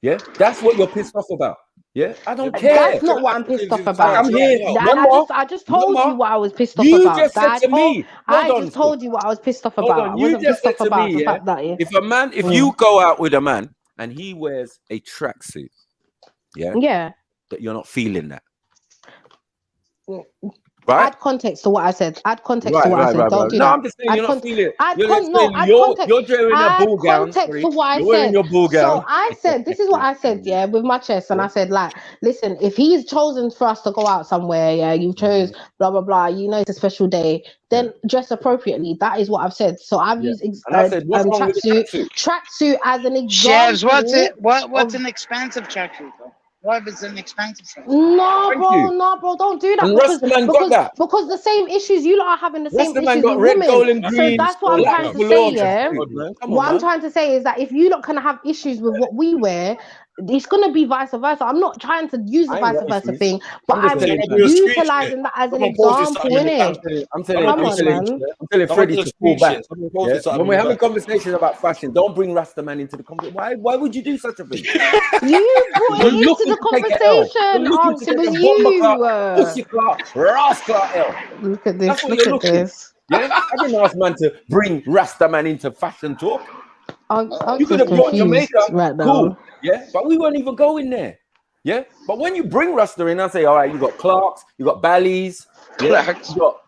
Yeah, that's what you're pissed off about. Yeah, I don't care. That's not what I'm pissed off about. I'm here. I just told you what I was pissed off about. You just said to me. I just told you what I was pissed off about. You just said to me, if you go out with a man and he wears a tracksuit, that you're not feeling that. Add context to what I said. Add context to what I said. Don't do No, that. I'm just saying you're not feeling it. Add You're context. wearing a ball gown. Context to what I You're wearing said. your ball gown. So I said, this is what I said, yeah, with my chest, and I said, like, listen, if he's chosen for us to go out somewhere, yeah, you chose blah blah blah, you know, it's a special day, then dress appropriately. That is what I've said. So I've used tracksuit as an example. Chefs, what's an expensive tracksuit though? What if it's an expensive tracksuit? No, bro, don't do that. Because the same issues you lot are having the same issues with red, women. gold, and So green. that's what I'm trying to say, yeah. What I'm trying to say is that if you lot can have issues with what we wear, it's gonna be vice versa. I'm not trying to use the vice versa thing, but I'm utilizing that as an example, innit? I'm telling Freddie to pull back. When we're having conversations about fashion, don't bring Rastaman into the conversation. Why would you do such a thing? You brought it into the conversation, Arms. It was you. Pussy Clark, Ras Clark L. Look at this. Look at this. Yeah, I didn't ask man to bring Rastaman into fashion talk. I'm You could have brought Jamaica, right now. cool. Yeah, but we weren't even going there. Yeah, but when you bring Rasta in, I say, all right, you got Clarks, you got Bally's, you got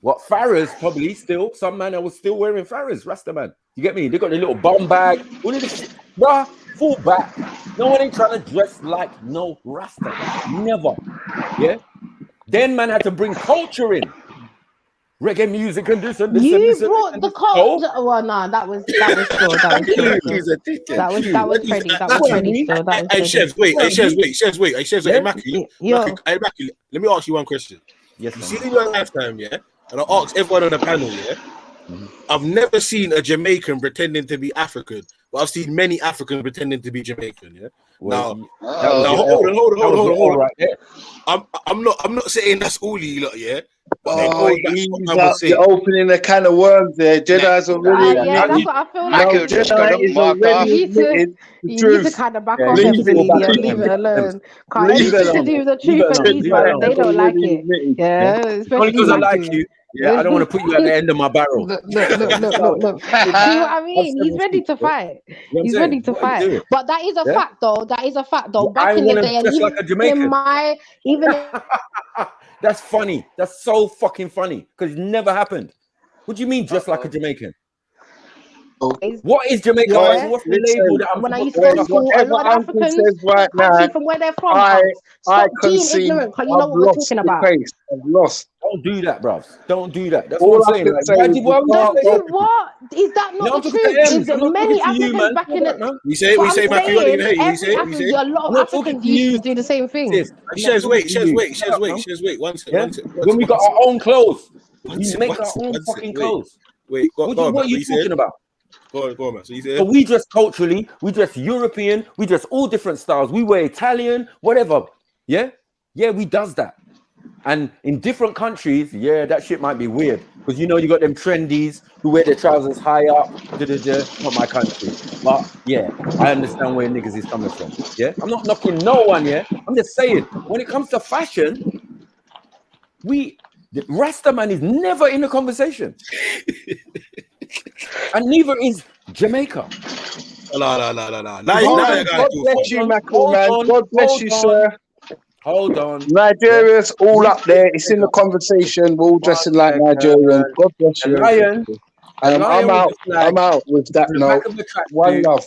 what Farrah's probably still. Some man I was still wearing Farrah's, Rasta man. You get me? They got the little bomb bag, all of this shit. Bruh, full back. No one ain't trying to dress like no Rasta. Never. Yeah. Then man had to bring culture in. Reggae music and this and this. You and this brought and the this. culture. Well, no, that was true. That was true. That was Freddie. That was Freddie. Still, that was Hey, chefs, wait. Hey, chefs, hey, Mackie. Let me ask you one question. Yes, you see in your lifetime, yeah, and I asked everyone on the panel, yeah. I've never seen a Jamaican pretending to be African, but I've seen many Africans pretending to be Jamaican. Yeah. Well, now hold on. Right there. I'm not saying that's all you lot, yeah. You're opening a can of worms there. Jedi's already. Yeah, that's what I feel like. Michael just got You need to kind of back off and leave it alone. Can't you to do the truth and these man, they don't like it. Yeah, only because I like you. Yeah, I don't want to put you at the end of my barrel. Look. See what I mean? He's ready to fight. He's ready to fight. But that is a fact, though. That is a fact, though. Back in the day, and even that's funny. That's so fucking funny because it never happened. What do you mean, dress like a Jamaican? What is Jamaica? Yeah. What's the label that I'm when I used to go to school, a lot of Africans right now, from where they're from. I concede. You know what we're talking about. I've lost. Don't do that, bruv. Don't do that. That's All what I'm saying. What is that not the truth? Is many Africans back in the we say Mackie, what do you hate? A lot of Africans used to do the same thing. Shares wait. One second. When we got our own clothes, we make our own fucking clothes. Wait, what are you talking about? Go on, man. So we dress culturally, we dress European, we dress all different styles. We wear Italian, whatever. Yeah, we does that. And in different countries, that shit might be weird because you got them trendies who wear their trousers high up. Not my country, but I understand where niggas is coming from. Yeah, I'm not knocking no one. Yeah, I'm just saying when it comes to fashion, the Rastaman is never in the conversation. And neither is Jamaica. No. God bless you, Macron, man. God bless you, sir. Hold on. Nigerians all up there. It's in the conversation. We're all dressing like Nigerians. God bless you. I'm out with that note. One love.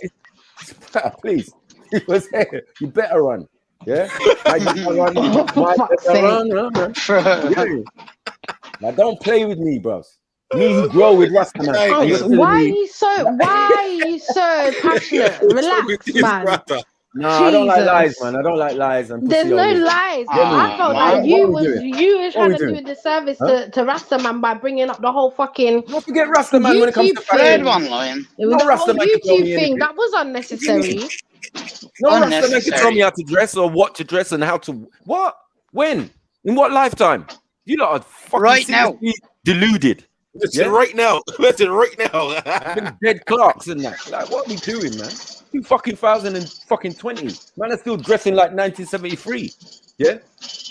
Please. You better run. Yeah? Now don't play with me, bros. Me who grow with Rastaman. Why are you so passionate? Relax, man. No, I don't like lies, man. I don't like lies. There's no lies. I felt like you was trying to do a disservice to Rastaman by bringing up the whole fucking. Don't forget Rastaman when it comes to third one, Lion. It was the whole YouTube thing that was unnecessary. No Rastaman can tell me how to dress or what to dress and how to what, when, in what lifetime. You lot are fucking right now deluded. Listen, right now. Dead Clarks and that. Like, what are we doing, man? 2020. Man are still dressing like 1973. Yeah?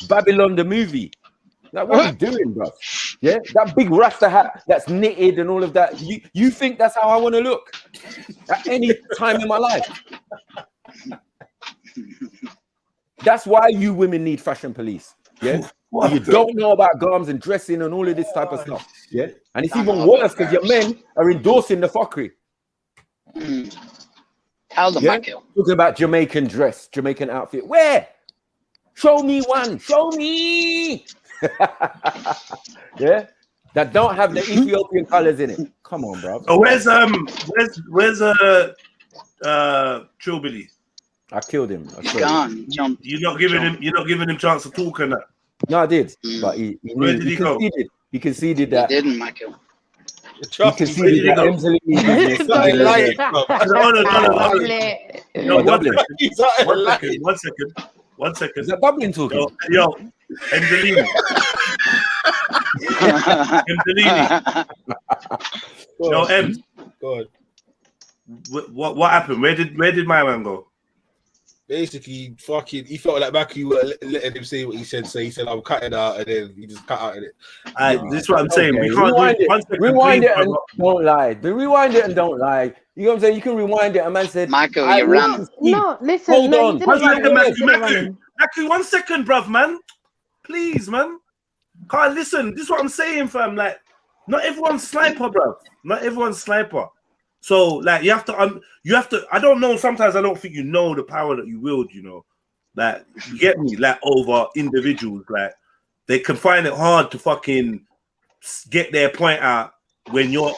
Babylon the movie. Like, what are we doing, bro? Yeah? That big Rasta hat that's knitted and all of that. You think that's how I want to look? At any time in my life. That's why you women need fashion police. Yeah. You don't know about garms and dressing and all of this type of stuff. Yeah. And it's even worse because your men are endorsing the fuckery. Tell them, Michael. Talking about Jamaican dress, Jamaican outfit. Where? Show me one. Show me. Yeah. That don't have the Ethiopian colors in it. Come on, bro. Oh, where's Trillbilly? I killed him. He's gone. You're not giving him chance to talk and that. No, I did, but he Where did he go? conceded. He conceded that. He didn't, Michael. He conceded that One second. Is that Dublin talking? Yo, Emzalini. Yo, Ems. God. What happened? Where did my man go? Basically, he felt like Maki were letting him say what he said. So he said, "I'm cutting out," and then he just cut out of it. This is what I'm saying. Okay. We can't rewind it and don't lie. Rewind it and don't lie. You know what I'm saying? You can rewind it. A man said, "Michael, you ran." No, listen. Hold no, on. Maki, 1 second, bruv, man. Please, man. Can't listen. This is what I'm saying, fam. Like, not everyone's sniper, bruv. Not everyone's sniper. So, like, you have to. I don't know. Sometimes I don't think you know the power that you wield. You know, like, you get me. Like, over individuals, like, they can find it hard to fucking get their point out when you're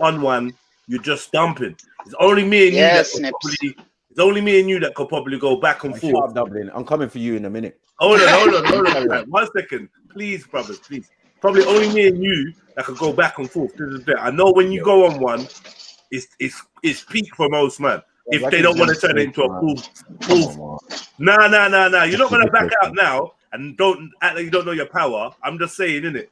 on one. You're just dumping. It's only me and you. It's only me and you that could probably go back and forth. Dublin. I'm coming for you in a minute. Hold on. Right, 1 second, please, brothers, please. Probably only me and you that could go back and forth. This is it. I know when you go on one, it's peak for most man. If they don't want to turn it into a full. Nah. You're not gonna back out now and don't act like you don't know your power. I'm just saying, innit?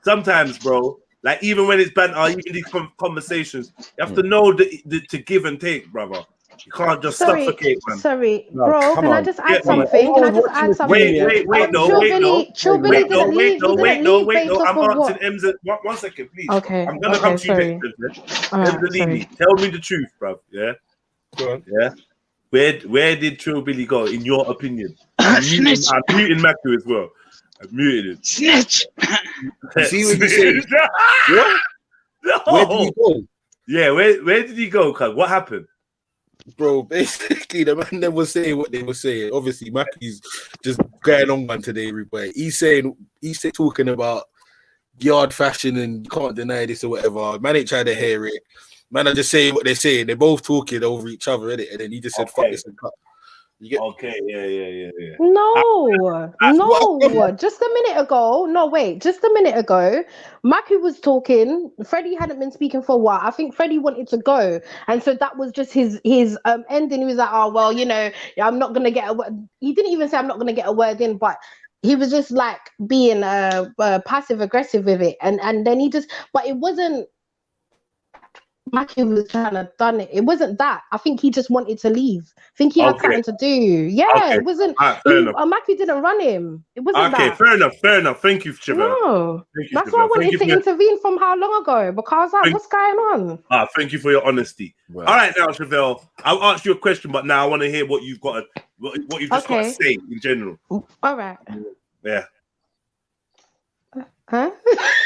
Sometimes, bro. Like, even when it's banter, even these conversations, you have to know to give and take, brother. You can't just suffocate, man. Sorry, bro. Can I just add something? Wait, no. I'm answering Emza. 1 second, please. Okay. I'm gonna come to you next. Emza, tell me the truth, bro. Yeah. Go on. Yeah. Where did Trillbilly go, in your opinion? I'm muting Matthew as well. I've muted him. Snitch. See what you said? What? No. Where did he go? Yeah, where did he go, cuz? What happened? Bro, basically, the man then was saying what they were saying. Obviously, Mackie's just going on one today, everybody. He's talking about yard fashion and you can't deny this or whatever. Man ain't trying to hear it. Man are just saying what they're saying. They're both talking over each other, innit? And then he just said, fuck this and cut. Okay, yeah. No. Just a minute ago. No, wait. Just a minute ago, Maki was talking. Freddie hadn't been speaking for a while. I think Freddie wanted to go, and so that was just his ending. He was like, "Oh well, I'm not gonna get a word." He didn't even say, "I'm not gonna get a word in," but he was just like being passive aggressive with it, and then he just. But it wasn't. Maki was trying to done it. It wasn't that. I think he just wanted to leave. I think he had something to do. Yeah, it wasn't. Maki didn't run him. It wasn't that. Fair enough. Thank you, Chibel. No, that's why I wanted to intervene from how long ago, because what's going on? Thank you for your honesty. Well, all right, now, Chibel, I'll ask you a question, but now I want to hear what you've got to say in general. All right. Yeah. Huh?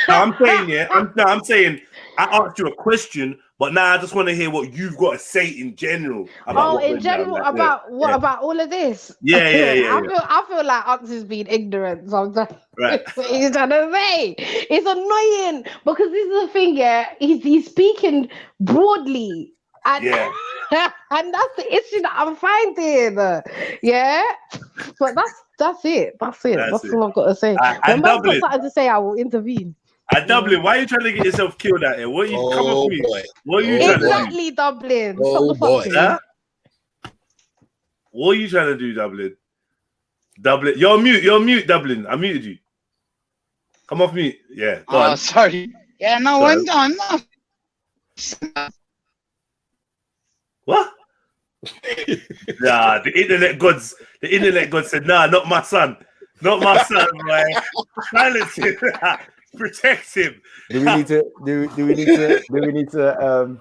No, I'm saying I asked you a question, but now I just want to hear what you've got to say in general. About about all of this? Yeah. I feel like Ox is being ignorant sometimes. Right. He's trying to say. It's annoying because this is the thing, yeah. He's speaking broadly. And, and that's the issue that I'm finding. Yeah. But that's it. That's all I've got to say. When I've got something to say, I will intervene. At Dublin, why are you trying to get yourself killed out here? What are you come off me? What are you trying to do? Dublin. Huh? What are you trying to do, Dublin? Dublin, you're mute, Dublin. I muted you. Come off mute. Yeah. Go on. Sorry. Yeah, no, I'm not. What? Nah, the internet gods said, nah, not my son. Not my son, boy. Silence him. Protect him. Do we need to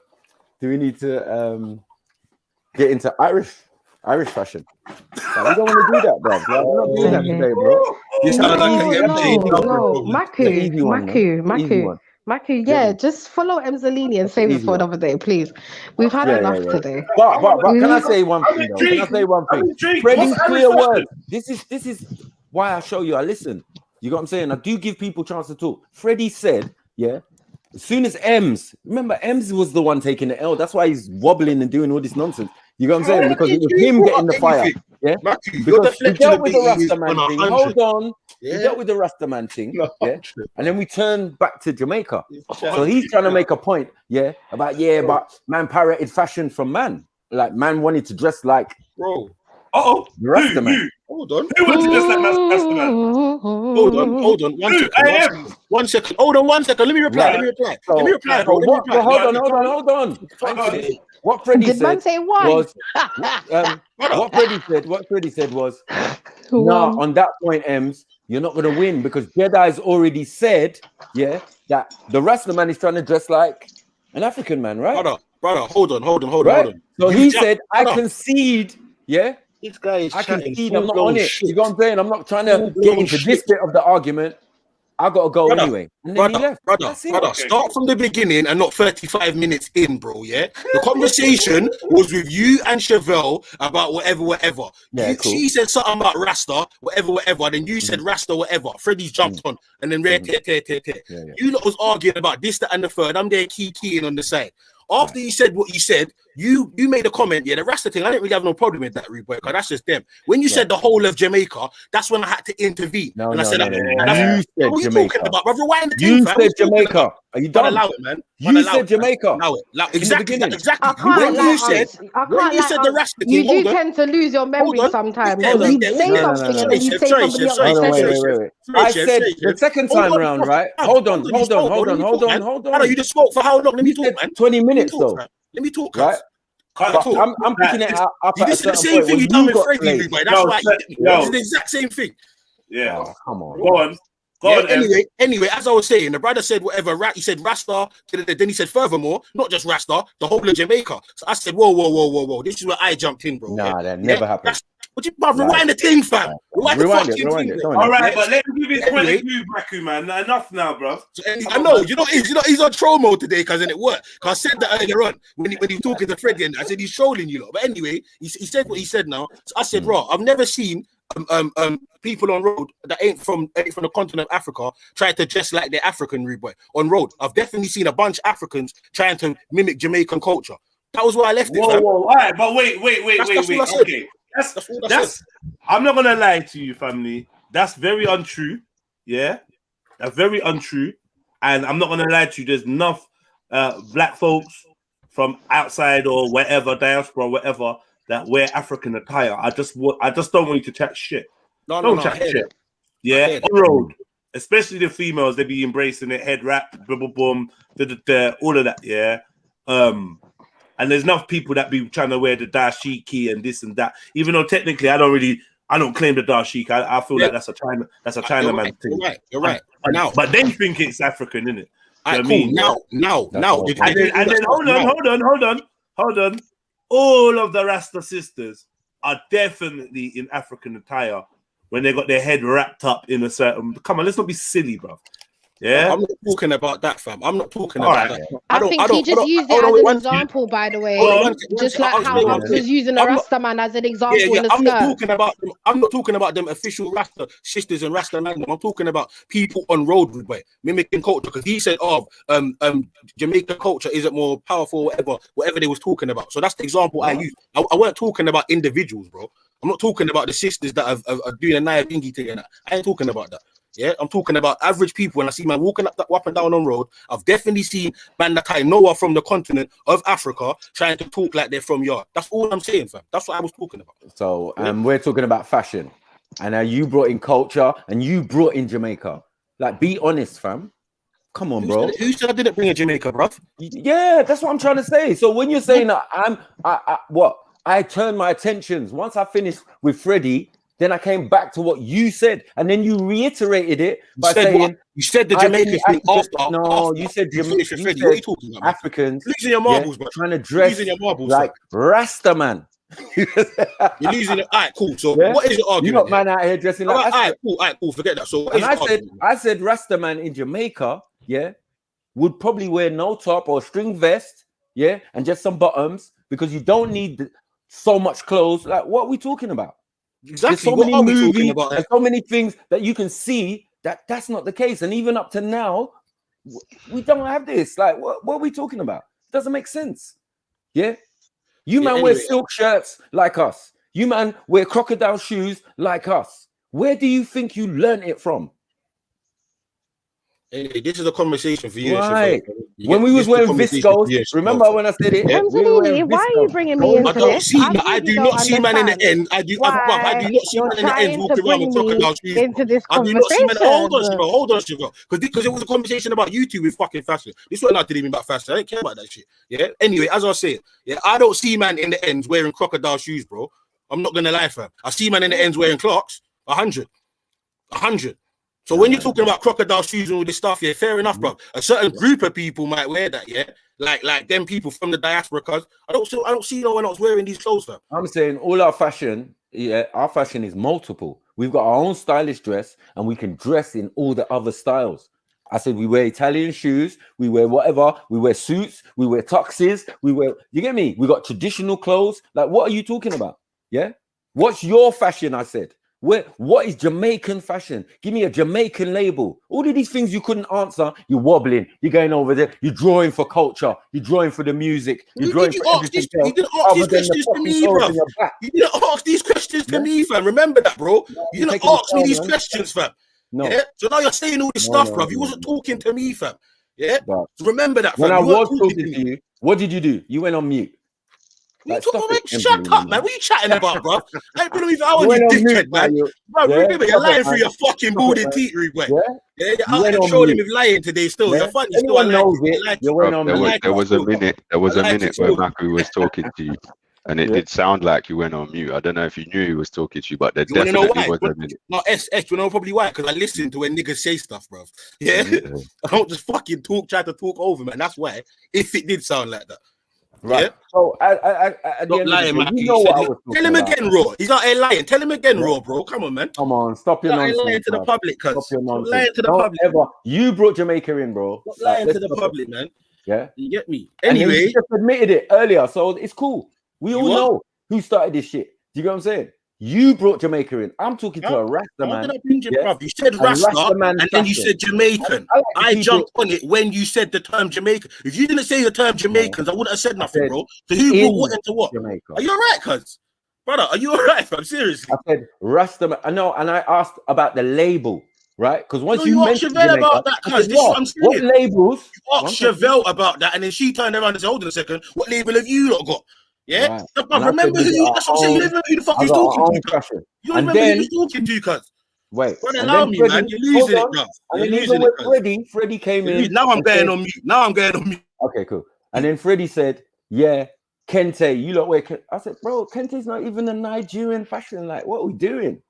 get into Irish? Irish fashion. Like, we don't want to do that, bro. Like, we're not doing that today, bro. You sound like an MJ. No, Maku, yeah, just follow Emzalini and save it for another day, please. We've had enough today. But can I say one thing though? Can I say one thing? Freddie's clear words. This is why I show you. I listen. You got what I'm saying? I do give people chance to talk. Freddie said, yeah. As soon as remember Ems was the one taking the L. That's why he's wobbling and doing all this nonsense. You got what I'm saying? Because it was him getting the fire. Yeah. Because he dealt with the Rastaman thing. Hold on. He dealt with the Rastaman thing. Yeah. And then we turn back to Jamaica. So he's trying to make a point, about man pirated fashion from man. Like man wanted to dress like the Rastaman. Hold on. Who wanted to dress like Rastaman? Hold on. One second. Hold on 1 second. Let me reply. Hold on. What Freddie Did said man say one? was what Freddie said was no, on that point, Ems, you're not gonna win because Jedi's already said, that the Rastaman is trying to dress like an African man, right? Brother, hold on. So he said, I concede, This guy is I concede, I'm not on it. You know what I'm saying? I'm not trying to get into this bit of the argument. I gotta go anyway. And then he left. Brother, start from the beginning and not 35 minutes in, bro. Yeah, the conversation was with you and Chevelle about whatever. Yeah, cool. She said something about Rasta, whatever. Then you said Rasta, whatever. Freddie's jumped on, and then you lot was arguing about this, that, and the third. I'm there keying on the side. After you said what you said, you made a comment. Yeah, the Rasta thing, I didn't really have no problem with that, Rude Boy, because that's just them. When you said the whole of Jamaica, that's when I had to intervene. No, I said, you said what are you Jamaica. talking about, brother? Rewind the You thing, said Jamaica. Are you done? Allow it, man. You said Jamaica. Allow it. Exactly. I can't When you said the Rasta thing, you do tend to lose your memory sometimes. You say something and then you say somebody else. Wait. I said the second time round, right? Hold on. You just spoke for how long? Let me talk, man. 20 minutes though. Let me talk, right? I'm picking it up. This is the same thing you done with Freddie, boy. That's why it's the exact same thing. Yeah. Oh, come on. Go on. Anyway, as I was saying, the brother said whatever. He said Rasta. Then he said furthermore, not just Rasta, the whole of Jamaica. So I said, whoa. This is where I jumped in, bro. Nah, that never happened. Rewind the thing, fam. Rewind it. All right, but let me give it 22, Baku, man. Enough now, bro. I know. You know, he's on troll mode today because it worked. Because I said that earlier on when he was talking to Freddie, and I said he's trolling you lot. But anyway, he said what he said now. So I said, bro, I've never seen people on road that ain't from the continent of Africa trying to dress like they're African, rude boy. On road, I've definitely seen a bunch of Africans trying to mimic Jamaican culture. That was where I left it. Whoa. All right, but wait. Okay. That's I'm not gonna lie to you, family. That's very untrue. Yeah, that's very untrue. And I'm not gonna lie to you. There's enough black folks from outside or wherever, diaspora, whatever, that wear African attire. I just don't want you to chat shit. Don't chat shit. Yeah, on road, especially the females, they be embracing it, head wrap, boom, all of that. Yeah. And there's enough people that be trying to wear the dashiki and this and that. Even though technically I don't claim the dashiki. I feel like that's a China man thing. You're right. But they think it's African, innit? Cool. Now. And then hold on. All of the Rasta sisters are definitely in African attire when they got their head wrapped up in a certain. Come on, let's not be silly, bro. Yeah, I'm not talking about that, fam. I'm not talking about that. I think he just used it as an example, by the way. Just like how Hubbs was using a Rasta man as an example in the skirt. I'm not talking about them official Rasta sisters and Rasta men. I'm talking about people on road with mimicking culture. Because he said, Jamaican culture isn't more powerful, whatever they was talking about. So that's the example I used. I weren't talking about individuals, bro. I'm not talking about the sisters that are doing a Naya Bingy thing and that. I ain't talking about that. Yeah, I'm talking about average people. When I see man walking up and down on road, I've definitely seen man that I know are from the continent of Africa trying to talk like they're from yard. That's all I'm saying, fam. That's what I was talking about. So we're talking about fashion, and you brought in culture, and you brought in Jamaica. Like, be honest, fam. Come on, bro. Who said I didn't bring in Jamaica, bro? Yeah, that's what I'm trying to say. So when you're saying that I turned my attentions once I finished with Freddie. Then I came back to what you said, and then you reiterated it by saying you said the Jamaican thing after. No, you said Jamaican. What are you talking about? Africans losing your marbles, bro. Trying to dress like Rasta man. You're losing it. All right, cool. So Yeah? what is your argument? You got man out here dressing like all right, cool. Forget that. So what and is your argument? I said Rasta man in Jamaica, yeah, would probably wear no top or string vest, yeah, and just some bottoms because you don't need so much clothes. Like, what are we talking about? Exactly. There's so What many are we talking movies about? and so many things that you can see that that's not the case. And even up to now, we don't have this. Like, what are we talking about? It doesn't make sense. Yeah. You man wear silk shirts like us. You man wear crocodile shoes like us. Where do you think you learned it from? Anyway, this is a conversation for you. Right. When we was wearing viscos, remember when I said it? Angelini, why are you bringing me into this? I do not see man in the end. I do not see man in the end walking around with crocodile shoes. Into this I do not see man. conversation. Hold on, Shiva. Because it was a conversation about you two with fucking fashion. This was not even about fashion. I don't care about that shit. Yeah. Anyway, as I was saying, yeah, I don't see man in the ends wearing crocodile shoes, bro. I'm not gonna lie, fam. I see man in the ends wearing clocks. 100. So when you're talking about crocodile shoes and all this stuff, yeah, fair enough, bro. A certain group of people might wear that, yeah, like them people from the diaspora. Cause I don't see no one else wearing these clothes, fam. I'm saying all our fashion, yeah, our fashion is multiple. We've got our own stylish dress, and we can dress in all the other styles. I said we wear Italian shoes, we wear whatever, we wear suits, we wear tuxes, we wear. You get me? We got traditional clothes. Like, what are you talking about? Yeah, what's your fashion? I said. What is Jamaican fashion? Give me a Jamaican label. All of these things you couldn't answer. You're wobbling. You're going over there. You're drawing for culture. You're drawing for the music. You're drawing for everything else. You didn't ask these questions to me, bro. You didn't ask these questions to me, fam. Remember that, bro. You didn't ask me these questions, fam. No. Yeah? So now you're saying all this stuff, bro. You wasn't talking to me, fam. Yeah. So remember that, fam. When I was talking to you, what did you do? You went on mute. Like, shut up, man. What are you chatting about, bro? I don't even I want you dickhead, man. Bro, remember, you're lying through your fucking balding teeth, bro. Yeah, you're out here trolling with lying today still. You're funny still. There was a minute where Maku was talking to you, and it did sound like you went on mute. I don't know if you knew he was talking to you, but there definitely was a minute. No, you know probably why? Because I listen to when niggas say stuff, bro. Yeah? I don't just fucking try to talk over, man. That's why, if it did sound like that. Right. Yeah. So Stop lying, man. You know what I was Tell him again, Raw. He's not lying. Tell him again, Raw, bro. Come on, man. Come on, stop your nonsense. Lying to the public, cuz. Stop your nonsense. Lying to the public. Ever. You brought Jamaica in, bro. Stop lying to the public, man. Yeah. You get me? Anyway, you just admitted it earlier, so it's cool. We all know who started this shit. Do you get what I'm saying? You brought Jamaica in. I'm talking to a Rasta man. You said Rasta, and then you said Jamaican. I jumped on it when you said the term Jamaican. If you didn't say the term Jamaicans, I wouldn't have said nothing, bro. So who brought what into what? Jamaica. Are you all right, cuz? Brother, are you all right, fam? Seriously. I said Rasta man. I know, and I asked about the label, right? Because once you mentioned Chevelle about that, cuz this is what I'm saying. What labels? You asked Chevelle about that, and then she turned around and said, hold on a second, what label have you lot got? Yeah, right. Remember who? That's what I'm saying. You don't know who the fuck he's talking to. You don't remember who he's talking to, cuz. Wait, allow me, man. You're losing it, bro. And then even with Freddie came in. Now I'm going on mute. Okay, cool. And then Freddie said, "Yeah, Kente, you lot wear." I said, "Bro, Kente's not even a Nigerian fashion. Like, what are we doing?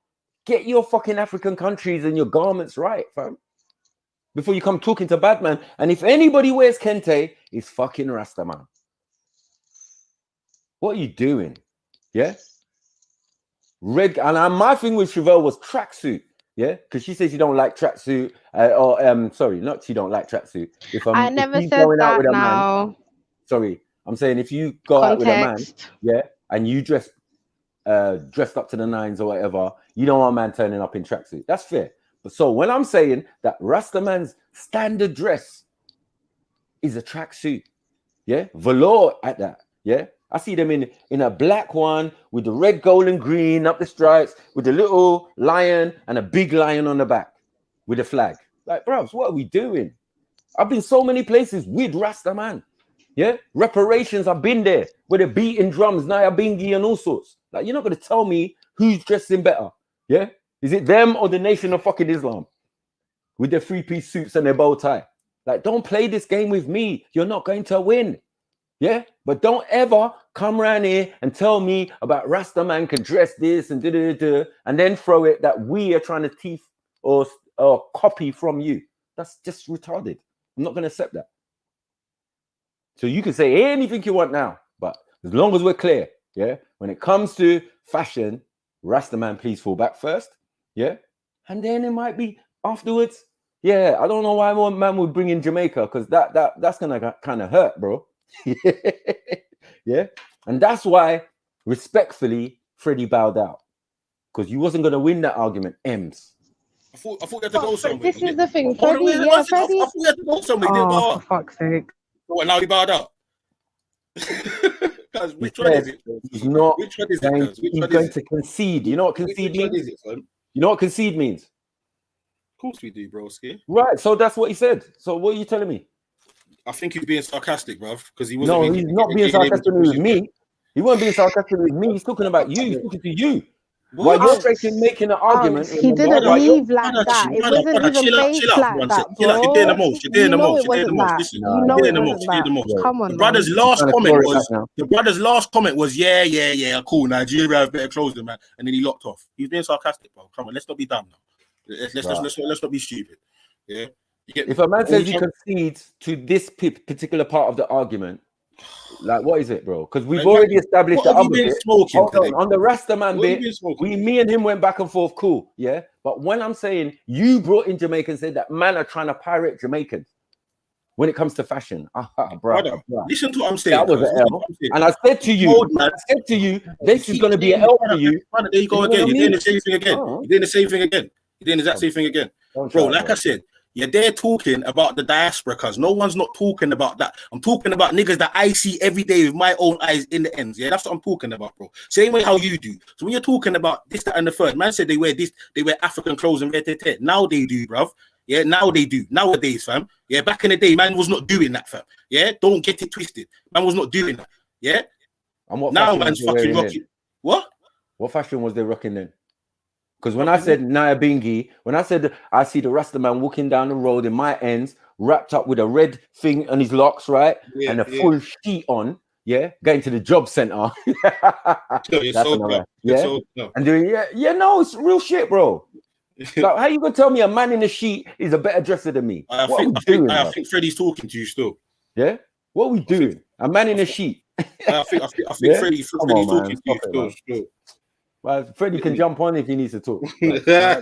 Get your fucking African countries and your garments right, fam. Before you come talking to Batman. And if anybody wears Kente, it's fucking Rasta man. What are you doing? Yeah. Red, and my thing with Chevelle was tracksuit. Yeah, because she says you don't like tracksuit. Sorry, not she don't like tracksuit. I never said that now. Sorry, I'm saying if you go out with a man, yeah, and you dressed up to the nines or whatever, you don't want a man turning up in tracksuit. That's fair. But so when I'm saying that Rasta man's standard dress is a tracksuit, yeah, velour at that, yeah. I see them in a black one with the red, gold, and green up the stripes with the little lion and a big lion on the back with a flag. Like, bros, what are we doing? I've been so many places with Rasta man. Yeah, reparations. I've been there where they're beating drums, Naya Bingi and all sorts. Like, you're not gonna tell me who's dressing better. Yeah, is it them or the Nation of fucking Islam with their 3-piece suits and their bow tie? Like, don't play this game with me. You're not going to win. Yeah, but don't ever come around here and tell me about Rasta man can dress this and and then throw it that we are trying to thief or copy from you. That's just retarded. I'm not going to accept that. So you can say anything you want now, but as long as we're clear, Yeah. When it comes to fashion, Rastaman, please fall back first. Yeah. And then it might be afterwards. Yeah. I don't know why one man would bring in Jamaica, because that's gonna kind of hurt, bro. Yeah. And that's why, respectfully, Freddie bowed out. Because you wasn't gonna win that argument, M's. I thought you had to go somewhere. This is the thing, Freddie. Freddie. Yeah, Freddie. I thought you had to go somewhere. Oh, for fuck's sake! What, now he bowed out? Which one is it? He's not Which one is going, it? he's going to concede. You know what concede means? Is it, son? You know what concede means? Of course we do, broski. Right. So that's what he said. So what are you telling me? I think he's being sarcastic, bruv, because he wasn't. No, he's not being sarcastic with me. He wasn't being sarcastic with me. He's talking about you. He's talking to you. While you're making an argument, he didn't leave like that. It wasn't even based like that, bro. You're doing the most. You're doing the most. You're doing the most. Listen, you're doing the most. You're doing the most. Come on, the brother's last comment was, yeah, cool. Nigeria have better clothes than man, and then he locked off. He's being sarcastic, bro. Come on, let's not be dumb now. Let's not be stupid. Yeah. If a man says he concedes to this particular part of the argument, like, what is it, bro? Because we've already established the other bit. On the Rastaman bit, me and him went back and forth, cool, yeah? But when I'm saying you brought in Jamaica and said that man are trying to pirate Jamaicans when it comes to fashion, brother. Listen to what I'm saying. That was an L. And I said to you, this is going to be an L for you. There you go again. You're doing the same thing again. You're doing the same thing again. You're doing the exact same thing again. Bro, like I said, you're there talking about the diaspora, cuz no one's not talking about that. I'm talking about niggas that I see every day with my own eyes in the ends. Yeah, that's what I'm talking about, bro. Same way how you do. So when you're talking about this, that, and the third, man said they wear African clothes and red. Now they do, bruv. Yeah, now they do. Nowadays, fam. Yeah, back in the day, man was not doing that, fam. Yeah, don't get it twisted. Man was not doing that. Yeah. And what now man's fucking rocking. What? What fashion was they rocking then? Because when I said Naya Bingi, when I said I see the Rastaman walking down the road in my ends, wrapped up with a red thing on his locks, right? Yeah, and a full sheet on, going to the job center. And doing, no, it's real shit, bro. Like, how you gonna tell me a man in a sheet is a better dresser than me? I think Freddie's talking to you still. Yeah? What are we doing? A man in a sheet. I think Freddie's talking to you still. Well, Freddie can jump on if he needs to talk. You get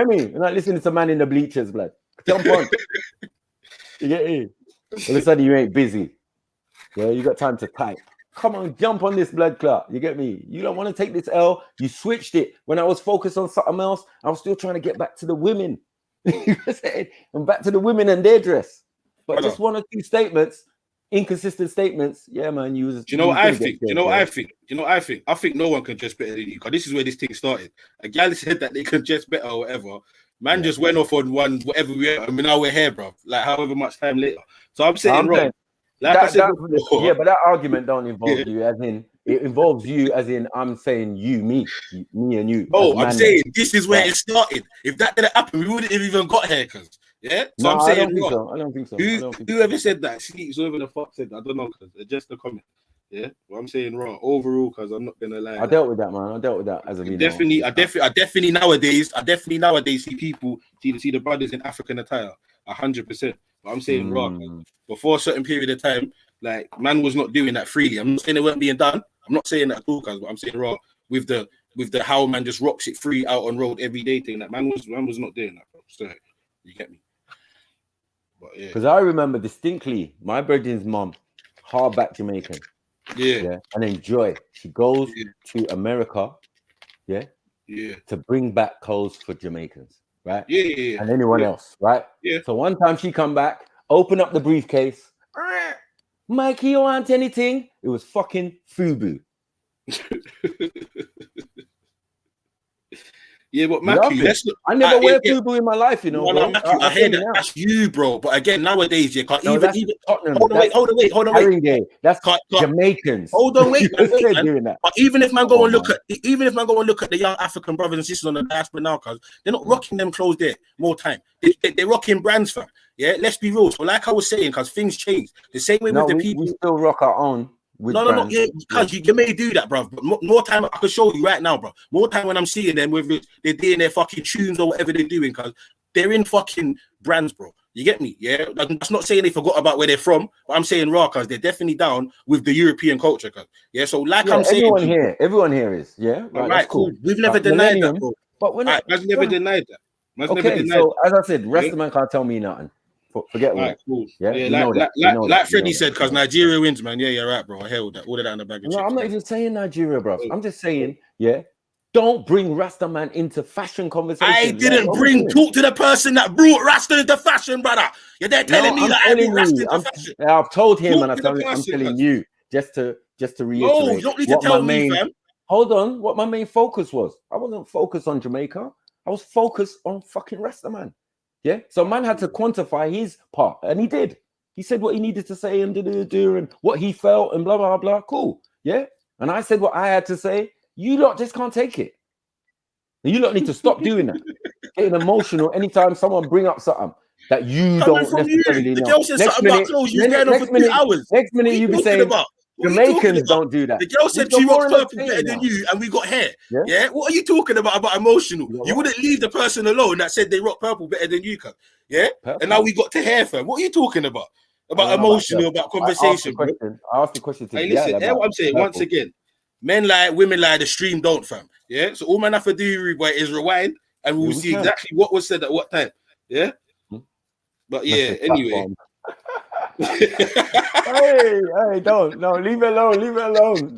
me? You're not listening to man in the bleachers, blood. Jump on. You get me? All of a sudden you ain't busy. Yeah, you got time to type. Come on, jump on this blood clot. You get me? You don't want to take this L. You switched it. When I was focused on something else, I was still trying to get back to the women. And back to the women and their dress. But just one or two statements, inconsistent statements. Yeah, man. Do you know what I think? I think no one can dress better than you. Because this is where this thing started. A gal said that they can dress better or whatever. Man just went off on one, whatever we are. I mean, now we're here, bro. Like however much time later. So I'm saying wrong. Like I said before, but that argument don't involve you, as in it involves you, as in I'm saying you, me and you. Oh, I'm saying this is where it started. If that didn't happen, we wouldn't have even got here, cuz. Yeah, so I'm saying I don't think so. Whoever said that, sleeps, whoever the fuck said that, I don't know, cuz just a comment. Yeah, well, I'm saying wrong overall, cuz I'm not gonna lie. I dealt with that, man. I dealt with that as a I definitely nowadays see people see the brothers in African attire 100%. But I'm saying wrong. Before a certain period of time, like man was not doing that freely. I'm not saying it weren't being done. I'm not saying that at all, cuz, but I'm saying wrong with the how man just rocks it free out on road every day thing. That man was not doing that, bro. So you get me? But yeah, because I remember distinctly my brethren's mom, hardback Jamaican. Yeah, and then Joy, she goes to America, to bring back clothes for Jamaicans, right? Yeah. And anyone else, right? Yeah. So one time she come back, open up the briefcase. Mikey, you want anything? It was fucking FUBU. Yeah, but Matthew, I never wear FUBU in my life, you know. No, Matthew, I hear that. That's you, bro. But again, nowadays, you can't even. Hold on, wait. That's Jamaicans. Hold on, wait. But even if man go and look at the young African brothers and sisters on the diaspora now, cause they're not rocking them clothes there more time. They're rocking brands, fam. Yeah, let's be real. So, like I was saying, cause things change. The same way with the people. We still rock our own. No, yeah, because you may do that, bro. But more time, I can show you right now, bro. More time when I'm seeing them with they're doing their fucking tunes or whatever they're doing, because they're in fucking brands, bro. You get me? Yeah, like, that's not saying they forgot about where they're from, but I'm saying raw, cause they're definitely down with the European culture, cause yeah. So like I'm saying, everyone here is, yeah, right, that's cool. We've never denied that, bro. But we're not. Man's never denied that. Man's never Okay, denied so that. as I said, rest of man can't tell me nothing. Forget all that. Cool. Yeah, Yeah, like Freddie said, cause Nigeria wins, man. Yeah, you're right, bro. I held that. All of that in the bag of No, chips, I'm not even saying Nigeria, bro. I'm just saying, yeah. Don't bring Rasta man into fashion conversation. I didn't talk to the person that brought Rasta into fashion, brother. You're there telling me that I brought Rasta into fashion. I've told him, and I'm telling you, just to reiterate. No, you don't need to tell me, fam. Hold on, what my main focus was. I wasn't focused on Jamaica. I was focused on fucking Rasta man. Yeah. So man had to quantify his part, and he did. He said what he needed to say and and what he felt and blah blah blah. Cool. Yeah. And I said what I had to say. You lot just can't take it. You lot need to stop doing that. Getting emotional anytime someone bring up something that you don't necessarily know. The girl said something about clothes. You was going on for 2 hours. Next minute you be saying Jamaicans don't do that. The girl said she rocks purple better than you, and we got hair. Yeah. What are you talking about emotional? You wouldn't leave the person alone that said they rock purple better than you, cuz. Yeah. And now we got to hair, fam. What are you talking about? About emotional, about conversation, bro. I asked the question. Hey, listen. Hear what I'm saying once again. Men lie, women lie, the stream don't, fam. Yeah. So all man have to do, boy, is rewind, and we'll see exactly what was said at what time. Yeah. But yeah, anyway. hey, don't leave it alone.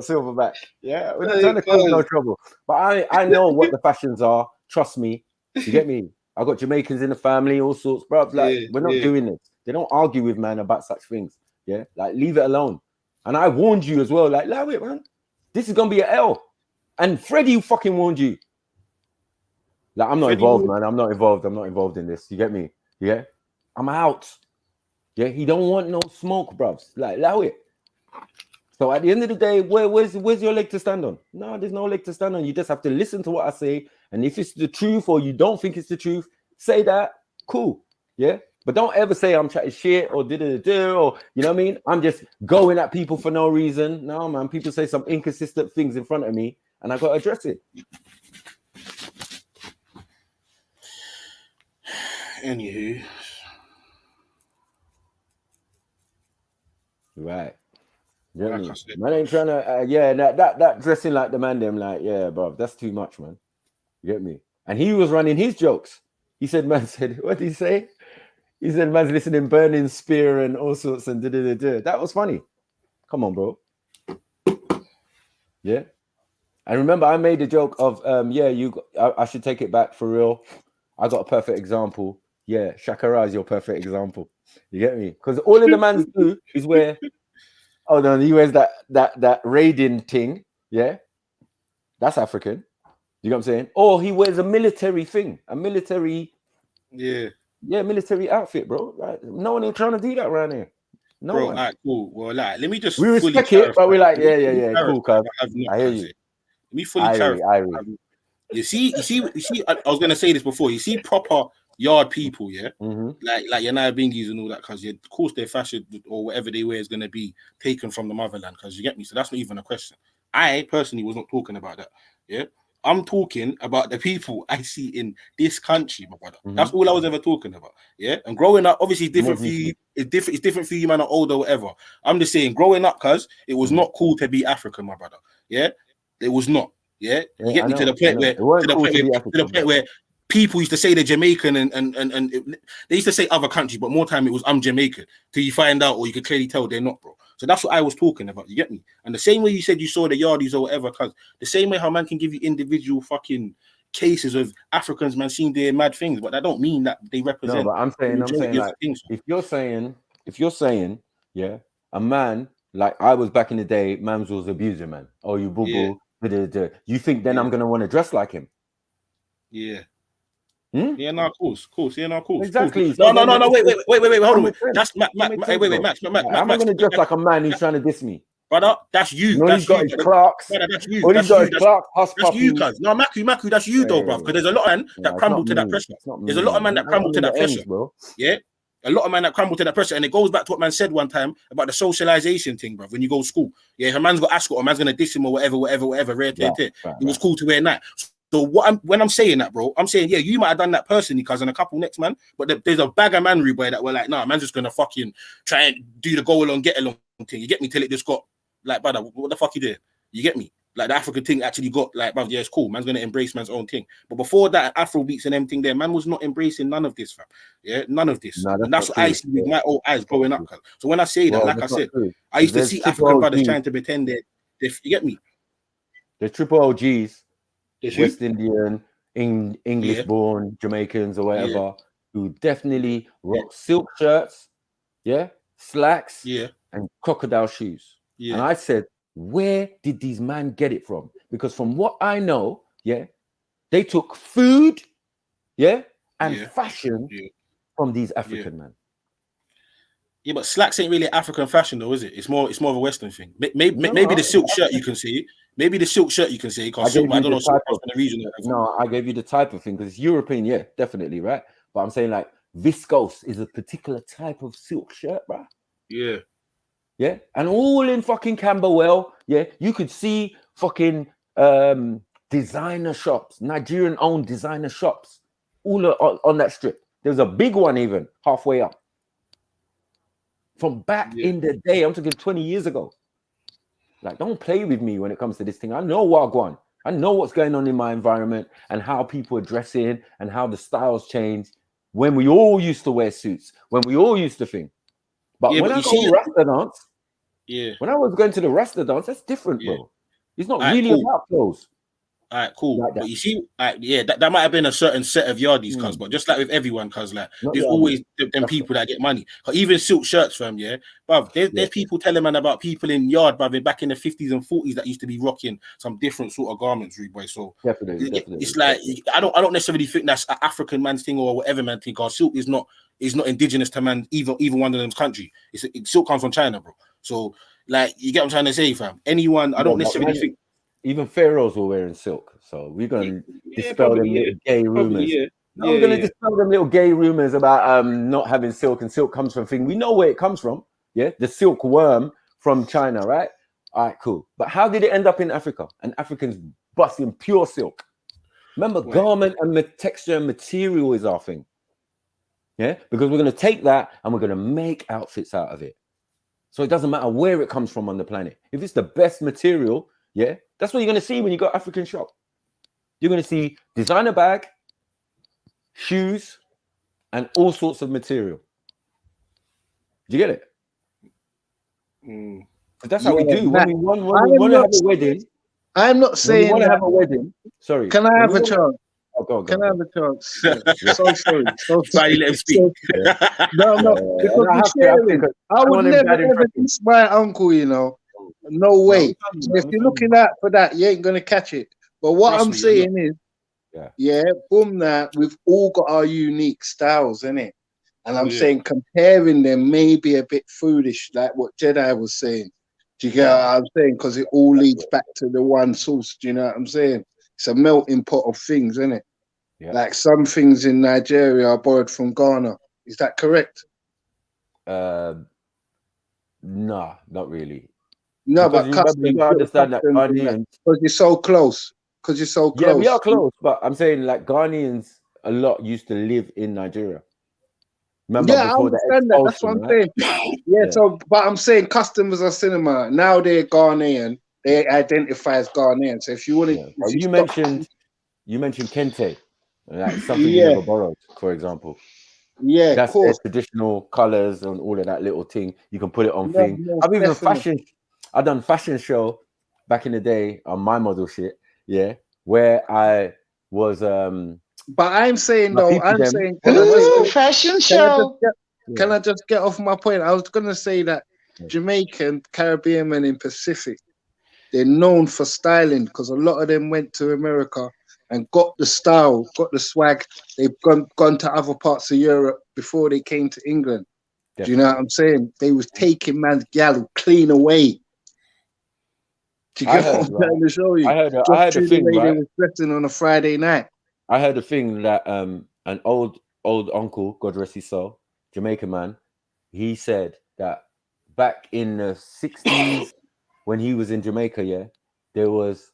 Silverback. Yeah, we're not trying to cause no trouble. But I know what the fashions are. Trust me. You get me? I got Jamaicans in the family, all sorts, bro. Like we're not doing this. They don't argue with man about such things. Yeah, like leave it alone. And I warned you as well. Like, allow it, man. This is gonna be an L. And Freddie fucking warned you. Like, I'm not involved, man. I'm not involved in this. You get me? Yeah, I'm out. Yeah, he don't want no smoke, bruvs. Like, allow it. So at the end of the day, where's your leg to stand on? No, there's no leg to stand on. You just have to listen to what I say. And if it's the truth or you don't think it's the truth, say that. Cool. Yeah. But don't ever say I'm chatting shit or or you know what I mean? I'm just going at people for no reason. No, man. People say some inconsistent things in front of me and I got to address it. Anywho. Right. Yeah, man ain't trying to that dressing like the man them, like, yeah, bro, that's too much, man. You get me? And he was running his jokes. He said, what did he say? He said, man's listening, burning spear and all sorts and That was funny. Come on, bro. Yeah. And remember, I made a joke of, I should take it back for real. I got a perfect example. Yeah, Shakara is your perfect example. You get me? Because all of the mans do is wear, oh no, he wears that raiding thing. Yeah. That's African. You know what I'm saying? Or he wears a military thing, military outfit, bro. Like, no one ain't trying to do that around here. No bro, one. All right, cool. Well, like, let me just we respect it, but we're like, yeah, cool, cuz. I hear you. Let me fully clarify. You see, I was gonna say this before. You see proper yard people, yeah, like your Bingies and all that, because of course their fashion or whatever they wear is gonna be taken from the motherland, because you get me. So that's not even a question. I personally was not talking about that. Yeah, I'm talking about the people I see in this country, my brother. That's all I was ever talking about. Yeah, and growing up, obviously, different for you. It's different for you, man, or older, or whatever. I'm just saying, growing up, cuz it was not cool to be African, my brother. Yeah, it was not. Yeah, you get me to the point where people used to say they're Jamaican and they used to say other countries, but more time it was I'm Jamaican till you find out, or you could clearly tell they're not, bro. So that's what I was talking about. You get me? And the same way you said you saw the yardies or whatever, cuz the same way how man can give you individual fucking cases of Africans, man, seeing their mad things, but that don't mean that they represent. No, but I'm saying like, if you're saying, yeah, a man like I was back in the day, man was abusing, man. Oh, you boo boo. You think then I'm gonna want to dress like him? Yeah. Yeah, no, of course. Yeah, no, of course. Exactly. No, wait, hold on. That's Max. I'm gonna dress like a man who's trying to diss me. Brother, that's you. He's got his Clarks. That's you. He's got his Clarks. That's you, cuz. No, Maku, that's you, though, bro. Because there's a lot of men that crumble to that pressure. There's a lot of men that crumble to that pressure, bro. Yeah. A lot of men that crumble to that pressure, and it goes back to what man said one time about the socialization thing, bro. When you go to school, yeah, her man's got ascot, or man's gonna diss him or whatever. It was cool to wear that. So when I'm saying that, bro, I'm saying, yeah, you might have done that personally, cuz, and a couple next, man. But there's a bag of manry boy that were like, nah, man's just gonna fucking try and do the go along, get along thing. You get me? Till it just got like, brother, what the fuck you doing? You get me? Like the African thing actually got like, brother, yeah, it's cool. Man's gonna embrace man's own thing. But before that, Afro beats and everything there, man was not embracing none of this, fam. Yeah, none of this. No, and that's what I see with my old eyes growing up. Cuz. So when I say that, Well, like I that's not said, true. I used to There's see triple African brothers OGs. trying to pretend you get me? There's triple OGs, There's who? West Indian, English Yeah. born, Jamaicans or Yeah. whatever, who definitely rock silk shirts, yeah, slacks, Yeah. and crocodile shoes. Yeah. And I said, where did these men get it from? Because from what I know, yeah, they took food, yeah, and Yeah. fashion Yeah. from these African men. Yeah, but slacks ain't really African fashion, though, is it? It's more of a Western thing. Maybe the silk shirt you can see. Maybe the silk shirt you can see. Because silk, I don't know, silk comes from the region. No, I gave you the type of thing because it's European, yeah, definitely, right? But I'm saying like viscose is a particular type of silk shirt, bro. Yeah. Yeah, and all in fucking Camberwell, yeah, you could see fucking designer shops, Nigerian-owned designer shops, all on that strip. There's a big one even halfway up. From back in the day, I'm talking 20 years ago. Like, don't play with me when it comes to this thing. I know what I want. I know what's going on in my environment and how people are dressing and how the styles change. When we all used to wear suits, when we all used to think. But when I go Rasta dance, when I was going to the Rasta dance, that's different, bro. It's not really about clothes. All right, cool. Like but you see, that might have been a certain set of yardies, cuz, but just like with everyone, cuz, like there's always them people that get money. Even silk shirts, fam, bruv, there's people telling man about people in yard, bruv, back in the 50s and 40s that used to be rocking some different sort of garments, rude boy. So definitely. It's like I don't necessarily think that's an African man's thing or whatever man thing. Cause silk is not indigenous to man, either one of them's country. Silk comes from China, bro. So like you get what I'm trying to say, fam. Anyone, I don't necessarily think. Even pharaohs were wearing silk, so we're gonna dispel them little gay rumors. We're gonna dispel them little gay rumors about not having silk, and silk comes from thing. We know where it comes from. Yeah, the silk worm from China, right? All right, cool. But how did it end up in Africa? And Africans busting pure silk. Remember, garment and texture and material is our thing. Yeah, because we're gonna take that and we're gonna make outfits out of it. So it doesn't matter where it comes from on the planet. If it's the best material, yeah, that's what you're going to see when you go African shop. You're going to see designer bag, shoes, and all sorts of material. Do you get it? But that's how we do. When we want to have a wedding. I'm not saying we want to have a wedding. Sorry. Can I have a chance? Can I have a chance? So sorry. Sorry, let him speak. No, because I would never ever diss my uncle, you know. No way. So if you're looking out for that, you ain't gonna catch it. But what I'm saying is, boom, that we've all got our unique styles, innit? And I'm saying comparing them may be a bit foolish, like what Jedi was saying. Do you get what I'm saying? Because it all leads back to the one source. Do you know what I'm saying? It's a melting pot of things, isn't it? Yeah. Like some things in Nigeria are borrowed from Ghana. Is that correct? No, not really. No, because but you gotta understand that Ghanaians, because you're so close. Because you're so close. Yeah, we are close, but I'm saying like Ghanaians a lot used to live in Nigeria. Remember I understand that. That's what I'm saying. Yeah, so but I'm saying customers are cinema. Now they're Ghanaian. They identify as Ghanaian. So if you want to, you mentioned kente, like something you never borrowed, for example. Yeah, that's their traditional colors and all of that little thing. You can put it on thing. I've even I've done fashion show back in the day on my model shit. Yeah, where I was. But I'm saying though, fashion show. Can I just get off my point? I was gonna say that Jamaican, Caribbean men in Pacific, they're known for styling because a lot of them went to America and got the style, got the swag. They've gone to other parts of Europe before they came to England. Definitely. Do you know what I'm saying? They was taking man's gal clean away. Do you get what I'm trying to show you? I heard a thing, right? They was dressing on a Friday night. I heard a thing that an old uncle, God rest his soul, Jamaican man, he said that back in the 60s when he was in Jamaica, there was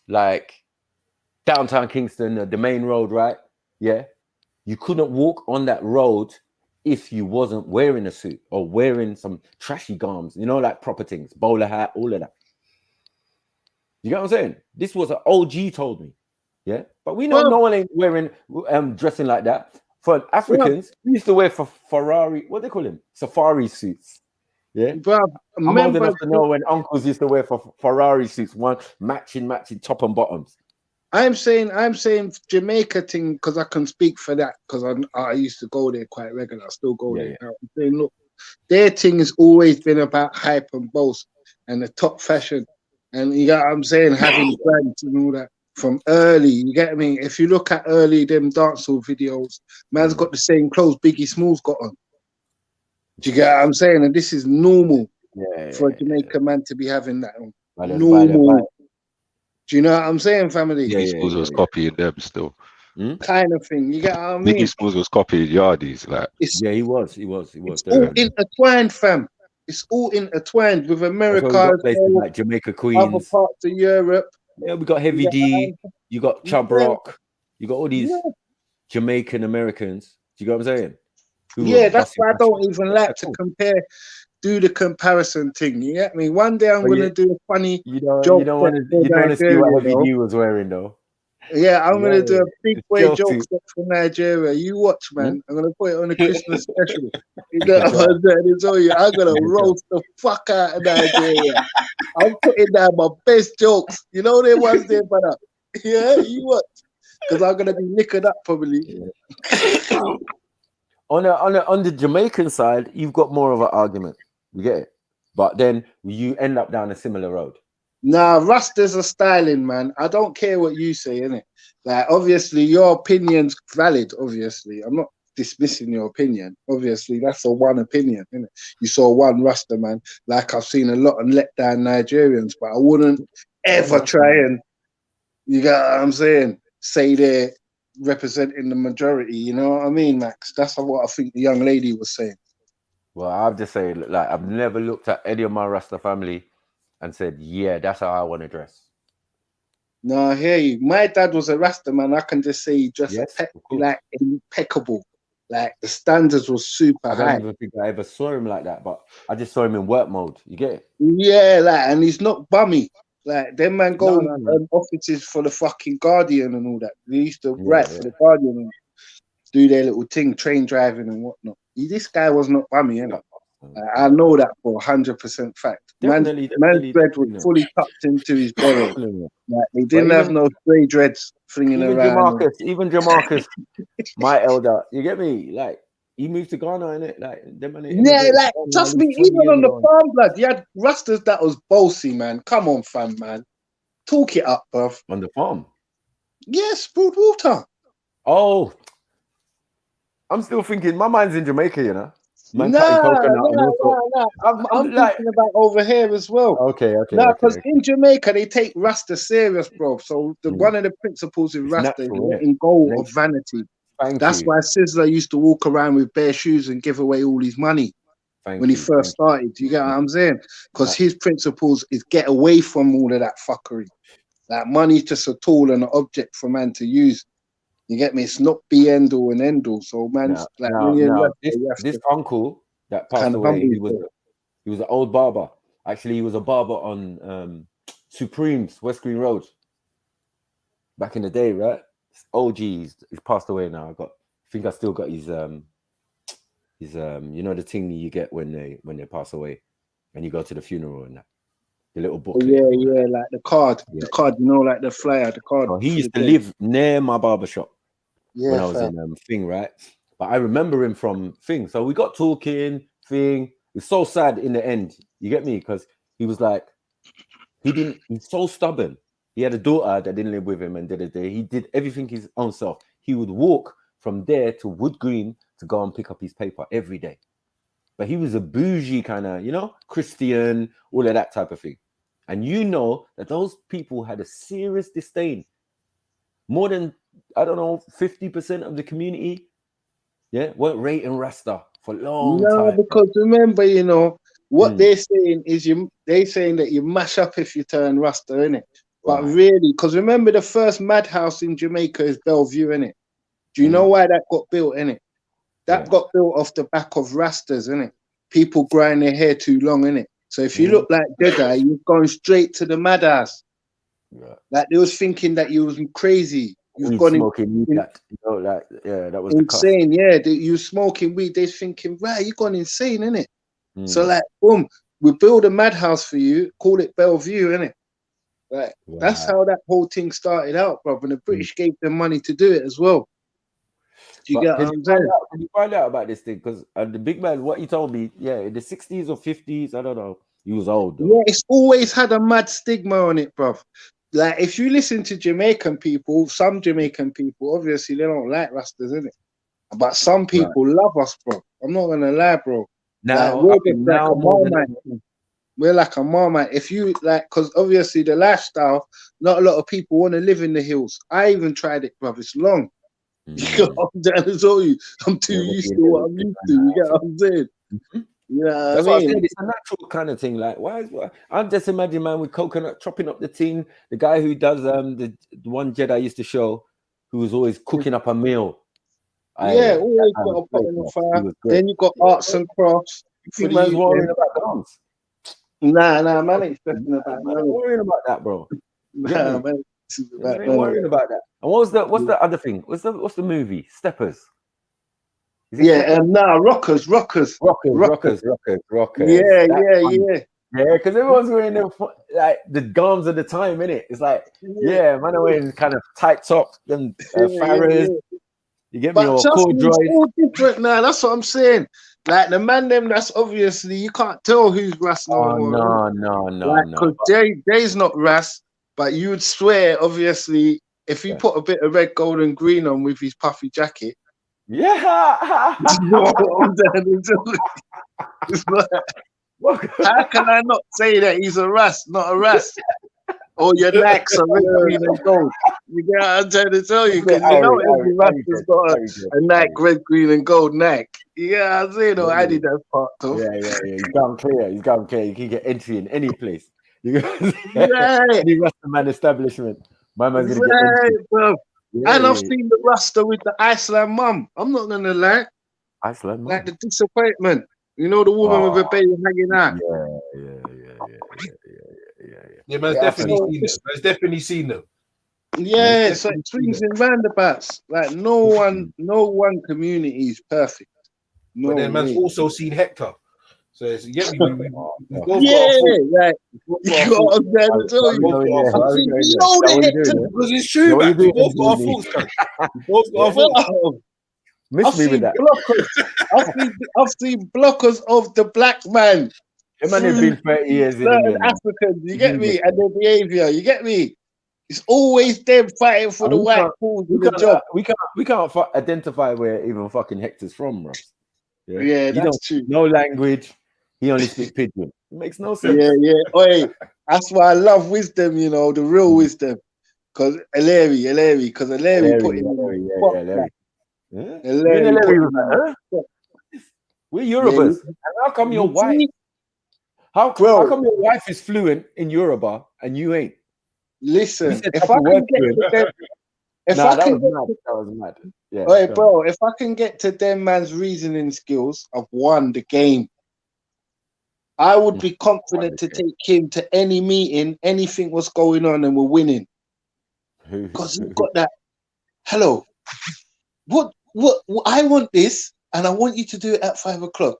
like downtown Kingston, the main road, right? Yeah. You couldn't walk on that road if you wasn't wearing a suit or wearing some trashy garms, you know, like proper things, bowler hat, all of that. You get what I'm saying? This was an OG told me. Yeah. But we know no one ain't wearing dressing like that. For Africans, we used to wear Ferrari, what they call him? Safari suits. Yeah. I'm old enough to know when uncles used to wear Ferrari suits, one matching top and bottoms. I'm saying Jamaica thing because I can speak for that because I used to go there quite regular. I still go there now. I'm saying, look, their thing has always been about hype and boast and the top fashion, and you get what I'm saying, having brands and all that from early. You get me? If you look at early them dancehall videos, man's got the same clothes Biggie Smalls got on. Do you get what I'm saying? And this is normal for a Jamaican man to be having that on. Normal. Do you know what I'm saying, family? Biggie Smalls was copying them still. Kind of thing. You get what I mean? Biggie Smalls was copying Yardies. Like, he was. It's all intertwined, fam. It's all intertwined with America, places like Jamaica, Queens, other parts of Europe. Yeah, we got Heavy D. You got Chubb Rock. You got all these Jamaican Americans. Do you get what I'm saying? That's why I don't even like to do the comparison thing. You get me? One day I'm gonna do a funny joke. You don't want to see what Heavy D was wearing though. Yeah, I'm gonna do a big boy joke from Nigeria. You watch, man. I'm gonna put it on a Christmas special. You know what I'm saying? I'm gonna roast the fuck out of Nigeria. I'm putting down my best jokes. You know they ones there, brother. Yeah, you watch. Because I'm gonna be liquored up probably. On the Jamaican side, you've got more of an argument. You get it? But then you end up down a similar road. Nah, Rastas are styling, man. I don't care what you say, innit? Like, obviously, your opinion's valid, obviously. I'm not dismissing your opinion. Obviously, that's a one opinion, innit? You saw one Rasta, man. Like, I've seen a lot of let down Nigerians, but I wouldn't ever try and, you get what I'm saying, say they're representing the majority, you know what I mean, Max? That's what I think the young lady was saying. Well, I'll just say, like, I've never looked at any of my Rasta family and said, yeah, that's how I want to dress. No, I hear you. My dad was a Rasta, man. I can just say he dressed like impeccable. Like, the standards were super high. I don't even think I ever saw him like that, but I just saw him in work mode. You get it? Yeah, like, and he's not bummy. Like, them man go offices for the fucking Guardian and all that. They used to write for the Guardian and do their little thing, train driving and whatnot. This guy was not bummy, you know. I know that for 100% fact. Man's dread was fully tucked into his body. Like, he didn't have no stray dreads flinging around. Even Jamarcus, my elder, you get me? Like, he moved to Ghana, innit? Like, like, trust me, even on the farm, blood, you had Rastas that was bossy, man. Come on, fam, man. Talk it up, bruv. On the farm? Yes, brewed water. Oh, I'm still thinking, my mind's in Jamaica, you know? I'm thinking about over here as well. Okay. Because in Jamaica they take Rasta serious, bro. So one of the principles in Rasta is letting go of vanity. That's why Sizzler used to walk around with bare shoes and give away all his money when he first started. You get what I'm saying? Because his principles is get away from all of that fuckery. Like, money's just a tool and an object for man to use. You get me? It's not be end all and end all. So, man, this uncle that passed away, he was an old barber. Actually, he was a barber on Supreme's West Green Road back in the day, right? OG, he's passed away now. I think I still got his you know, the thing you get when they pass away, and you go to the funeral and that. The little book. Yeah, like the card. Yeah. The card, you know, like the flyer, the card. So he used to live near my barbershop when I was in Thing, right? But I remember him from Thing. So we got talking, Thing. It was so sad in the end. You get me? Because he was like, he's so stubborn. He had a daughter that didn't live with him, and he did everything his own self. He would walk from there to Wood Green to go and pick up his paper every day. But he was a bougie kind of, you know, Christian, all of that type of thing. And you know that those people had a serious disdain. More than, 50% of the community, weren't rating Rasta for a long time. No, because remember, you know, what they're saying is they're saying that you mash up if you turn Rasta, innit? But really, because remember the first madhouse in Jamaica is Bellevue, innit? Do you know why that got built, innit? That got built off the back of Rastas, innit? People growing their hair too long, innit? So if you look like Jedi, you're going straight to the madhouse. Like they was thinking that you was crazy. You've gone smoking weed, that, you know, like, that was insane. You smoking weed. They're thinking, right, you gone insane, innit? So like, boom, we build a madhouse for you. Call it Bellevue, innit? Like that's how that whole thing started out, bro. And the British gave them money to do it as well. Do you get what I'm saying? Can you find out about this thing? Because the big man, what he told me, in the 60s or 50s, I don't know. He was old, though. Yeah, it's always had a mad stigma on it, bro. Like, if you listen to Jamaican people, some Jamaican people, obviously, they don't like Rastas, innit? But some people love us, bro. I'm not going to lie, bro. Now, like, we're like a marmite. If you, like, because obviously the lifestyle, not a lot of people want to live in the hills. I even tried it, bro. It's long. You know what I'm trying to tell you? I'm too used to what I'm used to. You get what I'm saying? You know That's what I mean? said. It's a natural kind of thing. Like, why? I'm just imagining, man, with coconut chopping up the thing. The guy who does the one Jedi used to show, who was always cooking up a meal. Always got a pot in the fire. Then you got arts and crafts. You think man's worrying about guns? Nah, man ain't stressing about that. Man, worrying about that, bro. Nah, man. Ain't worrying about that. And what's the other thing? What's the movie? Steppers. Rockers. Yeah, because everyone's wearing the gowns of the time, innit? It's like, man, are wearing kind of tight top, them Farrahs. You get me? Or corduroy. It's all different now. That's what I'm saying. Like the man, that's obviously you can't tell who's Ras no more. No. Because Jay's not Ras, but you would swear, obviously, if he put a bit of red, gold, and green on with his puffy jacket. Yeah. How can I not say that he's a Ras, not a Ras? Or your Nikes are red, green, and gold. You get what I'm trying to tell you? Because you know every Ras has got a Nike, red, green, and gold Nike. Yeah, I'm saying, I did that part of. Yeah. He's gone clear. You can get entry in any place. Any Rastaman establishment. My man's gonna get entry. Bro. And I've seen the Rasta with the Iceland mum. I'm not gonna lie. Iceland mum. Like the disappointment. You know, the woman with a baby hanging out. Yeah, man's definitely seen them. Yeah, it's like swings and roundabouts. Like no one community is perfect. No, but then man's also seen Hector. So it's, you get me? Like, you got to tell you. Because it's true, man. We both got our faults, both got our faults. I've seen blockers of the black man. The man has been 30 years in England. Africans, you get me? And their behavior, you get me? It's always them fighting for the white cause in the job. We can't identify where even fucking Hector's from, bro. Yeah, that's true. No language. He only speaks pidgin. It makes no sense. Yeah. Oi, that's why I love wisdom, you know, the real wisdom. Because Hilary put him We're Yorubas. And how come you're white? How come your wife is fluent in Yoruba and you ain't? Listen, if I can get to them, that was mad. Yeah, hey, bro, if I can get to them man's reasoning skills, I've won the game. I would be confident to take him to any meeting, anything was going on, and we're winning. Because you've got that. Hello, what? I want this, and I want you to do it at 5 o'clock.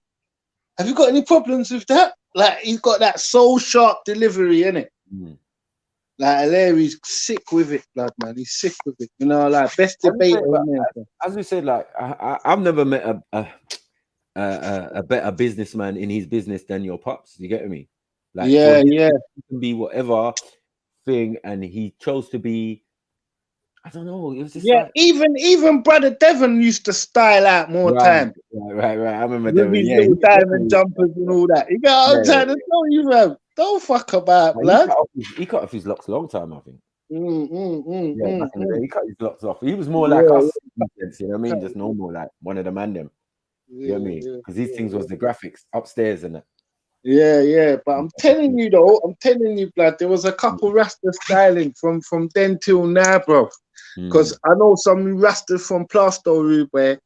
Have you got any problems with that? Like he's got that soul sharp delivery, innit? Like Larry's sick with it, blood man. He's sick with it. You know, like best debater. As we said, like I've never met a better businessman in his business than your pops. You get me? Like he can be whatever thing, and he chose to be. I don't know. It was just even brother Devon used to style out more time. Right. I remember Devon. With his little diamond jumpers and all that. You got what I'm trying to tell you, man. Don't fuck about, blood. He cut off his locks a long time, I think. He cut his locks off. He was more like us, you know what I mean? Just normal, like one of the man them. You know what I mean? Because these things was the graphics upstairs and that. Yeah. But I'm telling you though, blood, there was a couple Rasta styling from then till now, bro. Because I know some Rastas from Plasto where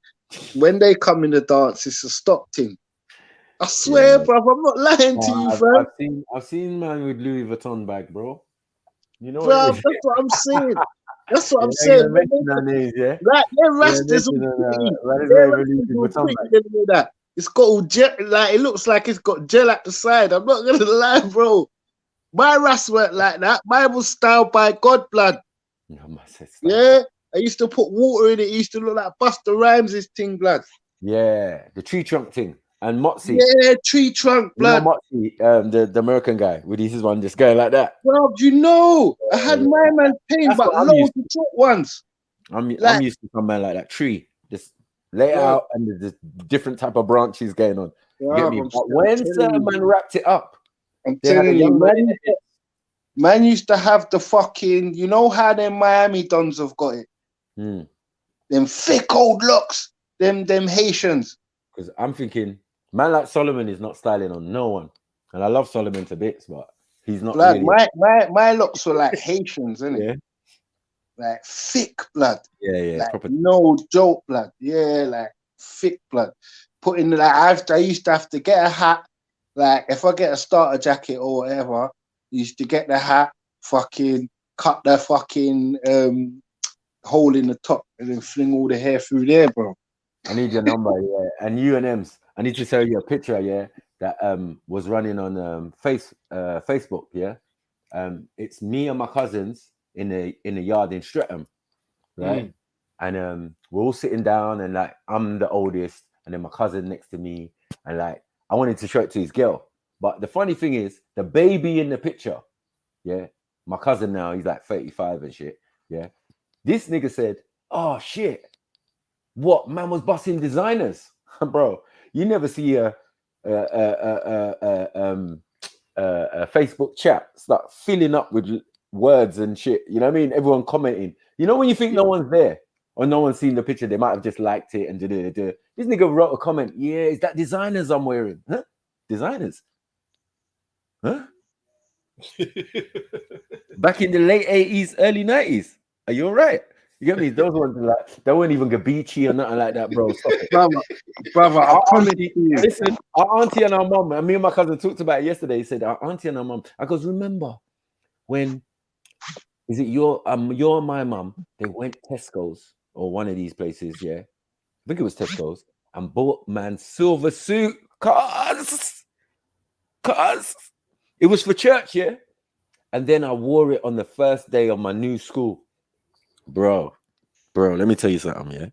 when they come in the dance, it's a stop thing. I swear, bro, I'm not lying to you, fam. I've seen man with Louis Vuitton bag, bro. You know Bro, what it is? that's what I'm saying. That's what I'm Yeah, saying. names, yeah. Like, Yeah, Rastas mention all pretty. Louis Vuitton bag. That. It's got all gel, like it looks like it's got gel at the side. I'm not gonna lie, bro. My Ras weren't like that. Mine was styled by God blood. Yeah, I used to put water in it. It used to look like Busta Rhymes' thing, blood. Yeah, the tree trunk thing. And Motsy. Yeah, tree trunk, blood. You know Motsy, the American guy with his one just going like that. Bro, you know, I had my man paint, but loads of short ones. I'm used to some man like that. Tree, just lay out and there's different type of branches going on. You get me? But when man wrapped it up, I'm telling you, man used to have the fucking, you know how them Miami Dons have got it? Them thick old locks, them Haitians. Because I'm thinking, man like Solomon is not styling on no one. And I love Solomon to bits, but he's not blood, really. my locks were like Haitians, isn't it? Yeah. Like thick blood. Yeah. Like, no joke blood. Yeah, like thick blood. Putting like I used to have to get a hat. Like if I get a starter jacket or whatever, I used to get the hat, fucking cut the fucking hole in the top and then fling all the hair through there, bro. I need your number, yeah. And UNMs. I need to show you a picture, yeah, that was running on Facebook, yeah. It's me and my cousins in a yard in Streatham, right? And we're all sitting down, and like I'm the oldest, and then my cousin next to me, and like I wanted to show it to his girl. But the funny thing is, the baby in the picture, yeah, my cousin now, he's like 35 and shit, yeah. This nigga said, "Oh shit, what man was busting designers, bro? You never see a Facebook chat start filling up with words and shit. You know what I mean? Everyone commenting. You know when you think no one's there or no one's seen the picture, they might have just liked it and This nigga wrote a comment. Yeah, is that designers I'm wearing? Huh? Designers? Huh? Back in the late 80s, early 90s. Are you all right? You get me? Those ones are like, they weren't even Gabici or nothing like that, bro. Brother, I promise you. Listen, our auntie and our mum, and me and my cousin talked about it yesterday. He said, our auntie and our mum, I goes, remember when, is it your and my mum, they went Tesco's or one of these places, yeah? I think it was Tesco's, and bought man silver suit, cause it was for church, yeah? And then I wore it on the first day of my new school. Bro, let me tell you something, yeah?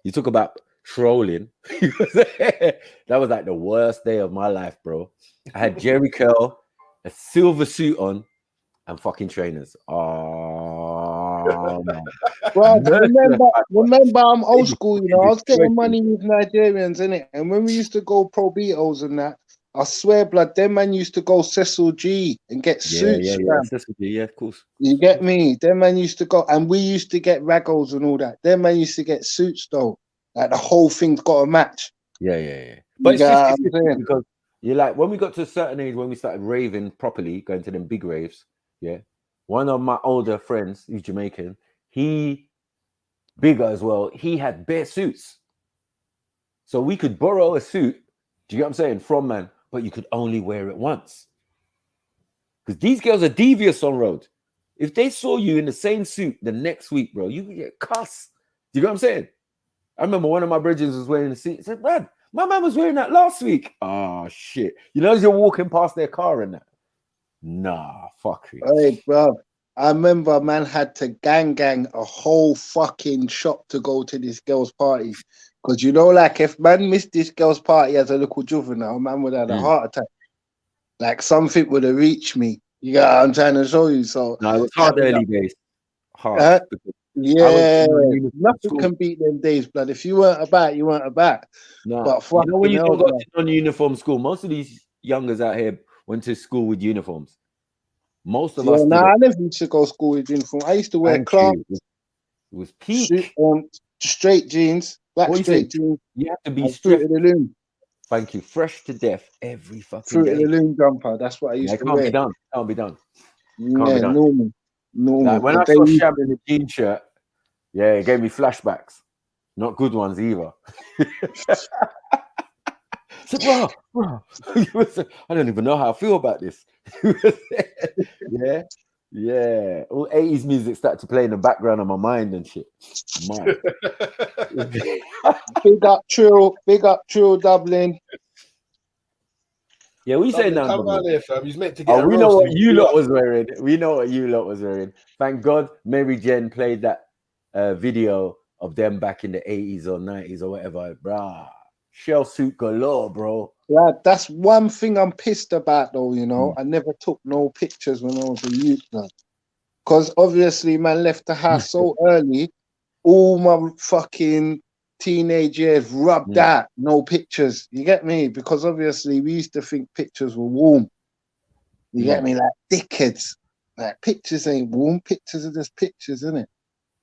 You talk about trolling. That was like the worst day of my life, bro. I had Jerry curl, a silver suit on, and fucking trainers. Oh, man. Well, remember, I'm old school, you know. I was getting money with Nigerians, innit? And when we used to go Pro Beatles and that, I swear, blood, them man used to go Cecil G and get suits. Yeah, Cecil G, yeah, of course. You get me? Them man used to go, and we used to get ragos and all that. Them man used to get suits though. Like the whole thing's got a match. Yeah. But it's because you're like, when we got to a certain age, when we started raving properly, going to them big raves, yeah. One of my older friends, who's Jamaican, he bigger as well. He had bare suits, so we could borrow a suit. Do you get what I'm saying? From man. But you could only wear it once. Because these girls are devious on road. If they saw you in the same suit the next week, bro, you could get cussed. Do you know what I'm saying? I remember one of my bridges was wearing a suit. He said, Brad, my man was wearing that last week. Oh, shit. You know, as you're walking past their car and that. Nah, fuck it. Hey, bro. I remember a man had to gang a whole fucking shop to go to this girl's party. Because you know, like if man missed this girl's party as a little juvenile, man would have had a heart attack. Like something would have reached me. You know what I'm trying to show you. So no, it was hard early days. Hard. Yeah, nothing can beat them days, blood. If you weren't about, you weren't about. No, but you know when you don't go to non-uniform school, most of these youngers out here went to school with uniforms. Most of us. Nah, I never used to go to school with uniform. I used to wear clothes. It was peak. Straight jeans. Black straight jeans. You have to be straight to the loom. Thank you. Fresh to death every fucking Fruit day. of the Loom jumper. That's what I used Yeah, to can't wear. be done. Can't be done. Can't Yeah, be done. normal. Like when The I day saw you- Sham in the jean shirt, yeah, it gave me flashbacks. Not good ones either. So, bro, I don't even know how I feel about this. Yeah. All 80s music started to play in the background of my mind and shit. Man. Big up Trill Dublin. Yeah, we say now. Come on here, fam. He's meant to get. We know what you lot was wearing. We know what you lot was wearing. Thank God Mary Jen played that video of them back in the 80s or 90s or whatever. Bruh. Shell suit galore, bro. Yeah, that's one thing I'm pissed about though, you know. I never took no pictures when I was a youth, man. Because obviously, man, left the house so early, all my fucking teenage years rubbed out, no pictures. You get me? Because obviously we used to think pictures were warm. You get me? Like dickheads. Like pictures ain't warm, pictures are just pictures, innit?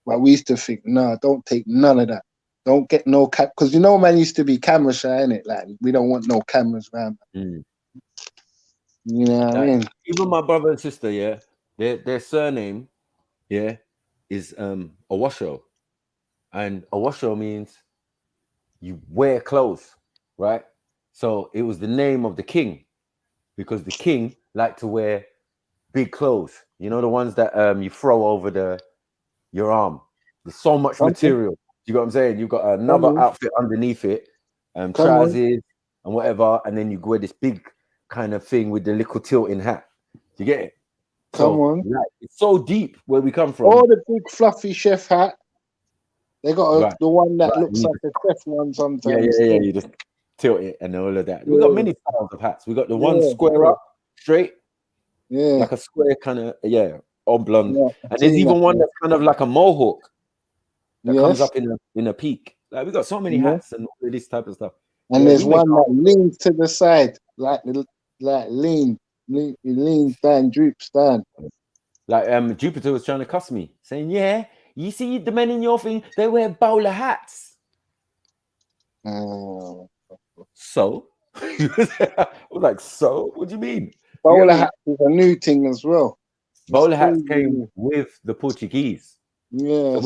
But we used to think, nah, don't take none of that. Don't get no cap, because you know, man used to be camera shy, innit? Like we don't want no cameras around. You know what I mean? Even my brother and sister, yeah, their surname, yeah, is Owasho, and Owasho means you wear clothes, right? So it was the name of the king, because the king liked to wear big clothes. You know, the ones that you throw over your arm. There's so much material. You got what I'm saying? You've got another outfit underneath it, trousers and whatever, and then you wear this big kind of thing with the little tilting hat. You get it? Like, it's so deep where we come from. Or the big fluffy chef hat. They got the one that looks like a chef one sometimes. Yeah. You just tilt it and all of that. We got many styles of hats. We got the one square up, straight, like a square kind of oblong, and there's even one that's kind of like a mohawk that comes up in a peak. Like we got so many hats and all of this type of stuff. And there's one that leans to the side, like leans down, droops down. Like Jupiter was trying to cuss me, saying, "Yeah, you see the men in your thing, they wear bowler hats." So I was like, "So what do you mean?" Bowler hats is a new thing as well. Bowler hats came with the Portuguese. Yeah, so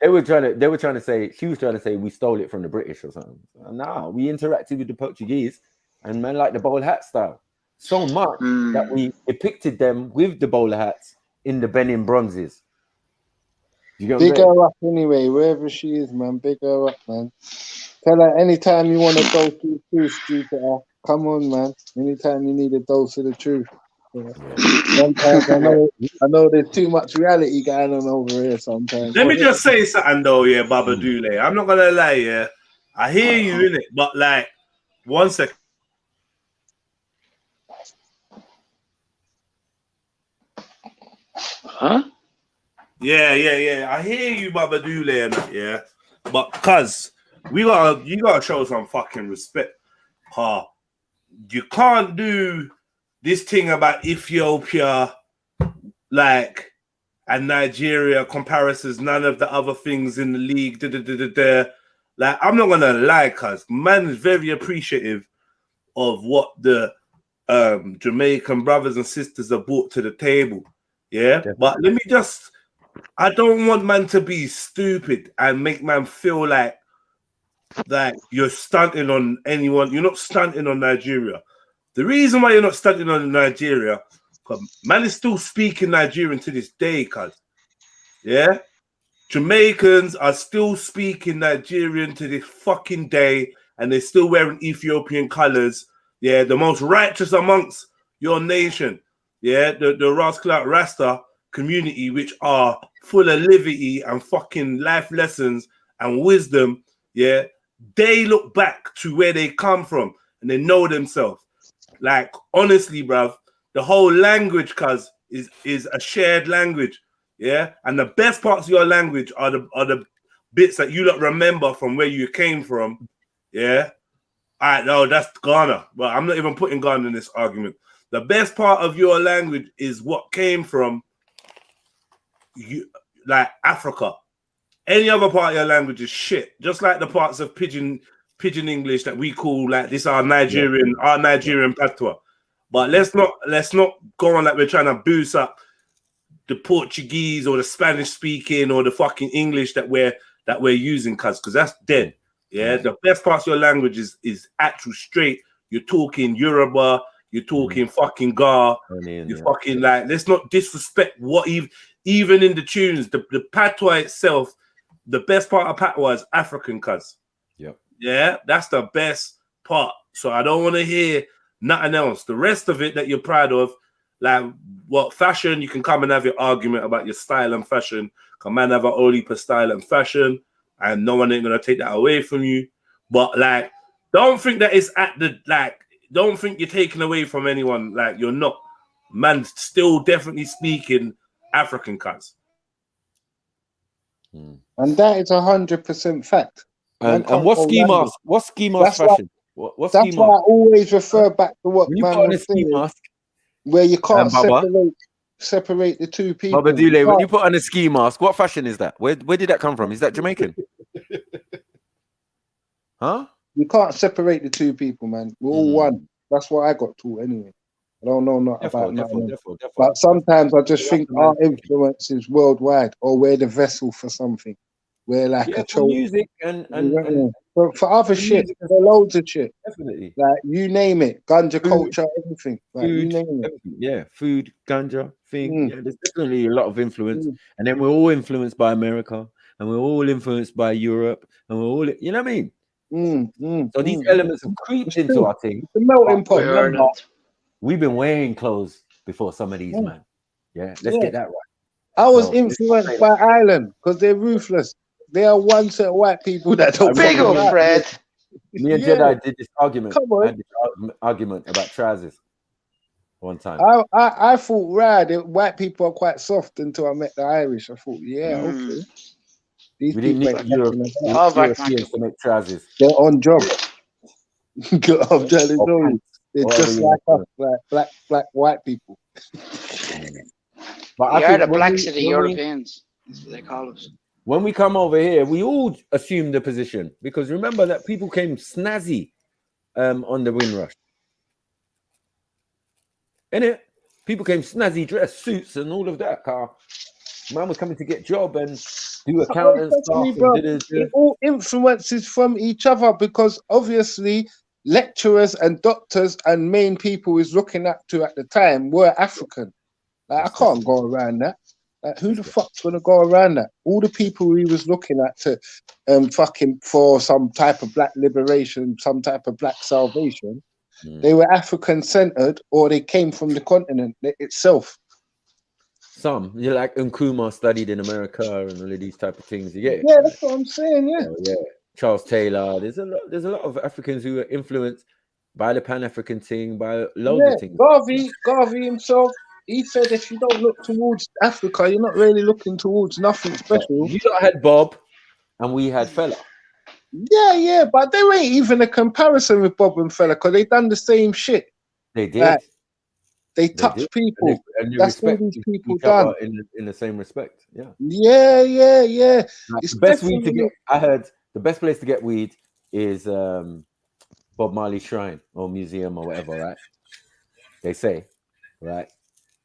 they were trying to say, she was trying to say we stole it from the British or something. No, we interacted with the Portuguese, and man like the bowler hat style so much that we depicted them with the bowler hats in the Benin bronzes. Big her up anyway, wherever she is, man. Big her up, man. Tell her anytime you want to go through truth, Jupiter, come on, man. Anytime you need a dose of the truth. Sometimes I know there's too much reality going on over here sometimes. Let me just say something though, yeah, Baba Dule. I'm not gonna lie, yeah. I hear you in it, but like, one second. Huh? Yeah. I hear you, Baba Dule, and that, yeah. But cuz you gotta show some fucking respect. You can't do this thing about Ethiopia, like, and Nigeria comparisons, none of the other things in the league. Like, I'm not gonna lie, cuz man is very appreciative of what the Jamaican brothers and sisters have brought to the table. Yeah. Definitely. But let me just, I don't want man to be stupid and make man feel like you're stunting on anyone. You're not stunting on Nigeria. The reason why you're not stunting on Nigeria, because man is still speaking Nigerian to this day, cuz. Yeah? Jamaicans are still speaking Nigerian to this fucking day, and they're still wearing Ethiopian colors. Yeah, the most righteous amongst your nation. Yeah, the Rascal Rasta community, which are full of liberty and fucking life lessons and wisdom. Yeah, they look back to where they come from and they know themselves. Like, honestly, bruv, the whole language, cuz, is a shared language. Yeah, and the best parts of your language are the bits that you lot remember from where you came from. Yeah. All right, no, that's Ghana. But I'm not even putting Ghana in this argument. The best part of your language is what came from like Africa. Any other part of your language is shit. Just like the parts of pidgin pidgin English that we call like this our Nigerian patois. But let's not go on like we're trying to boost up the Portuguese or the Spanish speaking or the fucking English that we're using, because that's dead. Yeah, the best parts of your language is actual straight. You're talking Yoruba, you're talking fucking Ga, you're fucking like, let's not disrespect what even in the tunes, the patois itself, the best part of patois is African, cuz. Yep. Yeah, that's the best part. So I don't want to hear nothing else. The rest of it that you're proud of, like what fashion, you can come and have your argument about your style and fashion. Come and have a only per style and fashion, and no one ain't gonna take that away from you. But like, don't think that it's at the don't think you're taking away from anyone. Like, you're not. Man, still definitely speaking African, cuz. And that is 100% fact. And what ski mask? What ski mask fashion? What that's why I always refer back to what when you man put on a was ski saying, mask, where you can't Baba, separate the two people. Baba Dule, when you put on a ski mask, what fashion is that? Where did that come from? Is that Jamaican? Huh? You can't separate the two people, man. We're all one. That's what I got taught anyway. I don't know about nothing. But sometimes I just think our influence is worldwide, or we're the vessel for something. We're like a for music and for other shit, there are loads of shit. Definitely. Like, you name it, ganja culture, everything. Like, you food, name it. yeah, food, ganja, thing. Yeah, there's definitely a lot of influence, and then we're all influenced by America, and we're all influenced by Europe, and we're all, you know what I mean? So these elements have creeped into our thing. The melting pot. Remember, we've been wearing clothes before some of these, man. Yeah, let's get that right. I was influenced by Ireland because they're ruthless. They are one set of white people that don't. Big up, Fred. Me and Jedi did this argument. I had this argument about trousers one time. I thought, white people are quite soft until I met the Irish. I thought, okay. These we didn't need Europeans to make trousers. They're on job. I'm telling you, they're just like us, like black white people. But we are the blacks of the Europeans. That's what they call us. When we come over here, we all assume the position, because remember that people came snazzy on the Windrush. Innit? People came snazzy dressed, suits and all of that. Man was coming to get job and do accountant stuff. It all influences from each other, because obviously lecturers and doctors and main people he's looking up to at the time were African. Like, I can't go around that. Like, who the fuck's gonna go around that? All the people he was looking at to fucking for some type of black liberation, some type of black salvation, they were African centered, or they came from the continent itself. Some, like Nkrumah studied in America and all of these type of things. You get it? Yeah, that's what I'm saying. Yeah. Yeah. Charles Taylor. There's a lot of Africans who are influenced by the Pan-African thing, by loads of things. Garvey himself. He said, if you don't look towards Africa, you're not really looking towards nothing special. You lot had Bob, and we had Fella. Yeah, but there ain't even a comparison with Bob and Fella, because they done the same shit. They did. They touched people. And that's what these people done. In the same respect. Yeah. Yeah. The best weed to get. I heard the best place to get weed is Bob Marley Shrine or Museum or whatever, right? They say, right?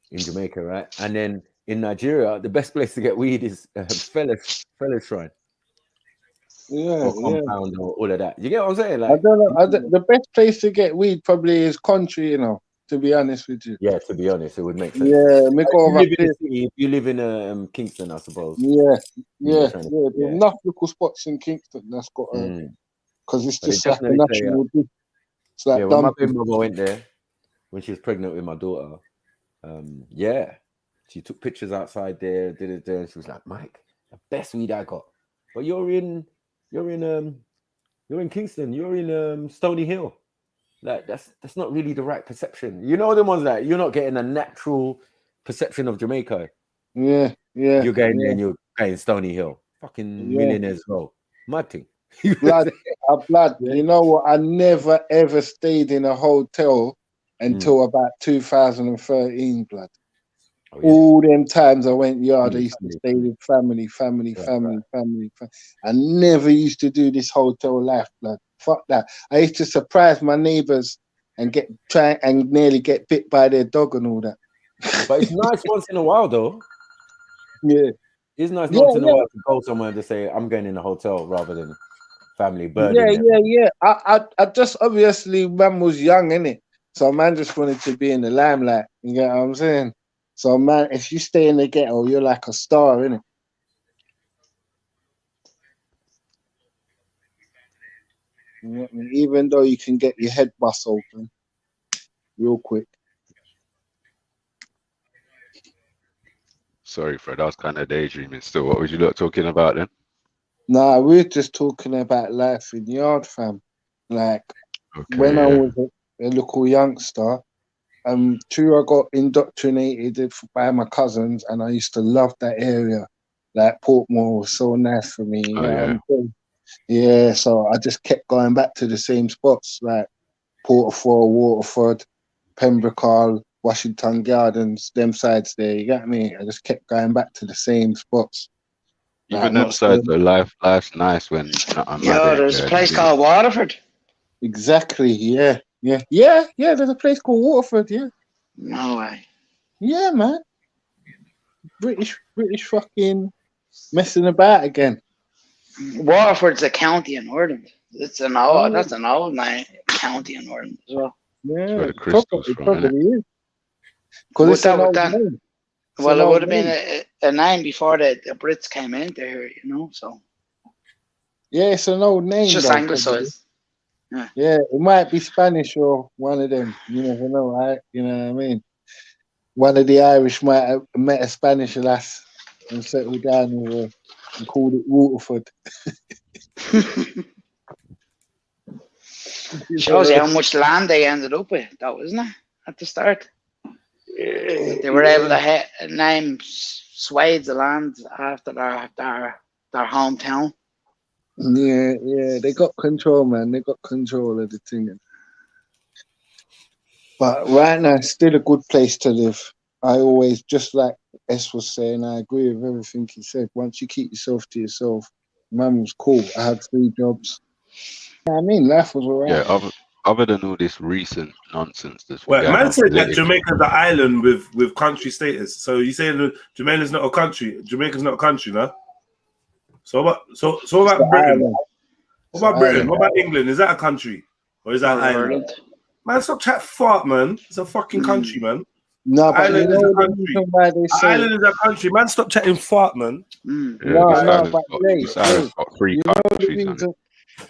In Jamaica, right? And then in Nigeria, the best place to get weed is Fella Shrine. Or compound or all of that. You get what I'm saying? Like, I don't know. The best place to get weed probably is country, to be honest with you. Yeah, to be honest, it would make sense. Yeah, if you live in Kingston, I suppose. Yeah. There's enough local spots in Kingston that's got because it's just like a national dish. It's like when my baby mother went there when she was pregnant with my daughter. She took pictures outside there, did it there, and she was like, "Mike, the best weed I got." But you're in Kingston, you're in Stony Hill. Like, that's not really the right perception. You know the ones that you're not getting a natural perception of Jamaica. Yeah. You're going there and you're going Stony Hill. Fucking millionaires, bro. Mad thing. Blood. You know what? I never ever stayed in a hotel until about 2013, blood. All them times I went yard, I used to stay with family. I never used to do this hotel life, blood. Fuck that. I used to surprise my neighbors and nearly get bit by their dog and all that. But it's nice once in a while, though. Yeah, it's nice once in a while to go somewhere to say I'm going in a hotel rather than family burden. Yeah. I just obviously man was young, innit? So man just wanted to be in the limelight. You get what I'm saying? So man, if you stay in the ghetto, you're like a star, innit? You know what I mean? Even though you can get your head bust open real quick. Sorry, Fred, I was kind of daydreaming still. What was you lot talking about then? Nah, we're just talking about life in the yard, fam. Like, when I was a little youngster, true, I got indoctrinated by my cousins, and I used to love that area. Like, Portmore was so nice for me. Yeah, so I just kept going back to the same spots, like Porterford, Waterford, Pembroke Hall, Washington Gardens, them sides there, you get me? I just kept going back to the same spots. Even them sides, life's nice when there's a place called Waterford. Exactly, yeah. There's a place called Waterford, yeah. No way. Yeah, man. British fucking messing about again. Waterford's a county in Ireland. That's an old name, county in Ireland as well. Yeah, it probably is. Because it's an old name. Well, it would have been a name before the Brits came into here, so. Yeah, it's an old name. It's just anglicised. Yeah, it might be Spanish or one of them. You never know, right? You know what I mean? One of the Irish might have met a Spanish lass and settled down with her and called it Waterford. Shows you how much land they ended up with, though, isn't it? At the start. They were able to name swathes of land after their hometown. Yeah, they got control, man. They got control of the thing. But right now, it's still a good place to live. I always, just like S was saying, I agree with everything he said. Once you keep yourself to yourself, man was cool. I had 3 jobs. I mean, life was alright. Yeah, other than all this recent nonsense that's man said that Jamaica's an island with country status. So you saying that Jamaica's not a country? Jamaica's not a country, no? So what about Britain? What about Britain? What about England? Is that a country or is that an island? Man, stop chat fart, man. It's a fucking country, man. No, but island you know is a country. Why they say Island is a country. Man, stop chatting fart, man. This island's got 3 countries on it.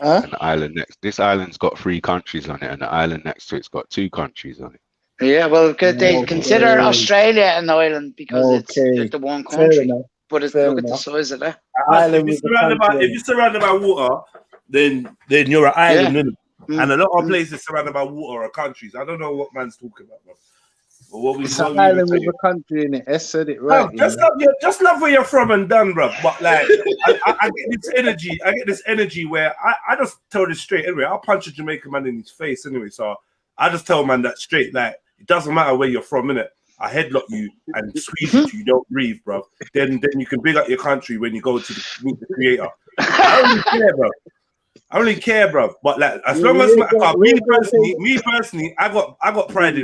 An island next. This island's got 3 countries on it, and the island next to it's got 2 countries on it. Yeah, well, they consider Australia an island because it's the one country. But look at the size of that. If you're surrounded by water, then you're an island, isn't it? And a lot of places surrounded by water are countries. I don't know what man's talking about, bro. It's an island with a country in it. S said it right. Just love where you're from and done, bro. But like, I get this energy. I get this energy where I just tell this straight. Anyway, I'll punch a Jamaican man in his face anyway. So I just tell man that straight. Like, it doesn't matter where you're from, innit? I headlock you and squeeze you till you don't breathe, bro. Then you can big up your country when you go to meet the creator. I don't really care, bro. I don't really care, bro. But like, as long as me personally, I got pride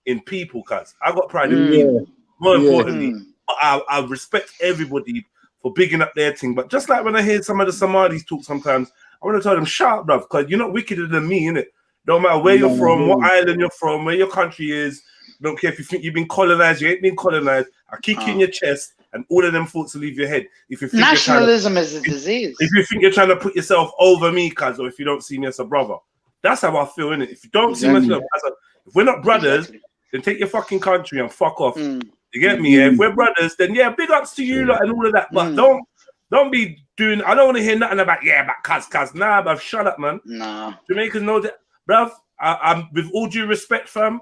in people, cuz I got pride in people. More importantly, but I respect everybody for bigging up their thing. But just like when I hear some of the Somalis talk sometimes, I want to tell them, shut up, bruv, because you're not wickeder than me, innit? Don't matter where you're from, what island you're from, where your country is. Don't care if you think you've been colonized, you ain't been colonized. I kick you in your chest and all of them thoughts will leave your head. If you think Nationalism is a disease. If you think you're trying to put yourself over me, cuz, or if you don't see me as a brother. That's how I feel, innit? If you don't see myself as if we're not brothers, then take your fucking country and fuck off. You get me? Yeah? If we're brothers, then big ups to you lot and all of that. But don't be doing. I don't want to hear nothing about but cuz. Nah, bruv, shut up, man. Nah. Jamaicans know that, bruv. I'm with all due respect, fam.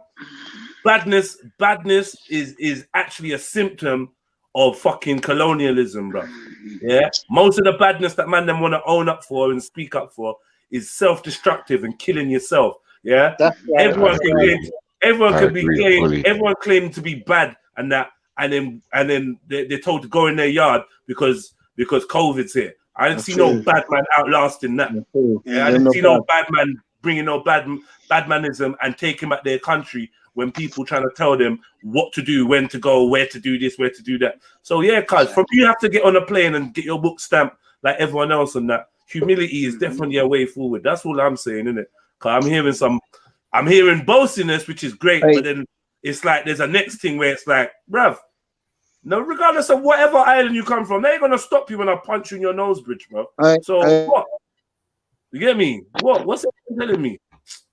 Badness is actually a symptom of fucking colonialism, bruv. Yeah. Most of the badness that man them want to own up for and speak up for is self-destructive and killing yourself. Yeah. Everyone claim to be bad and that, and then they're told to go in their yard because COVID's here. I didn't see no bad man outlasting that. Yeah, I didn't see no bad man bringing no badmanism and taking back their country when people trying to tell them what to do, when to go, where to do this, where to do that. So yeah, cuz from you have to get on a plane and get your book stamped like everyone else and that. Humility is definitely a way forward. That's all I'm saying, isn't it? Cause I'm hearing boastiness, which is great, but then it's like there's a next thing where it's like, bruv, no, regardless of whatever island you come from, they ain't gonna stop you when I punch you in your nose bridge, bro. So what? You get me? What's it telling me?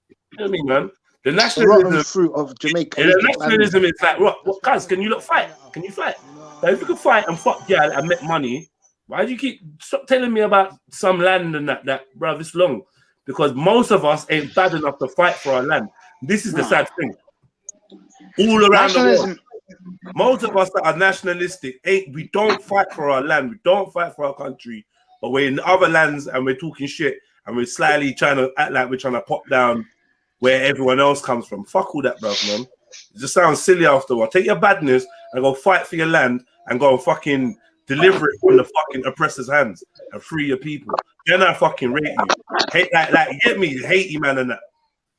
You know what I mean, man? The nationalism fruit of Jamaica. The nationalism is like, what guys, can you not fight? Can you fight? Like, if you can fight and fuck yeah and make money, why do you keep stop telling me about some land and that bro, this long? Because most of us ain't bad enough to fight for our land. This is the sad thing. All around the world. Most of us that are nationalistic, we don't fight for our land, we don't fight for our country, but we're in other lands and we're talking shit and we're slightly trying to act like we're trying to pop down where everyone else comes from. Fuck all that, bro, man. It just sounds silly after a while. Take your badness and go fight for your land and go and fucking deliver it from the fucking oppressor's hands and free your people. Then I fucking rate you. Hate like you get me? The Haiti man and that.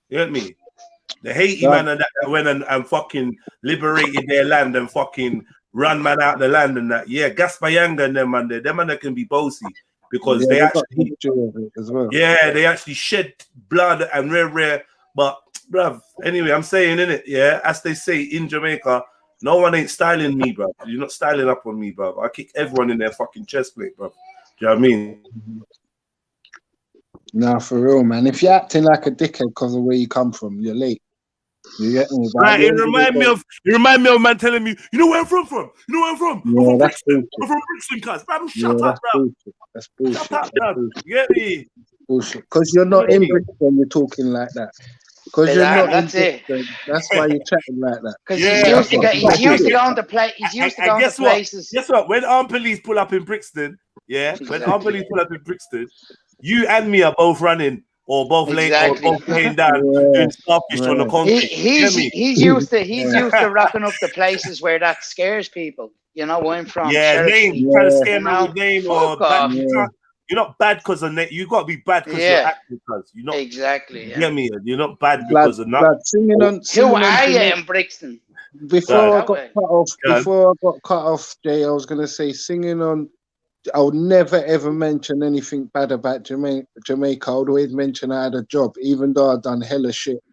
You get me? The Haiti man and that went and fucking liberated their land and fucking run man out the land and that. Yeah, Gaspayanga and them man there. Them man that can be bossy because they actually as well. Yeah, they actually shed blood and rare. But bruv, anyway, I'm saying in it, yeah, as they say in Jamaica, no one ain't styling me, bro. You're not styling up on me, bro. I kick everyone in their fucking chest plate, bro. Do you know what I mean? Nah, for real, man. If you're acting like a dickhead because of where you come from, you're late. You get me? Right, it remind me of man telling me, you know where I'm from? You know where I'm from? Yeah, I'm from that's Brixton. I'm from Brixton, cuz. Bro, shut up, bro. That's bullshit. Shut up, bro. You get me? Bullshit. Because you're not in Brixton, you're talking like that. Because you're not in Brixton. That's why you're chatting like that. Because he's used to going to play. He's used to going to places. Guess what? When armed police pull up in Brixton, when armed police pull up in Brixton, you and me are both running or both laying or both laying down doing starfish on the concrete. He's used to rocking up the places where that scares people. You know where I'm from. Name trying to scare me with name or bad. You're not bad because of net. You got to be bad because you're acting. Because you're not exactly. You get me? You're not bad because of nothing. Who are you in Brixton? Before I got cut off, Jay, I was gonna say singing on. I would never ever mention anything bad about Jamaica. I would always mention I had a job, even though I'd done hella shit.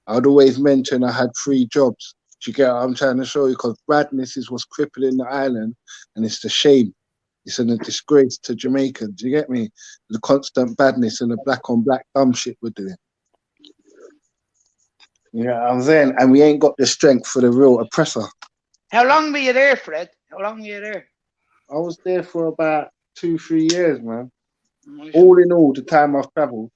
I'd always mention I had 3 jobs. Do you get what I'm trying to show you? Because badness is what's crippling the island, and it's the shame. It's a disgrace to Jamaicans. Do you get me? The constant badness and the black on black dumb shit we're doing. You know what I'm saying? And we ain't got the strength for the real oppressor. How long were you there, Fred? How long were you there? I was there for about 2-3 years, man. All in all, the time I've travelled.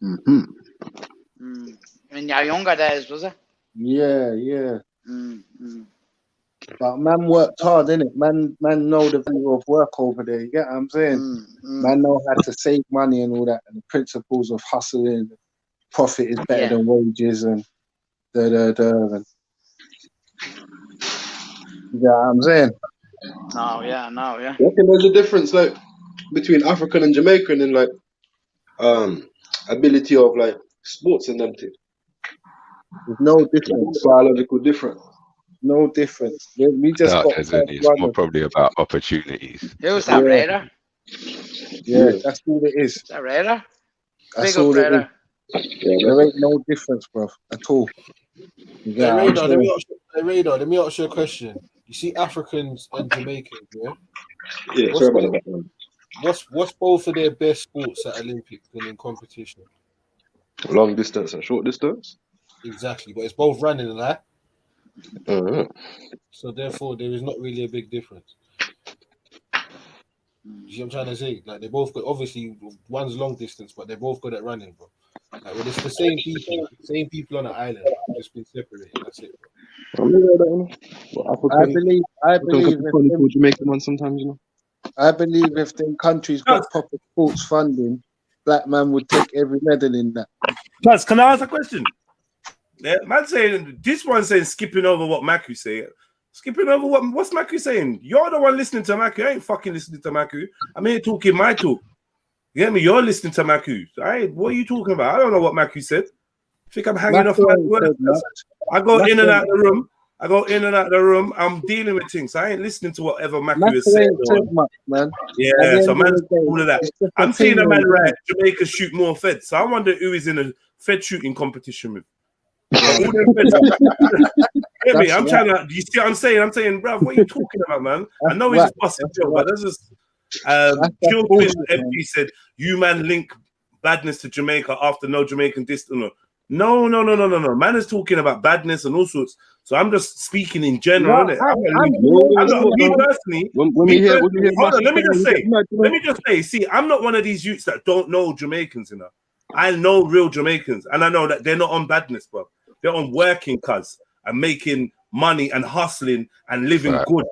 In your younger days, was it? Yeah. But man worked hard, innit? Man know the value of work over there. You get what I'm saying? Man know how to save money and all that, and the principles of hustling. Profit is better than wages, and and you know what I'm saying? No, yeah. I reckon there's a difference, like, between African and Jamaican in, like, ability of, like, sports and them things. There's no difference. Biological difference. No difference. We just got. It's more probably about opportunities. Who's that, Raider? Yeah, that's all it is. Is that Raider? That's all it is. There ain't no difference, bro, at all. Radar, let me ask you a question. You see Africans and Jamaicans, yeah? Yeah, sorry about that. What's both of their best sports at Olympics and in competition? Long distance and short distance? Exactly, but it's both running and that. So therefore, there is not really a big difference. You see what I'm trying to say? Like, they both got, obviously, one's long distance, but they both good at running, bro. Like, well, it's the same people on an island, just been separated. That's it, bro. I believe Jamaican one sometimes, you know. I believe if them countries got proper sports funding, black man would take every medal in that. Plus, can I ask a question? Yeah, man saying this one saying skipping over what Maku said. Skipping over what's Maku saying? You're the one listening to Maku. I ain't fucking listening to Maku. I'm here talking my talk. You get me? You're listening to Maku. What are you talking about? I don't know what Maku said. I think I'm hanging off my word. I go in and out of the room. I'm dealing with things. I ain't listening to whatever Maku has said. Much, man. Yeah, so man, all of that. I'm seeing a man right. Jamaica shoot more feds. So I wonder who is in a fed shooting competition with. All them feds. Get me? I'm trying to. You see what I'm saying? I'm saying, bruv, what are you talking about, man? I know he's just busting Joe, but that's just. Children MP said, "You man link badness to Jamaica after no Jamaican distance." No. Man is talking about badness and all sorts. So I'm just speaking in general. Me personally. Hold on, let me just say. See, I'm not one of these youths that don't know Jamaicans, you know. I know real Jamaicans, and I know that they're not on badness, bro. They're on working, cuz, and making money and hustling and living good.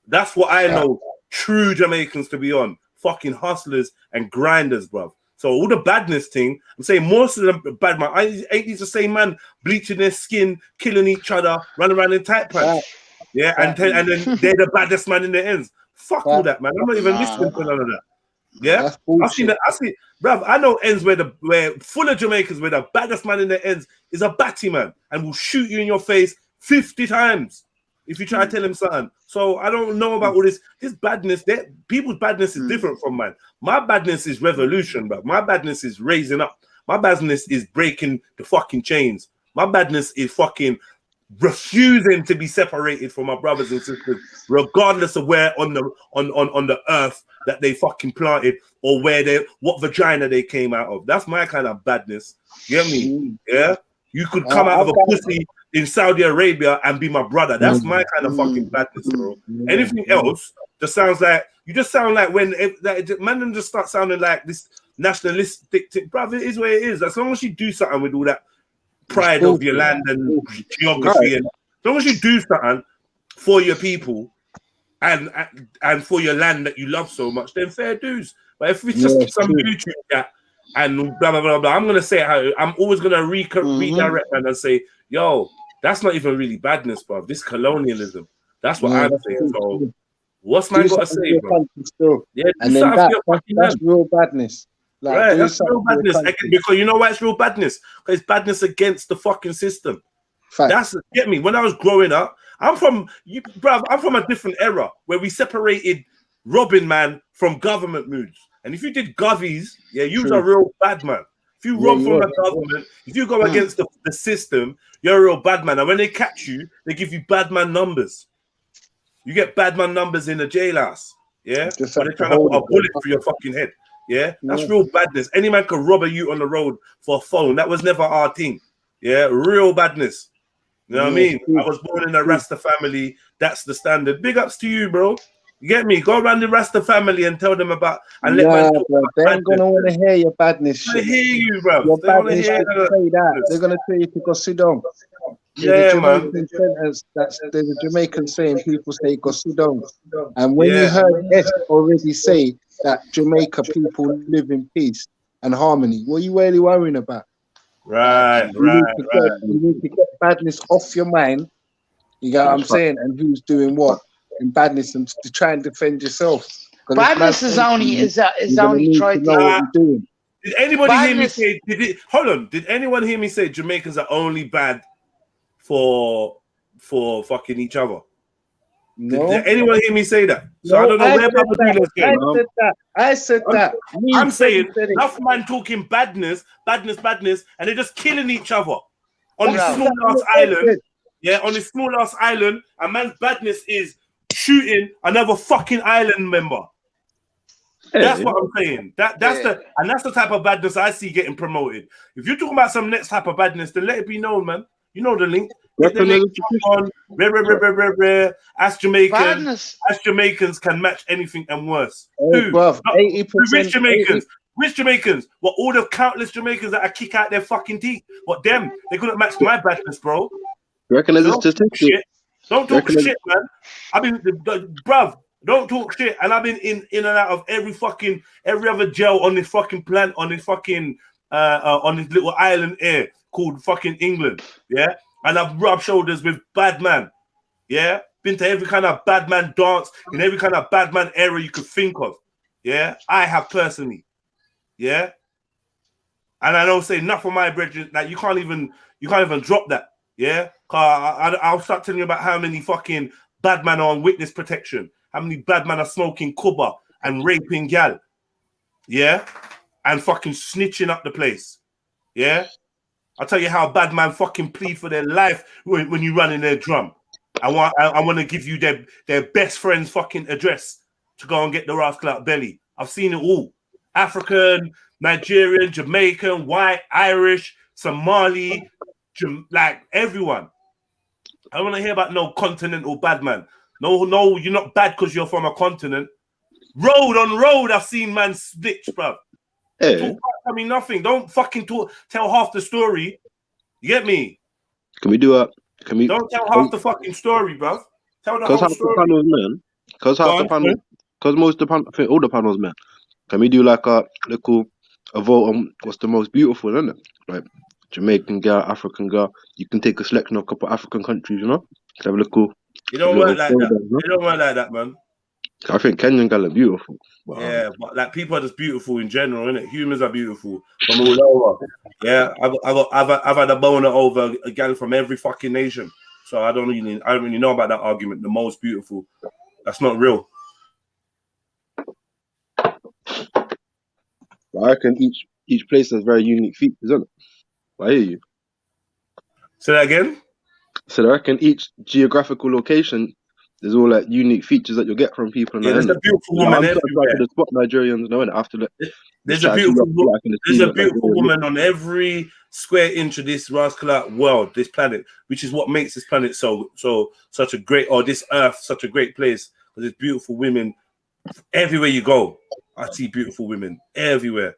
That's what I know true Jamaicans to be on. Fucking hustlers and grinders, bro. So all the badness thing, I'm saying most of them bad man. Ain't these the same man bleaching their skin, killing each other, running around in tight pants? Yeah, and then they're the baddest man in the ends. Fuck all that, man. I'm not even listening to none of that. Yeah, I've seen that. Bruv, I know ends where full of Jamaicans where the baddest man in the ends is a batty man and will shoot you in your face 50 times if you try to tell him something. So I don't know about all this badness. People's badness is different from mine. My badness is revolution, bro. My badness is raising up. My badness is breaking the fucking chains. My badness is fucking refusing to be separated from my brothers and sisters, regardless of where on the earth that they fucking planted or what vagina they came out of. That's my kind of badness. You get me? Yeah. You could come out of a pussy in Saudi Arabia and be my brother. That's my kind of fucking badness, bro. Anything else just sounds like you just sound like when man just start sounding like this nationalistic thing. Brother, it is what it is. As long as you do something with all that pride of your land and geography, and as long as you do something for your people and for your land that you love so much, then fair dues. But if it's just some YouTube chat and blah blah blah blah, I'm gonna say how I'm always gonna redirect and say, yo, that's not even really badness, bro. This colonialism. That's what I'm saying. So what's man got to say, bro? Yeah, and then that's real badness. Like, right, that's real badness. Because you know why it's real badness? Because it's badness against the fucking system. That's get me. When I was growing up, I'm from a different era where we separated robbing man from government moods. And if you did govies, you was a real bad man. If you rob from the government, if you go against the system, you're a real bad man. And when they catch you, they give you bad man numbers. You get bad man numbers in the jailhouse. Yeah, when they're trying to put a bullet through your fucking head. Yeah, that's real badness. Any man could rob a you on the road for a phone. That was never our thing. Yeah, real badness. You know what I mean? I was born in a Rasta family. That's the standard. Big ups to you, bro. You get me? Go around the Rasta family and tell them about and let man talk about they ain't gonna want to hear your badness. They hear you, bro. Your badness say that. They're gonna tell you to go sit down. Yeah, man. There's a Jamaican saying people say go sit down. And when you heard S already say that Jamaica people live in peace and harmony, what are you really worrying about? Right. You need to get badness off your mind. You get what I'm saying? And who's doing what in badness and to try and defend yourself. Badness is only tried to doing. Did anybody hear me say? Did anyone hear me say Jamaicans are only bad for fucking each other? No. Did anyone hear me say that? So I don't know where Papa Dealer's going. I said that. I'm saying enough man talking badness, and they're just killing each other on this small ass island. Yeah, on this small ass island, a man's badness is shooting another fucking island member. That's what I'm saying. That's the type of badness I see getting promoted. If you're talking about some next type of badness, then let it be known, man. You know the link. Get the link on. As Jamaicans can match anything and worse. Which Jamaicans? What, all the countless Jamaicans that I kick out their fucking teeth? What, them? They couldn't match my badness, bro. You reckon there's a statistic? Don't talk shit, man. I mean, bruv, don't talk shit. And I've been in and out of every other jail on this fucking planet, on this fucking on this little island here called fucking England. Yeah. And I've rubbed shoulders with bad man. Yeah. been to every kind of bad man dance in every kind of bad man era you could think of. Yeah, I have personally. Yeah, and I don't say enough of my brethren that you can't even drop that. Yeah, I'll start telling you about how many fucking bad men are on witness protection, how many bad men are smoking kuba and raping gal. Yeah, and fucking snitching up the place. Yeah, I'll tell you how bad man fucking plead for their life when you run in their drum. I want to give you their best friend's fucking address to go and get the rascal out belly. I've seen it all. African, Nigerian, Jamaican, white, Irish, Somali, like everyone. I don't want to hear about no continental bad man. No, you're not bad because you're from a continent. Road on road, I've seen man snitch, bruv. Yeah. I mean, nothing. Don't fucking tell half the story. You get me? Can we do a? Can we? Don't tell half the fucking story, bruv. Tell the Because whole half story. the panels, man. Because half the panel. Because most of the panel, I think all the panels, man. Can we do like a little vote on what's the most beautiful, isn't it? Like Jamaican girl, African girl. You can take a selection of a couple of African countries, you know. Have a little. It don't work like that. It don't work like that, man. I think Kenyan girl are beautiful. But, yeah, but like people are just beautiful in general, innit? Humans are beautiful from all over. Yeah, I've had a boner over a gal from every fucking nation. So I don't really know about that argument. The most beautiful. That's not real. I reckon each place has very unique features, isn't it? I hear you. Say that again? So I reckon each geographical location, there's all like unique features that you'll get from people. Yeah, there's a beautiful woman everywhere. To spot Nigerians, no, after that. There's a beautiful woman on every square inch of this rascal world, this planet, which is what makes this planet such a great, or this earth such a great place. Because there's beautiful women everywhere you go. I see beautiful women everywhere.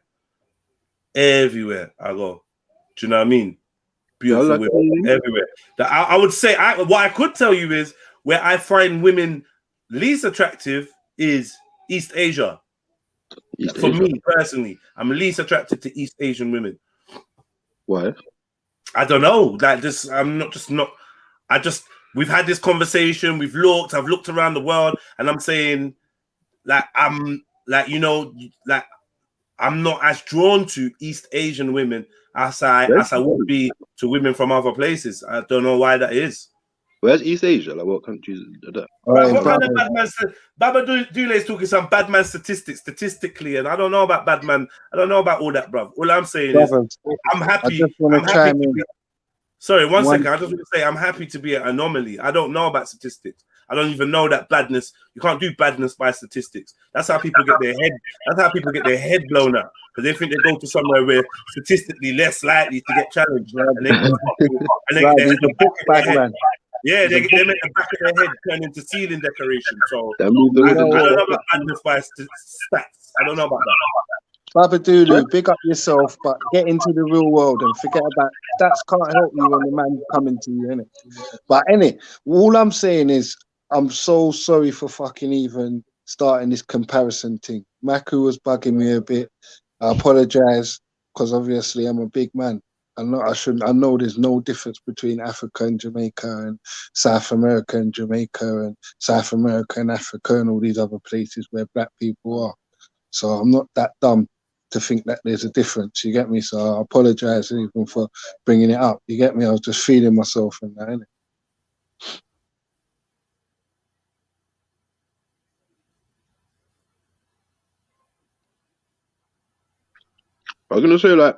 Everywhere I go. Do you know what I mean? Beautiful women everywhere. I would say what I could tell you is where I find women least attractive is East Asia. For me personally, I'm least attracted to East Asian women. Why? I don't know. Like we've had this conversation, I've looked around the world, and I'm saying I'm not as drawn to East Asian women as I would be to women from other places. I don't know why that is. Where's East Asia? Like what countries are that? What kind of bad man? Baba Dule is talking some bad man statistically, and I don't know about bad man. I don't know about all that, bruv. All I'm saying is I'm happy. Sorry, one second. I just want to say I'm happy to be an anomaly. I don't know about statistics. I don't even know that badness. You can't do badness by statistics. That's how people get their head. That's how people get their head blown up because they think they go to somewhere where statistically less likely to get challenged, and they get their head. Yeah, they make the back of their head turn into ceiling decoration. So I don't know about badness by stats. I don't know about that. Babadulu, big up yourself, but get into the real world and forget about stats. Can't help you when the man's coming to you, innit? But anyway, all I'm saying is I'm so sorry for fucking even starting this comparison thing. Maku was bugging me a bit. I apologize because obviously I'm a big man. I know there's no difference between Africa and Jamaica and South America and Jamaica and South America and Africa and all these other places where black people are. So I'm not that dumb to think that there's a difference. You get me? So I apologize even for bringing it up. You get me? I was just feeling myself in that, innit? I was gonna say like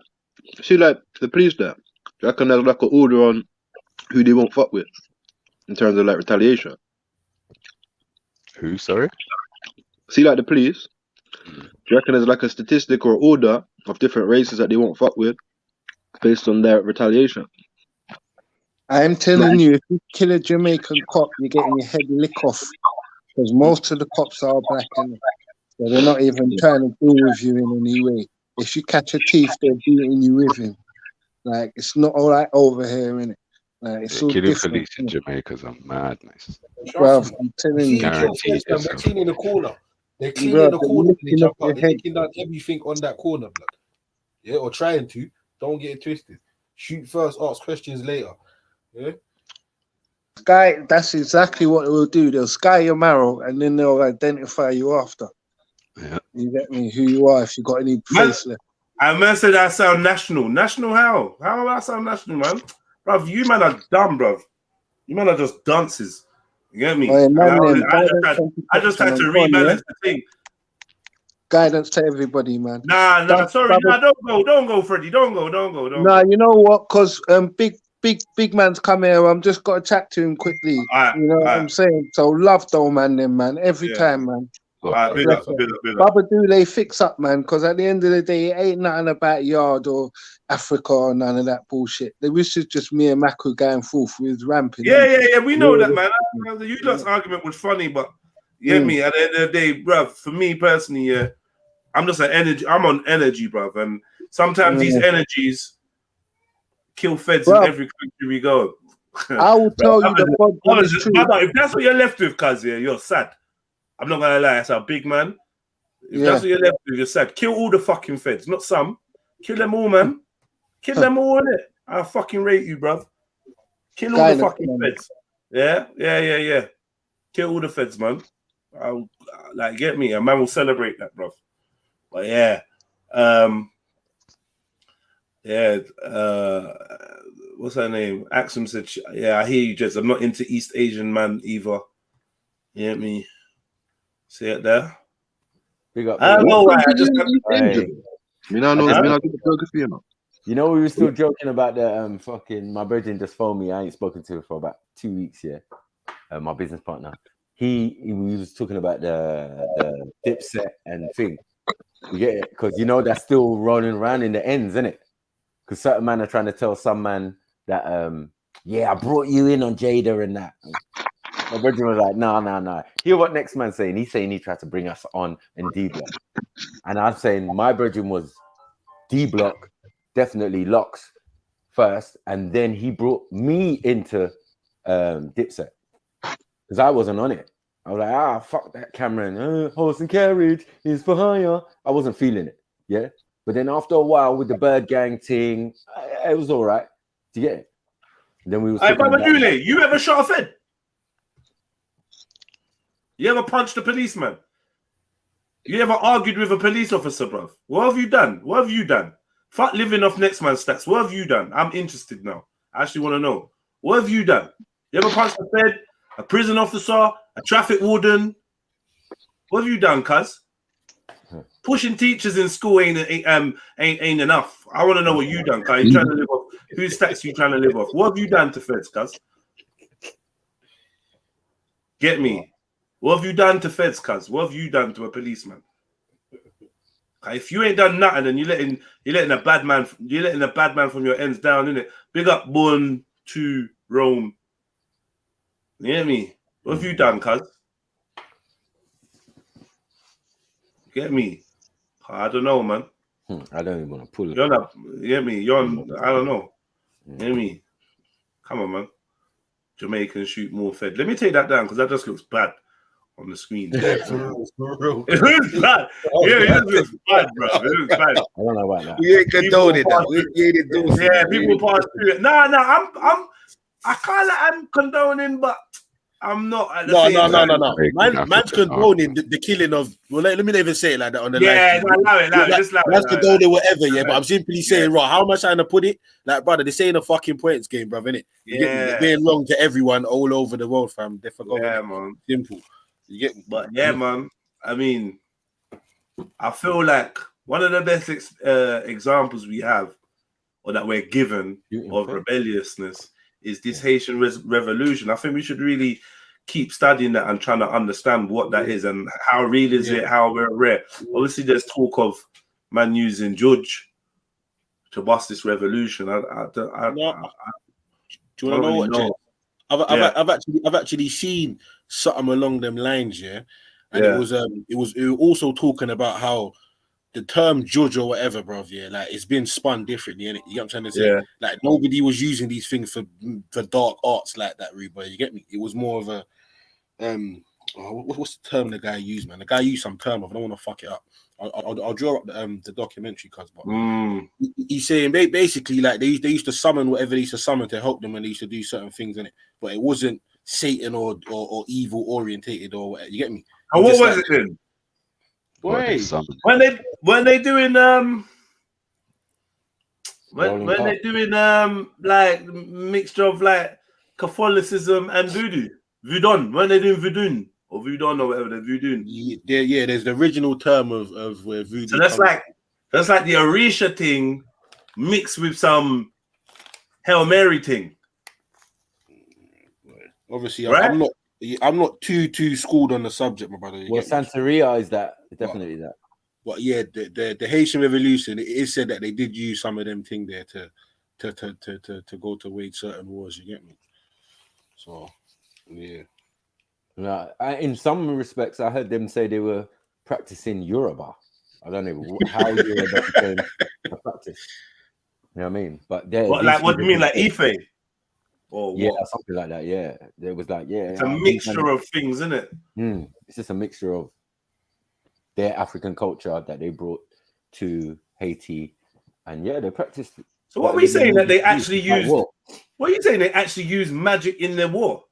the police there. Do you reckon there's like an order on who they won't fuck with in terms of like retaliation? Who? Sorry. See, like the police. Do you reckon there's like a statistic or order of different races that they won't fuck with based on their retaliation? I am telling you, if you kill a Jamaican cop, you're getting your head licked off because most of the cops are black, and so they're not even trying to deal with you in any way. If you catch a thief, they're beating you with him. Like it's not all right over here, innit? Like it's all killing different. police in Jamaica's a madness. Bro, I'm telling you, guaranteed. They're cleaning the corner. They're cleaning the corner. They jump out. They're taking down everything on that corner, blood. Yeah, or trying to. Don't get it twisted. Shoot first, ask questions later. Yeah. Sky, that's exactly what it will do. They'll sky your marrow and then they'll identify you after. Yeah. You get me? Who you are if you got any face left. And man said I sound national. National how? How do I sound national, man? Bruv, you man are dumb, bruv. You man are just dances. You get me? Oh, yeah, man, I just had to rebalance the thing. Guidance to everybody, man. Nah, sorry, don't go, Freddie. Don't go. Nah, you know what? Because big man's come here. I'm just got to chat to him quickly. You know what I'm saying? So love though, man, every time, man. Big up. Baba do they fix up, man? Because at the end of the day, it ain't nothing about yard or Africa or none of that bullshit. This is just me and Maku going forth with ramping. Yeah. We know that, man. The Udox argument was funny, but you get me. At the end of the day, bruv, for me personally, I'm just an energy. I'm on energy, bruv, and sometimes these energies kill feds in every country we go. I will tell you the problem is true. If that's what you're left with, cuz you're sad. I'm not gonna lie, that's a big man. If that's what you're left with, you're sad. Kill all the fucking feds, not some. Kill them all, man. Kill them all, innit? I fucking rate you, bruv. Kill all the fucking feds. Yeah. Kill all the feds, man. I'll get me. A man will celebrate that, bruv. But what's her name? Axum said, I hear you, Jez. I'm not into East Asian man either. You get me? See it there? Big up. I don't know why. You know, we were still joking about the fucking. My brethren just phoned me. I ain't spoken to him for about 2 weeks. My business partner. We was talking about the Dipset and thing. You get it? Because you know that's still rolling around in the ends, isn't it? Because certain man are trying to tell some man that I brought you in on Jada and that. My brother was like, no. Hear what next man's saying. He's saying he tried to bring us on in D Block. And I'm saying my brother was D Block, definitely Locks first, and then he brought me into Dipset. Because I wasn't on it. I was like, fuck that Cameron. Horse and carriage is for hire. I wasn't feeling it. Yeah. But then after a while with the Bird Gang thing, it was all right. Do you get it? And then we was Baba Dule, you ever shot a fed? You ever punched a policeman? You ever argued with a police officer, bruv? What have you done? Fuck living off next man's stats. What have you done? I'm interested now. I actually want to know. What have you done? You ever punched a fed, a prison officer, a traffic warden? What have you done, cuz? Pushing teachers in school ain't enough. I want to know what you done, cuz. You trying to live off? Whose stats you trying to live off? What have you done to feds, cuz? Get me? What have you done to feds, cuz? What have you done to a policeman? If you ain't done nothing, then you're letting a bad man from your ends down, innit? Big up Born to Rome. You hear me? What have you done, cuz? Get me? I don't know, man. I don't even want to pull it. You're not. You hear me? You're on. I don't know. You hear me? Come on, man. Jamaicans shoot more fed. Let me take that down because that just looks bad on the screen. It looks bad. It looks bad, bro. It looks bad. I don't know about that. We ain't condoning that. We ain't endorsing that. People pass through it. I can't like I'm condoning, but I'm not. At the same time. Man's condoning the killing of. Well, let me not even say it like that on the live. Allow it. Man's condoning whatever, but I'm simply saying, right, how am I trying to put it? Like, brother, this ain't a fucking points game, bro, innit? They're being wrong to everyone all over the world, fam. They forgot. Yeah, man. Simple. You get me? But yeah, man. I mean, I feel like one of the best examples we have, or that we're given of rebelliousness, is this Haitian revolution. I think we should really keep studying that and trying to understand what that is and how real is it, how rare. Obviously, there's talk of man using Judge to bust this revolution. Do you want to know what? I've actually seen something along them lines, and it was also talking about how the term judge or whatever, bro, like it's been spun differently, innit? You get what I'm trying to say? Yeah. Like nobody was using these things for dark arts like that, Reba. You get me? It was more of a what's the term the guy used, man? The guy used some term. I don't want to fuck it up. I'll draw up the documentary, cuz, but he's saying basically like they used to summon whatever they used to summon to help them when they used to do certain things, innit? But it wasn't Satan or evil orientated or whatever. You get me? And what was it then? Boy, when they doing when they doing like mixture of like Catholicism and voodoo, when they doing voodoo or voodoo or whatever they're voodoo. Yeah, there's the original term of where voodoo. So that's like the Orisha thing mixed with some Hail Mary thing. Obviously, right? I'm not too schooled on the subject, my brother. Well, Santeria is that definitely that. But yeah, the Haitian Revolution, it is said that they did use some of them thing there to go to wage certain wars. You get me? So yeah. In some respects, I heard them say they were practicing Yoruba. I don't know how Yoruba became a practice. You know what I mean? But what do you mean, like Ife? Or yeah, what? something like that. Yeah, there was like It's a mixture of things, isn't it? It's just a mixture of their African culture that they brought to Haiti, and yeah, they practiced. So what are we saying that they actually used? What are you saying? They actually used magic in their war?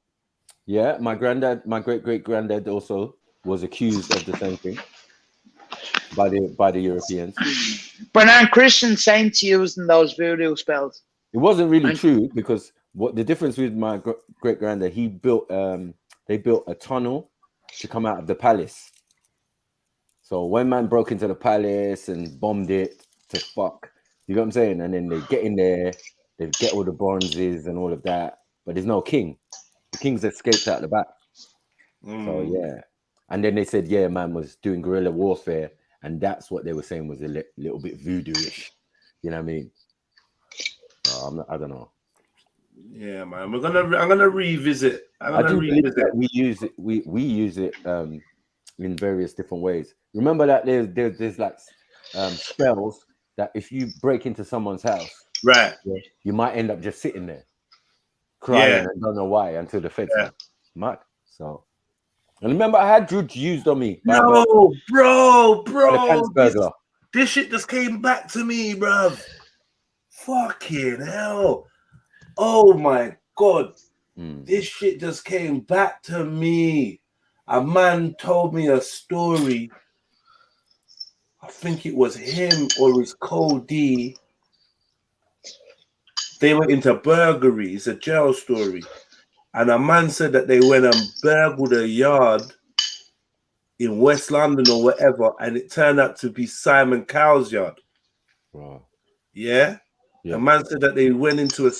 Yeah, my great great granddad also was accused of the same thing by the Europeans. But aren't Christian saints using those voodoo spells? It wasn't really true because what the difference with my great granddad, he built they built a tunnel to come out of the palace. So when man broke into the palace and bombed it to fuck, you know what I'm saying? And then they get in there, they get all the bronzes and all of that, but there's no king. The king's escaped out the back. So yeah. And then they said, yeah, man was doing guerrilla warfare, and that's what they were saying was a little bit voodoo-ish. You know what I mean? I don't know. Yeah, man. I'm gonna revisit. We use it. We use it in various different ways. Remember that there's like spells that if you break into someone's house, right, you might end up just sitting there crying and don't know why until the feds come. Mad. So, and remember, I had drugs used on me. No, bro, burglar. This shit just came back to me, bruv. Fucking hell. Oh my God. This shit just came back to me. A man told me a story. I think it was him or his co-D. They were into burglary. It's a jail story. And a man said that they went and burgled a yard in West London or whatever, and it turned out to be Simon Cowell's yard. Wow. Yeah? The man said that they went into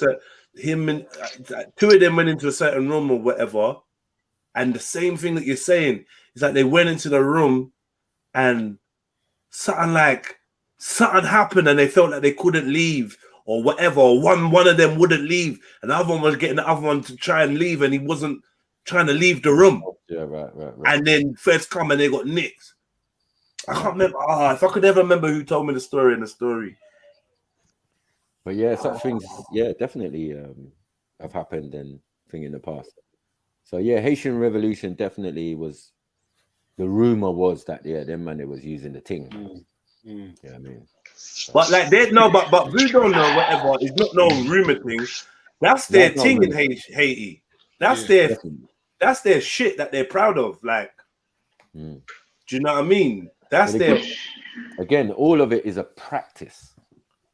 two of them went into a certain room or whatever, and the same thing that you're saying is that they went into the room and something happened and they felt like they couldn't leave or whatever. Or one of them wouldn't leave, and the other one was getting the other one to try and leave, and he wasn't trying to leave the room. Yeah, right. And then first come and they got nicked. I can't remember. If I could ever remember who told me the story in the story. But yeah, such things, yeah, definitely have happened and thing in the past. So yeah, Haitian Revolution definitely was. The rumor was that them man they was using the thing. Yeah, I mean, but like they know, but we don't know whatever. It's not no rumor thing. That's their thing in Haiti. That's their shit that they're proud of. Like, do you know what I mean? That's again, all of it is a practice.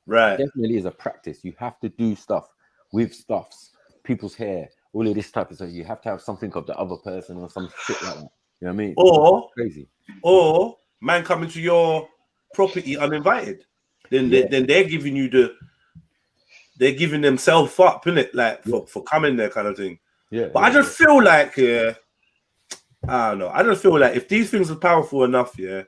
Right. It definitely is a practice. You have to do stuff with stuffs, people's hair, all of this type of stuff. You have to have something of the other person or some shit like that. You know what I mean? Or crazy. Or man coming to your property uninvited. Then they're giving you they're giving themselves up, innit? Like for coming there kind of thing. Yeah. But I just feel like I don't know. I just feel like if these things are powerful enough, then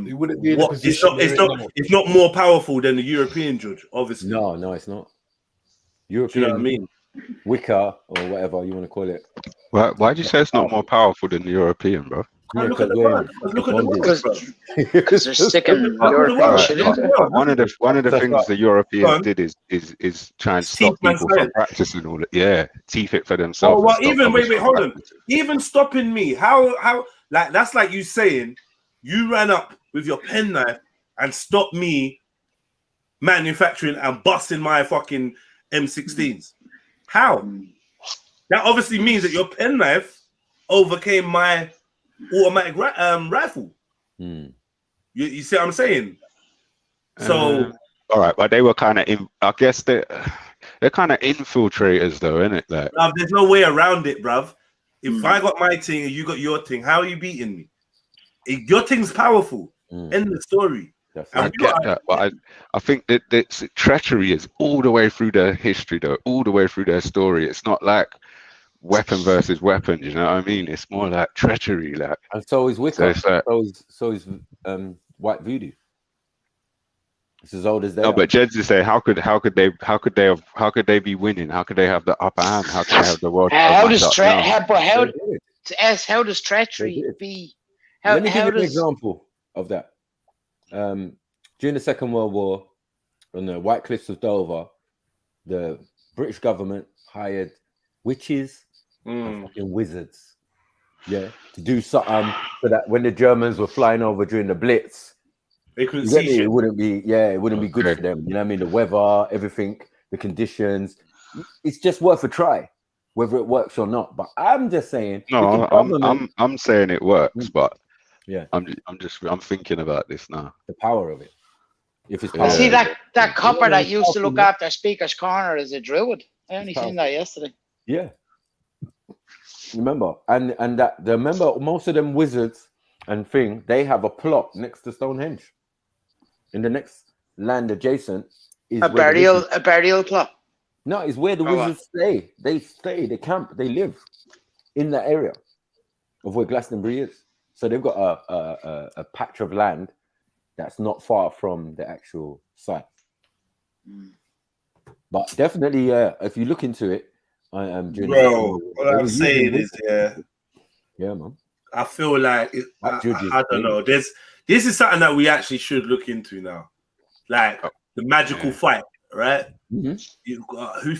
it wouldn't be it's not more powerful than the European judge, obviously. No, it's not. European, you know what I mean? Wicca or whatever you want to call it. Why'd you say it's not more powerful than the European, bro? Yeah, look at the word. Look at the word. Because they're sticking European shit into it. One of the things the Europeans did is try and stop people from practicing all it. Yeah, teeth it for themselves. Oh, well, even wait, hold on. Even stopping me, how like that's like you saying you ran up with your penknife and stopped me manufacturing and busting my fucking M16s. How? That obviously means that your penknife overcame my automatic rifle. You see what I'm saying? So, all right, but they were kind of, I guess they're kind of infiltrators, though, isn't it? Like, bruv, there's no way around it, bruv. If I got my thing and you got your thing, how are you beating me? Your thing's powerful. End the story. I get that, but I think that treachery is all the way through their history, though, all the way through their story. It's not like weapon versus weapon, you know what I mean? It's more like treachery, like. And so is Wicca. So is white voodoo. It's as old as they. No, but Jed's is saying, how could they be winning? How could they have the upper hand? How could they have the world? How does treachery be? Let me give you an example of that. During the Second World War, on the White Cliffs of Dover, the British government hired witches and fucking wizards, to do something so that when the Germans were flying over during the Blitz, they couldn't see shit. It wouldn't be good for them. You know what I mean? The weather, everything, the conditions. It's just worth a try, whether it works or not. But I'm just saying. No, I'm saying it works, but I'm thinking about this now. The power of it. If it's see that copper that used to look after Speaker's Corner is a druid. I only seen that yesterday. Yeah. Remember, and that remember most of them wizards and thing, they have a plot next to Stonehenge. In the next land adjacent is a burial plot. No, it's where the wizards stay. They camp, they live in that area of where Glastonbury is. So they've got a patch of land that's not far from the actual site. But definitely, if you look into it, I am doing. Bro, what I'm saying is, man. I feel like I don't know. This is something that we actually should look into now, like the magical fight, right? Who's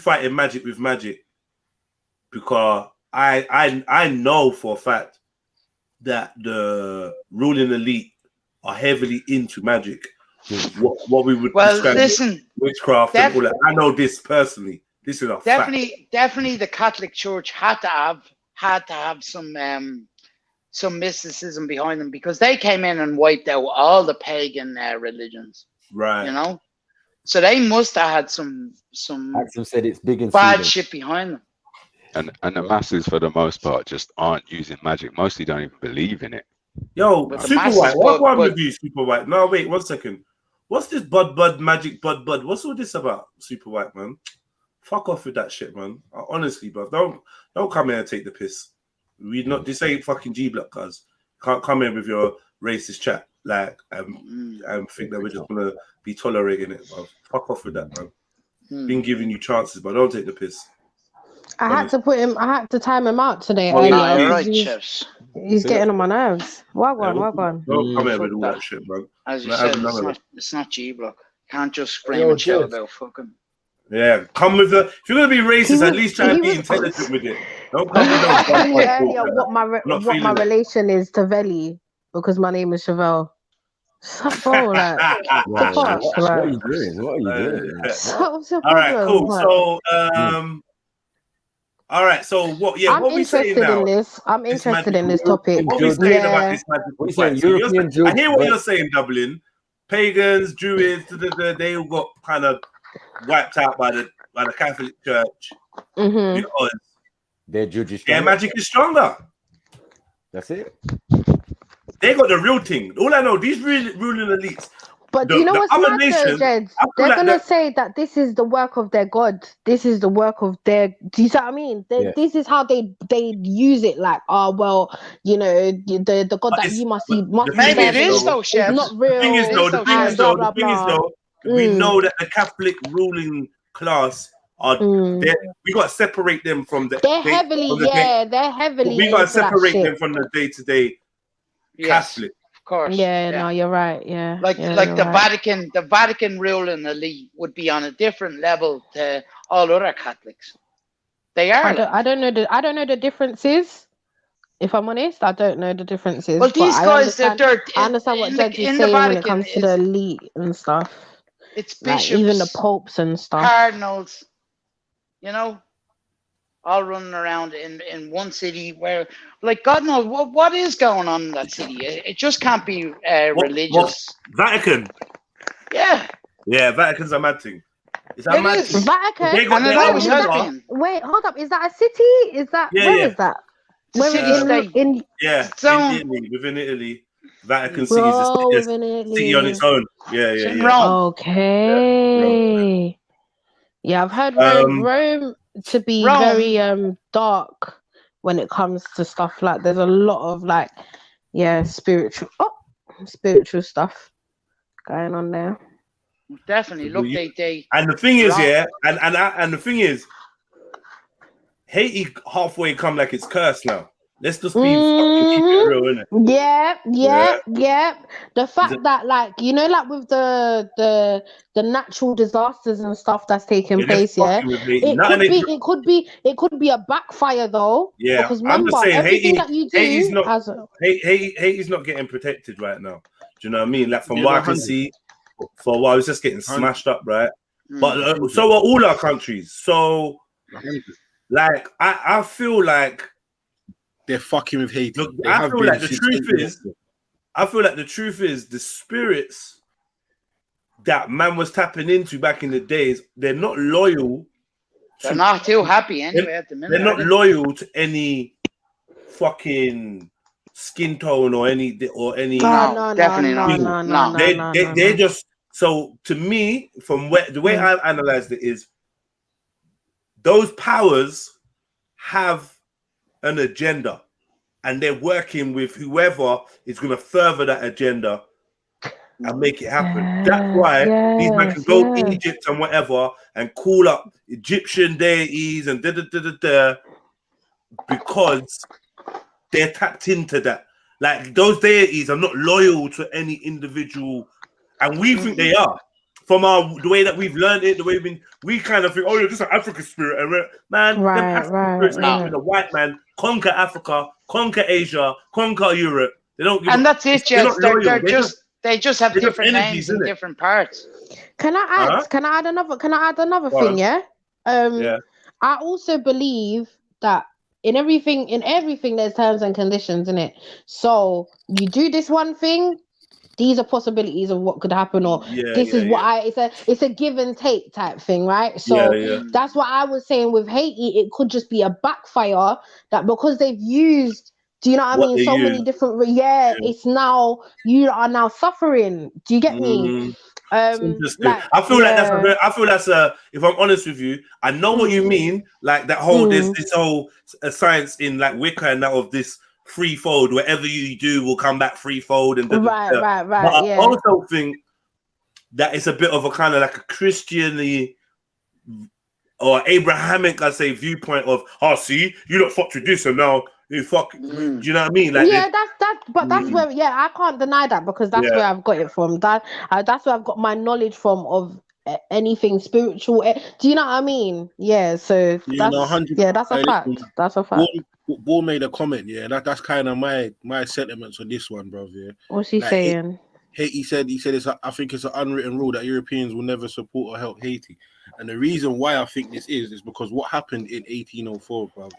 fighting magic with magic? Because I know for a fact that the ruling elite are heavily into magic. What we would describe as witchcraft and all that. I know this personally. This is a definitely the Catholic Church had to have some mysticism behind them, because they came in and wiped out all the pagan religions. Right. You know? So they must have had some Axel said it's big and bad shit behind them. And the masses, for the most part, just aren't using magic. Mostly don't even believe in it. Yo, Super White, what one with you, Super White? No, wait, 1 second. What's this bud magic bud? What's all this about, Super White, man? Fuck off with that shit, man. Honestly, bro, don't come here and take the piss. This ain't fucking G Block, cuz. Can't come in with your racist chat, like, and think that we're just gonna be tolerating it, bro. Fuck off with that, man. Been giving you chances, but don't take the piss. I had to time him out today. He's getting on my nerves. Wagwan. Don't come here with all that shit, bro. As you said, it's not G Block. Can't just scream and shout about fucking. Yeah, come with the. If you're gonna be racist, at least try and be intelligent with it. Don't come with earlier what my relation is to Veli, because my name is Chevelle. Bro, like, what are you doing? What are you doing? All right, cool. So, all right. So, what? Yeah, what we saying now? I'm interested in this topic. What we saying about this magical fight? So I hear what you're saying, Dublin. Pagans, Druids, they all got kind of wiped out by the Catholic Church because their judges. Their magic is stronger. That's it. They got the real thing. All I know, these ruling elites. But do you know what's mad though, Jed? They're gonna say that this is the work of their god. This is the work of their. Do you see what I mean? This is how they use it. Like, oh well, you know, the god that you must see must. Maybe it is though, Chef. Not real. The thing is though, we know that the Catholic ruling class are. We got to separate them from the. They're heavily. They're heavily. We got to separate them from the day-to-day Catholic. Course. Yeah, no, you're right. Yeah. Like the Vatican ruling elite would be on a different level to all other Catholics. They are. I don't know the differences. If I'm honest, I don't know the differences. Well, these guys, I understand what Judge is saying when it comes to the elite and stuff. It's bishops, like even the popes and stuff. Cardinals, you know. all running around in one city where, like, God knows what is going on in that city. It just can't be religious. Vatican. Yeah. Yeah, Vatican's a mad thing. It's a mad thing. Vatican. They got their own stuff. Wait, hold up. Is that a city? Is that where is that? Where is in within Italy. Vatican City Bro, is a within city on its own. Yeah. Okay. Yeah, I've heard Rome to be very dark when it comes to stuff like there's a lot of like spiritual stuff going on there. Definitely. Look, they and the thing is, and the thing is, Haiti halfway come like it's cursed now. Let's just be fucking keep it real, innit? Yeah. The fact that, like, you know, like with the natural disasters and stuff that's taking place, it could be a backfire though. Yeah, because I'm remember, just saying, everything that you do Haiti's not getting protected right now. Do you know what I mean? Like from what I can see, for a while it's just getting smashed up, right? But so are all our countries. So, like, I feel like they're fucking with Haiti. Look, I feel like the truth is the spirits that man was tapping into back in the days, they're not loyal. They're not too happy anyway at the minute. They're not loyal to any fucking skin tone or any. No, definitely not. They just, so to me, from the way I've analyzed it is, those powers have an agenda, and they're working with whoever is going to further that agenda and make it happen. That's why these men can go to Egypt and whatever and call up Egyptian deities and because they're tapped into that. Like, those deities are not loyal to any individual, and we think they are. From the way that we've learned it, the way we kind of think, oh, you're just an African spirit. And man, spirits the white man conquer Africa, conquer Asia, conquer Europe. They don't give that's it, Jess. They just have different names in different parts. Can I add another thing? Yeah. I also believe that in everything there's terms and conditions in it. So you do this one thing, these are possibilities of what could happen, or it's a give and take type thing, right? So that's what I was saying with Haiti. It could just be a backfire that because they've used, do you know what I mean? So many different, it's now, you are now suffering. Do you get me? I feel that's if I'm honest with you, I know what you mean. Like that whole this whole science in like Wicca and that of this threefold, whatever you do will come back threefold, and right. But I also think that it's a bit of a kind of like a Christianly or Abrahamic, I say, viewpoint of, see, you don't fucked with this, and now you fuck. Do you know what I mean? Like, that's where I can't deny that, because that's where I've got it from. That's where I've got my knowledge from of anything spiritual. Do you know what I mean? Yeah. So that's a fact. That's a fact. Ball made a comment, that's kind of my sentiments on this one, bro. Yeah. What's he saying? He said I think it's an unwritten rule that Europeans will never support or help Haiti. And the reason why I think this is because what happened in 1804, bro.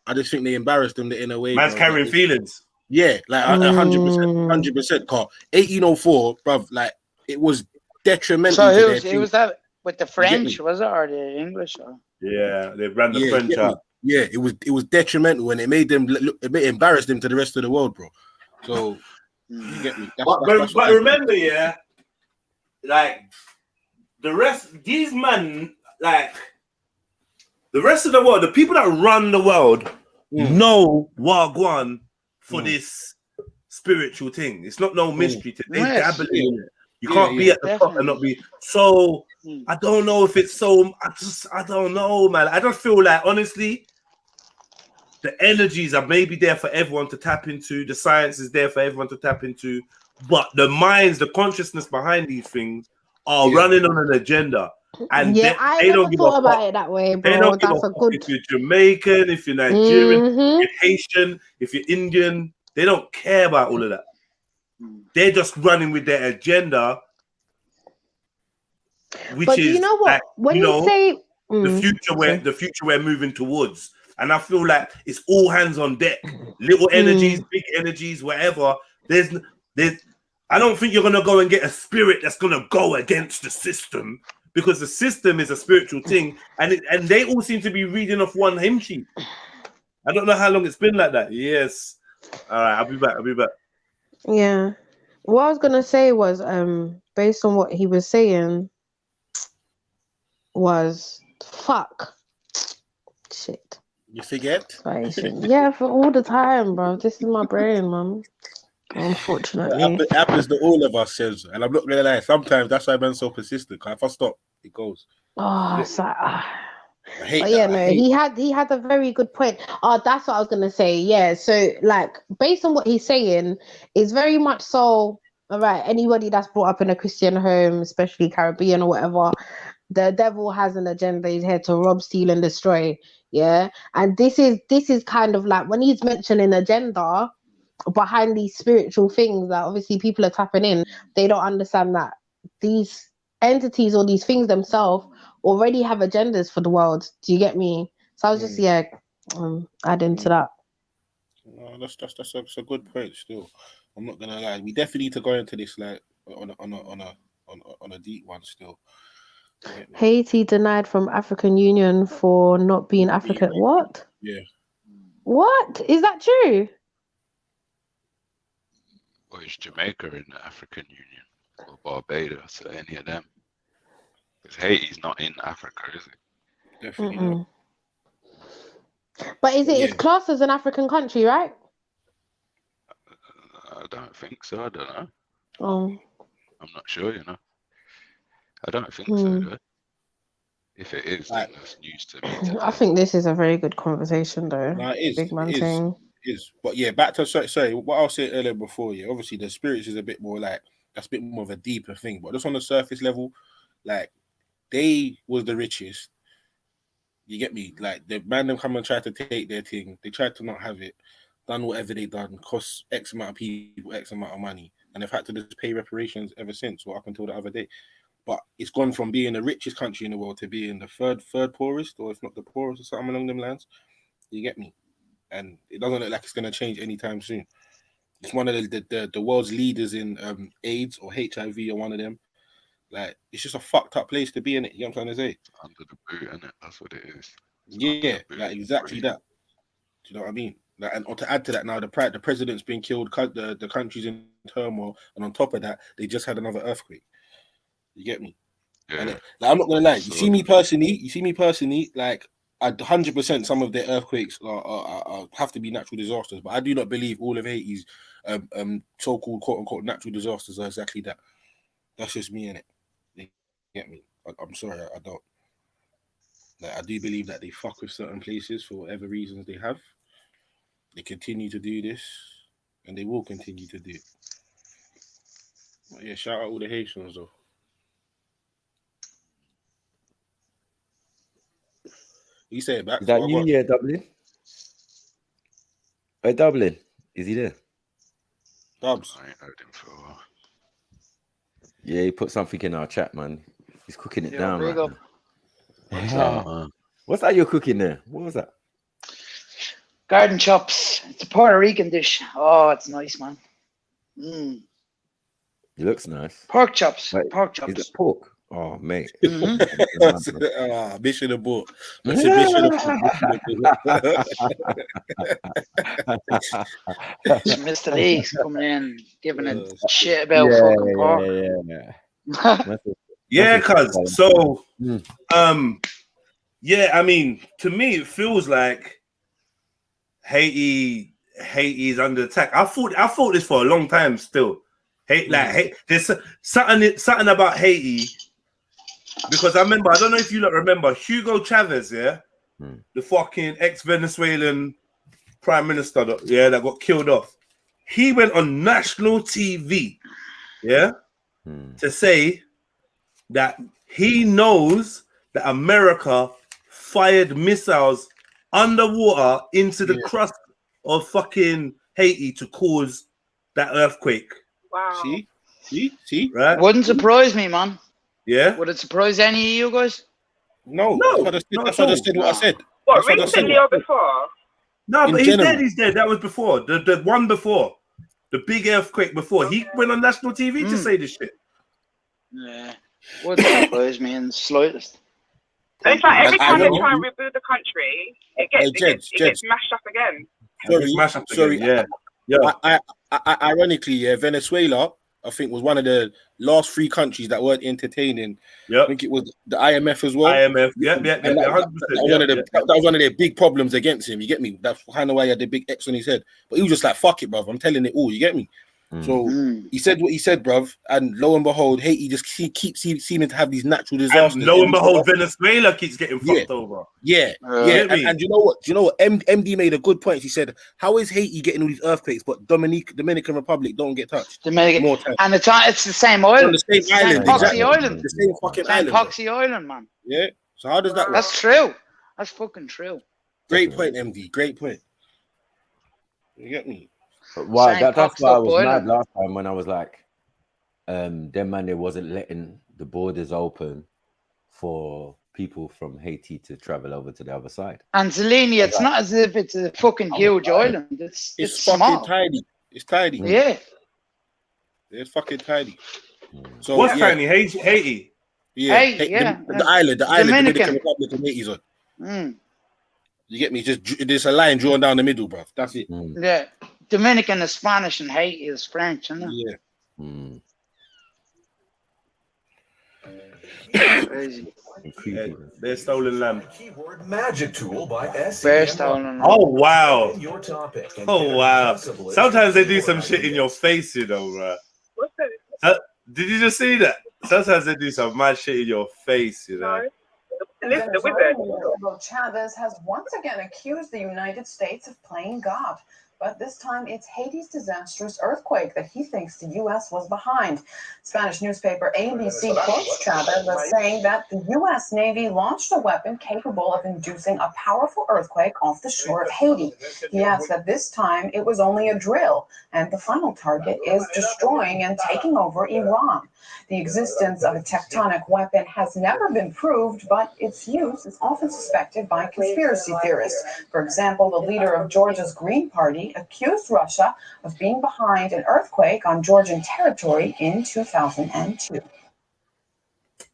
I just think they embarrassed them in a way. Man's carrying feelings. Yeah, like 100%. Car 1804, bro. Like, it was detrimental. So it was that with the French, was it, or the English? Or? Yeah, they ran the French out. Yeah, it was detrimental, and it made them embarrassed them to the rest of the world, bro. So you get me. But remember, like the rest, these men, like the rest of the world, the people that run the world know Wagwan for this spiritual thing. It's not no mystery to them. They dabble in it. You can't be at the top and not be. So I don't know if it's so. I don't know, man. I just feel like, honestly, the energies are maybe there for everyone to tap into. The science is there for everyone to tap into. But the minds, the consciousness behind these things are running on an agenda. And I never thought about it that way, bro. They don't give a fuck if you're Jamaican, if you're Nigerian, if you're Haitian, if you're Indian. They don't care about all of that. They're just running with their agenda, which is, you know what? like, when you say the future we're moving towards. and I feel like it's all hands on deck. Little energies, big energies, whatever. There's. I don't think you're gonna go and get a spirit that's gonna go against the system, because the system is a spiritual thing, and they all seem to be reading off one hymn sheet. I don't know how long it's been like that. Yes. All right, I'll be back. Yeah. What I was gonna say was, based on what he was saying, was fuck. Shit. You forget? Yeah, for all the time, bro. This is my brain, man. Unfortunately. It happens to all of us, says, and I'm not gonna lie. Sometimes that's why I'm so persistent. Cause if I stop, it goes. Oh, it's like, I hate but that. yeah, no, he had a very good point. Oh, that's what I was gonna say. Yeah, so like based on what he's saying, it's very much so. All right, anybody that's brought up in a Christian home, especially Caribbean or whatever, the devil has an agenda. He's here to rob, steal, and destroy. Yeah, and this is kind of like when he's mentioning agenda behind these spiritual things that obviously people are tapping in. They don't understand that these entities or these things themselves already have agendas for the world. Do you get me? So I was just adding to that. No, that's a good point. Still, I'm not gonna lie. We definitely need to go into this like on a deep one. Still, Haiti denied from African Union for not being African. What? Yeah. What is that true? Or is Jamaica in the African Union or Barbados or any of them? Because Haiti's not in Africa, is it? Definitely not. But it's classed as an African country, right? I don't think so. I don't know. Oh. I'm not sure, you know. I don't think so, though. If it is, then that's news to me. I think this is a very good conversation, though. No, it is. Big man thing. Is. But yeah, back to sorry, what I was saying earlier before, yeah, obviously the spirits is a bit more like, that's a bit more of a deeper thing. But just on the surface level, like, they was the richest. You get me? Like, the man them come and try to take their thing. They tried to not have it, done whatever they done, cost X amount of people, X amount of money, and they've had to just pay reparations ever since, or up until the other day. But it's gone from being the richest country in the world to being the third poorest, or if not the poorest, or something along them lines. You get me? And it doesn't look like it's going to change anytime soon. It's one of the world's leaders in AIDS or HIV, or one of them. Like, it's just a fucked up place to be in it. You know what I'm trying to say? Under the boot, innit? That's what it is. Yeah, like exactly that. Do you know what I mean? Like, and to add to that, now the president's been killed, the country's in turmoil, and on top of that, they just had another earthquake. You get me? Yeah. And I'm not gonna lie. You see me personally, like, 100% some of the earthquakes are have to be natural disasters, but I do not believe all of Haiti's so-called quote-unquote natural disasters are exactly that. That's just me, innit? You get me? I'm sorry, I don't. Like, I do believe that they fuck with certain places for whatever reasons they have. They continue to do this, and they will continue to do it. But yeah, shout out all the Haitians, though. You say it back. Is that New Year, Dublin? Hey, Dublin, is he there? Dubs. I ain't heard him for a while. Yeah, he put something in our chat, man. He's cooking it down. Big Right up. now. What's that you're cooking there? What was that? Garden chops. It's a Puerto Rican dish. Oh, it's nice, man. It looks nice. Pork chops. Wait, pork chops. Is it pork? Oh, mate. Mission abort. Mr. Lee's coming in, giving a shit about fucking pork. Yeah, cuz. So, yeah, I mean, to me, it feels like Haiti is under attack. I thought this for a long time still. There's something about Haiti, because I don't know if you remember Hugo Chavez, yeah, the fucking ex-Venezuelan prime minister, that got killed off. He went on national TV, to say that he knows that America fired missiles underwater into the crust of fucking Haiti to cause that earthquake. Wow. See, right? Wouldn't surprise me, man. Yeah. Would it surprise any of you guys? No. That's what I said. What I said. What, recently or before? No, In but general. he's dead. That was before. The one before. The big earthquake before. He went on national TV to say this shit. Yeah. Wouldn't surprise me in the slightest. It's like every time they Ironically- try and reboot the country, it gets mashed up again. Sorry, yeah. Ironically, yeah, Venezuela, I think, was one of the last 3 countries that weren't entertaining. Yeah, I think it was the IMF as well. IMF, yeah, And 100%. that was one of the big problems against him. You get me? That's kind of why he had the big X on his head. But he was just like, "Fuck it, bruv. I'm telling it all." You get me? So he said what he said, bruv, and lo and behold, Haiti just keeps seeming to have these natural disasters. And lo and behold, Venezuela keeps getting fucked over. Yeah. And you know what? MD made a good point. He said, "How is Haiti getting all these earthquakes, but Dominican Republic don't get touched?" More time. And it's the same island. The same island. Poxy Exactly. Island. The same fucking Same island. Poxy Island, man. Yeah. So how does that work? That's true. That's fucking true. Great point, MD. Great point. You get me? Why? That's why I was mad last time when I was like, them man, they wasn't letting the borders open for people from Haiti to travel over to the other side. And Zelini, it's not as if it's a fucking huge island. It's fucking small. tiny. It's tiny. Yeah. It's fucking tiny. So what's tiny? Haiti. Yeah. Haiti, The island, Dominican Republic of Haiti's on. You get me? Just a line drawn down the middle, bruv. That's it. Yeah. Dominican is Spanish and Haiti is French, isn't it? Yeah. Crazy. They're stolen lamb. Keyword magic tool by Bear stolen lamb. Oh wow. Your topic. Oh wow. Sometimes they do some shit in your face, you know, bro. Did you just see that? Sometimes they do some mad shit in your face, you know. Venezuela Chavez has once again accused the United States of playing God, but this time it's Haiti's disastrous earthquake that he thinks the U.S. was behind. Spanish newspaper ABC quotes Chavez as saying that the U.S. Navy launched a weapon capable of inducing a powerful earthquake off the shore of Haiti. He adds that this time it was only a drill, and the final target is destroying and taking over Iran. The existence of a tectonic weapon has never been proved, but its use is often suspected by conspiracy theorists. For example, the leader of Georgia's Green Party accused Russia of being behind an earthquake on Georgian territory in 2002.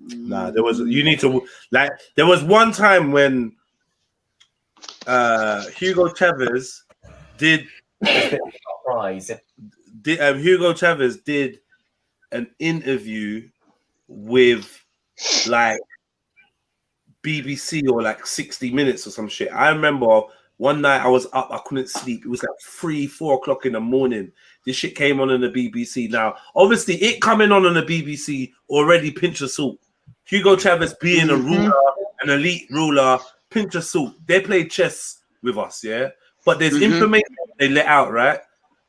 Nah, there was one time when Hugo Chavez did an interview with like BBC or like 60 Minutes or some shit. I remember one night I was up, I couldn't sleep. It was like 3-4 o'clock in the morning. This shit came on the BBC. Now, obviously, it coming on the BBC already pinch of salt. Hugo Chavez being a ruler, an elite ruler, pinch of salt. They played chess with us, yeah? But there's information they let out, right?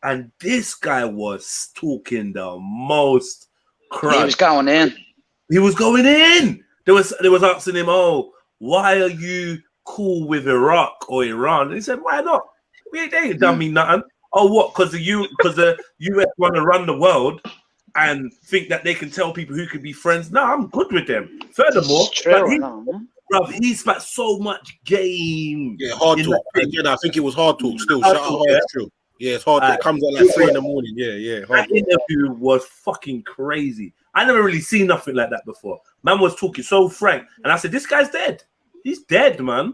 And this guy was talking the most crap. He was going in. He was going in. They was asking him, "Oh, why are you cool with Iraq or Iran?" And he said, "Why not? They ain't done me nothing." Oh, what? Because the US want to run the world and think that they can tell people who could be friends. No, I'm good with them. Furthermore, he spent so much game. Yeah, hard talk. I think it was hard talk still. Shout out, it's true. Yeah, it's hard. It comes at like 3 in the morning. Yeah. That interview was fucking crazy. I never really seen nothing like that before. Man was talking so frank, and I said, "This guy's dead. He's dead, man."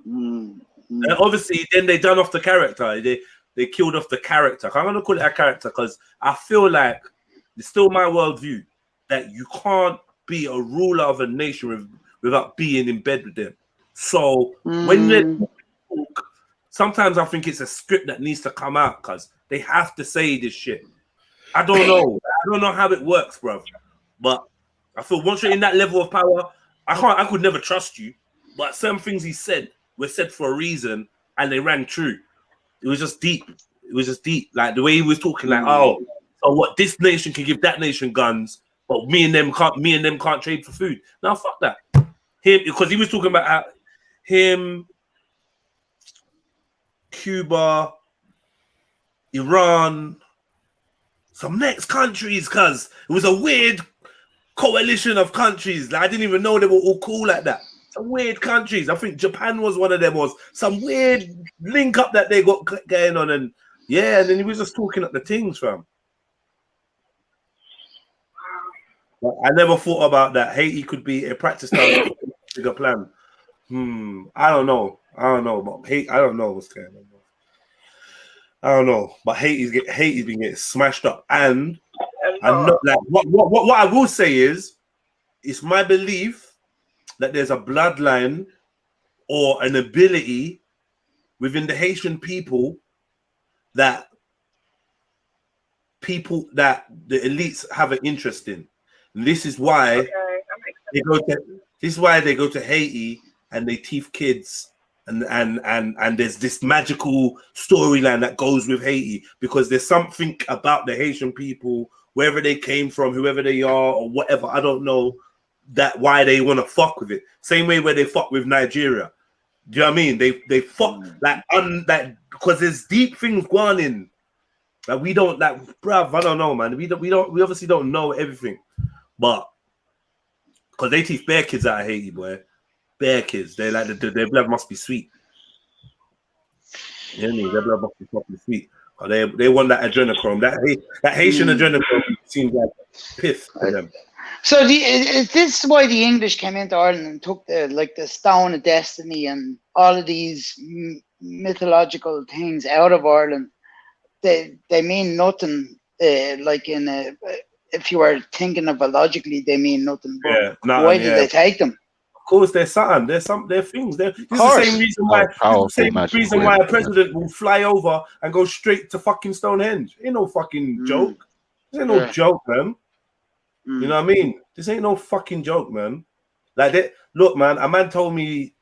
And obviously, then they done off the character. They killed off the character. I'm gonna call it a character because I feel like it's still my worldview that you can't be a ruler of a nation without being in bed with them. So when they talk, sometimes I think it's a script that needs to come out because they have to say this shit. I don't know. I don't know how it works, bro. But I feel once you're in that level of power, I could never trust you. But some things he said were said for a reason and they rang true. It was just deep. Like the way he was talking, like, oh, so what? This nation can give that nation guns, but me and them can't trade for food. Now fuck that. Him, because he was talking about how him, Cuba, Iran, some next countries, cuz it was a weird coalition of countries. Like, I didn't even know they were all cool like that. some weird countries. I think Japan was one of them. Was some weird link up that they got going on, and yeah, and then he was just talking up the things, fam. But I never thought about that. Haiti could be a practice down of a bigger plan. I don't know. But Haiti, I don't know what's going on. I don't know. But Haiti's been getting smashed up, and I'm not like what I will say is, it's my belief that there's a bloodline or an ability within the Haitian people that the elites have an interest in. And this is why they go to Haiti and they thief kids, and there's this magical storyline that goes with Haiti, because there's something about the Haitian people, wherever they came from, whoever they are or whatever, I don't know, that why they want to fuck with it. Same way where they fuck with Nigeria. Do you know what I mean? They fuck like because there's deep things going in. Like we don't like, bruv, I don't know, man. We obviously don't know everything, but because they teach bare kids out of Haiti, boy. Bare kids. They like their blood must be sweet. You know what I mean? Their blood must be fucking sweet. They want that adrenochrome. That Haitian adrenochrome seems like piff to them. So is this why the English came into Ireland and took the Stone of Destiny and all of these mythological things out of Ireland? They mean nothing. If you were thinking of it logically, they mean nothing. But why did they take them? Of course, there's something. There's things. This is the same reason why a president will fly over and go straight to fucking Stonehenge. Ain't no fucking joke. This ain't no joke, man. You know what I mean? This ain't no fucking joke, man. Like, look, man, a man told me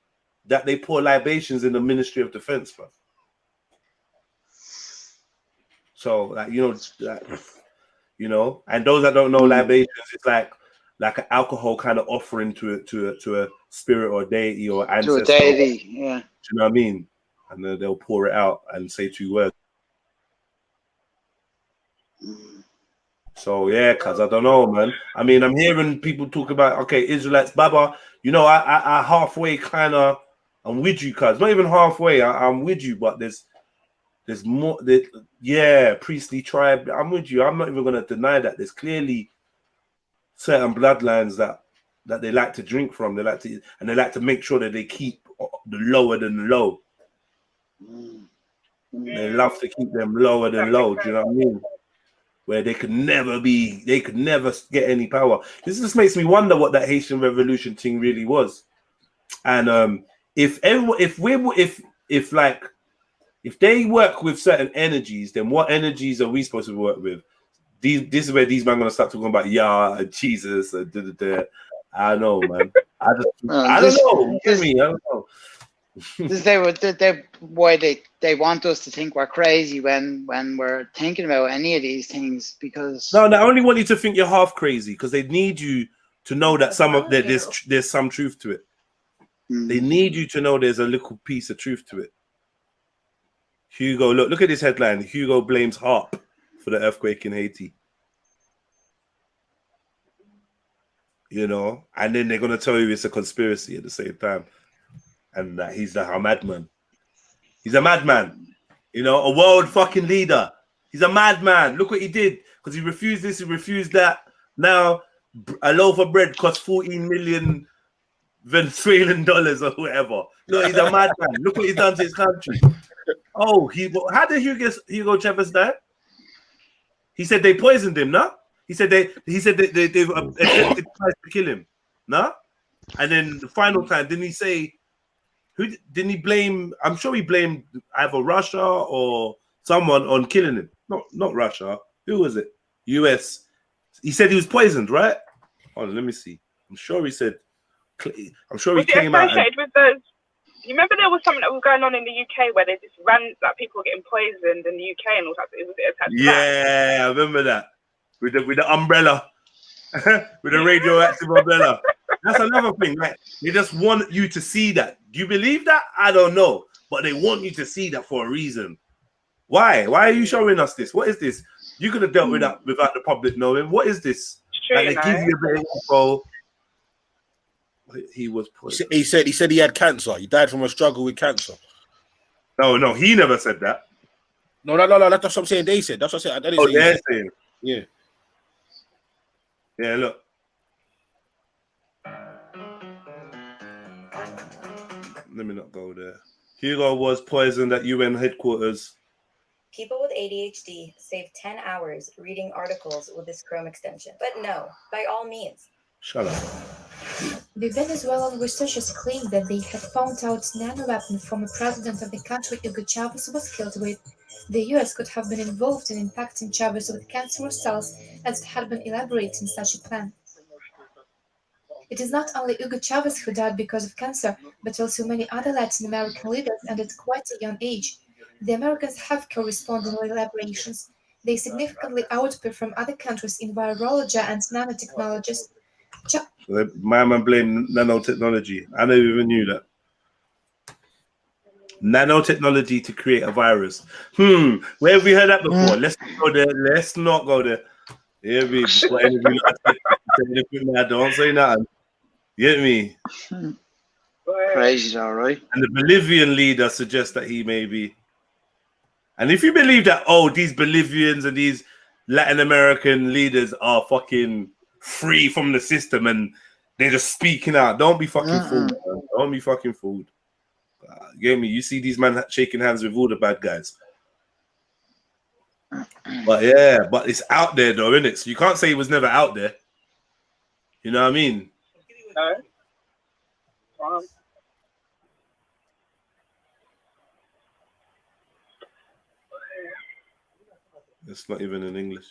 that they pour libations in the Ministry of Defense, man. So, like, and those that don't know libations, it's like an alcohol kind of offering to a spirit or deity or ancestor. To a deity, yeah. Do you know what I mean? And then they'll pour it out and say 2 words. So yeah, cuz I don't know, man. I mean, I'm hearing people talk about, okay, Israelites, Baba. I halfway kind of, I'm with you, cuz not even halfway. I'm with you, but there's more. Priestly tribe. I'm with you. I'm not even gonna deny that. There's clearly certain bloodlines that they like to drink from. They like to make sure that they keep the lower than the low. They love to keep them lower than low. Do you know what I mean? Where they could never get any power. This just makes me wonder what that Haitian Revolution thing really was. And if they work with certain energies, then what energies are we supposed to work with? This is where these men are gonna start talking about Yah and Jesus and I don't know, man. I don't know. I don't know. Why they want us to think we're crazy when we're thinking about any of these things, because no, they only want you to think you're half crazy, because they need you to know that there's some truth to it. They need you to know there's a little piece of truth to it. Hugo, look at this headline. Hugo blames HARP for the earthquake in Haiti. And then they're gonna tell you it's a conspiracy at the same time. And that he's a madman. He's a madman. A world fucking leader. He's a madman. Look what he did. Because he refused this, he refused that. Now, a loaf of bread costs 14 million Venezuelan dollars or whatever. Look, he's a madman. Look what he's done to his country. Oh, how did Hugo Chavez die? He said they poisoned him, no? He said they've attempted to kill him, no? And then the final time, didn't he say, who didn't he blame? I'm sure he blamed either Russia or someone on killing him. Not Russia. Who was it? US. He said he was poisoned, right? Hold on, let me see. I'm sure he said. I'm sure he came out. With those? You remember there was something that was going on in the UK where they just ran that people were getting poisoned in the UK and all that. Was it attached to that? I remember that with the umbrella, with the radioactive umbrella. That's another thing. Like, they just want you to see that. Do you believe that? I don't know, but they want you to see that for a reason. Why? Why are you showing us this? What is this? You could have dealt with that without the public knowing. What is this? True, like, they give you a bit of info. he was poisoned. He said he had cancer. He died from a struggle with cancer. No, he never said that. No. That's what I'm saying. They said. That's what I said. I didn't say they're saying. Yeah. Yeah, look. Let me not go there. Hugo was poisoned at UN headquarters. People with ADHD save 10 hours reading articles with this Chrome extension. But no, by all means. Shut up. The Venezuelan researchers claim that they had found out nanoweapon from a president of the country Hugo Chavez was killed with. The US could have been involved in impacting Chavez with cancerous cells as it had been elaborating such a plan. It is not only Hugo Chavez who died because of cancer, but also many other Latin American leaders and at quite a young age. The Americans have corresponding elaborations. They significantly outperform other countries in virology and nanotechnologies. My man blamed nanotechnology. I never even knew that. Nanotechnology to create a virus. Where have we heard that before? Let's not go there. Let's not go there. Yeah, me. Don't say nothing. You get me? Crazy, all right. And the Bolivian leader suggests that he may be. And if you believe that, these Bolivians and these Latin American leaders are fucking free from the system and they're just speaking out, don't be fucking fooled. Man. Don't be fucking fooled. You get me? You see these men shaking hands with all the bad guys. But it's out there though, isn't it? So you can't say it was never out there. You know what I mean? No. It's not even in English.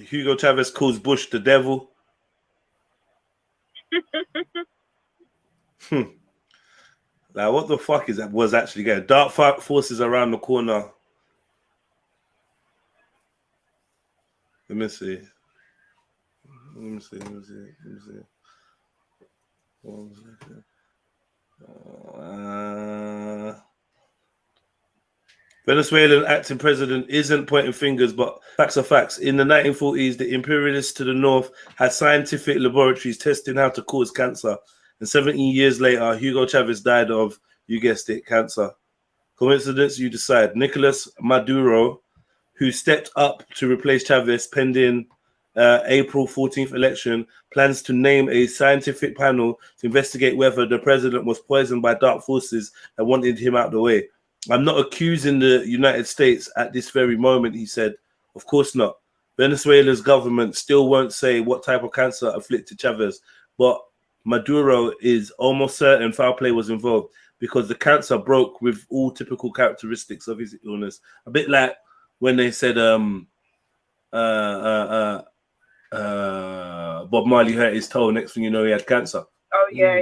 Hugo Chavez calls Bush the devil. Like, what the fuck is that? Was actually going? Dark forces around the corner. Let me see. Venezuelan acting president isn't pointing fingers, but facts are facts. In the 1940s, the imperialists to the north had scientific laboratories testing how to cause cancer. And 17 years later, Hugo Chavez died of, you guessed it, cancer. Coincidence? You decide. Nicolas Maduro, who stepped up to replace Chavez pending April 14th election, plans to name a scientific panel to investigate whether the president was poisoned by dark forces that wanted him out of the way. I'm not accusing the United States at this very moment, he said. Of course not. Venezuela's government still won't say what type of cancer afflicted Chavez, but Maduro is almost certain foul play was involved because the cancer broke with all typical characteristics of his illness. A bit like when they said Bob Marley hurt his toe, next thing you know he had cancer. Oh, yeah.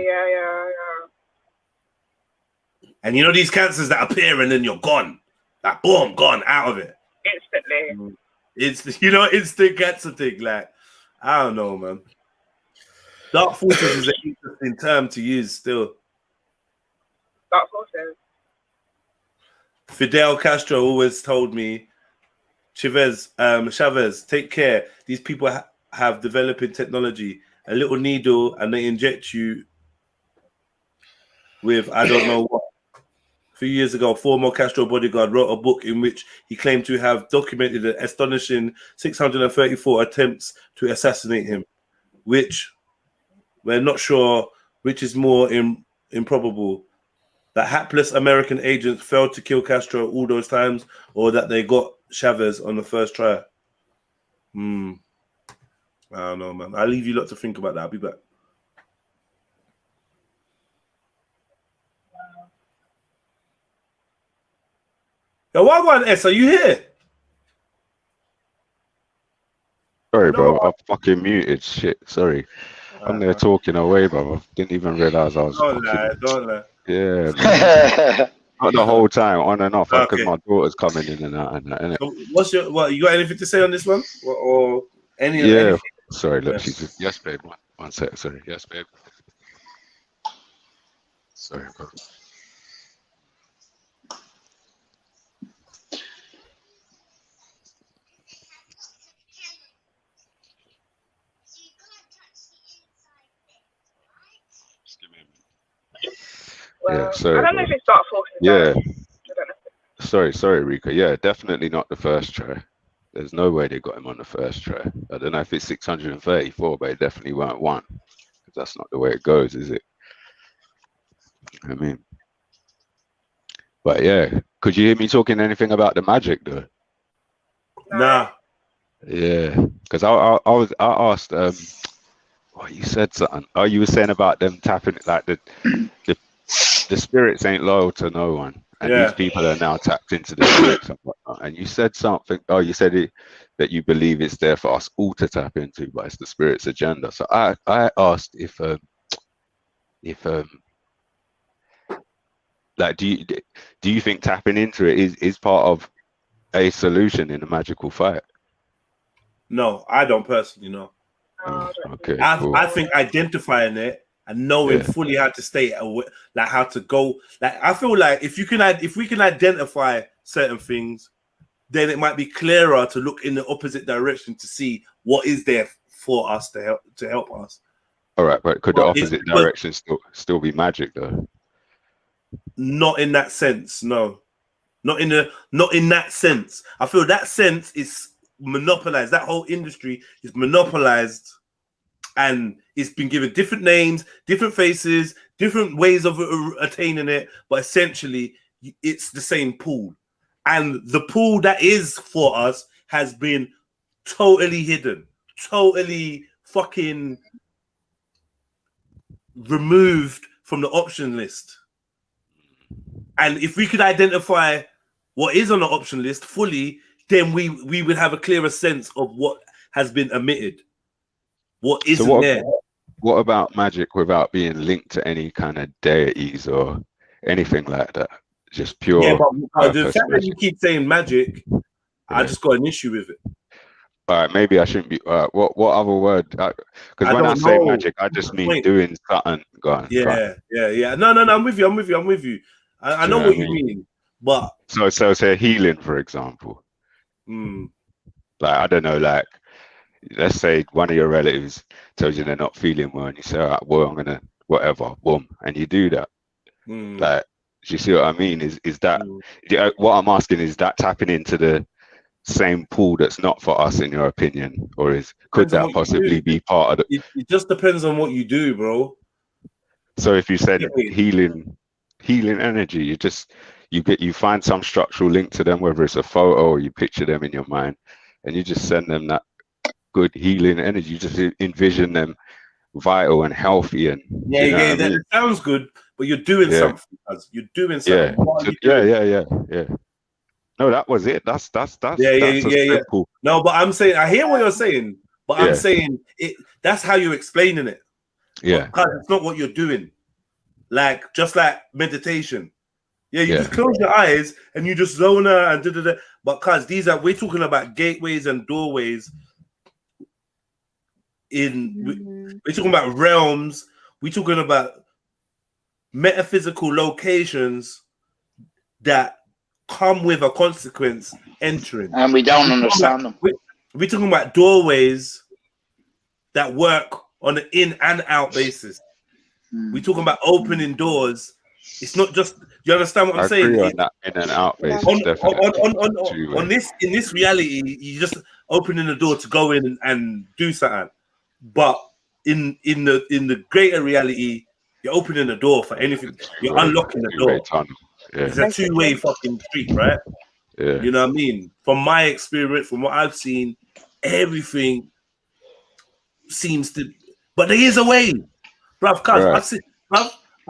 And you know these cancers that appear and then you're gone. Like, boom, gone, out of it. Instantly. It's, instant cancer thing. Like, I don't know, man. Dark forces is an interesting term to use still. Dark forces. Fidel Castro always told me, Chavez, take care. These people have developing technology. A little needle and they inject you with, I don't know what. A few years ago, former Castro bodyguard wrote a book in which he claimed to have documented an astonishing 634 attempts to assassinate him, which we're not sure which is more improbable. That hapless American agents failed to kill Castro all those times, or that they got Chavez on the first try. I don't know, man. I'll leave you lot to think about that. I'll be back. Yo, Wagwan S, are you here? Sorry, bro. I'm fucking muted. Shit. Sorry. I'm there talking away, brother. Didn't even realize I was. Don't lie. Yeah. Man. Not the whole time, on and off, because Okay. my daughter's coming in and out and that, innit? So what? You got anything to say on this one, or any? Yeah. Anything? Sorry, look, Yes. she's just, yes, babe. One sec. Sorry. Yes, babe. Sorry, bro. Yeah, sorry. I don't know if it's dark forces. Yeah. I don't know. Sorry, Rika. Yeah, definitely not the first try. There's no way they got him on the first try. I don't know if it's 634, but it definitely weren't one. Because that's not the way it goes, is it? I mean, but yeah, could you hear me talking anything about the magic though? Nah. Yeah, because I asked what you said something. Oh, you were saying about them tapping like the spirits ain't loyal to no one, and these people are now tapped into the spirits and whatnot. And you said something. Oh, you said it that you believe it's there for us all to tap into, but it's the spirit's agenda. So I asked if like do you think tapping into it is part of a solution in a magical fight? No, I don't personally know. Okay, cool. I think identifying it and knowing fully how to stay away, like how to go, like I feel like if we can identify certain things, then it might be clearer to look in the opposite direction to see what is there for us to help us. All right, but could the opposite direction still be magic though? Not in that sense, no. Not in that sense. I feel that sense is monopolized. That whole industry is monopolized, and it's been given different names, different faces, different ways of attaining it, but essentially it's the same pool. And the pool that is for us has been totally hidden, totally fucking removed from the option list. And if we could identify what is on the option list fully, then we would have a clearer sense of what has been omitted, what isn't there. What about magic without being linked to any kind of deities or anything like that? Just pure. Yeah, but the fact that you keep saying magic, I just got an issue with it. All right, maybe I shouldn't be. What other word? Because when I say magic, I just mean doing something. Go on. Yeah. No, I'm with you. I know what you mean, but so say healing, for example. Like I don't know, like let's say one of your relatives tells you they're not feeling well, and you say, "All right, well, I'm gonna whatever, boom," and you do that. Like, do you see what I mean? Is that what I'm asking? Is that tapping into the same pool that's not for us, in your opinion, or could that possibly be part of it? It just depends on what you do, bro. So if you said healing energy, you find some structural link to them, whether it's a photo or you picture them in your mind, and you just send them that good healing energy. You just envision them vital and healthy, and that sounds good, but you're doing something. You're doing something. Yeah. No, that was it. That's simple. No, but I'm saying I hear what you're saying, but I'm saying it. That's how you're explaining it. Yeah, because it's not what you're doing. Like just like meditation. Yeah, you just close your eyes and you just zone out and da. But cause we're talking about gateways and doorways. We're talking about realms. We're talking about metaphysical locations that come with a consequence entering, and we don't understand them. We're talking about doorways that work on an in and out basis. We're talking about opening doors. It's not just, you understand what I'm saying? Agree on that in and out basis, on in this reality, you just opening the door to go in and do something. But in the greater reality, you're opening the door for anything. You're unlocking the door. It's a two-way fucking street, right? Yeah. You know what I mean? From my experience, from what I've seen, everything seems to, but there is a way, bruv. Cause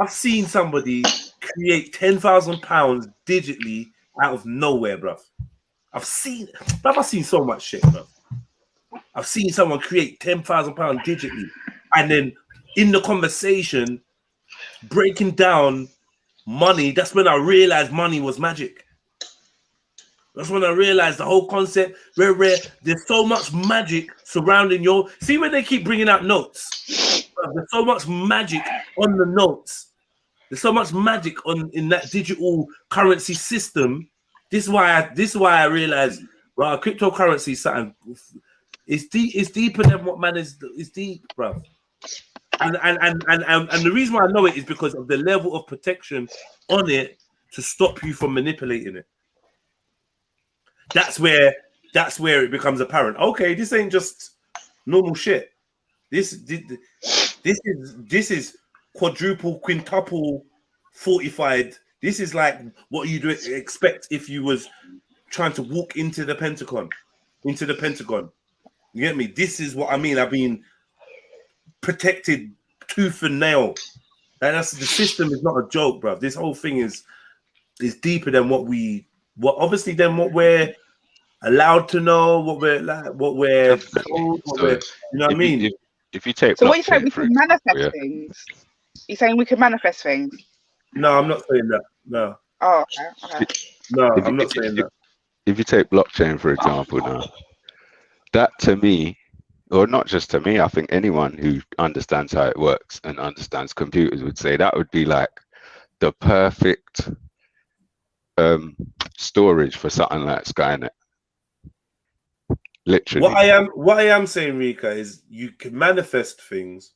I've seen somebody create £10,000 digitally out of nowhere, bruv. I've seen so much shit, bruv. I've seen someone create £10,000 digitally, and then in the conversation, breaking down money. That's when I realized money was magic. That's when I realized the whole concept. Where there's so much magic surrounding your. See when they keep bringing out notes. There's so much magic on the notes. There's so much magic in that digital currency system. This is why I realized, bro, cryptocurrency is something. It's deep. It's deeper than what man is. It's deep, bro. And the reason why I know it is because of the level of protection on it to stop you from manipulating it. That's where it becomes apparent. Okay, this ain't just normal shit. This is quadruple, quintuple fortified. This is like what you'd expect if you was trying to walk into the Pentagon. You get me? This is what I mean. I've been protected tooth and nail. And the system is not a joke, bro. This whole thing is deeper than what we're allowed to know, what we're told, you know what I mean? If you take so what you saying, we can manifest things? You're saying we can manifest things? No, I'm not saying that. No. Oh, okay. No, I'm not saying that. If you take blockchain, for example, now, that to me, or not just to me, I think anyone who understands how it works and understands computers would say that would be like the perfect storage for something like Skynet. Literally. What I am saying, Rika, is you can manifest things,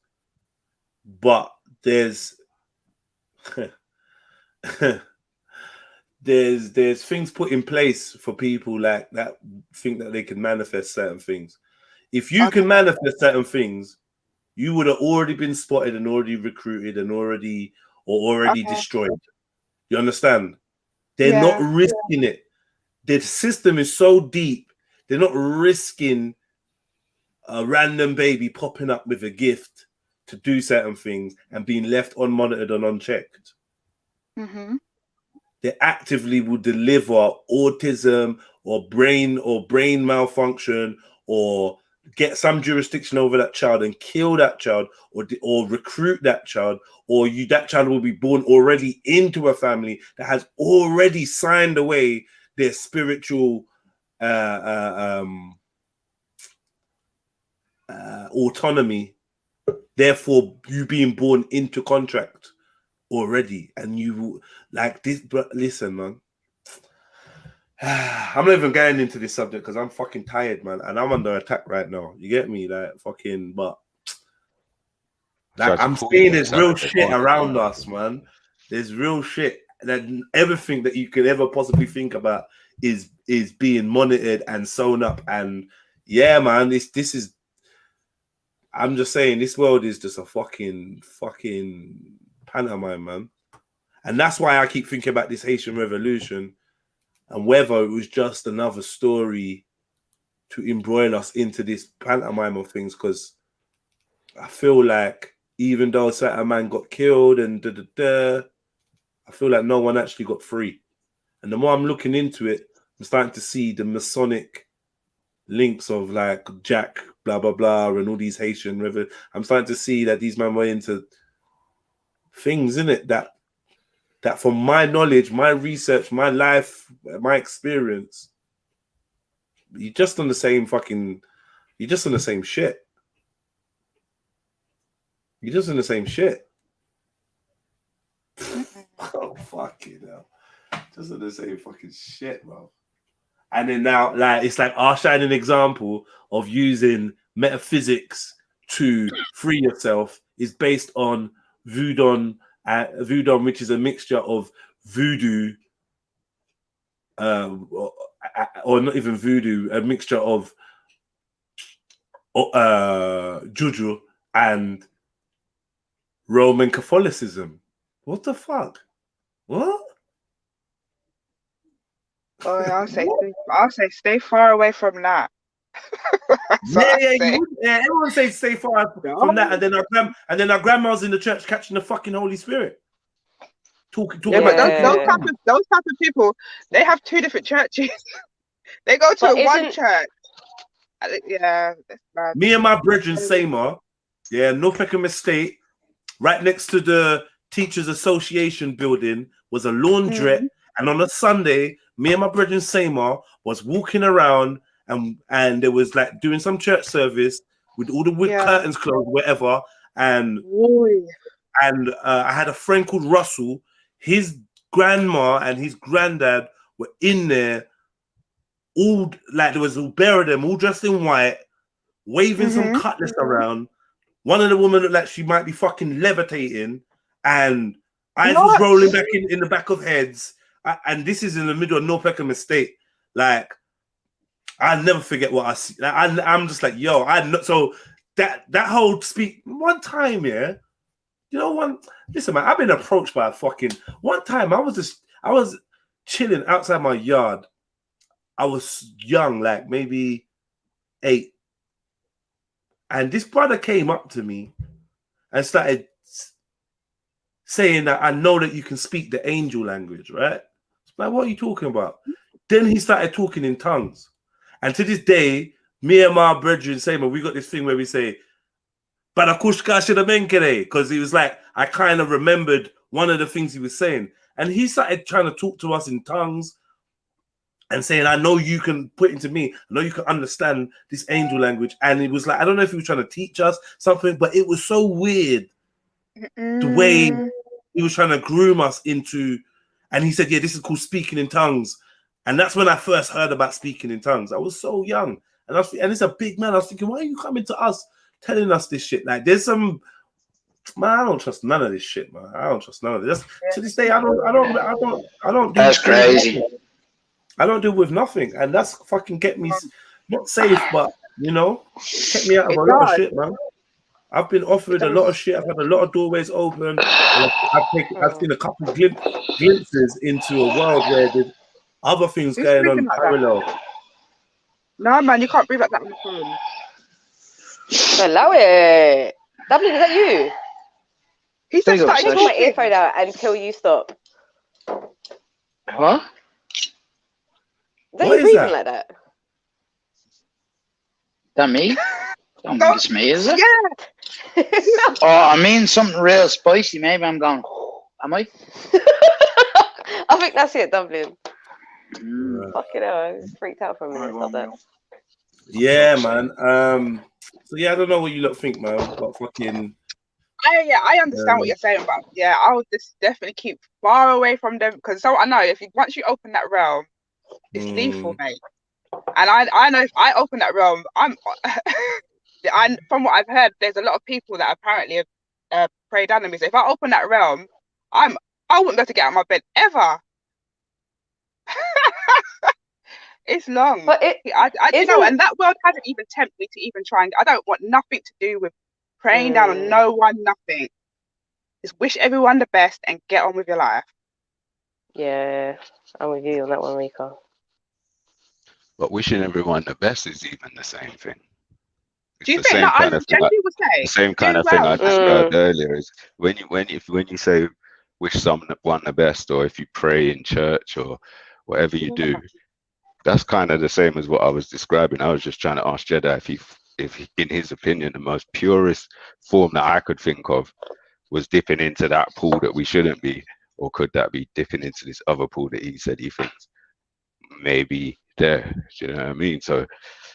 but there's there's things put in place for people like that think that they can manifest certain things. If you can manifest certain things, you would have already been spotted and already recruited and already destroyed. You understand? They're not risking it. The system is so deep. They're not risking a random baby popping up with a gift to do certain things and being left unmonitored and unchecked. Mm-hmm. They actively will deliver autism or brain malfunction or get some jurisdiction over that child and kill that child or recruit that child, or that child will be born already into a family that has already signed away their spiritual autonomy, therefore you being born into contract already, and you like this. But listen, man, I'm not even getting into this subject because I'm fucking tired, man, and I'm under attack right now. You get me? Like fucking, but like I'm saying, there's real shit around us, man. There's real shit that everything that you could ever possibly think about is being monitored and sewn up, and yeah, man, this is. I'm just saying, this world is just a fucking pantomime, man. And that's why I keep thinking about this Haitian revolution and whether it was just another story to embroil us into this pantomime of things. Because I feel like even though a certain man got killed and I feel like no one actually got free. And the more I'm looking into it, I'm starting to see the Masonic links of like Jack, blah, blah, blah, and all these Haitian river. I'm starting to see that these men were into things in it that from my knowledge, my research, my life, my experience, you're just on the same shit. You're just in the same shit. Oh, fuck you know. Just in the same fucking shit, bro. And then now, like, it's like our shining example of using metaphysics to free yourself is based on voodoo, which is a mixture of voodoo, or not even voodoo, a mixture of juju and Roman Catholicism. What the fuck? What? Oh, I'll say stay far away from that. Everyone says stay far from that, and then our grandma's in the church catching the fucking Holy Spirit. Talking. Yeah, but those type of people, they have two different churches. They go to one church. Yeah, that's bad. Me and my brethren Seymour, North Peckham Estate, right next to the Teachers Association building was a laundrette, and on a Sunday, me and my brethren Seymour was walking around and there was like doing some church service with all the wood curtains closed, whatever. And I had a friend called Russell. His grandma and his granddad were in there, all like there was a bear of them, all dressed in white, waving some cutlass around, One of the women looked like she might be fucking levitating, and eyes was What? rolling back in the back of heads. And this is in the middle of North Peckham Estate. Like, I'll never forget what I see. Like, I'm just like, yo, so that whole speak one time, yeah. You know, listen, man, I've been approached by a fucking one time. I was chilling outside my yard. I was young, like maybe 8. And this brother came up to me and started saying that I know that you can speak the angel language, right? Like, what are you talking about? Then he started talking in tongues. And to this day, me and my brethren say, man, we got this thing where we say, because he was like, I kind of remembered one of the things he was saying. And he started trying to talk to us in tongues and saying, I know you can put into me, I know you can understand this angel language. And it was like, I don't know if he was trying to teach us something, but it was so weird the way he was trying to groom us into. And he said, yeah, this is called speaking in tongues. And that's when I first heard about speaking in tongues. I was so young. And it's a big man. I was thinking, why are you coming to us telling us this shit? Like, there's some, man, I don't trust none of this shit, man. I don't trust none of this. To this day, I don't. That's crazy. I don't deal with nothing, and that's fucking kept me not safe, but you know, kept me out of a lot of shit, man. I've been offered a lot of shit. I've had a lot of doorways open. I've seen a couple glimpses into a world where there's other things going on parallel. No, man, you can't breathe like that on the phone. Allow it. Dublin, is that you? He said, "Take my earphone out until you stop." What? Are you breathing like that? That me? Don't think it's me, is it? Yeah. Oh, I mean something real spicy. Maybe I'm going. Am I? I think that's it, Dublin. Fucking hell, I was freaked out for a minute. Stop that. Yeah, man. So yeah, I don't know what you lot think, man. But fucking. I understand what you're saying, but yeah, I would just definitely keep far away from them because I know once you open that realm, it's lethal, mate. And I know if I open that realm, from what I've heard, there's a lot of people that apparently are preyed enemies. So if I open that realm, I wouldn't be able to get out of my bed ever. It's long. But you know, and that world hasn't even tempted me to even try and I don't want nothing to do with praying down on no one, nothing. Just wish everyone the best and get on with your life. Yeah, I'm with you on that one, Rika. But wishing everyone the best is even the same thing. It's do you think that the same kind of thing I described earlier is when you say wish someone the best, or if you pray in church or whatever you do, that's kind of the same as what I was describing. I was just trying to ask Jedi if in his opinion, the most purest form that I could think of was dipping into that pool that we shouldn't be, or could that be dipping into this other pool that he said he thinks maybe there? Do you know what I mean? So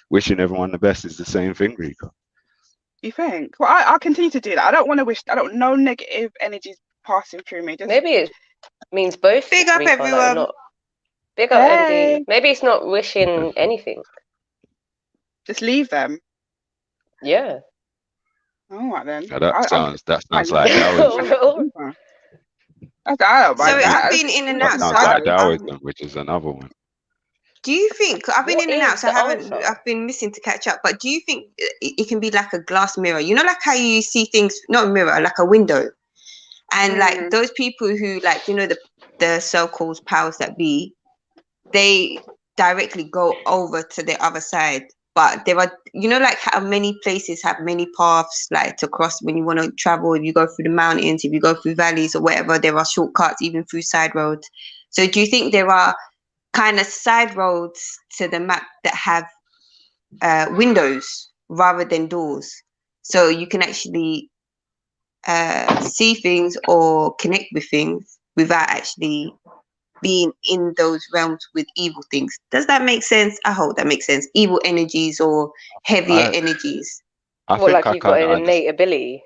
wishing everyone the best is the same thing, Rika. You think? Well, I'll continue to do that. I don't want to wish. I don't know negative energies passing through me. Maybe it means both. Big up, Rika, everyone. Like big up, Andy. Maybe it's not wishing anything. Just leave them. Yeah. All right then. Yeah, that sounds like Taoism. So I've been in and out. Sounds like Taoism, which is another one. Do you think I've been in and out, so I've been missing to catch up, but do you think it can be like a glass mirror? You know, like how you see things, not a mirror, like a window, and like those people who, like, you know, the so-called powers that be, they directly go over to the other side. But there are, you know, like how many places have many paths, like to cross when you want to travel. If you go through the mountains, if you go through valleys or whatever, there are shortcuts even through side roads. So do you think there are kind of side roads to the map that have windows rather than doors, so you can actually see things or connect with things without actually being in those realms with evil things? Does that make sense? I hope that makes sense. Evil energies or heavier energies. Well, like you've got an innate ability.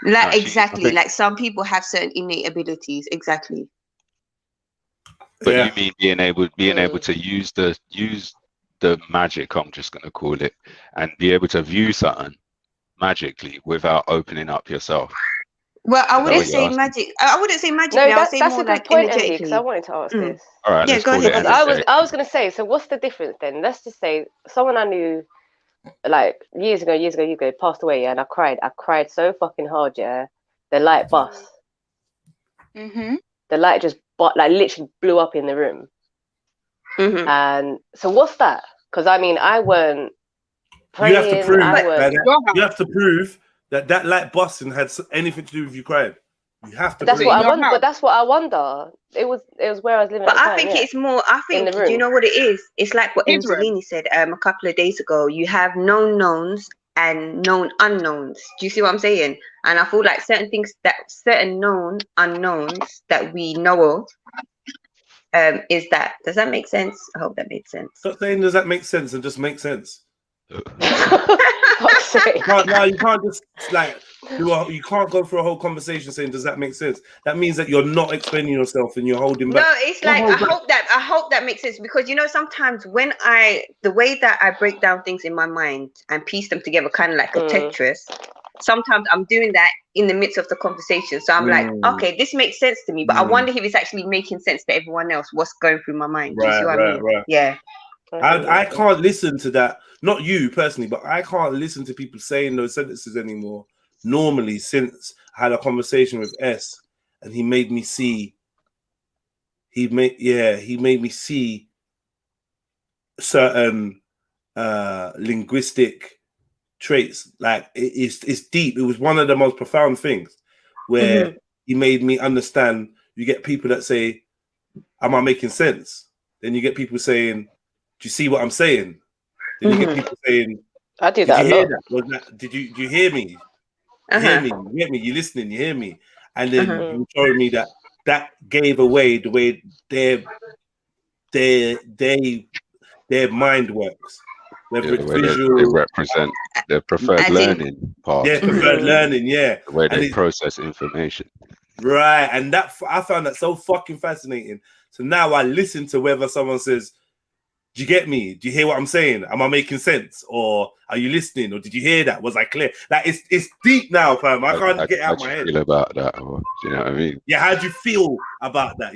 Like exactly, like some people have certain innate abilities. Exactly. But you mean being able to use the magic, I'm just gonna call it, and be able to view something magically without opening up yourself? Well, I Is that wouldn't what you're say asking? magic. I wouldn't say magically. No, I would say that's more a good like point, MD, because I energetically. wanted to ask this. All right, Yeah, let's go call ahead. it Because I energetic. was going to say, so what's the difference then? Let's just say someone I knew like years ago, passed away, yeah, and I cried so fucking hard, yeah. The light bust. The light just like literally blew up in the room. And so what's that? Because I mean, I weren't praying. You have to prove I you have to prove that light busting had anything to do with you crying. You have to. That's prove what it. I wonder. But that's what I wonder. It was where I was living. But at the I think time, it's more. I think. Do you know what it is? It's like what Angelini said a couple of days ago. You have known knowns and known unknowns. Do you see what I'm saying? And I feel like certain things certain known unknowns that we know of, is that. Does that make sense? I hope that made sense. Stop saying does that make sense and just make sense. You can't just like you can't go through a whole conversation saying does that make sense. That means that you're not explaining yourself and you're holding back. No, it's like I hope that makes sense, because sometimes when the way that I break down things in my mind and piece them together kind of like a Tetris, sometimes I'm doing that in the midst of the conversation. So I'm like, okay, this makes sense to me, but I wonder if it's actually making sense to everyone else, what's going through my mind. Do you see what I mean? Right. Yeah. I can't listen to that. Not you personally, but I can't listen to people saying those sentences anymore. Normally, since I had a conversation with S, and he made me see. He made me see certain linguistic traits. Like it's deep. It was one of the most profound things where he made me understand. You get people that say, "Am I making sense?" Then you get people saying, "Do you see what I'm saying?" Then you get people saying, I do "Did that you a hear lot. that? Did you hear me? You hear me? You hear me? You listening? You hear me?" And then you showed me that gave away the way their mind works. Whether it's The way visual, they represent their preferred learning path. Yeah, preferred learning. Yeah, the way and they process information. Right, and that I found that so fucking fascinating. So now I listen to whether someone says, "Do you get me? Do you hear what I'm saying? Am I making sense? Or are you listening? Or did you hear that? Was I clear?" Like it's deep now, fam. I can't get it out of my head. How do you feel about that? Or, do you know what I mean? Yeah, how do you feel about that?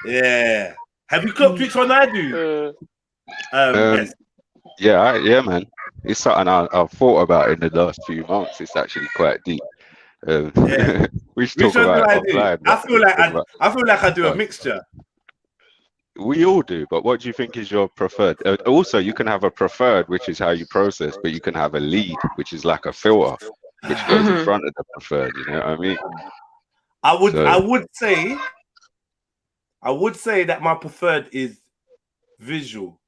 Yeah. Have you clocked which one I do? Yes. Yeah, man. It's something I've thought about in the last few months. It's actually quite deep. We should talk about it offline. I feel like I do a mixture. We all do, but what do you think is your preferred? Also, you can have a preferred, which is how you process, but you can have a lead, which is like a filter, which goes in front of the preferred. You know what I mean? I would say that my preferred is visual.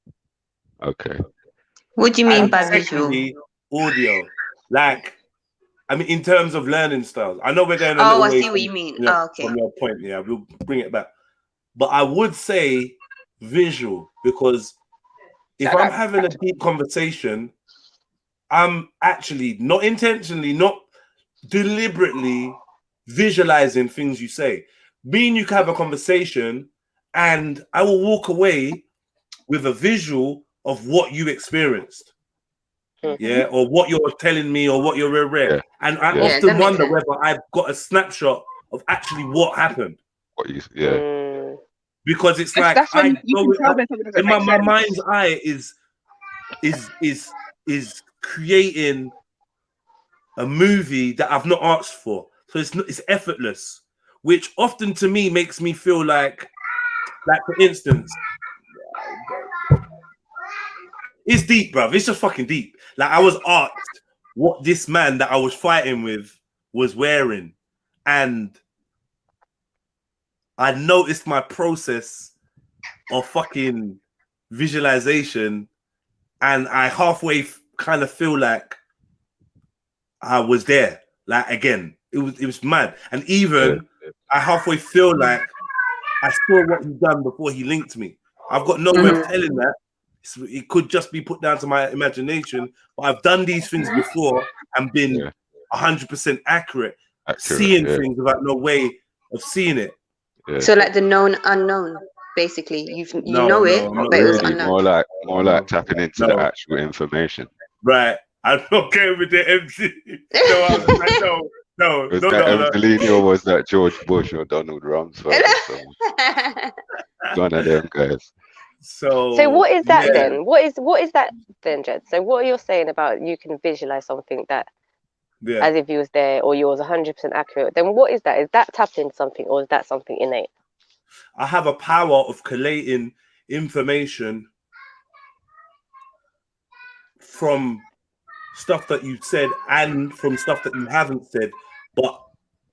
Okay. What do you mean by visual? Audio. Like, I mean, in terms of learning styles. I know we're going I see what you mean. Okay. From your point, yeah, we'll bring it back. But I would say visual, because if I'm having a deep conversation, I'm actually not intentionally, not deliberately visualizing things you say. Me and you can have a conversation and I will walk away with a visual of what you experienced. Yeah, or what you're telling me, or what you're read. And I often wonder whether I've got a snapshot of actually what happened. Because it's like that's when you can tell when something doesn't in make my sense. mind's eye is creating a movie that I've not asked for. So it's effortless, which often to me makes me feel like for instance, it's deep, bruv. It's just fucking deep. Like I was asked what this man that I was fighting with was wearing, and I noticed my process of fucking visualization, and I halfway kind of feel like I was there. Like again, it was mad, and even I halfway feel like I saw what he done before he linked me. I've got no way of telling that. It could just be put down to my imagination, but I've done these things before and been 100% accurate, seeing things without no way of seeing it. So like the known unknown, basically. You know it, but it was unknown. More like tapping into the actual information. Right. I'm not going with the MC. No, I was like, no. Was that Evelini or was that George Bush or Donald Rumsfeld or someone? One of them guys. So what is that then? What is that then, Jed? So what are you saying about you can visualize something that as if you was there or you was 100% accurate? Then what is that? Is that tapped into something or is that something innate? I have a power of collating information from stuff that you said and from stuff that you haven't said, but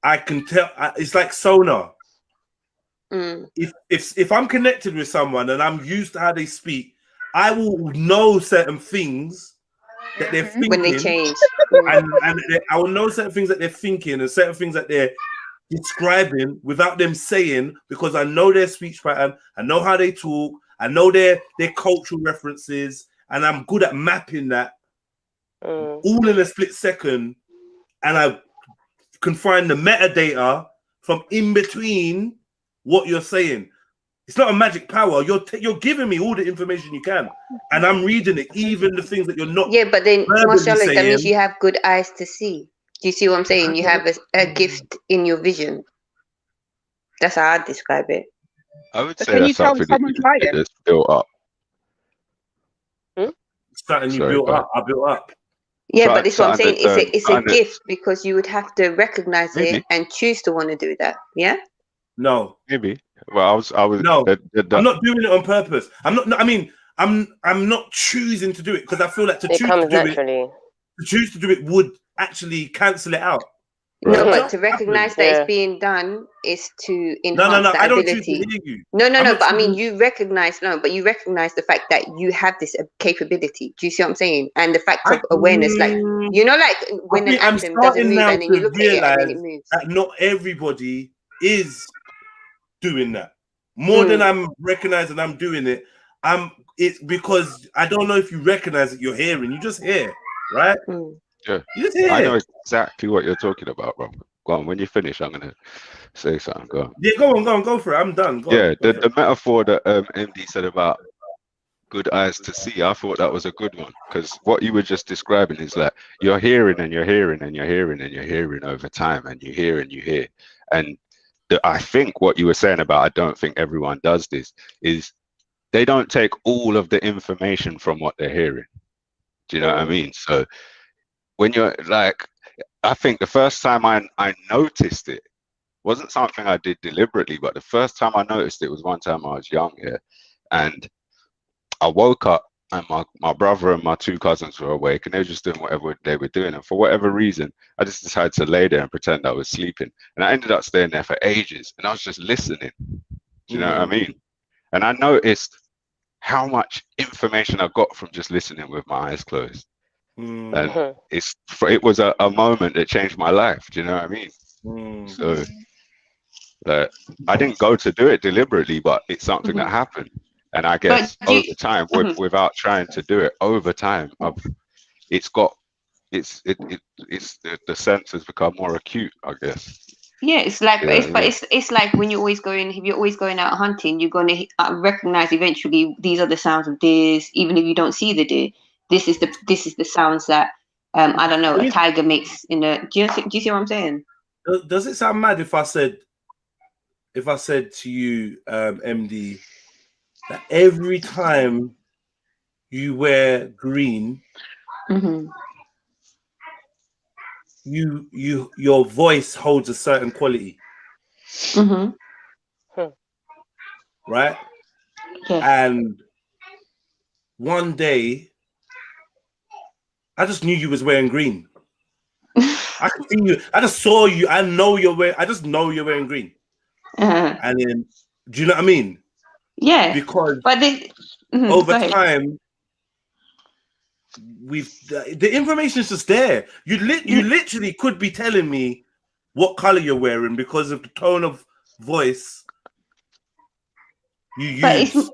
I can tell. It's like sonar. If I'm connected with someone and I'm used to how they speak, I will know certain things that they're thinking when they change, and I will know certain things that they're thinking and certain things that they're describing without them saying, because I know their speech pattern, I know how they talk, I know their cultural references, and I'm good at mapping that all in a split second, and I can find the metadata from in between what you're saying. It's not a magic power. You're giving me all the information you can, and I'm reading it, even the things that you're not. Yeah, but then Marshall, that means saying. you have good eyes to see. Do you see what I'm saying? You have a gift in your vision. That's how I describe it. I would say that's something that's built up. Something you built up. I built up. Yeah, but this is what I'm saying. It's a gift because you would have to recognize it and choose to want to do that. Yeah. No. Maybe. Well, I was. No. I'm not doing it on purpose. I'm not. I mean, I'm not choosing to do it because I feel like to choose to do it would actually cancel it out. No, but to recognize that it's being done is to enhance that I don't ability. choose to hear you. No, but I mean, you recognize the fact that you have this capability. Do you see what I'm saying? And the fact of awareness, like, you know, like when an atom doesn't move and then you look at it and then it moves. That not everybody is doing that. More than I'm recognizing I'm doing it. It's because I don't know if you recognize it, you're hearing. You just hear, right? Yeah, I know exactly what you're talking about, bro. Go on, when you finish, I'm gonna say something. Go on. Yeah, go on, go for it. I'm done. The metaphor that MD said about good eyes to see, I thought that was a good one, because what you were just describing is like you're hearing and you're hearing and you're hearing and you're hearing over time, and you hear and you hear. And I think what you were saying about I don't think everyone does this is they don't take all of the information from what they're hearing. Do you know what I mean? So when you're like, I think the first time I noticed it wasn't something I did deliberately, but the first time I noticed it was one time I was young, and I woke up and my brother and my two cousins were awake and they were just doing whatever they were doing, and for whatever reason I just decided to lay there and pretend I was sleeping, and I ended up staying there for ages and I was just listening. Do you know what I mean? And I noticed how much information I got from just listening with my eyes closed. And it was a moment that changed my life. Do you know what I mean? So I didn't go to do it deliberately, but it's something that happened. And I guess over time, without trying to do it, over time, the sense has become more acute, I guess. Yeah, it's like, it's like when you're always going, if you're always going out hunting, you're going to recognize eventually these are the sounds of deers, even if you don't see the deer. This is the sounds that I don't know, a tiger makes in a. Do you see what I'm saying? Does it sound mad if I said to you, MD, that every time you wear green, your voice holds a certain quality, right? And one day I just knew you was wearing green. I could see you. I just saw you. I know you're wearing. I just know you're wearing green. And then, do you know what I mean? Yeah. Because over over time, the information is just there. You literally could be telling me what color you're wearing because of the tone of voice you use.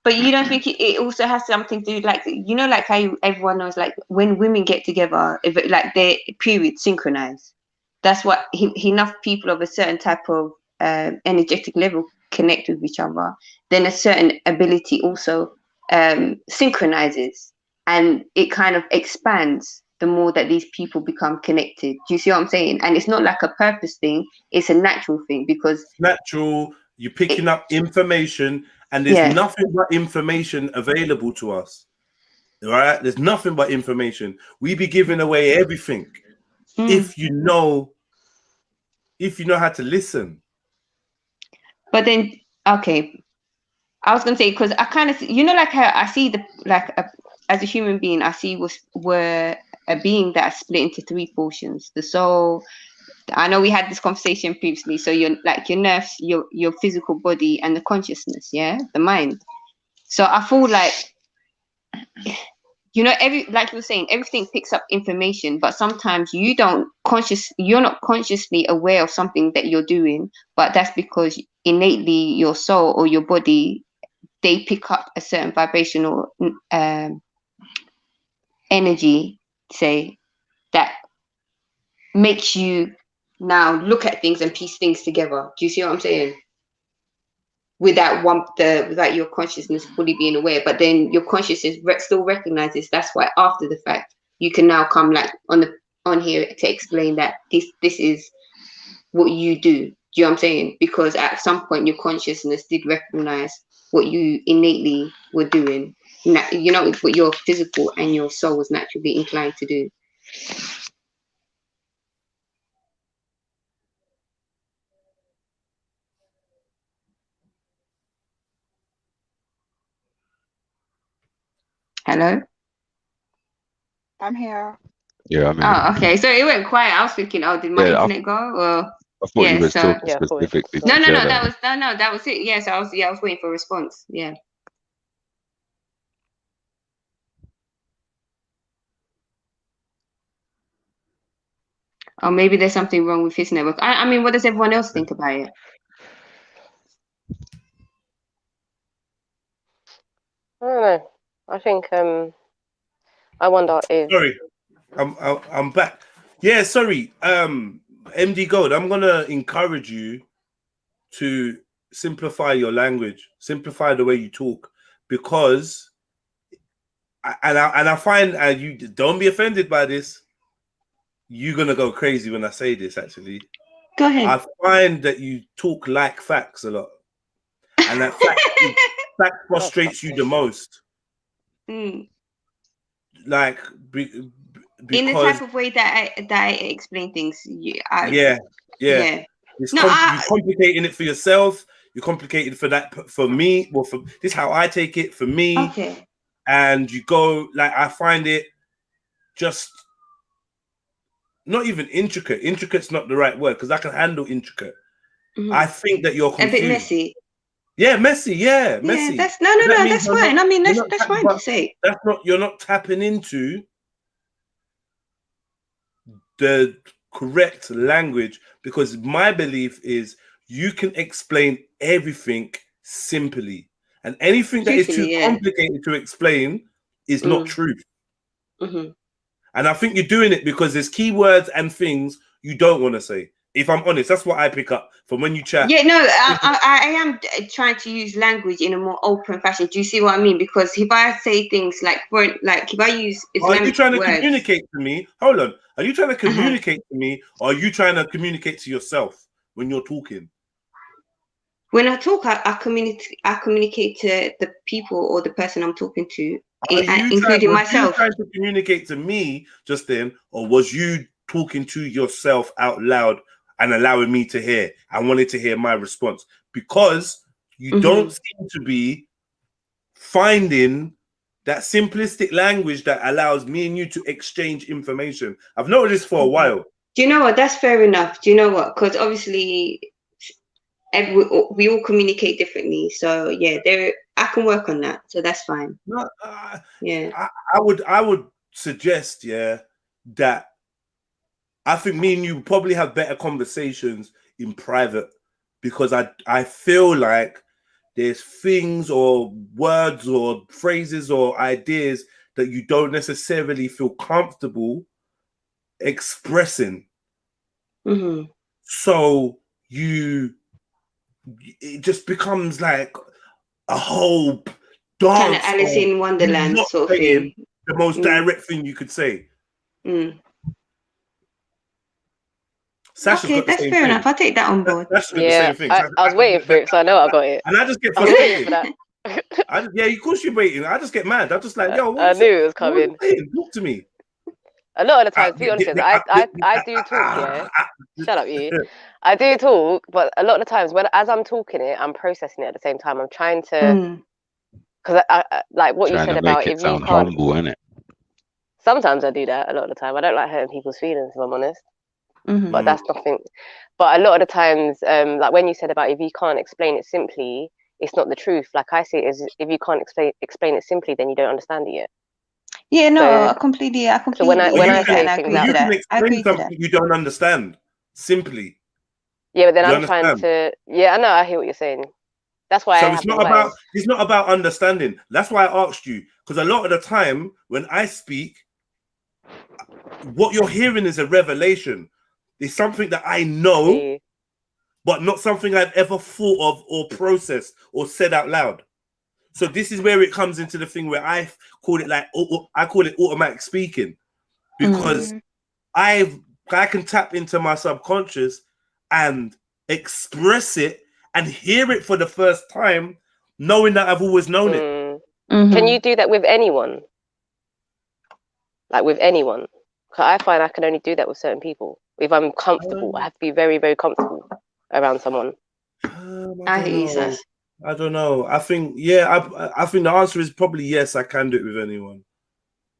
But you don't think it also has something to do, like, you know, like how everyone knows, like when women get together, if like their periods synchronize, that's what enough people of a certain type of energetic level connect with each other, then a certain ability also synchronizes and it kind of expands. the more that these people become connected. Do you see what I'm saying? And it's not like a purpose thing, it's a natural thing, because it's natural. You're picking up information, and there's nothing but information available to us. Right? There's nothing but information. We be giving away everything if you know how to listen. But then, okay, I was gonna say, because I kind of, like how I see as a human being, I see we're a being that is split into three portions: the soul. I know we had this conversation previously. So you're like your nerves, your physical body, and the consciousness, the mind. So I feel like, like you were saying, everything picks up information, but sometimes you're not consciously aware of something that you're doing, but that's because innately your soul or your body, they pick up a certain vibrational energy, say, that makes you now look at things and piece things together. Do you see what I'm saying? Without your consciousness fully being aware, but then your consciousness still recognizes. That's why after the fact you can now come like on here to explain that this is what you do. Do you know what I'm saying? Because at some point your consciousness did recognize what you innately were doing. What your physical and your soul was naturally inclined to do. Hello? I'm here. Yeah, I'm here. Oh, okay. So it went quiet. I was thinking, did my internet go? Or I thought you were talking specifically. No, that was it. Yes, I was waiting for a response. Yeah. Or maybe there's something wrong with his network. I mean, what does everyone else think about it? I don't know. I think I wonder if. Sorry, I'm back. Yeah, sorry. MD Gold, I'm gonna encourage you to simplify your language, simplify the way you talk, because I find you don't be offended by this. You're gonna go crazy when I say this. Actually, go ahead. I find that you talk like facts a lot, and that fact frustrates you the most. Like because in the type of way that I explain things. Yeah. You're complicating it for yourself. You're complicating for me. Well, this is how I take it for me. Okay. And you go I find it just not even intricate. Intricate's not the right word because I can handle intricate. I think that you're confused. A bit messy. Yeah, messy. Yeah, messy. That's that's fine. I mean, that's fine to say. That's not. You're not tapping into the correct language, because my belief is you can explain everything simply, and anything that is too complicated to explain is not truth. And I think you're doing it because there's keywords and things you don't want to say. If I'm honest, that's what I pick up from when you chat. Yeah, no, I am trying to use language in a more open fashion. Do you see what I mean? Because if I say things if I use Islamic Are you trying to words, communicate to me? Hold on. Are you trying to communicate to me, or are you trying to communicate to yourself when you're talking? When I talk, I communicate to the people or the person I'm talking to, including myself. Were you trying to communicate to me just then, or was you talking to yourself out loud and allowing me to hear? I wanted to hear my response, because you don't seem to be finding that simplistic language that allows me and you to exchange information. I've noticed this for a while. Do you know what? That's fair enough. Do you know what? Because obviously we all communicate differently. So yeah, I can work on that. So that's fine. No, yeah. I would suggest, that I think me and you probably have better conversations in private, because I feel like there's things or words or phrases or ideas that you don't necessarily feel comfortable expressing. So it just becomes like a whole dance. Kind of Alice in Wonderland sort of thing. The most direct thing you could say. Sasha's Okay, got the that's same fair thing. enough. I take that on board. Sasha's got the Yeah, same thing. I was waiting for it, so I know I got it. And I just get I was waiting frustrated. for that. Yeah, of course you're waiting. I just get mad. I'm just like, yo, I knew it was what are you coming. saying? Talk to me. A lot of the times, to be honest, I do talk, yeah. Shut up, you. I do talk, but a lot of the times, as I'm talking it, I'm processing it at the same time. I'm trying to, because I like what you Trying said to about make it if you sound can't. humble, innit? Sometimes I do that. A lot of the time, I don't like hurting people's feelings, if I'm honest. Mm-hmm. But that's nothing. But a lot of the times, like when you said about if you can't explain it simply, it's not the truth. Like I see it as if you can't explain it simply, then you don't understand it yet. Yeah, no, So, I completely so when I agree with that, say and I things agree out, to You can that. I agree explain to that. something you don't understand simply. yeah, but then You I'm trying understand? to. Yeah, I know. I hear what you're saying. That's why I So have the words. it's not about understanding. That's why I asked you, because a lot of the time when I speak, what you're hearing is a revelation. It's something that I know, but not something I've ever thought of or processed or said out loud. So this is where it comes into the thing where I call it automatic speaking, because I can tap into my subconscious and express it and hear it for the first time, knowing that I've always known it. Can you do that with anyone? Like with anyone? 'Cause I find I can only do that with certain people. If I'm comfortable, I have to be very, very comfortable around someone. I hear you, Sash. I don't know. I think I think the answer is probably yes. I can do it with anyone.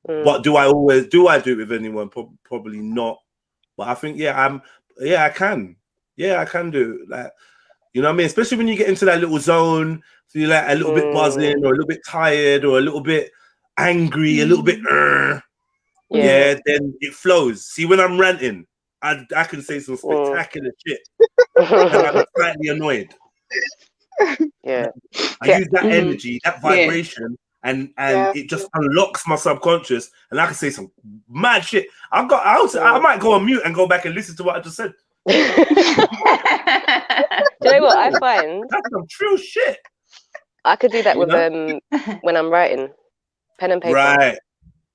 But do I do it with anyone? Probably not. But I think I can. Yeah, I can do it. Like, you know what I mean? Especially when you get into that little zone, so you're like a little bit buzzing or a little bit tired or a little bit angry, a little bit then it flows. See, when I'm ranting, I can say some spectacular shit. And I'm slightly annoyed. Yeah. I use that energy, that vibration, and it just unlocks my subconscious, and I can say some mad shit. I might go on mute and go back and listen to what I just said. Do you know what I find? That's some true shit. I could do that with when I'm writing pen and paper.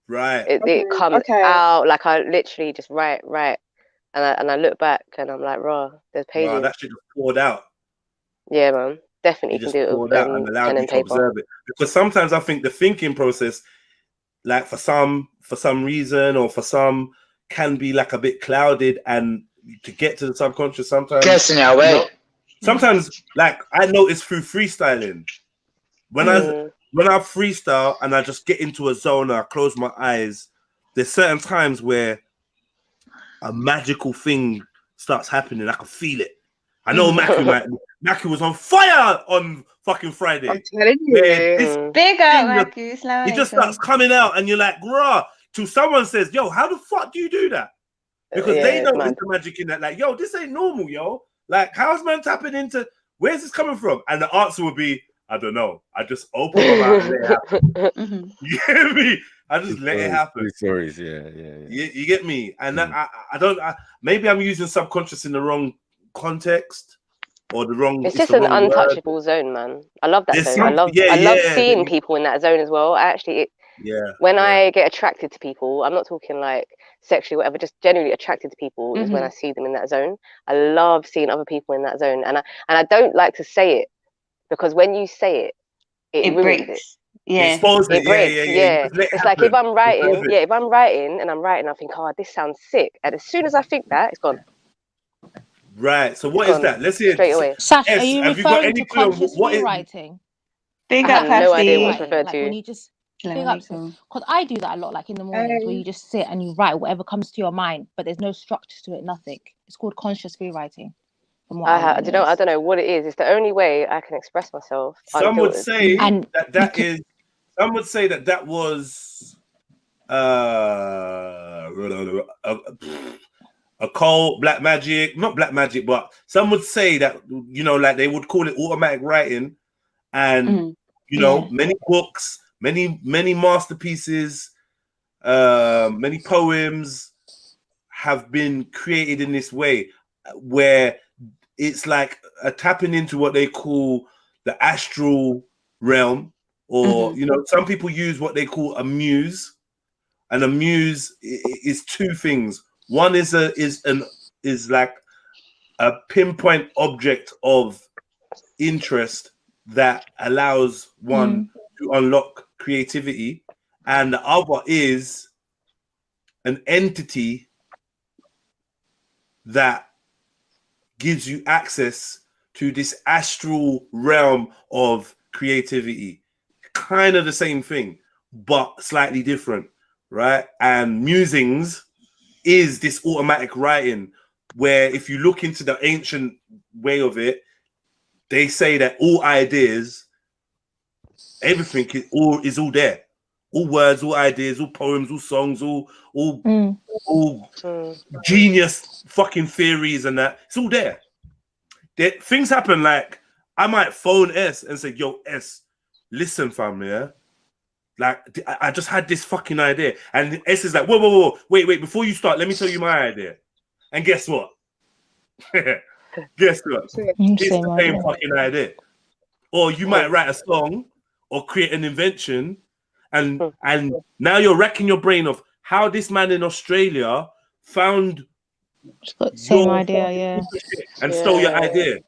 Right. It comes out like I literally just write, and I look back and I'm like, raw, there's pages. Wow, that shit just poured out. Yeah, man, definitely You just can do it poured with out and allowed pen you and to paper. observe it. Because sometimes I think the thinking process, like for some reason or for some, can be like a bit clouded, and to get to the subconscious sometimes Gets in your way. Sometimes, like I notice through freestyling, when I freestyle and I just get into a zone and I close my eyes, there's certain times where a magical thing starts happening. I can feel it. I know Maki was on fire on fucking Friday. I'm telling you. Big up, Maki. It just starts coming out, and you're like, "Rah!" Till someone says, "Yo, how the fuck do you do that?" Because they know there's the magic in that. Like, yo, this ain't normal, yo. Like, how's man tapping into? Where's this coming from? And the answer would be, I don't know. I just open my mouth and let it happen. You get me? I just let it happen. Stories, yeah. You get me? And that, maybe I'm using subconscious in the wrong context or the wrong. It's just an untouchable zone, man. I love that zone. I love seeing people in that zone as well. When I get attracted to people, I'm not talking like sexually, whatever, just generally attracted to people is when I see them in that zone. I love seeing other people in that zone, and I don't like to say it, because when you say it, it ruins it. Yeah, it breaks. It's like if I'm writing, and I think, oh, this sounds sick, and as soon as I think that, it's gone. Right. So what is that? Let's hear straight away. Sash, are you referring to conscious rewriting? I have no idea what's referred to. When you just because I do that a lot, like in the mornings where you just sit and you write whatever comes to your mind, but there's no structure to it, nothing. It's called conscious rewriting. I don't know what it is. It's the only way I can express myself. Some would say Some would say that was occult, black magic, not black magic, but some would say that, you know, like they would call it automatic writing, and you know, many books, many masterpieces, many poems have been created in this way, where it's like a tapping into what they call the astral realm, or you know, some people use what they call a muse, and a muse is two things. One is like a pinpoint object of interest that allows one to unlock creativity, and the other is an entity that gives you access to this astral realm of creativity. Kind of the same thing, but slightly different, right? And musings is this automatic writing where if you look into the ancient way of it, they say that all ideas, everything is all there. All words, all ideas, all poems, all songs, all genius fucking theories and that. It's all there. Things happen like I might phone S and say, yo, S, listen, fam, yeah? Like, I just had this fucking idea. And S is like, whoa, wait, before you start, let me tell you my idea. And guess what? Guess what? It's the same fucking idea. Or you might write a song or create an invention, and now you're racking your brain of how this man in Australia found the same idea, and stole your idea.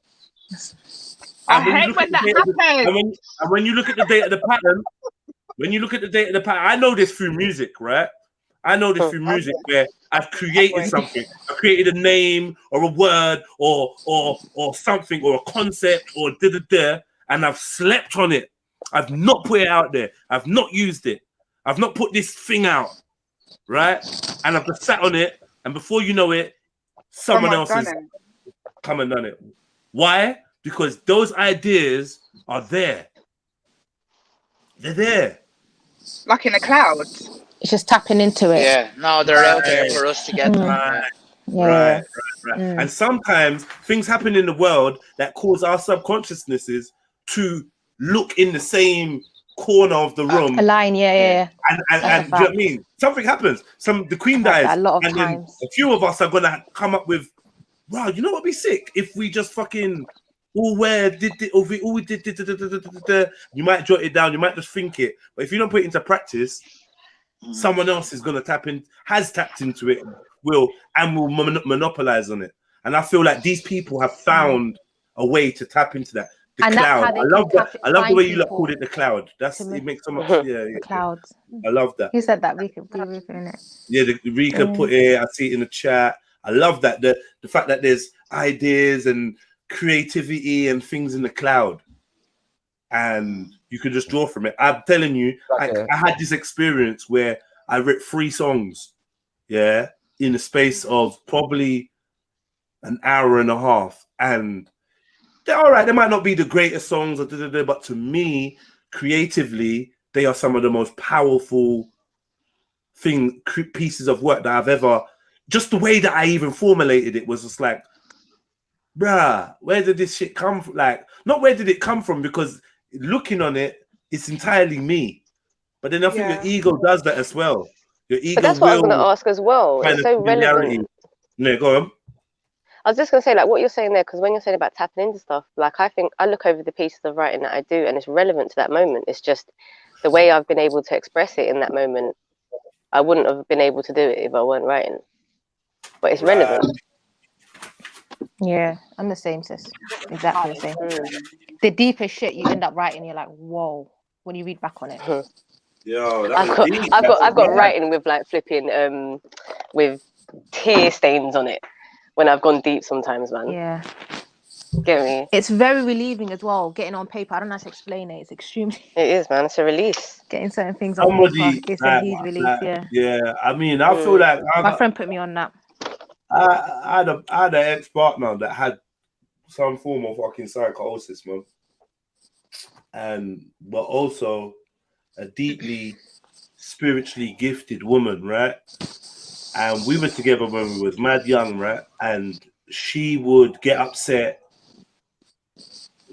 I hate when that happens. And when you look at the date of the pattern, I know this through music, right? I know this through music where I've created something. I created a name or a word or something or a concept or and I've slept on it. I've not put it out there. I've not used it. I've not put this thing out, right? And I've just sat on it, and before you know it, someone else has come and done it. Why? Because those ideas are there. They're there. Like in the clouds. It's just tapping into it. Yeah, no, they're out there for us to get them. Right. And sometimes things happen in the world that cause our subconsciousnesses to look in the same corner of the room. A line, And do you know what I mean? Something happens. The Queen dies. A lot of times. A few of us are gonna come up with, wow, you know what'd be sick if we just fucking all did. You might jot it down, you might just think it, but if you don't put it into practice, someone else is gonna has tapped into it, will monopolize on it. And I feel like these people have found a way to tap into that. The cloud. I love that. I love the way you called it the cloud. It makes so much. The clouds. I love that. Who said that? Rika in it. Yeah, Rika put it. I see it in the chat. I love that. The fact that there's ideas and creativity and things in the cloud, and you can just draw from it. I'm telling you, I had this experience where I wrote 3 songs, in the space of probably an hour and a half, and they're all right. They might not be the greatest songs, but to me, creatively, they are some of the most powerful pieces of work that I've ever. Just the way that I even formulated it was just like, bruh, where did this shit come from? Like, not where did it come from? Because looking on it, it's entirely me. But then I think your ego does that as well. Your ego. But that's what I was going to ask as well. It's so relevant. Yeah, go on. I was just going to say, like, what you're saying there, because when you're saying about tapping into stuff, like, I think I look over the pieces of writing that I do, and it's relevant to that moment. It's just the way I've been able to express it in that moment. I wouldn't have been able to do it if I weren't writing. But it's relevant. Yeah, I'm the same, sis. Exactly the same. The deepest shit you end up writing, you're like, whoa, when you read back on it. Yo, I've got writing with like flipping with tear stains on it when I've gone deep sometimes, man. Yeah. Get me? It's very relieving as well, getting on paper. I don't know how to explain it. It's extremely. It is, man. It's a release. Getting certain things on paper. It's a huge release, Yeah, I mean, I feel like my friend put me on that. I had an ex-partner that had some form of fucking psychosis, man. But also a deeply spiritually gifted woman, right? And we were together when we was mad young, right? And she would get upset.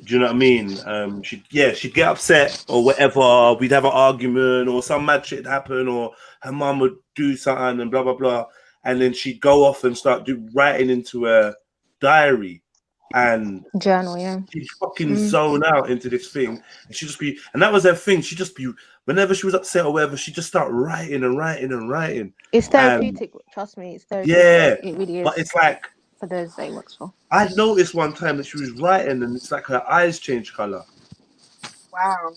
Do you know what I mean? She'd get upset or whatever. We'd have an argument or some mad shit happen, or her mum would do something and blah blah blah. And then she'd go off and start writing into a diary and journal. Yeah, she'd fucking zone out into this thing, and she'd just be, and that was her thing. She'd just be whenever she was upset or whatever, she just started writing and writing and writing. It's therapeutic. Trust me, it's therapeutic. Yeah, It really is. but it's like for those that it works for. I noticed one time that she was writing, and it's like her eyes changed color. Wow.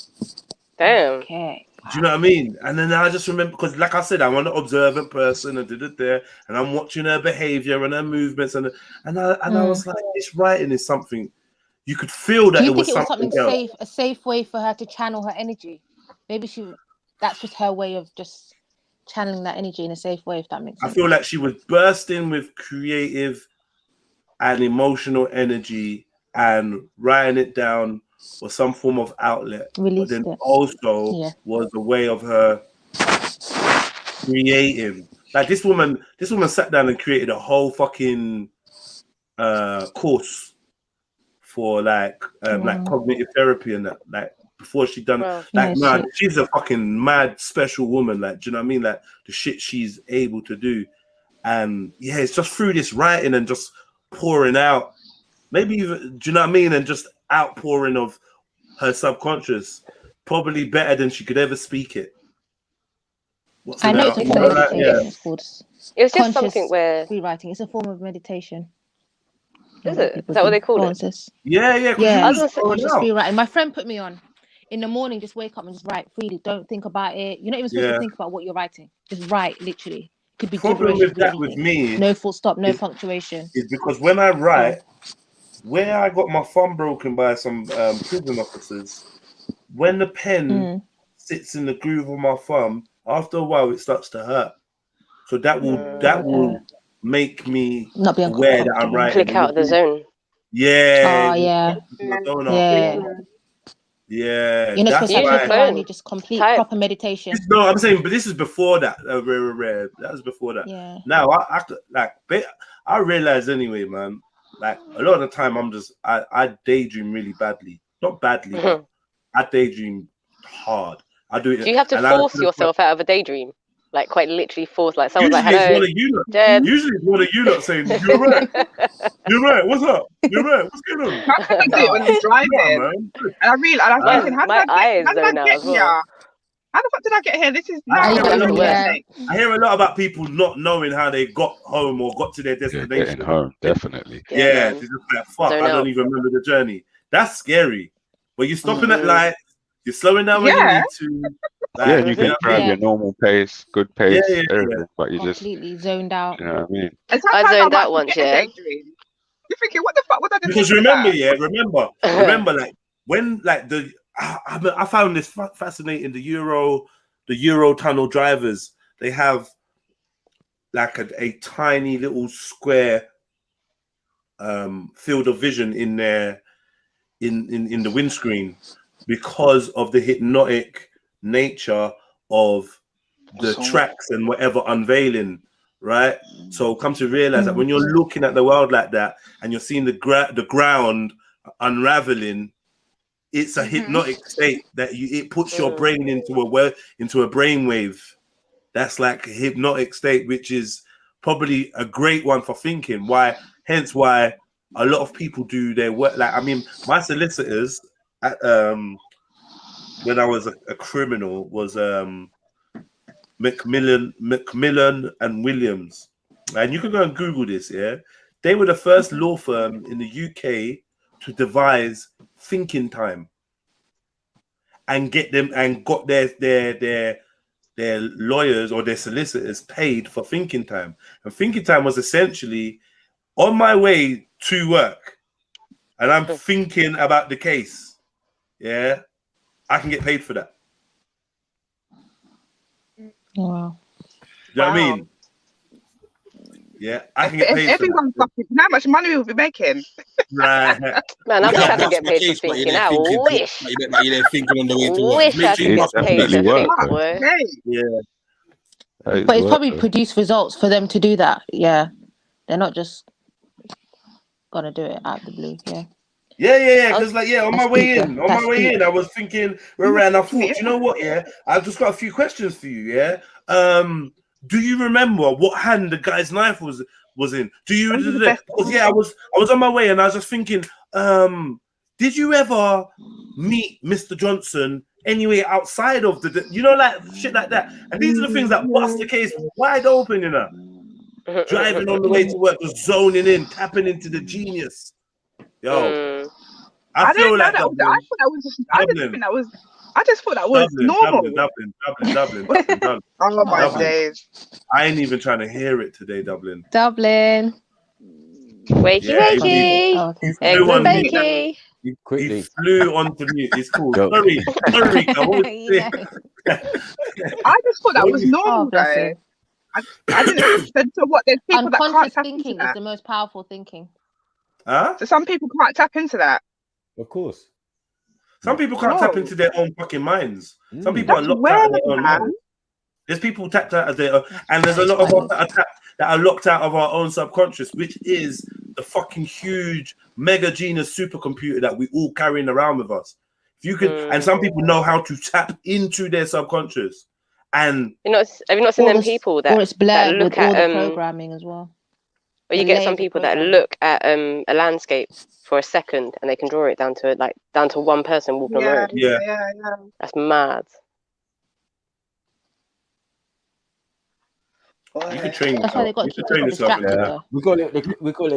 Damn. Okay. Do you know what I mean? And then I just remember, because like I said, I'm an observant person and did it there, and I'm watching her behavior and her movements, and I was like, this writing is something you could feel that Do you it think was it was something something else. safe, a safe way for her to channel her energy? Maybe that's just her way of just channeling that energy in a safe way, if that makes sense. I feel like she was bursting with creative and emotional energy, and writing it down was some form of outlet. But then also was a way of her creating. Like this woman sat down and created a whole fucking course for like cognitive therapy and that. Like before she done she's a fucking mad special woman. Like, do you know what I mean? Like the shit she's able to do. And yeah, it's just through this writing and just pouring out, maybe even, do you know what I mean? And just outpouring of her subconscious, probably better than she could ever speak it. I know it's a form of meditation. It's called. It's just something where rewriting. It's a form of meditation. Is it? Is that what they call it? Yeah. Just rewriting. My friend put me on. In the morning, just wake up and just write freely. Don't think about it. You're not even supposed to think about what you're writing. Just write, literally. Could be problem with that with me. No full stop, no punctuation. Is because when I write, where I got my thumb broken by some prison officers, when the pen sits in the groove of my thumb, after a while it starts to hurt. So that will make me not be aware that I'm writing. Click out of the zone. Yeah. Yeah. You're not supposed to click around. You just complete proper meditation. No, I'm saying, but this is before that. Rare. That was before that. Yeah. Now I realize anyway, man. Like a lot of the time, I daydream really badly. Not badly, but I daydream hard. I do it. Do you have to force yourself out of a daydream? Like quite literally force, like someone's like, hello, Jed. Usually it's one of you lot saying, you're right. You're right. What's up? You're right. What's going on? That's what I do when I'm driving. And I realized, how did I get here? How the fuck did I get here? This is I hear a lot about people not knowing how they got home or got to their destination. Getting home, definitely. Yeah, it's just like, fuck, I don't even remember the journey. That's scary. But you're stopping at light, you're slowing down when you need to. Like, you can drive your normal pace, good pace, everything, but you just completely zoned out. You know what I mean? I zoned out once, You're thinking, what the fuck? What did I do? Because remember, like when like I found this fascinating. The Euro tunnel drivers, they have like a tiny little square field of vision in their in the windscreen because of the hypnotic nature of the tracks and whatever unveiling, right? So come to realize that when you're looking at the world like that and you're seeing the ground unraveling, it's a hypnotic state that it puts your brain into a brainwave. That's like a hypnotic state, which is probably a great one for thinking. Hence why a lot of people do their work. Like, I mean, my solicitors at when I was a criminal was Macmillan and Williams, and you can go and Google this. Yeah, they were the first law firm in the UK to devise thinking time and got their lawyers or their solicitors paid for thinking time. And thinking time was essentially on my way to work, and I'm thinking about the case. Yeah. I can get paid for that. Wow. You know what I mean? Yeah, I can get paid everyone's for that. fucking, how much money we'll be making? Right. Man, I wish I could get paid for thinking. I wish. You're thinking on the way to work. Wish I could get paid to think, boy. Yeah. But it's probably produced results for them to do that. Yeah. They're not just gonna do it out of the blue. Yeah. Yeah. Because on my way in, I was thinking, and I thought, you know what? Yeah, I've just got a few questions for you. Yeah. Do you remember what hand the guy's knife was in? Do you? Because I was on my way, and I was just thinking, did you ever meet Mr. Johnson anywhere outside of the you know, like shit like that. And these are the things that bust the case wide open, you know. Driving on the way to work, just zoning in, tapping into the genius. Yo, I feel like Dublin. I just thought that was normal. Dublin. Oh my days. I ain't even trying to hear it today, Dublin. Wakey, wakey. He flew onto me. It's cool. Sorry, Rika. I just thought that was normal, though. I didn't listen to what there's people that can't tap thinking into is that. the most powerful thinking. Huh? So some people can't tap into that. Of course. Some people can't tap into their own fucking minds. Some people are locked out of their own minds. There's people tapped out of their own, and there's a lot of us that are locked out of our own subconscious, which is the fucking huge mega genius supercomputer that we all carrying around with us. If you can, and some people know how to tap into their subconscious. And have you not seen them people that, or it's blurred that look with all at the programming as well? Or you get some people that look at a landscape for a second and they can draw it down to one person walking on the road. Yeah. That's mad. You can train That's why they got to keep people distracted. Yeah. We call it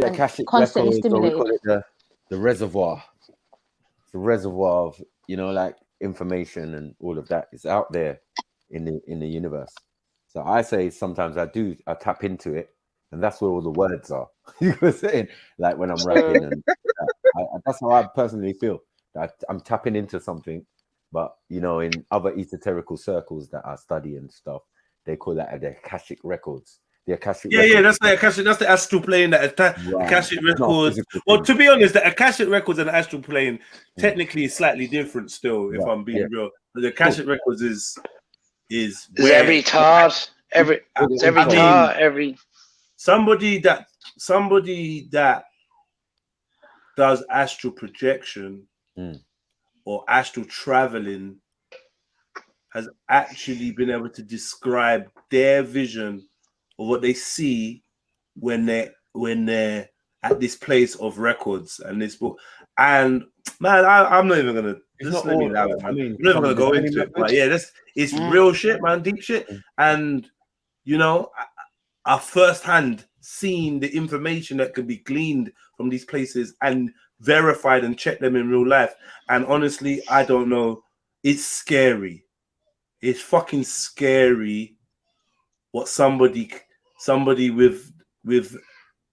the Akashic constantly records, or we stimulated. call it the reservoir. It's the reservoir of, you know, like information and all of that is out there in the universe. So I say sometimes I tap into it, and that's where all the words are. You know what I'm saying? Like when I'm writing, and that's how I personally feel. That I'm tapping into something, but you know, in other esoterical circles that I study and stuff, they call that the Akashic records. The Akashic records. That's the Akashic. That's the astral plane. Akashic records. Well, to be honest, the Akashic records and the astral plane technically is slightly different. Still, if I'm being real, the Akashic records is every thought, somebody that does astral projection or astral traveling has actually been able to describe their vision of what they see when they're at this place of records and this book. And man, I'm not even gonna just let me allow it, man. I'm not even gonna go into it. But yeah, it's real shit, man, deep shit. And you know, I firsthand seen the information that could be gleaned from these places and verified and checked them in real life. And honestly, I don't know. It's scary. It's fucking scary what somebody with an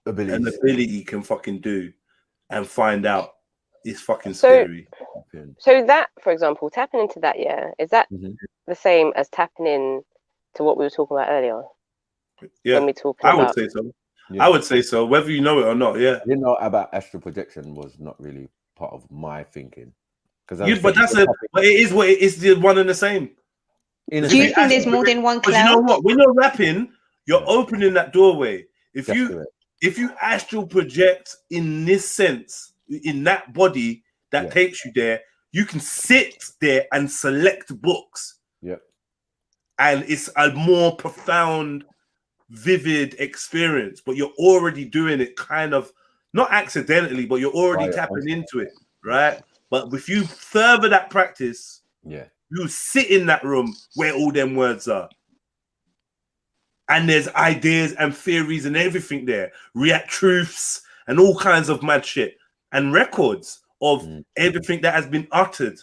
ability can fucking do and find out. It's fucking scary. So that, for example, tapping into that, is that the same as tapping in to what we were talking about earlier? Yeah, when we talking I would about... say so. Yeah. I would say so, whether you know it or not. Yeah, you know about astral projection was not really part of my thinking but it is what it is. The one and the same. Do you think there's more than one cloud? You know what? When you're rapping, you're opening that doorway. If you astral project in this sense, in that body that takes you there, you can sit there and select books. Yeah. And it's a more profound, vivid experience, but you're already doing it kind of not accidentally, but you're already tapping into it, right? But if you further that practice, you sit in that room where all them words are. And there's ideas and theories and everything there. React truths and all kinds of mad shit. And records of everything that has been uttered.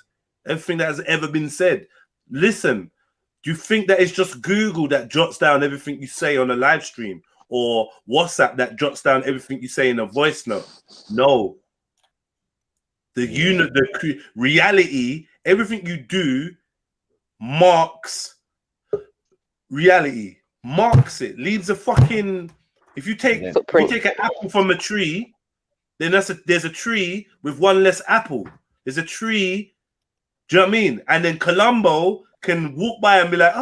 Everything that has ever been said. Listen, do you think that it's just Google that jots down everything you say on a live stream? Or WhatsApp that jots down everything you say in a voice note? No. The reality, everything you do marks reality, marks it, leaves a fucking. If you take an apple from a tree, then there's a tree with one less apple. There's a tree. Do you know what I mean? And then Columbo can walk by and be like,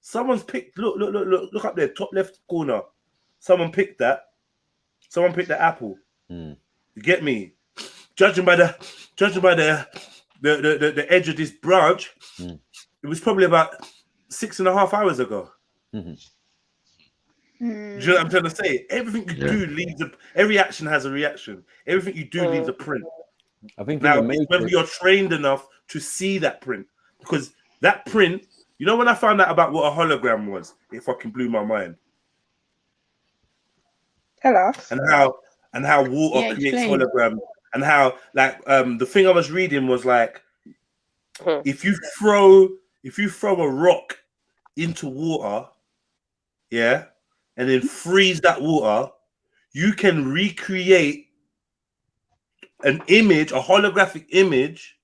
someone's picked. Look up there, top left corner. Someone picked that. Someone picked the apple. You get me? Judging by the edge of this branch, it was probably about 6.5 hours ago. Do you know what I'm trying to say? Everything you do leaves every action has a reaction. Everything you do leaves a print. I think now, whether you're trained enough to see that print, because that print, you know, when I found out about what a hologram was, it fucking blew my mind. Tell us. And how water creates holograms, and how like the thing I was reading was like if you throw a rock into water, yeah, and then freeze that water, you can recreate an image, a holographic image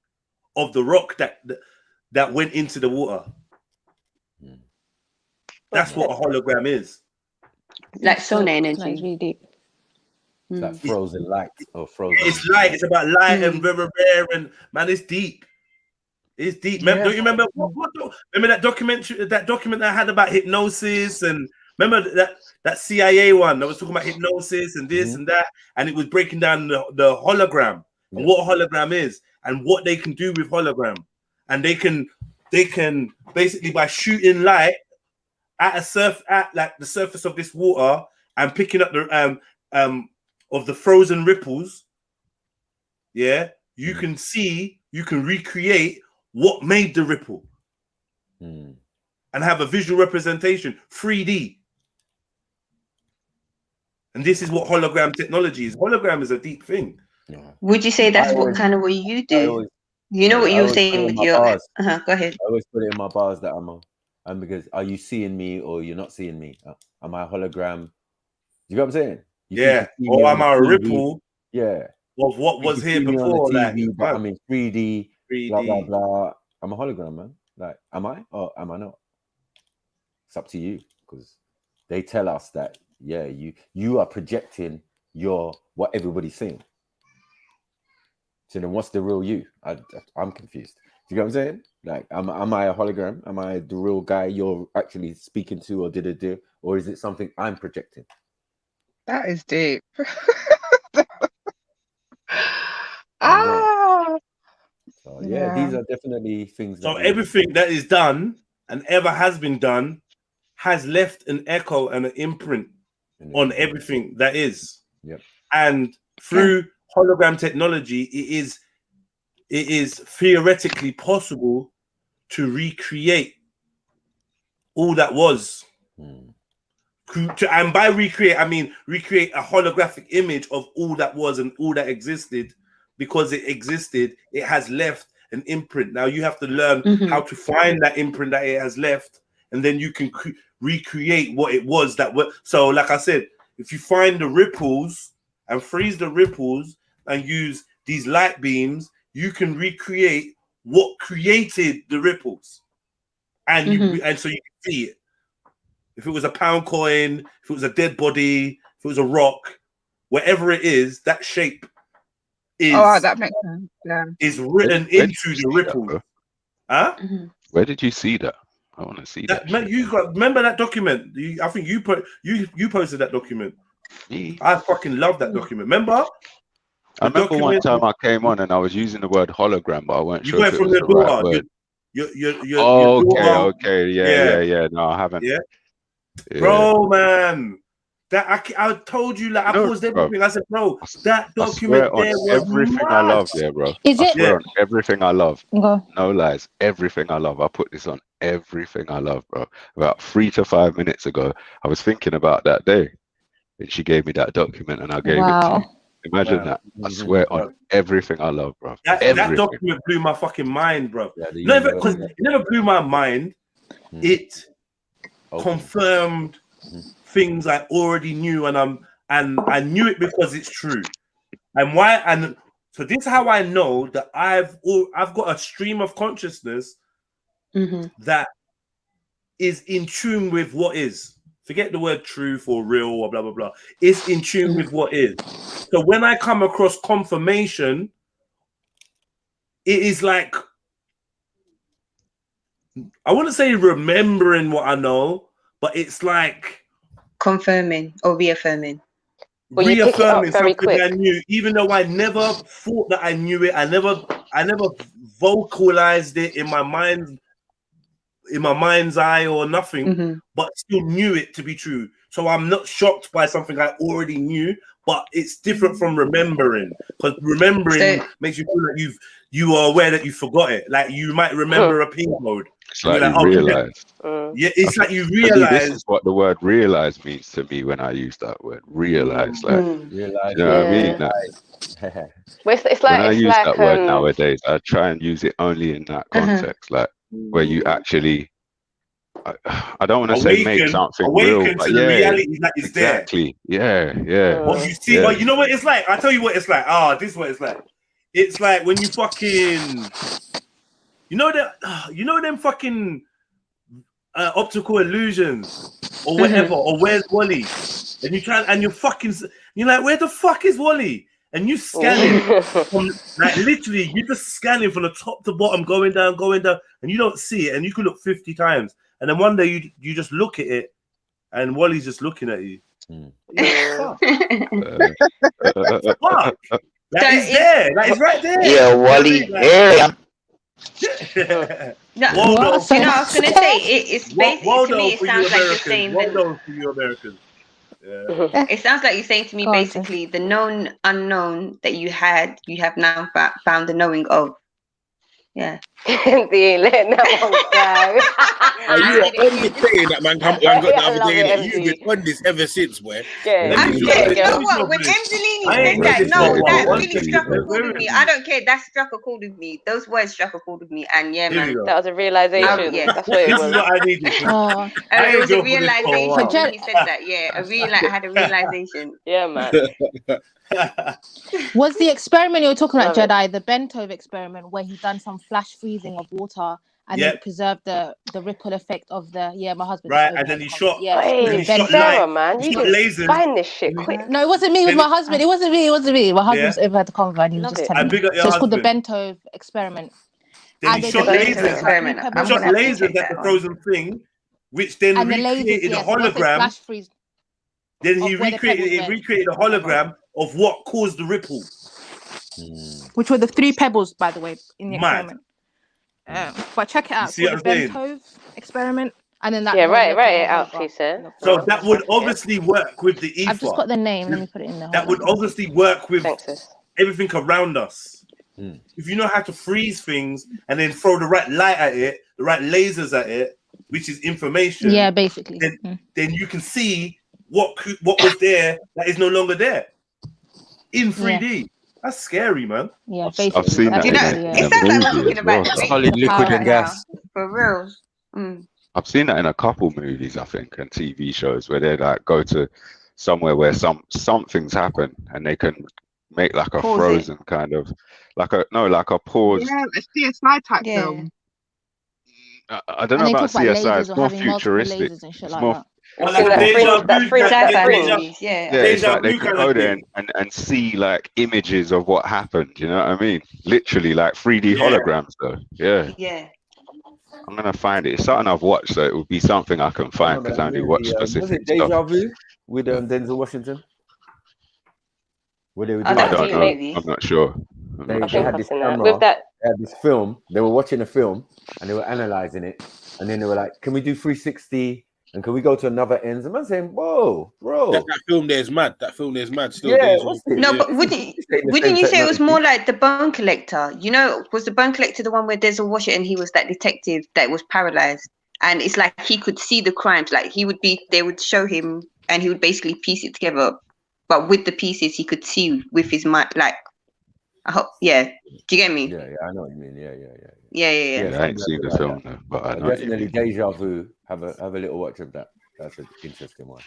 of the rock that went into the water. That's what a hologram is. Like sonar energy. That's really deep. It's like frozen light or frozen. It's light. It's about light and very rare, and man, it's deep. It's deep. Yeah. Don't you remember? Remember that documentary? That document that I had about hypnosis, and remember that CIA one that was talking about hypnosis and this and that, and it was breaking down the hologram and what a hologram is and what they can do with hologram, and they can basically by shooting light at like the surface of this water and picking up the of the frozen ripples, yeah, you can recreate what made the ripple and have a visual representation, 3D. And this is what hologram technology is. Hologram is a deep thing. Would you say that's what you do? You know what you were saying with your... Go ahead. I always put it in my bars that I'm because are you seeing me or you're not seeing me? Am I a hologram? You know what I'm saying? Or am I a ripple? Yeah. Of what was here before? TV, but I'm in 3D, blah, blah, blah. I'm a hologram, man. Like, am I or am I not? It's up to you, because they tell us that, yeah, you are projecting what everybody's saying. So then what's the real you? I'm confused. Do you know what I'm saying? Like, am I a hologram? Am I the real guy you're actually speaking to, or is it something I'm projecting? That is deep. So, yeah, these are definitely things. So everything that is done and ever has been done has left an echo and an imprint on everything that is. Yep. And through hologram technology, it is theoretically possible to recreate all that was. And by recreate, I mean recreate a holographic image of all that was and all that existed. Because it existed, it has left an imprint. Now you have to learn how to find that imprint that it has left, and then you can recreate what it was that was. So, like I said, if you find the ripples and freeze the ripples and use these light beams, you can recreate what created the ripples, and and so you can see it. If it was a pound coin, if it was a dead body, if it was a rock, whatever it is, that shape that makes sense. Yeah, is written into the ripples. Where did you see that? I want to see that. Remember that document? I think you posted that document. I fucking love that document. Remember? I remember one time I came on and I was using the word hologram, but I weren't sure if it was the right word. Okay, yeah. No, I haven't. Yeah. Bro, man. That I told you, like, I paused everything. I said, bro, that document there was everything I love there, bro. Is it? I swear on everything I love. Go. No lies. Everything I love. I put this on everything I love, bro. About 3 to 5 minutes ago, I was thinking about that day. And she gave me that document and I gave it to you. Imagine that. I swear on everything I love, bro. That document blew my fucking mind, bro. It never blew my mind. It confirmed things I already knew, and I knew it because it's true. And so this is how I know that I've got a stream of consciousness that is in tune with what is. Forget the word truth or real or blah blah blah. It's in tune with what is. So when I come across confirmation, it is like, I wouldn't say remembering what I know, but it's like confirming or reaffirming. Reaffirming something I knew, even though I never thought that I knew it. I never vocalized it in my mind's eye or nothing, but still knew it to be true. So I'm not shocked by something I already knew, but it's different from remembering, because remembering makes you feel like you are aware that you forgot it. Like you might remember a pin code. It's like you realize. Yeah, it's like you For me, realize. this is what the word realize means to me when I use that word. Realize, like, realize. you know what I mean? Well, it's When like I it's use like that word nowadays, I try and use it only in that context, like where you actually. I don't want to say make something real, awaken but to the reality that is exactly. Yeah, yeah. What you see, well, you know what it's like. I'll tell you what it's like. This is what it's like. It's like when you fucking, you know them fucking optical illusions or whatever, or where's Wally? And you try and you're like, where the fuck is Wally? And you scanning from like literally, you're just scanning from the top to bottom, going down, and you don't see it, and you can look 50 times, and then one day you just look at it, and Wally's just looking at you. Fuck. Fuck. That is there. That is right there. Yeah, Wally. No, Waldo. you know, I was gonna say it's basically to me. It sounds like you're saying Waldo for you Americans. Yeah. It sounds like you're saying to me basically the known unknown that you have now found the knowing of. Yeah. They letting that one go. You are on the saying that man got the other day that you've been on this ever since, boy. I'm scared. You know what? When Emzalini said that, that really struck a chord with me. I don't care. That struck a chord with me. Those words struck a chord with me. And yeah, man. That was a realization. Yeah. That's what it was. This is what I needed. It was a realization when he said that. Yeah. I had a realization. Yeah, man. Was the experiment you were talking about, Jedi, the Bentove experiment, where he done some flash freezing of water and then preserved the ripple effect of the my husband and then he shot Hey, Sarah, man, you just find this shit quick. No, it wasn't me with my husband. It wasn't me. My husband's over at the convo and he was just telling me. So it's called the Bentove experiment. Then he shot lasers. Shot lasers at the frozen thing, which then recreated a hologram. Then he recreated a hologram of what caused the ripple. Which were the 3 pebbles, by the way, in the experiment. But check it out. See what the I'm saying? Bentove experiment. And then that write it out, please, sir. So that would obviously work with the ether. I've just got the name. Let me put it in there. That would obviously work with everything around us. If you know how to freeze things and then throw the right light at it, the right lasers at it, which is information. Yeah, basically. Then you can see what was there that is no longer there in 3D. That's scary, man. Yeah, I've seen that. It sounds like we're talking about solid liquid and gas. For real. I've seen that in a couple movies, I think, and TV shows where they like go to somewhere where something's happened and they can make like a frozen kind of like a pause. Yeah, a CSI type film. I don't know about CSI. It's more futuristic. It's more. It's like they can go there and see like images of what happened. You know what I mean? Literally like 3D holograms, though. Yeah. I'm gonna find it. It's something I've watched, so it would be something I can find because I only watch specific was it stuff. Deja Vu with Denzel Washington? Where they were doing I don't know. I'm not sure. They had this camera. They had this film. They were watching a film and they were analyzing it, and then they were like, "Can we do 360? And can we go to another end?" And I'm saying, "Whoa, bro, that film there's mad. That film there's mad. Still, no, but wouldn't you say it was more like the Bone Collector? You know, was the Bone Collector the one where Denzel Washington, he was that detective that was paralyzed, and it's like he could see the crimes. Like they would show him, and he would basically piece it together. But with the pieces, he could see with his mind. Like, I hope, do you get me? Yeah, I know what you mean. Yeah. Yeah, I ain't seen the film though, but I know definitely Deja Vu. Have a little watch of that. That's an interesting one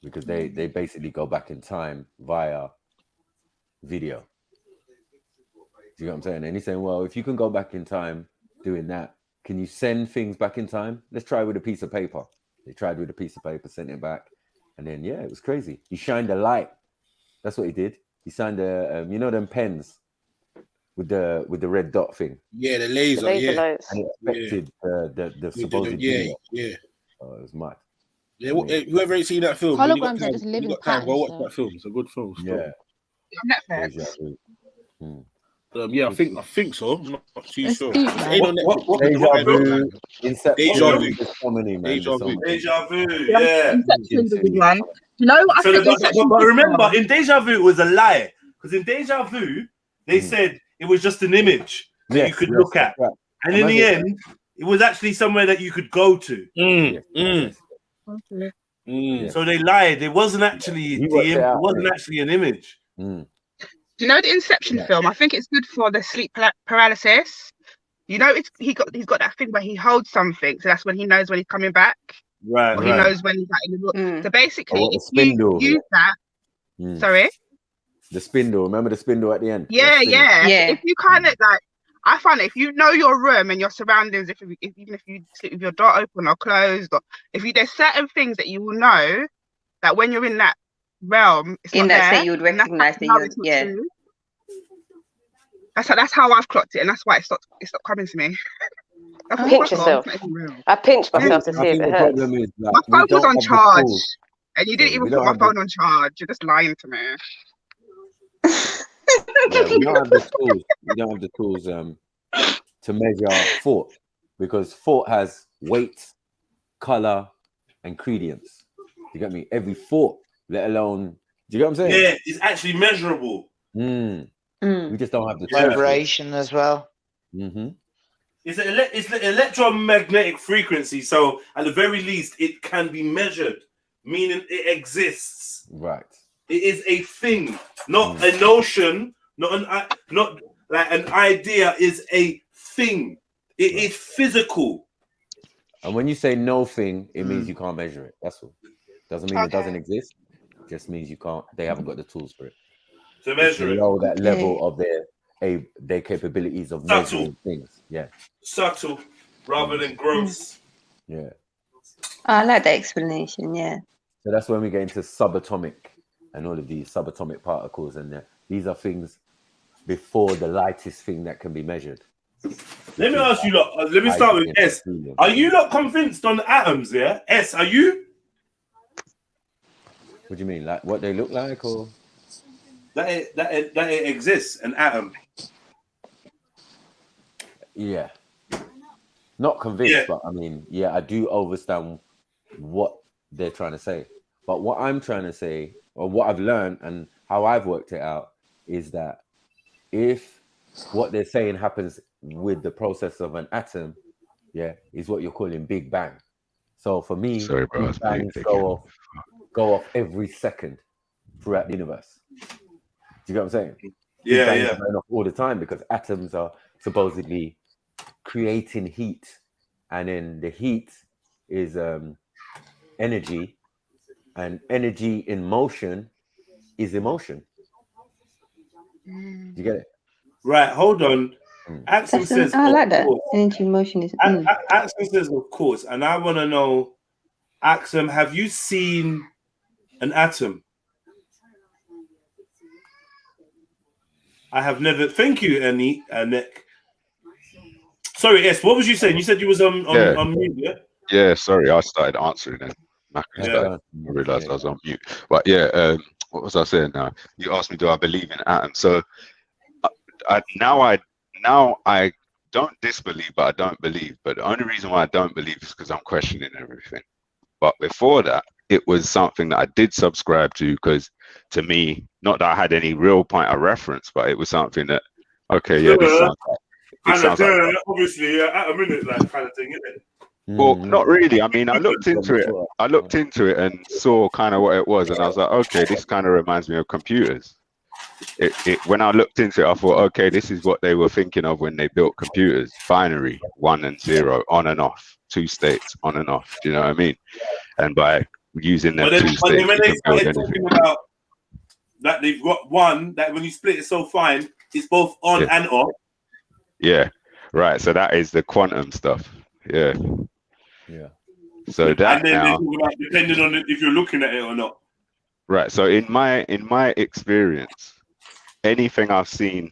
because they basically go back in time via video. Do you know what I'm saying? And he's saying, well, if you can go back in time doing that, can you send things back in time? Let's try with a piece of paper. They tried with a piece of paper, sent it back, and then it was crazy. He shined a light. That's what he did. He signed them pens with the red dot thing. Yeah, the laser lights. And it affected the supposed video. Oh, it was mad. Yeah, whoever ain't seen that film, holograms are just living patterns. Go watch that film. It's a good film. Yeah. Yeah, I think so. I'm not too sure. deep, It man. ain't on Netflix. Deja vu, Inception, Deja vu. there's so many, man. Deja There's so vu. many. Deja vu, Yeah, yeah. Inception's a good one. You know, I So think but Inception's but good remember, one. in Deja Vu, it was a lie. Because in Deja Vu, they said it was just an image that you could look at. Right. And in the end, it was actually somewhere that you could go to. So they lied. It wasn't actually it wasn't actually an image. Do you know the Inception film? I think it's good for the sleep paralysis. You know, he's got that thing where he holds something, so that's when he knows when he's coming back. Right. Or he knows when he's like in the room. So basically, if spindle. you use that, sorry. The spindle. Remember the spindle at the end? Yeah. If you kind of like, I find that if you know your room and your surroundings, even if you sleep with your door open or closed, or there's certain things that you will know that when you're in that realm, it's in not that there, state, you would recognize that That's how I've clocked it, and that's why it stopped coming to me. Pinch yourself. I pinch myself to see if it hurts. My phone was on charge, and you didn't even put my phone on charge. You're just lying to me. We don't have the tools. We don't have the tools to measure thought, because thought has weight, color, and ingredients. You get me? Every thought, let alone. Do you get what I'm saying? Yeah, it's actually measurable. We just don't have the vibration as well. It's the electromagnetic frequency. So at the very least, it can be measured, meaning it exists. Right. It is a thing, not a notion, not like an idea. Is a thing. It is physical. And when you say no thing, it means you can't measure it. That's all. Doesn't mean it doesn't exist. It just means you can't. They haven't got the tools for it to measure it. Below that level of their capabilities of measuring things. Yeah. Subtle rather than gross. Yeah. I like that explanation. Yeah. So that's when we get into subatomic and all of these subatomic particles, and these are things before the lightest thing that can be measured. Let me ask you, lot. Let me start with S. Are you not convinced on atoms? Yeah, S. Are you? What do you mean, like what they look like, or that it exists, an atom? Yeah. Not convinced, but I mean, I do understand what they're trying to say. But what I'm trying to say, or what I've learned and how I've worked it out, is that if what they're saying happens with the process of an atom, is what you're calling Big Bang. So for me, Big Bangs go off every second throughout the universe. Do you get what I'm saying? Yeah, Big Bangs are going off all the time because atoms are supposedly creating heat, and then the heat is energy, and energy in motion is emotion. You get it? Right, hold on. Axel says, I like that. Energy motion is. Axel says, of course, and I want to know, Axel, have you seen an atom? I have never. Thank you, Nick. Sorry, S. What was you saying? You said you was on mute, yeah? Yeah, sorry, I started answering and I realized I was on mute. But what was I saying now? You asked me, do I believe in atoms? So now I don't disbelieve, but I don't believe. But the only reason why I don't believe is because I'm questioning everything. But before that, it was something that I did subscribe to, because to me, not that I had any real point of reference, but it was something that, this sounds like obviously, at a minute, like kind of thing, isn't it? Well, not really. I mean, I looked into it and saw kind of what it was, and I was like, okay, this kind of reminds me of computers. When I looked into it, I thought, okay, this is what they were thinking of when they built computers: binary, 1 and 0, on and off, 2 states, on and off. Do you know what I mean? And by using them 2 states, when they you can build started talking about that, they've got one that when you split it so fine, it's both on and off. Yeah, right. So that is the quantum stuff. Yeah. So that and then now, depending on if you're looking at it or not. Right. So in my experience, anything I've seen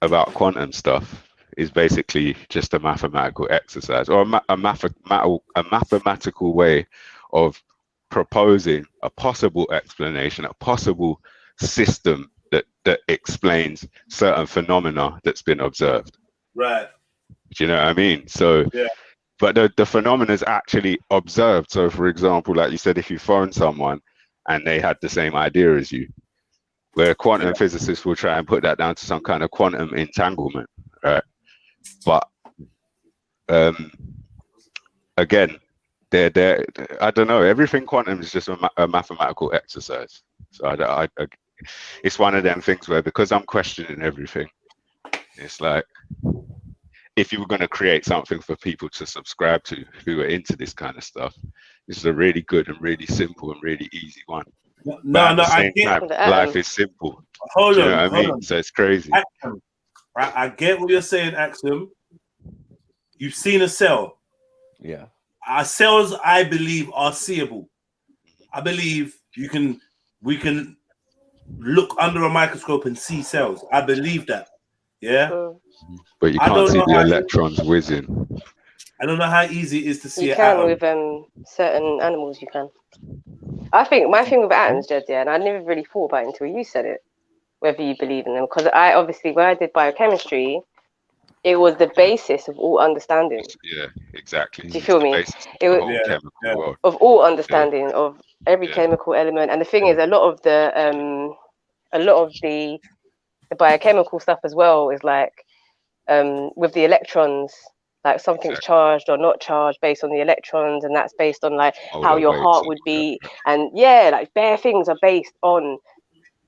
about quantum stuff is basically just a mathematical exercise, or a mathematical way of proposing a possible explanation, a possible system that that explains certain phenomena that's been observed. Right. Do you know what I mean? So, yeah. But the phenomena is actually observed. So, for example, like you said, if you phone someone and they had the same idea as you, where quantum physicists will try and put that down to some kind of quantum entanglement, right? But again, I don't know. Everything quantum is just a mathematical exercise. So it's one of them things where, because I'm questioning everything, it's like, if you were going to create something for people to subscribe to who are into this kind of stuff, this is a really good and really simple and really easy one. But at the same time, life is simple. Hold Do you on, know what I mean? on. So it's crazy. I get what you're saying, Axum. You've seen a cell. Yeah. Our cells, I believe, are seeable. I believe we can look under a microscope and see cells. I believe that. Yeah. But you can't see the electrons whizzing. I don't know how easy it is to see You an can atom. with certain animals. You can. I think my thing with atoms, Jed, yeah, and I never really thought about it until you said it, whether you believe in them. Because I obviously, when I did biochemistry, it was the basis of all understanding. Yeah, exactly. Do you feel me? It was chemical world. of all understanding of every chemical element. And the thing is, a lot of the biochemical stuff as well is like with the electrons, like something's charged or not charged based on the electrons, and that's based on like how your heart would beat, and like bare things are based on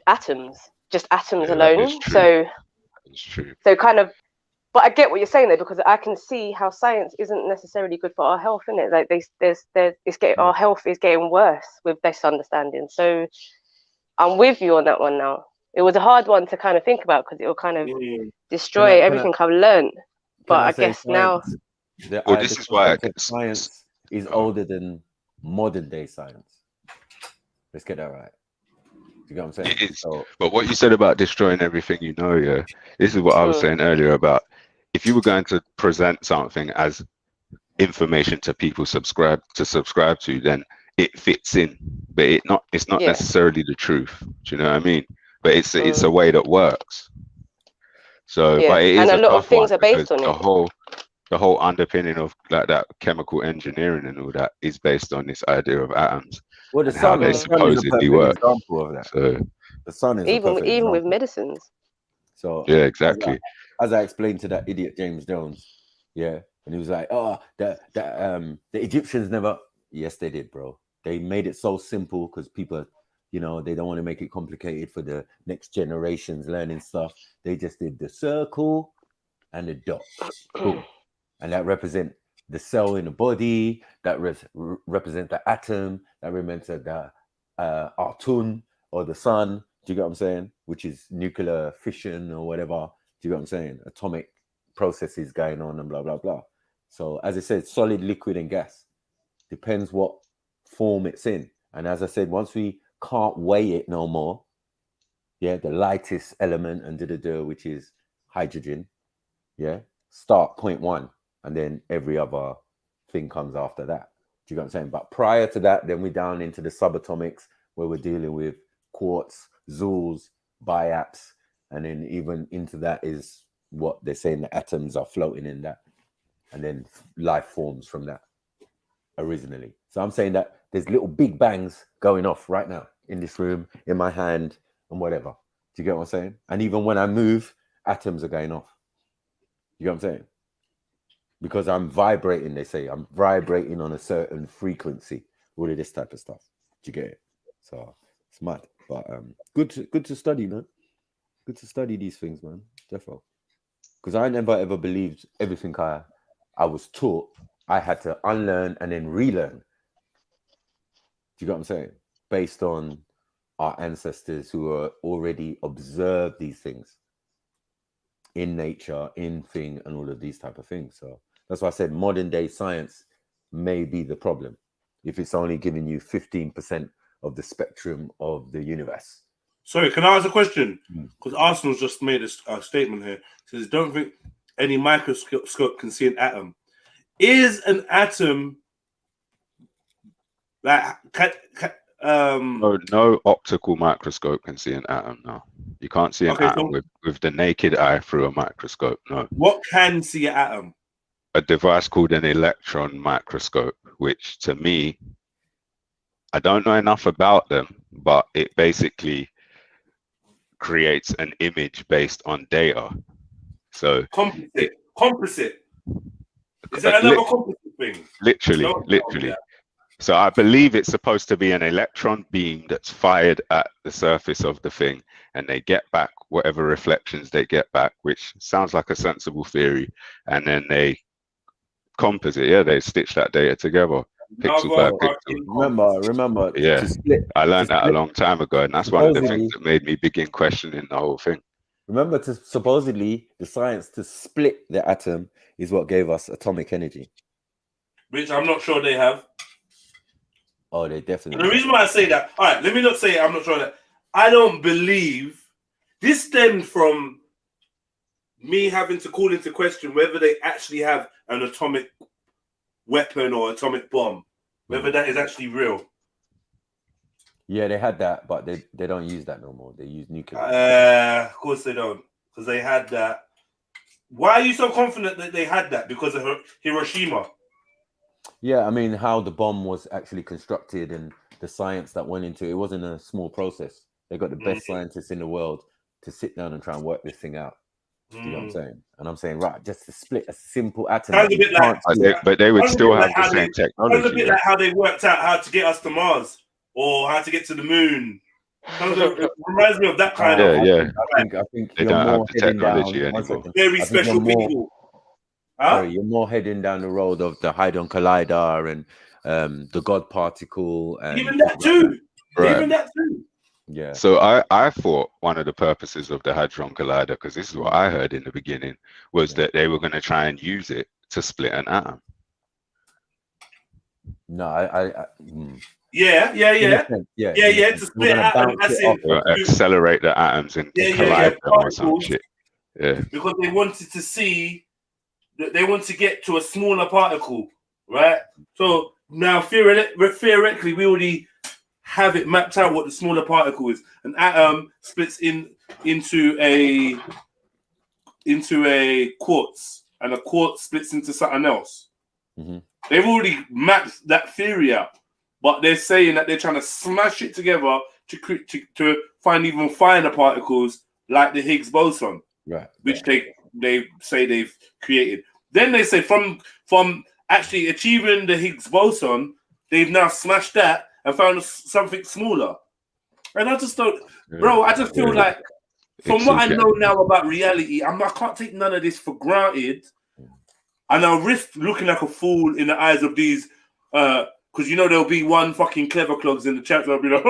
atoms, just atoms alone. So kind of, but I get what you're saying though, because I can see how science isn't necessarily good for our health, isn't it? Like our health is getting worse with this understanding. So I'm with you on that one now. It was a hard one to kind of think about because it will kind of destroy everything I've learned. But I guess now, this is why science is older than modern day science. Let's get that right. You get what I'm saying? It is. But what you said about destroying everything, yeah, this is what I was saying earlier about if you were going to present something as information to people subscribe to, then it fits in, but it's not necessarily the truth. Do you know what I mean? But it's a way that works. So, but it is and a lot of things are based on the whole underpinning of like that chemical engineering and all that is based on this idea of atoms. Well, the and how they supposedly work. Example of that. So the sun is even with medicines. So yeah, exactly. As I explained to that idiot James Jones, and he was like, "Oh, the Egyptians never." Yes, they did, bro. They made it so simple because people, they don't want to make it complicated for the next generations learning stuff. They just did the circle and the dot, cool, and that represent the cell in the body. That represent the atom. That represents the Artun or the sun. Do you get what I'm saying? Which is nuclear fission or whatever. Do you get what I'm saying? Atomic processes going on and blah blah blah. So as I said, solid, liquid, and gas depends what form it's in. And as I said, once we can't weigh it no more, the lightest element and which is hydrogen, start 0.1, and then every other thing comes after that. Do you get what I'm saying? But prior to that, then we're down into the subatomics where we're dealing with quarks, joules, biaps, and then even into that is what they're saying the atoms are floating in that, and then life forms from that originally. So I'm saying that there's little big bangs going off right now in this room, in my hand, and whatever. Do you get what I'm saying? And even when I move, atoms are going off. You get what I'm saying? Because I'm vibrating, they say. I'm vibrating on a certain frequency. All of this type of stuff. Do you get it? So it's mad. But good to study, man. Good to study these things, man. Defo. Because I never ever believed everything I was taught. I had to unlearn and then relearn. Do you get what I'm saying? Based on our ancestors who are already observed these things in nature, in thing, and all of these type of things. So that's why I said modern day science may be the problem if it's only giving you 15% of the spectrum of the universe. Sorry, can I ask a question? Because Arsenal's just made a statement here. It says, don't think any microscope can see an atom. Is an atom like no optical microscope can see an atom now. You can't see an atom with the naked eye through a microscope. No. What can see an atom? A device called an electron microscope, which to me, I don't know enough about them, but it basically creates an image based on data. So composite. Is that another composite thing? Literally. So I believe it's supposed to be an electron beam that's fired at the surface of the thing, and they get back whatever reflections they get back, which sounds like a sensible theory. And then they composite, they stitch that data together, pixel by pixel. Remember. Yeah, I learned that a long time ago, and that's one of the things that made me begin questioning the whole thing. Remember, supposedly the science to split the atom is what gave us atomic energy, which I'm not sure they have. Oh, they definitely. And the reason why I say that, all right, let me not say I'm not sure that. I don't believe this stemmed from me having to call into question whether they actually have an atomic weapon or atomic bomb, whether that is actually real. Yeah, they had that, but they don't use that no more. They use nuclear. Of course they don't, because they had that. Why are you so confident that they had that? Because of Hiroshima. Yeah, I mean, how the bomb was actually constructed and the science that went into it, wasn't a small process. They got the best scientists in the world to sit down and try and work this thing out. Do you know what I'm saying? And I'm saying, right, just to split a simple atom. But they would still have the same technology. It's a bit like how they worked out how to get us to Mars or how to get to the moon. It reminds me of that kind of. Yeah. I think they don't have the technology anymore. Very special people. Sorry, you're more heading down the road of the Hadron Collider and the God particle, and even that too. Right. Even that too. Yeah. So I thought one of the purposes of the Hadron Collider, because this is what I heard in the beginning, was that they were going to try and use it to split an atom. No, Yeah. To split atom, accelerate the atoms and collide them or some shit. Yeah. Because they wanted to see. They want to get to a smaller particle, right? So now theoretically, we already have it mapped out what the smaller particle is. An atom splits into a quartz, and a quartz splits into something else. Mm-hmm. They've already mapped that theory out, but they're saying that they're trying to smash it together to find even finer particles like the Higgs boson, right? Which they say they've created. Then they say from actually achieving the Higgs boson, they've now smashed that and found something smaller. And I just don't, bro. I just feel like, from what I know now about reality, I can't take none of this for granted, and I'll risk looking like a fool in the eyes of these. Because there'll be one fucking clever clogs in the chat that'll be like,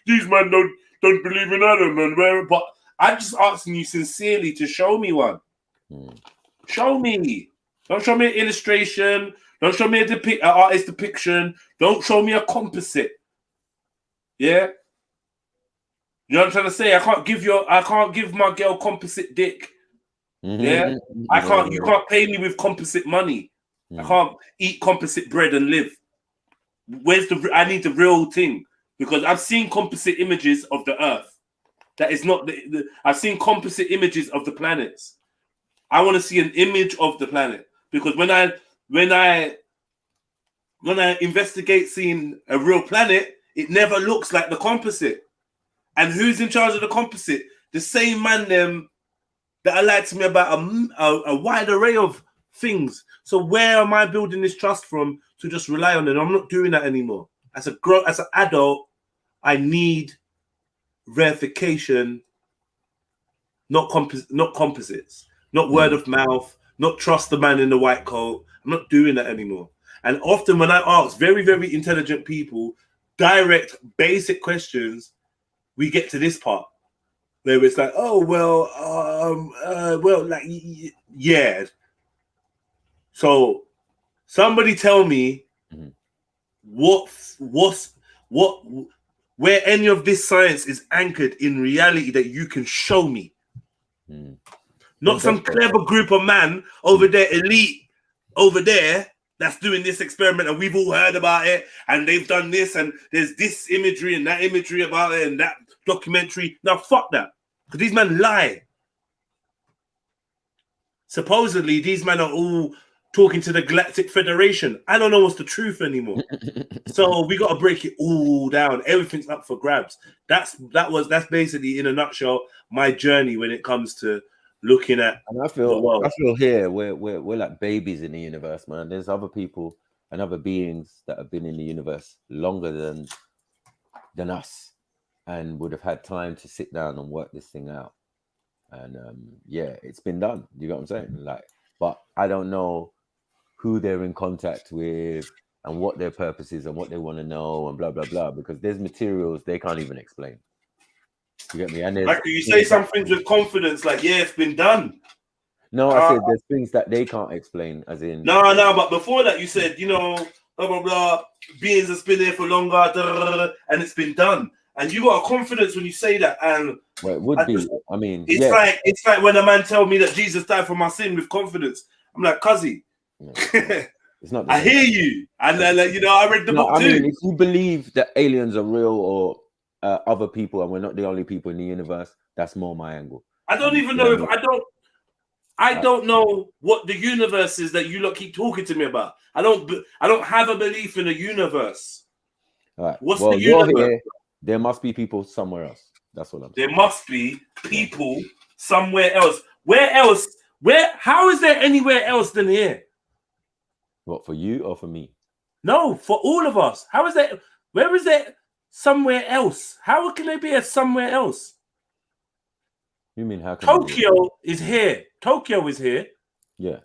these man don't believe in Adam, man. But I'm just asking you sincerely to show me one. Show me. Don't show me an illustration. Don't show me an artist depiction. Don't show me a composite. Yeah? You know what I'm trying to say? I can't give my girl composite dick. Yeah? I can't. You can't pay me with composite money. I can't eat composite bread and live. I need the real thing, because I've seen composite images of the Earth. That is not I've seen composite images of the planets. I want to see an image of the planet, because when I investigate seeing a real planet, it never looks like the composite. And who's in charge of the composite? The same man them that lied to me about a wide array of things. So where am I building this trust from to just rely on it? I'm not doing that anymore. As an adult, I need verification, not composites, not word of mouth, not trust the man in the white coat. I'm not doing that anymore. And often when I ask very, very intelligent people direct, basic questions, we get to this part where it's like, yeah. So somebody tell me where any of this science is anchored in reality that you can show me. Not some clever group of man over there, elite over there, that's doing this experiment and we've all heard about it and they've done this and there's this imagery and that imagery about it and that documentary. Now fuck that. Because these men lie. Supposedly, these men are all talking to the Galactic Federation. I don't know what's the truth anymore. So we got to break it all down. Everything's up for grabs. That's basically, in a nutshell, my journey when it comes to looking at and I the world. feel here we're like babies in the universe, man. There's other people and other beings that have been in the universe longer than us, and would have had time to sit down and work this thing out. And yeah, it's been done. You got what I'm saying? Like, but I don't know who they're in contact with and what their purpose is and what they want to know and blah blah blah, because there's materials they can't even explain. You get me? And like, you say some things with confidence, like, yeah, it's been done. No, I said there's things that they can't explain, as in no, but before that you said, you know, blah blah blah, beings have been here for longer, and it's been done. And you got a confidence when you say that, and well, it would be. I mean, it's like when a man tell me that Jesus died for my sin with confidence. I'm like, cuzzy, it's not. I hear you, and you know, I read the book too. I mean, if you believe that aliens are real or other people, and we're not the only people in the universe, that's more my angle. I don't even know if I don't know what the universe is that you lot keep talking to me about. I don't have a belief in a universe. All right. What's the universe? Here, there must be people somewhere else. That's what I'm saying. There must be people somewhere else. Where else? How is there anywhere else than here? What, for you or for me? No, for all of us. How is there? Where is there somewhere else? How can there be a somewhere else? You mean how can Tokyo is here? Tokyo is here. Yeah.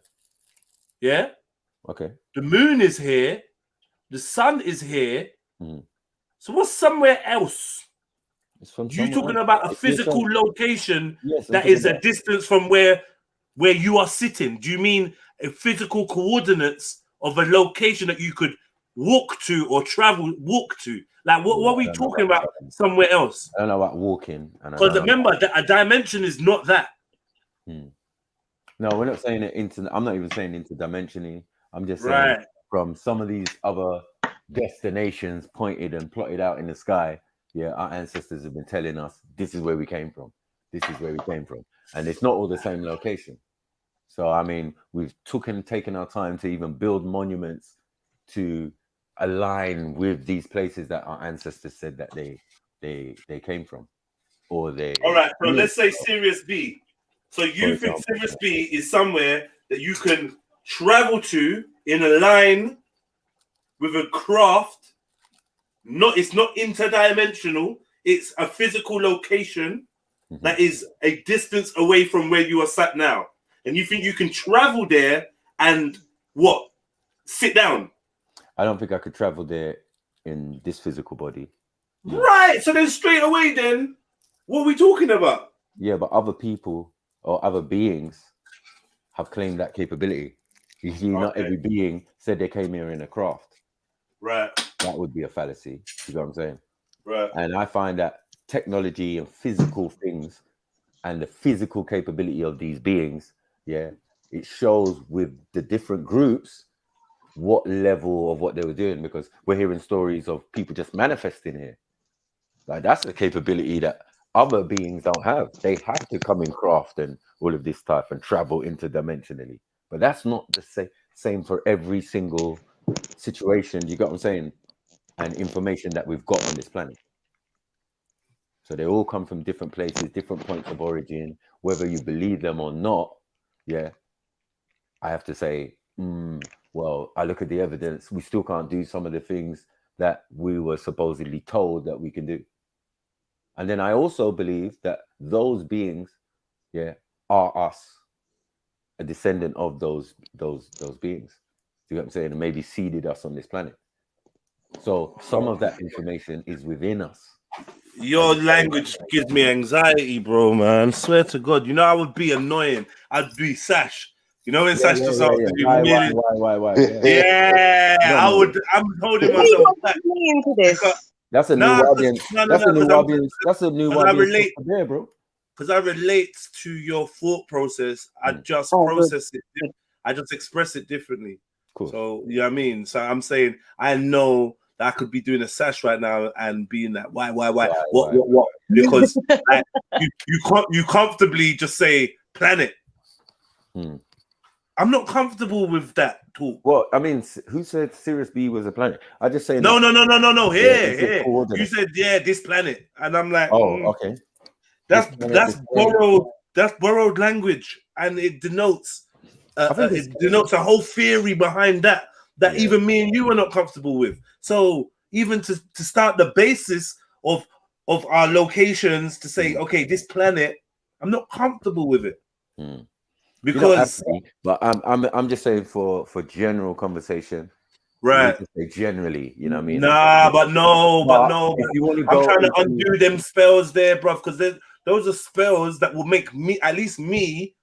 Yeah. Okay. The moon is here. The sun is here. So what's somewhere else? It's from you talking about a physical location that is a that. distance from where you are sitting? Do you mean a physical coordinates of a location that you could walk to or walk to? Like what are we talking about somewhere else? I don't know about walking. Because remember that a dimension is not that. No, we're not saying it I'm not even saying interdimensionally. I'm just saying from some of these other destinations pointed and plotted out in the sky. Yeah, our ancestors have been telling us this is where we came from. This is where we came from. And it's not all the same location. So, I mean, we've taken our time to even build monuments to align with these places that our ancestors said that they came from. Or they. All right, so let's say Sirius B. So you think Sirius B is somewhere that you can travel to in a line with a craft. It's not interdimensional. It's a physical location that is a distance away from where you are sat now. And you think you can travel there and what? Sit down? I don't think I could travel there in this physical body. Right. So then straight away then, what are we talking about? Yeah, but other people or other beings have claimed that capability. You see, not every being said they came here in a craft. Right. That would be a fallacy. You know what I'm saying? Right. And I find that technology and physical things and the physical capability of these beings, it shows with the different groups what level of what they were doing, because we're hearing stories of people just manifesting here. Like that's a capability that other beings don't have. They have to come in craft and all of this stuff and travel interdimensionally. But that's not the same for every single situation, you got what I'm saying, and information that we've got on this planet. So they all come from different places, different points of origin, whether you believe them or not. I have to say, well, I look at the evidence, we still can't do some of the things that we were supposedly told that we can do. And then I also believe that those beings are us, a descendant of those beings. You know what I'm saying? And maybe seeded us on this planet. So some of that information is within us. Your language gives me anxiety, bro, man. Swear to God. You know, I would be annoying. I'd be Sash. You know when Sash just after you. Why? Yeah, I would. I'm holding myself back. That's a new audience. That's a new audience. That's a new audience there, bro. Because I relate to your thought process. I just process it. I just express it differently. Cool. So, you know what I mean? So I'm saying I know that I could be doing a sash right now and being that why what because like, you comfortably just say planet. I'm not comfortable with that talk. Well, I mean, who said Sirius B was a planet? I just say no. Here. You said said this planet, and I'm like, okay. That's borrowed language, and it denotes it denotes a whole theory behind that even me and you are not comfortable with. So even to start the basis of our locations to say, okay, this planet, I'm not comfortable with it. Because but I'm just saying for general conversation, right? Say generally, you know what I mean? But no. If you want to I'm trying to undo them spells there, bro, because those are spells that will make me, at least me,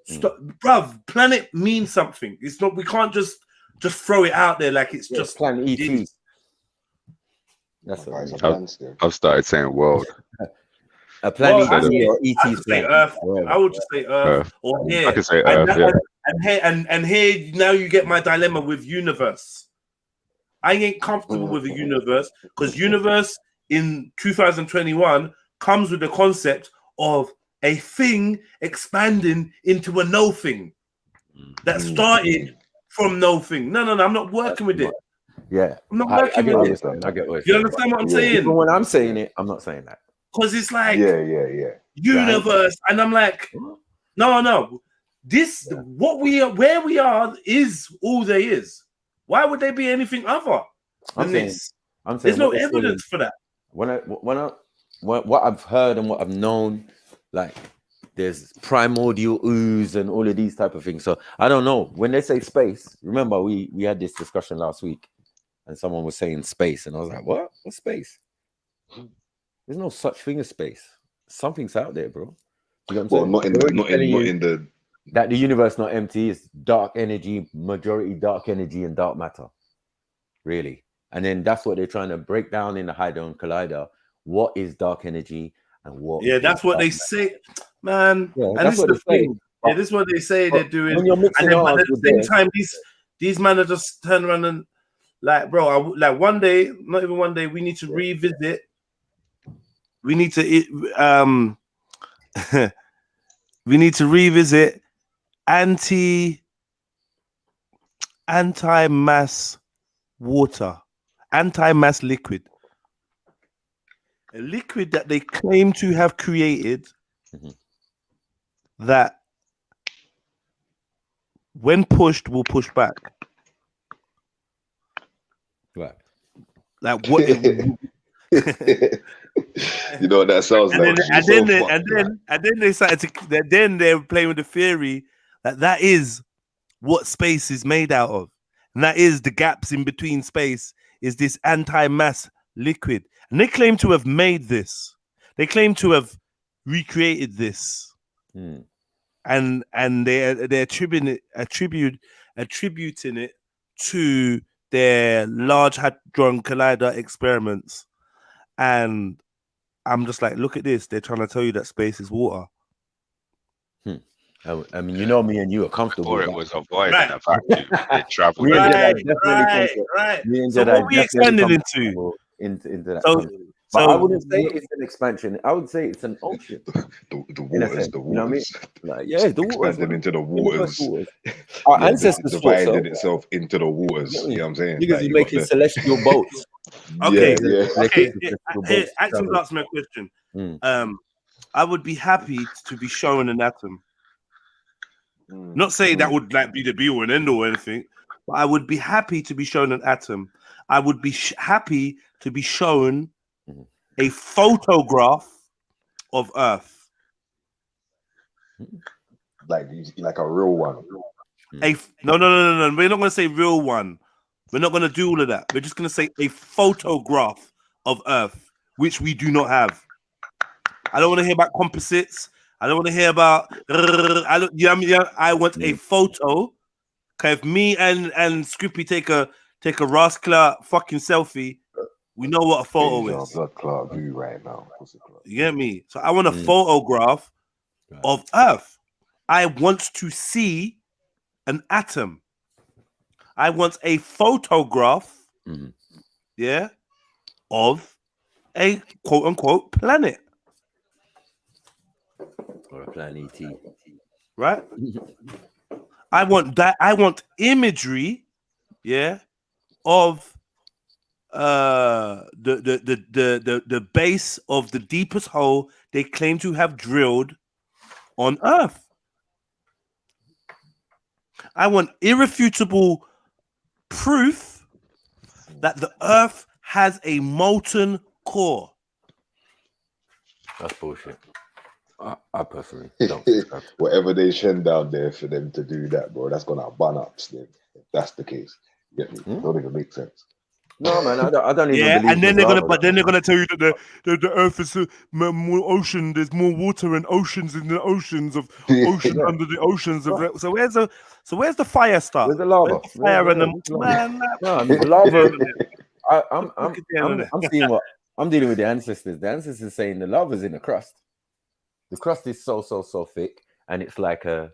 bruv. Planet means something. It's not. We can't just throw it out there like it's just planet ET. That's what I've started saying world. A planet or ET. I would say Earth. I would just say Earth. Or here. I can say Earth. And here now you get my dilemma with universe. I ain't comfortable with a universe because universe in 2021 comes with the concept of a thing expanding into a no thing that started from no thing. No, I'm not working with it. Yeah, I'm not working with it. I get what you understand what I'm saying? Even when I'm saying it, I'm not saying that. Because it's like universe, and I'm like, no. This where we are is all there is. Why would there be anything other than this? I'm saying there's no evidence for that. What I've heard and what I've known, like there's primordial ooze and all of these type of things. So I don't know. When they say space, remember we had this discussion last week, and someone was saying space, and I was like, what? What's space? There's no such thing as space. Something's out there, bro. You know what I'm saying? Not in the that the universe not empty. It's dark energy, majority dark energy and dark matter, really. And then that's what they're trying to break down in the Hadron Collider. What is dark energy and what? Yeah, that's what they say, man. Yeah, and this is the thing. Yeah, this is what they say they're doing. When you're mixing but at the same time, these men are just turn around and like, bro, like one day, not even one day, we need to revisit. We need to we need to revisit anti-mass water, anti-mass liquid, a liquid that they claim to have created that when pushed will push back. Right. Like what you know what that sounds like. And then they started to. Then they were playing with the theory that is what space is made out of, and that is the gaps in between space is this anti-mass liquid, and they claim to have made this. They claim to have recreated this, and they're attributing it to their Large Hadron Collider experiments. And I'm just like, look at this. They're trying to tell you that space is water. I mean, you know me and you are comfortable. Or it was avoiding a vacuum. It traveled. Right. So what are we expanding into? Into that. So I wouldn't say it's an expansion. I would say it's an ocean. The waters, you know what I mean? Like, the waters. Expanding into the waters. Our ancestors divided itself into the waters. You know what I'm saying? Because you're making celestial boats. Okay. Axel asked me a question. I would be happy to be shown an atom. Not saying that would like be the be all and end all or anything, but I would be happy to be shown an atom. I would be happy to be shown a photograph of Earth, like a real one. No. We're not going to say real one. We're not going to do all of that. We're just going to say a photograph of Earth, which we do not have. I don't want to hear about composites. I don't want to hear about. I want a photo. Okay, if me and Scrippy take a rascal fucking selfie, we know what a photo is. Blood clot view right now. You get me? So I want a photograph of Earth. I want to see an atom. I want a photograph yeah, of a quote unquote planet. Or a planet T. Right? I want that. I want imagery, yeah, of the base of the deepest hole they claim to have drilled on Earth. I want irrefutable proof that the Earth has a molten core. That's bullshit. I personally don't subscribe. Whatever they send down there for them to do that, bro, that's gonna bun up. If that's the case, you get me? Don't even make sense. No, man, I don't even Yeah, believe. and then they're gonna tell you that the Earth is more ocean. There's more water and oceans in the oceans of ocean under the oceans of. So where's the fire start? Where's the lava? Where's the fire and the man. No, the lava. I'm seeing what I'm dealing with. The ancestors. The ancestors saying the lava's in the crust. The crust is so thick, and it's like the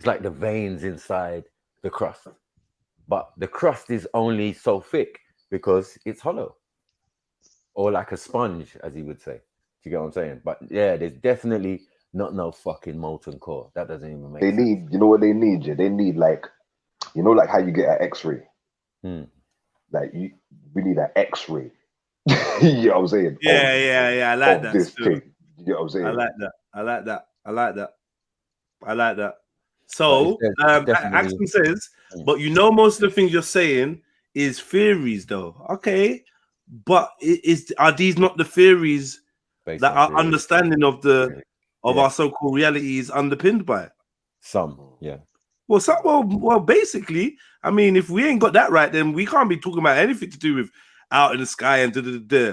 veins inside the crust. But the crust is only so thick because it's hollow, or like a sponge, as he would say. Do you get what I'm saying? But yeah, there's definitely not no fucking molten core. That doesn't even make sense. They need, you know what they need? Yeah? They need like how you get an X-ray. Like we need an X-ray. You know what I'm saying? Yeah. I like that. This thing. You know what I'm saying? I like that. So Axel says, but you know, most of the things you're saying is theories, though. Okay, but are these not the theories that our understanding of our so-called reality is underpinned by? Some, yeah. Well, basically, I mean, if we ain't got that right, then we can't be talking about anything to do with out in the sky and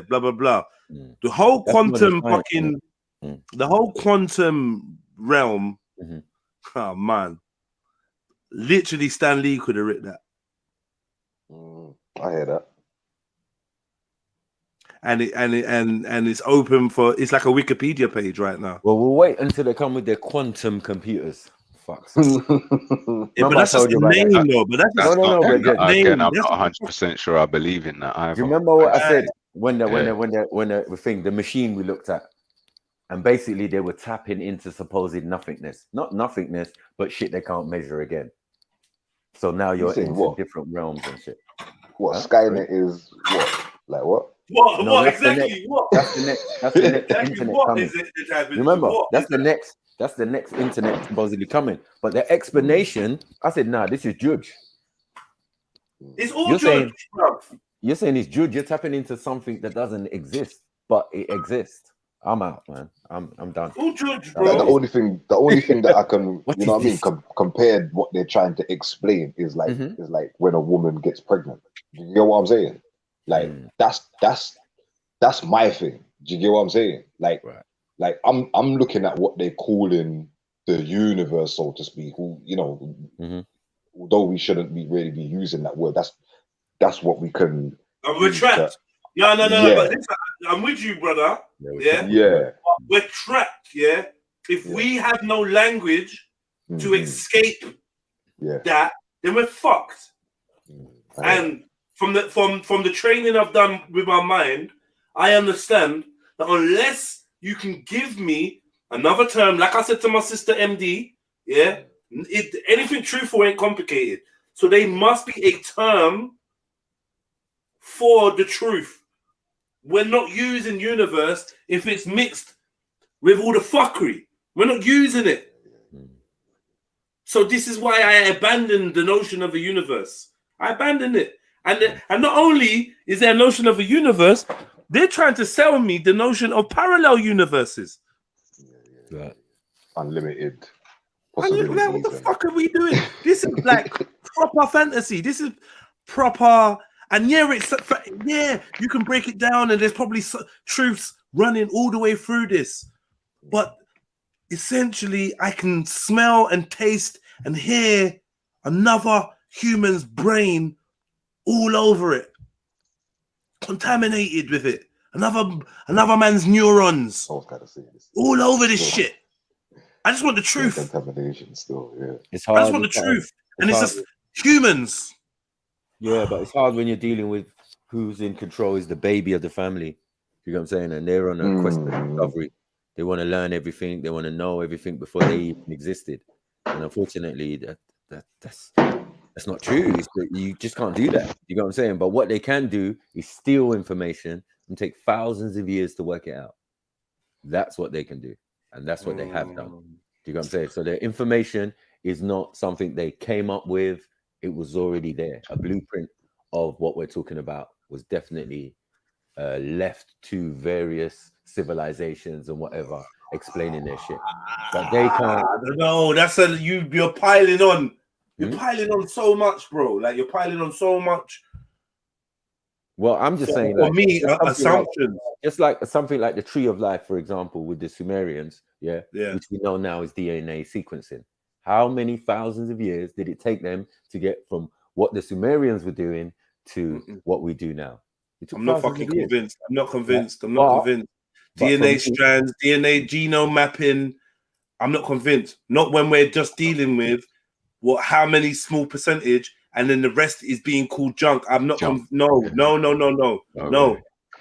blah blah blah. The whole quantum the whole quantum realm. Oh man, literally, Stan Lee could have written that. I hear that. And it's open for. It's like a Wikipedia page right now. Well, we'll wait until they come with their quantum computers. Fuck. Yeah, but that's just the name, though. But again, I'm not 100% sure I believe in that either. Do you remember what I said when the machine we looked at, and basically they were tapping into supposed nothingness, not nothingness, but shit they can't measure again. So now you're in different realms and shit. What Skynet is? What? Like what? What exactly? That's the next internet coming. Remember, that's the next internet supposedly coming. But the explanation, I said, nah, this is judge. It's all judge. You're saying it's judge. You're tapping into something that doesn't exist, but it exists. I'm out, man. I'm done. All judge, bro. Like the only thing that I can, you know what I mean, compared what they're trying to explain is like when a woman gets pregnant. Do you get what I'm saying? Like that's my thing. Do you get what I'm saying? Like, like I'm looking at what they call in the universe, so to speak. Who, you know, although we shouldn't really be using that word, that's what we can. We're trapped. No. But listen, I'm with you, brother. Yeah. We're trapped. Yeah. If we have no language to escape that, then we're fucked. And from the training I've done with my mind, I understand that unless you can give me another term, like I said to my sister MD, anything truthful ain't complicated. So there must be a term for the truth. We're not using universe if it's mixed with all the fuckery. We're not using it. So this is why I abandoned the notion of a universe. I abandoned it. And not only is there a notion of a universe, they're trying to sell me the notion of parallel universes. Unlimited. What the fuck are we doing? This is like proper fantasy. This is proper. And you can break it down, and there's probably truths running all the way through this. But essentially, I can smell and taste and hear another human's brain all over it, contaminated with it. Another man's neurons all over this shit. I just want the truth. Contamination still, It's hard. I just want the truth, and it's just humans. Yeah, but it's hard when you're dealing with who's in control is the baby of the family. You know what I'm saying? And they're on a quest of discovery. They want to learn everything. They want to know everything before they even existed. And unfortunately, that's not true. You just can't do that. You know what I'm saying? But what they can do is steal information and take thousands of years to work it out. That's what they can do. And that's what they have done. Do you know what I'm saying? So their information is not something they came up with. It was already there. A blueprint of what we're talking about was definitely left to various civilizations and whatever, explaining their shit. But they can't. No, you're piling on. You're piling on so much, bro. Like you're piling on so much. Well, I'm just saying, for me, assumptions. Just like something like the Tree of Life, for example, with the Sumerians, which we know now is DNA sequencing. How many thousands of years did it take them to get from what the Sumerians were doing to what we do now? I'm not fucking convinced. I'm not convinced. I'm not convinced. DNA strands, DNA genome mapping. I'm not convinced. Not when we're just dealing with how many small percentage, and then the rest is being called junk. I'm not.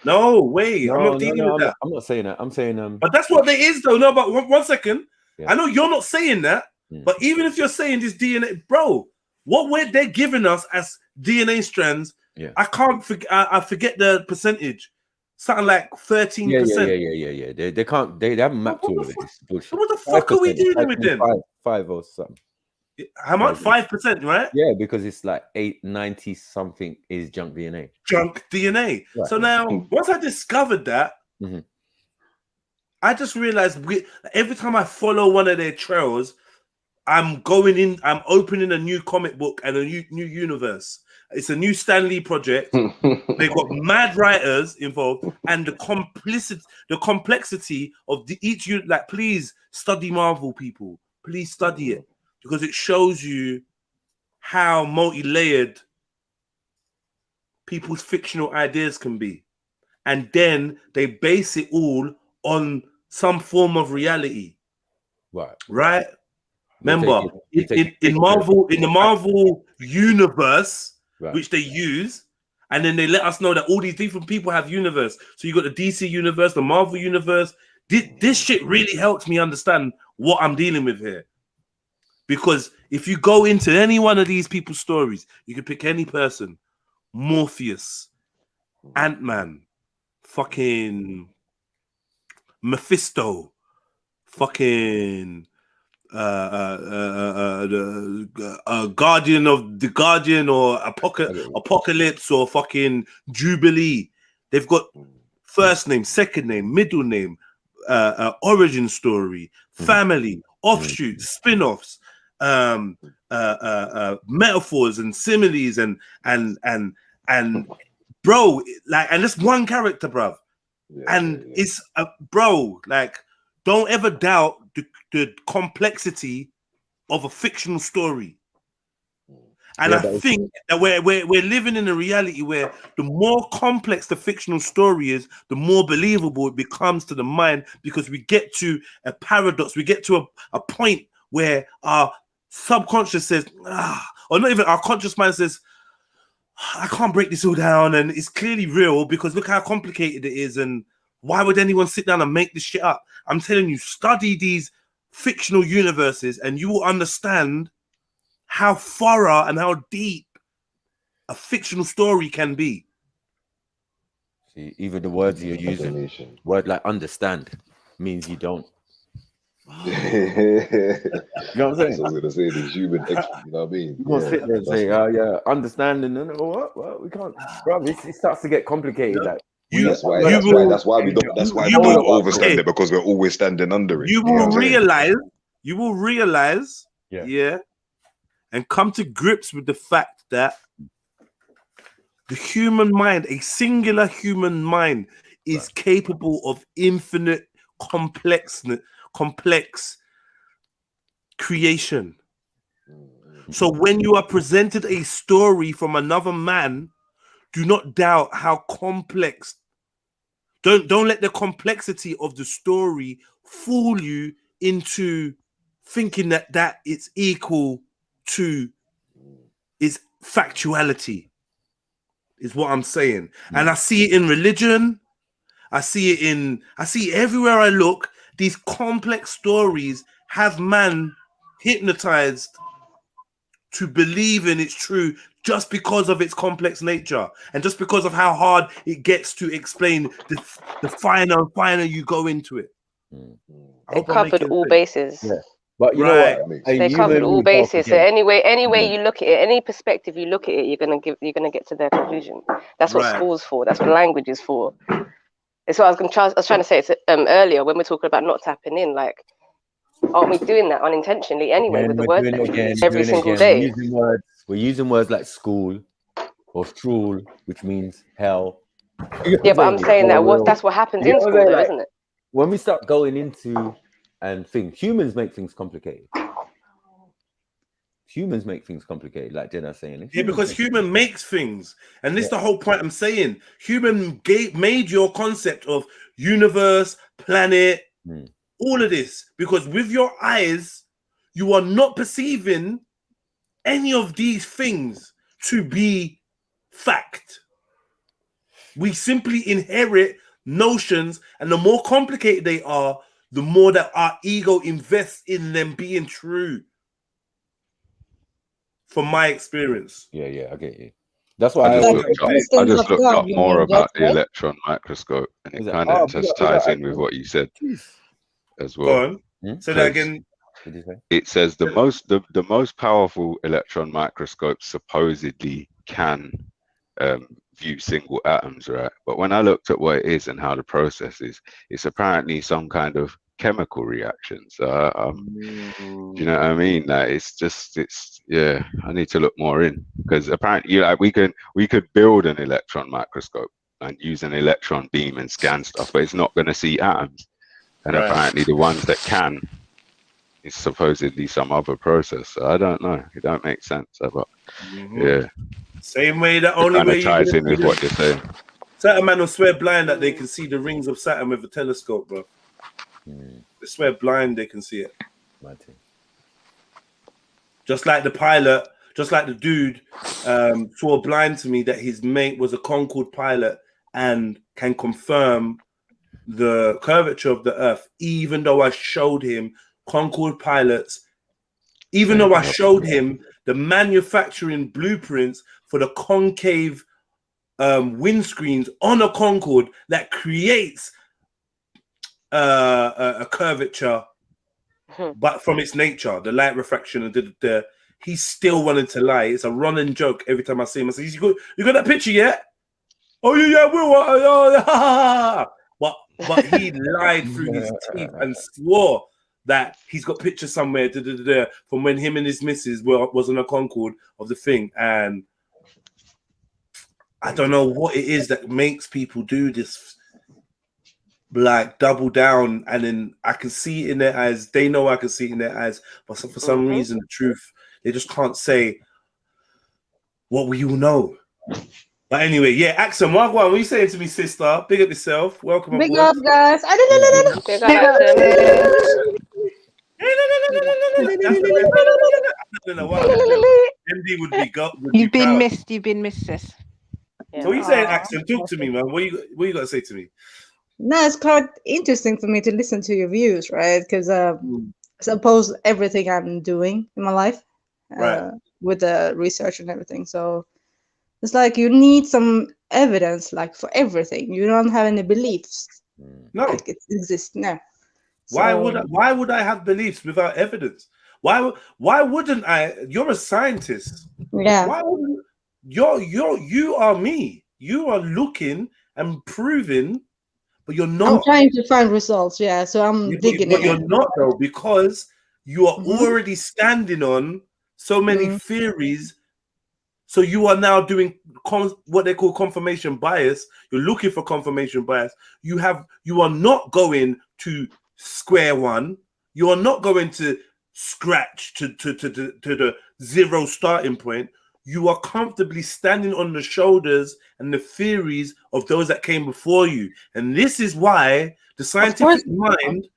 No way. I'm not dealing with that. I'm not saying that. I'm saying But that's what there is, though. No, but one second. Yeah. I know you're not saying that, but even if you're saying this DNA, bro, they're giving us as DNA strands. Yeah. I can't forget. I forget the percentage. Something like 13%. Yeah. They can't. They haven't mapped all of it. So what the fuck are we dealing with then? 5 or something. How much? 5%, right? Yeah, because it's like 890 something is junk DNA. Junk DNA. Right. So now, once I discovered that, I just realized every time I follow one of their trails, I'm opening a new comic book and a new universe. It's a new Stan Lee project. They've got mad writers involved, and the complexity of each. Like, please study Marvel, people. Please study it, because it shows you how multi-layered people's fictional ideas can be, and then they base it all on some form of reality. Right. Remember, in the Marvel universe, which they use, and then they let us know that all these different people have universe. So you got the DC universe, the Marvel universe. This shit really helps me understand what I'm dealing with here. Because if you go into any one of these people's stories, you can pick any person. Morpheus, Ant-Man, fucking Mephisto, fucking Guardian or Apocalypse or fucking Jubilee. They've got first name, second name, middle name, origin story, family, offshoots, spin-offs, metaphors and similes and bro, like, and that's one character, bruv. It's bro, like, don't ever doubt the complexity of a fictional story. And I think that we're living in a reality where the more complex the fictional story is, the more believable it becomes to the mind, because we get to a paradox. We get to a point where our subconscious says, or not even our conscious mind says, I can't break this all down, and it's clearly real because look how complicated it is, and why would anyone sit down and make this shit up? I'm telling you, study these fictional universes and you will understand how thorough and how deep a fictional story can be. See, even the words you're using, word like understand, means you don't. You know what I'm saying? I was gonna say the human, you know what I mean? You gonna sit there and say, "Oh yeah, understanding," and what? We can't, bro. It starts to get complicated. Like that's why we don't overstand it, because we're always standing under it. You will realize, and come to grips with the fact that the human mind, a singular human mind, is capable of infinite complex creation. So when you are presented a story from another man, do not doubt how complex. Don't let the complexity of the story fool you into thinking that it's equal to its factuality. is what I'm saying. And I see it in religion. I see it everywhere I look. These complex stories have man hypnotized to believe in it's true just because of its complex nature and just because of how hard it gets to explain the finer you go into it. It covered all bases. Yeah. But you know what? They covered all bases. So any way you look at it, any perspective you look at it, you're gonna get to their conclusion. That's what school's for. That's what language is for. It's what I was trying to say earlier when we're talking about not tapping in. Like, aren't we doing that unintentionally anyway with the words that we use every single day? We're using words like school or strool, which means hell. Yeah, but I'm saying that's what happens in school, though, isn't it? When we start going into and think, humans make things complicated. Humans make things complicated, like Jenna's saying. Yeah, because human makes things. And this is the whole point I'm saying. Human made your concept of universe, planet, all of this. Because with your eyes, you are not perceiving any of these things to be fact. We simply inherit notions, and the more complicated they are, the more that our ego invests in them being true. From my experience. Yeah, I get you. That's why I just looked up more about the electron microscope, and it kind of just ties in with what you said as well. Go on. Say that again. It says the most powerful electron microscope supposedly can view single atoms, right? But when I looked at what it is and how the process is, it's apparently some kind of chemical reaction. So you know what I mean? Like I need to look more in, because apparently we could build an electron microscope and use an electron beam and scan stuff, but it's not going to see atoms. And apparently the ones that can is supposedly some other process. So I don't know. It don't make sense. But yeah. Same way, the only way ties in with what you're saying. Certain man will swear blind that they can see the rings of Saturn with a telescope, bro. They swear blind they can see it. Just like the pilot, just like the dude swore blind to me that his mate was a Concorde pilot and can confirm the curvature of the Earth, even though I showed him Concorde pilots, even though I showed him the manufacturing blueprints for the concave windscreens on a Concorde that creates a curvature, but from its nature, the light refraction and he still wanted to lie. It's a running joke every time I see him. I say, you got that picture yet? Oh yeah, Will. But he lied through his teeth and swore that he's got pictures somewhere from when him and his missus was on a Concorde of the thing. And I don't know what it is that makes people do this, like double down, and then I can see it in their eyes. They know I can see it in their eyes, but for some reason, the truth, they just can't say what we all know. But anyway, yeah, Axel, what are you saying to me, sister? Big up yourself. Welcome. Big up, guys. Big up, MD would be You've been missed. You've been missed, sis. So what are you saying, Axel? Talk to me, man. What you got to say to me? No, it's quite interesting for me to listen to your views, right? Because I suppose everything I'm doing in my life, with the research and everything. So it's like you need some evidence, like for everything. You don't have any beliefs. No, like it exists. No. Why would I have beliefs without evidence? Why wouldn't I? You're a scientist. Yeah. Why wouldn't you are me. You are looking and proving, but you're not. I'm trying to find results. Yeah. So I'm digging but in. you're not though, because you are already standing on so many theories. So you are now doing what they call confirmation bias. You're looking for confirmation bias. You are not going to square one. You are not going to scratch to the zero starting point. You are comfortably standing on the shoulders and the theories of those that came before you. And this is why the scientific mind,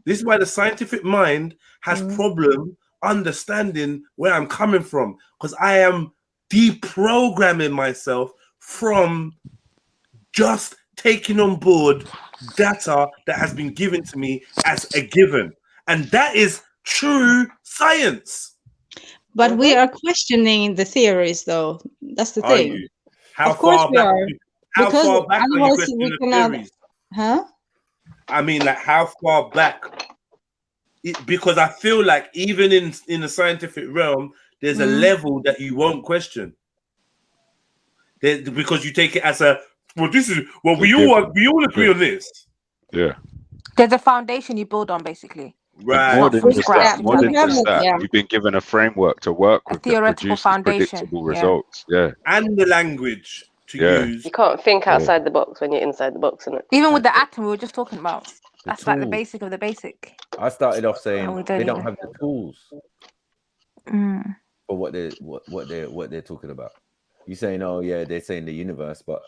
this is why the scientific mind has problem understanding where I'm coming from, because I am deprogramming myself from just taking on board data that has been given to me as a given. And that is true science. But we are questioning the theories, though. That's the Are thing. you? How Of course far we back? are. How Because far back are you otherwise questioning we the cannot. theories? Huh? I mean, like, how far back? Because I feel like even in the scientific realm, there's a level that you won't question. Because you take it as a, well, this is, well, we all agree on this. Yeah. There's a foundation you build on, basically. Right. More than just that, more than just that, Yeah. you've been given a framework to work with that Theoretical produces foundation. predictable results. Yeah. And the language to use. You can't think outside the box when you're inside the box, innit? Even with the atom we were just talking about. That's like the tools. basic of the basic. I started off saying we don't they don't even- have the tools Mm. for what they're talking about. You're saying, oh yeah, they're saying the universe, but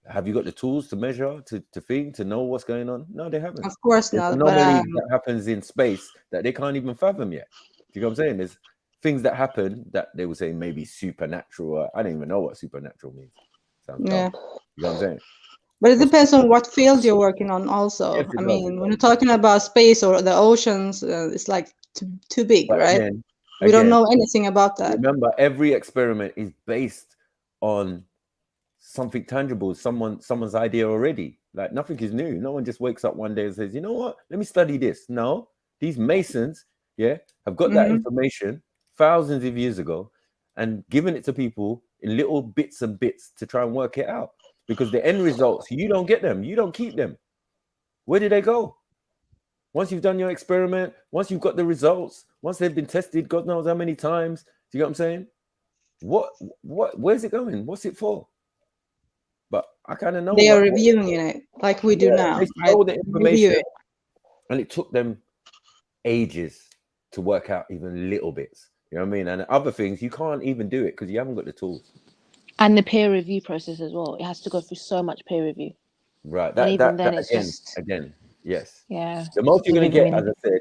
have you got the tools to measure, to think, to know what's going on? No, they haven't. Of course There's not. But anomalies that happens in space that they can't even fathom yet. Do you know what I'm saying? There's things that happen that they will say maybe supernatural. I don't even know what supernatural means. Sounds yeah. dumb. You know what I'm saying? But it depends on what field you're working on also. Yes, it I does, mean, when you're talking about space or the oceans, it's like too big, But right? again, We don't know anything about that. Remember, every experiment is based on something tangible, someone's idea already. Like, nothing is new. No one just wakes up one day and says, you know what, let me study this. No, these Masons, have got that information thousands of years ago and given it to people in little bits and bits to try and work it out. Because the end results, you don't get them. You don't keep them. Where did they go? Once you've done your experiment, once you've got the results, once they've been tested, God knows how many times. Do you get what I'm saying? Where's it going? What's it for? But I kind of know they are reviewing it like we do now. They Right? stole the Review information, it. and it took them ages to work out even little bits. You know what I mean? And other things you can't even do it because you haven't got the tools. And the peer review process as well. It has to go through so much peer review. Right. And even then, that it's again, just yes. yeah. The most you're gonna Doesn't get, even as I said,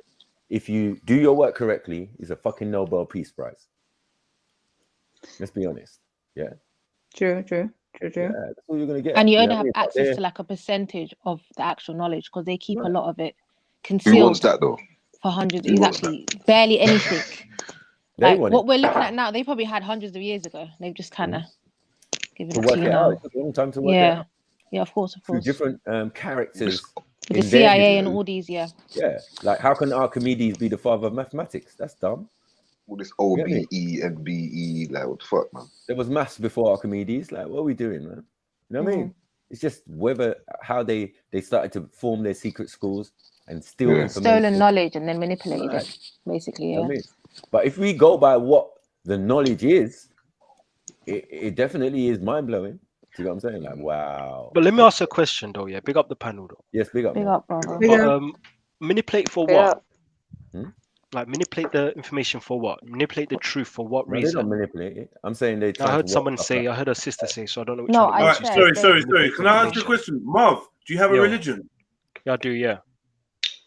if you do your work correctly, is a fucking Nobel Peace Prize. Let's be honest. Yeah. True. Yeah, that's all you're gonna get. And you know only what I have mean? But access to like a percentage of the actual knowledge because they keep a lot of it Who wants concealed that though? for hundreds. Who wants Exactly. Barely anything. They Like want what it we're looking at now, they probably had hundreds of years ago. They've just kind of given to it to work you it out. now. It took a long time to work it Yeah. out. Yeah, of course. Through different characters With in the their CIA and history. all these, yeah. Yeah, like how can Archimedes be the father of mathematics? That's dumb. All this You get me? OBE and BE, like what the fuck, man? There was maths before Archimedes. Like, what are we doing, man? You know what I mean? It's just how they started to form their secret schools and steal information. Stolen knowledge and then manipulated Right. it, basically, You know yeah. what I mean? But if we go by what the knowledge is, it definitely is mind blowing. Do you know what I'm saying? Like, wow. But let me ask a question though. Yeah, big up the panel though. Yes, big up. Big Man. up, brother. But manipulate for Big what? up. Like manipulate the information for what? Manipulate the truth for what No, they reason? don't manipulate it. I'm saying they. I heard someone say. I heard a sister say. So I don't know which No, one. I it was. said All right, sorry. Can I ask you a question? Marv, do you have a religion? Yeah, I do, yeah.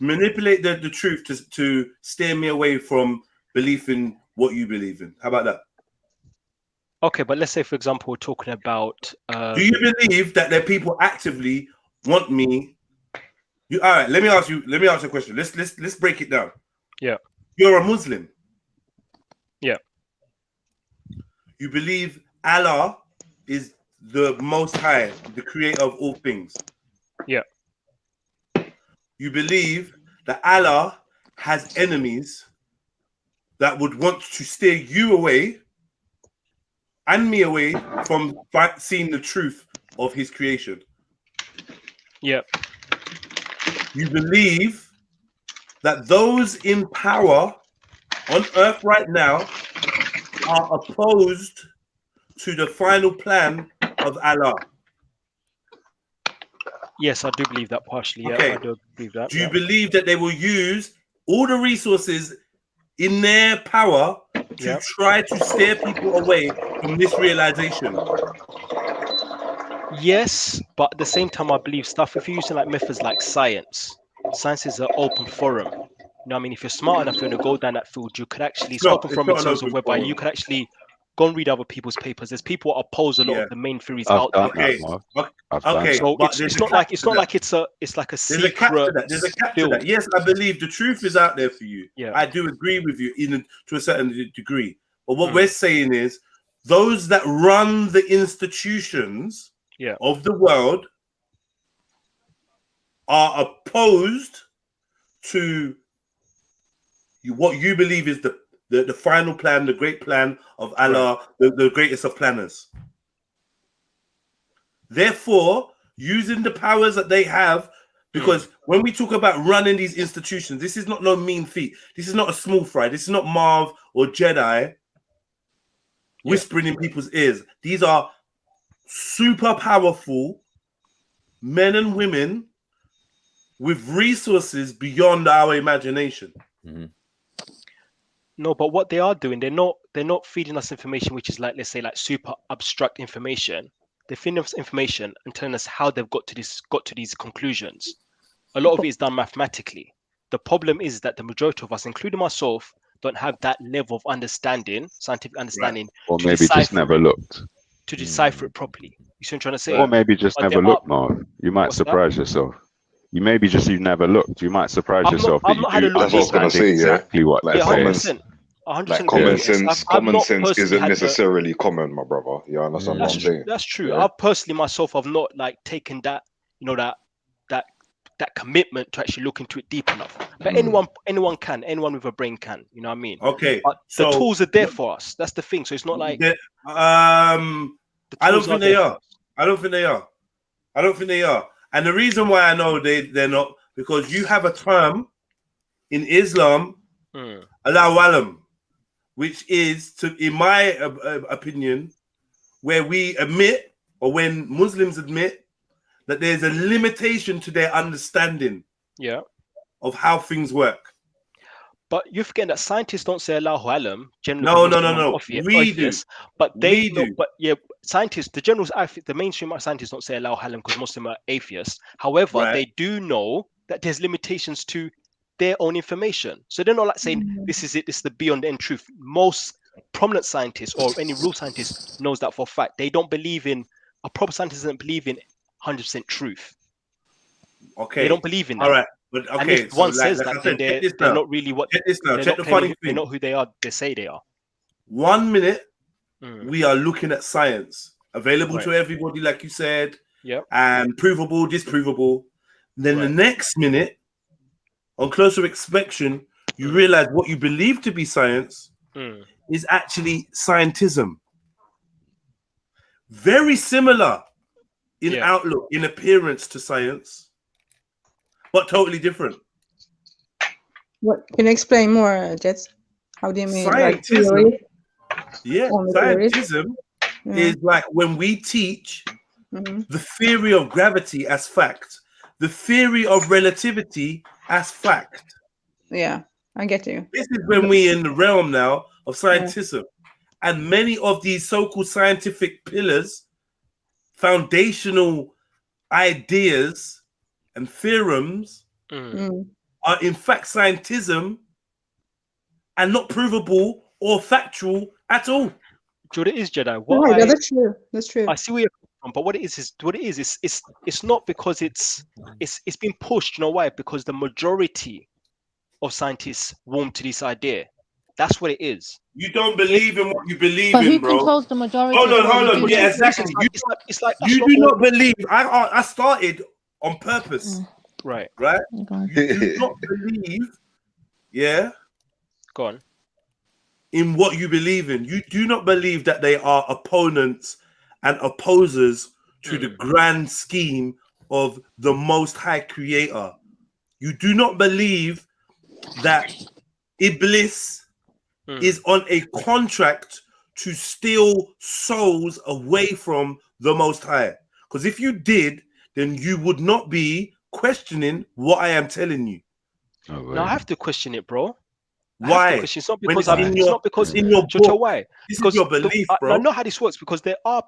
Manipulate the truth to steer me away from belief in what you believe in. How about that? Okay, but let's say, for example, we're talking about. Do you believe that there are people actively want me? All right. Let me ask you a question. Let's break it down. Yeah. You're a Muslim. Yeah. You believe Allah is the Most High, the Creator of all things. Yeah. You believe that Allah has enemies that would want to steer you away and me away from seeing the truth of His creation. Yeah. You believe that those in power on earth right now are opposed to the final plan of Allah. Yes, I do believe that partially. Yeah, Okay. I do believe that. Do you believe that they will use all the resources in their power to try to steer people away from this realization? Yes, but at the same time, I believe stuff. If you're using like methods like science is an open forum. You know what I mean? If you're smart enough and to go down that field, you could actually. It's open forum in terms of whereby you could actually Go and read other people's papers. There's people who oppose a lot of the main theories I've out done there. that, Mark. I've done that. So it's not like it's like a There's a cap to secret. that. There's a cap to that. Yes, I believe the truth is out there for you. Yeah. I do agree with you to a certain degree. But what we're saying is those that run the institutions of the world are opposed to what you believe is the final plan, the great plan of Allah, the greatest of planners. Therefore, using the powers that they have, because when we talk about running these institutions, this is not no mean feat. This is not a small fry. This is not Marv or Jedi whispering in people's ears. These are super powerful men and women with resources beyond our imagination. No, but what they are doing, they're not feeding us information which is like, let's say, like super abstract information. They're feeding us information and telling us how they've got to these conclusions. A lot of it is done mathematically. The problem is that the majority of us, including myself, don't have that level of understanding, scientific understanding, or maybe just never looked to decipher it properly. You see what I'm trying to say? Or maybe just never looked, Mark. You might surprise yourself. You maybe just you've never looked. You might surprise yourself that you do understand exactly what they're saying. 100%. Like common sense isn't necessarily common, my brother. You understand what I'm saying? That's true. I personally myself have not like taken that, that commitment to actually look into it deep enough. But anyone can, anyone with a brain can. You know what I mean? Okay. But the tools are there for us. That's the thing. So it's not like I don't think they are. I don't think they are. And the reason why I know they're not, because you have a term in Islam, Allahu Alam, which is, in my opinion, where we admit, or when Muslims admit, that there's a limitation to their understanding of how things work. But you're forgetting that scientists don't say Allahu Alam. No. We do. But they do. But scientists, the mainstream scientists don't say Allahu Alam because Muslims are atheists. However, they do know that there's limitations to their own information. So they're not like saying this is it, this is the beyond end truth. Most prominent scientists or any real scientist knows that for a fact. They don't believe in, a proper scientist doesn't believe in 100% truth. Okay. They don't believe in that. All right. But okay. And if one says that, then they're not really what they're not who they are, they say they are. 1 minute, we are looking at science available to everybody, like you said, and provable, disprovable. Then the next minute, on closer inspection, you realize what you believe to be science is actually scientism. Very similar in outlook, in appearance to science, but totally different. What can you explain more, Jets? How do you mean? Scientism, scientism is like when we teach the theory of gravity as fact, the theory of relativity as fact. Yeah, I get you. This is when we're in the realm now of scientism. And many of these so-called scientific pillars, foundational ideas and theorems are in fact scientism and not provable or factual at all. What it is, Jedi. That's true. That's true. I see where you're coming from, but what it is it's not because it's been pushed. You know why? Because the majority of scientists warm to this idea. That's what it is. You don't believe in what you believe but in, who bro. controls the majority? Hold on. Yeah, exactly. It's like you do not believe. I started on purpose. Right. You do not believe. Yeah. Go on. In what you believe in. You do not believe that they are opponents and opposers to the grand scheme of the Most High Creator. You do not believe that Iblis is on a contract to steal souls away from the Most High. Because if you did, then you would not be questioning what I am telling you. No, I have to question it, bro. Why? It's not because in your book. Why? This because is your belief, bro. I know how this works because there are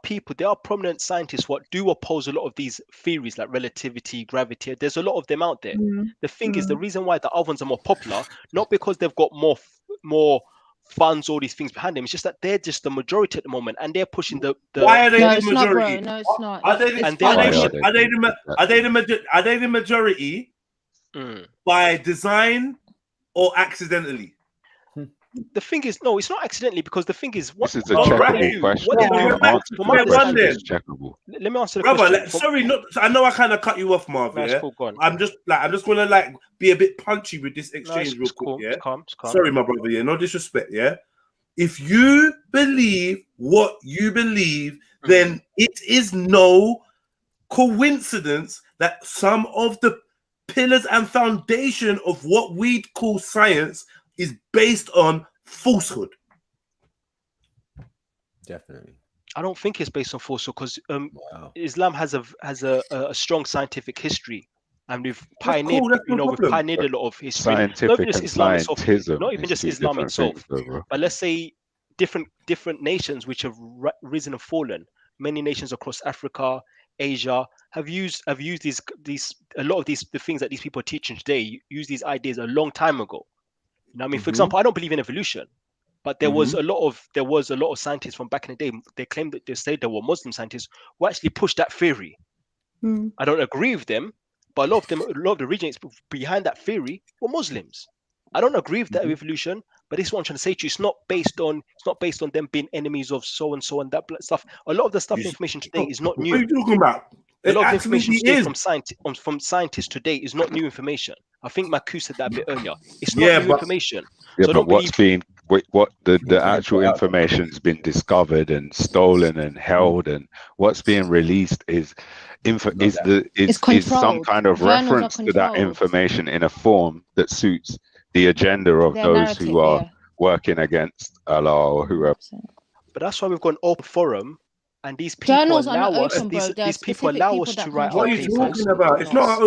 prominent scientists what do oppose a lot of these theories like relativity, gravity. There's a lot of them out there. The thing is, the reason why the other ones are more popular, not because they've got more funds all these things behind them. It's just that they're just the majority at the moment, and they're pushing the. Why are they No, the it's not, bro. majority? No, it's not. Are they the majority by design or accidentally? The thing is, no, it's not accidentally, because the thing is, what this is a checkable question. What they do, from my understanding, is checkable. Let me answer the Brother, question. sorry, I know I kind of cut you off, Marv. That's Yeah, cool, go on. I'm just gonna like be a bit punchy with this exchange real quick. Cool. Yeah, it's calm. Sorry, my brother. Yeah, no disrespect. Yeah, if you believe what you believe, then it is no coincidence that some of the pillars and foundation of what we call science is based on falsehood. Definitely. I don't think it's based on falsehood, because Islam has a strong scientific history, and we've pioneered. We've pioneered a lot of history. Scientific and scientism. Not even just Islam itself, but let's say different nations which have risen and fallen. Many nations across Africa, Asia have used these a lot of the things that these people are teaching today. Use these ideas a long time ago. You know what I mean? For example, I don't believe in evolution, but there was a lot of scientists from back in the day. They claimed that they said there were Muslim scientists who actually pushed that theory. I don't agree with them, but a lot of the originates behind that theory were Muslims. I don't agree with that evolution, but this is what I'm trying to say to you. It's not based on them being enemies of so and so and that stuff. A lot of the information today is not new. What are you talking about? A lot of information today from scientists today is not new information. I think Maku said that a bit earlier. It's not new information. Yeah, so but what the actual information's been discovered and stolen and held, and what's being released is some kind of reference to that information in a form that suits the agenda of those who are working against Allah or whoever. But that's why we've got an open forum, and these people allow us. These people allow us to write our papers. What are you talking about? It's not